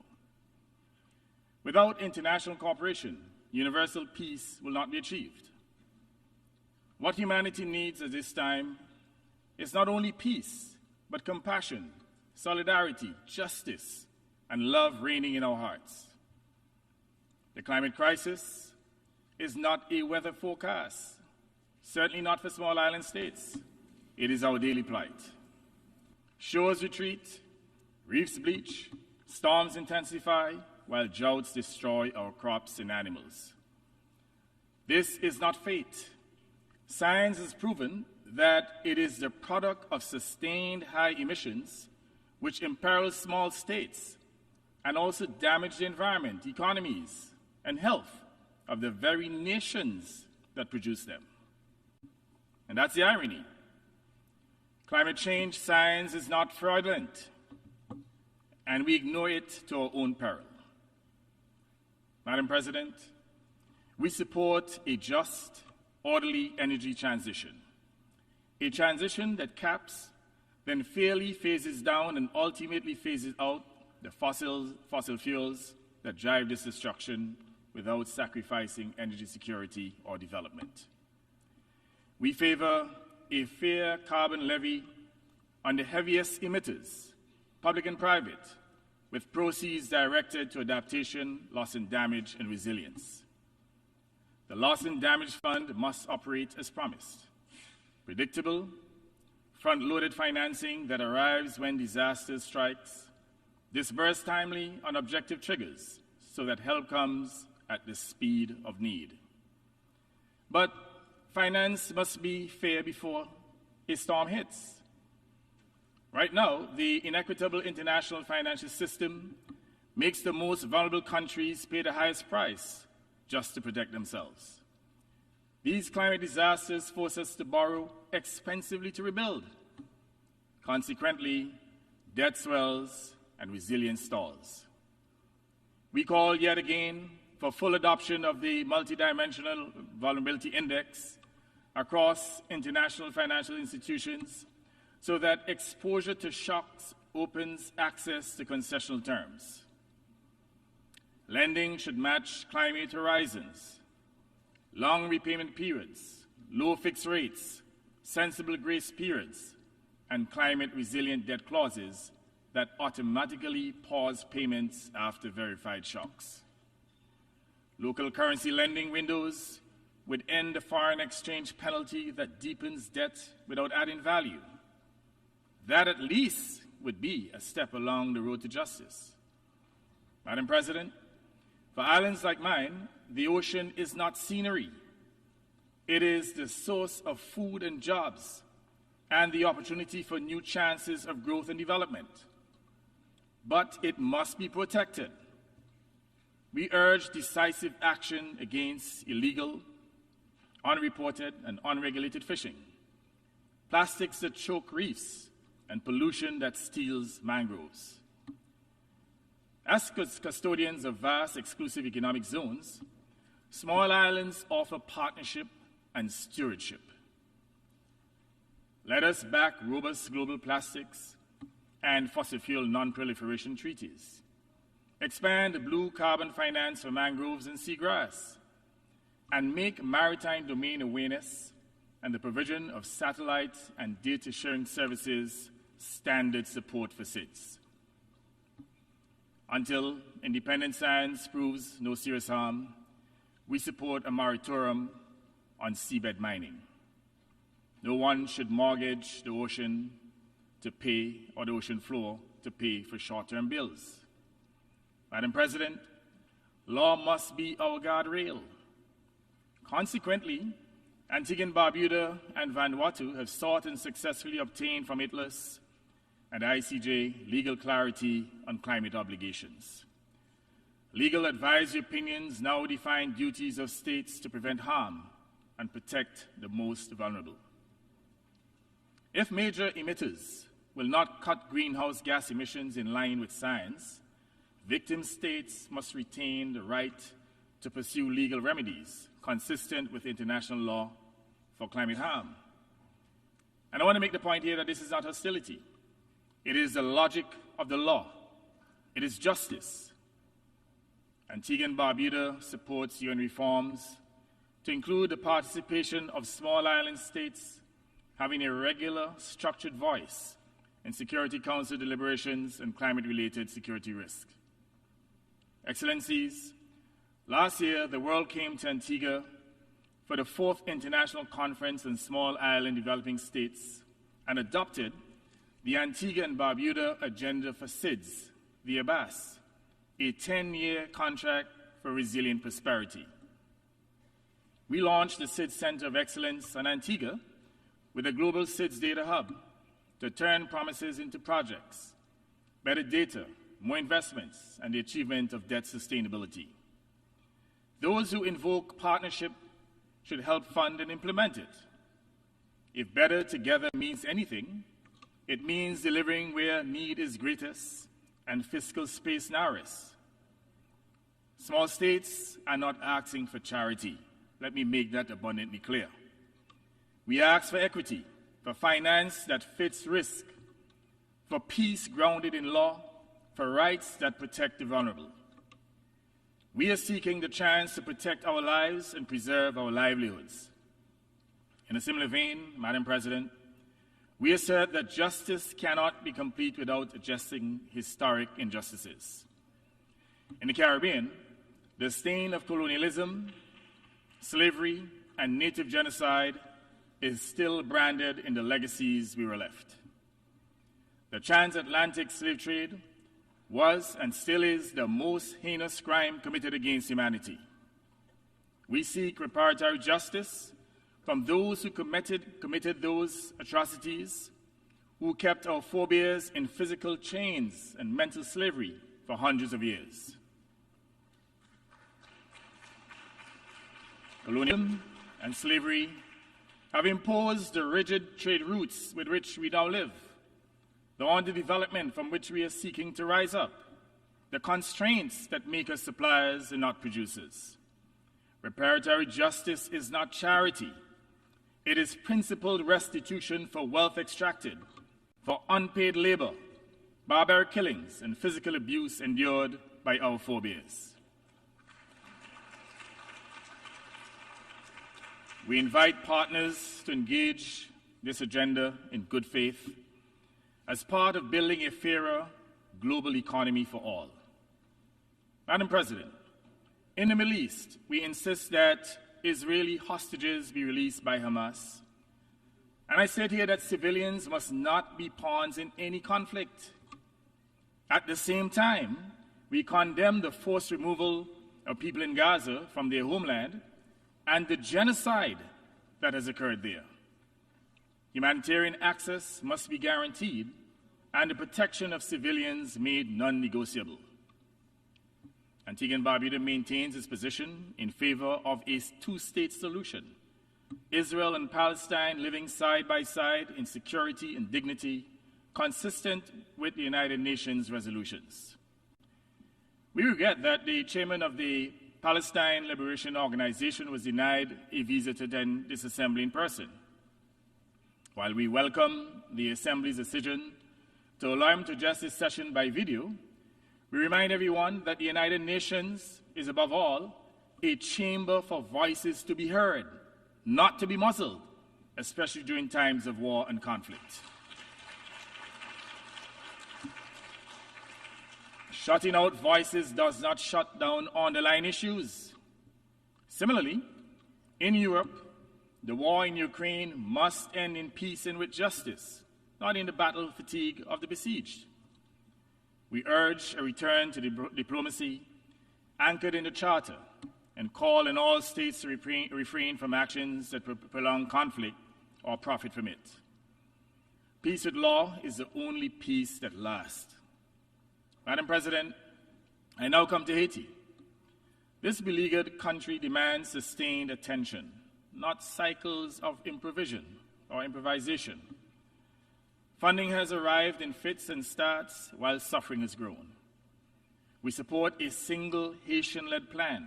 I: Without international cooperation, universal peace will not be achieved. What humanity needs at this time is not only peace, but compassion, solidarity, justice, and love reigning in our hearts. The climate crisis is not a weather forecast, certainly not for small island states. It is our daily plight. Shores retreat, reefs bleach, storms intensify, while droughts destroy our crops and animals. This is not fate. Science has proven that it is the product of sustained high emissions which imperil small states and also damage the environment, economies, and health of the very nations that produce them. And that's the irony. Climate change science is not fraudulent, and we ignore it to our own peril. Madam President, we support a just, orderly energy transition, a transition that caps, then fairly phases down and ultimately phases out the fossil fuels that drive this destruction without sacrificing energy security or development. We favor a fair carbon levy on the heaviest emitters, public and private, with proceeds directed to adaptation, loss and damage, and resilience. The Loss and Damage Fund must operate as promised. Predictable, front-loaded financing that arrives when disaster strikes, disbursed timely on objective triggers so that help comes at the speed of need. But finance must be fair before a storm hits. Right now, the inequitable international financial system makes the most vulnerable countries pay the highest price just to protect themselves. These climate disasters force us to borrow expensively to rebuild. Consequently, debt swells and resilience stalls. We call yet again for full adoption of the Multidimensional Vulnerability Index across international financial institutions so that exposure to shocks opens access to concessional terms. Lending should match climate horizons, long repayment periods, low fixed rates, sensible grace periods, and climate-resilient debt clauses that automatically pause payments after verified shocks. Local currency lending windows would end the foreign exchange penalty that deepens debt without adding value. That at least would be a step along the road to justice. Madam President, for islands like mine, the ocean is not scenery. It is the source of food and jobs and the opportunity for new chances of growth and development. But it must be protected. We urge decisive action against illegal, unreported, and unregulated fishing, plastics that choke reefs, and pollution that steals mangroves. As custodians of vast exclusive economic zones, small islands offer partnership and stewardship. Let us back robust global plastics and fossil fuel non-proliferation treaties. Expand blue carbon finance for mangroves and seagrass, and make maritime domain awareness and the provision of satellite and data sharing services standard support for SIDS. Until independent science proves no serious harm, we support a moratorium on seabed mining. No one should mortgage the ocean to pay, or the ocean floor to pay for short-term bills. Madam President, law must be our guardrail. Consequently, Antigua and Barbuda and Vanuatu have sought and successfully obtained from ITLAS and ICJ legal clarity on climate obligations. Legal advisory opinions now define duties of states to prevent harm and protect the most vulnerable. If major emitters will not cut greenhouse gas emissions in line with science, victim states must retain the right to pursue legal remedies consistent with international law for climate harm. And I want to make the point here that this is not hostility. It is the logic of the law. It is justice. Antigua and Barbuda supports UN reforms to include the participation of small island states having a regular, structured voice in Security Council deliberations and climate-related security risk. Excellencies, last year the world came to Antigua for the 4th International Conference on Small Island Developing States and adopted the Antigua and Barbuda Agenda for SIDS, the ABAS, a 10-year contract for resilient prosperity. We launched the SIDS Center of Excellence on Antigua with a global SIDS data hub to turn promises into projects, better data, more investments, and the achievement of debt sustainability. Those who invoke partnership should help fund and implement it. If better together means anything, it means delivering where need is greatest and fiscal space narrowest. Small states are not asking for charity. Let me make that abundantly clear. We ask for equity, for finance that fits risk, for peace grounded in law, for rights that protect the vulnerable. We are seeking the chance to protect our lives and preserve our livelihoods. In a similar vein, Madam President, we assert that justice cannot be complete without addressing historic injustices. In the Caribbean, the stain of colonialism, slavery, and native genocide is still branded in the legacies we were left. The transatlantic slave trade was and still is the most heinous crime committed against humanity. We seek reparatory justice from those who committed those atrocities, who kept our forebears in physical chains and mental slavery for hundreds of years. Colonialism and slavery have imposed the rigid trade routes with which we now live, the underdevelopment from which we are seeking to rise up, the constraints that make us suppliers and not producers. Reparatory justice is not charity. It is principled restitution for wealth extracted, for unpaid labor, barbaric killings, and physical abuse endured by our forebears. We invite partners to engage this agenda in good faith as part of building a fairer global economy for all. Madam President, in the Middle East, we insist that Israeli hostages be released by Hamas. And I said here that civilians must not be pawns in any conflict. At the same time, we condemn the forced removal of people in Gaza from their homeland and the genocide that has occurred there. Humanitarian access must be guaranteed and the protection of civilians made non-negotiable. Antigua and Barbuda maintains its position in favor of a two-state solution, Israel and Palestine living side by side in security and dignity, consistent with the United Nations resolutions. We regret that the chairman of the Palestine Liberation Organization was denied a visa to attend this assembly in person. While we welcome the Assembly's decision to allow him to address this session by video, we remind everyone that the United Nations is, above all, a chamber for voices to be heard, not to be muzzled, especially during times of war and conflict. Shutting out voices does not shut down underlying issues. Similarly, in Europe, the war in Ukraine must end in peace and with justice, not in the battle fatigue of the besieged. We urge a return to diplomacy anchored in the Charter and call on all states to refrain from actions that prolong conflict or profit from it. Peace with law is the only peace that lasts. Madam President, I now come to Haiti. This beleaguered country demands sustained attention, not cycles of improvisation or improvisation. Funding has arrived in fits and starts while suffering has grown. We support a single Haitian-led plan,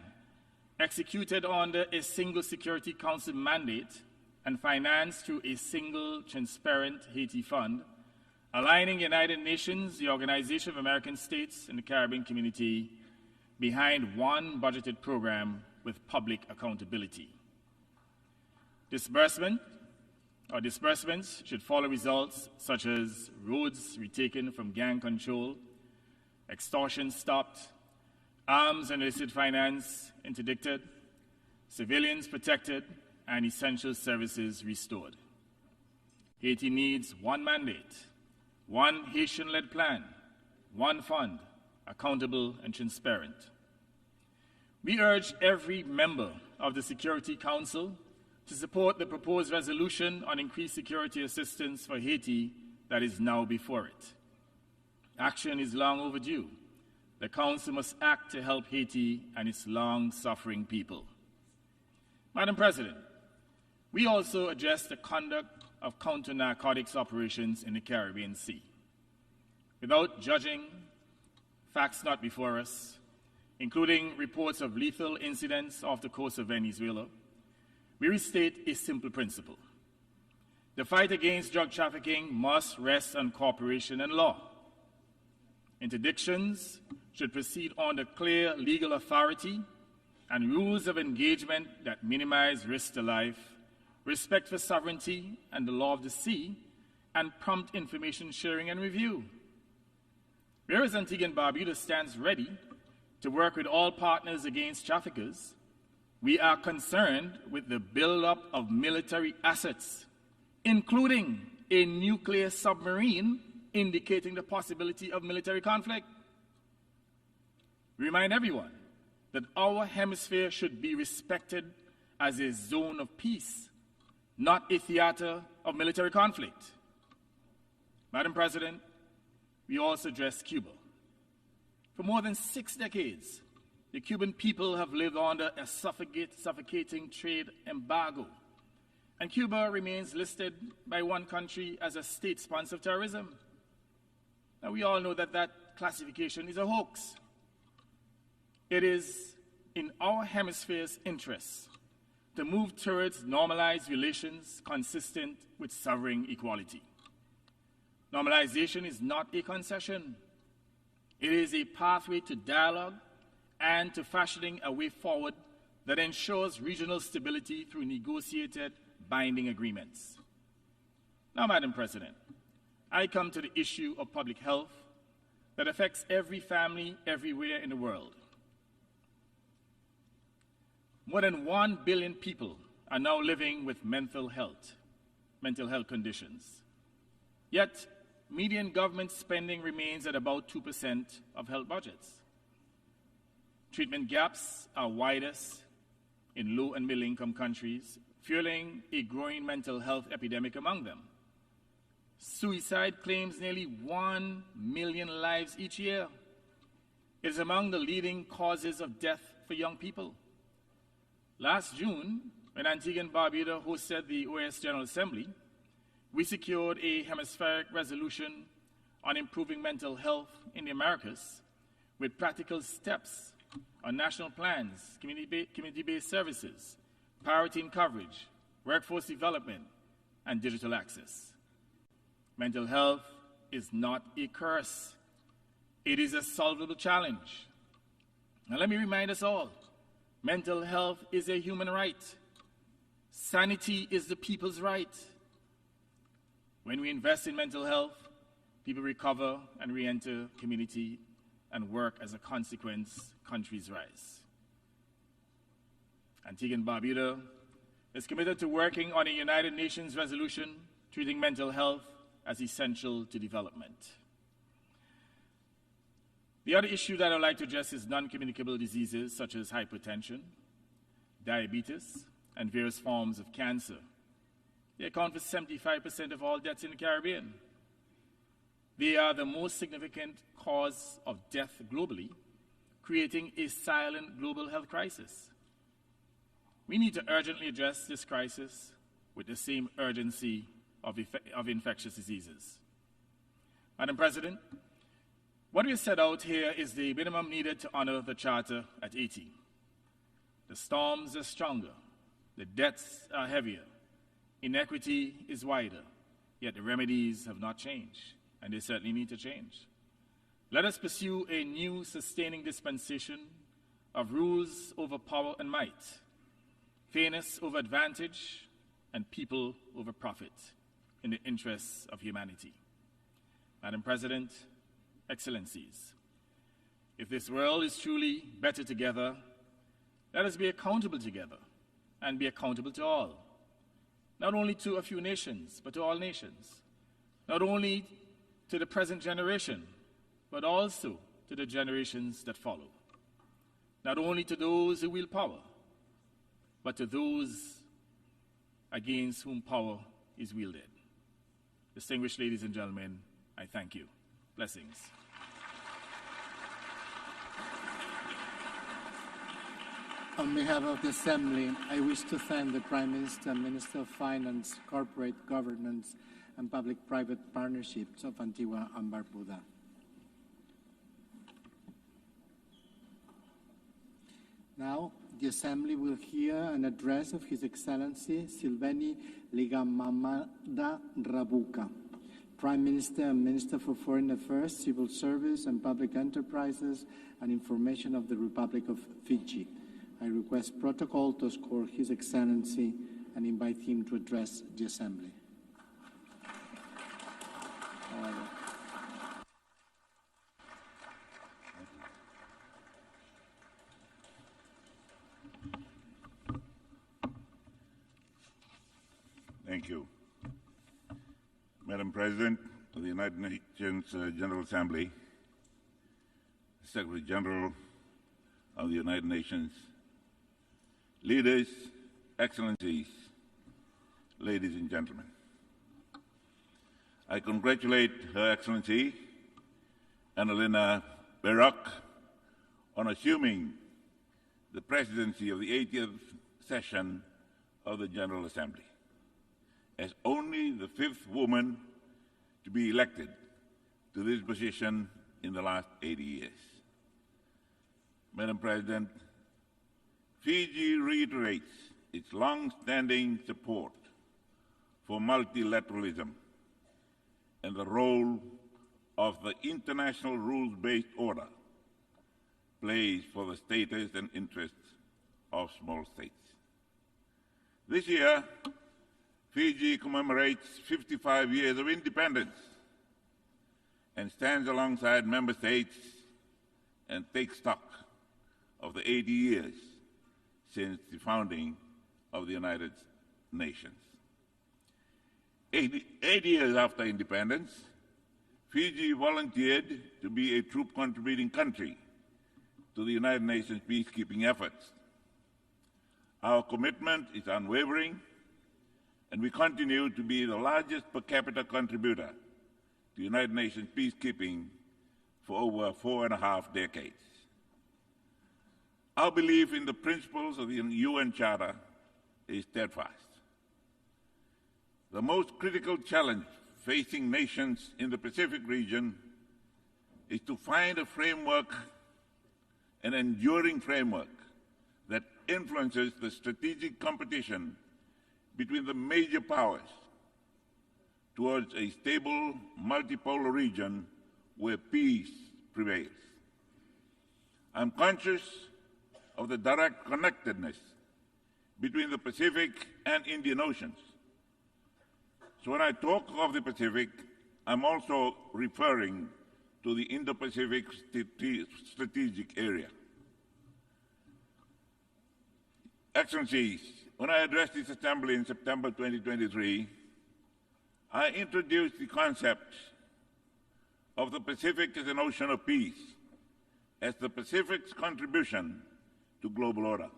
I: executed under a single Security Council mandate and financed through a single transparent Haiti fund, aligning United Nations, the Organization of American States, and the Caribbean community behind one budgeted program with public accountability. Disbursements should follow results such as roads retaken from gang control, extortion stopped, arms and illicit finance interdicted, civilians protected, and essential services restored. Haiti needs one mandate, one Haitian-led plan, one fund, accountable and transparent. We urge every member of the Security Council to support the proposed resolution on increased security assistance for Haiti that is now before it. Action is long overdue. The Council must act to help Haiti and its long-suffering people. Madam President, we also address the conduct of counter-narcotics operations in the Caribbean Sea. Without judging facts not before us, including reports of lethal incidents off the coast of Venezuela, we restate a simple principle. The fight against drug trafficking must rest on cooperation and law. Interdictions should proceed under clear legal authority and rules of engagement that minimize risk to life, respect for sovereignty and the law of the sea, and prompt information sharing and review. Whereas Antigua and Barbados stands ready to work with all partners against traffickers, we are concerned with the buildup of military assets, including a nuclear submarine indicating the possibility of military conflict. We remind everyone that our hemisphere should be respected as a zone of peace, not a theater of military conflict. Madam President, we also address Cuba. For more than 6 decades, the Cuban people have lived under a suffocating trade embargo, and Cuba remains listed by one country as a state sponsor of terrorism. Now, we all know that that classification is a hoax. It is in our hemisphere's interests to move towards normalized relations consistent with sovereign equality. Normalization is not a concession. It is a pathway to dialogue and to fashioning a way forward that ensures regional stability through negotiated binding agreements. Now, Madam President, I come to the issue of public health that affects every family everywhere in the world. More than 1 billion people are now living with mental health conditions. Yet, median government spending remains at about 2% of health budgets. Treatment gaps are widest in low and middle income countries, fueling a growing mental health epidemic among them. Suicide claims nearly 1 million lives each year. It is among the leading causes of death for young people. Last June, when Antigua and Barbuda hosted the OAS General Assembly, we secured a hemispheric resolution on improving mental health in the Americas with practical steps on national plans, community-based services, priority in coverage, workforce development, and digital access. Mental health is not a curse. It is a solvable challenge. Now let me remind us all, mental health is a human right. Sanity is the people's right. When we invest in mental health, people recover and re-enter community and work as a consequence countries rise. Antigua and Barbuda is committed to working on a United Nations resolution treating mental health as essential to development. The other issue that I'd like to address is non-communicable diseases such as hypertension, diabetes, and various forms of cancer. They account for 75% of all deaths in the Caribbean. They are the most significant cause of death globally, creating a silent global health crisis. We need to urgently address this crisis with the same urgency of infectious diseases. Madam President, what we set out here is the minimum needed to honor the Charter at 80. The storms are stronger, the deaths are heavier, inequity is wider, yet the remedies have not changed, and they certainly need to change. Let us pursue a new sustaining dispensation of rules over power and might, fairness over advantage, and people over profit in the interests of humanity. Madam President, Excellencies, if this world is truly better together, let us be accountable together and be accountable to all, not only to a few nations, but to all nations, not only to the present generation, but also to the generations that follow, not only to those who wield power, but to those against whom power is wielded. Distinguished ladies and gentlemen, I thank you. Blessings.
J: On behalf of the Assembly, I wish to thank the Prime Minister, Minister of Finance, Corporate Governance and Public-Private Partnerships of Antigua and Barbuda. Now, the Assembly will hear an address of His Excellency Silveni Ligamamada Rabuka, Prime Minister and Minister for Foreign Affairs, Civil Service and Public Enterprises and Information of the Republic of Fiji. I request protocol to escort His Excellency and invite him to address the Assembly.
K: Thank you. Madam President of the United Nations General Assembly, Secretary General of the United Nations, leaders, excellencies, ladies and gentlemen. I congratulate Her Excellency Annalena Baerbock on assuming the presidency of the 80th session of the General Assembly, as only the 5th woman to be elected to this position in the last 80 years. Madam President, Fiji reiterates its long-standing support for multilateralism and the role of the international rules-based order plays for the status and interests of small states. This year, Fiji commemorates 55 years of independence and stands alongside member states and takes stock of the 80 years since the founding of the United Nations. 80 years after independence, Fiji volunteered to be a troop-contributing country to the United Nations peacekeeping efforts. Our commitment is unwavering, and we continue to be the largest per capita contributor to United Nations peacekeeping for over 4.5 decades. Our belief in the principles of the UN Charter is steadfast. The most critical challenge facing nations in the Pacific region is to find a framework, an enduring framework, that influences the strategic competition between the major powers towards a stable, multipolar region where peace prevails. I'm conscious of the direct connectedness between the Pacific and Indian Oceans. So when I talk of the Pacific, I'm also referring to the Indo-Pacific strategic area. Excellencies, when I addressed this Assembly in September 2023, I introduced the concept of the Pacific as an ocean of peace, as the Pacific's contribution to global order.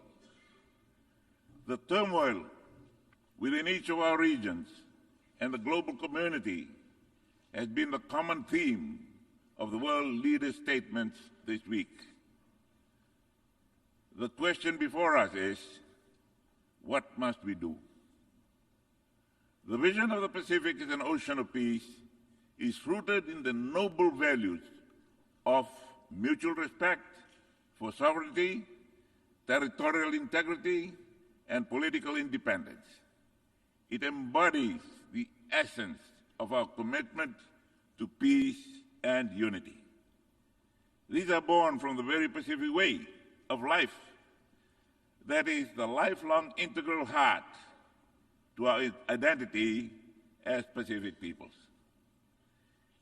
K: The turmoil within each of our regions and the global community has been the common theme of the world leaders' statements this week. The question before us is, what must we do? The vision of the Pacific as an ocean of peace is rooted in the noble values of mutual respect for sovereignty, territorial integrity, and political independence. It embodies the essence of our commitment to peace and unity. These are born from the very Pacific way of life. That is the lifelong integral heart to our identity as Pacific peoples.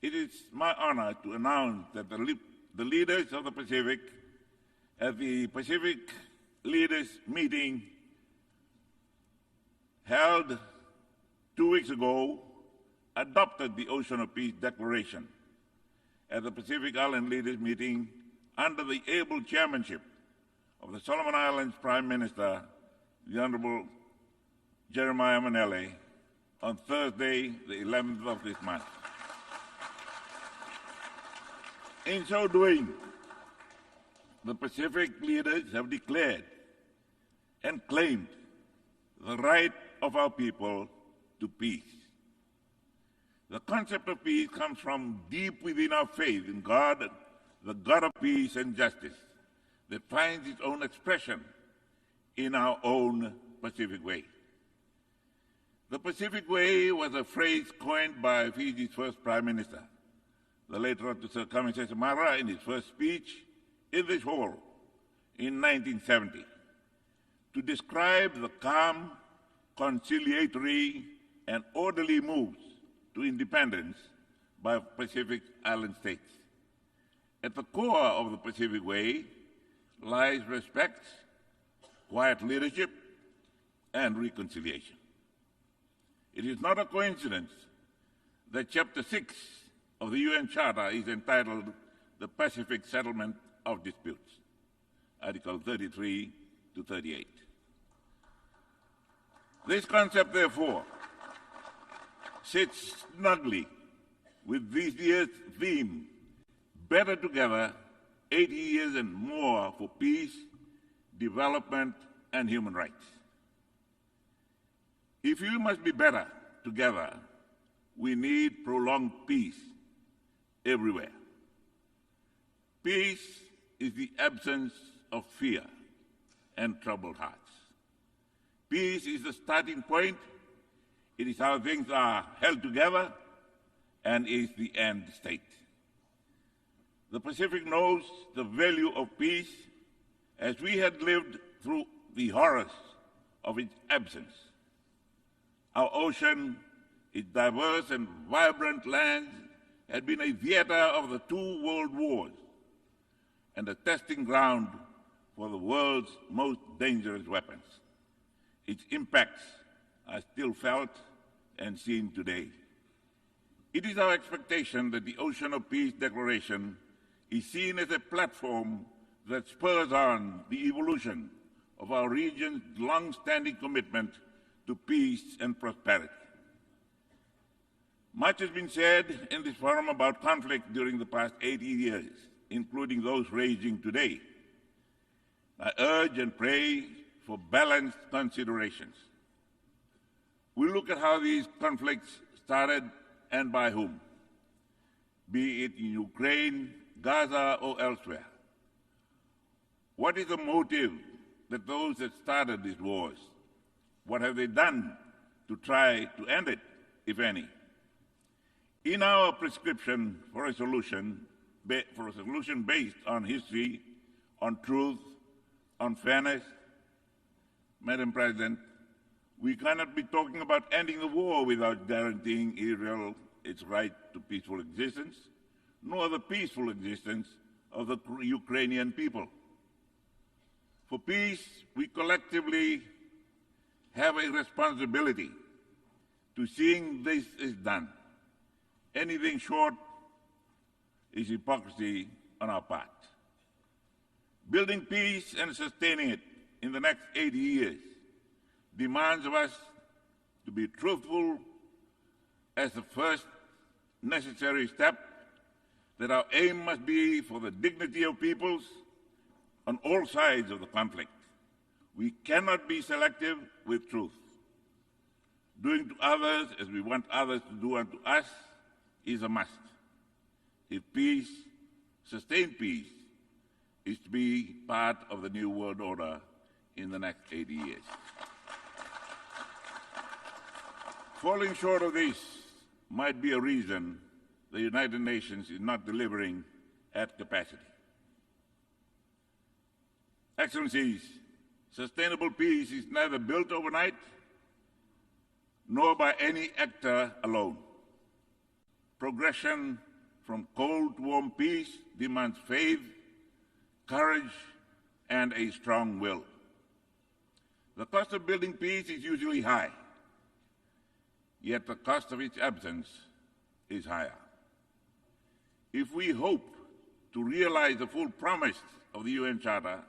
K: It is my honor to announce that the leaders of the Pacific at the Pacific Leaders Meeting held 2 weeks ago adopted the Ocean of Peace Declaration at the Pacific Island Leaders Meeting under the able chairmanship of the Solomon Islands Prime Minister, the Honorable Jeremiah Manele, on Thursday, the 11th of this month. In so doing, the Pacific leaders have declared and claimed the right of our people to peace. The concept of peace comes from deep within our faith in God, the God of peace and justice, that finds its own expression in our own Pacific way. The Pacific way was a phrase coined by Fiji's first Prime Minister, the late Sir Kamisesa Samara, in his first speech in this hall in 1970, to describe the calm, conciliatory, and orderly moves to independence by Pacific Island states. At the core of the Pacific way lies respect, quiet leadership, and reconciliation. It is not a coincidence that Chapter 6 of the UN Charter is entitled The Pacific Settlement of Disputes, Article 33 to 38. This concept, therefore, sits snugly with this year's theme, Better Together, 80 years and more for peace, development, and human rights. If we must be better together, we need prolonged peace everywhere. Peace is the absence of fear and troubled hearts. Peace is the starting point. It is how things are held together and is the end state. The Pacific knows the value of peace as we had lived through the horrors of its absence. Our ocean, its diverse and vibrant lands, had been a theater of the 2 world wars and a testing ground for the world's most dangerous weapons. Its impacts are still felt and seen today. It is our expectation that the Ocean of Peace Declaration is seen as a platform that spurs on the evolution of our region's long-standing commitment to peace and prosperity. Much has been said in this forum about conflict during the past 80 years, including those raging today. I urge and pray for balanced considerations. We look at how these conflicts started and by whom, be it in Ukraine, Gaza, or elsewhere. What is the motive that those that started these wars? What have they done to try to end it, if any? In our prescription for a solution based on history, on truth, on fairness, Madam President, we cannot be talking about ending the war without guaranteeing Israel its right to peaceful existence, nor the peaceful existence of the Ukrainian people. For peace, we collectively have a responsibility to seeing this is done. Anything short is hypocrisy on our part. Building peace and sustaining it in the next 80 years demands of us to be truthful as the first necessary step, that our aim must be for the dignity of peoples on all sides of the conflict. We cannot be selective with truth. Doing to others as we want others to do unto us is a must. If peace, sustained peace, is to be part of the new world order in the next 80 years. Falling short of this might be a reason the United Nations is not delivering at capacity. Excellencies, sustainable peace is neither built overnight nor by any actor alone. Progression from cold to warm peace demands faith, courage, and a strong will. The cost of building peace is usually high, yet the cost of its absence is higher. If we hope to realize the full promise of the UN Charter,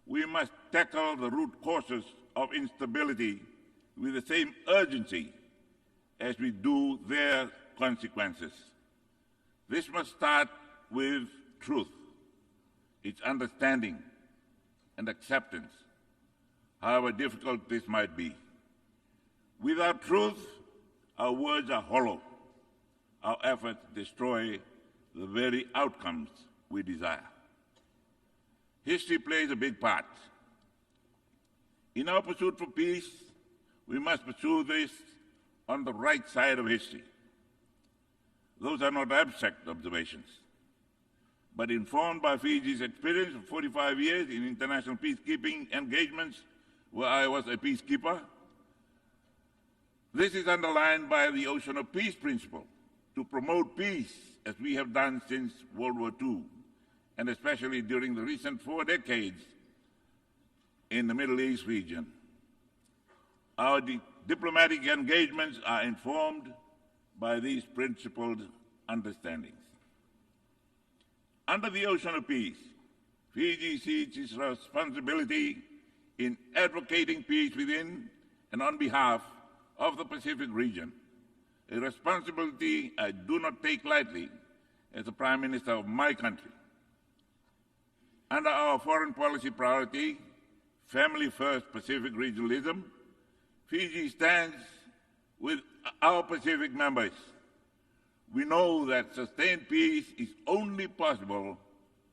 K: we must tackle the root causes of instability with the same urgency as we do their consequences. This must start with truth, its understanding and acceptance, however difficult this might be. Without truth, our words are hollow. Our efforts destroy the very outcomes we desire. History plays a big part. In our pursuit for peace, we must pursue this on the right side of history. Those are not abstract observations, but informed by Fiji's experience of 45 years in international peacekeeping engagements where I was a peacekeeper. This is underlined by the Ocean of Peace principle to promote peace as we have done since World War II, and especially during the recent 4 decades in the Middle East region. Our diplomatic engagements are informed by these principled understandings. Under the Ocean of Peace, Fiji sees its responsibility in advocating peace within and on behalf of the Pacific region, a responsibility I do not take lightly as the Prime Minister of my country. Under our foreign policy priority, Family First Pacific Regionalism, Fiji stands with our Pacific members. We know that sustained peace is only possible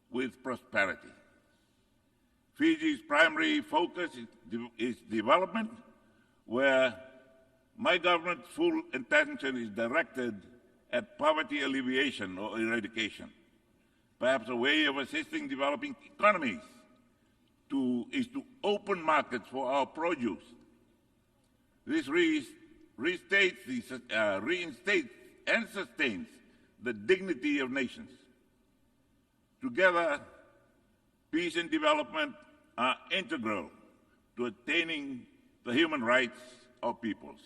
K: with prosperity. Fiji's primary focus is development, where my government's full attention is directed at poverty alleviation or eradication. Perhaps a way of assisting developing economies is to open markets for our produce. This reinstates and sustains the dignity of nations. Together, peace and development are integral to attaining the human rights of peoples.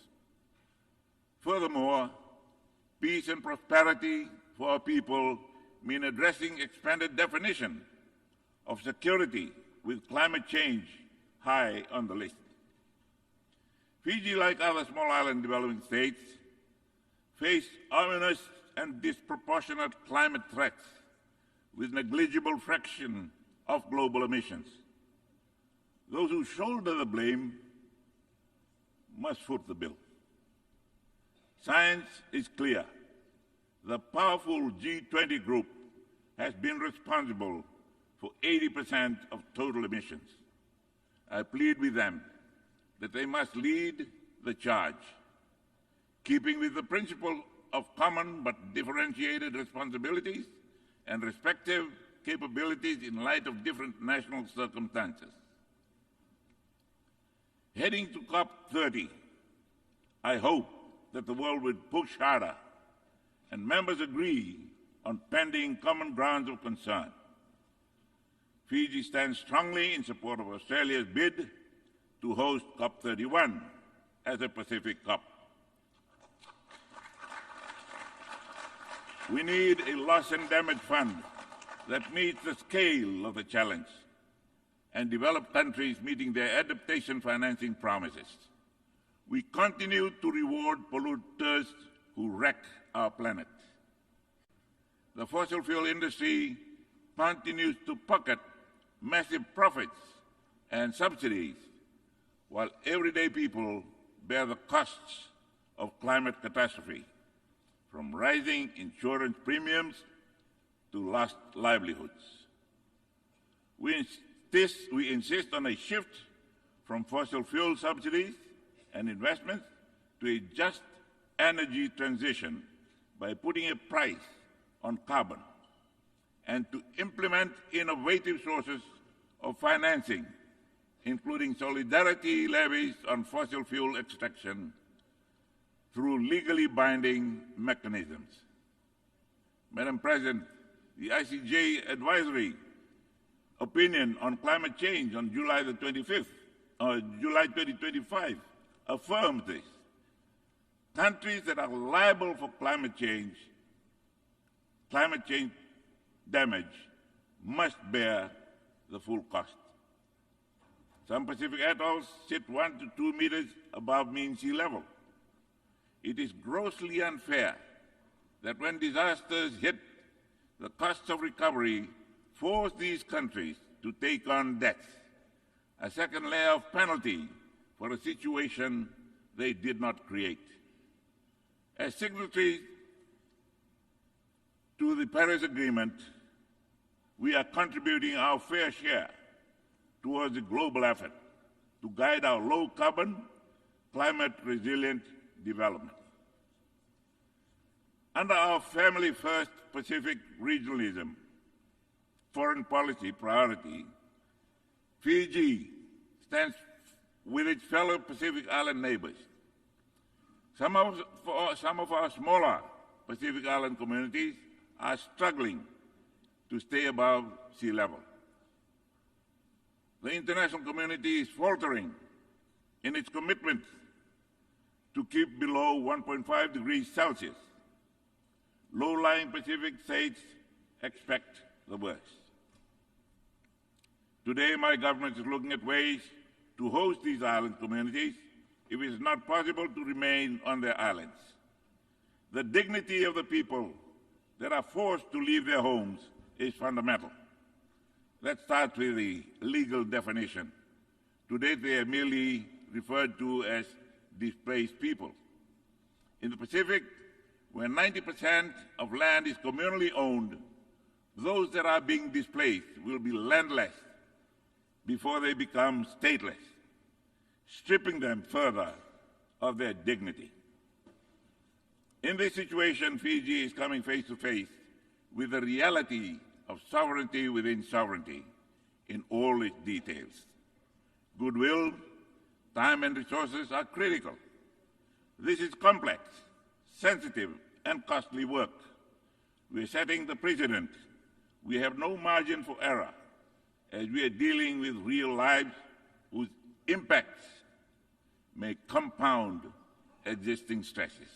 K: Furthermore, peace and prosperity for our people mean addressing expanded definition of security with climate change high on the list. Fiji, like other small island developing states, face ominous and disproportionate climate threats with negligible fraction of global emissions. Those who shoulder the blame must foot the bill. Science is clear. The powerful G20 group has been responsible for 80% of total emissions. I plead with them that they must lead the charge, keeping with the principle of common but differentiated responsibilities and respective capabilities in light of different national circumstances. Heading to COP30, I hope that the world will push harder and members agree on pending common grounds of concern. Fiji stands strongly in support of Australia's bid to host COP31 as a Pacific COP. We need a loss and damage fund that meets the scale of the challenge and developed countries meeting their adaptation financing promises. We continue to reward polluters who wreck our planet. The fossil fuel industry continues to pocket massive profits and subsidies, while everyday people bear the costs of climate catastrophe, from rising insurance premiums to lost livelihoods. We insist on a shift from fossil fuel subsidies and investments to a just energy transition by putting a price on carbon, and to implement innovative sources of financing, including solidarity levies on fossil fuel extraction through legally binding mechanisms. Madam President, the ICJ advisory opinion on climate change on July the 25th, or July 2025, affirms this. Countries that are liable for climate change damage must bear the full cost. Some Pacific atolls sit 1 to 2 meters above mean sea level. It is grossly unfair that when disasters hit, the costs of recovery force these countries to take on debts, a second layer of penalty for a situation they did not create. As signatories to the Paris Agreement, we are contributing our fair share towards the global effort to guide our low-carbon, climate-resilient development. Under our family-first Pacific regionalism foreign policy priority, Fiji stands with its fellow Pacific Island neighbors. Some of our smaller Pacific Island communities are struggling to stay above sea level. The international community is faltering in its commitment to keep below 1.5 degrees Celsius. Low-lying Pacific states expect the worst. Today, my government is looking at ways to host these island communities if it is not possible to remain on their islands. The dignity of the people that are forced to leave their homes is fundamental. Let's start with the legal definition. Today, they are merely referred to as displaced people. In the Pacific, where 90% of land is communally owned, those that are being displaced will be landless before they become stateless, stripping them further of their dignity. In this situation, Fiji is coming face to face with the reality of sovereignty within sovereignty in all its details. Goodwill, time and resources are critical. This is complex, sensitive and costly work. We are setting the precedent. We have no margin for error as we are dealing with real lives whose impacts may compound existing stresses.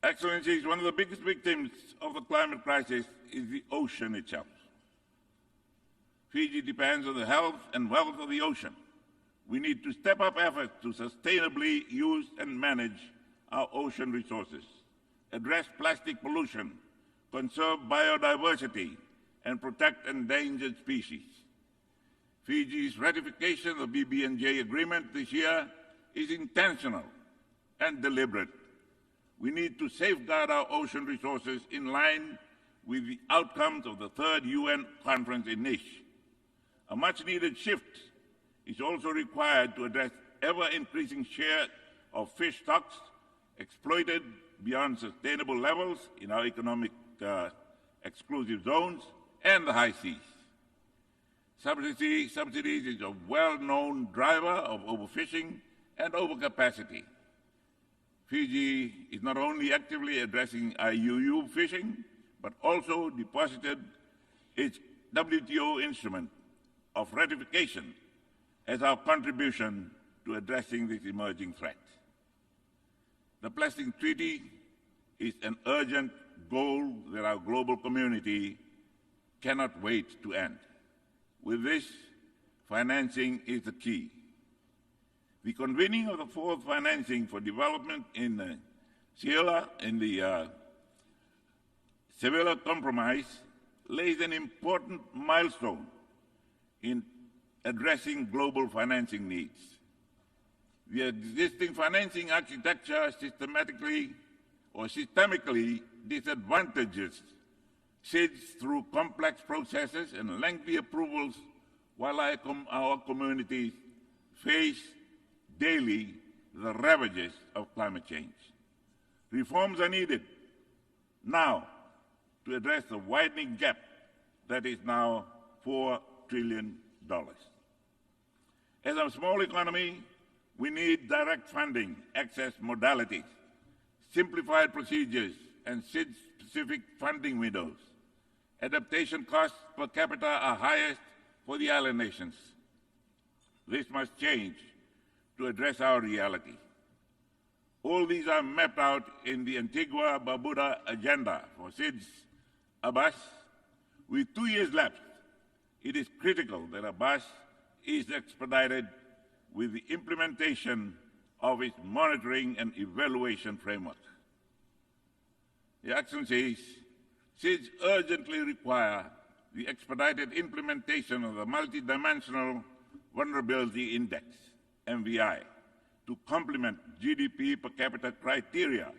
K: Excellencies, one of the biggest victims of the climate crisis is the ocean itself. Fiji depends on the health and wealth of the ocean. We need to step up efforts to sustainably use and manage our ocean resources, address plastic pollution, conserve biodiversity, and protect endangered species. Fiji's ratification of the BBNJ agreement this year is intentional and deliberate. We need to safeguard our ocean resources in line with the outcomes of the third UN conference in Nice. A much-needed shift is also required to address ever-increasing share of fish stocks exploited beyond sustainable levels in our economic exclusive zones and the high seas. Subsidies is a well-known driver of overfishing and overcapacity. Fiji is not only actively addressing IUU fishing, but also deposited its WTO instrument of ratification as our contribution to addressing this emerging threat. The Plastic Treaty is an urgent goal that our global community cannot wait to end. With this, financing is the key. The convening of the fourth financing for development in the Sevilla Compromise lays an important milestone in addressing global financing needs. The existing financing architecture systemically disadvantages SIDS through complex processes and lengthy approvals, while our communities face daily the ravages of climate change. Reforms are needed now to address the widening gap that is now $4 trillion. As a small economy, we need direct funding, access modalities, simplified procedures, and SID-specific funding windows. Adaptation costs per capita are highest for the island nations. This must change to address our reality. All these are mapped out in the Antigua-Barbuda agenda for SIDS ABAS. With 2 years left, it is critical that ABAS is expedited with the implementation of its monitoring and evaluation framework. Your Excellencies, SIDS urgently require the expedited implementation of the Multidimensional Vulnerability Index, MVI, to complement GDP per capita criteria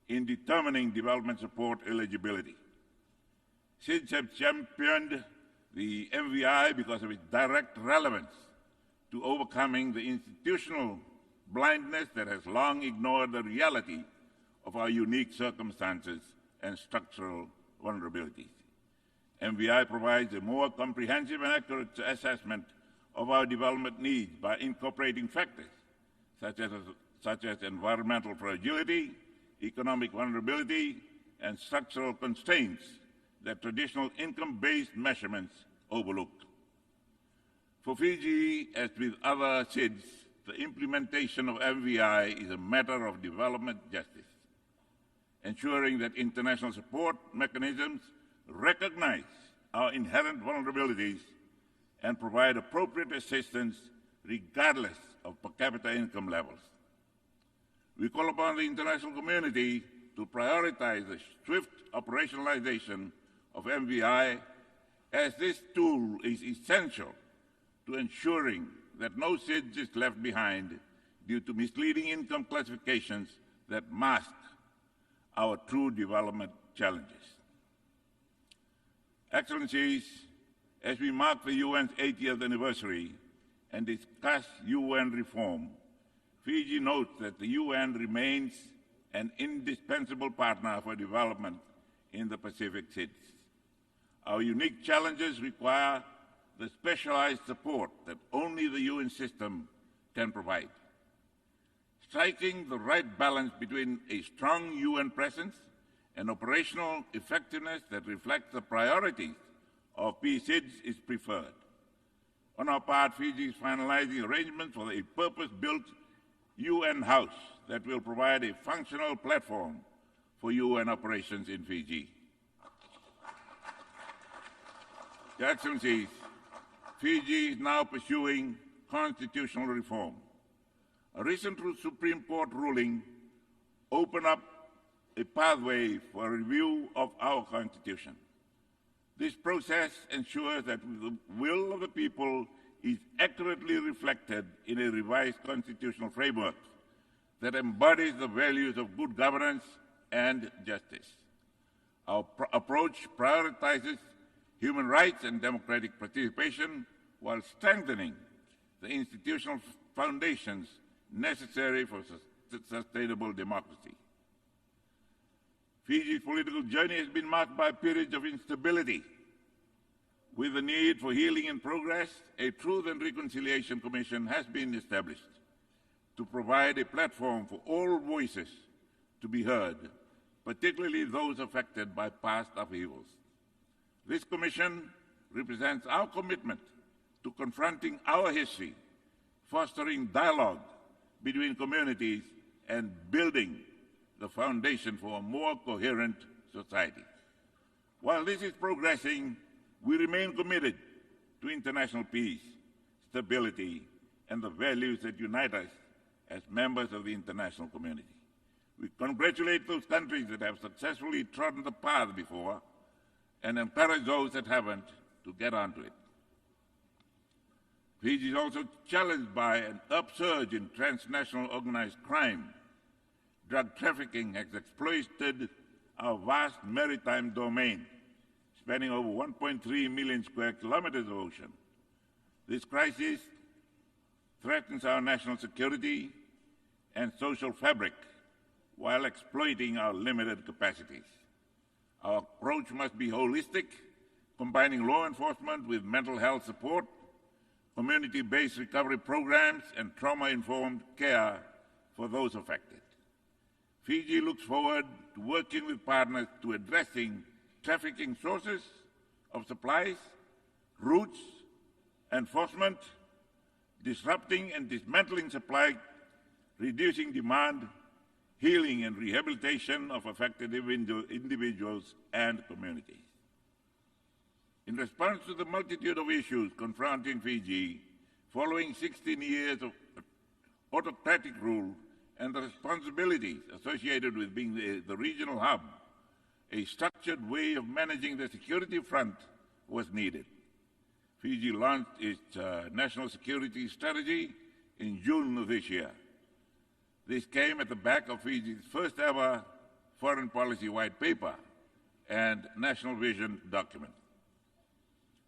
K: in determining development support eligibility. SIDS have championed the MVI because of its direct relevance to overcoming the institutional blindness that has long ignored the reality of our unique circumstances and structural vulnerabilities. MVI provides a more comprehensive and accurate assessment of our development needs by incorporating factors such as environmental fragility, economic vulnerability, and structural constraints that traditional income-based measurements overlook. For Fiji, as with other SIDS, the implementation of MVI is a matter of development justice, ensuring that international support mechanisms recognize our inherent vulnerabilities and provide appropriate assistance regardless of per capita income levels. We call upon the international community to prioritize the swift operationalization of MVI, as this tool is essential to ensuring that no SIDS is left behind due to misleading income classifications that mask our true development challenges. Excellencies, as we mark the UN's 80th anniversary and discuss UN reform, Fiji notes that the UN remains an indispensable partner for development in the Pacific SIDS. Our unique challenges require the specialized support that only the UN system can provide. Striking the right balance between a strong UN presence and operational effectiveness that reflects the priorities of PSIDS is preferred. On our part, Fiji is finalizing arrangements for a purpose-built UN house that will provide a functional platform for UN operations in Fiji. Your Excellencies, Fiji is now pursuing constitutional reform. A recent Supreme Court ruling opened up a pathway for a review of our Constitution. This process ensures that the will of the people is accurately reflected in a revised constitutional framework that embodies the values of good governance and justice. Our approach prioritizes human rights and democratic participation while strengthening the institutional foundations necessary for sustainable democracy. Fiji's political journey has been marked by periods of instability. With the need for healing and progress, a Truth and Reconciliation Commission has been established to provide a platform for all voices to be heard, particularly those affected by past upheavals. This Commission represents our commitment to confronting our history, fostering dialogue between communities, and building the foundation for a more coherent society. While this is progressing, we remain committed to international peace, stability, and the values that unite us as members of the international community. We congratulate those countries that have successfully trodden the path before and encourage those that haven't to get onto it. Fiji is also challenged by an upsurge in transnational organized crime. Drug trafficking has exploited our vast maritime domain, spanning over 1.3 million square kilometers of ocean. This crisis threatens our national security and social fabric while exploiting our limited capacities. Our approach must be holistic, combining law enforcement with mental health support, community-based recovery programs, and trauma-informed care for those affected. Fiji looks forward to working with partners to addressing trafficking sources of supplies, routes, enforcement, disrupting and dismantling supply, reducing demand, healing and rehabilitation of affected individuals and communities. In response to the multitude of issues confronting Fiji, following 16 years of autocratic rule and the responsibilities associated with being the regional hub, a structured way of managing the security front was needed. Fiji launched its national security strategy in June of this year. This came at the back of Fiji's first ever foreign policy white paper and national vision document.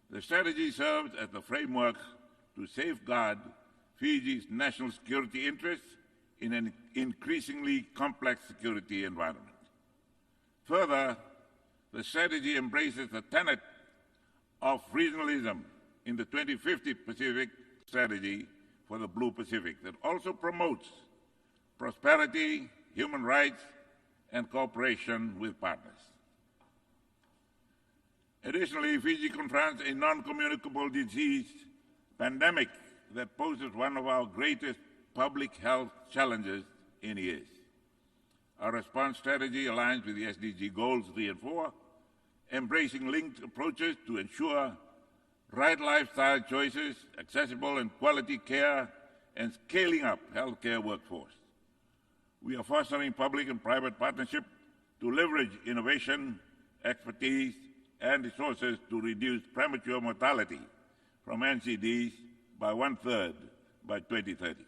K: The strategy serves as the framework to safeguard Fiji's national security interests in an increasingly complex security environment. Further, the strategy embraces the tenet of regionalism in the 2050 Pacific Strategy for the Blue Pacific that also promotes prosperity, human rights, and cooperation with partners. Additionally, Fiji confronts a non-communicable disease pandemic that poses one of our greatest public health challenges in years. Our response strategy aligns with the SDG goals 3 and 4, embracing linked approaches to ensure right lifestyle choices, accessible and quality care, and scaling up healthcare workforce. We are fostering public and private partnership to leverage innovation, expertise, and resources to reduce premature mortality from NCDs by 1/3 by 2030.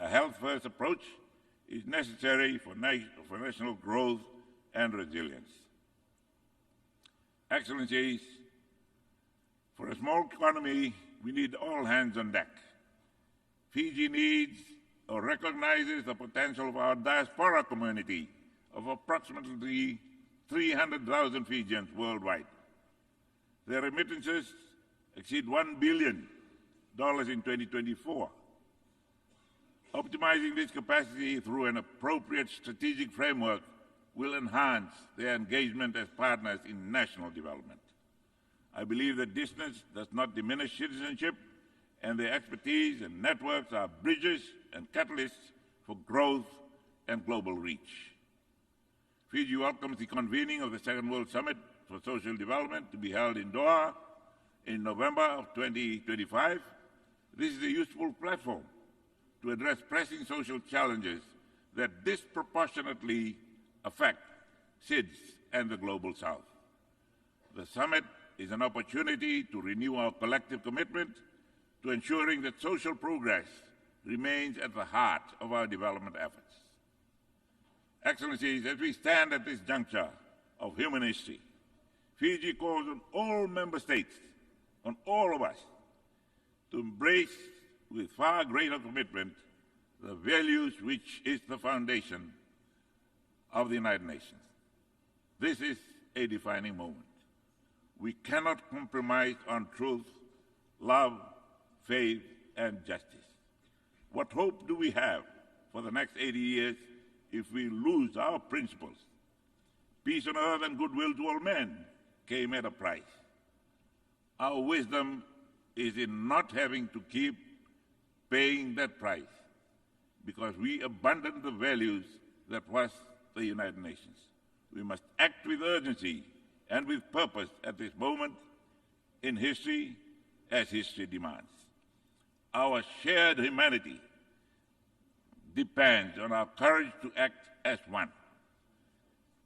K: A health-first approach is necessary for national growth and resilience. Excellencies, for a small economy, we need all hands on deck. Fiji needs or recognizes the potential of our diaspora community of approximately 300,000 Fijians worldwide. Their remittances exceed $1 billion in 2024. Optimizing this capacity through an appropriate strategic framework will enhance their engagement as partners in national development. I believe that distance does not diminish citizenship, and their expertise and networks are bridges and catalysts for growth and global reach. Fiji welcomes the convening of the Second World Summit for Social Development to be held in Doha in November of 2025. This is a useful platform to address pressing social challenges that disproportionately affect SIDS and the Global South. The summit is an opportunity to renew our collective commitment to ensuring that social progress remains at the heart of our development efforts. Excellencies, as we stand at this juncture of human history, Fiji calls on all member states, on all of us, to embrace with far greater commitment the values which is the foundation of the United Nations. This is a defining moment. We cannot compromise on truth, love, faith, and justice. What hope do we have for the next 80 years if we lose our principles? Peace on earth and goodwill to all men came at a price. Our wisdom is in not having to keep paying that price because we abandoned the values that was the United Nations. We must act with urgency and with purpose at this moment in history as history demands. Our shared humanity depends on our courage to act as one.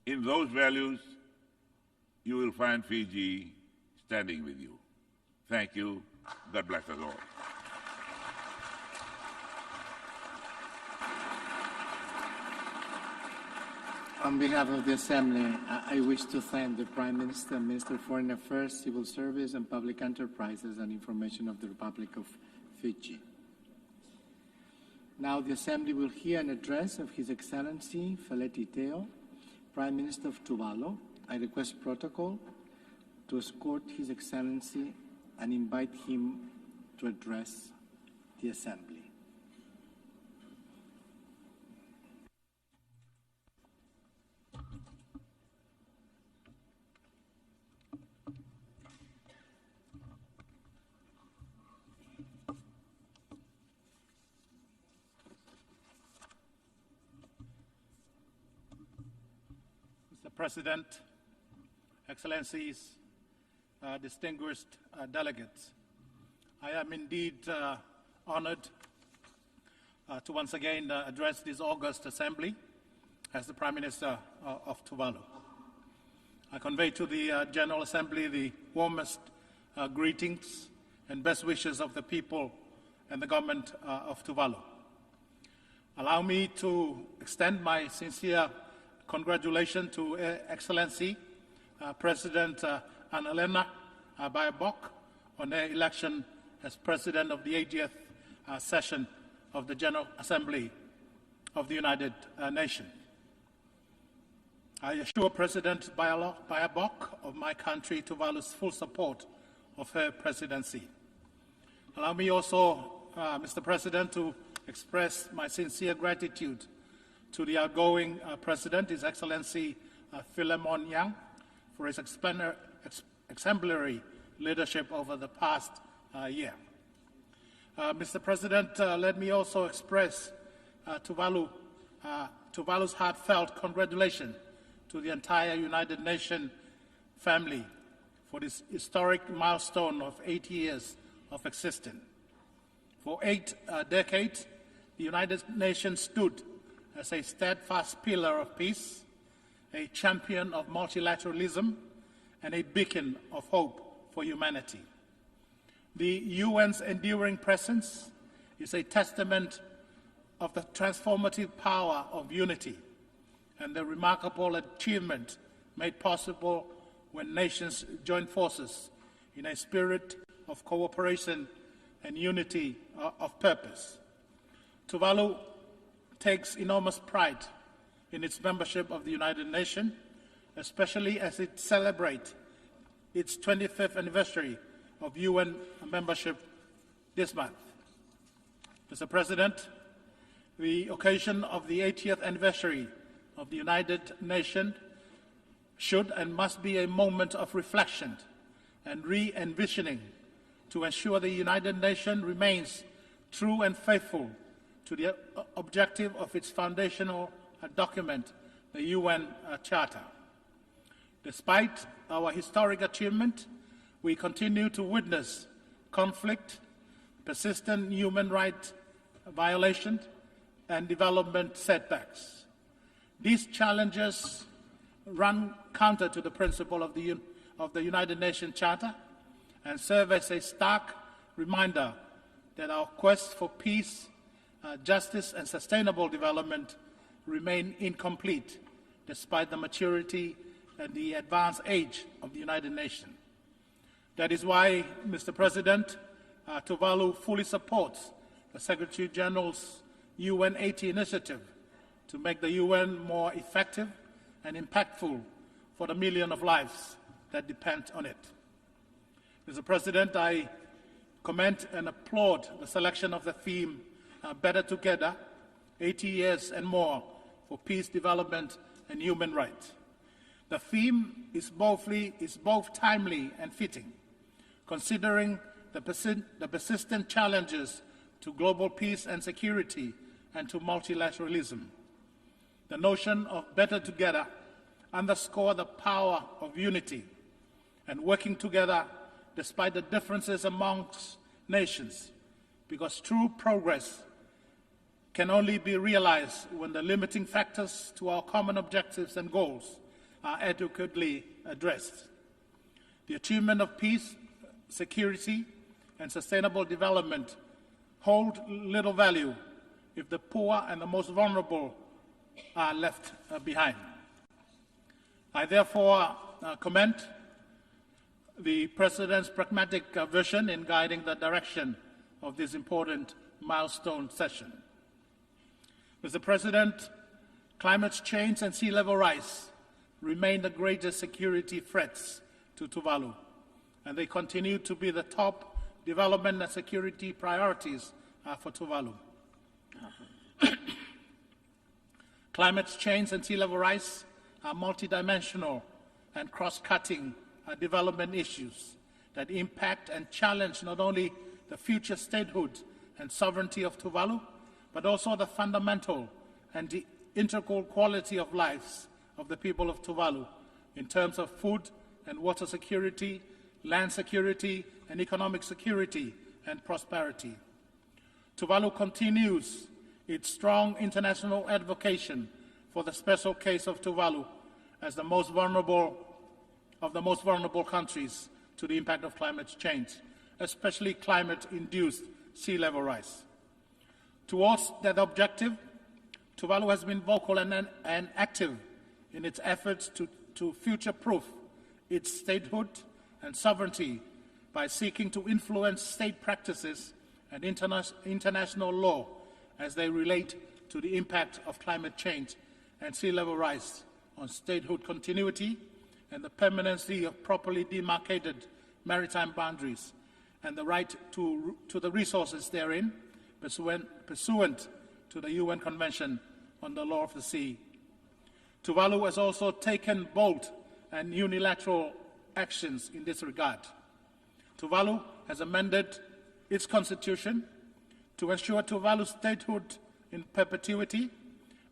K: In those values, you will find Fiji standing with you. Thank you. God bless us all.
J: On behalf of the Assembly, I wish to thank the Prime Minister, Minister of Foreign Affairs, Civil Service and Public Enterprises and Information of the Republic of Fiji. Now the Assembly will hear an address of His Excellency Feleti Teo, Prime Minister of Tuvalu. I request protocol to escort His Excellency and invite him to address the Assembly.
N: President, Excellencies, distinguished delegates, I am indeed honored to once again address this august assembly as the Prime Minister of Tuvalu. I convey to the General Assembly the warmest greetings and best wishes of the people and the government of Tuvalu. Allow me to extend my sincere congratulations to Excellency President Annalena Baerbock on their election as President of the 80th session of the General Assembly of the United Nations. I assure President Baerbock of my country Tuvalu's full support of her presidency. Allow me also, Mr. President, to express my sincere gratitude to the outgoing President, His Excellency Philemon Yang, for his exemplary leadership over the past year. Mr. President, let me also express Tuvalu's heartfelt congratulations to the entire United Nations family for this historic milestone of 80 years of existence. For 8 decades, the United Nations stood as a steadfast pillar of peace, a champion of multilateralism, and a beacon of hope for humanity. The UN's enduring presence is a testament of the transformative power of unity and the remarkable achievement made possible when nations join forces in a spirit of cooperation and unity of purpose. Tuvalu takes enormous pride in its membership of the United Nations, especially as it celebrates its 25th anniversary of UN membership this month. Mr. President, the occasion of the 80th anniversary of the United Nations should and must be a moment of reflection and re-envisioning to ensure the United Nations remains true and faithful to the objective of its foundational document, the UN Charter. Despite our historic achievement, we continue to witness conflict, persistent human rights violations, and development setbacks. These challenges run counter to the principle of the United Nations Charter and serve as a stark reminder that our quest for peace, justice, and sustainable development remain incomplete despite the maturity and the advanced age of the United Nations. That is why, Mr. President, Tuvalu fully supports the Secretary General's UN 80 initiative to make the UN more effective and impactful for the millions of lives that depend on it. Mr. President, I commend and applaud the selection of the theme Better Together, 80 Years and More for Peace, Development and Human Rights. The theme is both timely and fitting, considering the persistent challenges to global peace and security and to multilateralism. The notion of better together underscores the power of unity and working together despite the differences amongst nations, because true progress can only be realized when the limiting factors to our common objectives and goals are adequately addressed. The achievement of peace, security, and sustainable development hold little value if the poor and the most vulnerable are left behind. I therefore commend the President's pragmatic vision in guiding the direction of this important milestone session. Mr. President, climate change and sea level rise remain the greatest security threats to Tuvalu, and they continue to be the top development and security priorities for Tuvalu. Climate change and sea level rise are multidimensional and cross-cutting development issues that impact and challenge not only the future statehood and sovereignty of Tuvalu, but also the fundamental and the integral quality of lives of the people of Tuvalu in terms of food and water security, land security, and economic security and prosperity. Tuvalu continues its strong international advocacy for the special case of Tuvalu as the most vulnerable of the most vulnerable countries to the impact of climate change, especially climate-induced sea level rise. Towards that objective, Tuvalu has been vocal and active in its efforts to future-proof its statehood and sovereignty by seeking to influence state practices and international law as they relate to the impact of climate change and sea level rise on statehood continuity and the permanency of properly demarcated maritime boundaries and the right to the resources therein pursuant to the UN Convention on the Law of the Sea. Tuvalu has also taken bold and unilateral actions in this regard. Tuvalu has amended its constitution to ensure Tuvalu's statehood in perpetuity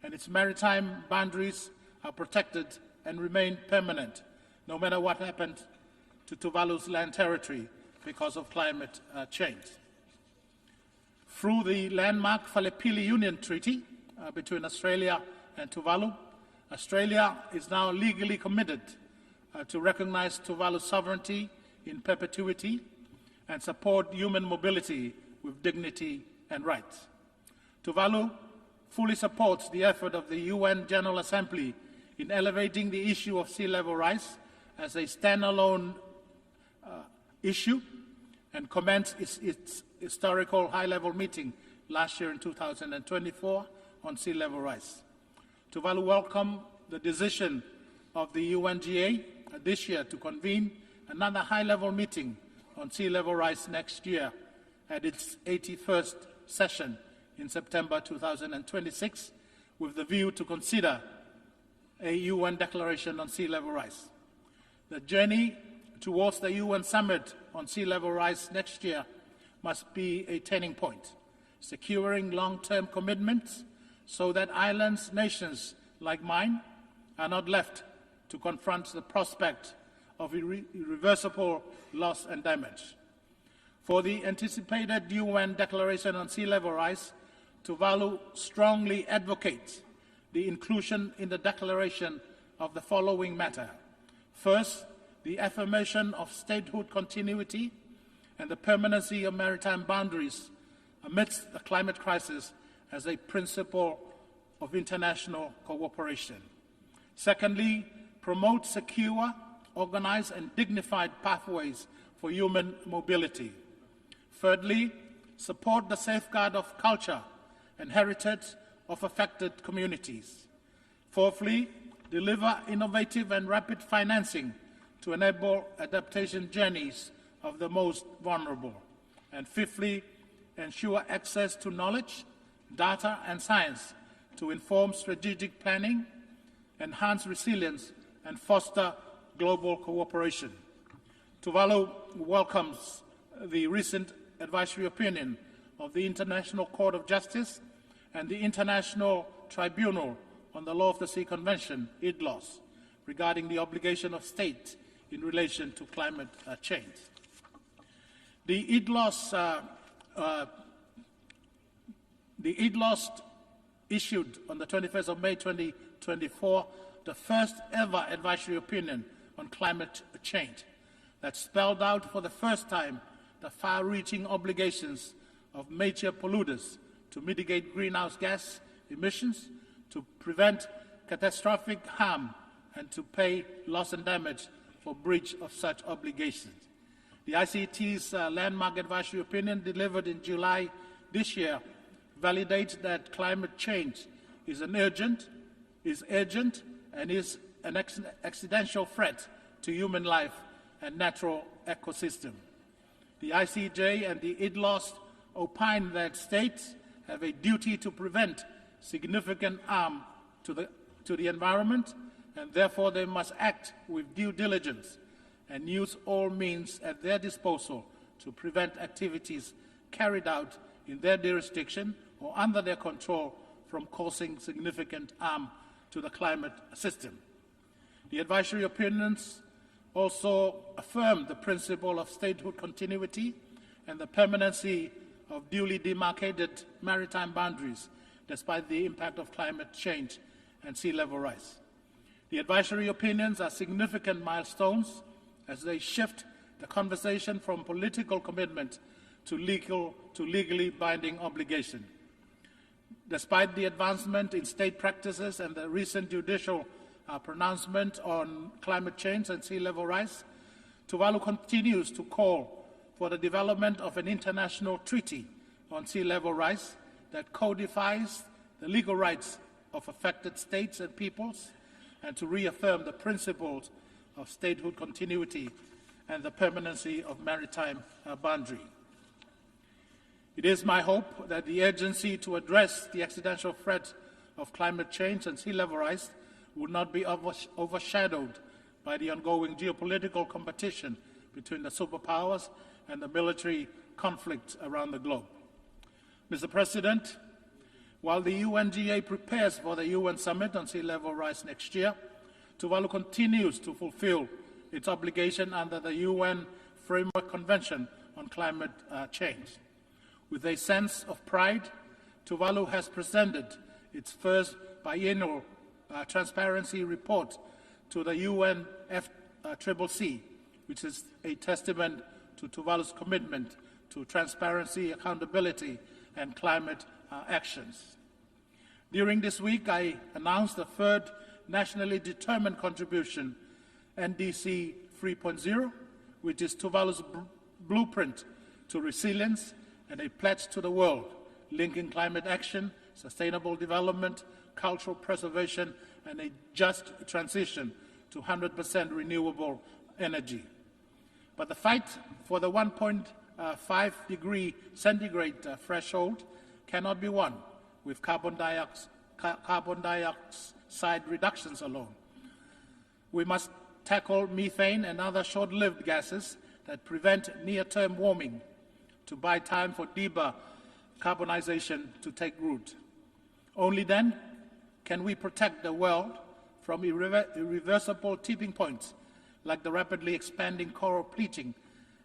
N: and its maritime boundaries are protected and remain permanent, no matter what happened to Tuvalu's land territory because of climate change. Through the landmark Falepili Union Treaty between Australia and Tuvalu, Australia is now legally committed to recognize Tuvalu's sovereignty in perpetuity and support human mobility with dignity and rights. Tuvalu fully supports the effort of the UN General Assembly in elevating the issue of sea level rise as a standalone issue and commenced its historical high-level meeting last year in 2024 on sea level rise. Tuvalu welcomed the decision of the UNGA this year to convene another high-level meeting on sea level rise next year at its 81st session in September 2026, with the view to consider a UN declaration on sea level rise. The journey towards the UN summit on sea level rise next year must be a turning point, securing long-term commitments so that islands, nations like mine, are not left to confront the prospect of irreversible loss and damage. For the anticipated UN Declaration on Sea Level Rise, Tuvalu strongly advocates the inclusion in the declaration of the following matter. First, the affirmation of statehood continuity and the permanency of maritime boundaries amidst the climate crisis as a principle of international cooperation. Secondly, promote secure, organized, and dignified pathways for human mobility. Thirdly, support the safeguard of culture and heritage of affected communities. Fourthly, deliver innovative and rapid financing to enable adaptation journeys of the most vulnerable. And fifthly, ensure access to knowledge data and science to inform strategic planning, enhance resilience, and foster global cooperation. Tuvalu welcomes the recent advisory opinion of the International Court of Justice and the International Tribunal on the Law of the Sea Convention, IDLOS, regarding the obligation of states in relation to climate change. The IDLOS issued on the 21st of May 2024 the first ever advisory opinion on climate change that spelled out for the first time the far-reaching obligations of major polluters to mitigate greenhouse gas emissions, to prevent catastrophic harm, and to pay loss and damage for breach of such obligations. The ICT's landmark advisory opinion delivered in July this year validates that climate change is urgent, and is an existential threat to human life and natural ecosystem. The ICJ and the IDLOS opine that states have a duty to prevent significant harm to the environment, and therefore they must act with due diligence and use all means at their disposal to prevent activities carried out in their jurisdiction or under their control from causing significant harm to the climate system. The advisory opinions also affirm the principle of statehood continuity and the permanency of duly demarcated maritime boundaries despite the impact of climate change and sea level rise. The advisory opinions are significant milestones as they shift the conversation from political commitment to legally binding obligation. Despite the advancement in state practices and the recent judicial pronouncement on climate change and sea level rise, Tuvalu continues to call for the development of an international treaty on sea level rise that codifies the legal rights of affected states and peoples, and to reaffirm the principles of statehood continuity and the permanency of maritime boundary. It is my hope that the urgency to address the existential threat of climate change and sea level rise will not be overshadowed by the ongoing geopolitical competition between the superpowers and the military conflicts around the globe. Mr. President, while the UNGA prepares for the UN Summit on sea level rise next year, Tuvalu continues to fulfill its obligation under the UN Framework Convention on Climate Change. With a sense of pride, Tuvalu has presented its first biennial transparency report to the UNFCCC, which is a testament to Tuvalu's commitment to transparency, accountability, and climate actions. During this week, I announced the third nationally determined contribution, NDC 3.0, which is Tuvalu's blueprint to resilience and a pledge to the world, linking climate action, sustainable development, cultural preservation, and a just transition to 100% renewable energy. But the fight for the 1.5 degree centigrade threshold cannot be won with carbon dioxide reductions alone. We must tackle methane and other short-lived gases that prevent near-term warming to buy time for decarbonization to take root. Only then can we protect the world from irreversible tipping points like the rapidly expanding coral bleaching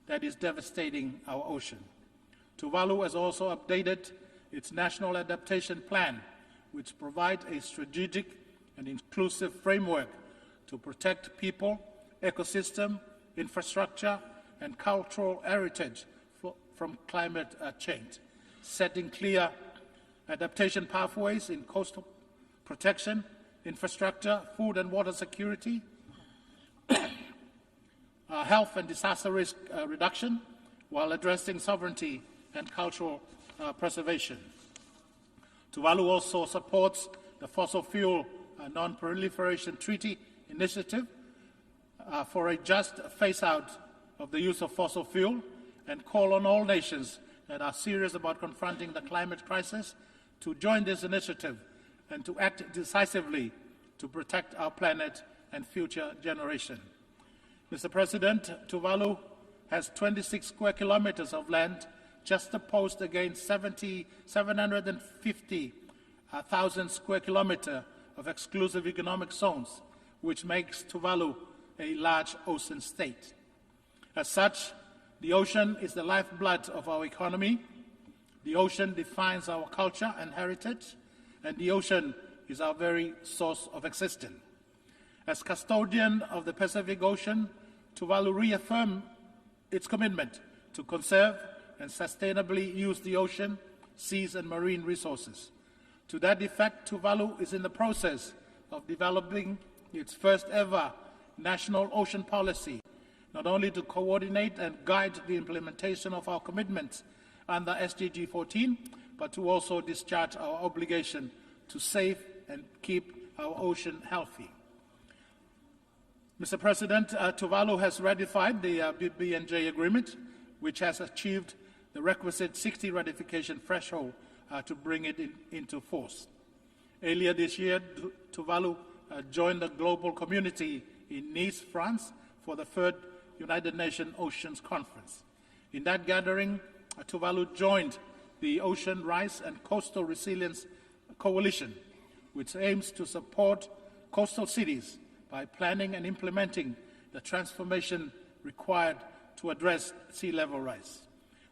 N: that is devastating our ocean. Tuvalu has also updated its National Adaptation Plan, which provides a strategic and inclusive framework to protect people, ecosystem, infrastructure, and cultural heritage from climate change, setting clear adaptation pathways in coastal protection, infrastructure, food and water security, health and disaster risk reduction, while addressing sovereignty and cultural preservation. Tuvalu also supports the Fossil Fuel Non-Proliferation Treaty Initiative for a just phase-out of the use of fossil fuel, and call on all nations that are serious about confronting the climate crisis to join this initiative and to act decisively to protect our planet and future generations. Mr. President, Tuvalu has 26 square kilometers of land just opposed against 750,000 square kilometers of exclusive economic zones, which makes Tuvalu a large ocean state. As such, the ocean is the lifeblood of our economy. The ocean defines our culture and heritage, and the ocean is our very source of existence. As custodian of the Pacific Ocean, Tuvalu reaffirmed its commitment to conserve and sustainably use the ocean, seas, and marine resources. To that effect, Tuvalu is in the process of developing its first ever national ocean policy, not only to coordinate and guide the implementation of our commitments under SDG 14, but to also discharge our obligation to save and keep our ocean healthy. Mr. President, Tuvalu has ratified the BNJ agreement, which has achieved the requisite 60 ratification threshold to bring it into force. Earlier this year, Tuvalu joined the global community in Nice, France, for the third United Nations Oceans Conference. In that gathering, Tuvalu joined the Ocean Rise and Coastal Resilience Coalition, which aims to support coastal cities by planning and implementing the transformation required to address sea level rise.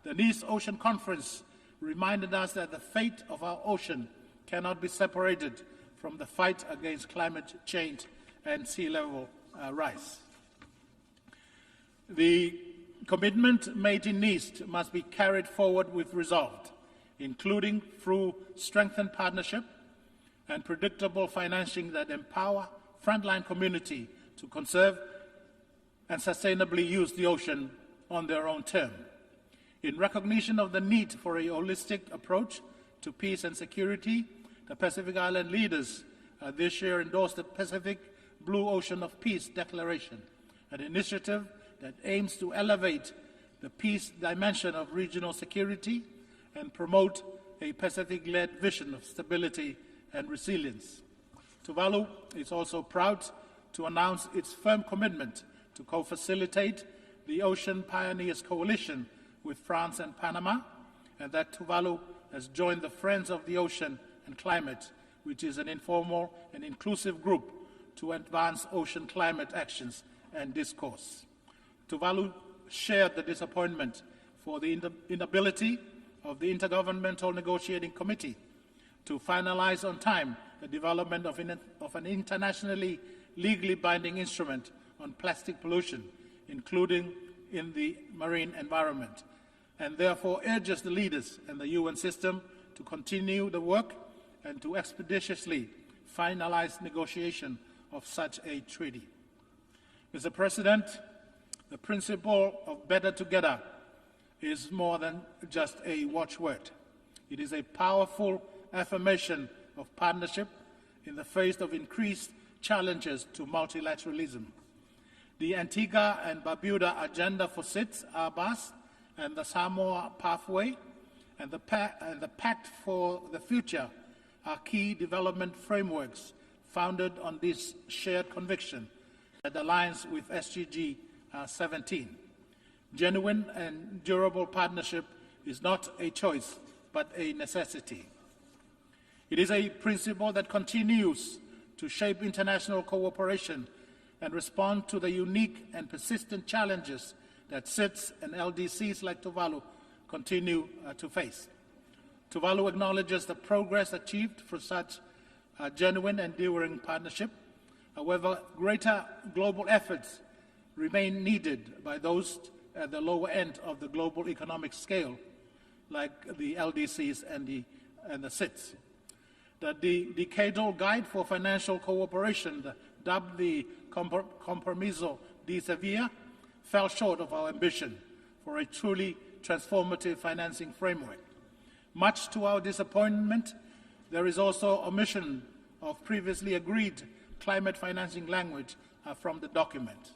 N: The Nice Ocean Conference reminded us that the fate of our ocean cannot be separated from the fight against climate change and sea level rise. The commitment made in Nice must be carried forward with resolve, including through strengthened partnership and predictable financing that empower frontline community to conserve and sustainably use the ocean on their own terms. In recognition of the need for a holistic approach to peace and security, the Pacific Island leaders this year endorsed the Pacific Blue Ocean of Peace Declaration, an initiative that aims to elevate the peace dimension of regional security and promote a Pacific-led vision of stability and resilience. Tuvalu is also proud to announce its firm commitment to co-facilitate the Ocean Pioneers Coalition with France and Panama, and that Tuvalu has joined the Friends of the Ocean and Climate, which is an informal and inclusive group to advance ocean climate actions and discourse. Tuvalu shared the disappointment for the inability of the Intergovernmental Negotiating Committee to finalize on time the development of an internationally legally binding instrument on plastic pollution, including in the marine environment, and therefore urges the leaders and the UN system to continue the work and to expeditiously finalize negotiation of such a treaty. Mr. President, the principle of better together is more than just a watchword. It is a powerful affirmation of partnership in the face of increased challenges to multilateralism. The Antigua and Barbuda Agenda for SIDS, ARBAS, and the Samoa Pathway, and the Pact for the Future are key development frameworks founded on this shared conviction that aligns with SDG 17. Genuine and durable partnership is not a choice, but a necessity. It is a principle that continues to shape international cooperation and respond to the unique and persistent challenges that SIDS and LDCs like Tuvalu continue to face. Tuvalu acknowledges the progress achieved for such genuine and enduring partnership. However, greater global efforts remain needed by those at the lower end of the global economic scale, like the LDCs and the SIDS. The Decadal Guide for Financial Cooperation, dubbed the Compromiso de Sevilla, fell short of our ambition for a truly transformative financing framework. Much to our disappointment, there is also omission of previously agreed climate financing language from the document.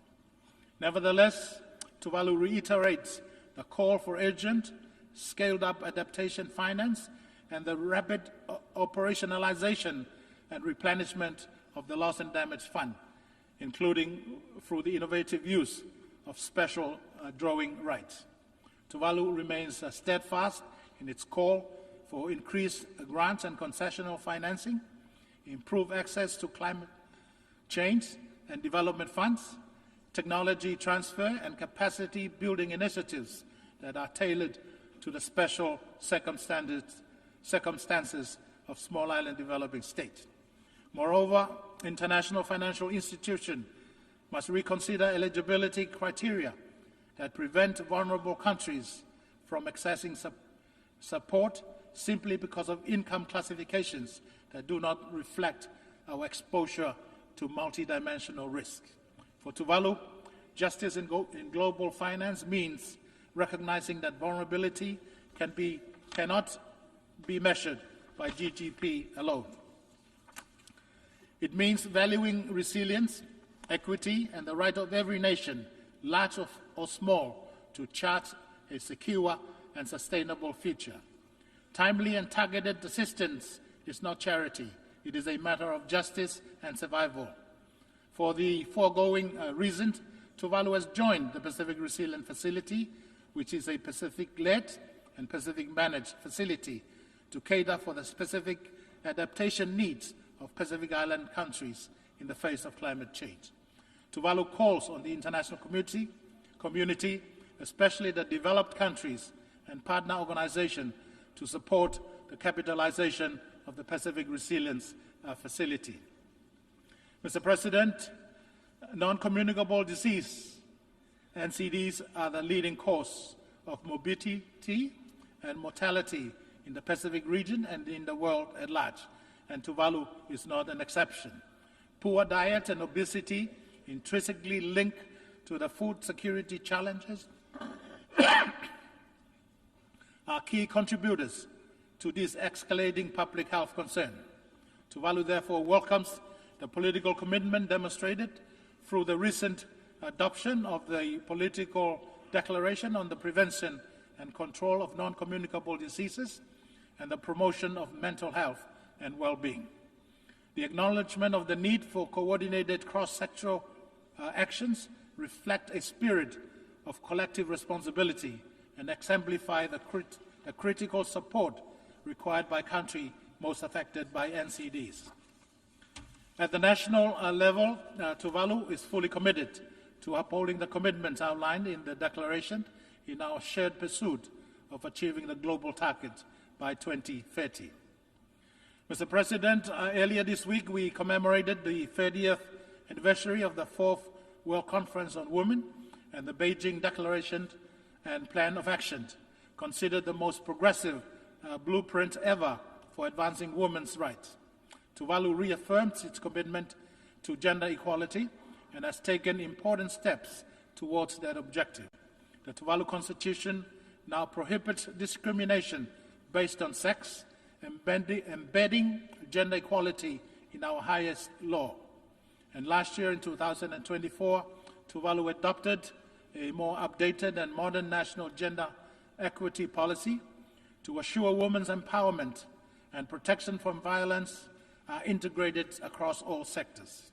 N: Nevertheless, Tuvalu reiterates the call for urgent, scaled-up adaptation finance and the rapid operationalization and replenishment of the Loss and Damage Fund, including through the innovative use of special drawing rights. Tuvalu remains steadfast in its call for increased grants and concessional financing, improved access to climate change and development funds, technology transfer and capacity building initiatives that are tailored to the special circumstances of small island developing states. Moreover, international financial institutions must reconsider eligibility criteria that prevent vulnerable countries from accessing support simply because of income classifications that do not reflect our exposure to multidimensional risk. For Tuvalu, justice in global finance means recognizing that vulnerability cannot be measured by GDP alone. It means valuing resilience, equity, and the right of every nation, large or small, to chart a secure and sustainable future. Timely and targeted assistance is not charity. It is a matter of justice and survival. For the foregoing reasons, Tuvalu has joined the Pacific Resilience Facility, which is a Pacific-led and Pacific-managed facility to cater for the specific adaptation needs of Pacific Island countries in the face of climate change. Tuvalu calls on the international community, especially the developed countries and partner organizations, to support the capitalization of the Pacific Resilience Facility. Mr. President, non-communicable disease, NCDs, are the leading cause of morbidity and mortality in the Pacific region and in the world at large, and Tuvalu is not an exception. Poor diet and obesity, intrinsically linked to the food security challenges, are key contributors to this escalating public health concern. Tuvalu therefore welcomes the political commitment demonstrated through the recent adoption of the political declaration on the prevention and control of non-communicable diseases and the promotion of mental health and well-being. The acknowledgement of the need for coordinated cross-sectoral actions reflect a spirit of collective responsibility and exemplify the critical support required by countries most affected by NCDs. At the national level, Tuvalu is fully committed to upholding the commitments outlined in the declaration in our shared pursuit of achieving the global target by 2030. Mr. President, earlier this week we commemorated the 30th anniversary of the 4th World Conference on Women, and the Beijing Declaration and Plan of Action, considered the most progressive blueprint ever for advancing women's rights. Tuvalu reaffirms its commitment to gender equality and has taken important steps towards that objective. The Tuvalu Constitution now prohibits discrimination based on sex, embedding gender equality in our highest law. And last year, in 2024, Tuvalu adopted a more updated and modern national gender equity policy to assure women's empowerment and protection from violence are integrated across all sectors.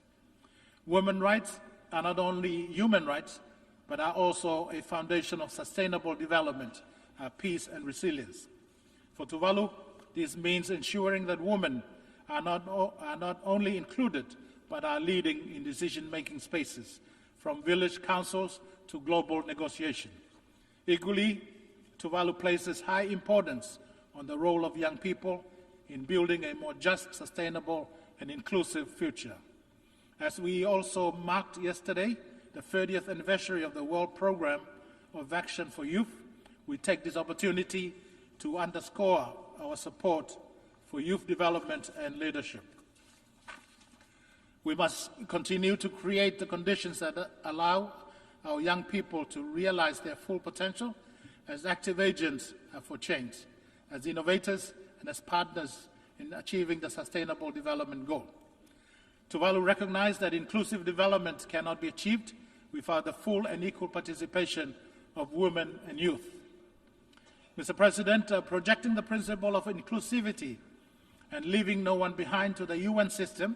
N: Women's rights are not only human rights, but are also a foundation of sustainable development, peace, and resilience. For Tuvalu, this means ensuring that women are not only included, but are leading in decision-making spaces, from village councils to global negotiation. Equally, Tuvalu places high importance on the role of young people in building a more just, sustainable, and inclusive future. As we also marked yesterday the 30th anniversary of the World Programme of Action for Youth, we take this opportunity to underscore our support for youth development and leadership. We must continue to create the conditions that allow our young people to realize their full potential as active agents for change, as innovators, and as partners in achieving the Sustainable Development Goal. Tuvalu recognizes that inclusive development cannot be achieved without the full and equal participation of women and youth. Mr. President, projecting the principle of inclusivity and leaving no one behind to the UN system,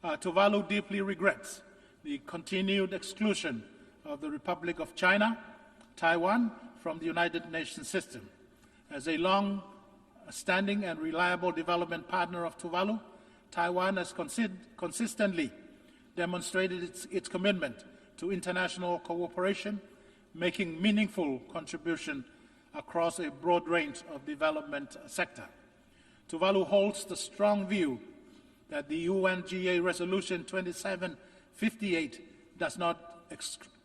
N: Tuvalu deeply regrets the continued exclusion of the Republic of China, Taiwan, from the United Nations system. As a long-standing and reliable development partner of Tuvalu, Taiwan has consistently demonstrated its commitment to international cooperation, making meaningful contribution across a broad range of development sector. Tuvalu holds the strong view that the UNGA Resolution 2758 does not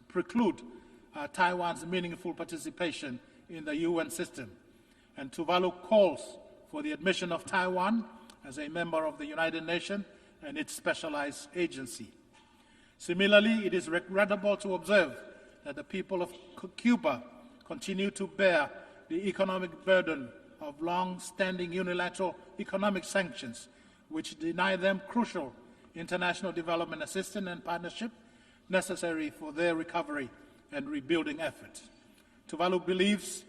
N: preclude Taiwan's meaningful participation in the UN system, and Tuvalu calls for the admission of Taiwan as a member of the United Nations and its specialized agency. Similarly, it is regrettable to observe that the people of Cuba continue to bear the economic burden of long-standing unilateral economic sanctions, which deny them crucial international development assistance and partnership necessary for their recovery and rebuilding efforts. Tuvalu believes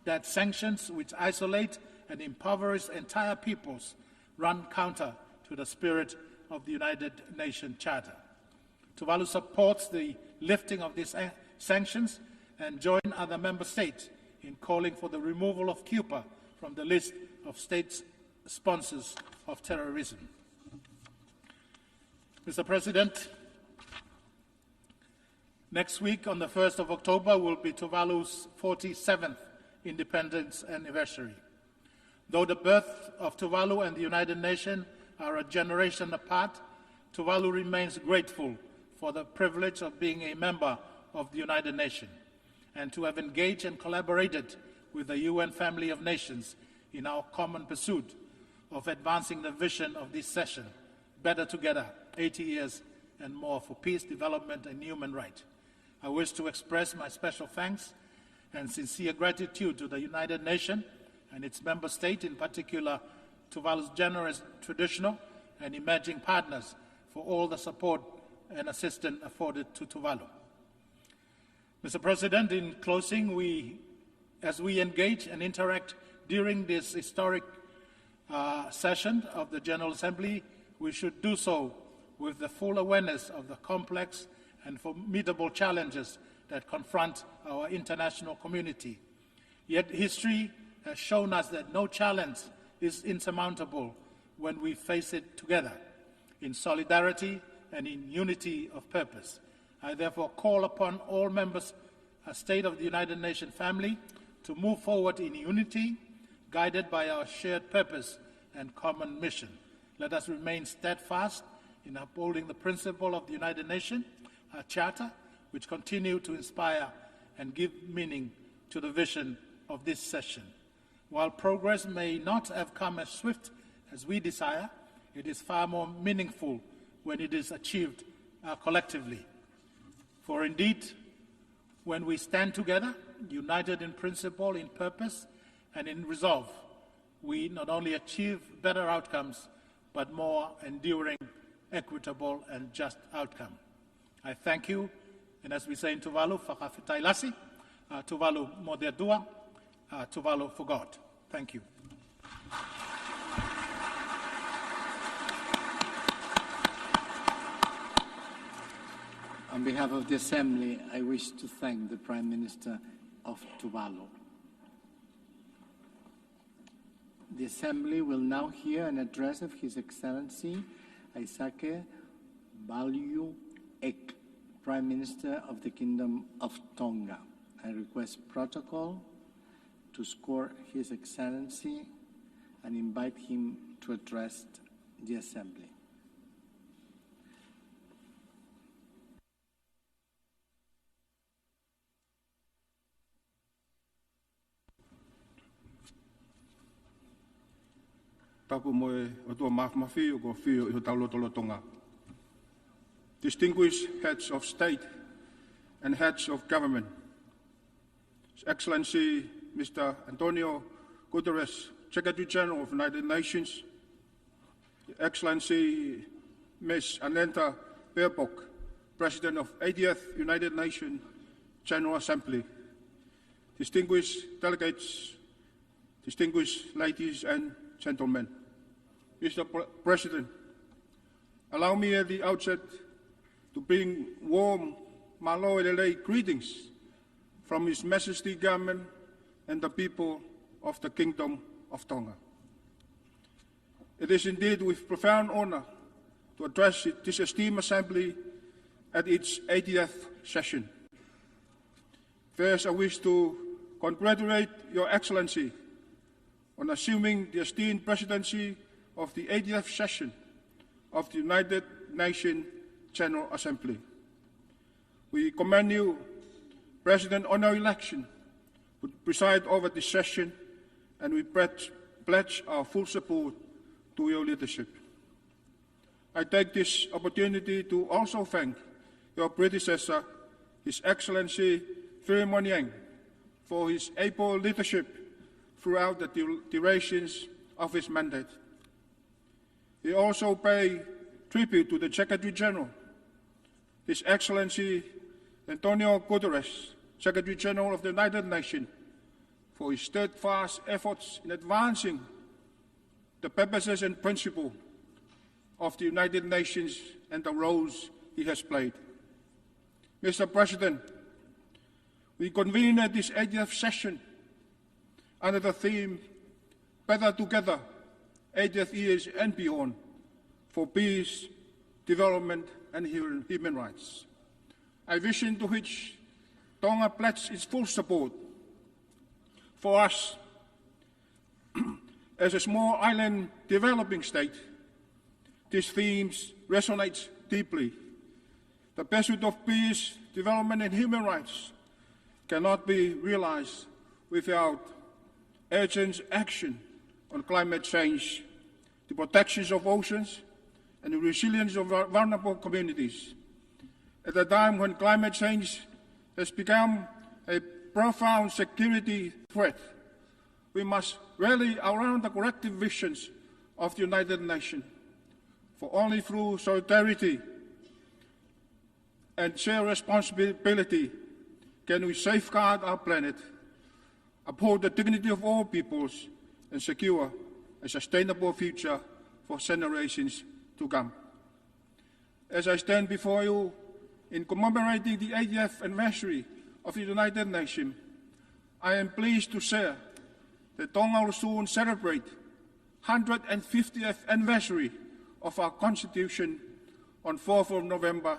N: that sanctions which isolate and impoverish entire peoples run counter to the spirit of the United Nations Charter. Tuvalu supports the lifting of these sanctions and joins other member states in calling for the removal of Cuba from the list of state sponsors of terrorism. Mr. President, next week on the 1st of October will be Tuvalu's 47th independence anniversary. Though the birth of Tuvalu and the United Nations are a generation apart, Tuvalu remains grateful for the privilege of being a member of the United Nations and to have engaged and collaborated with the UN family of nations in our common pursuit of advancing the vision of this session, Better Together, 80 years and more for peace, development, and human rights. I wish to express my special thanks and sincere gratitude to the United Nations and its member states, in particular Tuvalu's generous traditional and emerging partners, for all the support and assistance afforded to Tuvalu. Mr. President, in closing, as we engage and interact during this historic session of the General Assembly, we should do so with the full awareness of the complex and formidable challenges that confront our international community. Yet history has shown us that no challenge is insurmountable when we face it together, in solidarity and in unity of purpose. I therefore call upon all members of State of the United Nations family to move forward in unity, guided by our shared purpose and common mission. Let us remain steadfast in upholding the principle of the United Nations, our Charter, which continue to inspire and give meaning to the vision of this session. While progress may not have come as swift as we desire, it is far more meaningful when it is achieved collectively. For indeed, when we stand together, united in principle, in purpose, and in resolve, we not only achieve better outcomes, but more enduring, equitable, and just outcome. I thank you, and as we say in Tuvalu, Whakawhitailasi, Tuvalu Moderdua, Tuvalu for God. Thank you.
J: On behalf of the Assembly, I wish to thank the Prime Minister of Tuvalu. The Assembly will now hear an address of His Excellency Isake Balyu Ek, Prime Minister of the Kingdom of Tonga. I request protocol to score His Excellency and invite him to address the Assembly.
L: Tapu moe o tua mafi o ko whio i Taulotolotonga. Distinguished heads of state and heads of government, His Excellency Mr. Antonio Guterres, Secretary General of the United Nations, His Excellency Ms. Annette Baerbock, President of 80th United Nations General Assembly, distinguished delegates, distinguished ladies and gentlemen. Mr. President, allow me at the outset to bring warm Malolele greetings from His Majesty Government and the people of the Kingdom of Tonga. It is indeed with profound honor to address this esteemed Assembly at its 80th session. First, I wish to congratulate Your Excellency on assuming the esteemed presidency of the 80th session of the United Nations General Assembly. We commend you, President Honorary-Election, to preside over this session, and we pledge our full support to your leadership. I take this opportunity to also thank your predecessor, His Excellency Pheromoniang, for his able leadership throughout the durations of his mandate. He also paid tribute to the Secretary General, His Excellency Antonio Guterres, Secretary General of the United Nations, for his steadfast efforts in advancing the purposes and principles of the United Nations and the roles he has played. Mr. President, we convene at this 80th session under the theme, Better Together, 80th years and beyond, for peace, development, and human rights. A vision to which Tonga pledges its full support. For us, as a small island developing state, these themes resonate deeply. The pursuit of peace, development, and human rights cannot be realized without urgent action on climate change, the protection of oceans, and the resilience of vulnerable communities. At a time when climate change has become a profound security threat, we must rally around the collective visions of the United Nations. For only through solidarity and shared responsibility can we safeguard our planet, uphold the dignity of all peoples, and secure a sustainable future for generations to come. As I stand before you in commemorating the 80th anniversary of the United Nations, I am pleased to share that Tonga will soon celebrate 150th anniversary of our Constitution on 4th of November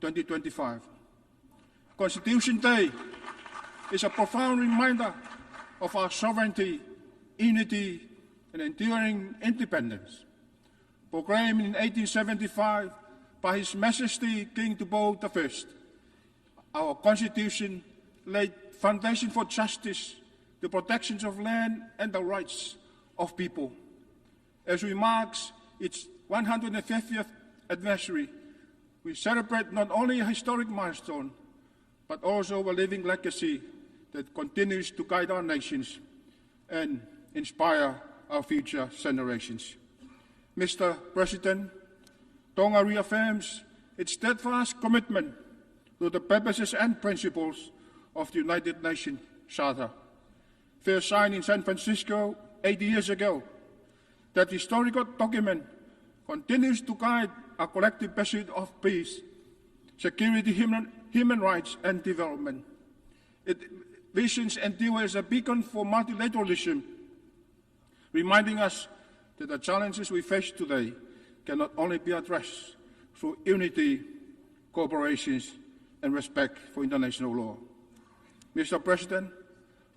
L: 2025. Constitution Day is a profound reminder of our sovereignty, unity, and enduring independence. Proclaimed in 1875 by His Majesty King Tupou I, our Constitution laid foundation for justice, the protection of land, and the rights of people. As we mark its 150th anniversary, we celebrate not only a historic milestone, but also a living legacy that continues to guide our nations and inspire our future generations. Mr. President, Tonga reaffirms its steadfast commitment to the purposes and principles of the United Nations Charter, first signed in San Francisco 80 years ago. That historical document continues to guide our collective pursuit of peace, security, human rights, and development. It visions endure as a beacon for multilateralism, reminding us that the challenges we face today cannot only be addressed through unity, cooperation, and respect for international law. Mr. President,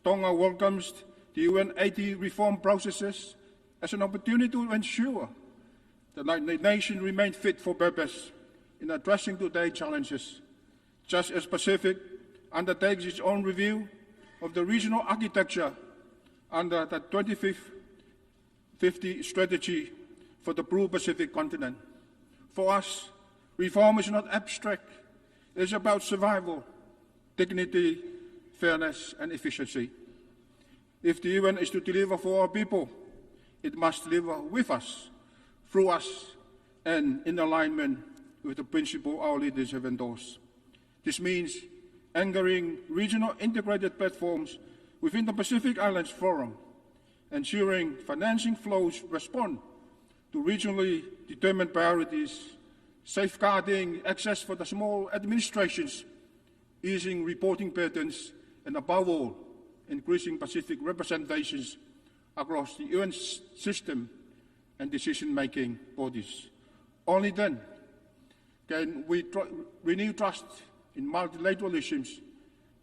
L: Tonga welcomes the UN 80 reform processes as an opportunity to ensure that the nation remains fit for purpose in addressing today's challenges, just as Pacific undertakes its own review of the regional architecture under the 2050 strategy for the Blue Pacific continent. For us, reform is not abstract. It is about survival, dignity, fairness, and efficiency. If the UN is to deliver for our people, it must deliver with us, through us, and in alignment with the principle our leaders have endorsed. This means anchoring regional integrated platforms within the Pacific Islands Forum, ensuring financing flows respond to regionally determined priorities, safeguarding access for the small administrations, easing reporting patterns, and above all, increasing Pacific representations across the UN system and decision-making bodies. Only then can we renew trust in multilateralism,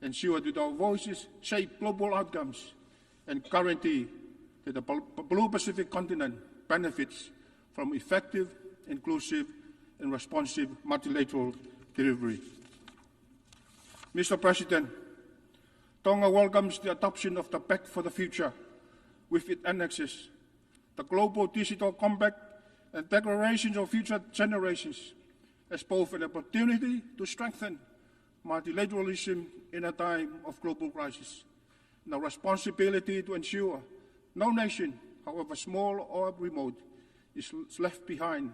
L: ensure that our voices shape global outcomes, and guarantee that the Blue Pacific continent benefits from effective, inclusive, and responsive multilateral delivery. Mr. President, Tonga welcomes the adoption of the Pact for the Future with its annexes, the Global Digital Compact and declarations of future generations as both an opportunity to strengthen multilateralism in a time of global crisis, and a responsibility to ensure no nation, however small or remote, is left behind.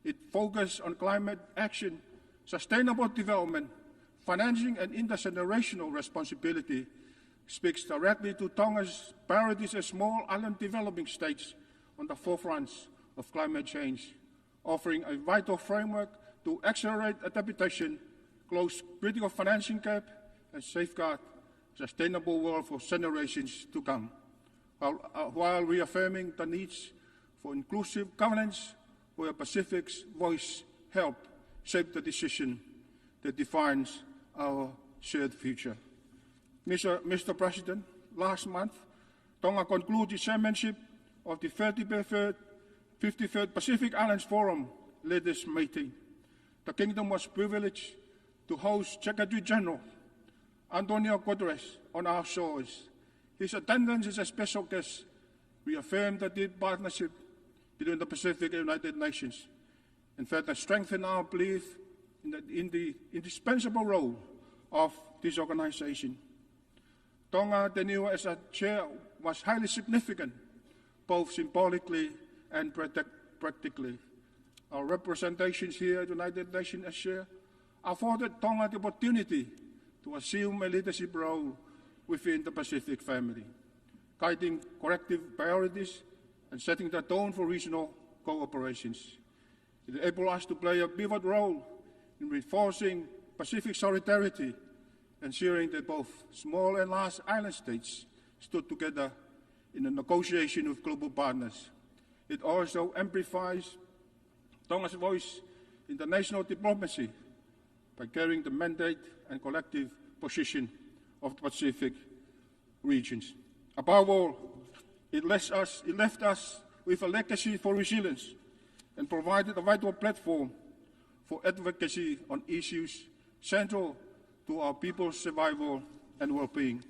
L: It focuses on climate action, sustainable development, financing, and intergenerational responsibility, speaks directly to Tonga's priorities as small island developing states on the forefronts of climate change, offering a vital framework to accelerate adaptation, close critical financing gap, and safeguard a sustainable world for generations to come, while reaffirming the needs for inclusive governance where Pacific's voice helps shape the decision that defines our shared future. Mr. President, last month, Tonga concluded its chairmanship of the 53rd Pacific Islands Forum Leaders Meeting. The Kingdom was privileged to host Secretary General Antonio Guterres on our shores. His attendance as a special guest reaffirmed the deep partnership between the Pacific and United Nations, and further strengthened our belief in the indispensable role of this organization. Tonga tenure as a chair was highly significant, both symbolically and practically. Our representations here at the United Nations as chair afforded Tonga the opportunity to assume a leadership role within the Pacific family, guiding collective priorities and setting the tone for regional cooperations. It enabled us to play a pivot role in reinforcing Pacific solidarity, ensuring that both small and large island states stood together in the negotiation with global partners. It also amplifies Tonga's voice in international diplomacy by carrying the mandate and collective position of the Pacific regions. Above all, it left us with a legacy for resilience and provided a vital platform for advocacy on issues central to our people's survival and well-being.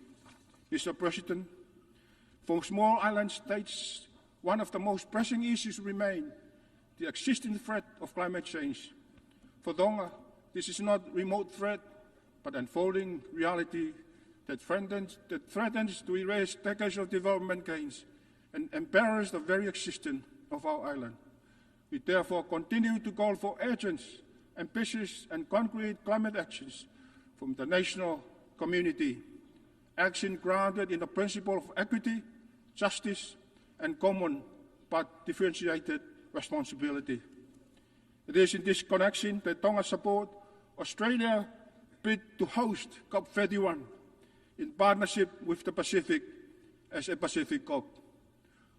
L: Mr. President, for small island states, one of the most pressing issues remains the existing threat of climate change. For Tonga, this is not a remote threat, but unfolding reality that threatens to erase decades of development gains and embarrass the very existence of our island. We therefore continue to call for urgent, ambitious, and concrete climate actions from the national community, action grounded in the principle of equity, justice, and common but differentiated responsibility. It is in this connection that Tonga supports Australia bid to host COP31 in partnership with the Pacific as a Pacific COP.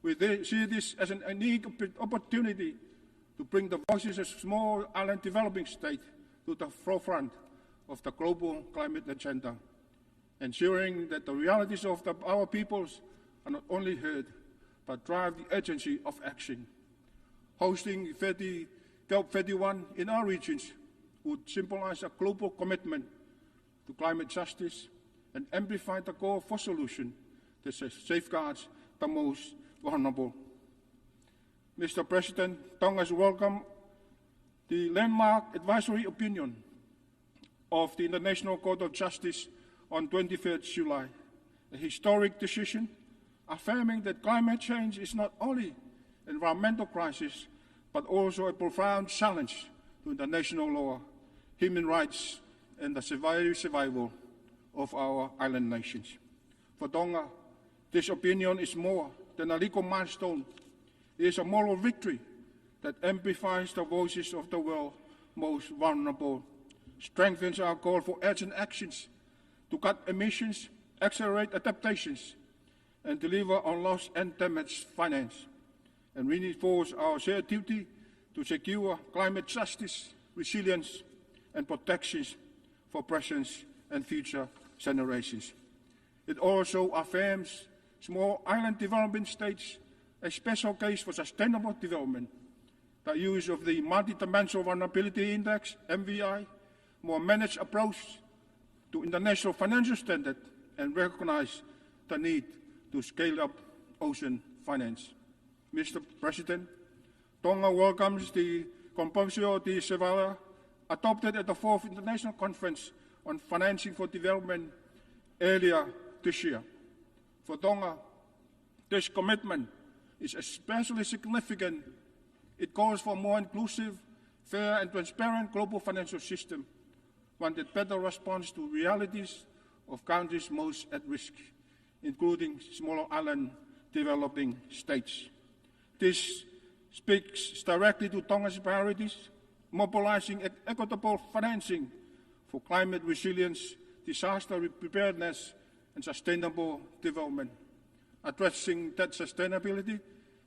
L: We see this as an unique opportunity to bring the voices of small island developing states to the forefront of the global climate agenda, ensuring that the realities of our peoples are not only heard, but drive the urgency of action. Hosting COP31 in our regions would symbolize a global commitment to climate justice and amplify the call for solutions that safeguards the most vulnerable. Mr. President, Tonga's welcome the landmark advisory opinion of the International Court of Justice on 23rd July, a historic decision affirming that climate change is not only an environmental crisis, but also a profound challenge to international law, human rights, and the survival of our island nations. For Tonga, this opinion is more than a legal milestone. It is a moral victory that amplifies the voices of the world's most vulnerable, strengthens our call for urgent actions to cut emissions, accelerate adaptations, and deliver on lost and damaged finance, and reinforce our shared duty to secure climate justice, resilience, and protections for present and future generations. It also affirms small island development states a special case for sustainable development. The use of the Multidimensional Vulnerability Index, MVI, more managed approach to international financial standard, and recognize the need to scale up ocean finance. Mr. President, Tonga welcomes the Convention de Sevilla adopted at the 4th International Conference on Financing for Development earlier this year. For Tonga, this commitment is especially significant. It calls for a more inclusive, fair and transparent global financial system, one that better responds to realities of countries most at risk, including smaller island developing states. This speaks directly to Tonga's priorities, mobilizing equitable financing for climate resilience, disaster preparedness, and sustainable development, addressing that sustainability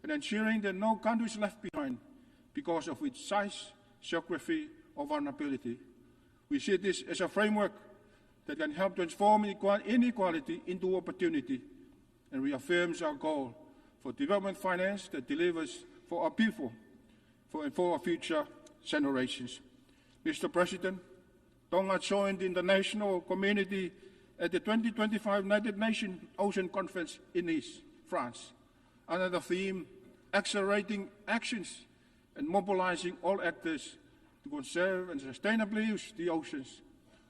L: and ensuring that no country is left behind because of its size, geography, or vulnerability. We see this as a framework that can help transform inequality into opportunity and reaffirms our goal for development finance that delivers for our people and for our future generations. Mr. President, Tonga joined the international community at the 2025 United Nations Ocean Conference in Nice, France, under the theme Accelerating Actions and Mobilizing All Actors to Conserve and Sustainably Use the Oceans,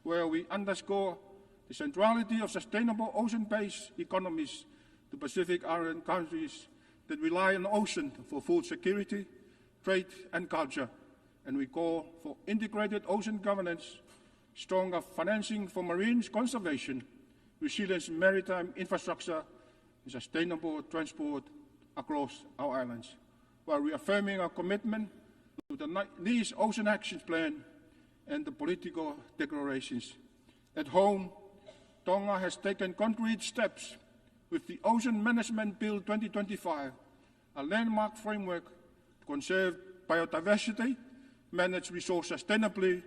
L: where we underscore the centrality of sustainable ocean-based economies to Pacific Island countries that rely on the ocean for food security, trade, and culture. And we call for integrated ocean governance, stronger financing for marine conservation, resilient maritime infrastructure, and sustainable transport across our islands, while reaffirming our commitment to the Nice Ocean Action Plan and the political declarations. At home, Tonga has taken concrete steps with the Ocean Management Bill 2025, a landmark framework to conserve biodiversity, manage resources sustainably,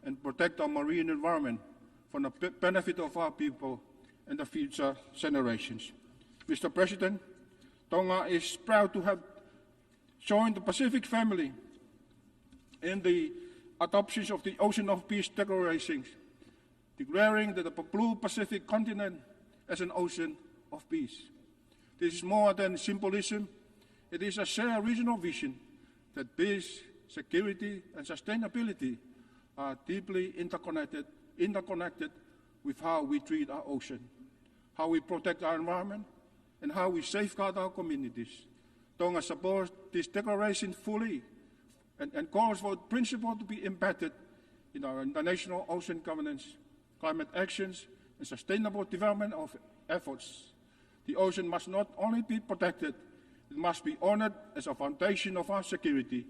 L: and protect our marine environment for the benefit of our people and the future generations. Mr. President, Tonga is proud to have joined the Pacific family in the adoption of the Ocean of Peace Declarations, declaring that the Blue Pacific continent as an ocean of peace. This is more than symbolism. It is a shared regional vision that peace, security, and sustainability are deeply interconnected with how we treat our ocean, how we protect our environment, and how we safeguard our communities. Tonga supports this declaration fully and calls for the principle to be embedded in our international ocean governance, climate actions, and sustainable development of efforts. The ocean must not only be protected, it must be honored as a foundation of our security,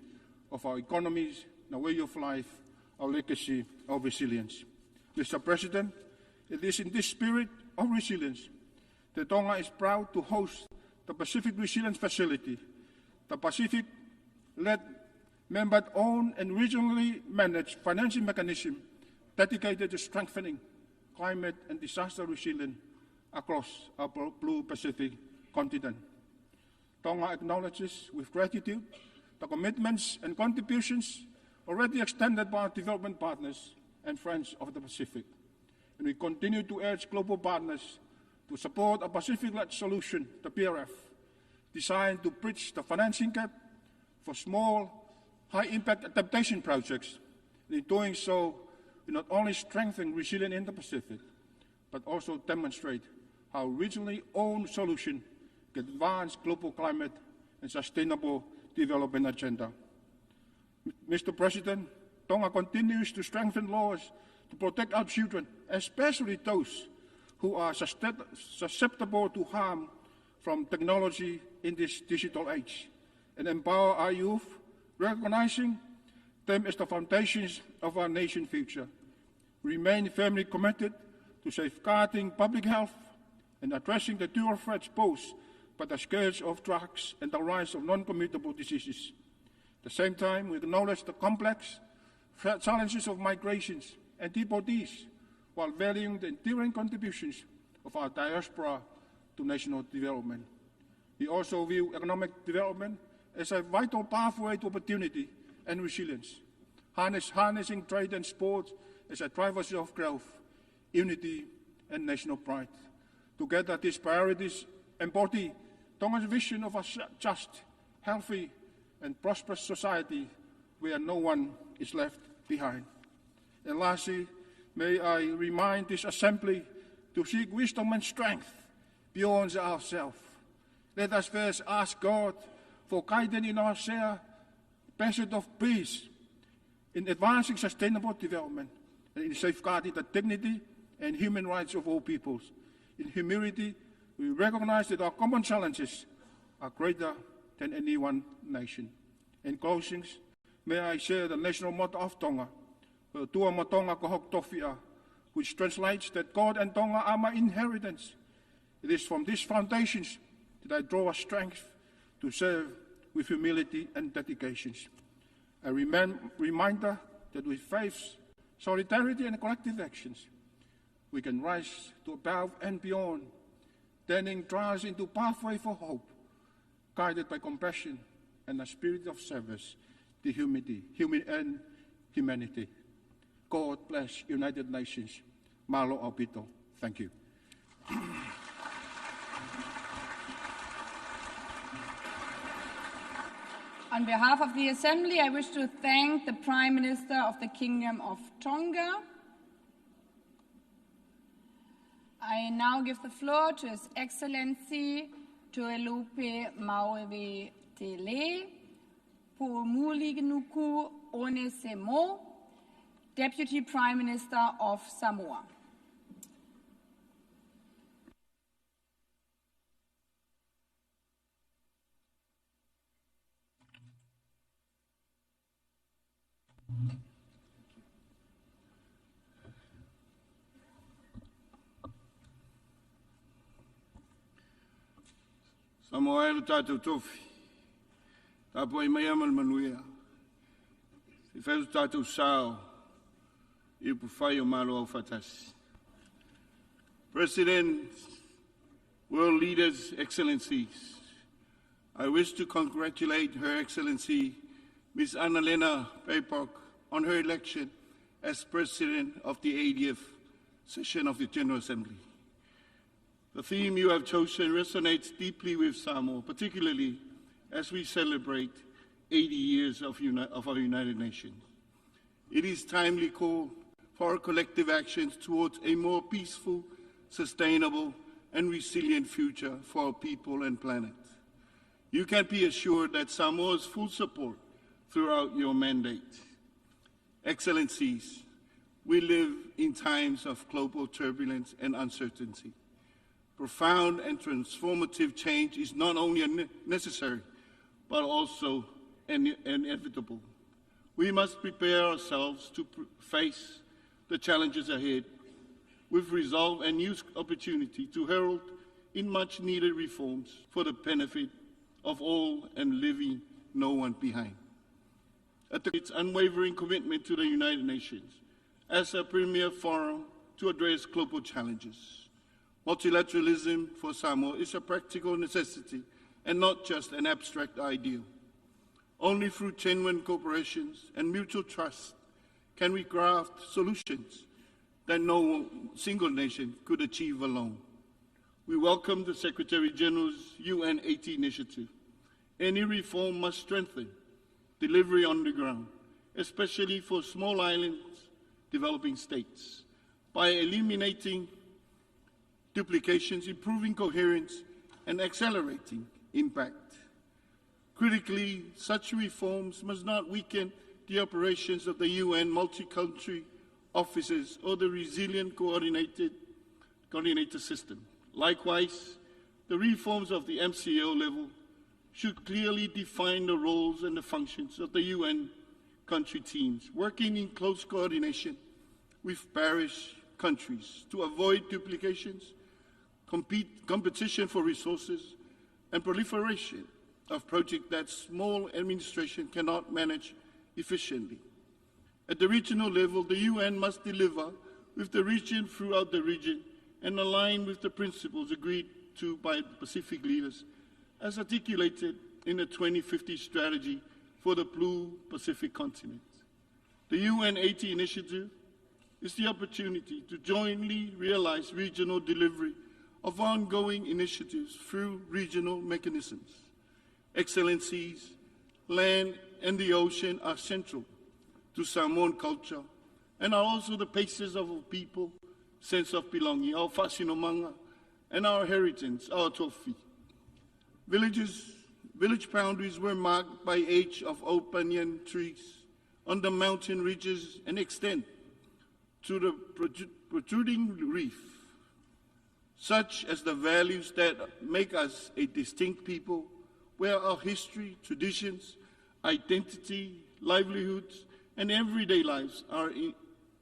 L: of our economies, our way of life, our legacy of resilience. Mr. President, it is in this spirit of resilience that Tonga is proud to host the Pacific Resilience Facility, the Pacific-led, member-owned and regionally managed financing mechanism dedicated to strengthening climate and disaster resilience across our Blue Pacific continent. Tonga acknowledges with gratitude the commitments and contributions already extended by our development partners and friends of the Pacific. And we continue to urge global partners to support a Pacific-led solution, the PRF, designed to bridge the financing gap for small, high-impact adaptation projects. And in doing so, we not only strengthen resilience in the Pacific, but also demonstrate how regionally owned solutions can advance global climate and sustainable development agenda. Mr. President, Tonga continues to strengthen laws to protect our children, especially those who are susceptible to harm from technology in this digital age, and empower our youth, recognizing them as the foundations of our nation's future. Remain firmly committed to safeguarding public health and addressing the dual threats posed by the scourge of drugs and the rise of non-communicable diseases. At the same time, we acknowledge the complex challenges of migrations and deportees, while valuing the enduring contributions of our diaspora to national development. We also view economic development as a vital pathway to opportunity and resilience, harnessing trade and sport as a drivers of growth, unity, and national pride. Together, these priorities embody Tonga's vision of a just, healthy, and prosperous society where no one is left behind. And lastly, may I remind this assembly to seek wisdom and strength beyond ourselves. Let us first ask God for guidance in our shared pursuit of peace, in advancing sustainable development, and in safeguarding the dignity and human rights of all peoples. In humility, we recognize that our common challenges are greater than any one nation. In closing, may I share the national motto of Tonga, Tua Matonga Kohok Tofia, which translates that God and Tonga are my inheritance. It is from these foundations that I draw a strength to serve with humility and dedication. A reminder that with faith, solidarity, and collective actions, we can rise to above and beyond, turning trials into pathway for hope, guided by compassion and a spirit of service, the humanity. God bless United Nations. Malo Opito. Thank you.
O: On behalf of the Assembly, I wish to thank the Prime Minister of the Kingdom of Tonga. I now give the floor to His Excellency Tuelupe Mauewe Tele Puumulinuku Onesemo, Deputy Prime Minister of Samoa.
P: Samoa e tātou tofi, tāpua I mai amal manuia, I whairu tātou sāo, I upu whai o malo au whatasi. President, world leaders, excellencies, I wish to congratulate Her Excellency Ms. Annalena Baerbock on her election as President of the 80th session of the General Assembly. The theme you have chosen resonates deeply with Samoa, particularly as we celebrate 80 years of our United Nations. It is timely call for our collective actions towards a more peaceful, sustainable, and resilient future for our people and planet. You can be assured that Samoa's full support throughout your mandate. Excellencies, we live in times of global turbulence and uncertainty. Profound and transformative change is not only necessary, but also inevitable. We must prepare ourselves to face the challenges ahead with resolve and use opportunity to herald in much-needed reforms for the benefit of all and leaving no one behind. Its unwavering commitment to the United Nations as a premier forum to address global challenges. Multilateralism for Samoa is a practical necessity and not just an abstract ideal. Only through genuine cooperations and mutual trust can we craft solutions that no single nation could achieve alone. We welcome the Secretary General's UN 80 initiative. Any reform must strengthen delivery on the ground, especially for small islands, developing states, by eliminating duplications, improving coherence, and accelerating impact. Critically, such reforms must not weaken the operations of the UN multi-country offices or the resilient, coordinated coordinator system. Likewise, the reforms of the MCO level should clearly define the roles and the functions of the UN country teams, working in close coordination with parish countries to avoid duplications, competition for resources, and proliferation of projects that small administration cannot manage efficiently. At the regional level, the UN must deliver with the region throughout the region and align with the principles agreed to by the Pacific leaders, as articulated in the 2050 strategy for the Blue Pacific continent. The UN 80 initiative is the opportunity to jointly realize regional delivery of ongoing initiatives through regional mechanisms. Excellencies, land and the ocean are central to Samoan culture and are also the basis of our people, sense of belonging, our whasinomanga, and our heritage, our tofi. Village boundaries were marked by age of oak banyan trees on the mountain ridges and extend to the protruding reef, such as the values that make us a distinct people, where our history, traditions, identity, livelihoods, and everyday lives are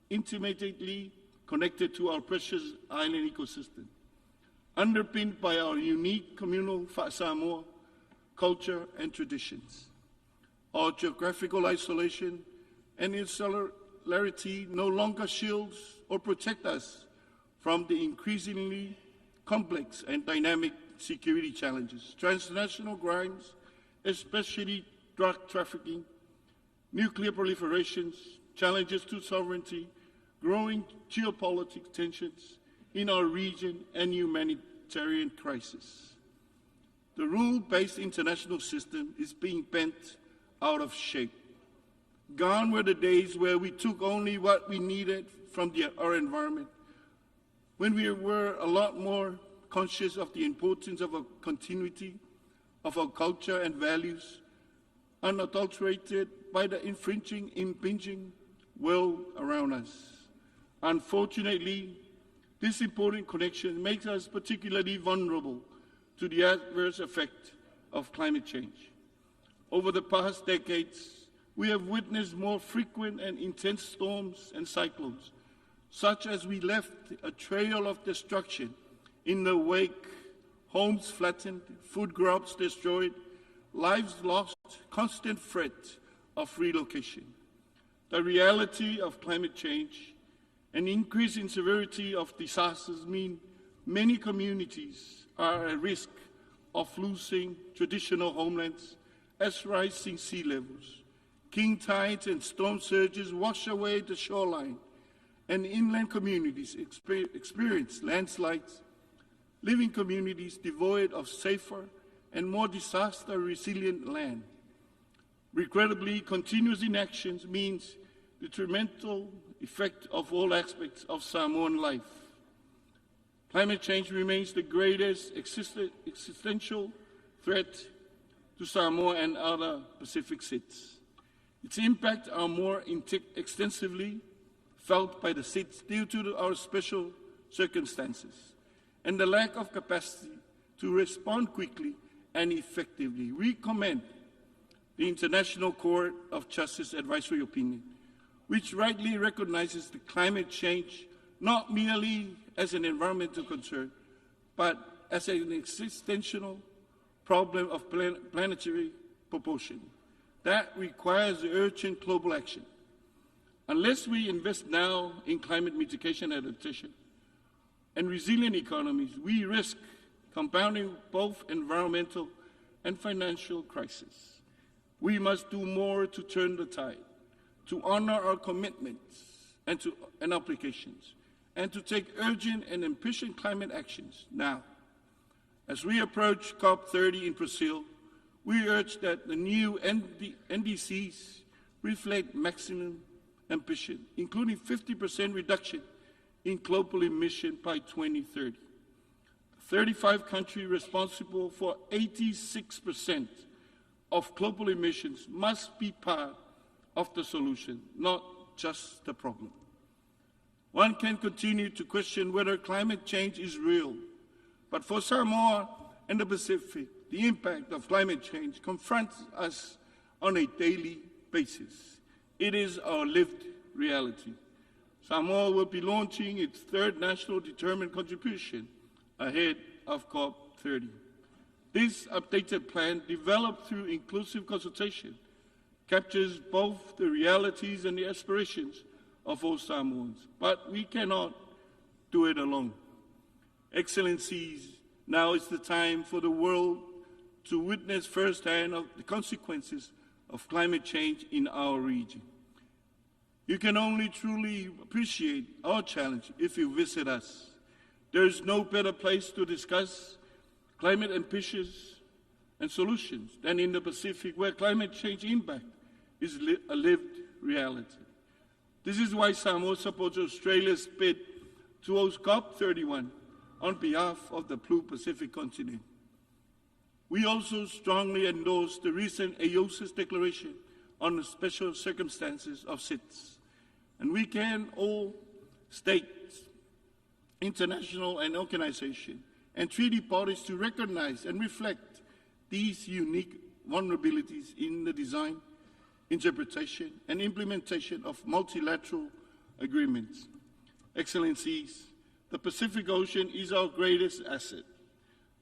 P: intimately connected to our precious island ecosystem, underpinned by our unique communal Samoa culture and traditions. Our geographical isolation and insularity no longer shields or protect us from the increasingly complex and dynamic security challenges, transnational crimes, especially drug trafficking, nuclear proliferations, challenges to sovereignty, growing geopolitical tensions in our region, and humanitarian crisis. The rule-based international system is being bent out of shape. Gone were the days where we took only what we needed from our environment, when we were a lot more conscious of the importance of a continuity of our culture and values, unadulterated by the impinging world around us. Unfortunately, this important connection makes us particularly vulnerable to the adverse effect of climate change. Over the past decades, we have witnessed more frequent and intense storms and cyclones, such as we left a trail of destruction in the wake, homes flattened, food crops destroyed, lives lost, constant threat of relocation. The reality of climate change and increase in severity of disasters mean many communities are at risk of losing traditional homelands as rising sea levels, king tides and storm surges wash away the shoreline, and inland communities experience landslides, living communities devoid of safer and more disaster-resilient land. Regrettably, continuous inaction means detrimental effect of all aspects of Samoan life. Climate change remains the greatest existential threat to Samoa and other Pacific states. Its impact are more extensively felt by the states due to our special circumstances and the lack of capacity to respond quickly and effectively. We commend the International Court of Justice advisory opinion, which rightly recognizes the climate change not merely as an environmental concern, but as an existential problem of planetary proportion that requires urgent global action. Unless we invest now in climate mitigation adaptation and resilient economies, we risk compounding both environmental and financial crises. We must do more to turn the tide, to honor our commitments and obligations, and to take urgent and ambitious climate actions now. As we approach COP30 in Brazil, we urge that the new NDCs reflect maximum ambition, including 50% reduction in global emission by 2030. 35 countries responsible for 86% of global emissions must be part of the solution, not just the problem. One can continue to question whether climate change is real, but for Samoa and the Pacific, the impact of climate change confronts us on a daily basis. It is our lived reality. Samoa will be launching its third national determined contribution ahead of COP30. This updated plan, developed through inclusive consultation, captures both the realities and the aspirations of all Samoans. But we cannot do it alone. Excellencies, now is the time for the world to witness firsthand of the consequences of climate change in our region. You can only truly appreciate our challenge if you visit us. There is no better place to discuss climate ambitions and solutions than in the Pacific, where climate change impact is a lived reality. This is why Samoa supports Australia's bid to host COP31 on behalf of the Blue Pacific continent. We also strongly endorse the recent AOSIS declaration on the special circumstances of SIDS. And we can all states, international and organizations, and treaty parties to recognize and reflect these unique vulnerabilities in the design, interpretation, and implementation of multilateral agreements. Excellencies, the Pacific Ocean is our greatest asset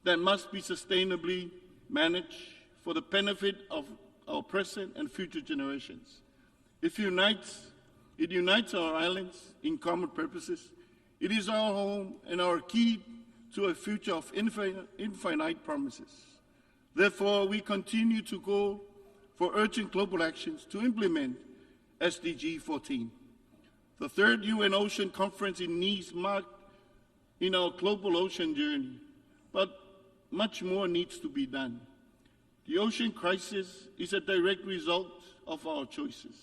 P: that must be sustainably managed for the benefit of our present and future generations. It unites our islands in common purposes. It is our home and our key to a future of infinite promises. Therefore, we continue to call for urgent global actions to implement SDG 14. The third UN Ocean Conference in Nice marked in our global ocean journey, but much more needs to be done. The ocean crisis is a direct result of our choices.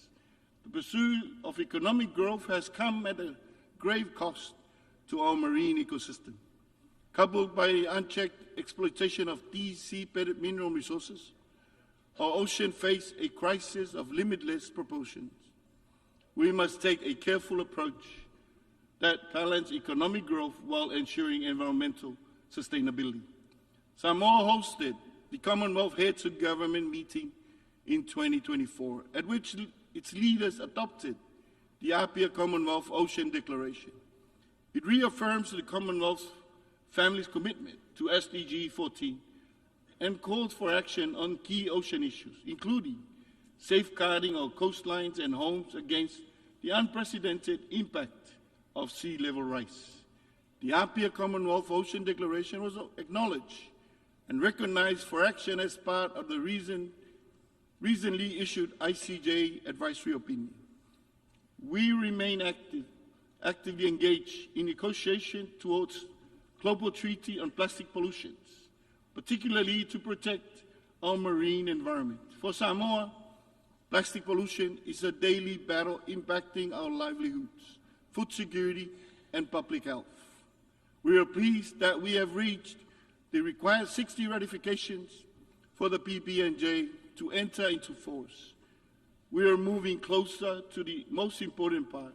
P: The pursuit of economic growth has come at a grave cost to our marine ecosystem. Coupled by the unchecked exploitation of these sea-bedded mineral resources, our ocean faces a crisis of limitless proportions. We must take a careful approach that balances economic growth while ensuring environmental sustainability. Samoa hosted the Commonwealth Heads of Government meeting in 2024, at which its leaders adopted the Apia Commonwealth Ocean Declaration. It reaffirms the Commonwealth family's commitment to SDG 14 and calls for action on key ocean issues, including safeguarding our coastlines and homes against the unprecedented impact of sea level rise. The Apia Commonwealth Ocean Declaration was acknowledged and recognized for action as part of the recently issued ICJ advisory opinion. We remain actively engaged in negotiation towards global treaty on plastic pollutions, particularly to protect our marine environment. For Samoa, plastic pollution is a daily battle impacting our livelihoods, food security, and public health. We are pleased that we have reached the required 60 ratifications for the PB&J to enter into force. We are moving closer to the most important part,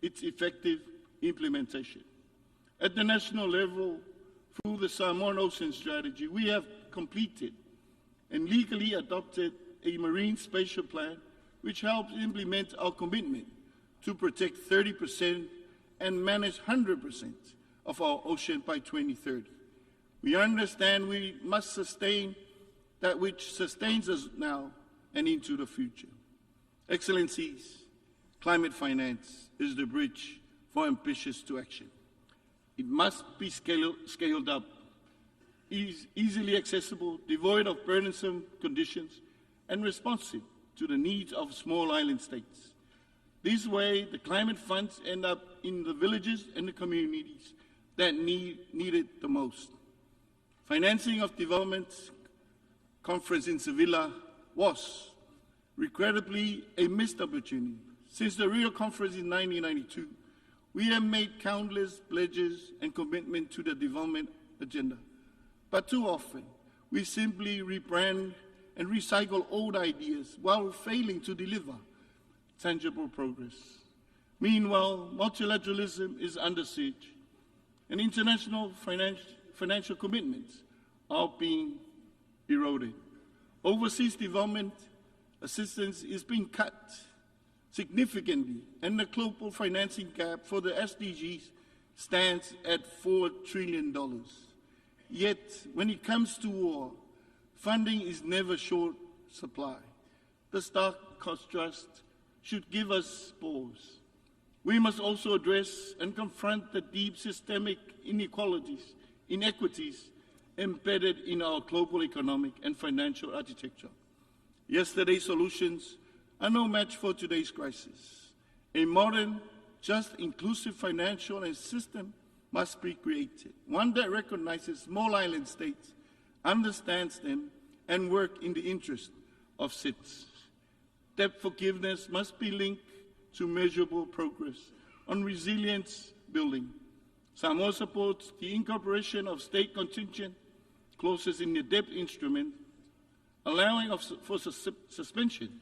P: its effective implementation. At the national level, through the Samoan Ocean Strategy, we have completed and legally adopted a marine spatial plan which helps implement our commitment to protect 30% and manage 100% of our ocean by 2030. We understand we must sustain that which sustains us now and into the future. Excellencies, climate finance is the bridge for ambitious to action. It must be scaled up, easily accessible, devoid of burdensome conditions, and responsive to the needs of small island states. This way, the climate funds end up in the villages and the communities that need it the most. Financing of development conference in Sevilla was, regrettably, a missed opportunity. Since the Rio conference in 1992, we have made countless pledges and commitments to the development agenda. But too often, we simply rebrand and recycle old ideas while failing to deliver tangible progress. Meanwhile, multilateralism is under siege, and international financial commitments are being eroded. Overseas development assistance is being cut significantly, and the global financing gap for the SDGs stands at $4 trillion. Yet, when it comes to war, funding is never short supply. The stark contrast should give us pause. We must also address and confront the deep systemic inequalities, inequities embedded in our global economic and financial architecture. Yesterday's solutions are no match for today's crisis. A modern, just, inclusive financial system must be created, one that recognizes small island states, understands them, and work in the interest of citizens. Debt forgiveness must be linked to measurable progress on resilience building. Samoa supports the incorporation of state contingent clauses in the debt instrument, allowing for suspension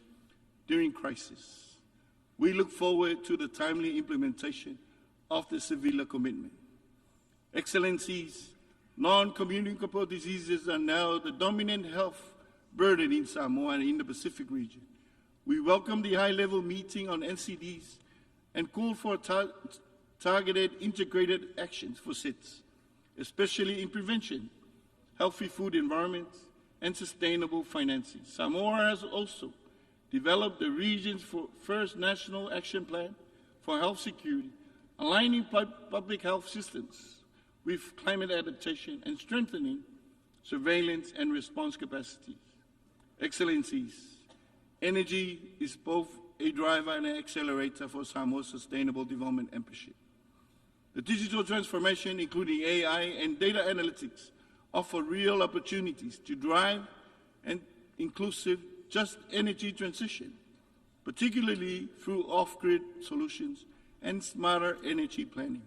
P: during crisis. We look forward to the timely implementation of the Sevilla Commitment. Excellencies, non-communicable diseases are now the dominant health burden in Samoa and in the Pacific region. We welcome the high-level meeting on NCDs and call for targeted, integrated actions for SIDS, especially in prevention, healthy food environments, and sustainable financing. Samoa has also developed the region's first national action plan for health security, aligning public health systems with climate adaptation and strengthening surveillance and response capacities. Excellencies, energy is both a driver and an accelerator for Samoa's sustainable development ambition. The digital transformation, including AI and data analytics, offer real opportunities to drive an inclusive, just energy transition, particularly through off-grid solutions and smarter energy planning.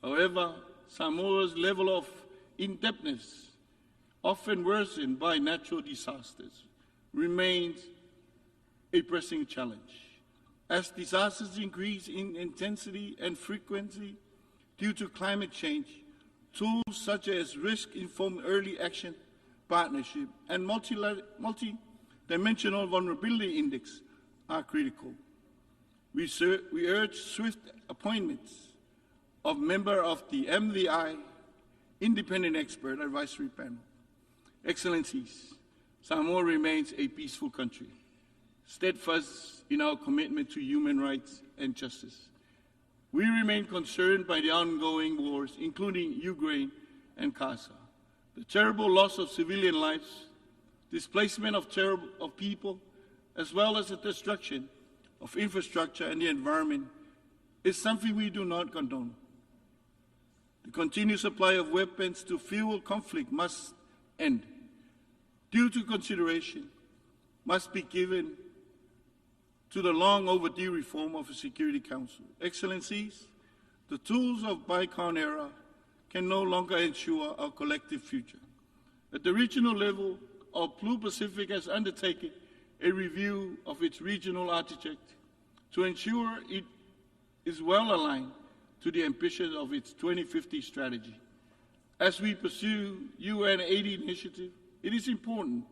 P: However, Samoa's level of indebtedness, often worsened by natural disasters, remains a pressing challenge. As disasters increase in intensity and frequency due to climate change, tools such as risk-informed early action partnership and multi-dimensional vulnerability index are critical. We urge swift appointments of members of the MVI Independent Expert Advisory Panel. Excellencies, Samoa remains a peaceful country, steadfast in our commitment to human rights and justice. We remain concerned by the ongoing wars, including Ukraine and Gaza, the terrible loss of civilian lives, displacement of people, as well as the destruction of infrastructure and the environment, is something we do not condone. The continued supply of weapons to fuel conflict must end. Due to consideration must be given to the long overdue reform of the Security Council. Excellencies, the tools of bygone era can no longer ensure our collective future. At the regional level, our Blue Pacific has undertaken a review of its regional architecture to ensure it is well aligned to the ambitions of its 2050 strategy. As we pursue UN 80 initiative, it is important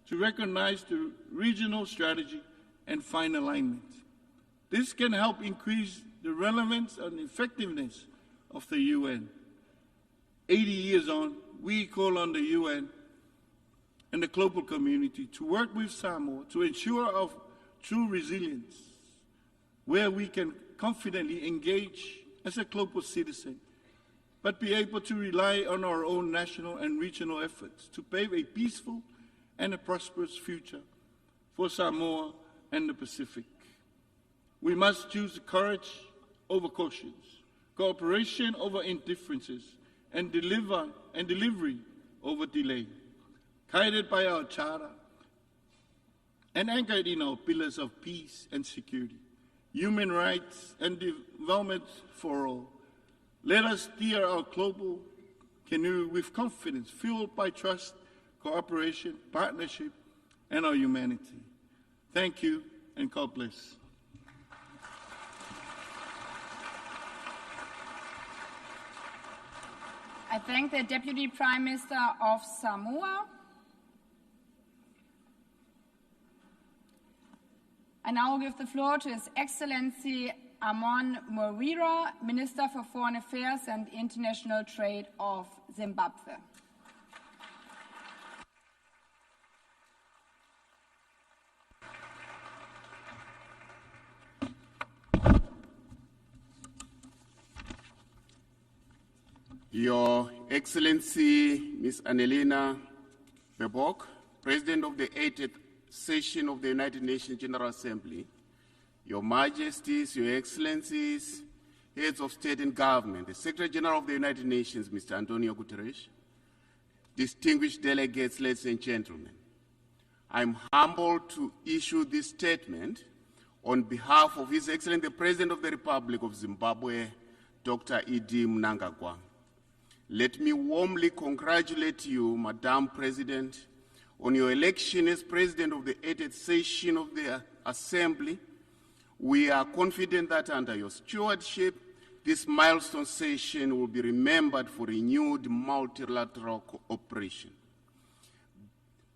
P: to recognize the regional strategy and find alignment. This can help increase the relevance and effectiveness of the UN. 80 years on, we call on the UN and the global community to work with Samoa to ensure our true resilience, where we can confidently engage as a global citizen, but be able to rely on our own national and regional efforts to pave a peaceful and a prosperous future for Samoa and the Pacific. We must choose courage over cautions, cooperation over indifferences, and delivery over delay, guided by our charter and anchored in our pillars of peace and security, human rights and development for all. Let us steer our global canoe with confidence, fueled by trust, cooperation, partnership, and our humanity. Thank you, and God bless.
O: I thank the Deputy Prime Minister of Samoa. I now give the floor to His Excellency Amon Mawira, Minister for Foreign Affairs and International Trade of Zimbabwe.
G: Your Excellency Ms. Annalena Baerbock, President of the 80th Session of the United Nations General Assembly, Your Majesties, Your Excellencies, Heads of State and Government, the Secretary General of the United Nations, Mr. Antonio Guterres, distinguished delegates, ladies and gentlemen, I'm humbled to issue this statement on behalf of His Excellency, the President of the Republic of Zimbabwe, Dr. Idi Mnangagwa. Let me warmly congratulate you, Madam President, on your election as President of the 80th Session of the Assembly. We are confident that under your stewardship, this milestone session will be remembered for renewed multilateral cooperation.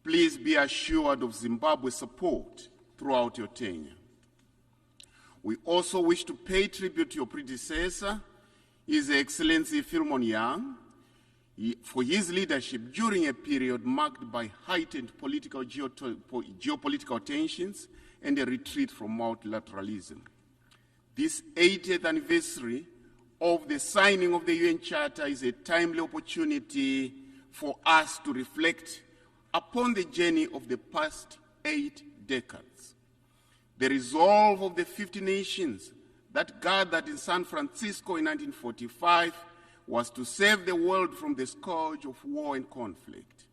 G: Please be assured of Zimbabwe's support throughout your tenure. We also wish to pay tribute to your predecessor, His Excellency Philemon Young, for his leadership during a period marked by heightened geopolitical tensions and a retreat from multilateralism. This 80th anniversary of the signing of the UN Charter is a timely opportunity for us to reflect upon the journey of the past 8 decades. The resolve of the 50 nations that gathered in San Francisco in 1945 was to save the world from the scourge of war and conflict.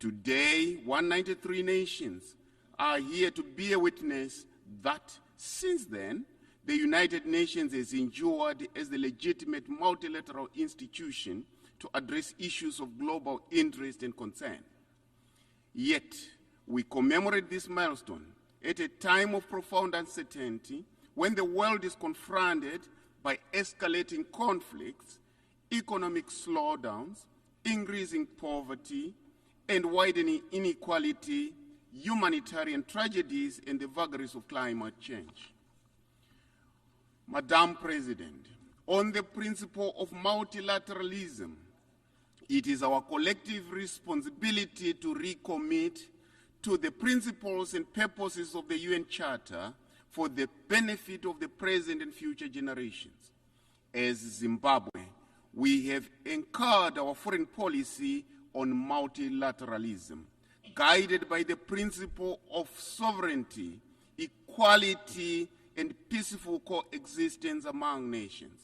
G: Today, 193 nations are here to bear witness that since then, the United Nations has endured as the legitimate multilateral institution to address issues of global interest and concern. Yet, we commemorate this milestone at a time of profound uncertainty when the world is confronted by escalating conflicts, economic slowdowns, increasing poverty, and widening inequality, humanitarian tragedies, and the vagaries of climate change. Madam President, on the principle of multilateralism, it is our collective responsibility to recommit to the principles and purposes of the UN Charter for the benefit of the present and future generations. As Zimbabwe, we have anchored our foreign policy on multilateralism, guided by the principle of sovereignty, equality, and peaceful coexistence among nations.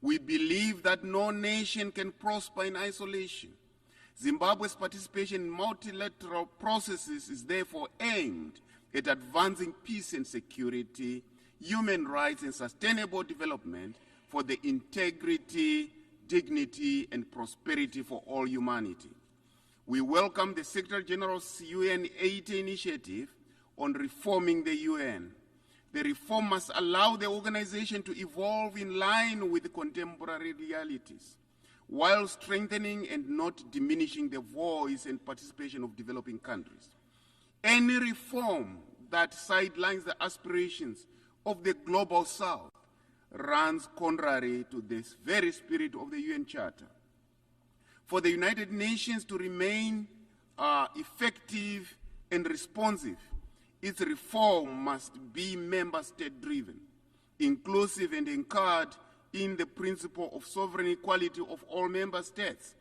G: We believe that no nation can prosper in isolation. Zimbabwe's participation in multilateral processes is therefore aimed at advancing peace and security, human rights, and sustainable development for the integrity, dignity, and prosperity for all humanity. We welcome the Secretary General's UN 80 initiative on reforming the UN. The reform must allow the organization to evolve in line with contemporary realities, while strengthening and not diminishing the voice and participation of developing countries. Any reform that sidelines the aspirations of the global South runs contrary to this very spirit of the UN Charter. For the United Nations to remain effective and responsive, its reform must be member state driven, inclusive, and anchored in the principle of sovereign equality of all member states.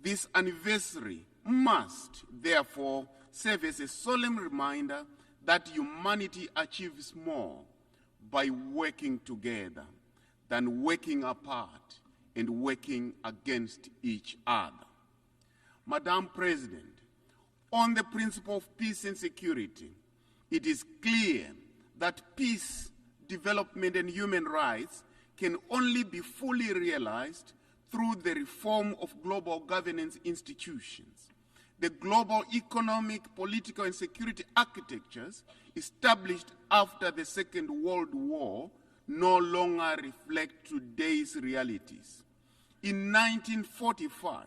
G: This anniversary must, therefore, serve as a solemn reminder that humanity achieves more by working together than working apart and working against each other. Madam President, on the principle of peace and security, it is clear that peace, development, and human rights can only be fully realized through the reform of global governance institutions. The global economic, political, and security architectures established after the Second World War no longer reflect today's realities. In 1945,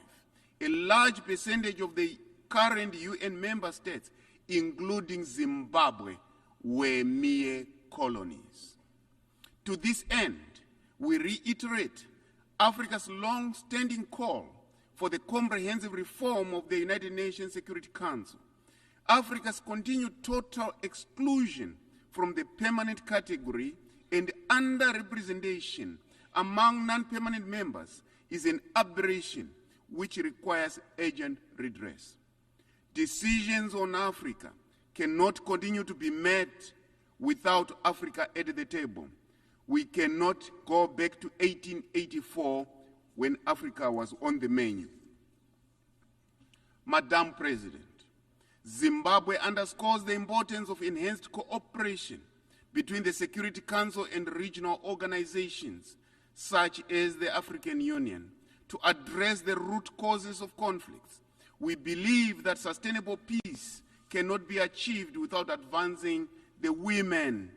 G: a large percentage of the current UN member states, including Zimbabwe, were mere colonies. To this end, we reiterate Africa's long-standing call for the comprehensive reform of the United Nations Security Council. Africa's continued total exclusion from the permanent category and underrepresentation among non-permanent members is an aberration which requires urgent redress. Decisions on Africa cannot continue to be made without Africa at the table. We cannot go back to 1884 when Africa was on the menu. Madam President, Zimbabwe underscores the importance of enhanced cooperation between the Security Council and regional organizations, such as the African Union, to address the root causes of conflicts. We believe that sustainable peace cannot be achieved without advancing the women,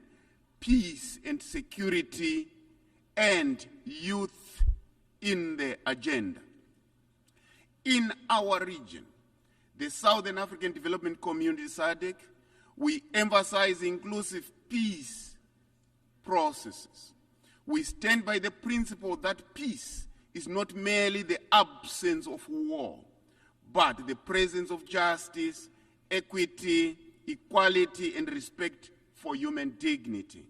G: peace and security, and youth in the agenda. In our region, the Southern African Development Community, SADC, we emphasize inclusive peace processes. We stand by the principle that peace is not merely the absence of war, but the presence of justice, equity, equality, and respect for human dignity.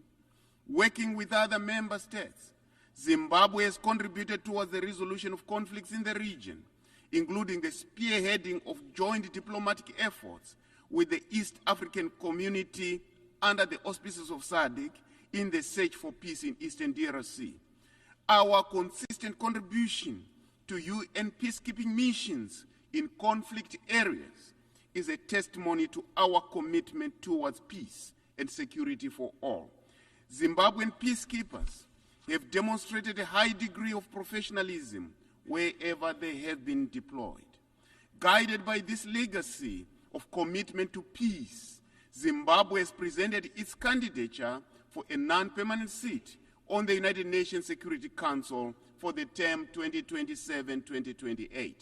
G: Working with other member states, Zimbabwe has contributed towards the resolution of conflicts in the region, including the spearheading of joint diplomatic efforts with the East African Community under the auspices of SADC in the search for peace in Eastern DRC. Our consistent contribution to UN peacekeeping missions in conflict areas is a testimony to our commitment towards peace and security for all. Zimbabwean peacekeepers have demonstrated a high degree of professionalism wherever they have been deployed. Guided by this legacy of commitment to peace, Zimbabwe has presented its candidature for a non-permanent seat on the United Nations Security Council for the term 2027-2028,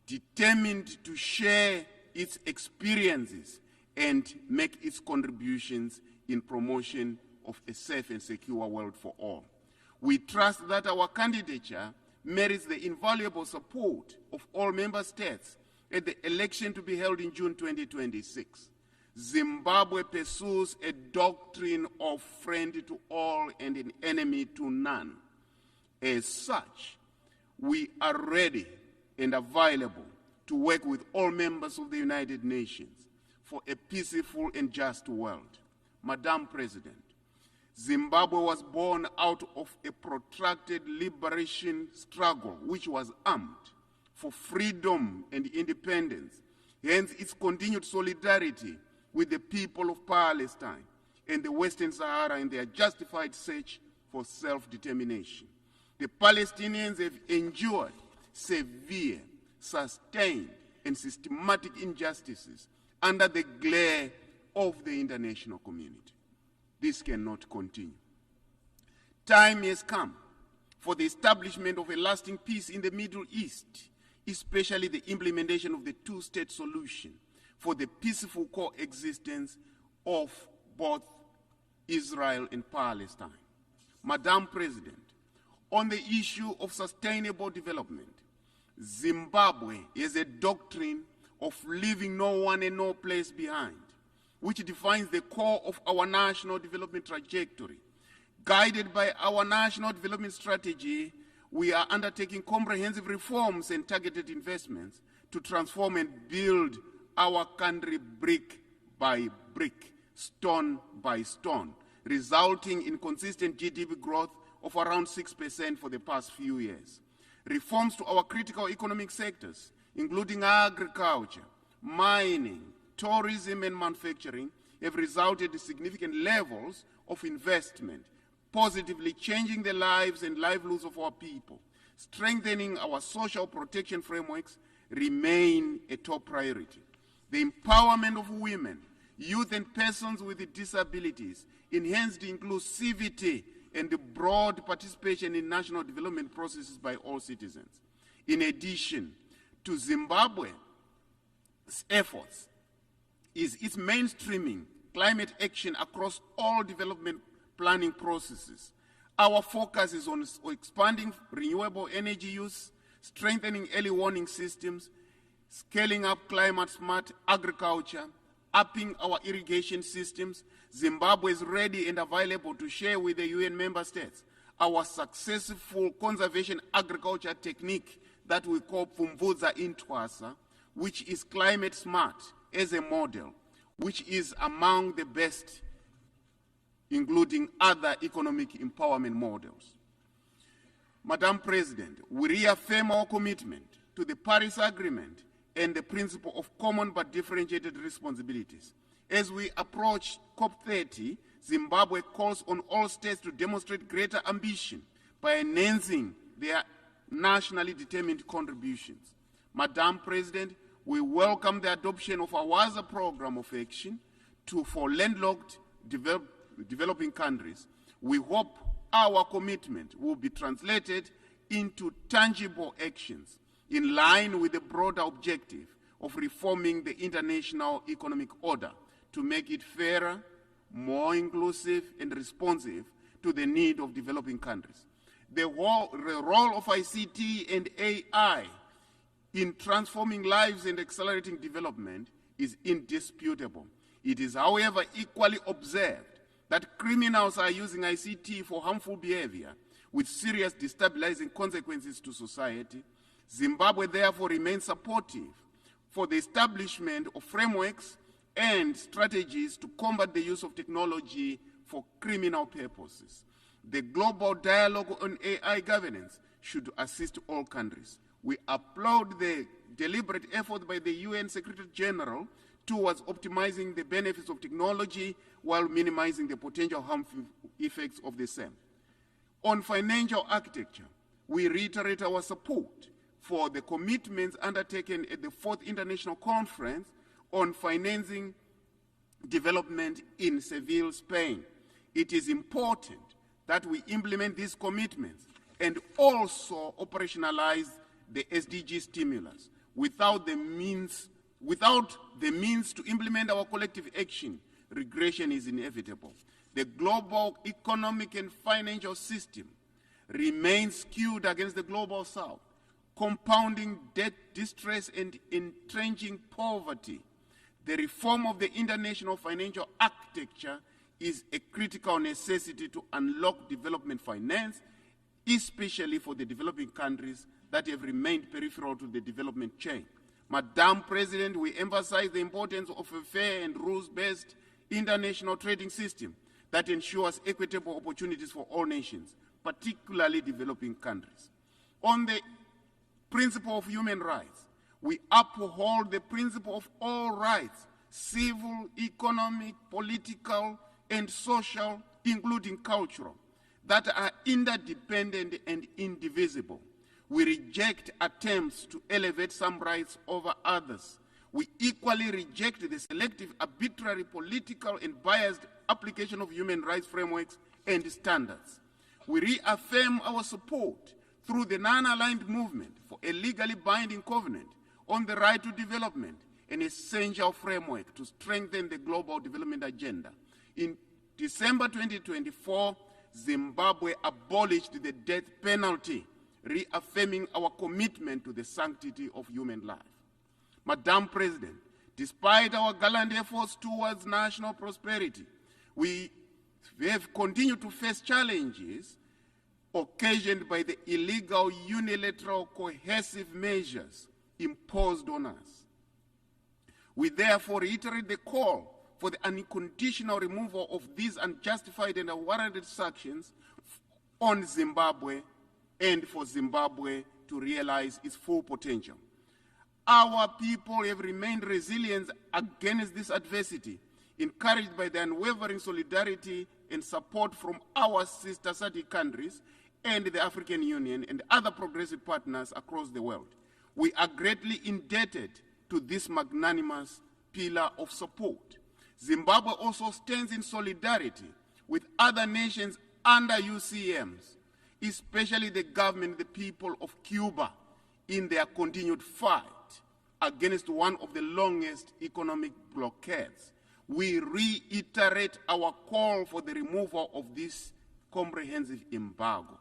G: determined to share its experiences and make its contributions in promotion of a safe and secure world for all. We trust that our candidature merits the invaluable support of all member states at the election to be held in June 2026. Zimbabwe pursues a doctrine of friend to all and an enemy to none. As such, we are ready and available to work with all members of the United Nations for a peaceful and just world. Madam President, Zimbabwe was born out of a protracted liberation struggle which was armed for freedom and independence, hence its continued solidarity with the people of Palestine and the Western Sahara in their justified search for self-determination. The Palestinians have endured severe, sustained, and systematic injustices under the glare of the international community. This cannot continue. Time has come for the establishment of a lasting peace in the Middle East, especially the implementation of the two-state solution for the peaceful coexistence of both Israel and Palestine. Madam President, on the issue of sustainable development, Zimbabwe has a doctrine of leaving no one and no place behind, which defines the core of our national development trajectory. Guided by our national development strategy, we are undertaking comprehensive reforms and targeted investments to transform and build our country brick by brick, stone by stone, resulting in consistent GDP growth of around 6% for the past few years. Reforms to our critical economic sectors, including agriculture, mining, tourism, and manufacturing, have resulted in significant levels of investment, positively changing the lives and livelihoods of our people. Strengthening our social protection frameworks remain a top priority. The empowerment of women, youth, and persons with disabilities, enhanced inclusivity, and the broad participation in national development processes by all citizens. In addition to Zimbabwe's efforts, is its mainstreaming climate action across all development planning processes. Our focus is on expanding renewable energy use, strengthening early warning systems, scaling up climate-smart agriculture, upping our irrigation systems. Zimbabwe is ready and available to share with the UN member states our successful conservation agriculture technique that we call Pfumvudza Intwasa, which is climate-smart as a model, which is among the best, including other economic empowerment models. Madam President, we reaffirm our commitment to the Paris Agreement and the principle of common but differentiated responsibilities. As we approach COP30, Zimbabwe calls on all states to demonstrate greater ambition by enhancing their nationally determined contributions. Madam President, we welcome the adoption of our WASA program of action for landlocked developing countries. We hope our commitment will be translated into tangible actions in line with the broader objective of reforming the international economic order to make it fairer, more inclusive, and responsive to the need of developing countries. The role of ICT and AI in transforming lives and accelerating development is indisputable. It is, however, equally observed that criminals are using ICT for harmful behavior with serious destabilizing consequences to society. Zimbabwe therefore remains supportive for the establishment of frameworks and strategies to combat the use of technology for criminal purposes. The global dialogue on AI governance should assist all countries. We applaud the deliberate effort by the UN Secretary General towards optimizing the benefits of technology while minimizing the potential harmful effects of the same. On financial architecture, we reiterate our support for the commitments undertaken at the 4th International Conference on Financing Development in Seville, Spain. It is important that we implement these commitments and also operationalize the SDG stimulus. Without the means to implement our collective action, regression is inevitable. The global economic and financial system remains skewed against the global south, compounding debt distress and entrenching poverty. The reform of the international financial architecture is a critical necessity to unlock development finance, especially for the developing countries that have remained peripheral to the development chain. Madam President, we emphasize the importance of a fair and rules-based international trading system that ensures equitable opportunities for all nations, particularly developing countries. On the principle of human rights, we uphold the principle of all rights, civil, economic, political, and social, including cultural, that are interdependent and indivisible. We reject attempts to elevate some rights over others. We equally reject the selective, arbitrary, political, and biased application of human rights frameworks and standards. We reaffirm our support through the non-aligned movement for a legally binding covenant on the right to development, an essential framework to strengthen the global development agenda. In December 2024, Zimbabwe abolished the death penalty, reaffirming our commitment to the sanctity of human life. Madam President, despite our gallant efforts towards national prosperity, we have continued to face challenges occasioned by the illegal, unilateral, coercive measures imposed on us. We therefore reiterate the call for the unconditional removal of these unjustified and unwarranted sanctions on Zimbabwe and for Zimbabwe to realize its full potential. Our people have remained resilient against this adversity, encouraged by the unwavering solidarity and support from our sister SADC countries and the African Union and other progressive partners across the world. We are greatly indebted to this magnanimous pillar of support. Zimbabwe also stands in solidarity with other nations under UCMs, especially the government and the people of Cuba, in their continued fight against one of the longest economic blockades. We reiterate our call for the removal of this comprehensive embargo.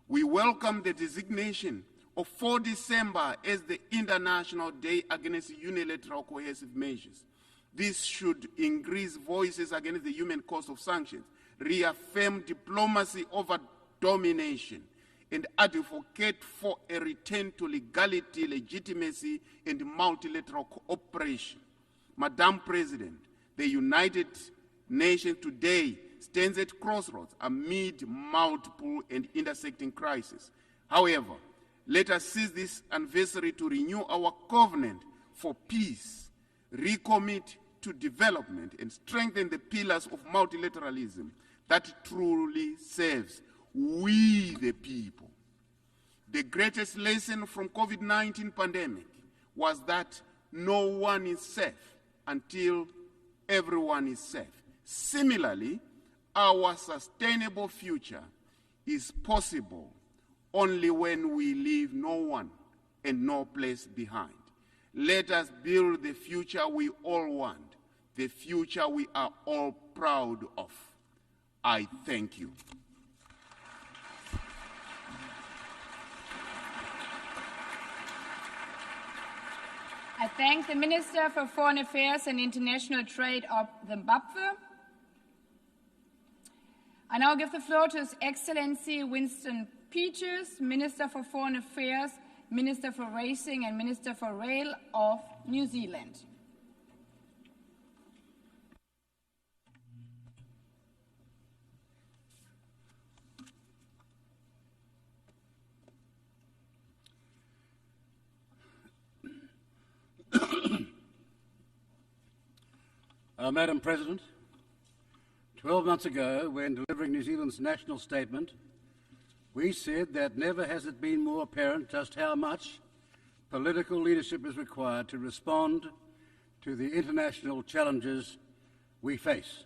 G: We welcome the designation of 4 December as the International Day Against Unilateral Coercive Measures. This should increase voices against the human cost of sanctions, reaffirm diplomacy over domination, and advocate for a return to legality, legitimacy, and multilateral cooperation. Madam President, the United Nations today stands at crossroads amid multiple and intersecting crises. However, let us seize this anniversary to renew our covenant for peace, recommit to development, and strengthen the pillars of multilateralism that truly serves we the people. The greatest lesson from COVID-19 pandemic was that no one is safe until everyone is safe. Similarly, our sustainable future is possible only when we leave no one and no place behind. Let us build the future we all want, the future we are all proud of. I thank you.
O: I thank the Minister for Foreign Affairs and International Trade of Zimbabwe. I now give the floor to His Excellency Winston Peters, Minister for Foreign Affairs, Minister for Racing and Minister for Rail of New Zealand.
Q: Madam President, 12 months ago, when delivering New Zealand's national statement, we said that never has it been more apparent just how much political leadership is required to respond to the international challenges we face.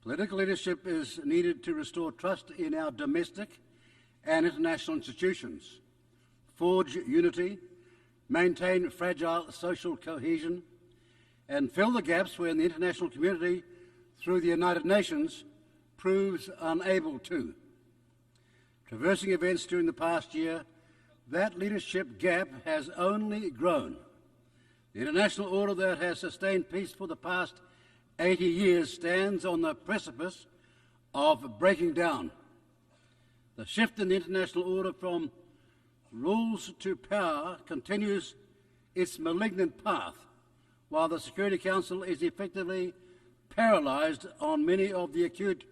Q: Political leadership is needed to restore trust in our domestic and international institutions, forge unity, maintain fragile social cohesion, and fill the gaps when the international community, through the United Nations, proves unable to. Traversing events during the past year, that leadership gap has only grown. The international order that has sustained peace for the past 80 years stands on the precipice of breaking down. The shift in the international order from rules to power continues its malignant path, while the Security Council is effectively paralysed on many of the acute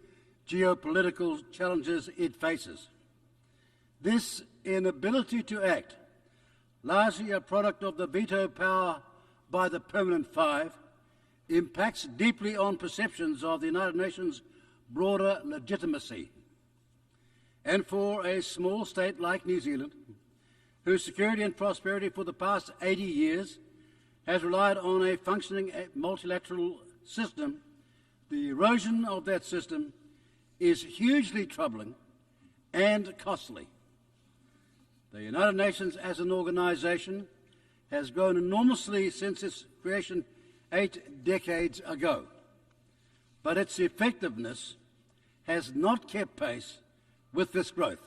Q: geopolitical challenges it faces. This inability to act, largely a product of the veto power by the Permanent Five, impacts deeply on perceptions of the United Nations' broader legitimacy. And for a small state like New Zealand, whose security and prosperity for the past 80 years has relied on a functioning multilateral system, the erosion of that system is hugely troubling and costly. The United Nations as an organisation has grown enormously since its creation 8 decades ago, but its effectiveness has not kept pace with this growth.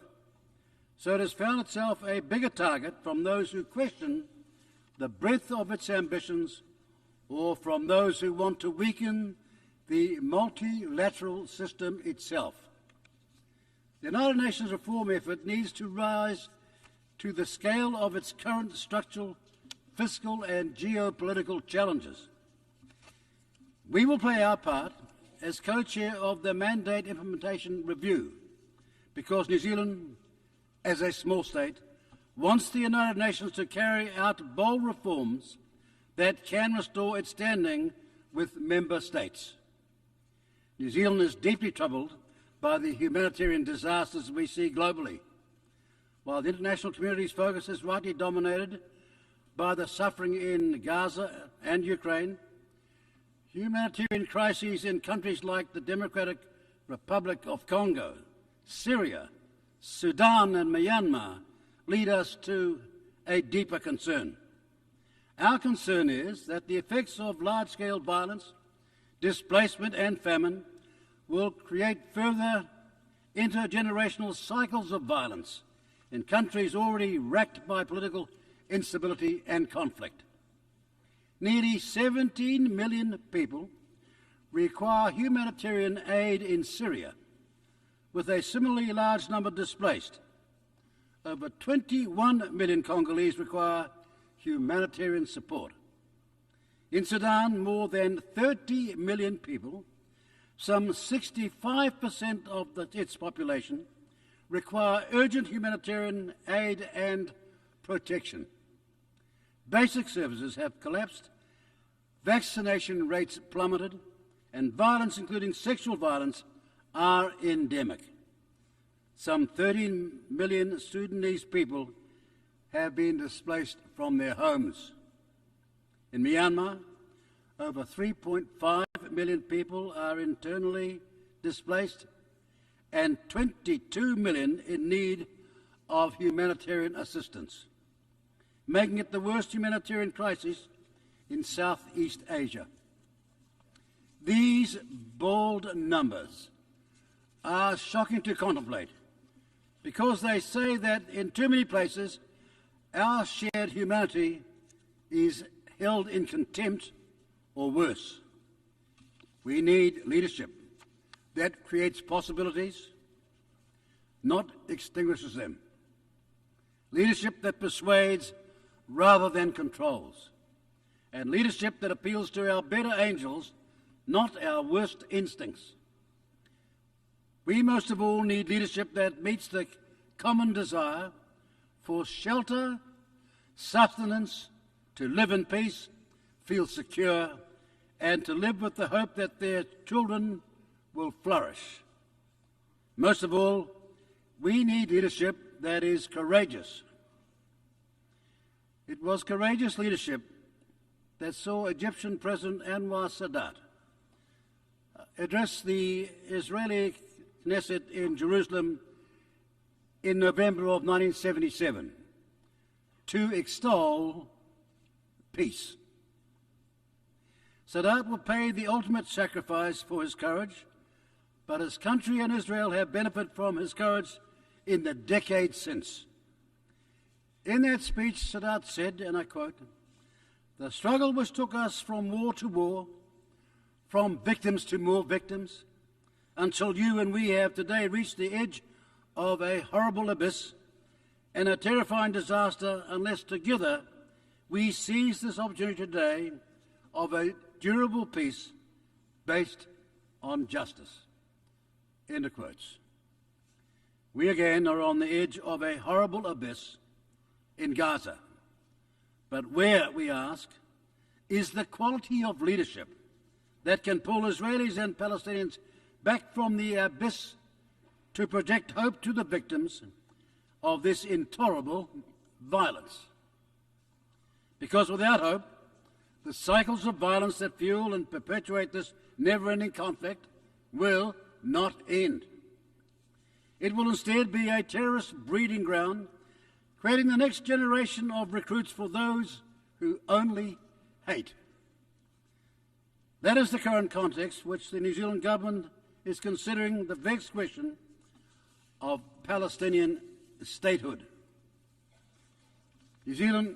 Q: So it has found itself a bigger target from those who question the breadth of its ambitions, or from those who want to weaken the multilateral system itself. The United Nations reform effort needs to rise to the scale of its current structural, fiscal and geopolitical challenges. We will play our part as co-chair of the Mandate Implementation Review, because New Zealand, as a small state, wants the United Nations to carry out bold reforms that can restore its standing with member states. New Zealand is deeply troubled by the humanitarian disasters we see globally. While the international community's focus is rightly dominated by the suffering in Gaza and Ukraine, humanitarian crises in countries like the Democratic Republic of Congo, Syria, Sudan and Myanmar lead us to a deeper concern. Our concern is that the effects of large-scale violence, displacement and famine will create further intergenerational cycles of violence in countries already racked by political instability and conflict. Nearly 17 million people require humanitarian aid in Syria, with a similarly large number displaced. Over 21 million Congolese require humanitarian support. In Sudan, more than 30 million people, some 65% of its population, require urgent humanitarian aid and protection. Basic services have collapsed, vaccination rates plummeted, and violence, including sexual violence, are endemic. Some 13 million Sudanese people have been displaced from their homes. In Myanmar, over 3.5 million people are internally displaced and 22 million in need of humanitarian assistance, making it the worst humanitarian crisis in Southeast Asia. These bold numbers are shocking to contemplate because they say that in too many places our shared humanity is held in contempt or worse. We need leadership that creates possibilities, not extinguishes them. Leadership that persuades rather than controls. And leadership that appeals to our better angels, not our worst instincts. We most of all need leadership that meets the common desire for shelter, sustenance, to live in peace, feel secure, and to live with the hope that their children will flourish. Most of all, we need leadership that is courageous. It was courageous leadership that saw Egyptian President Anwar Sadat address the Israeli Knesset in Jerusalem in November of 1977 to extol peace. Sadat will pay the ultimate sacrifice for his courage, but his country and Israel have benefited from his courage in the decades since. In that speech, Sadat said, and I quote, "The struggle which took us from war to war, from victims to more victims, until you and we have today reached the edge of a horrible abyss and a terrifying disaster unless together we seize this opportunity today of a durable peace based on justice." End of quotes. We again are on the edge of a horrible abyss in Gaza. But where, we ask, is the quality of leadership that can pull Israelis and Palestinians back from the abyss to project hope to the victims of this intolerable violence? Because without hope, the cycles of violence that fuel and perpetuate this never-ending conflict will not end. It will instead be a terrorist breeding ground, creating the next generation of recruits for those who only hate. That is the current context which the New Zealand government is considering the vexed question of Palestinian statehood. New Zealand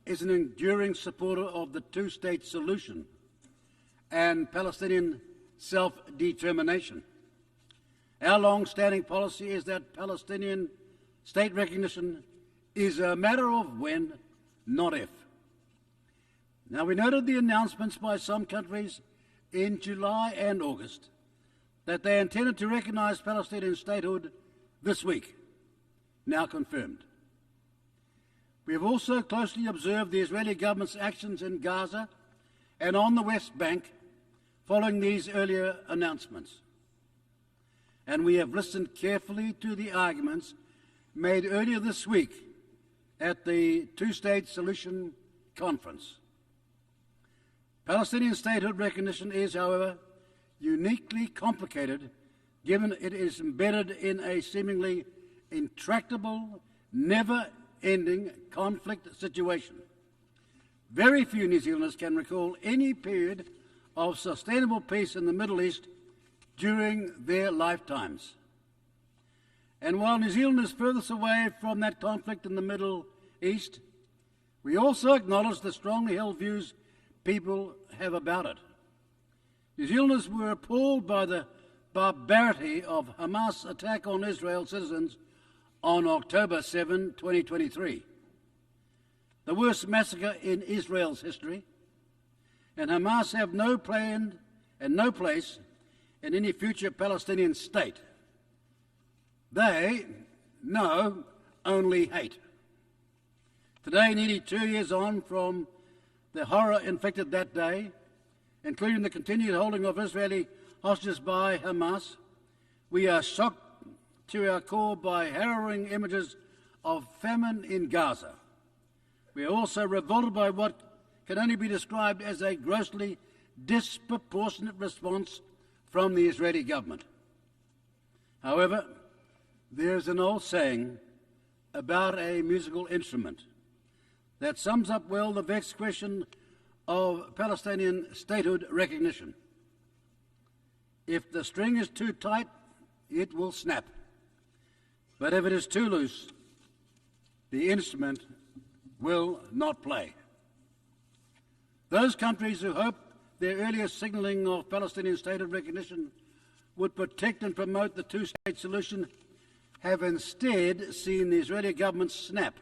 Q: is an enduring supporter of the two-state solution and Palestinian self-determination. Our long-standing policy is that Palestinian state recognition is a matter of when, not if. Now, we noted the announcements by some countries in July and August that they intended to recognise Palestinian statehood this week, now confirmed. We have also closely observed the Israeli government's actions in Gaza and on the West Bank following these earlier announcements. And we have listened carefully to the arguments made earlier this week at the Two-State Solution Conference. Palestinian statehood recognition is, however, uniquely complicated given it is embedded in a seemingly intractable, never-ending conflict situation. Very few New Zealanders can recall any period of sustainable peace in the Middle East during their lifetimes. And while New Zealand is furthest away from that conflict in the Middle East, we also acknowledge the strongly held views people have about it. New Zealanders were appalled by the barbarity of Hamas' attack on Israel citizens on October 7, 2023. The worst massacre in Israel's history, and Hamas have no plan and no place in any future Palestinian state. They know only hate. Today, nearly 2 years on from the horror inflicted that day, including the continued holding of Israeli hostages by Hamas, we are shocked to our core by harrowing images of famine in Gaza. We are also revolted by what can only be described as a grossly disproportionate response from the Israeli government. However, there is an old saying about a musical instrument that sums up well the vexed question of Palestinian statehood recognition. If the string is too tight, it will snap. But if it is too loose, the instrument will not play. Those countries who hope their earlier signalling of Palestinian statehood recognition would protect and promote the two-state solution have instead seen the Israeli government snap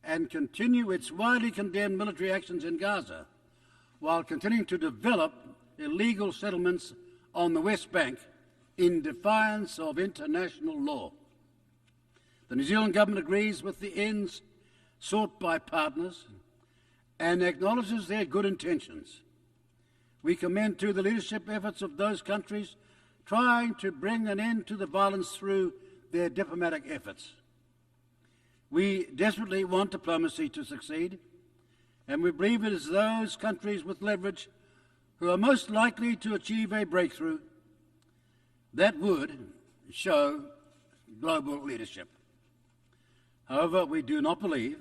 Q: and continue its widely condemned military actions in Gaza while continuing to develop illegal settlements on the West Bank in defiance of international law. The New Zealand government agrees with the ends sought by partners and acknowledges their good intentions. We commend to the leadership efforts of those countries trying to bring an end to the violence through their diplomatic efforts. We desperately want diplomacy to succeed, and we believe it is those countries with leverage who are most likely to achieve a breakthrough that would show global leadership. However, we do not believe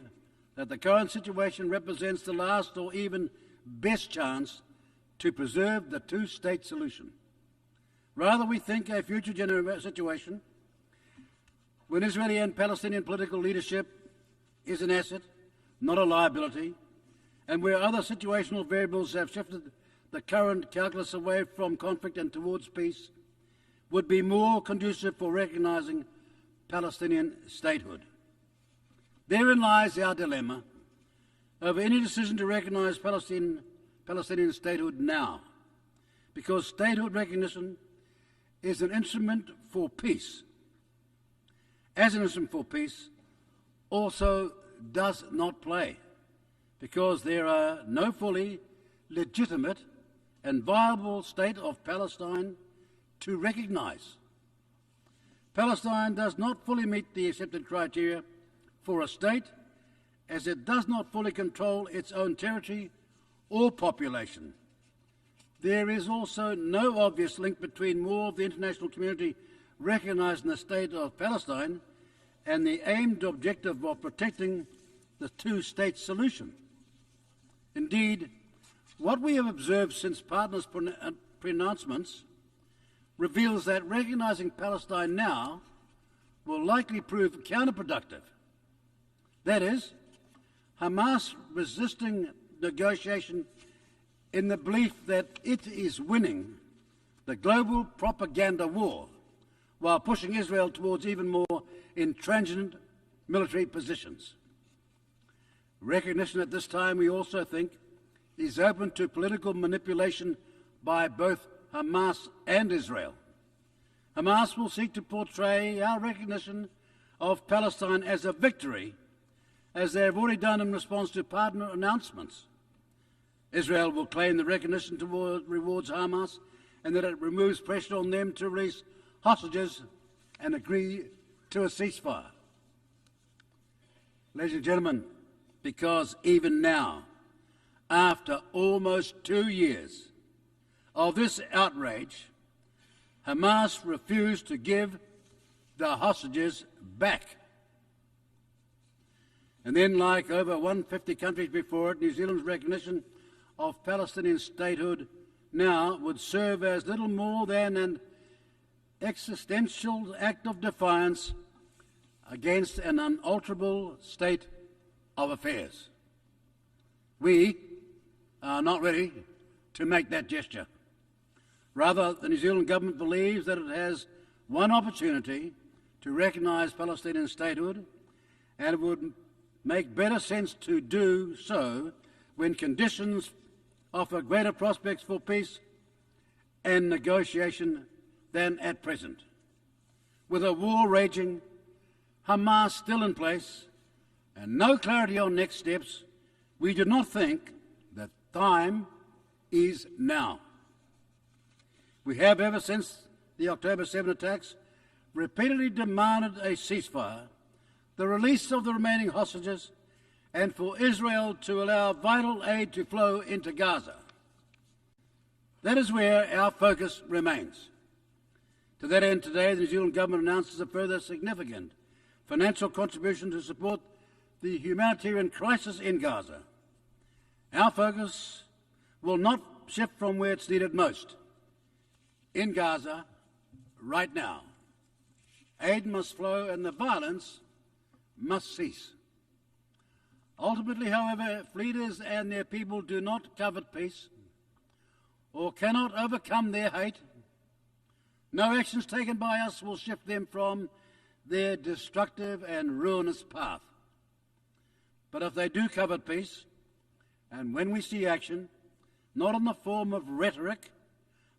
Q: that the current situation represents the last or even best chance to preserve the two-state solution. Rather, we think a future situation when Israeli and Palestinian political leadership is an asset, not a liability, and where other situational variables have shifted the current calculus away from conflict and towards peace, would be more conducive for recognising Palestinian statehood. Therein lies our dilemma over any decision to recognise Palestinian statehood now, because statehood recognition is an instrument for peace. As an instrument for peace, also does not play, because there are no fully legitimate and viable state of Palestine to recognise. Palestine does not fully meet the accepted criteria for a state, as it does not fully control its own territory or population. There is also no obvious link between more of the international community recognising the state of Palestine and the aimed objective of protecting the two-state solution. Indeed, what we have observed since partners' pronouncements reveals that recognising Palestine now will likely prove counterproductive. That is, Hamas resisting negotiation in the belief that it is winning the global propaganda war while pushing Israel towards even more intransigent military positions. Recognition at this time, we also think, is open to political manipulation by both Hamas and Israel. Hamas will seek to portray our recognition of Palestine as a victory, as they have already done in response to partner announcements. Israel will claim the recognition rewards Hamas and that it removes pressure on them to release hostages and agree to a ceasefire. Ladies and gentlemen, because even now, after almost 2 years of this outrage, Hamas refused to give the hostages back. And then, like over 150 countries before it, New Zealand's recognition of Palestinian statehood now would serve as little more than an existential act of defiance against an unalterable state of affairs. We are not ready to make that gesture. Rather, the New Zealand government believes that it has one opportunity to recognise Palestinian statehood, and it would make better sense to do so when conditions offer greater prospects for peace and negotiation than at present. With a war raging, Hamas still in place, and no clarity on next steps, we do not think that time is now. We have, ever since the October 7 attacks, repeatedly demanded a ceasefire, the release of the remaining hostages, and for Israel to allow vital aid to flow into Gaza. That is where our focus remains. To that end, today, the New Zealand government announces a further significant financial contribution to support the humanitarian crisis in Gaza. Our focus will not shift from where it's needed most. In Gaza, right now, aid must flow and the violence must cease. Ultimately, however, if leaders and their people do not covet peace or cannot overcome their hate, no actions taken by us will shift them from their destructive and ruinous path. But if they do covet peace, and when we see action, not in the form of rhetoric,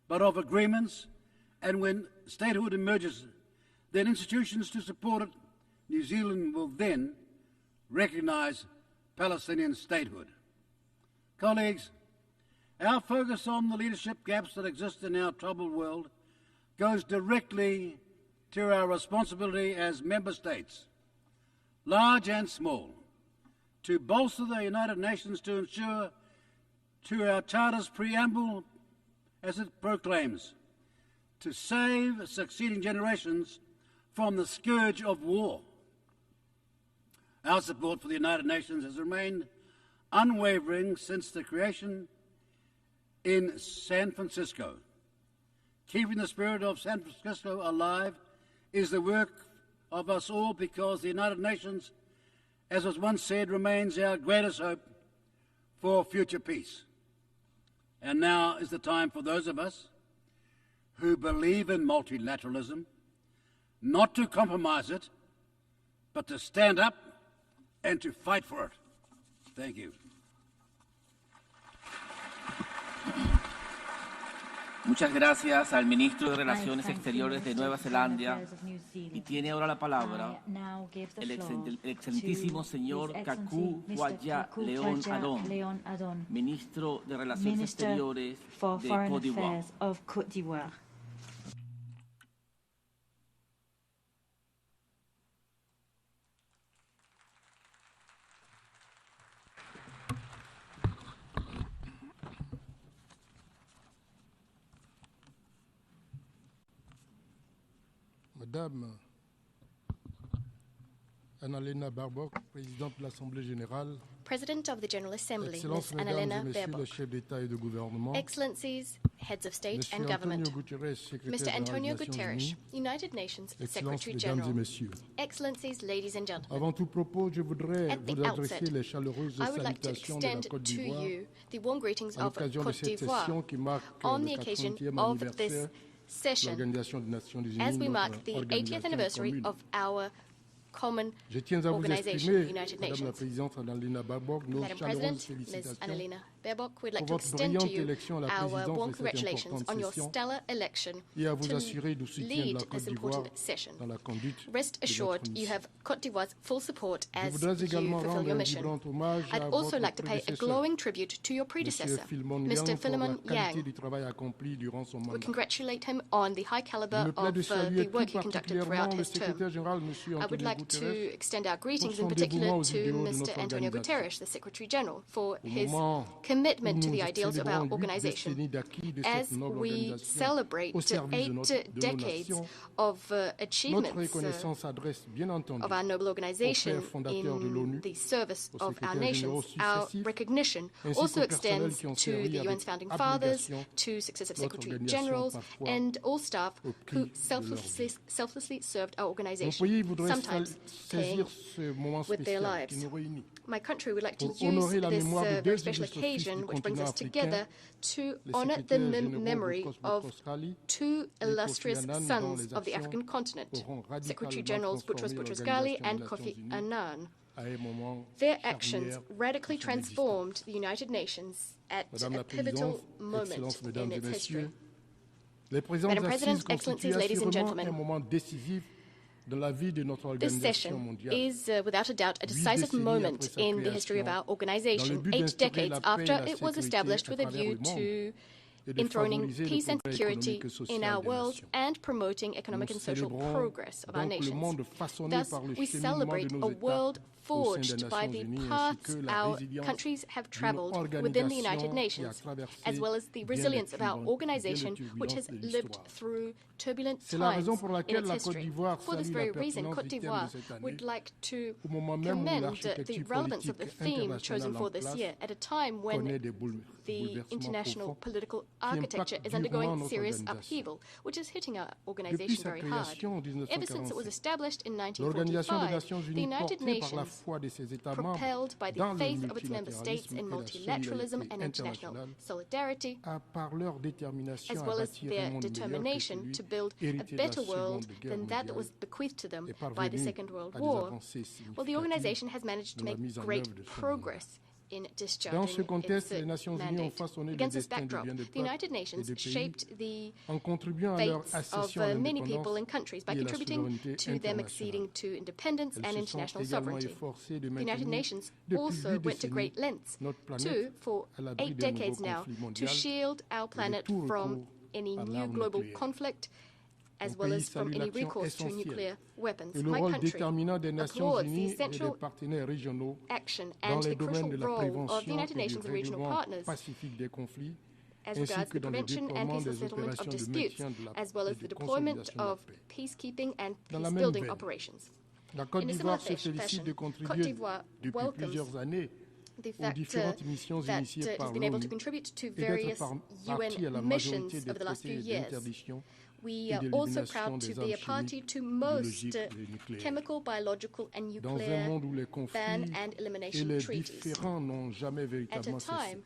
Q: but of agreements, and when statehood emerges, then institutions to support it, New Zealand will then recognise Palestinian statehood. Colleagues, our focus on the leadership gaps that exist in our troubled world goes directly to our responsibility as member states, large and small, to bolster the United Nations to ensure, to our Charter's preamble, as it proclaims, to save succeeding generations from the scourge of war. Our support for the United Nations has remained unwavering since the creation in San Francisco. Keeping the spirit of San Francisco alive is the work of us all, because the United Nations, as was once said, remains our greatest hope for future peace. And now is the time for those of us who believe in multilateralism not to compromise it, but to stand up and to fight for it. Thank you.
S: Muchas gracias al ministro de Relaciones Exteriores de Nueva Zelanda, y tiene ahora la palabra el excelentísimo señor Kaku Waya Leon Adon, ministro de Relaciones Exteriores de Côte d'Ivoire.
T: Madame Annalena Baerbock, Présidente de l'Assemblée Générale,
V: President of the General Assembly, Ms. Annalena Baerbock, Excellencies, Heads of State and Government, Mr. Antonio Guterres, United Nations Secretary General, Excellencies, ladies and gentlemen.
T: Avant tout propos, je voudrais vous adresser les chaleureuses
V: I would like to
T: salutations de la
V: extend
T: Côte
V: to
T: d'Ivoire
V: you the warm greetings
T: à
V: of
T: l'occasion de
V: Côte
T: cette
V: d'Ivoire
T: session qui marque
V: on
T: le
V: the occasion
T: 80e
V: of this
T: anniversaire de
V: session
T: l'Organisation des Nations Unies,
V: as we
T: notre
V: mark the 80th anniversary
T: commune.
V: of our common
T: Je tiens à vous
V: organization,
T: exprimer,
V: United
T: Madame la
V: Nations.
T: Présidente Annalena Baerbock, nos
V: Madam
T: chaleureuses
V: President, Ms.
T: félicitations
V: Annalena Baerbock, we'd like to
T: pour votre
V: extend to
T: brillante
V: you
T: élection à la
V: our
T: présidence
V: warm
T: de cette
V: congratulations
T: importante
V: on your
T: session
V: stellar election
T: et à vous
V: to
T: assurer du soutien de
V: lead
T: la
V: this
T: Côte d'Ivoire
V: important session.
T: dans la conduite
V: Rest
T: de
V: assured,
T: notre
V: you
T: mission.
V: have Côte d'Ivoire's full support
T: Je
V: as
T: voudrais
V: you
T: également
V: fulfill
T: rendre
V: your
T: un
V: mission.
T: vibrant hommage
V: I'd
T: à
V: also
T: votre
V: like to pay a
T: prédécesseur,
V: glowing tribute to your predecessor, Mr. Philemon Yang.
T: du travail accompli durant son
V: We
T: mandat.
V: congratulate him on the high caliber
T: Il me plaît
V: of
T: de saluer
V: the
T: tout
V: work he conducted throughout
T: particulièrement le
V: his term.
T: secrétaire général, M.
V: I would
T: Antonio
V: like to
T: Guterres,
V: extend our
T: pour
V: greetings
T: son
V: in particular
T: dévouement aux
V: to
T: idéaux de
V: Mr.
T: notre
V: Antonio
T: organisation.
V: Guterres, the Secretary General, for
T: Au
V: his
T: moment
V: commitment to the ideals of our organization. As we celebrate 8 decades of achievements of our noble organization in the service of our nations, our recognition also extends to the UN's founding fathers, to successive Secretary Generals, and all staff who selflessly served our organization, sometimes paying with their lives. My country would like to use this very special occasion, which brings us together, to honor the memory of 2 illustrious sons of the African continent, Secretary Generals Boutros Boutros-Ghali and Kofi Annan. Their actions radically transformed the United Nations at a pivotal moment in its history. Madam President, Excellencies, ladies and gentlemen, this session is without a doubt a decisive moment in the history of our organization, 8 decades after it was established with a view to enthroning peace and security in our world and promoting economic and social progress of our nations. Thus, we celebrate a world forged by the paths our countries have traveled within the United Nations, as well as the resilience of our organization, which has lived through turbulent times in its history. For this very reason, Côte d'Ivoire would like to commend the relevance of the theme chosen for this year at a time when the international political architecture is undergoing serious upheaval, which is hitting our organization very hard. Ever since it was established in 1945, the United Nations, propelled by the faith of its member states in multilateralism and international solidarity, as well as their determination to build a better world than that was bequeathed to them by the Second World War, well, the organization has managed to make great progress in discharging its mandate. Against this backdrop, the United Nations shaped the fates of many people and countries by contributing to them acceding to independence and international sovereignty. The United Nations also went to great lengths for 8 decades now, to shield our planet from any new global conflict, as well as from any recourse to nuclear weapons. My country applauds the essential action and the crucial role of the United Nations and regional partners as regards the prevention and peaceful settlement of disputes, as well as the deployment of peacekeeping and peace-building operations. In a similar fashion, Côte d'Ivoire welcomes the fact that it has been able to contribute to various UN missions over the last few years. We are also proud to be a party to most chemical, biological, and nuclear ban and elimination treaties. At a time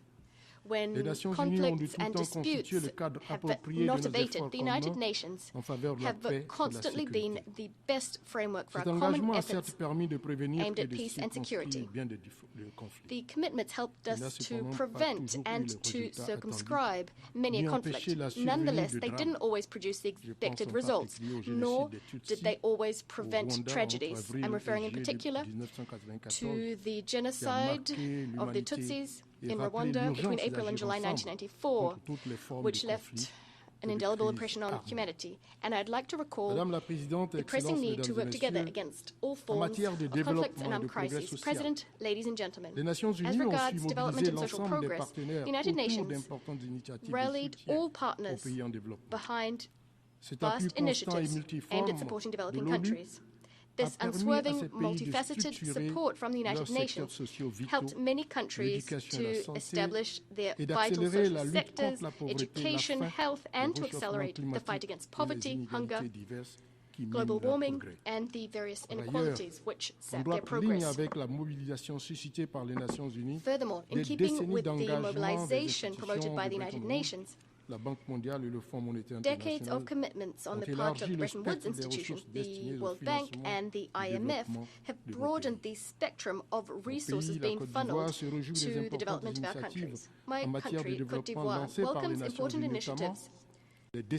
V: when conflicts and disputes have not abated, the United Nations have constantly been the best framework for our common efforts aimed at peace and security. The commitments helped us to prevent and to circumscribe many a conflict. Nonetheless, they didn't always produce the expected results, nor did they always prevent tragedies. I'm referring in particular to the genocide of the Tutsis in Rwanda between April and July 1994, which left an indelible impression on humanity. And I'd like to recall the pressing need to work together against all forms of conflicts and armed crises. President, ladies and gentlemen, as regards development and social progress, the United Nations rallied all partners behind vast initiatives aimed at supporting developing countries. This unswerving, multifaceted support from the United Nations helped many countries to establish their vital social sectors, education, health, and to accelerate the fight against poverty, hunger, global warming, and the various inequalities which sap their progress. Furthermore, in keeping with the mobilization promoted by the United Nations, decades of commitments on the part of the Bretton Woods Institution, the World Bank, and the IMF have broadened the spectrum of resources being funneled to the development of our countries. My country, Côte d'Ivoire, welcomes important initiatives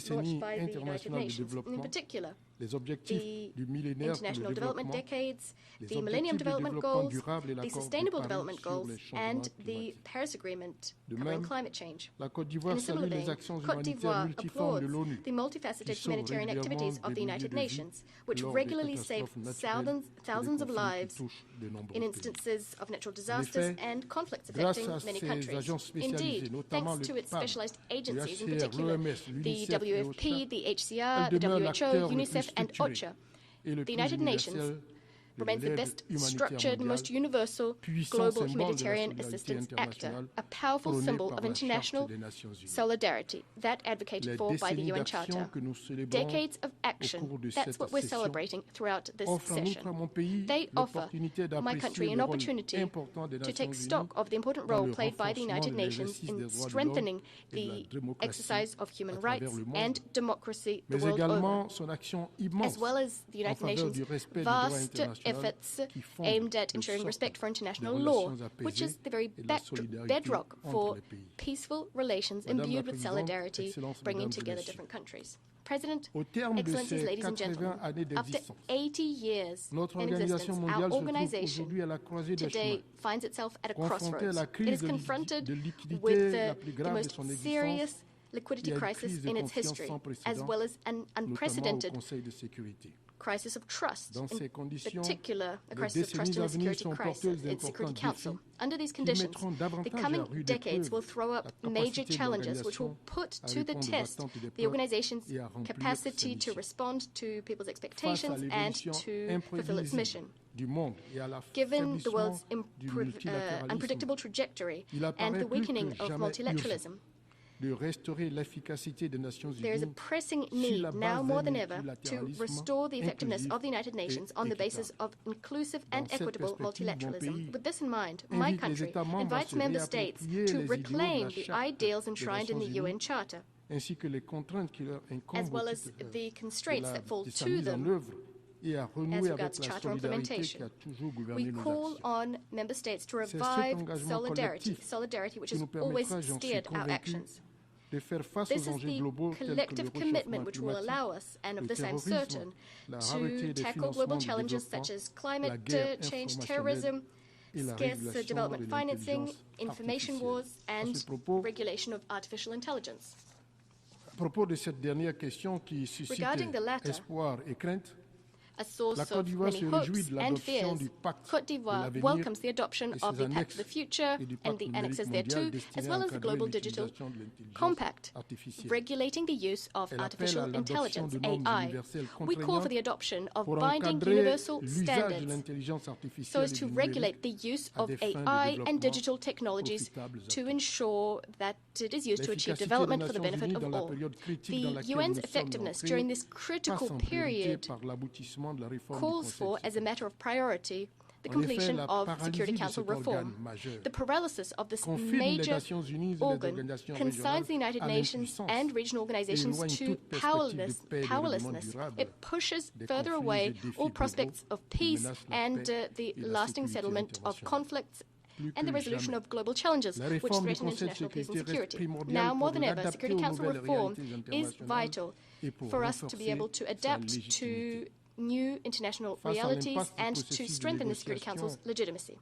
V: launched by the United Nations, in particular the International Development Decades, the Millennium Development Goals, the Sustainable Development Goals, and the Paris Agreement covering climate change. In a similar vein, Côte d'Ivoire applauds the multifaceted humanitarian activities of the United Nations, which regularly save thousands of lives in instances of natural disasters and conflicts affecting many countries. Indeed, thanks to its specialized agencies, in particular the WFP, the HCR, the WHO, UNICEF, and OCHA, the United Nations remains the best structured, most universal global humanitarian assistance actor, a powerful symbol of international solidarity, that advocated for by the UN Charter. Decades of action, that's what we're celebrating throughout this session. They offer my country an opportunity to take stock of the important role played by the United Nations in strengthening the exercise of human rights and democracy the world over, as well as the United Nations' vast efforts aimed at ensuring respect for international law, which is the very bedrock for peaceful relations imbued with solidarity, bringing together different countries. President, Excellencies, ladies and gentlemen, after 80 years in existence, our organization today finds itself at a crossroads. It is confronted with the most serious liquidity crisis in its history, as well as an unprecedented crisis of trust, in particular a crisis of trust in the Security Council. Under these conditions, the coming decades will throw up major challenges which will put to the test the organization's capacity to respond to people's expectations and to fulfill its mission. Given the world's unpredictable trajectory and the weakening of multilateralism, there is a pressing need now more than ever to restore the effectiveness of the United Nations on the basis of inclusive and equitable multilateralism. With this in mind, my country invites member states to reclaim the ideals enshrined in the UN Charter, as well as the constraints that fall to them as regards Charter implementation. We call on member states to revive solidarity which has always steered our actions. This is the collective commitment which will allow us, and of this I'm certain, to tackle global challenges such as climate change, terrorism, scarce development financing, information wars, and regulation of artificial intelligence. Regarding the latter, a source of many hopes and fears, Côte d'Ivoire welcomes the adoption of the Pact for the Future and the annexes thereto, as well as the Global Digital Compact, regulating the use of artificial intelligence, AI. We call for the adoption of binding universal standards so as to regulate the use of AI and digital technologies to ensure that it is used to achieve development for the benefit of all. The UN's effectiveness during this critical period calls for, as a matter of priority, the completion of Security Council reform. The paralysis of this major organ consigns the United Nations and regional organizations to powerlessness. It pushes further away all prospects of peace and the lasting settlement of conflicts and the resolution of global challenges which threaten international peace and security. Now more than ever, Security Council reform is vital for us to be able to adapt to new international realities and to strengthen the Security Council's legitimacy.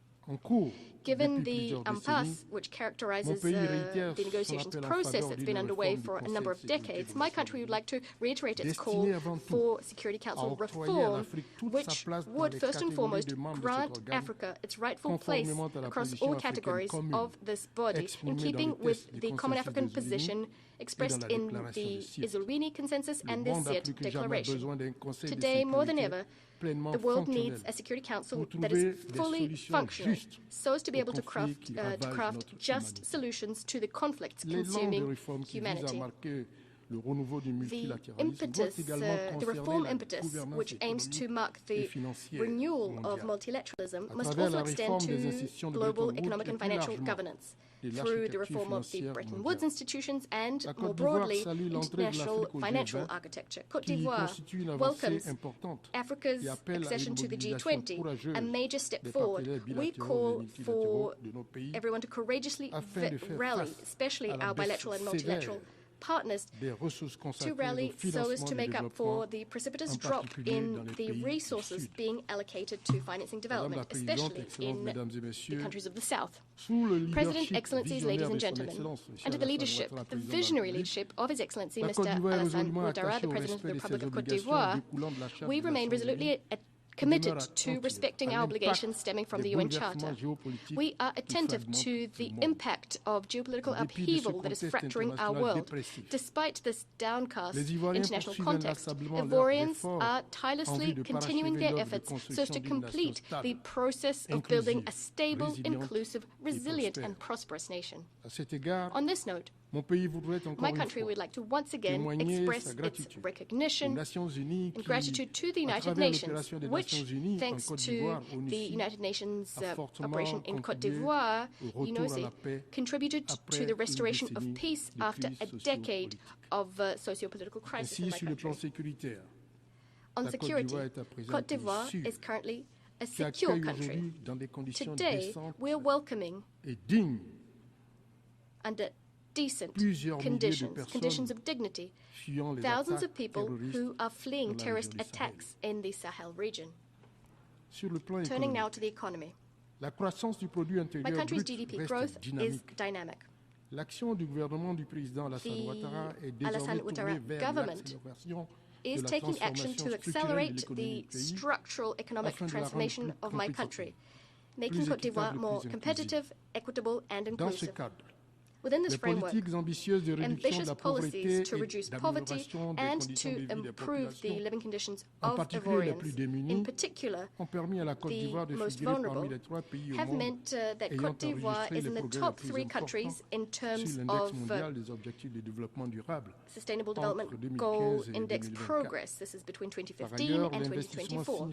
V: Given the impasse which characterizes the negotiations process that's been underway for a number of decades, my country would like to reiterate its call for Security Council reform, which would first and foremost grant Africa its rightful place across all categories of this body, in keeping with the common African position expressed in the Isolini Consensus and the SIT Declaration. Today, more than ever, the world needs a Security Council that is fully functional, so as to be able to craft just solutions to the conflicts consuming humanity. The reform impetus, which aims to mark the renewal of multilateralism, must also extend to global economic and financial governance through the reform of the Bretton Woods institutions and, more broadly, international financial architecture. Côte d'Ivoire welcomes Africa's accession to the G20, a major step forward. We call for everyone to courageously rally, especially our bilateral and multilateral partners to rally so as to make up for the precipitous drop in the resources being allocated to financing development, especially in the countries of the South. President, Excellencies, ladies and gentlemen, under the leadership, the visionary leadership of His Excellency Mr. Alassane Ouattara, the President of the Republic of Côte d'Ivoire, we remain resolutely committed to respecting our obligations stemming from the UN Charter. We are attentive to the impact of geopolitical upheaval that is fracturing our world. Despite this downcast international context, Ivorians are tirelessly continuing their efforts so as to complete the process of building a stable, inclusive, resilient and prosperous nation. On this note, my country would like to once again express its recognition and gratitude to the United Nations, which, thanks to the United Nations operation in Côte d'Ivoire, contributed to the restoration of peace after a decade of socio-political crisis in my country. On security, Côte d'Ivoire is currently a secure country. Today, we are welcoming under decent conditions of dignity, thousands of people who are fleeing terrorist attacks in the Sahel region. Turning now to the economy. My country's GDP growth is dynamic. The Alassane Ouattara government is taking action to accelerate the structural economic transformation of my country, making Côte d'Ivoire more competitive, equitable and inclusive. Within this framework, ambitious policies to reduce poverty and to improve the living conditions of Ivorians, in particular the most vulnerable, have meant that Côte d'Ivoire is in the top 3 countries in terms of Sustainable Development Goal Index progress. This is between 2015 and 2024.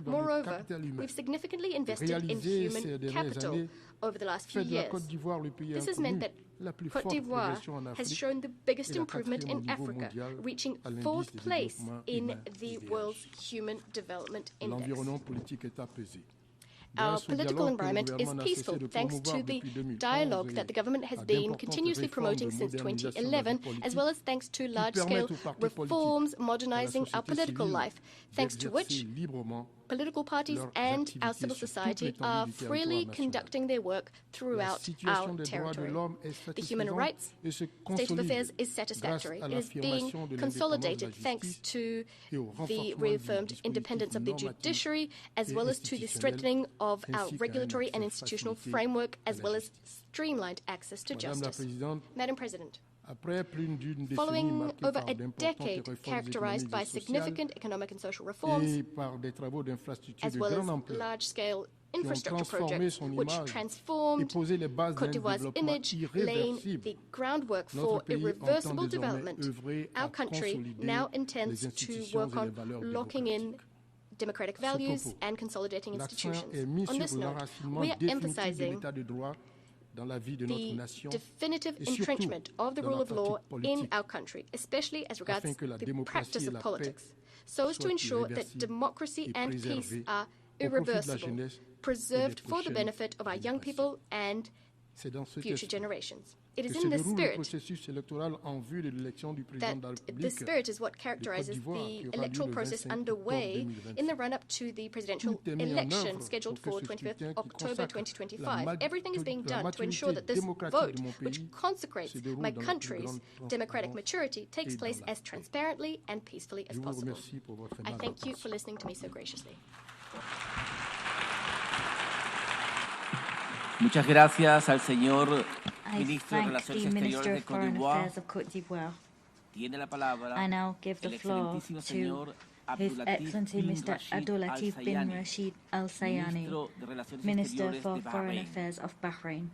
V: Moreover, we've significantly invested in human capital over the last few years. This has meant that Côte d'Ivoire has shown the biggest improvement in Africa, reaching 4th place in the world's Human Development Index. Our political environment is peaceful thanks to the dialogue that the government has been continuously promoting since 2011, as well as thanks to large-scale reforms modernizing our political life, thanks to which political parties and our civil society are freely conducting their work throughout our territory. The human rights state of affairs is satisfactory. It is being consolidated thanks to the reaffirmed independence of the judiciary, as well as to the strengthening of our regulatory and institutional framework, as well as streamlined access to justice. Madam President, following over a decade characterized by significant economic and social reforms, as well as large-scale infrastructure projects which transformed Côte d'Ivoire's image, laying the groundwork for irreversible development, our country now intends to work on locking in democratic values and consolidating institutions. On this note, we are emphasizing the definitive entrenchment of the rule of law in our country, especially as regards the practice of politics, so as to ensure that democracy and peace are irreversible, preserved for the benefit of our young people and future generations. It is in this spirit that this spirit is what characterizes the electoral process underway in the run-up to the presidential election scheduled for 25th October 2025. Everything is being done to ensure that this vote, which consecrates my country's democratic maturity, takes place as transparently and peacefully as possible. I thank you for listening to me so graciously.
S: Muchas gracias al señor Ministro de Relaciones Exteriores de Côte d'Ivoire. Tiene la palabra el excelentísimo señor
A: His Excellency Mr. Abdulatif bin Rashid Al Sayani, Minister for Foreign Affairs of Bahrain.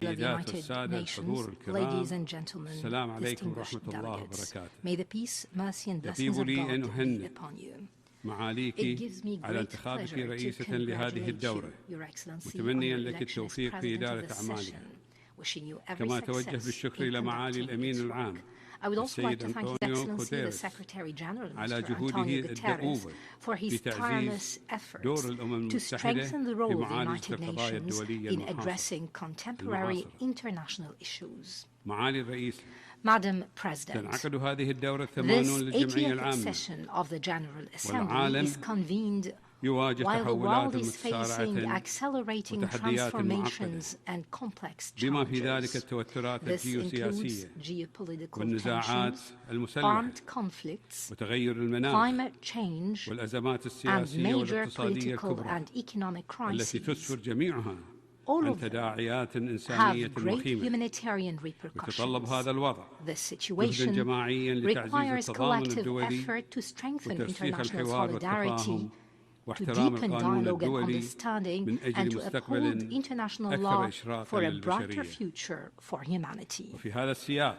D: Of the United Nations, ladies and gentlemen, distinguished delegates, may the peace, mercy and blessings of God be upon you.
M: معاليك على انتخابك رئيسة لهذه الدورة، متمنيا لك التوفيق في إدارة أعمالها. كما أتوجه بالشكر إلى معالي الأمين العام السيد أنطونيو غوتيريس على جهوده الدؤوبة في تعزيز دور الأمم المتحدة في معالجة القضايا الدولية المعاصرة. معالي الرئيس،
A: Madam President,
M: تنعقد هذه الدورة
A: this
M: 80th للجمعية العامة
A: session of the General Assembly
M: والعالم
A: is convened
M: يواجه
A: while the world
M: تحولات
A: is facing
M: متسارعة
A: accelerating
M: وتحديات معقدة
A: transformations and complex
M: بما في ذلك
A: challenges.
M: التوترات
A: This includes
M: الجيوسياسية
A: geopolitical
M: والنزاعات
A: tensions,
M: المسلحة
A: armed conflicts,
M: وتغير المناخ
A: climate change,
M: والأزمات
A: and
M: السياسية
A: major
M: والاقتصادية
A: political
M: الكبرى
A: and economic
M: التي
A: crises.
M: تسفر جميعها
A: All
M: عن
A: of them
M: تداعيات إنسانية
A: have great
M: وخيمة.
A: humanitarian
M: ويتطلب
A: repercussions.
M: هذا الوضع
A: This
M: جهدا
A: situation
M: جماعيا لتعزيز
A: requires
M: التضامن
A: collective
M: الدولي
A: effort to strengthen
M: وترسيخ
A: international
M: الحوار
A: solidarity,
M: والتفاهم
A: to
M: واحترام
A: deepen
M: القانون
A: dialogue and
M: الدولي
A: understanding,
M: من
A: and
M: أجل
A: to uphold
M: مستقبل
A: international
M: أكثر
A: law
M: إشراقا
A: for a brighter
M: للبشرية.
A: future for humanity.
M: وفي هذا السياق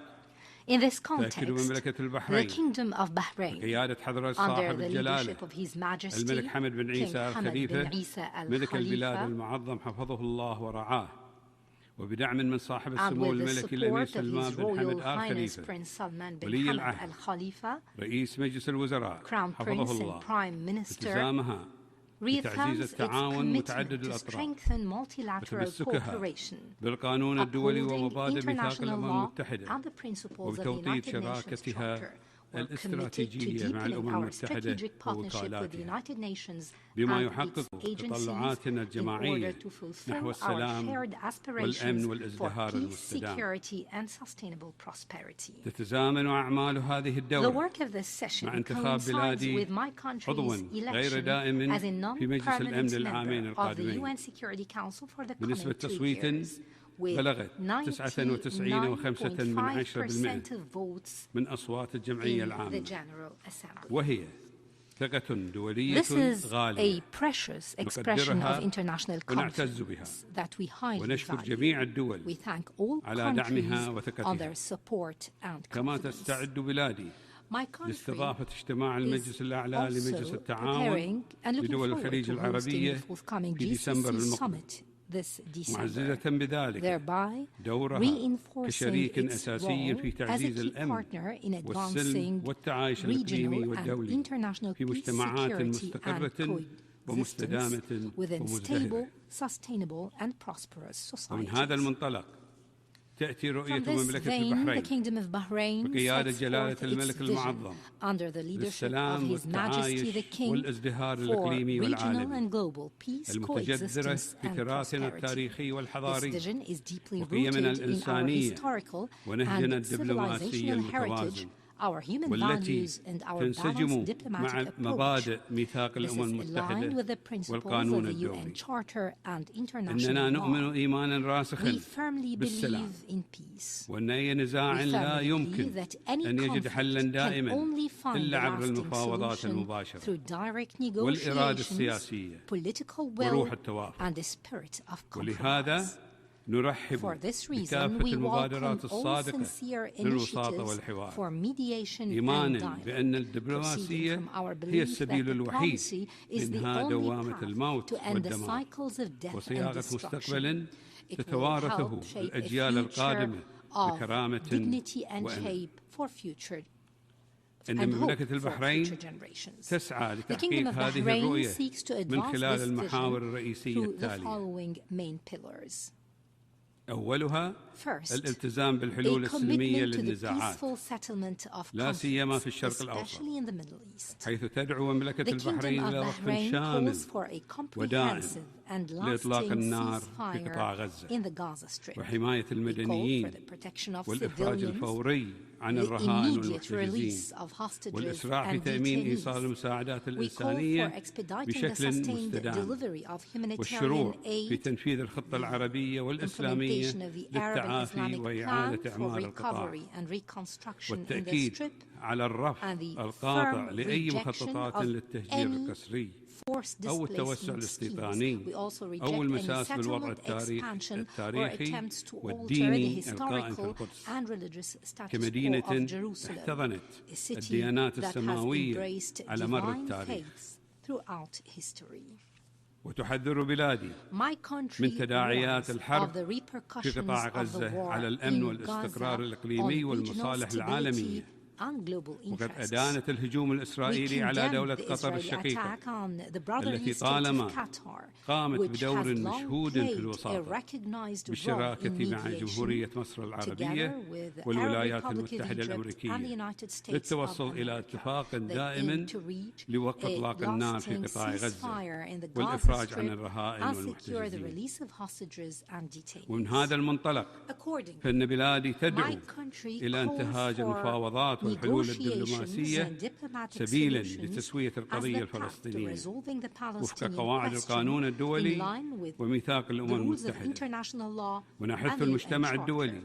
A: In this
M: تأكد
A: context,
M: مملكة
A: the
M: البحرين
A: Kingdom of Bahrain,
M: بقيادة حضرة
A: under
M: صاحب
A: the
M: الجلالة
A: leadership of His Majesty
M: الملك حمد بن
A: King
M: عيسى
A: Hamad bin
M: الخليفة
A: Isa
M: ملك البلاد
A: al-Khalifa,
M: المعظم حفظه الله ورعاه، وبدعم من صاحب
A: and
M: السمو
A: with the
M: الملكي الأمير
A: support of
M: سلمان
A: His
M: بن
A: Royal
M: حمد آل
A: Highness
M: خليفة
A: Prince Salman bin
M: ولي
A: Hamad
M: العهد
A: al-Khalifa,
M: رئيس مجلس الوزراء
A: Crown
M: حفظه
A: Prince and
M: الله،
A: Prime Minister,
M: التزامها بتعزيز
A: reaffirms its
M: التعاون متعدد
A: commitment to
M: الأطراف
A: strengthen multilateral
M: وتمسكها
A: cooperation,
M: بالقانون الدولي
A: upholding
M: ومبادئ ميثاق
A: international
M: الأمم
A: law
M: المتحدة
A: and the principles of the
M: وبتوطيد
A: United Nations
M: شراكتها
A: Charter. We're committed to
M: الاستراتيجية مع
A: deepening
M: الأمم
A: our
M: المتحدة
A: strategic partnership with the
M: ووكالاتها
A: United Nations
M: بما
A: and
M: يحقق
A: its agencies
M: تطلعاتنا
A: in order
M: الجماعية
A: to fulfill
M: نحو
A: our
M: السلام
A: shared
M: والأمن
A: aspirations for
M: والازدهار
A: peace,
M: المستدام.
A: security, and sustainable prosperity.
M: تتزامن أعمال هذه
A: The
M: الدورة
A: work of this session
M: مع انتخاب
A: coincides
M: بلادي
A: with my country's
M: عضواً غير
A: election
M: دائم
A: as a
M: في مجلس الأمن
A: non-permanent
M: للعامين
A: member of the
M: القادمين
A: UN Security Council for the
M: بنسبة
A: coming 2
M: تصويت
A: years, with
M: بلغت 99.5%
A: of votes
M: من أصوات الجمعية
A: in the
M: العامة،
A: General Assembly.
M: وهي ثقة دولية
A: This is
M: غالية
A: a precious expression
M: نقدرها
A: of international
M: ونعتز بها،
A: confidence that we highly
M: ونشكر
A: value.
M: جميع الدول
A: We thank all
M: على دعمها
A: countries on
M: وثقتها.
A: their support and
M: كما
A: confidence.
M: تستعد بلادي
A: My country
M: لاستضافة اجتماع المجلس الأعلى لمجلس
A: also
M: التعاون
A: preparing and looking
M: لدول
A: forward
M: الخليج
A: to hosting
M: العربية
A: the forthcoming
M: في ديسمبر
A: GCC
M: المقبل،
A: summit this December,
M: معززة بذلك
A: thereby
M: دورها
A: reinforcing
M: كشريك
A: its
M: أساسي
A: role
M: في
A: as a
M: تعزيز
A: key
M: الأمن
A: partner in
M: والسلم
A: advancing
M: والتعايش الإقليمي
A: regional and
M: والدولي
A: international
M: في
A: peace,
M: مجتمعات
A: security, and
M: مستقرة ومستدامة
A: coexistence within
M: ومزدهرة.
A: stable, sustainable, and prosperous
M: ومن
A: societies.
M: هذا المنطلق تأتي رؤية
A: From this
M: مملكة
A: vein, the
M: البحرين
A: Kingdom of Bahrain
M: بقيادة
A: sets
M: جلالة
A: forth its
M: الملك
A: vision
M: المعظم
A: under the leadership of
M: للسلام
A: His Majesty the
M: والتعايش
A: King
M: والازدهار
A: for
M: الإقليمي
A: regional
M: والعالمي
A: and global peace,
M: المتجذرة
A: coexistence,
M: في
A: and
M: تراثنا
A: prosperity.
M: التاريخي
A: This
M: والحضاري
A: vision is deeply
M: وقيمنا
A: rooted in our
M: الإنسانية
A: historical
M: ونهجنا
A: and
M: الدبلوماسي
A: civilizational heritage,
M: المتوازن
A: our human
M: والتي
A: values, and our
M: تنسجم
A: balanced
M: مع
A: diplomatic approach.
M: مبادئ ميثاق
A: This
M: الأمم
A: is aligned with the
M: المتحدة
A: principles of
M: والقانون
A: the UN
M: الدولي.
A: Charter and
M: إننا
A: international
M: نؤمن
A: law.
M: إيمانا راسخا
A: We firmly
M: بالسلام
A: believe in peace.
M: وأن أي نزاع
A: We
M: لا
A: firmly
M: يمكن
A: believe that any
M: أن يجد
A: conflict
M: حلا
A: can
M: دائما
A: only find
M: إلا
A: a
M: عبر
A: lasting
M: المفاوضات
A: solution
M: المباشرة
A: through direct
M: والإرادة
A: negotiations,
M: السياسية
A: political
M: وروح
A: will,
M: التوافق.
A: and the spirit of
M: ولهذا
A: compromise.
M: نرحب
A: For this reason,
M: بكافة
A: we welcome
M: المبادرات
A: all
M: الصادقة
A: sincere
M: للوساطة
A: initiatives
M: والحوار،
A: for mediation and
M: إيمانا
A: dialogue,
M: بأن
A: proceeding
M: الدبلوماسية
A: from our
M: هي
A: belief that
M: السبيل الوحيد
A: diplomacy is the
M: لإنهاء
A: only
M: دوامة
A: path
M: الموت
A: to end the
M: والدمار
A: cycles of death and
M: وصياغة
A: destruction.
M: مستقبل
A: It will
M: تتوارثه
A: help shape a
M: الأجيال القادمة
A: future of
M: بكرامة
A: dignity and
M: وأمل.
A: shape for future
M: إن
A: and hope
M: مملكة
A: for
M: البحرين
A: future generations.
M: تسعى
A: The
M: لتحقيق
A: Kingdom of
M: هذه
A: Bahrain
M: الرؤية
A: seeks to
M: من
A: advance
M: خلال
A: this
M: المحاور
A: vision
M: الرئيسية
A: through the
M: التالية.
A: following main pillars.
M: أولها
A: First,
M: الالتزام
A: a
M: بالحلول السلمية
A: commitment to the
M: للنزاعات
A: peaceful settlement of
M: لا سيما
A: conflicts,
M: في الشرق الأوسط،
A: especially in the Middle East.
M: حيث تدعو مملكة
A: The
M: البحرين
A: Kingdom of
M: إلى وقف
A: Bahrain
M: شامل
A: calls for a
M: ودائم
A: comprehensive and
M: لإطلاق
A: lasting
M: النار في قطاع
A: ceasefire
M: غزة
A: in the Gaza Strip.
M: وحماية
A: We call for
M: المدنيين
A: the protection of
M: والإفراج
A: civilians,
M: الفوري عن
A: the
M: الرهائن
A: immediate
M: والمحتجزين
A: release of hostages
M: والإسراع في
A: and
M: تأمين
A: detainees.
M: إيصال المساعدات
A: We call for
M: الإنسانية
A: expediting the
M: بشكل
A: sustained
M: مستدام
A: delivery of
M: والشروع
A: humanitarian
M: في
A: aid,
M: تنفيذ الخطة العربية والإسلامية
A: implementation of the Arab and
M: للتعافي
A: Islamic plan
M: وإعادة
A: for
M: إعمار القطاع
A: recovery and reconstruction in the
M: والتأكيد
A: Strip,
M: على الرفض
A: and the
M: القاطع
A: firm
M: لأي
A: rejection
M: مخططات
A: of
M: للتهجير
A: any
M: القسري
D: forced displacement schemes. We also reject any settlement, expansion, or attempts to alter the historical and religious status quo of Jerusalem, a city that has embraced divine faiths throughout history.
M: وتحذر بلادي من تداعيات الحرب في قطاع غزة على الأمن والاستقرار الإقليمي والمصالح العالمية. وقد أدانت الهجوم الإسرائيلي على دولة قطر الشقيقة التي طالما قامت بدور مشهود في الوساطة بالشراكة مع جمهورية مصر العربية والولايات المتحدة الأمريكية للتوصل إلى اتفاق دائم لوقف إطلاق النار في قطاع غزة والإفراج عن الرهائن والمحتجزين. ومن هذا المنطلق فإن بلادي تدعو إلى انتهاج المفاوضات والحلول الدبلوماسية سبيلا لتسوية القضية الفلسطينية وفق قواعد القانون الدولي وميثاق الأمم المتحدة. ونحث المجتمع الدولي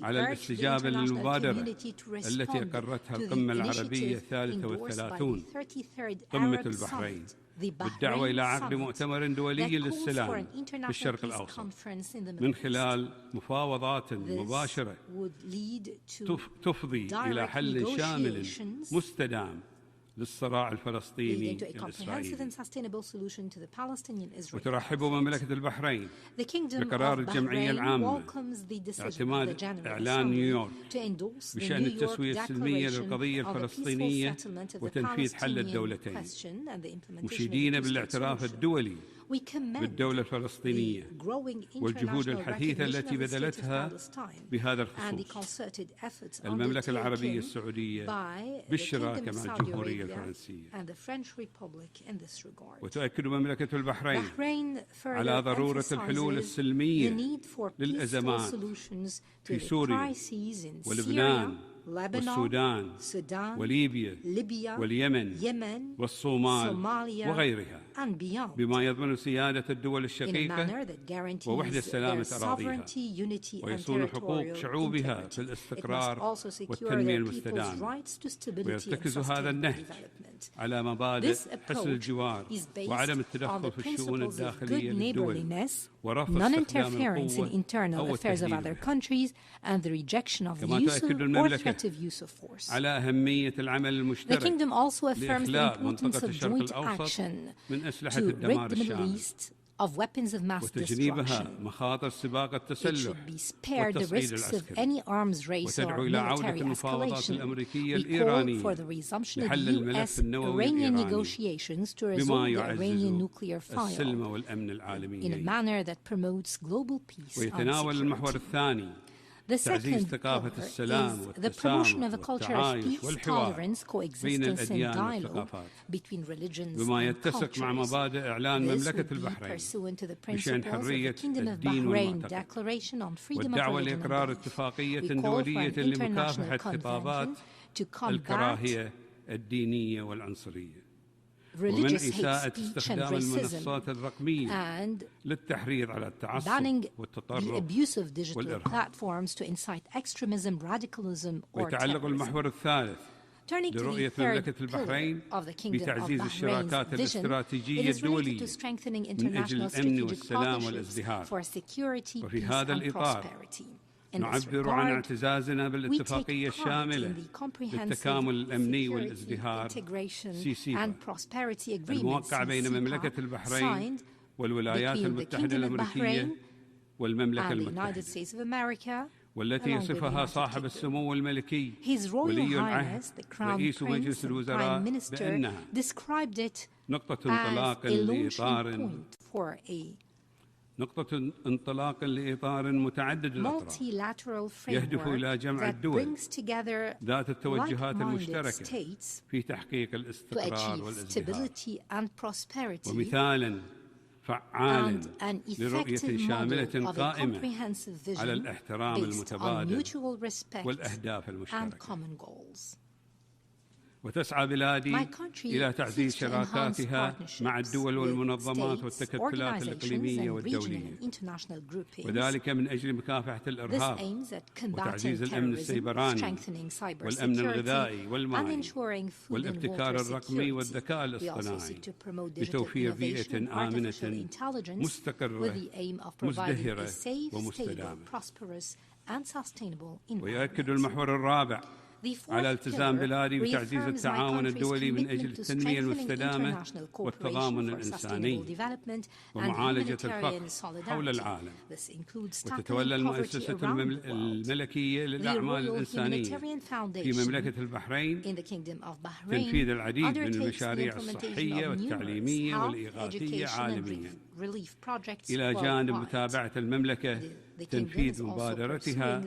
M: على الاستجابة للمبادرة التي أقرتها القمة العربية 33 قمة البحرين بالدعوة إلى عقد مؤتمر دولي للسلام في الشرق الأوسط من خلال مفاوضات مباشرة تفضي إلى حل شامل مستدام للصراع الفلسطيني الإسرائيلي. وترحب مملكة البحرين بقرار الجمعية العامة اعتماد إعلان نيويورك بشأن التسوية السلمية للقضية الفلسطينية وتنفيذ حل الدولتين، مشيدين بالاعتراف الدولي بالدولة الفلسطينية والجهود الحثيثة التي بذلتها بهذا الخصوص المملكة العربية السعودية بالشراكة مع الجمهورية الفرنسية. وتؤكد مملكة البحرين على ضرورة الحلول السلمية للأزمات في سوريا ولبنان والسودان وليبيا واليمن والصومال وغيرها بما يضمن سيادة الدول الشقيقة ووحدة سلامة أراضيها ويصون حقوق شعوبها في الاستقرار والتنمية المستدامة. ويرتكز هذا النهج على مبادئ حسن الجوار وعدم التدخل في الشؤون الداخلية للدول ورفض استخدام القوة أو التهديد. كما تؤكد المملكة على أهمية العمل المشترك لإخلاء منطقة الشرق الأوسط من أسلحة الدمار الشامل وتجنيبها مخاطر سباق التسلح والتصعيد العسكري. وتدعو إلى عودة المفاوضات الأمريكية الإيرانية لحل الملف النووي الإيراني بما يعزز السلم والأمن العالميين. ويتناول المحور الثاني تعزيز ثقافة السلام والتسامح والتعايش والحوار بين الأديان والثقافات بما يتسق مع مبادئ إعلان مملكة البحرين بشأن حرية الدين والمعتقد والدعوة لإقرار اتفاقية دولية لمكافحة خطابات الكراهية الدينية والعنصرية ومن إساءة استخدام المنصات الرقمية للتحريض على التعصب والتطرف والإرهاب. ويتعلق المحور الثالث برؤية مملكة البحرين بتعزيز الشراكات الاستراتيجية الدولية من أجل الأمن والسلام والازدهار. وفي هذا الإطار نعبر عن اعتزازنا بالاتفاقية الشاملة للتكامل الأمني والازدهار CCPA الموقع بين مملكة البحرين والولايات المتحدة الأمريكية والمملكة المتحدة، والتي يصفها صاحب السمو الملكي ولي العهد رئيس مجلس الوزراء بأنها نقطة انطلاق لإطار متعدد الأطراف يهدف إلى جمع الدول ذات التوجهات المشتركة في تحقيق الاستقرار والازدهار، ومثالا فعالا لرؤية شاملة قائمة على الاحترام المتبادل والأهداف المشتركة.
D: وتسعى بلادي إلى تعزيز شراكاتها مع الدول والمنظمات والتكتلات الإقليمية والدولية، وذلك من أجل مكافحة الإرهاب وتعزيز الأمن السيبراني والأمن الغذائي والمائي والابتكار الرقمي والذكاء الاصطناعي لتوفير بيئة آمنة مستقرة مزدهرة ومستدامة. ويؤكد المحور الرابع على التزام بلادي بتعزيز التعاون الدولي من أجل التنمية المستدامة والتضامن الإنساني ومعالجة الفقر حول العالم. وتتولى المؤسسة الملكية للأعمال الإنسانية في مملكة البحرين تنفيذ العديد من المشاريع الصحية والتعليمية والإغاثية عالميا، إلى جانب متابعة المملكة تنفيذ مبادرتها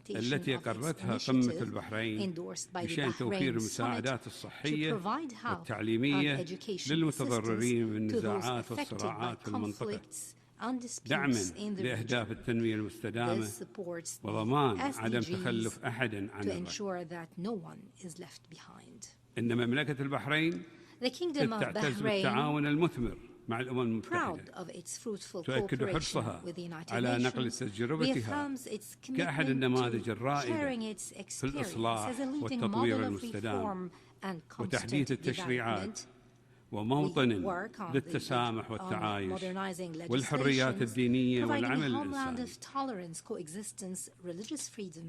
D: التي أقرتها قمة البحرين بشأن توفير المساعدات الصحية والتعليمية للمتضررين من النزاعات والصراعات في المنطقة، دعما لأهداف التنمية المستدامة وضمان عدم تخلف أحد عن الرأي. إن مملكة البحرين تعتز بالتعاون المثمر مع الأمم المتحدة، تؤكد حرصها على نقل تجربتها كأحد النماذج الرائدة في الإصلاح والتطوير المستدام وتحديث التشريعات وموطن للتسامح والتعايش والحريات الدينية والعمل الإنساني.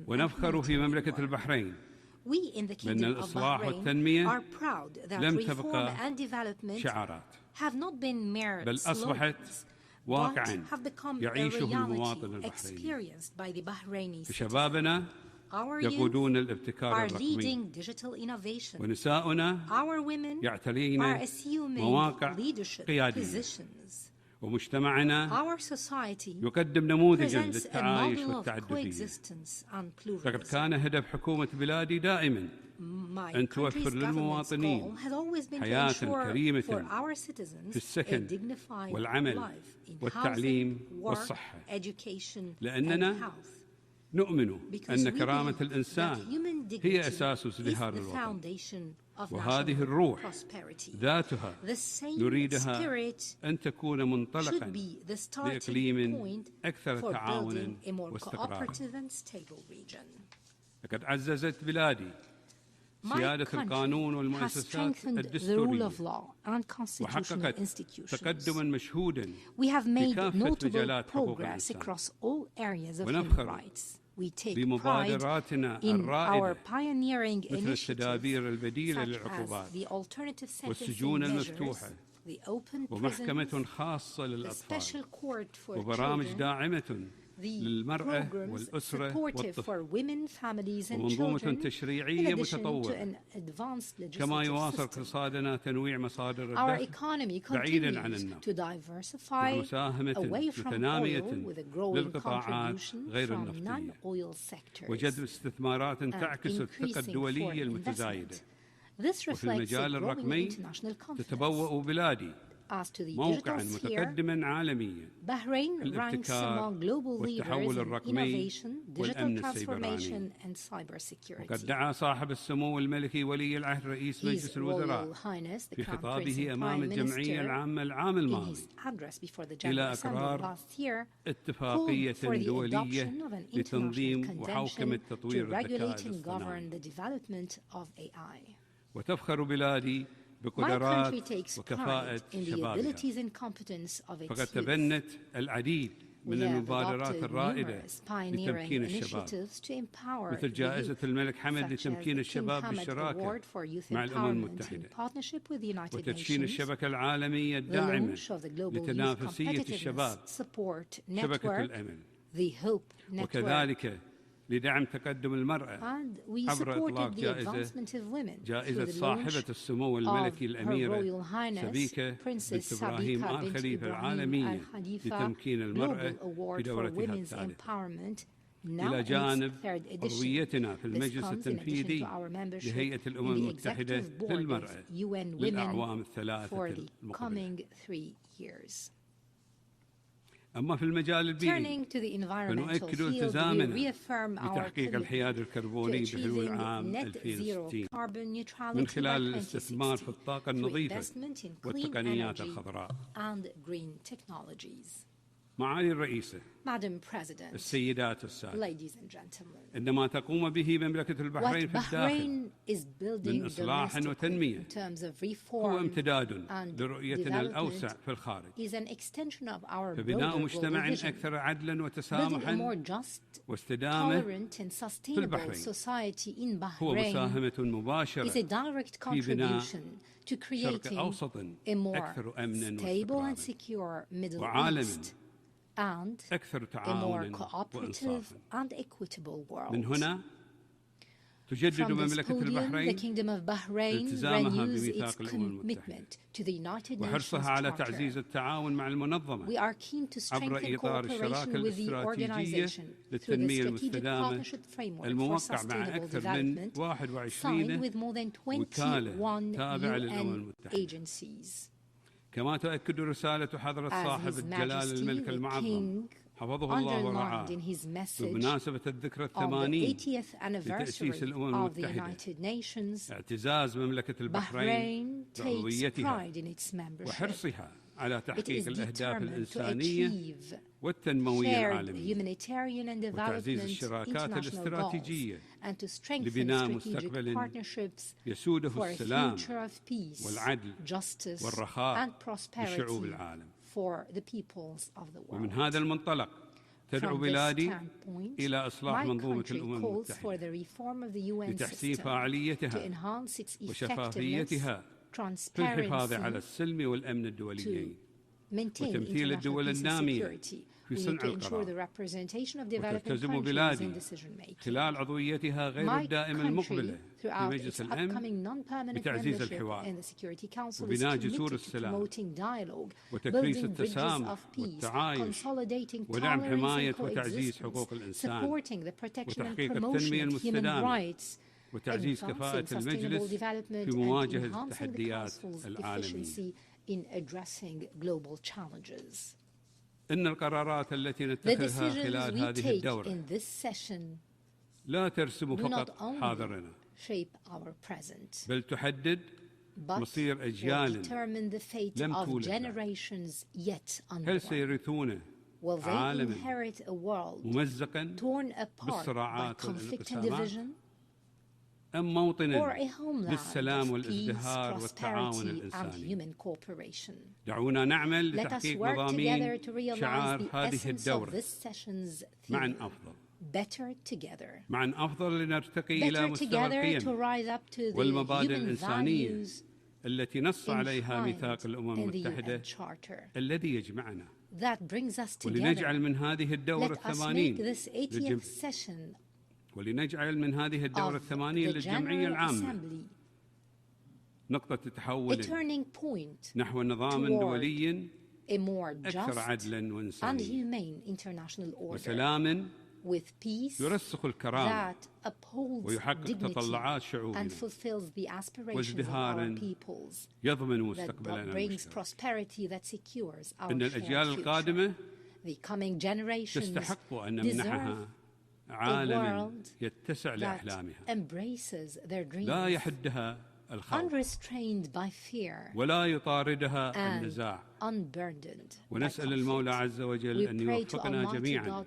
D: ونفخر في مملكة البحرين بأن الإصلاح والتنمية لم تبقى شعارات، بل أصبحت واقعاً يعيشه المواطن البحريني. فشبابنا يقودون الابتكار الرقمي، ونساؤنا يعتلين مواقع قيادية، ومجتمعنا يقدم نموذجاً للتعايش والتعددية. لقد كان هدف حكومة بلادي دائماً أن توفر للمواطنين حياة كريمة في السكن والعمل والتعليم والصحة، لأننا نؤمن أن كرامة الإنسان هي أساس ازدهار الوطن، وهذه الروح ذاتها نريدها أن تكون منطلقاً لإقليم أكثر تعاوناً واستقراراً. لقد عززت بلادي سيادة القانون والمؤسسات الدستورية، وحققت تقدماً مشهوداً في كافة مجالات حقوق الإنسان. ونفخر بمبادراتنا الرائدة مثل التدابير البديلة للعقوبات والسجون المفتوحة ومحكمة خاصة للأطفال وبرامج داعمة للمرأة والأسرة والطفل ومنظومة تشريعية متطورة. كما يواصل اقتصادنا تنويع مصادر الدخل بعيدا عن النفط مع مساهمة متنامية للقطاعات غير النفطية وجذب استثمارات تعكس الثقة الدولية المتزايدة. وفي المجال الرقمي تتبوأ بلادي موقعاً متقدماً عالمياً في الابتكار والتحول الرقمي والأمن السيبراني. وقد دعا صاحب السمو الملكي ولي العهد رئيس مجلس الوزراء في خطابه أمام الجمعية العامة العام الماضي إلى إقرار اتفاقية دولية لتنظيم وحوكمة تطوير الذكاء الاصطناعي. وتفخر بلادي بقدرات وكفاءة شبابها، فقد تبنت العديد من المبادرات الرائدة لتمكين الشباب، مثل جائزة الملك حمد لتمكين الشباب بالشراكة مع الأمم المتحدة، وتدشين الشبكة العالمية الداعمة لتنافسية الشباب شبكة الأمل، وكذلك لدعم تقدم المرأة عبر إطلاق جائزة صاحبة السمو الملكي الأميرة سبيكة بنت إبراهيم آل خليفة العالمية لتمكين المرأة في دورتها الثالثة، إلى جانب عضويتنا في المجلس التنفيذي لهيئة الأمم المتحدة للمرأة للأعوام الثلاثة المقبلة. أما في المجال البيئي فنؤكد التزامنا بتحقيق الحياد الكربوني بحلول العام 2060 من خلال الاستثمار في الطاقة النظيفة والتقنيات الخضراء. معالي الرئيسة، السيدات والسادة، إن ما تقوم به مملكة البحرين في الداخل من إصلاح وتنمية هو امتداد لرؤيتنا الأوسع في الخارج، فبناء مجتمع أكثر عدلا وتسامحا واستدامة في البحرين هو مساهمة مباشرة في بناء شرق أوسط أكثر أمنا واستقرارا وعالم أكثر تعاونا وإنصافا. من هنا تجدد مملكة البحرين التزامها بميثاق الأمم المتحدة وحرصها على تعزيز التعاون مع المنظمة عبر إطار الشراكة الاستراتيجية للتنمية المستدامة الموقع مع أكثر من 21 وكالة تابعة للأمم المتحدة. كما تؤكد رسالة حضرة صاحب الجلالة الملك المعظم حفظه الله ورعاه بمناسبة الذكرى 80 لتأسيس الأمم المتحدة اعتزاز مملكة البحرين بعضويتها وحرصها على تحقيق الأهداف الإنسانية والتنموية العالمية وتعزيز الشراكات الاستراتيجية لبناء مستقبل يسوده السلام والعدل والرخاء لشعوب العالم. ومن هذا المنطلق تدعو بلادي إلى إصلاح منظومة الأمم المتحدة لتحسين فاعليتها وشفافيتها في الحفاظ على السلم والأمن الدوليين وتمثيل الدول النامية في صنع القرار. وتلتزم بلادي خلال عضويتها غير الدائمة المقبلة في مجلس الأمن بتعزيز الحوار وبناء جسور السلام وتكريس التسامح والتعايش ودعم حماية وتعزيز حقوق الإنسان وتحقيق التنمية المستدامة وتعزيز كفاءة المجلس في مواجهة التحديات العالمية. إن القرارات التي نتخذها خلال هذه الدورة لا ترسم فقط حاضرنا بل تحدد مصير أجيال لم تولد. هل سيرثون عالما ممزقا بالصراعات والانقسامات أم موطنا للسلام والازدهار والتعاون الإنساني؟ دعونا نعمل لتحقيق مضامين شعار هذه الدورة معا أفضل. معا أفضل لنرتقي إلى مستوى القيم والمبادئ الإنسانية التي نص عليها ميثاق الأمم المتحدة الذي يجمعنا، ولنجعل من هذه الدورة 80 للجمعية العامة نقطة تحول نحو نظام دولي أكثر عدلا وإنسانية وسلام يرسخ الكرامة ويحقق تطلعات شعوبنا وازدهار يضمن مستقبلنا المشترك. إن الأجيال القادمة تستحق أن نمنحها عالم يتسع لأحلامها لا يحدها الخوف ولا يطاردها النزاع. ونسأل المولى عز وجل أن يوفقنا جميعا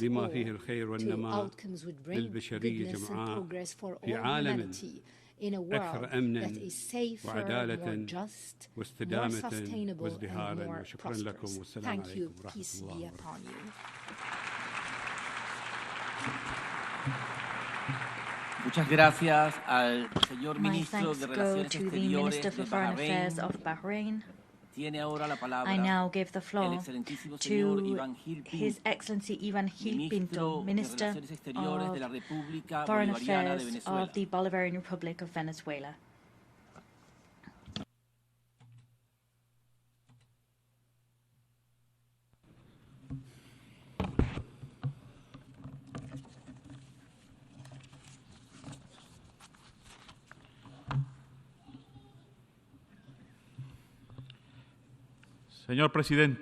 D: لما فيه الخير والنماء للبشرية جمعاء في عالم أكثر أمنا وعدالة واستدامة وازدهارا. وشكرا لكم والسلام عليكم ورحمة الله وبركاته.
S: Muchas gracias al señor ministro de Relaciones Exteriores de Bahrein. Tiene ahora la palabra
A: I now give the floor
S: el excelentísimo señor Iván Gil Pinto,
A: His Excellency Iván Gil Pinto, Minister of Foreign Affairs of the Bolivarian Republic of Venezuela.
E: Señor presidente,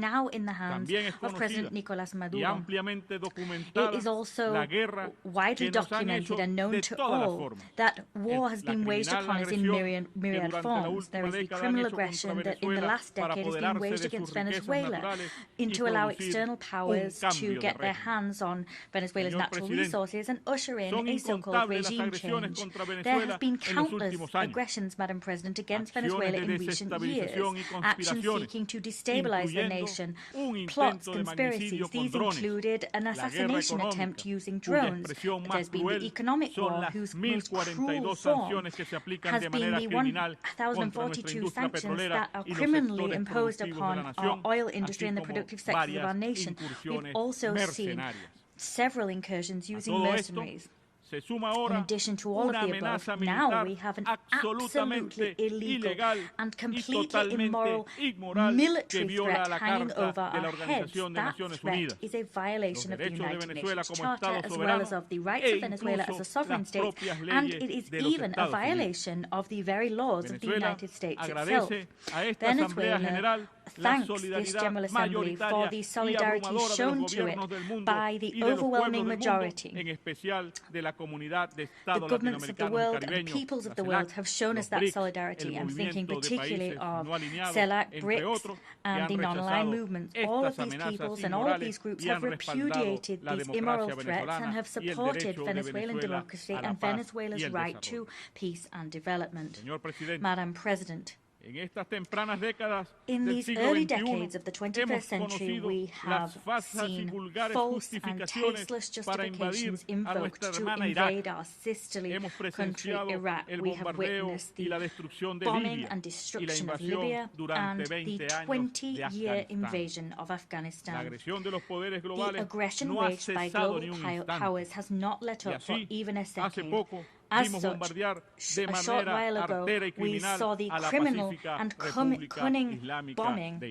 A: now in the hands of President Nicolás Maduro. It is also widely documented and known to all that war has been waged upon us in myriad forms. There is the criminal aggression that in the last decade has been waged against Venezuela to allow external powers to get their hands on Venezuela's natural resources and usher in a so-called regime change. There have been countless aggressions, Madam President, against Venezuela in recent years, actions seeking to destabilize the nation, plots, conspiracies. These included an assassination attempt using drones. There's been the economic war, whose most cruel form has been the 1,042 sanctions that are criminally imposed upon our oil industry and the productive sectors of our nation. We've also seen several incursions using mercenaries. In addition to all of the above, now we have an absolutely illegal and completely immoral military threat hanging over our heads. That threat is a violation of the United Nations Charter as well as of the rights of Venezuela as a sovereign state, and it is even a violation of the very laws of the United States itself. Venezuela thanks this General Assembly for the solidarity shown to it by the overwhelming majority. The governments of the world and peoples of the world have shown us that solidarity. I'm thinking particularly of CELAC, BRICS, and the non-aligned movements. All of these peoples and all of these groups have repudiated these immoral threats and have supported Venezuelan democracy and Venezuela's right to peace and development. Madam President, in these early decades of the 21st century, we have seen false and tasteless justifications invoked to invade our sisterly country, Iraq. We have witnessed the bombing and destruction of Libya and the 20-year invasion of Afghanistan. The aggression waged by global powers has not let up for even a second. As such, a short while ago, we saw the criminal and cunning bombing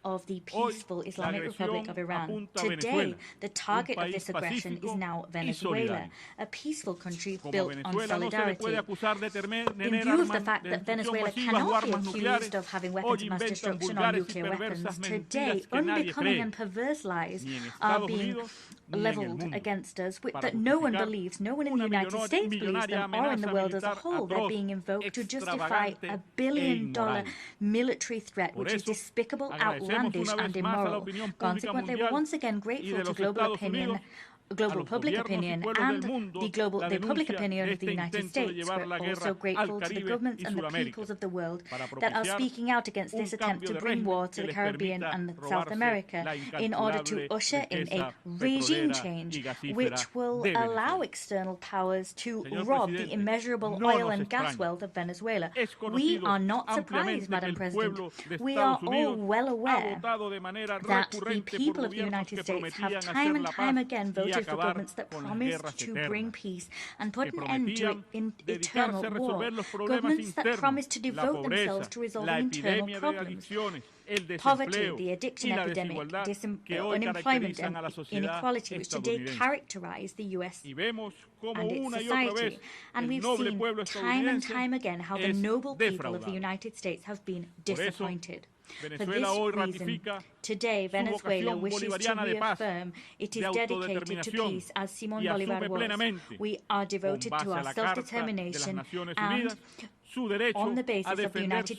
A: of the peaceful Islamic Republic of Iran. Today, the target of this aggression is now Venezuela, a peaceful country built on solidarity. In view of the fact that Venezuela cannot be accused of having weapons of mass destruction or nuclear weapons, today unbecoming and perverse lies are being leveled against us that no one believes, no one in the United States believes them, or in the world as a whole. They're being invoked to justify a $1 billion military threat, which is despicable, outlandish and immoral. Consequently, we're once again grateful to global public opinion and the public opinion of the United States. We're also grateful to the governments and the peoples of the world that are speaking out against this attempt to bring war to the Caribbean and South America in order to usher in a regime change which will allow external powers to rob the immeasurable oil and gas wealth of Venezuela. We are not surprised, Madam President. We are all well aware that the people of the United States have time and time again voted for governments that promised to bring peace and put an end to eternal war, governments that promised to devote themselves to resolving internal problems. Poverty, the addiction epidemic, unemployment and inequality, which today characterize the U.S. and its society. And we've seen time and time again how the noble people of the United States have been disappointed. For this reason, today Venezuela wishes to reaffirm it is dedicated to peace as Simón Bolívar was. We are devoted to our self-determination and on the basis of the United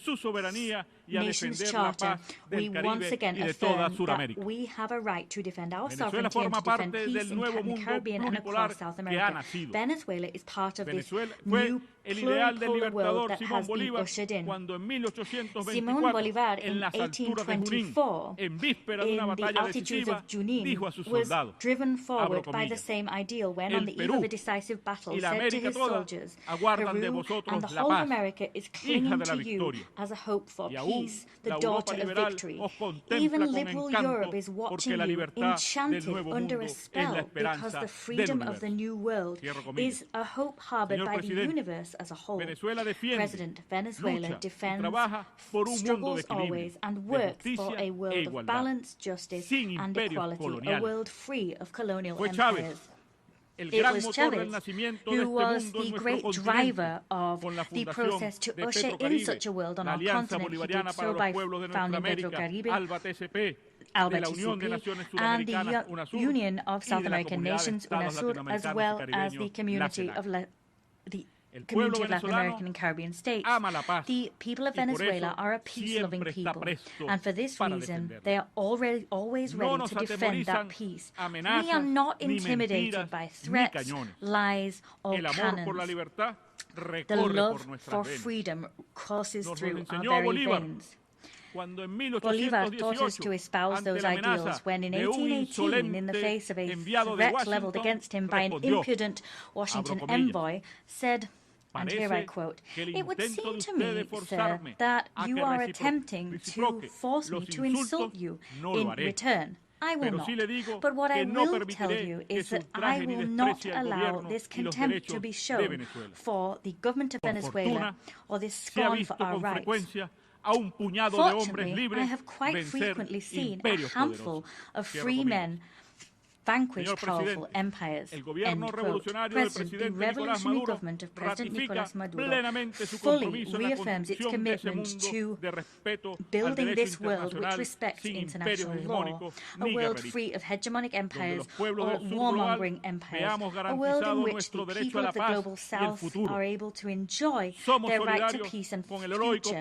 A: Nations Charter, we once again affirm that we have a right to defend our sovereignty and to defend peace in the Caribbean and across South America. Venezuela is part of this new pluripolar world that has been ushered in. Simón Bolívar in 1824, in the altitudes of Junín, was driven forward by the same ideal when, on the eve of a decisive battle, said to his soldiers, Peru and the whole of America is clinging to you as a hope for peace, the daughter of victory. Even liberal Europe is watching you, enchanted under a spell, because the freedom of the new world is a hope harbored by the universe as a whole. President, Venezuela defends, struggles always, and works for a world of balance, justice, and equality, a world free of colonial empires. It was Chavez who was the great driver of the process to usher in such a world on our continent. He did so by founding Petrocaribe, Alba TCP, and the Union of South American Nations, UNASUR, as well as the Community of Latin American and Caribbean states. The people of Venezuela are a peace-loving people, and for this reason, they are always ready to defend that peace. We are not intimidated by threats, lies, or cannons. The love for freedom courses through our very veins. Bolívar taught us to espouse those ideals when in 1818, in the face of a threat leveled against him by an impudent Washington envoy, said, and here I quote, "It would seem to me, sir, that you are attempting to force me to insult you in return. I will not. But what I will tell you is that I will not allow this contempt to be shown for the government of Venezuela or this scorn for our rights. Fortunately, I have quite frequently seen a handful of free men vanquish powerful empires. End quote. The revolutionary government of President Nicolas Maduro fully reaffirms its commitment to building this world which respects international law, a world free of hegemonic empires or warmongering empires, a world in which the people of the global south are able to enjoy their right to peace and future.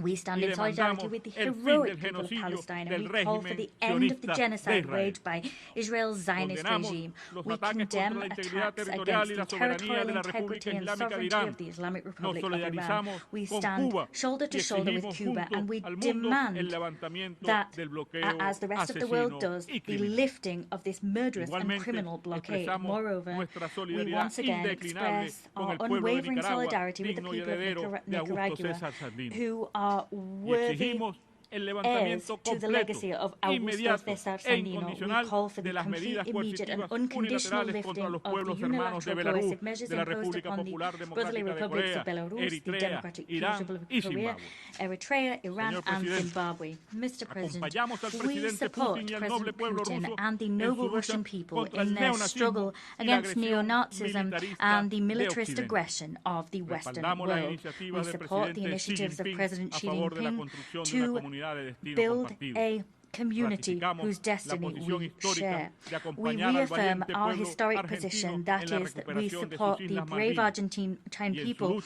A: We stand in solidarity with the heroic people of Palestine, and we call for the end of the genocide waged by Israel's Zionist regime. We condemn attacks against the territorial integrity and sovereignty of the Islamic Republic of Iran. We stand shoulder to shoulder with Cuba, and we demand that, as the rest of the world does, the lifting of this murderous and criminal blockade. Moreover, we once again express our unwavering solidarity with the people of Nicaragua, who are worthy heirs to the legacy of Augusto César Sandino. We call for the complete, immediate and unconditional lifting of the unilateral coercive measures imposed upon the brotherly republics of Belarus, the Democratic People's Republic of Korea, Eritrea, Iran and Zimbabwe. Mr. President, we support President Putin and the noble Russian people in their struggle against neo-Nazism and the militarist aggression of the Western world. We support the initiatives of President Xi Jinping to build a community whose destiny we share. We reaffirm our historic position, that is, that we support the brave Argentine people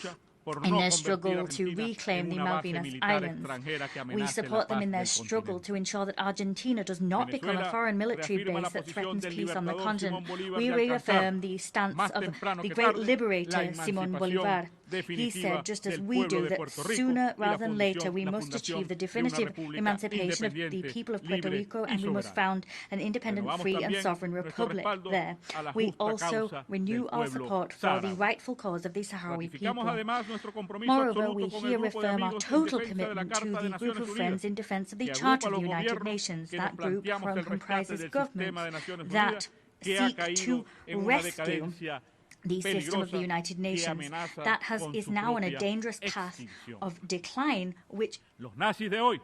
A: in their struggle to reclaim the Malvinas Islands. We support them in their struggle to ensure that Argentina does not become a foreign military base that threatens peace on the continent. We reaffirm the stance of the great liberator Simón Bolívar. He said, just as we do, that sooner rather than later we must achieve the definitive emancipation of the people of Puerto Rico, and we must found an independent, free and sovereign republic there. We also renew our support for the rightful cause of the Sahrawi people. Moreover, we here reaffirm our total commitment to the group of friends in defense of the Charter of the United Nations. That group comprises governments that seek to rescue the system of the United Nations that is now on a dangerous path of decline, which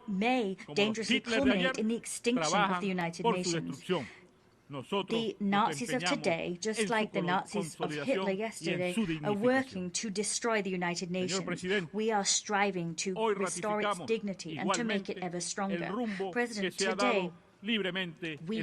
A: may dangerously culminate in the extinction of the United Nations. The Nazis of today, just like the Nazis of Hitler yesterday, are working to destroy the United Nations. We are striving to restore its dignity and to make it ever stronger. President, today we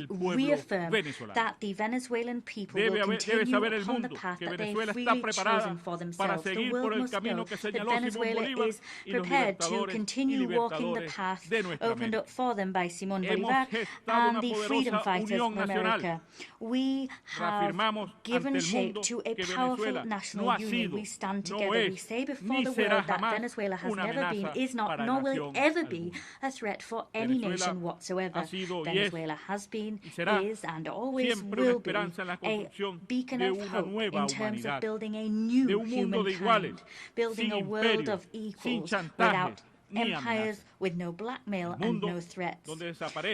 A: reaffirm that the Venezuelan people will continue upon the path that they have freely chosen for themselves. The world must know that Venezuela is prepared to continue walking the path opened up for them by Simón Bolívar and the freedom fighters of America. We have given shape to a powerful national union. We stand together. We say before the world that Venezuela has never been, is not, nor will it ever be a threat for any nation whatsoever. Venezuela has been, is, and always will be a beacon of hope in terms of building a new humankind, building a world of equals without empires, with no blackmail and no threats.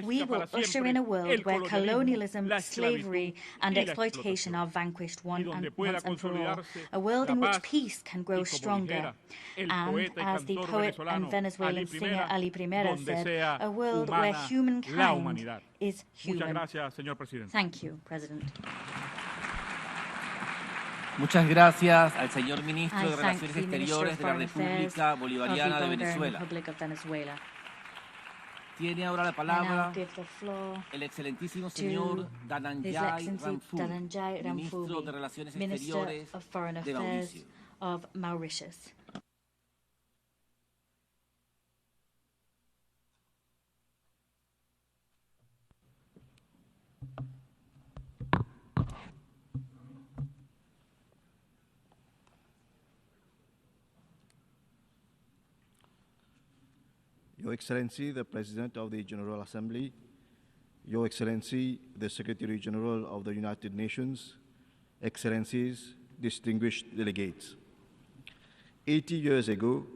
A: We will usher in a world where colonialism, slavery and exploitation are vanquished once and for all. A world in which peace can grow stronger. And as the poet and Venezuelan singer Ali Primera said, a world where humankind is human. Thank you, President.
S: Muchas gracias al señor Ministro de Relaciones Exteriores de la República Bolivariana de Venezuela. Tiene ahora la palabra el excelentísimo señor Dananjay Ramphun, Ministro de Relaciones Exteriores de Mauricio.
E: Your Excellency, the President of the General Assembly, Your Excellency, the Secretary General of the United Nations, Excellencies, distinguished delegates. 80 years ago,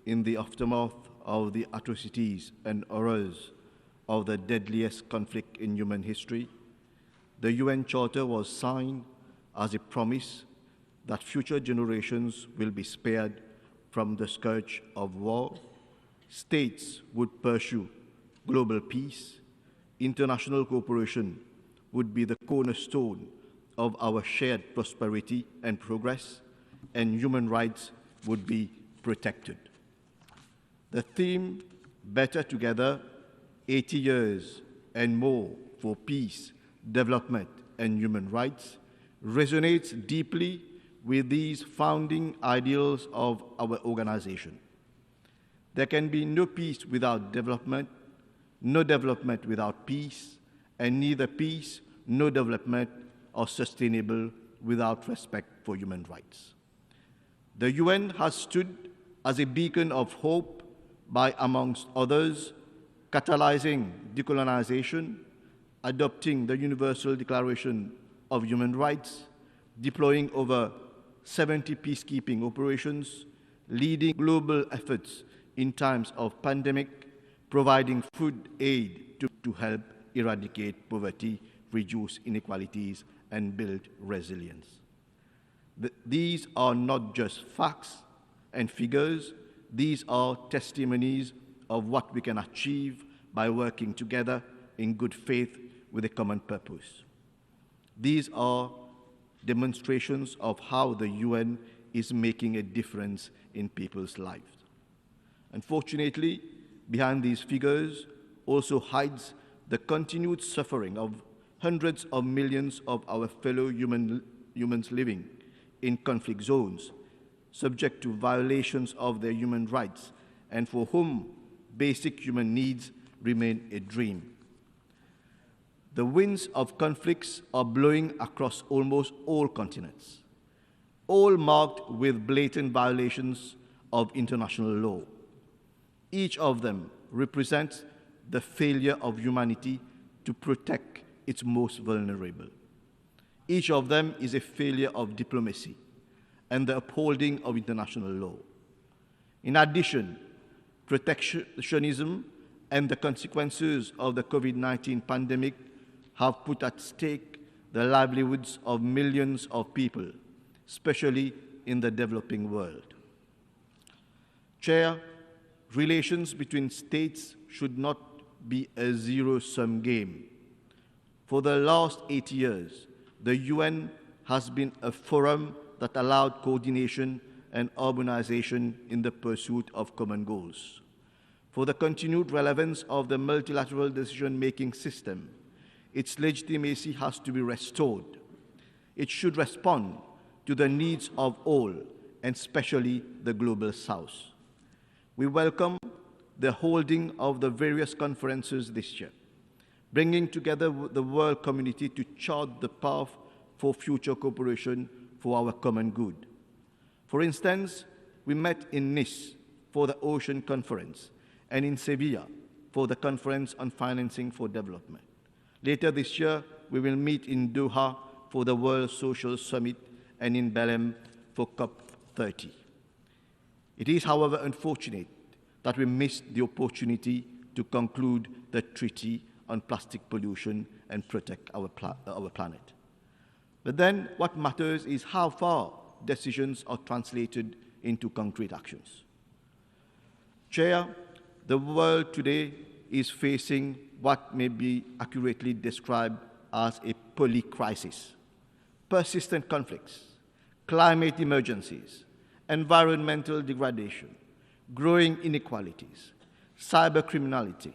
E: in the aftermath of the atrocities and horrors of the deadliest conflict in human history, the UN Charter was signed as a promise that future generations will be spared from the scourge of war. States would pursue global peace. International cooperation would be the cornerstone of our shared prosperity and progress, and human rights would be protected. The theme, Better Together, 80 years and more for peace, development, and human rights, resonates deeply with these founding ideals of our organization. There can be no peace without development, no development without peace, and neither peace nor development are sustainable without respect for human rights. The UN has stood as a beacon of hope by, amongst others, catalyzing decolonization, adopting the Universal Declaration of Human Rights, deploying over 70 peacekeeping operations, leading global efforts in times of pandemic, providing food aid to help eradicate poverty, reduce inequalities, and build resilience. These are not just facts and figures, these are testimonies of what we can achieve by working together in good faith with a common purpose. These are demonstrations of how the UN is making a difference in people's lives. Unfortunately, behind these figures also hides the continued suffering of hundreds of millions of our fellow humans living in conflict zones, subject to violations of their human rights, and for whom basic human needs remain a dream. The winds of conflicts are blowing across almost all continents, all marked with blatant violations of international law. Each of them represents the failure of humanity to protect its most vulnerable. Each of them is a failure of diplomacy and the upholding of international law. In addition, protectionism and the consequences of the COVID-19 pandemic have put at stake the livelihoods of millions of people, especially in the developing world. Chair, relations between states should not be a zero-sum game. For the last 80 years, the UN has been a forum that allowed coordination and harmonization in the pursuit of common goals. For the continued relevance of the multilateral decision-making system, its legitimacy has to be restored. It should respond to the needs of all, and especially the global South. We welcome the holding of the various conferences this year, bringing together the world community to chart the path for future cooperation for our common good. For instance, we met in Nice for the Ocean Conference and in Sevilla for the Conference on Financing for Development. Later this year, we will meet in Doha for the World Social Summit and in Belém for COP30. It is, however, unfortunate that we missed the opportunity to conclude the Treaty on Plastic Pollution and protect our planet. But then what matters is how far decisions are translated into concrete actions. Chair, the world today is facing what may be accurately described as a polycrisis. Persistent conflicts, climate emergencies, environmental degradation, growing inequalities, cybercriminality,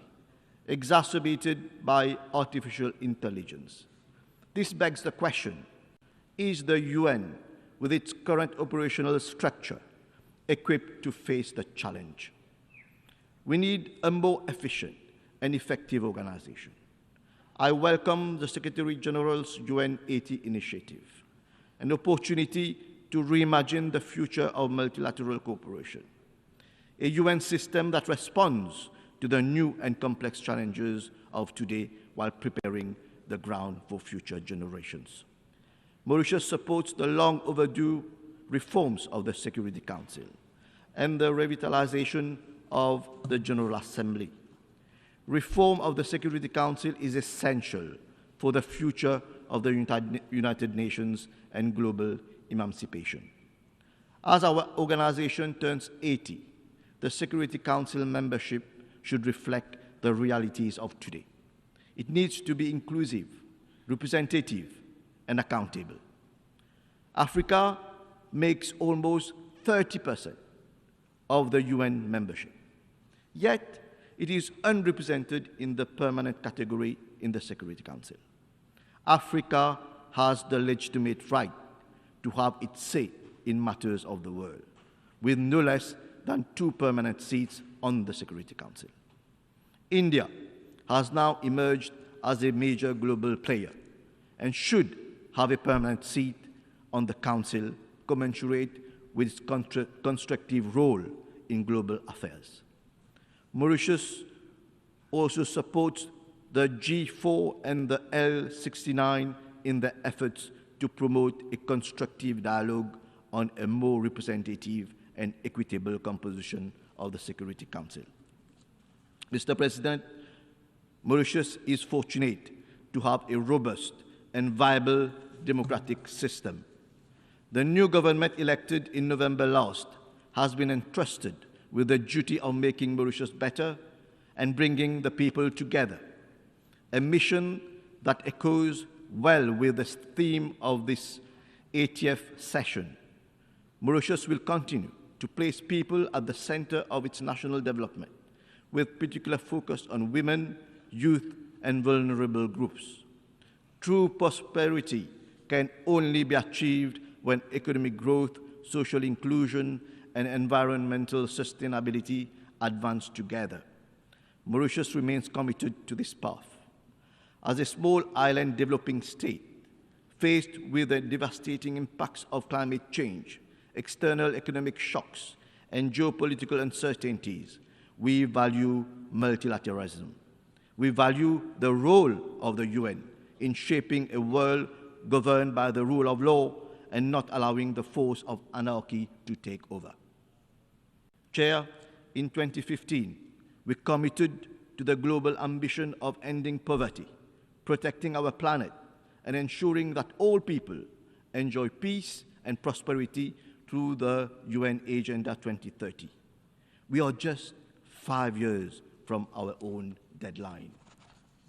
E: exacerbated by artificial intelligence. This begs the question, is the UN, with its current operational structure, equipped to face the challenge? We need a more efficient and effective organization. I welcome the Secretary General's UN 80 initiative, an opportunity to reimagine the future of multilateral cooperation, a UN system that responds to the new and complex challenges of today while preparing the ground for future generations. Mauritius supports the long overdue reforms of the Security Council and the revitalization of the General Assembly. Reform of the Security Council is essential for the future of the United Nations and global emancipation. As our organization turns 80, the Security Council membership should reflect the realities of today. It needs to be inclusive, representative, and accountable. Africa makes almost 30% of the UN membership. Yet, it is unrepresented in the permanent category in the Security Council. Africa has the legitimate right to have its say in matters of the world, with no less than 2 permanent seats on the Security Council. India has now emerged as a major global player and should have a permanent seat on the Council commensurate with its constructive role in global affairs. Mauritius also supports the G4 and the L69 in their efforts to promote a constructive dialogue on a more representative and equitable composition of the Security Council. Mr. President, Mauritius is fortunate to have a robust and viable democratic system. The new government elected in November last has been entrusted with the duty of making Mauritius better and bringing the people together, a mission that echoes well with the theme of this 80th session. Mauritius will continue to place people at the center of its national development, with particular focus on women, youth, and vulnerable groups. True prosperity can only be achieved when economic growth, social inclusion, and environmental sustainability advance together. Mauritius remains committed to this path. As a small island developing state, faced with the devastating impacts of climate change, external economic shocks, and geopolitical uncertainties, we value multilateralism. We value the role of the UN in shaping a world governed by the rule of law and not allowing the force of anarchy to take over. Chair, in 2015, we committed to the global ambition of ending poverty, protecting our planet, and ensuring that all people enjoy peace and prosperity through the UN Agenda 2030. We are just 5 years from our own deadline.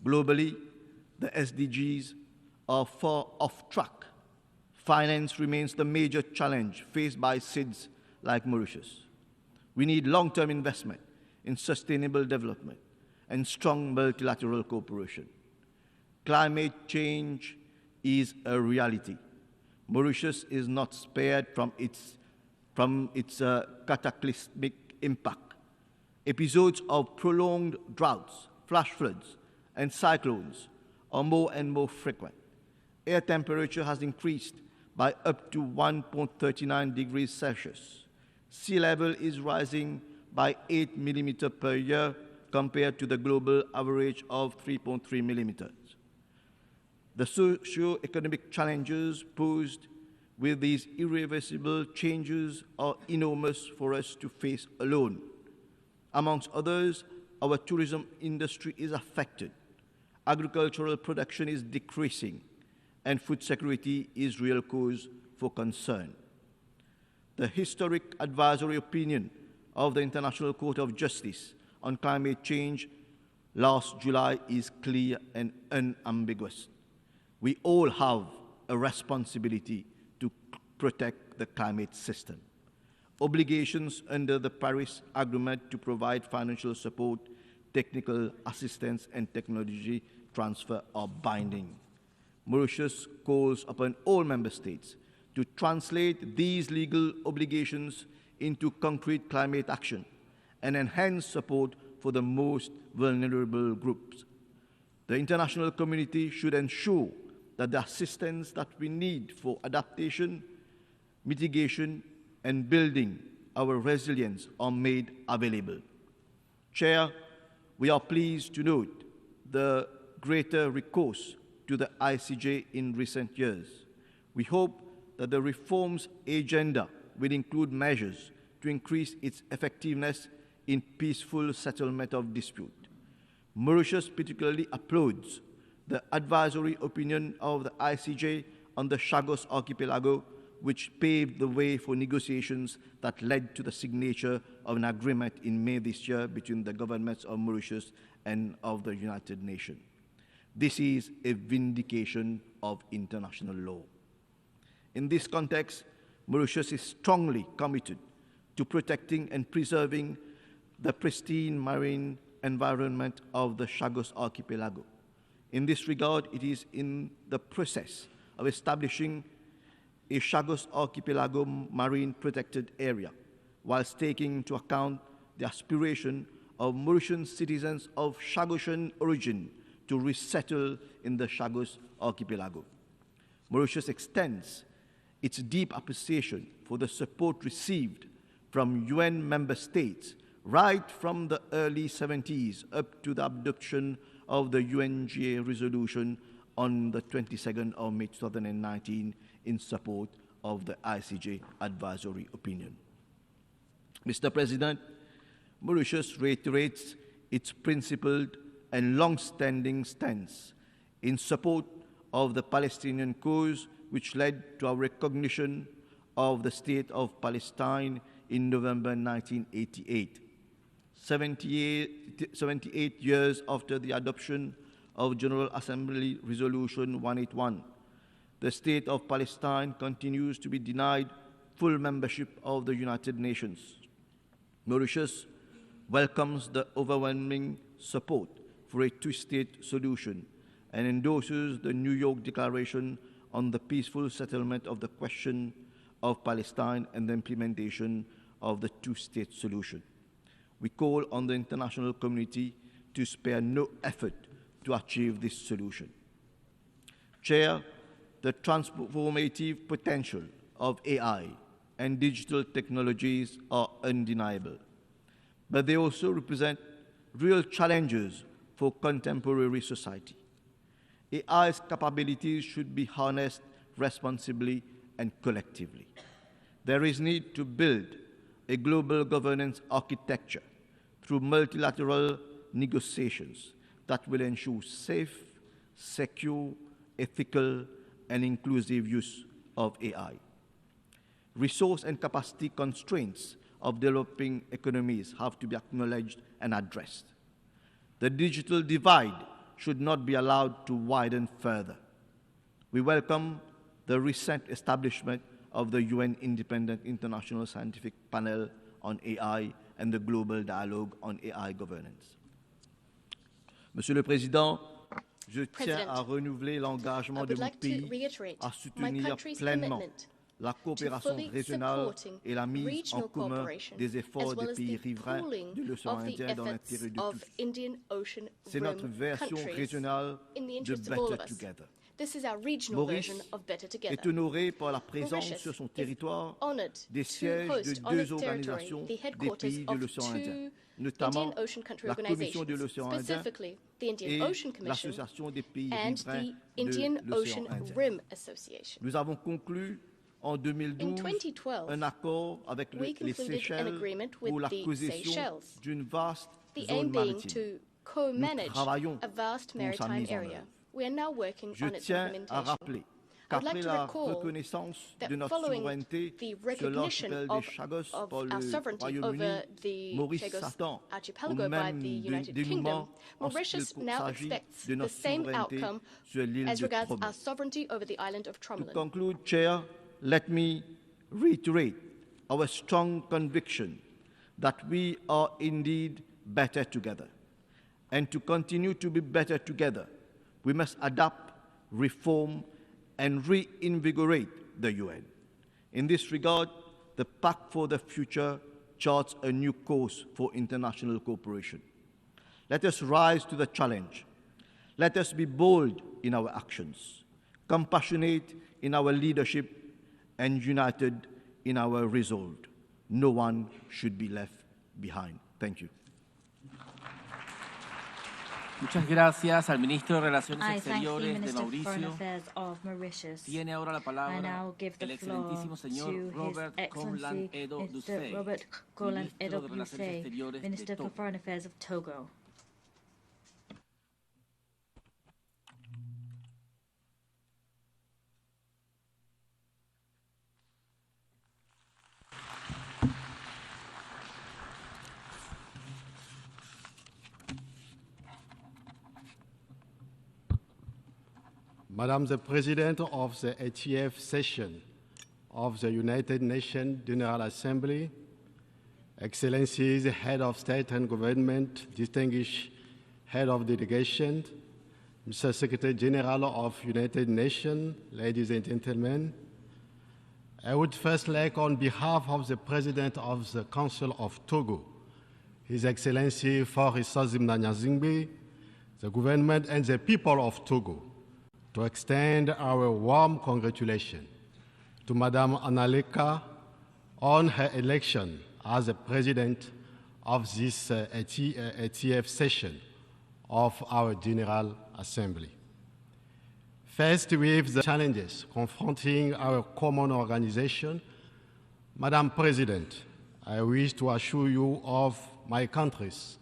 E: Globally, the SDGs are far off track. Finance remains the major challenge faced by SIDS like Mauritius. We need long-term investment in sustainable development and strong multilateral cooperation. Climate change is a reality. Mauritius is not spared from its cataclysmic impact. Episodes of prolonged droughts, flash floods, and cyclones are more and more frequent. Air temperature has increased by up to 1.39 degrees Celsius. Sea level is rising by 8 millimeters per year compared to the global average of 3.3 millimeters. The socio-economic challenges posed with these irreversible changes are enormous for us to face alone. Amongst others, our tourism industry is affected, agricultural production is decreasing, and food security is real cause for concern. The historic advisory opinion of the International Court of Justice on climate change last July is clear and unambiguous. We all have a responsibility to protect the climate system. Obligations under the Paris Agreement to provide financial support, technical assistance, and technology transfer are binding. Mauritius calls upon all member states to translate these legal obligations into concrete climate action and enhance support for the most vulnerable groups. The international community should ensure that the assistance that we need for adaptation, mitigation, and building our resilience are made available. Chair, we are pleased to note the greater recourse to the ICJ in recent years. We hope that the reforms agenda will include measures to increase its effectiveness in peaceful settlement of dispute. Mauritius particularly applauds the advisory opinion of the ICJ on the Chagos Archipelago, which paved the way for negotiations that led to the signature of an agreement in May this year between the governments of Mauritius and of the United Nations. This is a vindication of international law. In this context, Mauritius is strongly committed to protecting and preserving the pristine marine environment of the Chagos Archipelago. In this regard, it is in the process of establishing a Chagos Archipelago marine protected area, whilst taking into account the aspiration of Mauritian citizens of Chagosian origin to resettle in the Chagos Archipelago. Mauritius extends its deep appreciation for the support received from UN member states right from the early 70s up to the adoption of the UNGA resolution on the 22nd of May 2019 in support of the ICJ advisory opinion. Mr. President, Mauritius reiterates its principled and long-standing stance in support of the Palestinian cause, which led to our recognition of the State of Palestine in November 1988. 78 years after the adoption of General Assembly Resolution 181, the State of Palestine continues to be denied full membership of the United Nations. Mauritius welcomes the overwhelming support for a two-state solution and endorses the New York Declaration on the peaceful settlement of the question of Palestine and the implementation of the two-state solution. We call on the international community to spare no effort to achieve this solution. Chair, the transformative potential of AI and digital technologies are undeniable, but they also represent real challenges for contemporary society. AI's capabilities should be harnessed responsibly and collectively. There is need to build a global governance architecture through multilateral negotiations that will ensure safe, secure, ethical, and inclusive use of AI. Resource and capacity constraints of developing economies have to be acknowledged and addressed. The digital divide should not be allowed to widen further. We welcome the recent establishment of the UN Independent International Scientific Panel on AI and the Global Dialogue on AI Governance. Monsieur le Président, je tiens à renouveler l'engagement de mon pays à soutenir pleinement la coopération régionale et la mise en commun des efforts des pays riverains de l'océan Indien dans l'intérêt de tous. C'est notre version régionale de Better Together.
V: This is our regional version of Better Together.
E: Est honoré par la présence sur son territoire des sièges de deux organisations des pays de l'océan Indien, notamment la Commission de l'océan Indien et l'Association des pays riverains de l'océan Indien. Nous avons conclu en 2012 un accord avec les Seychelles pour l'acquisition d'une vaste zone maritime. Nous travaillons pour sa mise en œuvre. Je tiens à rappeler qu'après la reconnaissance de notre souveraineté sur l'archipel des Chagos par le Royaume-Uni, Maurice s'attend au même dénouement en ce qu'il s'agit de notre souveraineté sur l'île de Tromelin. To conclude, Chair, let me reiterate our strong conviction that we are indeed better together. And to continue to be better together, we must adapt, reform, and reinvigorate the UN. In this regard, the Pact for the Future charts a new course for international cooperation. Let us rise to the challenge. Let us be bold in our actions, compassionate in our leadership, and united in our resolve. No one should be left behind. Thank you.
S: Muchas gracias al ministro de Relaciones Exteriores de Mauricio. Tiene ahora la palabra el excelentísimo señor Robert Colin Edo Dufay, ministro de Relaciones Exteriores de Togo.
R: Madam the President of the 80th session of the United Nations General Assembly, Excellencies, Head of State and Government, distinguished Head of Delegation, Mr. Secretary General of United Nations, ladies and gentlemen, I would first like, on behalf of the President of the Council of Togo, His Excellency Faure Nanyazingbe, the government and the people of Togo, to extend our warm congratulations to Madame Analeka on her election as the President of this 80th session of our General Assembly. Faced with the challenges confronting our common organization, Madam President, I wish to assure you of my country's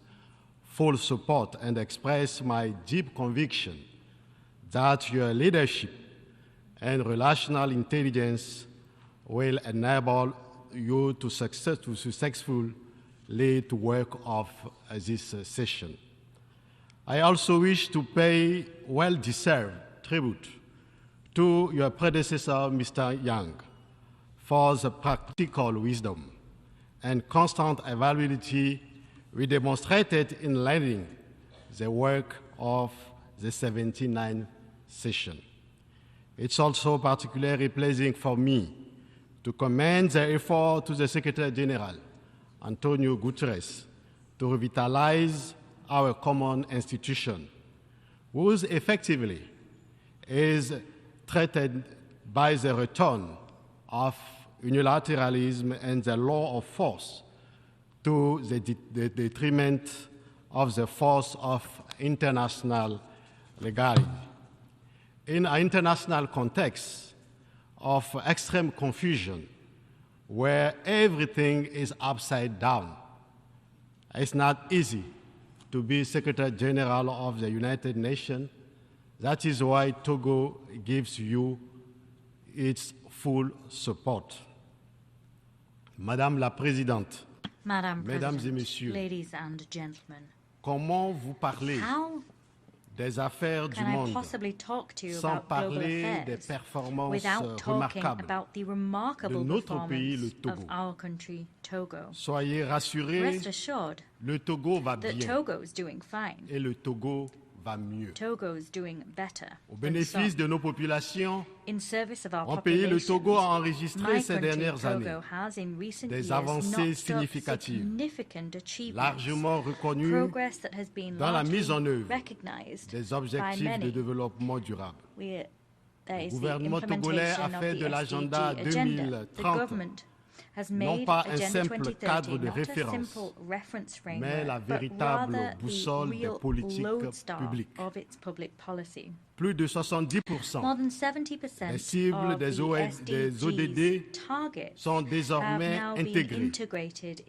R: full support and express my deep conviction that your leadership and relational intelligence will enable you to successfully lead the work of this session. I also wish to pay well-deserved tribute to your predecessor, Mr. Yang, for the practical wisdom and constant availability we demonstrated in leading the work of the 79th session. It's also particularly pleasing for me to commend the effort to the Secretary General, Antonio Guterres, to revitalize our common institution, whose effectively is threatened by the return of unilateralism and the law of force to the detriment of the force of international legality. In an international context of extreme confusion, where everything is upside down, it's not easy to be Secretary General of the United Nations. That is why Togo gives you its full support. Madame la Présidente, Mesdames et Messieurs,
A: ladies and gentlemen,
R: comment vous parler des affaires du monde sans parler des performances remarquables de notre pays, le Togo? Soyez rassurés, le Togo va bien et le Togo va mieux. Au bénéfice de nos populations, un pays, le Togo, a enregistré ces dernières années des avancées significatives, largement reconnues dans la mise en œuvre des objectifs de développement durable. Le gouvernement togolais a fait de l'agenda 2030 non pas un simple cadre de référence, mais la véritable boussole des politiques publiques. Plus de 70% des cibles des ODD sont désormais intégrées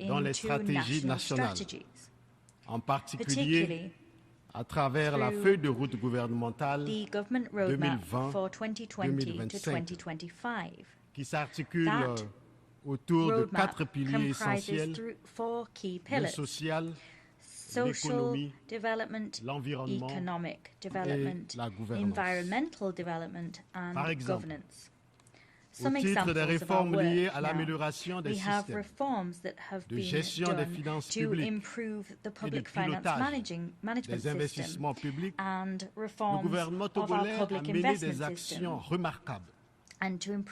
R: dans les stratégies nationales, en particulier à travers la feuille de route gouvernementale 2020-2025, qui s'articule autour de 4 piliers essentiels: le social, l'économie, l'environnement et la gouvernance. Par exemple, au titre des réformes liées à l'amélioration des systèmes de gestion des finances publiques et de pilotage des investissements publics, le gouvernement togolais a mené des actions remarquables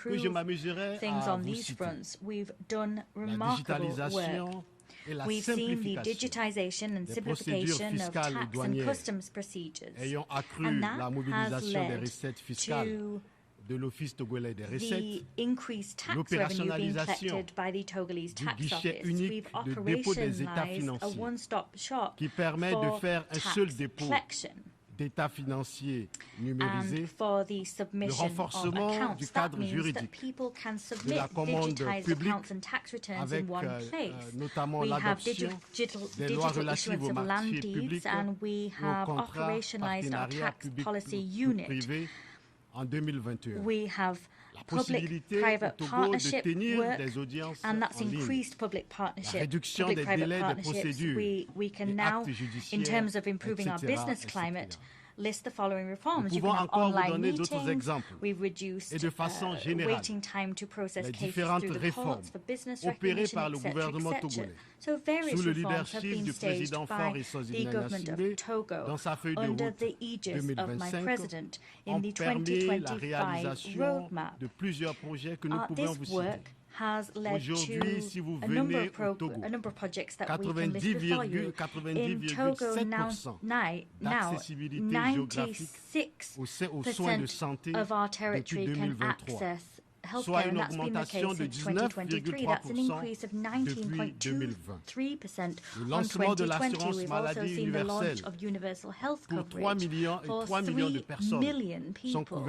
R: que je m'amuserai à vous citer. La digitalisation et la simplification des procédures fiscales et douanières ayant accru la mobilisation des recettes fiscales de l'Office togolais des recettes, l'opérationnalisation du guichet unique de dépôt des états financiers qui permet de faire un seul dépôt d'état financier numérisé, le renforcement du cadre juridique de la commande publique avec notamment l'adoption des lois relatives aux marchés publics et aux contrats partenariats public-privé en 2021. La possibilité au Togo de tenir des audiences en ligne, la réduction des délais de procédure, des actes judiciaires, etc.,
A: list the following reforms. You can have online meetings. We've reduced waiting time to process cases through the courts for business recognition, etc. So various reforms have been staged by the government of Togo under the aegis of my president in the 2025 roadmap. This work has led to a number of projects that we can list before you. In Togo now 96% of our territory can access healthcare, and that's been the case since 2023. That's an increase of 19.23% on 2020. We've also seen the launch of universal health coverage for 3 million people.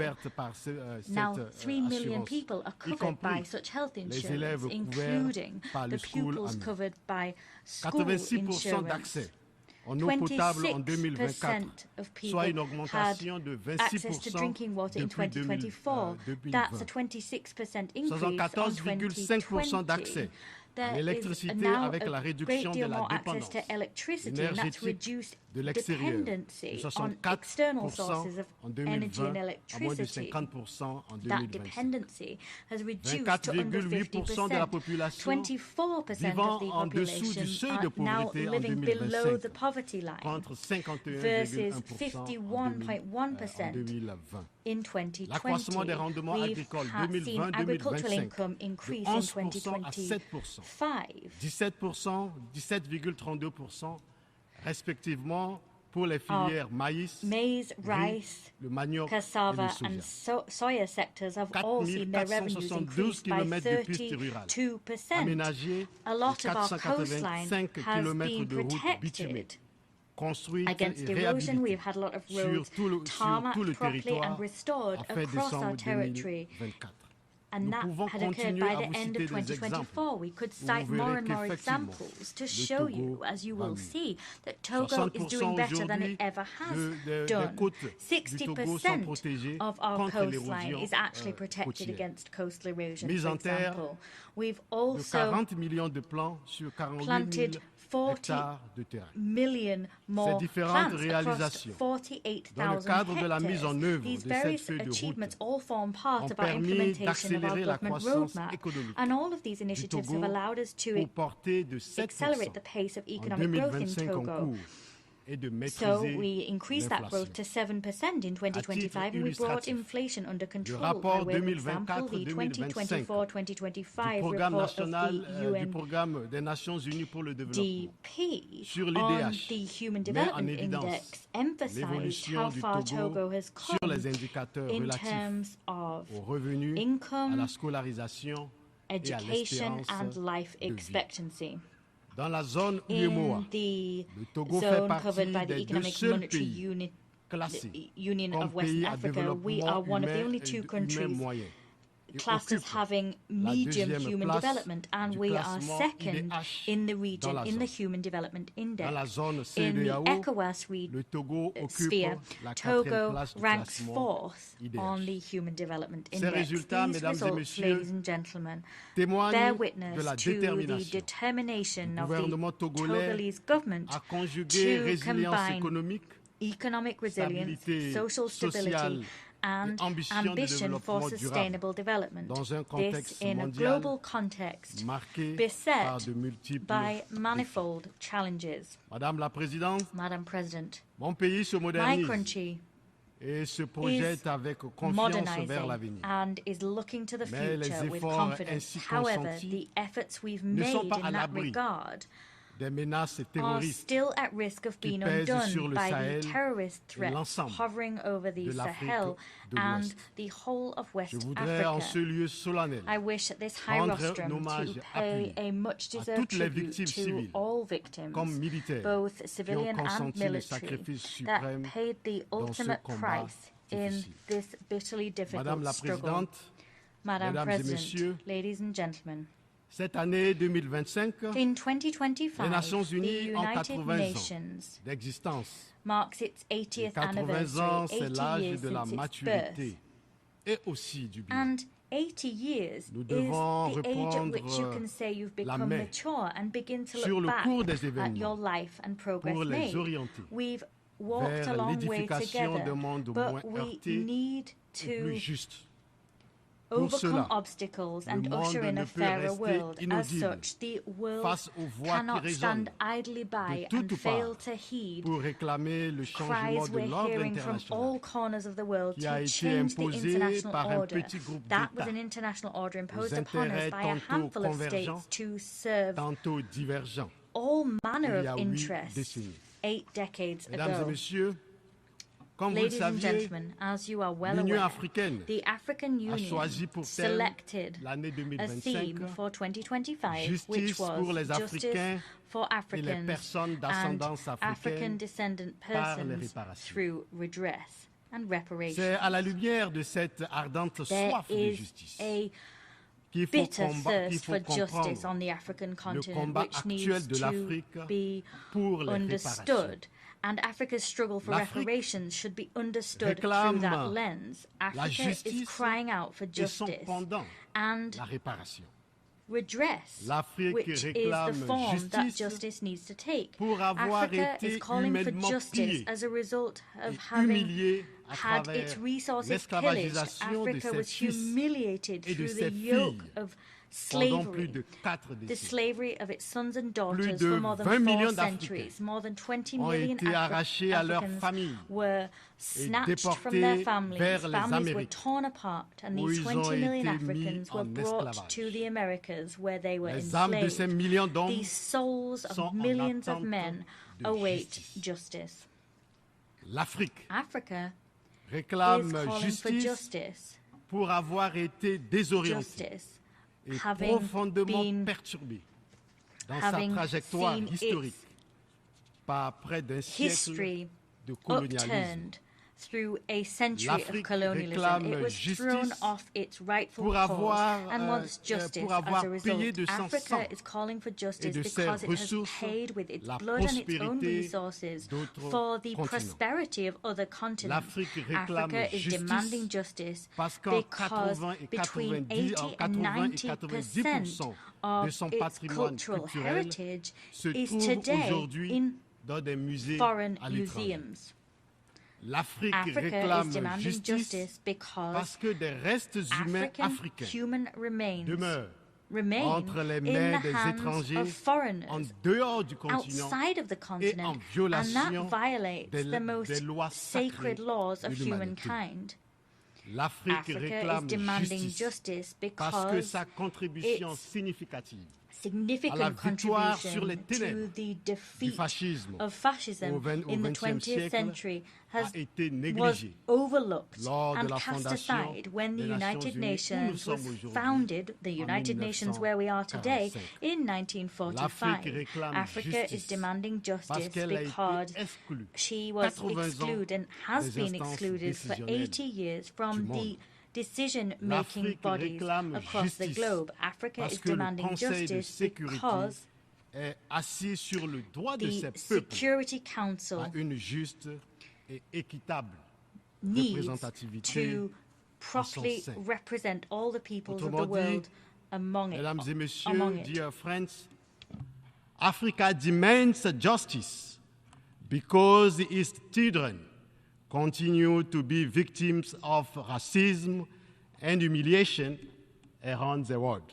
A: Now, 3 million people are covered by such health insurance, including the pupils covered by school insurance. 26% of people had access to drinking water in 2024. That's a 26% increase on 2020. There is now a great deal more access to electricity, and that's reduced dependency on external sources of energy and electricity. That dependency has reduced to under 50%. 24% of the population are now living below the poverty line versus 51.1% in 2020. We've seen agricultural income increase in 2025.
R: 17%, respectivement pour les filières maïs,
A: maize, rice, cassava and soya sectors have all seen their revenues increase by 32%. A lot of our coastline has been protected against erosion. We've had a lot of roads tarmacked properly and restored across our territory. And that had occurred by the end of 2024. We could cite more and more examples to show you, as you will see, that Togo is doing better than it ever has done. 60% of our coastline is actually protected against coastal erosion, for example. We've also planted 40 million more plants across 48,000 hectares. These various achievements all form part of our implementation of our government roadmap, and all of these initiatives have allowed us to accelerate the pace of economic growth in Togo. So we increased that growth to 7% in 2025, and we brought inflation under control. By way of example, the 2024-2025 report of the UNDP on the Human Development Index emphasized how far Togo has come in terms of income, education, and life expectancy.
R: Dans la zone
A: in the zone covered by the Economic Monetary Union of West Africa, we are one of the only two countries classed as having medium human development, and we are second in the region in the Human Development Index. In the ECOWAS sphere, Togo ranks 4th on the Human Development Index. These results, ladies and gentlemen, bear witness to the determination of the Togolese government to combine economic resilience, social stability, and ambition for sustainable development. This in a global context beset by manifold challenges.
R: Madam
A: President,
R: my
A: country is modernizing and is looking to the future with confidence. However, the efforts we've made in that regard are still at risk of being undone by the terrorist threats hovering over the Sahel and the whole of West Africa. I wish at this high rostrum to pay a much-deserved tribute to all victims, both civilian and military, that paid the ultimate price in this bitterly difficult struggle. Madam President, ladies and gentlemen,
R: cette année 2025,
A: in 2025,
R: les Nations Unies
A: the
R: ont
A: United
R: 80
A: Nations
R: ans d'existence.
A: Marks its 80th anniversary, 80 years since its birth.
R: Et aussi du bien.
A: And 80 years is the age at which you can say you've become mature and begin to look back at your life and progress made. We've walked a long way together, but we need to overcome obstacles and usher in a fairer world. As such, the world cannot stand idly by and fail to heed cries we're hearing from all corners of the world to change the international order. That was an international order imposed upon us by a handful of states to serve all manner of interests 8 decades ago. Ladies and gentlemen, as you are well aware, the African Union selected a theme for 2025, which was justice for Africans and African descendant persons through redress and reparations. There is a bitter thirst for justice on the African continent, which needs to be understood. And Africa's struggle for reparations should be understood through that lens. Africa is crying out for justice and redress, which is the form that justice needs to take. Africa is calling for justice as a result of having had its resources pillaged. Africa was humiliated through the yoke of slavery, the slavery of its sons and daughters for more than 4 centuries. More than 20 million Africans were snatched from their families. Families were torn apart, and these 20 million Africans were brought to the Americas, where they were enslaved. These souls of millions of men await justice. Africa is calling for justice. Justice. Having been seen its history upturned through a century of colonialism, it was thrown off its rightful course and wants justice as a result. Africa is calling for justice because it has paid with its blood and its own resources for the prosperity of other continents. Africa is demanding justice because between 80 and 90% of its cultural heritage is today in foreign museums. Africa is demanding justice because African human remains remain in the hands of foreigners outside of the continent, and that violates the most sacred laws of humankind. Africa is demanding justice because its significant contribution to the defeat of fascism in the 20th century was overlooked and cast aside when the United Nations was founded, the United Nations where we are today, in 1945. Africa is demanding justice because she was excluded and has been excluded for 80 years from the decision-making bodies across the globe. Africa is demanding justice because the Security Council needs to properly represent all the peoples of the world among it.
R: Dear friends, Africa demands justice because its children continue to be victims of racism and humiliation around the world.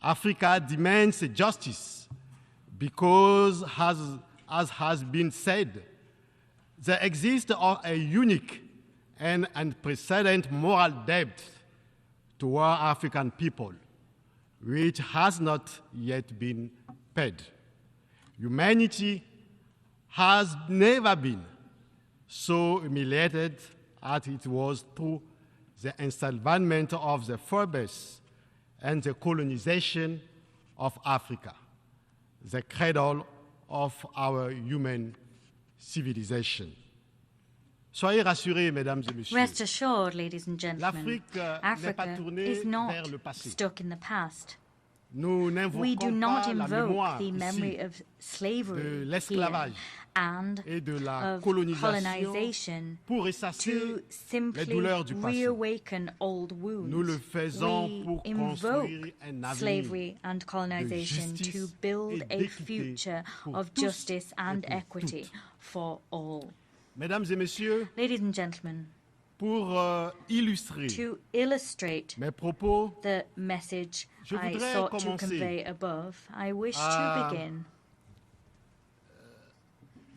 R: Africa demands justice because, as has been said, there exists a unique and unprecedented moral debt toward African people, which has not yet been paid. Humanity has never been so humiliated as it was through the enslavement of the Forbes and the colonization of Africa, the cradle of our human civilization. Soyez rassurés, mesdames et messieurs.
A: Rest assured, ladies and gentlemen, Africa is not stuck in the past. We do not invoke the memory of slavery here and of colonization to simply reawaken old wounds. We invoke slavery and colonization to build a future of justice and equity for all.
R: Mesdames et messieurs,
A: ladies and gentlemen,
R: pour illustrer
A: to illustrate
R: mes propos,
A: the message I sought to convey above, I wish to begin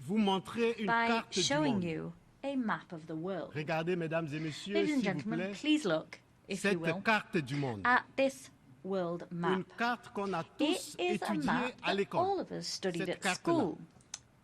R: vous montrer une
A: by
R: carte
A: showing
R: du monde.
A: you a map of the world.
R: Regardez, mesdames et messieurs,
A: Ladies and
R: s'il vous
A: gentlemen,
R: plaît,
A: please look, if you
R: cette
A: will,
R: carte du monde.
A: at this world map.
R: Une carte qu'on a
A: It
R: tous
A: is a
R: étudiée
A: map
R: à
A: that
R: l'école.
A: all of us studied
R: Cette
A: at
R: carte-là.
A: school.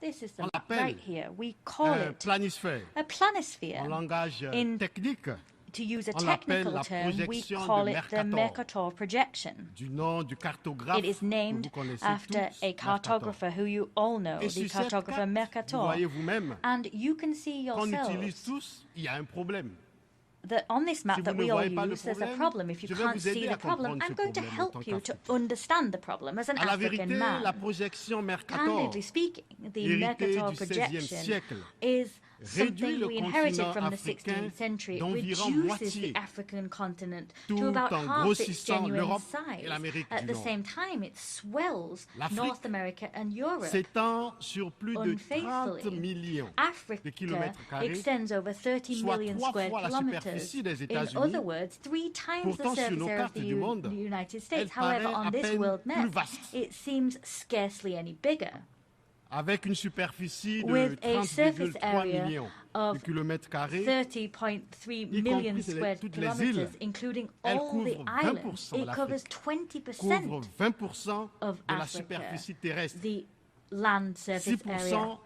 A: This is the
R: On
A: map
R: l'appelle
A: right here. We call
R: un
A: it
R: planisphère.
A: a planisphere.
R: En langage
A: In
R: technique,
A: To use a
R: on l'appelle
A: technical
R: la
A: term, we
R: projection
A: call
R: de
A: it the
R: Mercator.
A: Mercator projection.
R: du nom du cartographe
A: It is
R: que
A: named
R: vous connaissez
A: after
R: tous,
A: a cartographer who you all know,
R: Et
A: the
R: sur cette
A: cartographer
R: carte, vous
A: Mercator.
R: voyez vous-même
A: And you can see
R: qu'on utilise
A: yourselves
R: tous, il y a un problème.
A: that on this map
R: Si
A: that
R: vous ne
A: we all
R: voyez pas le
A: use, there's a
R: problème,
A: problem. If you
R: je vais
A: can't
R: vous
A: see
R: aider
A: the
R: à
A: problem,
R: comprendre
A: I'm
R: ce
A: going to
R: problème en
A: help
R: tant
A: you to
R: qu'Africain.
A: understand the problem as an
R: À la vérité,
A: African man.
R: la projection Mercator,
A: Candidly speaking, the
R: héritée
A: Mercator
R: du XVIe
A: projection
R: siècle,
A: is
R: réduit
A: something
R: le
A: we inherited
R: continent
A: from the
R: africain
A: 16th century. It
R: d'environ
A: reduces
R: moitié,
A: the African continent
R: tout
A: to about
R: en
A: half its
R: grossissant
A: genuine
R: l'Europe et
A: size.
R: l'Amérique
A: At
R: du
A: the
R: Nord.
A: same time, it swells
R: L'Afrique
A: North America and Europe.
R: s'étend sur plus de 30
A: Unfaithfully,
R: millions de
A: Africa
R: kilomètres carrés,
A: extends over 30
R: soit
A: million
R: 3
A: square
R: fois la
A: kilometers.
R: superficie des
A: In
R: États-Unis.
A: other words, 3 times
R: Pourtant,
A: the
R: sur
A: surface
R: nos
A: area of
R: cartes
A: the
R: du monde,
A: United
R: elle
A: States. However,
R: paraît
A: on
R: à
A: this
R: peine
A: world
R: plus
A: map,
R: vaste.
A: it seems scarcely any bigger.
R: avec une superficie de
A: With a surface
R: 30,3
A: area
R: millions de
A: of
R: kilomètres carrés,
A: 30.3
R: y
A: million
R: compris
A: square
R: toutes les îles.
A: kilometers, including
R: Elle
A: all the
R: couvre
A: islands.
R: 20%
A: It covers
R: couvre
A: 20%
R: 20%
A: of
R: de la
A: Africa,
R: superficie terrestre,
A: the land surface area,
R: 6%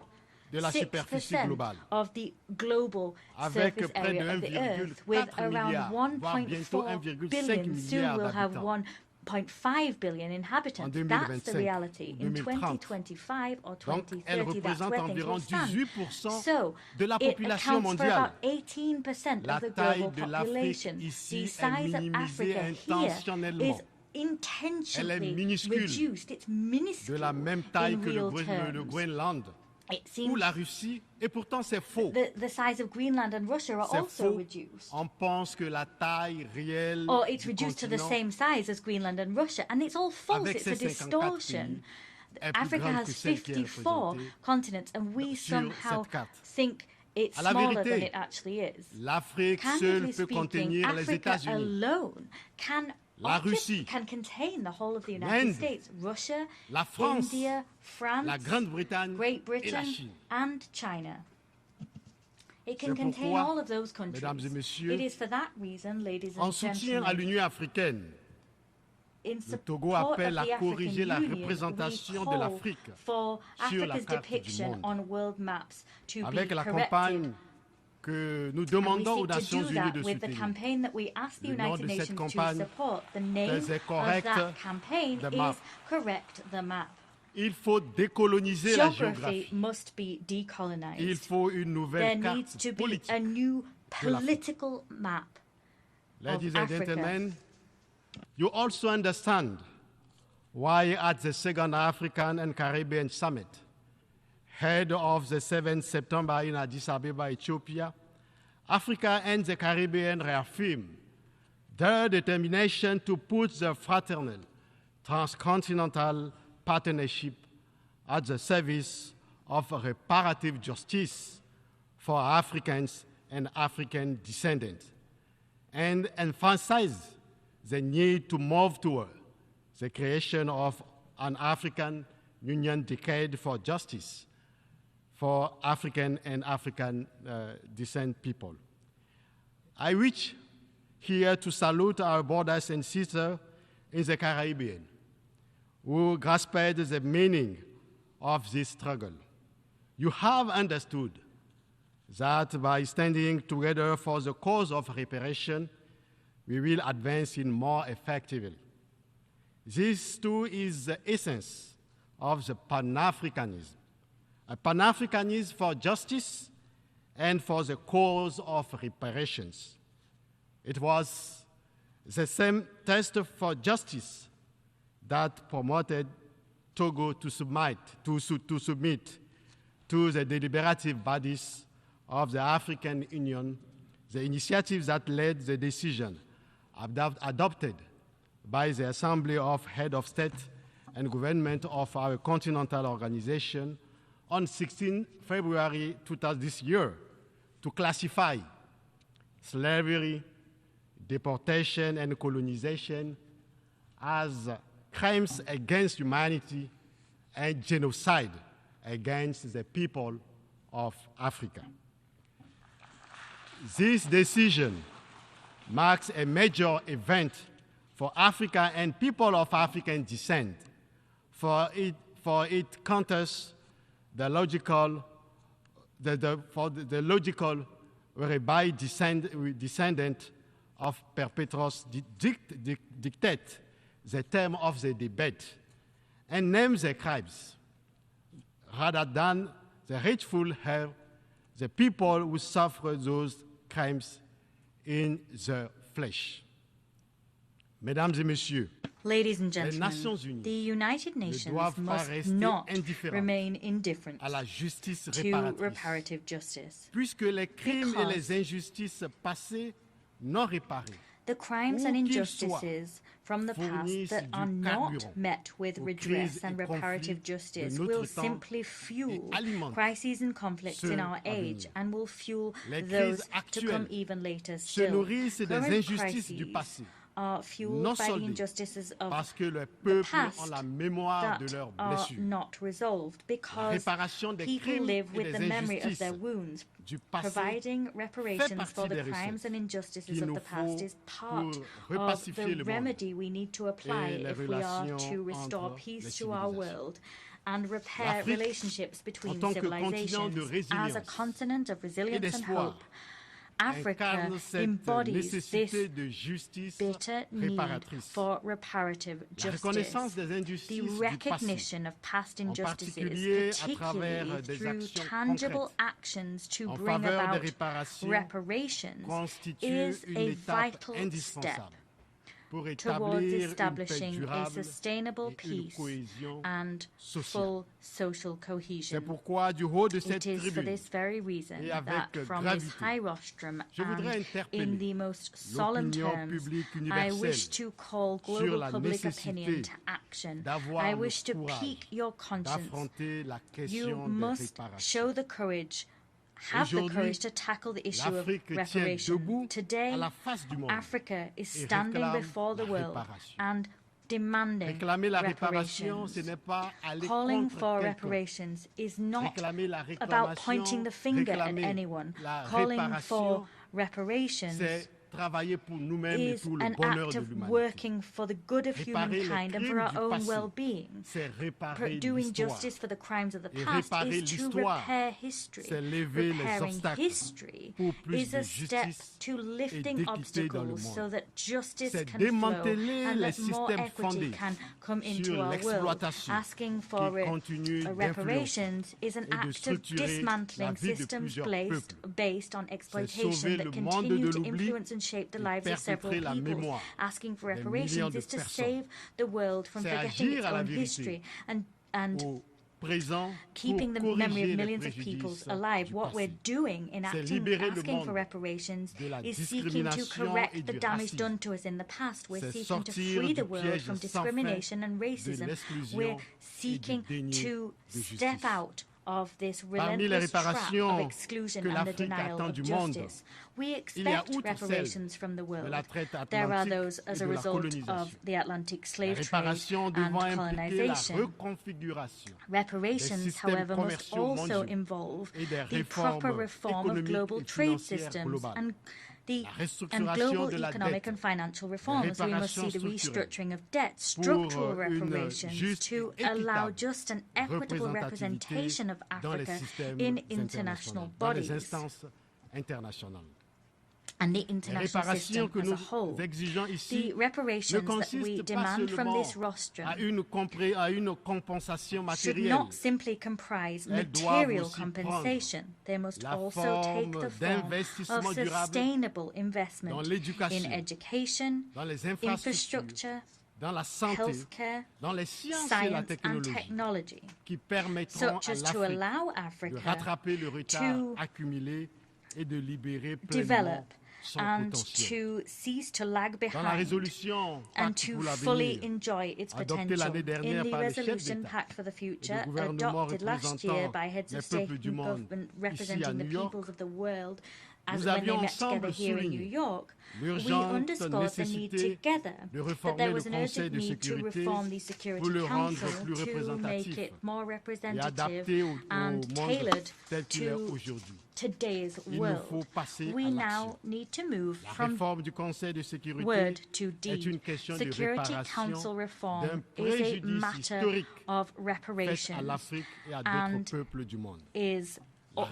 R: de la superficie
A: 6%
R: globale,
A: of the global
R: avec
A: surface
R: près de
A: area of the Earth, with
R: 1,4
A: around
R: milliard, voire bientôt
A: 1.4
R: 1,5
A: billion. Soon
R: milliard
A: we'll have
R: d'habitants.
A: 1.5 billion inhabitants.
R: En
A: That's the
R: 2025,
A: reality. In
R: 2030.
A: 2025 or
R: Donc, elle
A: 2030, that's
R: représente
A: where things
R: environ
A: will stand.
R: 18%
A: So,
R: de la
A: it
R: population
A: accounts for
R: mondiale.
A: about 18%
R: La
A: of the
R: taille
A: global
R: de l'Afrique
A: population.
R: ici
A: The
R: est
A: size of
R: minimisée
A: Africa here
R: intentionnellement.
A: is intentionally
R: minuscule,
A: reduced. It's minuscule
R: de la même taille
A: in
R: que
A: real
R: le
A: terms.
R: Groenland
A: It
R: ou
A: seems
R: la Russie, et pourtant c'est faux.
A: the size of Greenland and Russia are
R: C'est
A: also
R: faux.
A: reduced.
R: On pense que la taille réelle
A: Or it's
R: du
A: reduced to the
R: continent
A: same size as Greenland and Russia, and it's all false.
R: Avec
A: It's a
R: ses 54
A: distortion.
R: pays, est plus
A: Africa
R: grande
A: has
R: que celle qui est
A: 54
R: représentée
A: continents, and we
R: sur
A: somehow
R: cette carte.
A: think it's
R: À la
A: smaller than
R: vérité,
A: it actually is.
R: l'Afrique seule
A: Candidly
R: peut
A: speaking,
R: contenir les
A: Africa
R: États-Unis,
A: alone
R: La Russie,
A: can contain the whole of the United
R: l'Inde,
A: States, Russia,
R: la France,
A: India, France,
R: la Grande-Bretagne
A: Great
R: et la
A: Britain,
R: Chine.
A: and China. It can
R: C'est
A: contain
R: pourquoi,
A: all of those countries.
R: mesdames et messieurs,
A: It is for that reason, ladies
R: en
A: and
R: soutien à
A: gentlemen,
R: l'Union africaine,
A: in
R: le Togo
A: support
R: appelle
A: of
R: à
A: the
R: corriger
A: African
R: la
A: Union,
R: représentation
A: we
R: de
A: call
R: l'Afrique
A: for
R: sur la
A: Africa's
R: carte du
A: depiction
R: monde.
A: on world maps to
R: Avec
A: be
R: la
A: corrected.
R: campagne que nous
A: And we
R: demandons aux
A: seek to
R: Nations
A: do
R: Unies
A: that
R: de
A: with the
R: soutenir.
A: campaign that we ask the
R: Le nom
A: United
R: de cette
A: Nations to
R: campagne,
A: support. The name
R: Faisait
A: of
R: correct
A: that campaign
R: the
A: is
R: map.
A: Correct the Map.
R: Il faut décoloniser la
A: Geography
R: géographie.
A: must be decolonized.
R: Il faut une
A: There
R: nouvelle
A: needs
R: carte
A: to be
R: politique.
A: a new
R: de l'Afrique.
A: political map
R: Ladies
A: of
R: and
A: Africa.
R: gentlemen, you also understand why at the Second African and Caribbean Summit, held of the 7th September in Addis Ababa, Ethiopia, Africa and the Caribbean reaffirmed their determination to put the fraternal transcontinental partnership at the service of reparative justice for Africans and African descendants, and emphasize the need to move toward the creation of an African Union Decade for Justice for African and African descent people. I wish here to salute our brothers and sisters in the Caribbean who grasped the meaning of this struggle. You have understood that by standing together for the cause of reparation, we will advance in more effectively. This too is the essence of the Pan-Africanism, a Pan-Africanism for justice and for the cause of reparations. It was the same test for justice that promoted Togo to submit to the deliberative bodies of the African Union the initiatives that led the decision adopted by the Assembly of Heads of State and Government of our continental organization on 16 February 2000 this year to classify slavery, deportation, and colonization as crimes against humanity and genocide against the people of Africa. This decision marks a major event for Africa and people of African descent, for it counters the logical whereby descendant of perpetrators dictate the term of the debate and name the crimes, rather than the rightful have the people who suffer those crimes in the flesh. Mesdames et messieurs,
A: ladies and gentlemen, the United Nations must not remain indifferent to reparative justice.
R: Puisque les crimes et les injustices passées non réparées,
A: the crimes and injustices from the past that are not met with redress and reparative justice will simply fuel crises and conflicts in our age and will fuel those to come even later still. Current crises are fueled by the injustices of the past that are not resolved because people live with the memory of their wounds. Providing reparations for the crimes and injustices of the past is part of the remedy we need to apply if we are to restore peace to our world and repair relationships between civilizations. As a continent of resilience and hope, Africa embodies this bitter need for reparative justice. The recognition of past injustices, particularly through tangible actions to bring about reparations, is a vital step towards establishing a sustainable peace and full social cohesion. It is for this very reason that from this high rostrum and in the most solemn terms, I wish to call global public opinion to action. I wish to pique your conscience. You must show the courage have the courage to tackle the issue of reparation. Today, Africa is standing before the world and demanding reparations. Calling for reparations is not about pointing the finger at anyone. Calling for reparations is an act of working for the good of humankind and for our own well-being. Doing justice for the crimes of the past is to repair history. Repairing history is a step to lifting obstacles so that justice can flow and that more equity can come into our world. Asking for reparations is an act of dismantling systems based on exploitation that continue to influence and shape the lives of several people. Asking for reparations is to save the world from forgetting its own history and keeping the memory of millions of people alive. What we're doing in asking for reparations is seeking to correct the damage done to us in the past. We're seeking to free the world from discrimination and racism. We're seeking to step out of this relentless trap of exclusion and the denial of justice. We expect reparations from the world. There are those as a result of the Atlantic slave trade and colonization. Reparations, however, must also involve the proper reform of global trade systems and global economic and financial reforms. We must see the restructuring of debt, structural reparations to allow just and equitable representation of Africa in international bodies and the international system as a whole. The reparations that we demand from this rostrum should not simply comprise material compensation. They must also take the form of sustainable investment in education, infrastructure,
R: dans la santé,
A: healthcare,
R: dans les sciences et la technologie, qui permettront à l'Afrique de rattraper le retard accumulé et de libérer pleinement son potentiel.
A: To cease to lag behind
R: dans la résolution
A: and to fully enjoy its potential. In the resolution Pact for the Future, adopted last year by heads of state and government representing the peoples of the world, as when they met together here in New York, we underscored the need together that there was an urgent need to reform the Security Council to make it more representative and tailored to today's world. We now need to move from word to deed. Security Council reform is a matter of reparations and is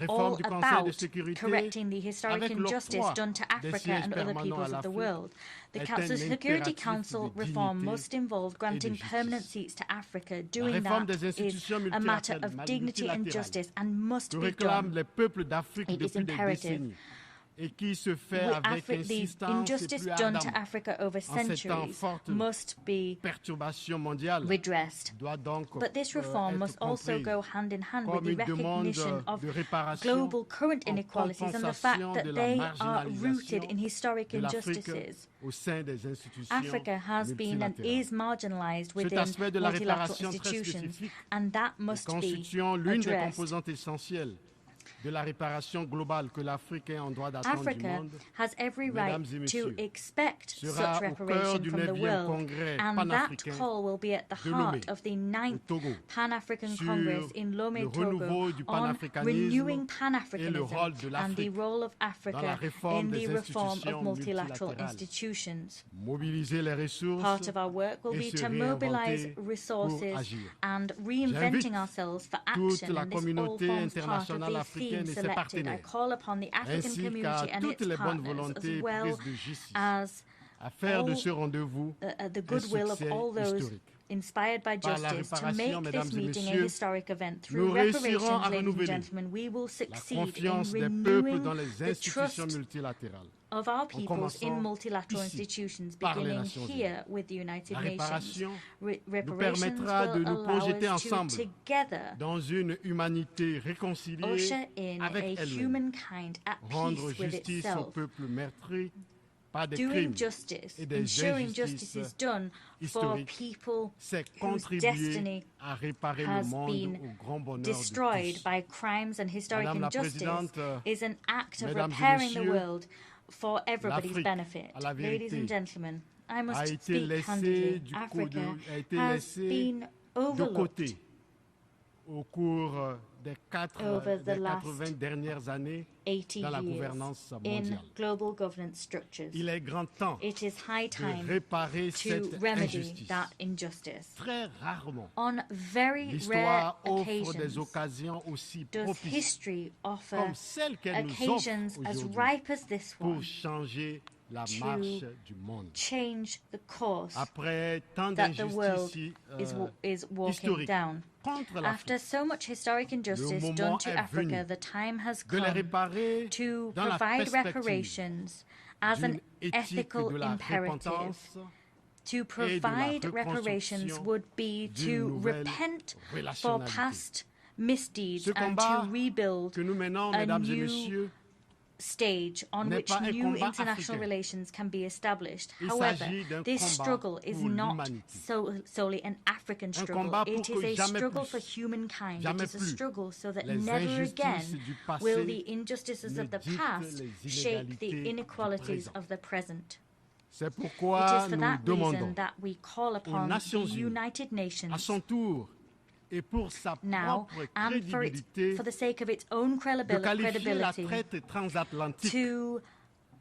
A: all about correcting the historic injustice done to Africa and other peoples of the world. The Security Council reform must involve granting permanent seats to Africa. Doing that is a matter of dignity and justice and must be done. It is imperative. The injustice done to Africa over centuries must be redressed. But this reform must also go hand in hand with the recognition of global current inequalities and the fact that they are rooted in historic injustices. Africa has been and is marginalized within multilateral institutions, and that must be addressed.
R: De la réparation globale que l'Afrique est en droit d'attendre du monde,
A: has every right to expect such reparation from the world, and that call will be at the heart of the 9th Pan-African Congress in Lomé, Togo, on renewing Pan-Africanism and the role of Africa in the reform of multilateral institutions. Part of our work will be to mobilize resources and reinventing ourselves for action, and this all forms part of the theme selected. I call upon the African community and its partners, as well as all, the goodwill of all those inspired by justice, to make this meeting a historic event. Through reparations, ladies and gentlemen, we will succeed in renewing the trust of our peoples in multilateral institutions, beginning here with the United Nations. Reparations will allow us to together usher in a humankind at peace with itself. Doing justice, ensuring justice is done for people whose destiny has been destroyed by crimes and historic injustice is an act of repairing the world for everybody's benefit. Ladies and gentlemen, I must speak candidly. Africa has been overlooked over the last 80 years in global governance structures. It is high time to remedy that injustice. On very rare occasions does history offer occasions as ripe as this one to change the course that the world is walking down. After so much historic injustice done to Africa, the time has come to provide reparations as an ethical imperative. To provide reparations would be to repent for past misdeeds and to rebuild a new stage on which new international relations can be established. However, this struggle is not solely an African struggle. It is a struggle for humankind. It is a struggle so that never again will the injustices of the past shape the inequalities of the present. It is for that reason that we call upon the United Nations now, and for the sake of its own credibility, to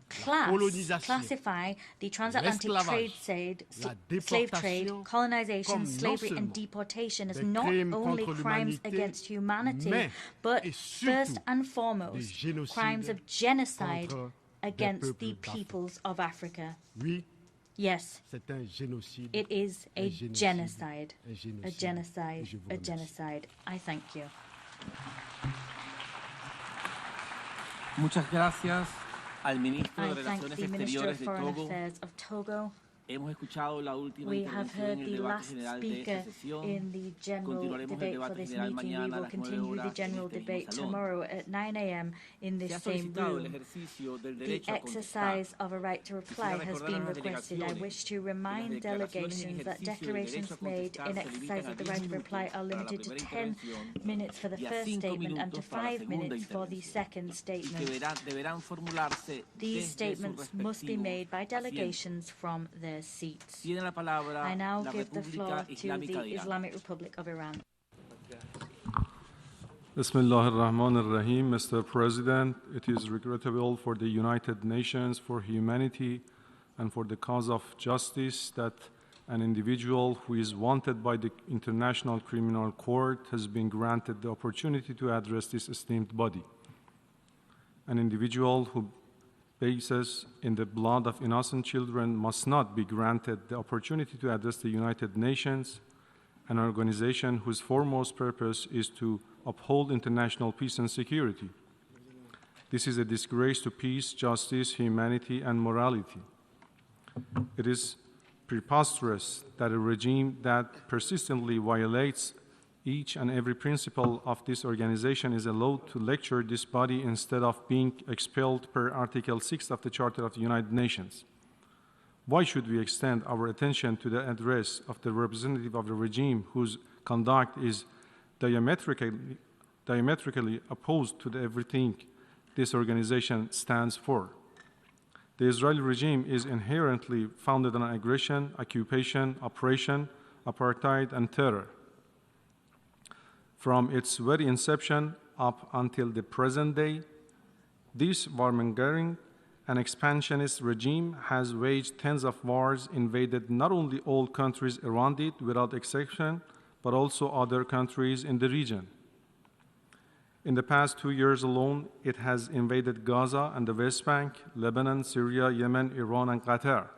A: classify the transatlantic slave trade, colonization, slavery and deportation as not only crimes against humanity, but first and foremost crimes of genocide against the peoples of Africa. Yes, it is a genocide. A genocide. A genocide. I thank you.
S: Muchas gracias al ministro de
A: I thank
S: Relaciones
A: the Minister of
S: Exteriores de
A: Foreign
S: Togo,
A: Affairs of Togo, We have heard the last speaker in the general debate for this meeting. We will continue the general debate tomorrow at 9 a.m. in this same room. The exercise of a right to reply has been requested. I wish to remind delegations that declarations made in exercise of the right to reply are limited to 10 minutes for the first statement and to 5 minutes for the second statement. These statements must be made by delegations from their seats. I now give the floor to the Islamic Republic of Iran.
H: Bismillah ar-Rahman ar-Rahim. Mr. President, it is regrettable for the United Nations, for humanity, and for the cause of justice that an individual who is wanted by the International Criminal Court has been granted the opportunity to address this esteemed body. An individual who bases in the blood of innocent children must not be granted the opportunity to address the United Nations, an organization whose foremost purpose is to uphold international peace and security. This is a disgrace to peace, justice, humanity, and morality. It is preposterous that a regime that persistently violates each and every principle of this organization is allowed to lecture this body instead of being expelled per Article 6 of the Charter of the United Nations. Why should we extend our attention to the address of the representative of the regime whose conduct is diametrically opposed to everything this organization stands for? The Israeli regime is inherently founded on aggression, occupation, oppression, apartheid, and terror. From its very inception up until the present day, this warmongering and expansionist regime has waged tens of wars, invaded not only all countries around it without exception, but also other countries in the region. In the past 2 years alone, it has invaded Gaza and the West Bank, Lebanon, Syria, Yemen, Iran, and Qatar.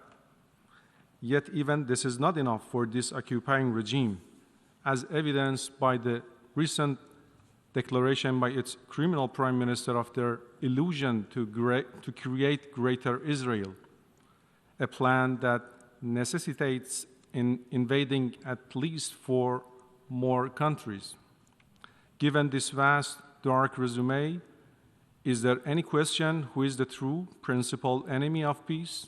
H: Yet even this is not enough for this occupying regime, as evidenced by the recent declaration by its criminal prime minister of their illusion to create Greater Israel, a plan that necessitates invading at least 4 more countries. Given this vast, dark resume, is there any question who is the true principal enemy of peace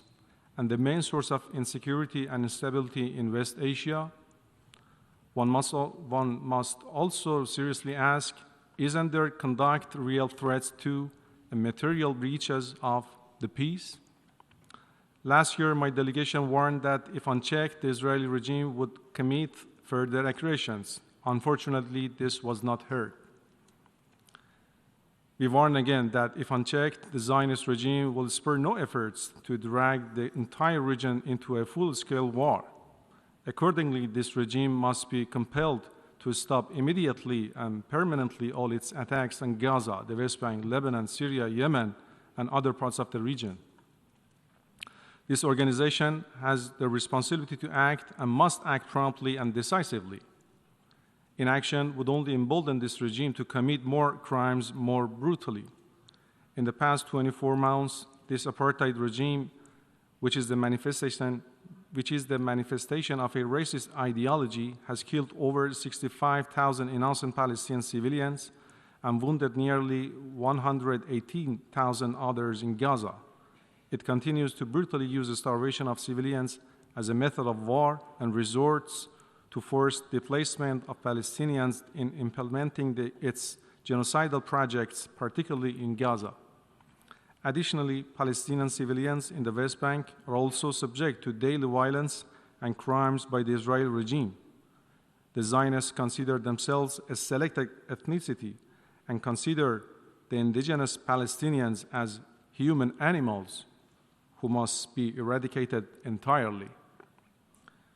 H: and the main source of insecurity and instability in West Asia? One must also seriously ask, isn't their conduct real threats to and material breaches of the peace? Last year, my delegation warned that if unchecked, the Israeli regime would commit further aggressions. Unfortunately, this was not heard. We warn again that if unchecked, the Zionist regime will spare no efforts to drag the entire region into a full-scale war. Accordingly, this regime must be compelled to stop immediately and permanently all its attacks on Gaza, the West Bank, Lebanon, Syria, Yemen, and other parts of the region. This organization has the responsibility to act and must act promptly and decisively. Inaction would only embolden this regime to commit more crimes more brutally. In the past 24 months, this apartheid regime, which is the manifestation of a racist ideology, has killed over 65,000 innocent Palestinian civilians and wounded nearly 118,000 others in Gaza. It continues to brutally use the starvation of civilians as a method of war and resorts to forced displacement of Palestinians in implementing its genocidal projects, particularly in Gaza. Additionally, Palestinian civilians in the West Bank are also subject to daily violence and crimes by the Israeli regime. The Zionists consider themselves a selected ethnicity and consider the indigenous Palestinians as human animals who must be eradicated entirely.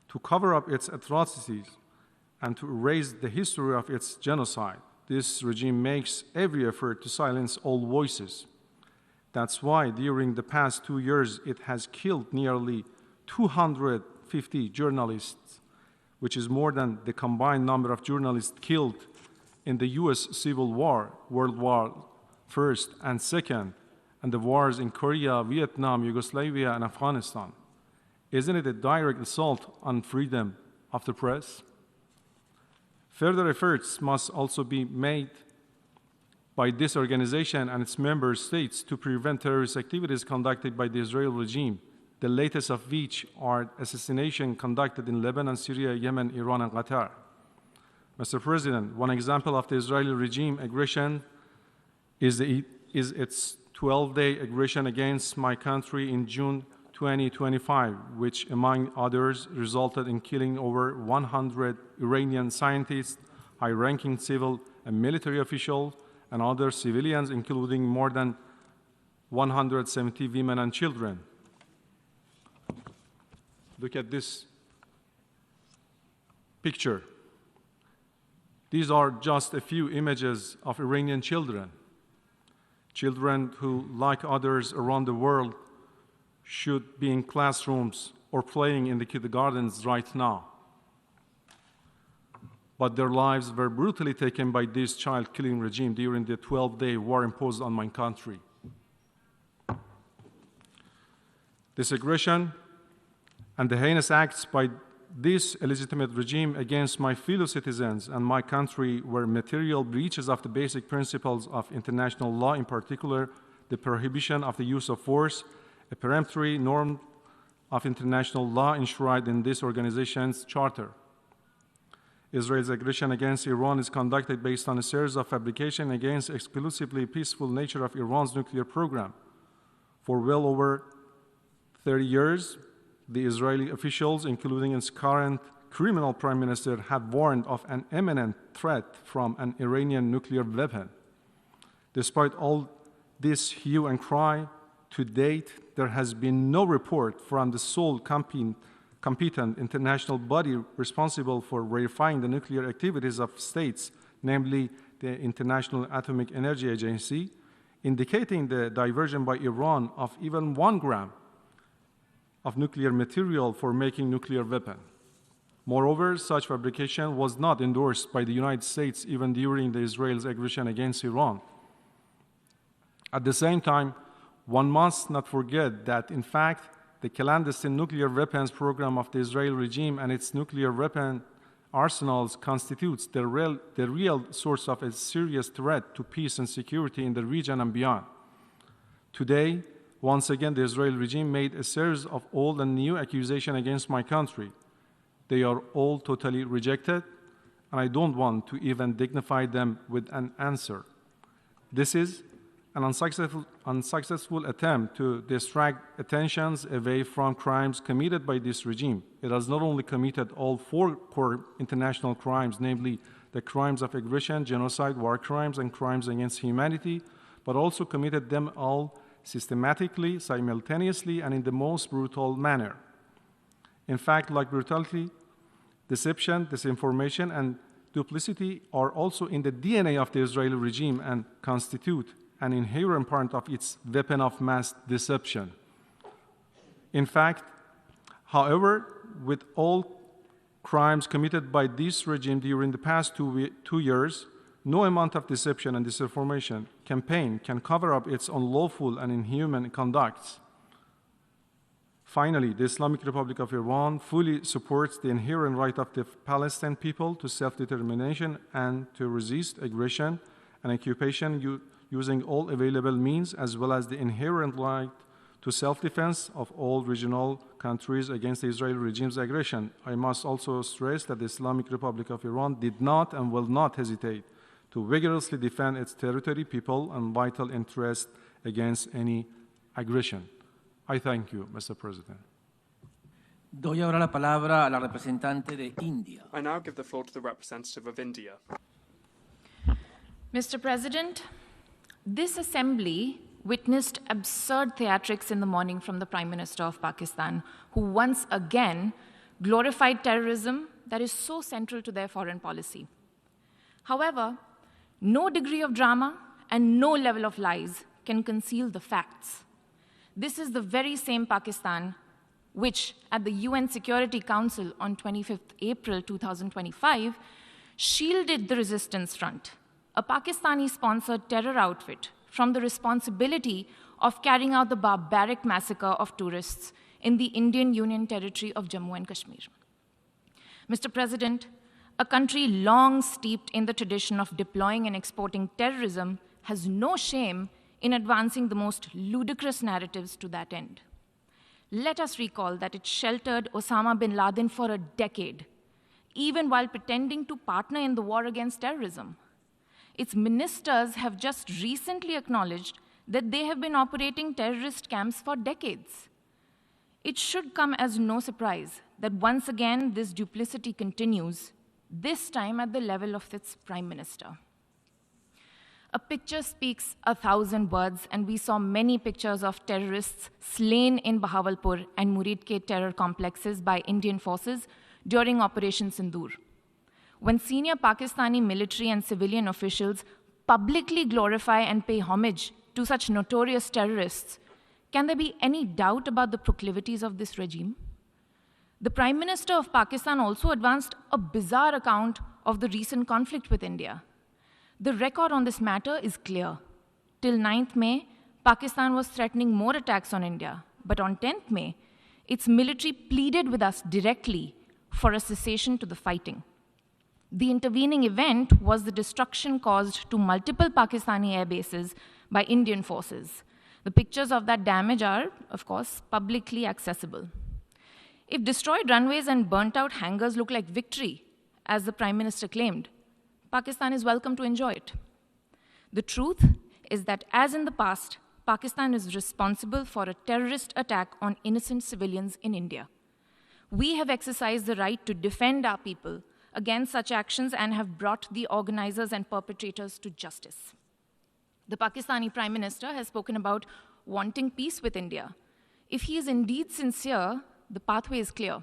H: To cover up its atrocities and to erase the history of its genocide, this regime makes every effort to silence all voices. That's why during the past 2 years, it has killed nearly 250 journalists, which is more than the combined number of journalists killed in the U.S. Civil War, World War I and II, and the wars in Korea, Vietnam, Yugoslavia, and Afghanistan. Isn't it a direct assault on freedom of the press? Further efforts must also be made by this organization and its member states to prevent terrorist activities conducted by the Israeli regime, the latest of which are assassinations conducted in Lebanon, Syria, Yemen, Iran, and Qatar. Mr. President, one example of the Israeli regime aggression is its 12-day aggression against my country in June 2025, which, among others, resulted in killing over 100 Iranian scientists, high-ranking civil and military officials, and other civilians, including more than 170 women and children. Look at this picture. These are just a few images of Iranian children. Children who, like others around the world, should be in classrooms or playing in the kindergartens right now. But their lives were brutally taken by this child-killing regime during the 12-day war imposed on my country. This aggression and the heinous acts by this illegitimate regime against my fellow citizens and my country were material breaches of the basic principles of international law, in particular, the prohibition of the use of force, a peremptory norm of international law enshrined in this organization's charter. Israel's aggression against Iran is conducted based on a series of fabrications against the exclusively peaceful nature of Iran's nuclear program. For well over 30 years, the Israeli officials, including its current criminal prime minister, have warned of an imminent threat from an Iranian nuclear weapon. Despite all this hue and cry, to date, there has been no report from the sole competent international body responsible for verifying the nuclear activities of states, namely the International Atomic Energy Agency, indicating the diversion by Iran of even 1 gram of nuclear material for making nuclear weapon. Moreover, such fabrication was not endorsed by the United States even during the Israel's aggression against Iran. At the same time, one must not forget that, in fact, the clandestine nuclear weapons program of the Israeli regime and its nuclear weapon arsenals constitutes the real source of a serious threat to peace and security in the region and beyond. Today, once again, the Israeli regime made a series of old and new accusations against my country. They are all totally rejected, and I don't want to even dignify them with an answer. This is an unsuccessful attempt to distract attentions away from crimes committed by this regime. It has not only committed all 4 core international crimes, namely the crimes of aggression, genocide, war crimes, and crimes against humanity, but also committed them all systematically, simultaneously, and in the most brutal manner. In fact, like brutality, deception, disinformation, and duplicity are also in the DNA of the Israeli regime and constitute an inherent part of its weapon of mass deception. In fact, however, with all crimes committed by this regime during the past 2 years, no amount of deception and disinformation campaign can cover up its unlawful and inhuman conducts. Finally, the Islamic Republic of Iran fully supports the inherent right of the Palestinian people to self-determination and to resist aggression and occupation using all available means, as well as the inherent right to self-defense of all regional countries against the Israeli regime's aggression. I must also stress that the Islamic Republic of Iran did not and will not hesitate to vigorously defend its territory, people, and vital interests against any aggression. I thank you, Mr. President.
S: Doy ahora la palabra a la representante de India.
F: I now give the floor to the representative of India.
B: Mr. President, this assembly witnessed absurd theatrics in the morning from the Prime Minister of Pakistan, who once again glorified terrorism that is so central to their foreign policy. However, no degree of drama and no level of lies can conceal the facts. This is the very same Pakistan which, at the UN Security Council on 25th April 2025, shielded the Resistance Front, a Pakistani-sponsored terror outfit, from the responsibility of carrying out the barbaric massacre of tourists in the Indian Union territory of Jammu and Kashmir. Mr. President, a country long steeped in the tradition of deploying and exporting terrorism has no shame in advancing the most ludicrous narratives to that end. Let us recall that it sheltered Osama bin Laden for a decade, even while pretending to partner in the war against terrorism. Its ministers have just recently acknowledged that they have been operating terrorist camps for decades. It should come as no surprise that once again this duplicity continues, this time at the level of its prime minister. A picture speaks 1,000 words, and we saw many pictures of terrorists slain in Bahawalpur and Muridke terror complexes by Indian forces during Operation Sindoor. When senior Pakistani military and civilian officials publicly glorify and pay homage to such notorious terrorists, can there be any doubt about the proclivities of this regime? The Prime Minister of Pakistan also advanced a bizarre account of the recent conflict with India. The record on this matter is clear. Till 9th May, Pakistan was threatening more attacks on India. But on 10th May, its military pleaded with us directly for a cessation to the fighting. The intervening event was the destruction caused to multiple Pakistani air bases by Indian forces. The pictures of that damage are, of course, publicly accessible. If destroyed runways and burnt-out hangars look like victory, as the Prime Minister claimed, Pakistan is welcome to enjoy it. The truth is that, as in the past, Pakistan is responsible for a terrorist attack on innocent civilians in India. We have exercised the right to defend our people against such actions and have brought the organizers and perpetrators to justice. The Pakistani Prime Minister has spoken about wanting peace with India. If he is indeed sincere, the pathway is clear.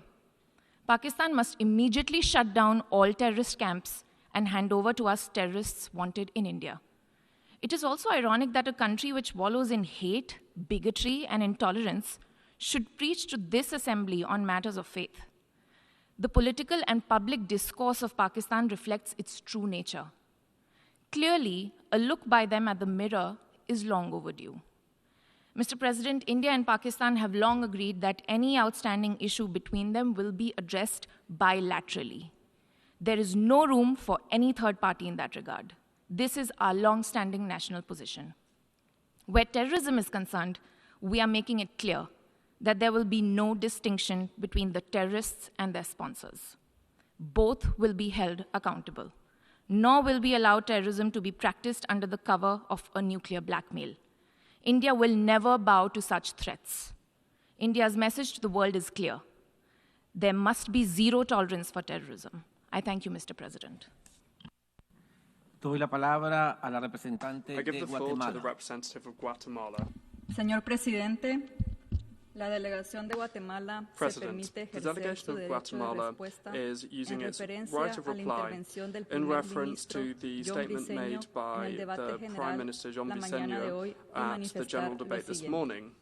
B: Pakistan must immediately shut down all terrorist camps and hand over to us terrorists wanted in India. It is also ironic that a country which wallows in hate, bigotry, and intolerance should preach to this assembly on matters of faith. The political and public discourse of Pakistan reflects its true nature. Clearly, a look by them at the mirror is long overdue. Mr. President, India and Pakistan have long agreed that any outstanding issue between them will be addressed bilaterally. There is no room for any third party in that regard. This is our long-standing national position. Where terrorism is concerned, we are making it clear that there will be no distinction between the terrorists and their sponsors. Both will be held accountable. Nor will we allow terrorism to be practiced under the cover of a nuclear blackmail. India will never bow to such threats. India's message to the world is clear. There must be zero tolerance for terrorism. I thank you, Mr. President.
S: Doy la palabra a la representante
F: I give
S: de
F: the floor
S: Guatemala.
F: to the representative of Guatemala.
C: Señor Presidente, la delegación de Guatemala se permite ejercer su derecho de respuesta en referencia a la intervención del primer ministro John Briceño en el debate general la mañana de hoy y manifestar lo siguiente.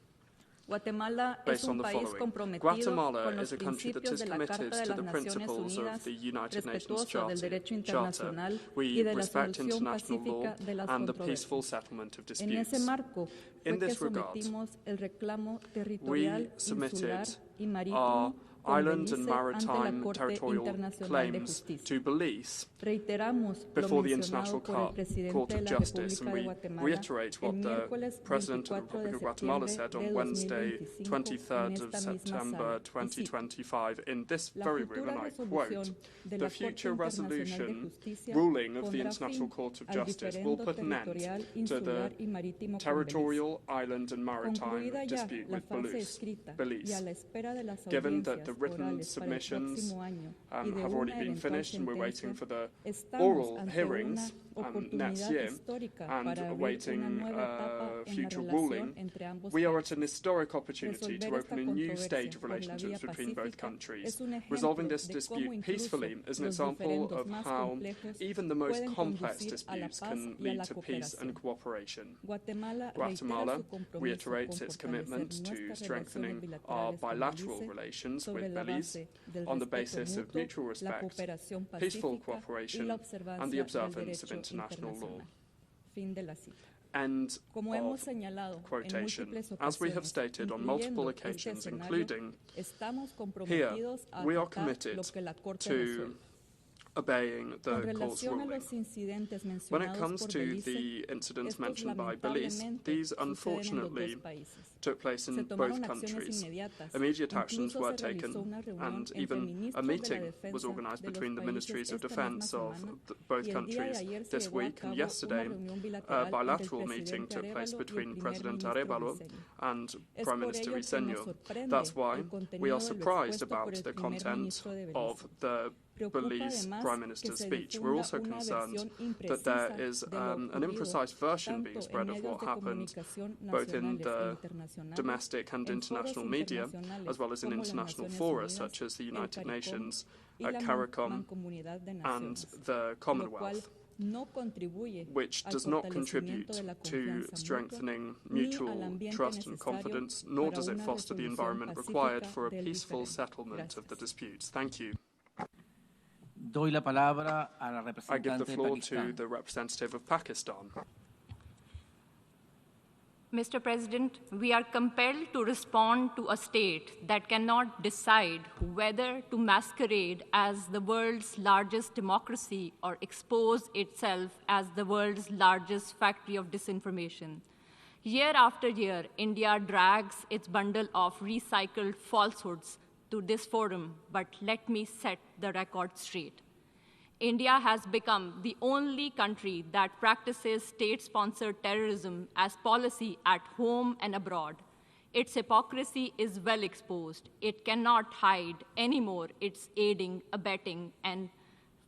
C: Guatemala es un país comprometido con los principios de la Carta de las Naciones Unidas, respetuoso del derecho internacional y de la solución pacífica de las controversias. En ese marco fue que sometimos el reclamo territorial, insular y marítimo
F: island and maritime territorial claims to Belize before the International Court of Justice, and we reiterate what the President of the Republic of Guatemala said on Wednesday, 23rd of September 2025 in this very room, and I quote, "The future resolution ruling of the International Court of Justice will put an end to the territorial, island and maritime dispute with Belize. Given that the written submissions have already been finished and we're waiting for the oral hearings next year and awaiting future ruling, we are at an historic opportunity to open a new stage of relationships between both countries. Resolving this dispute peacefully is an example of how even the most complex disputes can lead to peace and cooperation. Guatemala reiterates its commitment to strengthening our bilateral relations with Belize on the basis of mutual respect, peaceful cooperation, and the observance of international law." End of quotation. As we have stated on multiple occasions, including here, we are committed to obeying the court's ruling. When it comes to the incidents mentioned by Belize, these unfortunately took place in both countries. Immediate actions were taken, and even a meeting was organised between the Ministries of Defence of both countries this week. And yesterday, a bilateral meeting took place between President Arevalo and Prime Minister Vincent. That's why we are surprised about the content of the Belize Prime Minister's speech. We're also concerned that there is an imprecise version being spread of what happened both in the domestic and international media, as well as in international fora such as the United Nations, CARICOM and the Commonwealth, which does not contribute to strengthening mutual trust and confidence, nor does it foster the environment required for a peaceful settlement of the disputes. Thank you.
S: Doy la palabra a la
F: I give the
S: representante de
F: floor to
S: Pakistán.
F: the representative of Pakistan.
B: Mr. President, we are compelled to respond to a state that cannot decide whether to masquerade as the world's largest democracy or expose itself as the world's largest factory of disinformation. Year after year, India drags its bundle of recycled falsehoods to this forum, but let me set the record straight. India has become the only country that practices state-sponsored terrorism as policy at home and abroad. Its hypocrisy is well exposed. It cannot hide anymore its aiding, abetting, and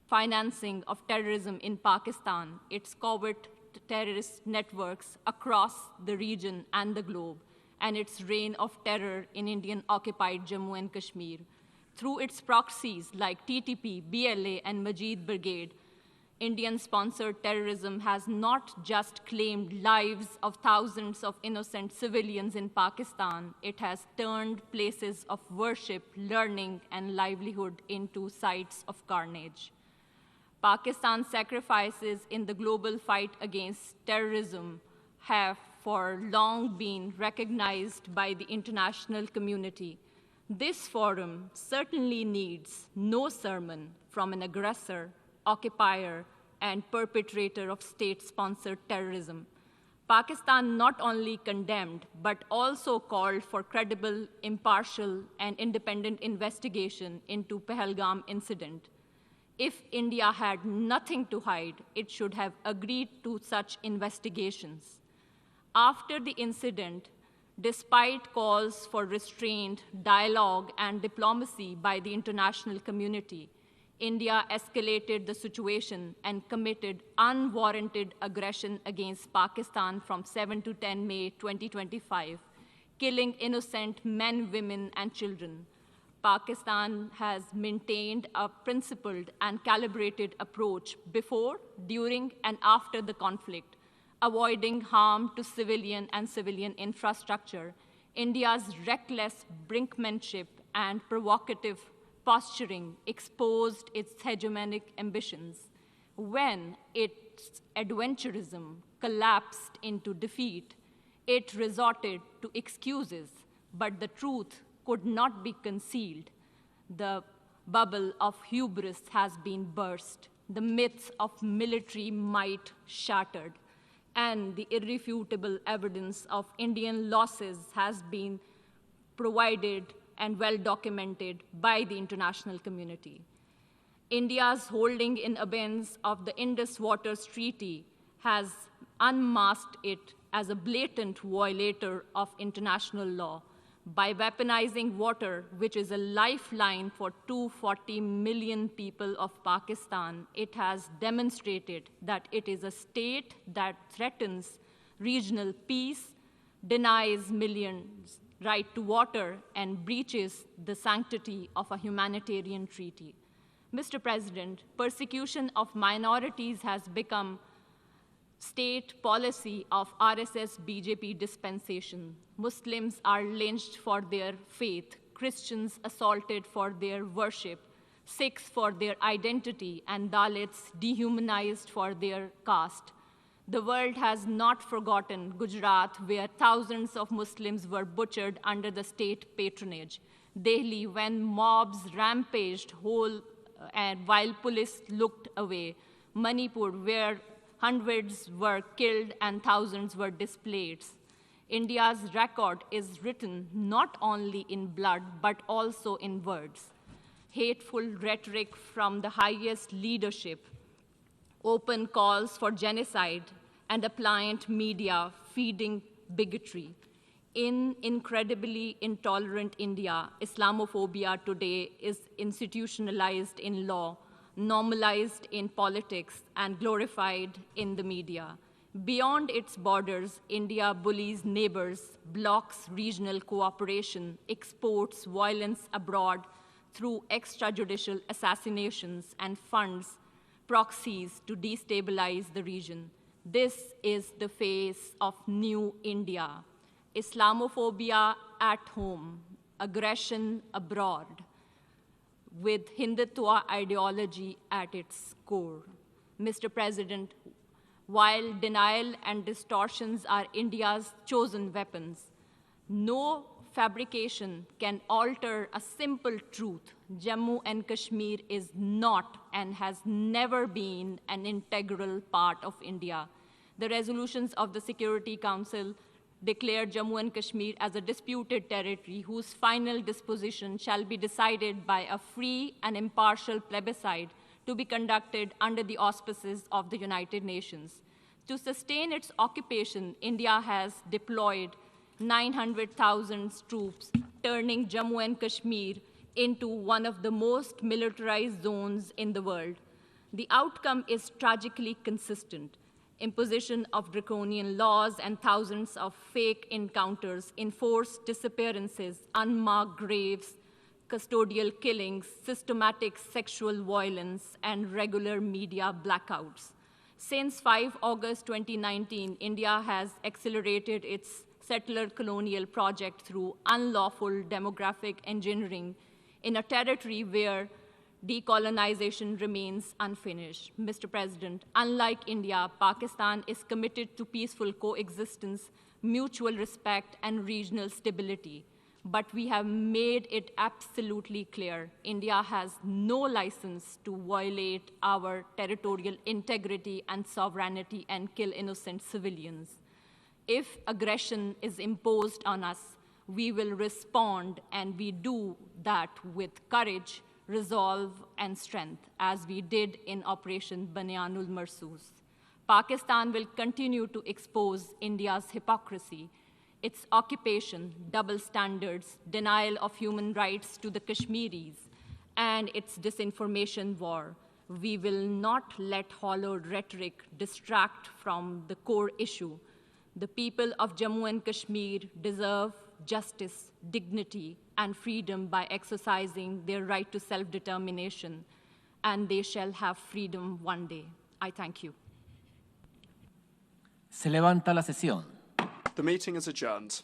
B: financing of terrorism in Pakistan, its covert terrorist networks across the region and the globe, and its reign of terror in Indian-occupied Jammu and Kashmir. Through its proxies like TTP, BLA, and Majid Brigade, Indian-sponsored terrorism has not just claimed lives of thousands of innocent civilians in Pakistan, it has turned places of worship, learning, and livelihood into sites of carnage. Pakistan's sacrifices in the global fight against terrorism have for long been recognized by the international community. This forum certainly needs no sermon from an aggressor, occupier, and perpetrator of state-sponsored terrorism. Pakistan not only condemned, but also called for credible, impartial, and independent investigation into Pahalgam incident. If India had nothing to hide, it should have agreed to such investigations. After the incident, despite calls for restraint, dialogue, and diplomacy by the international community, India escalated the situation and committed unwarranted aggression against Pakistan from 7 to 10 May 2025, killing innocent men, women, and children. Pakistan has maintained a principled and calibrated approach before, during, and after the conflict, avoiding harm to civilian and civilian infrastructure. India's reckless brinkmanship and provocative posturing exposed its hegemonic ambitions. When its adventurism collapsed into defeat, it resorted to excuses, but the truth could not be concealed. The bubble of hubris has been burst, the myths of military might shattered, and the irrefutable evidence of Indian losses has been provided and well documented by the international community. India's holding in abeyance of the Indus Waters Treaty has unmasked it as a blatant violator of international law. By weaponizing water, which is a lifeline for 240 million people of Pakistan, it has demonstrated that it is a state that threatens regional peace, denies millions right to water, and breaches the sanctity of a humanitarian treaty. Mr. President, persecution of minorities has become state policy of RSS-BJP dispensation. Muslims are lynched for their faith, Christians assaulted for their worship, Sikhs for their identity, and Dalits dehumanized for their caste.
I: The world has not forgotten Gujarat, where thousands of Muslims were butchered under the state patronage. Delhi, when mobs rampaged while police looked away. Manipur, where hundreds were killed and thousands were displaced. India's record is written not only in blood, but also in words. Hateful rhetoric from the highest leadership, open calls for genocide, and a pliant media feeding bigotry. In incredibly intolerant India, Islamophobia today is institutionalized in law, normalized in politics, and glorified in the media. Beyond its borders, India bullies neighbors, blocks regional cooperation, exports violence abroad through extrajudicial assassinations, and funds proxies to destabilize the region. This is the face of new India. Islamophobia at home, aggression abroad, with Hindutva ideology at its core. Mr. President, while denial and distortions are India's chosen weapons, no fabrication can alter a simple truth. Jammu and Kashmir is not and has never been an integral part of India. The resolutions of the Security Council declared Jammu and Kashmir as a disputed territory whose final disposition shall be decided by a free and impartial plebiscite to be conducted under the auspices of the United Nations. To sustain its occupation, India has deployed 900,000 troops, turning Jammu and Kashmir into one of the most militarized zones in the world. The outcome is tragically consistent. Imposition of draconian laws and thousands of fake encounters, enforced disappearances, unmarked graves, custodial killings, systematic sexual violence, and regular media blackouts. Since 5 August 2019, India has accelerated its settler colonial project through unlawful demographic engineering in a territory where decolonization remains unfinished. Mr. President, unlike India, Pakistan is committed to peaceful coexistence, mutual respect, and regional stability. But we have made it absolutely clear India has no license to violate our territorial integrity and sovereignty and kill innocent civilians. If aggression is imposed on us, we will respond, and we do that with courage, resolve, and strength, as we did in Operation Banyanul Marsoos. Pakistan will continue to expose India's hypocrisy, its occupation, double standards, denial of human rights to the Kashmiris, and its disinformation war. We will not let hollowed rhetoric distract from the core issue. The people of Jammu and Kashmir deserve justice, dignity, and freedom by exercising their right to self-determination, and they shall have freedom one day. I thank you.
S: Se levanta la sesión.
F: The meeting is adjourned.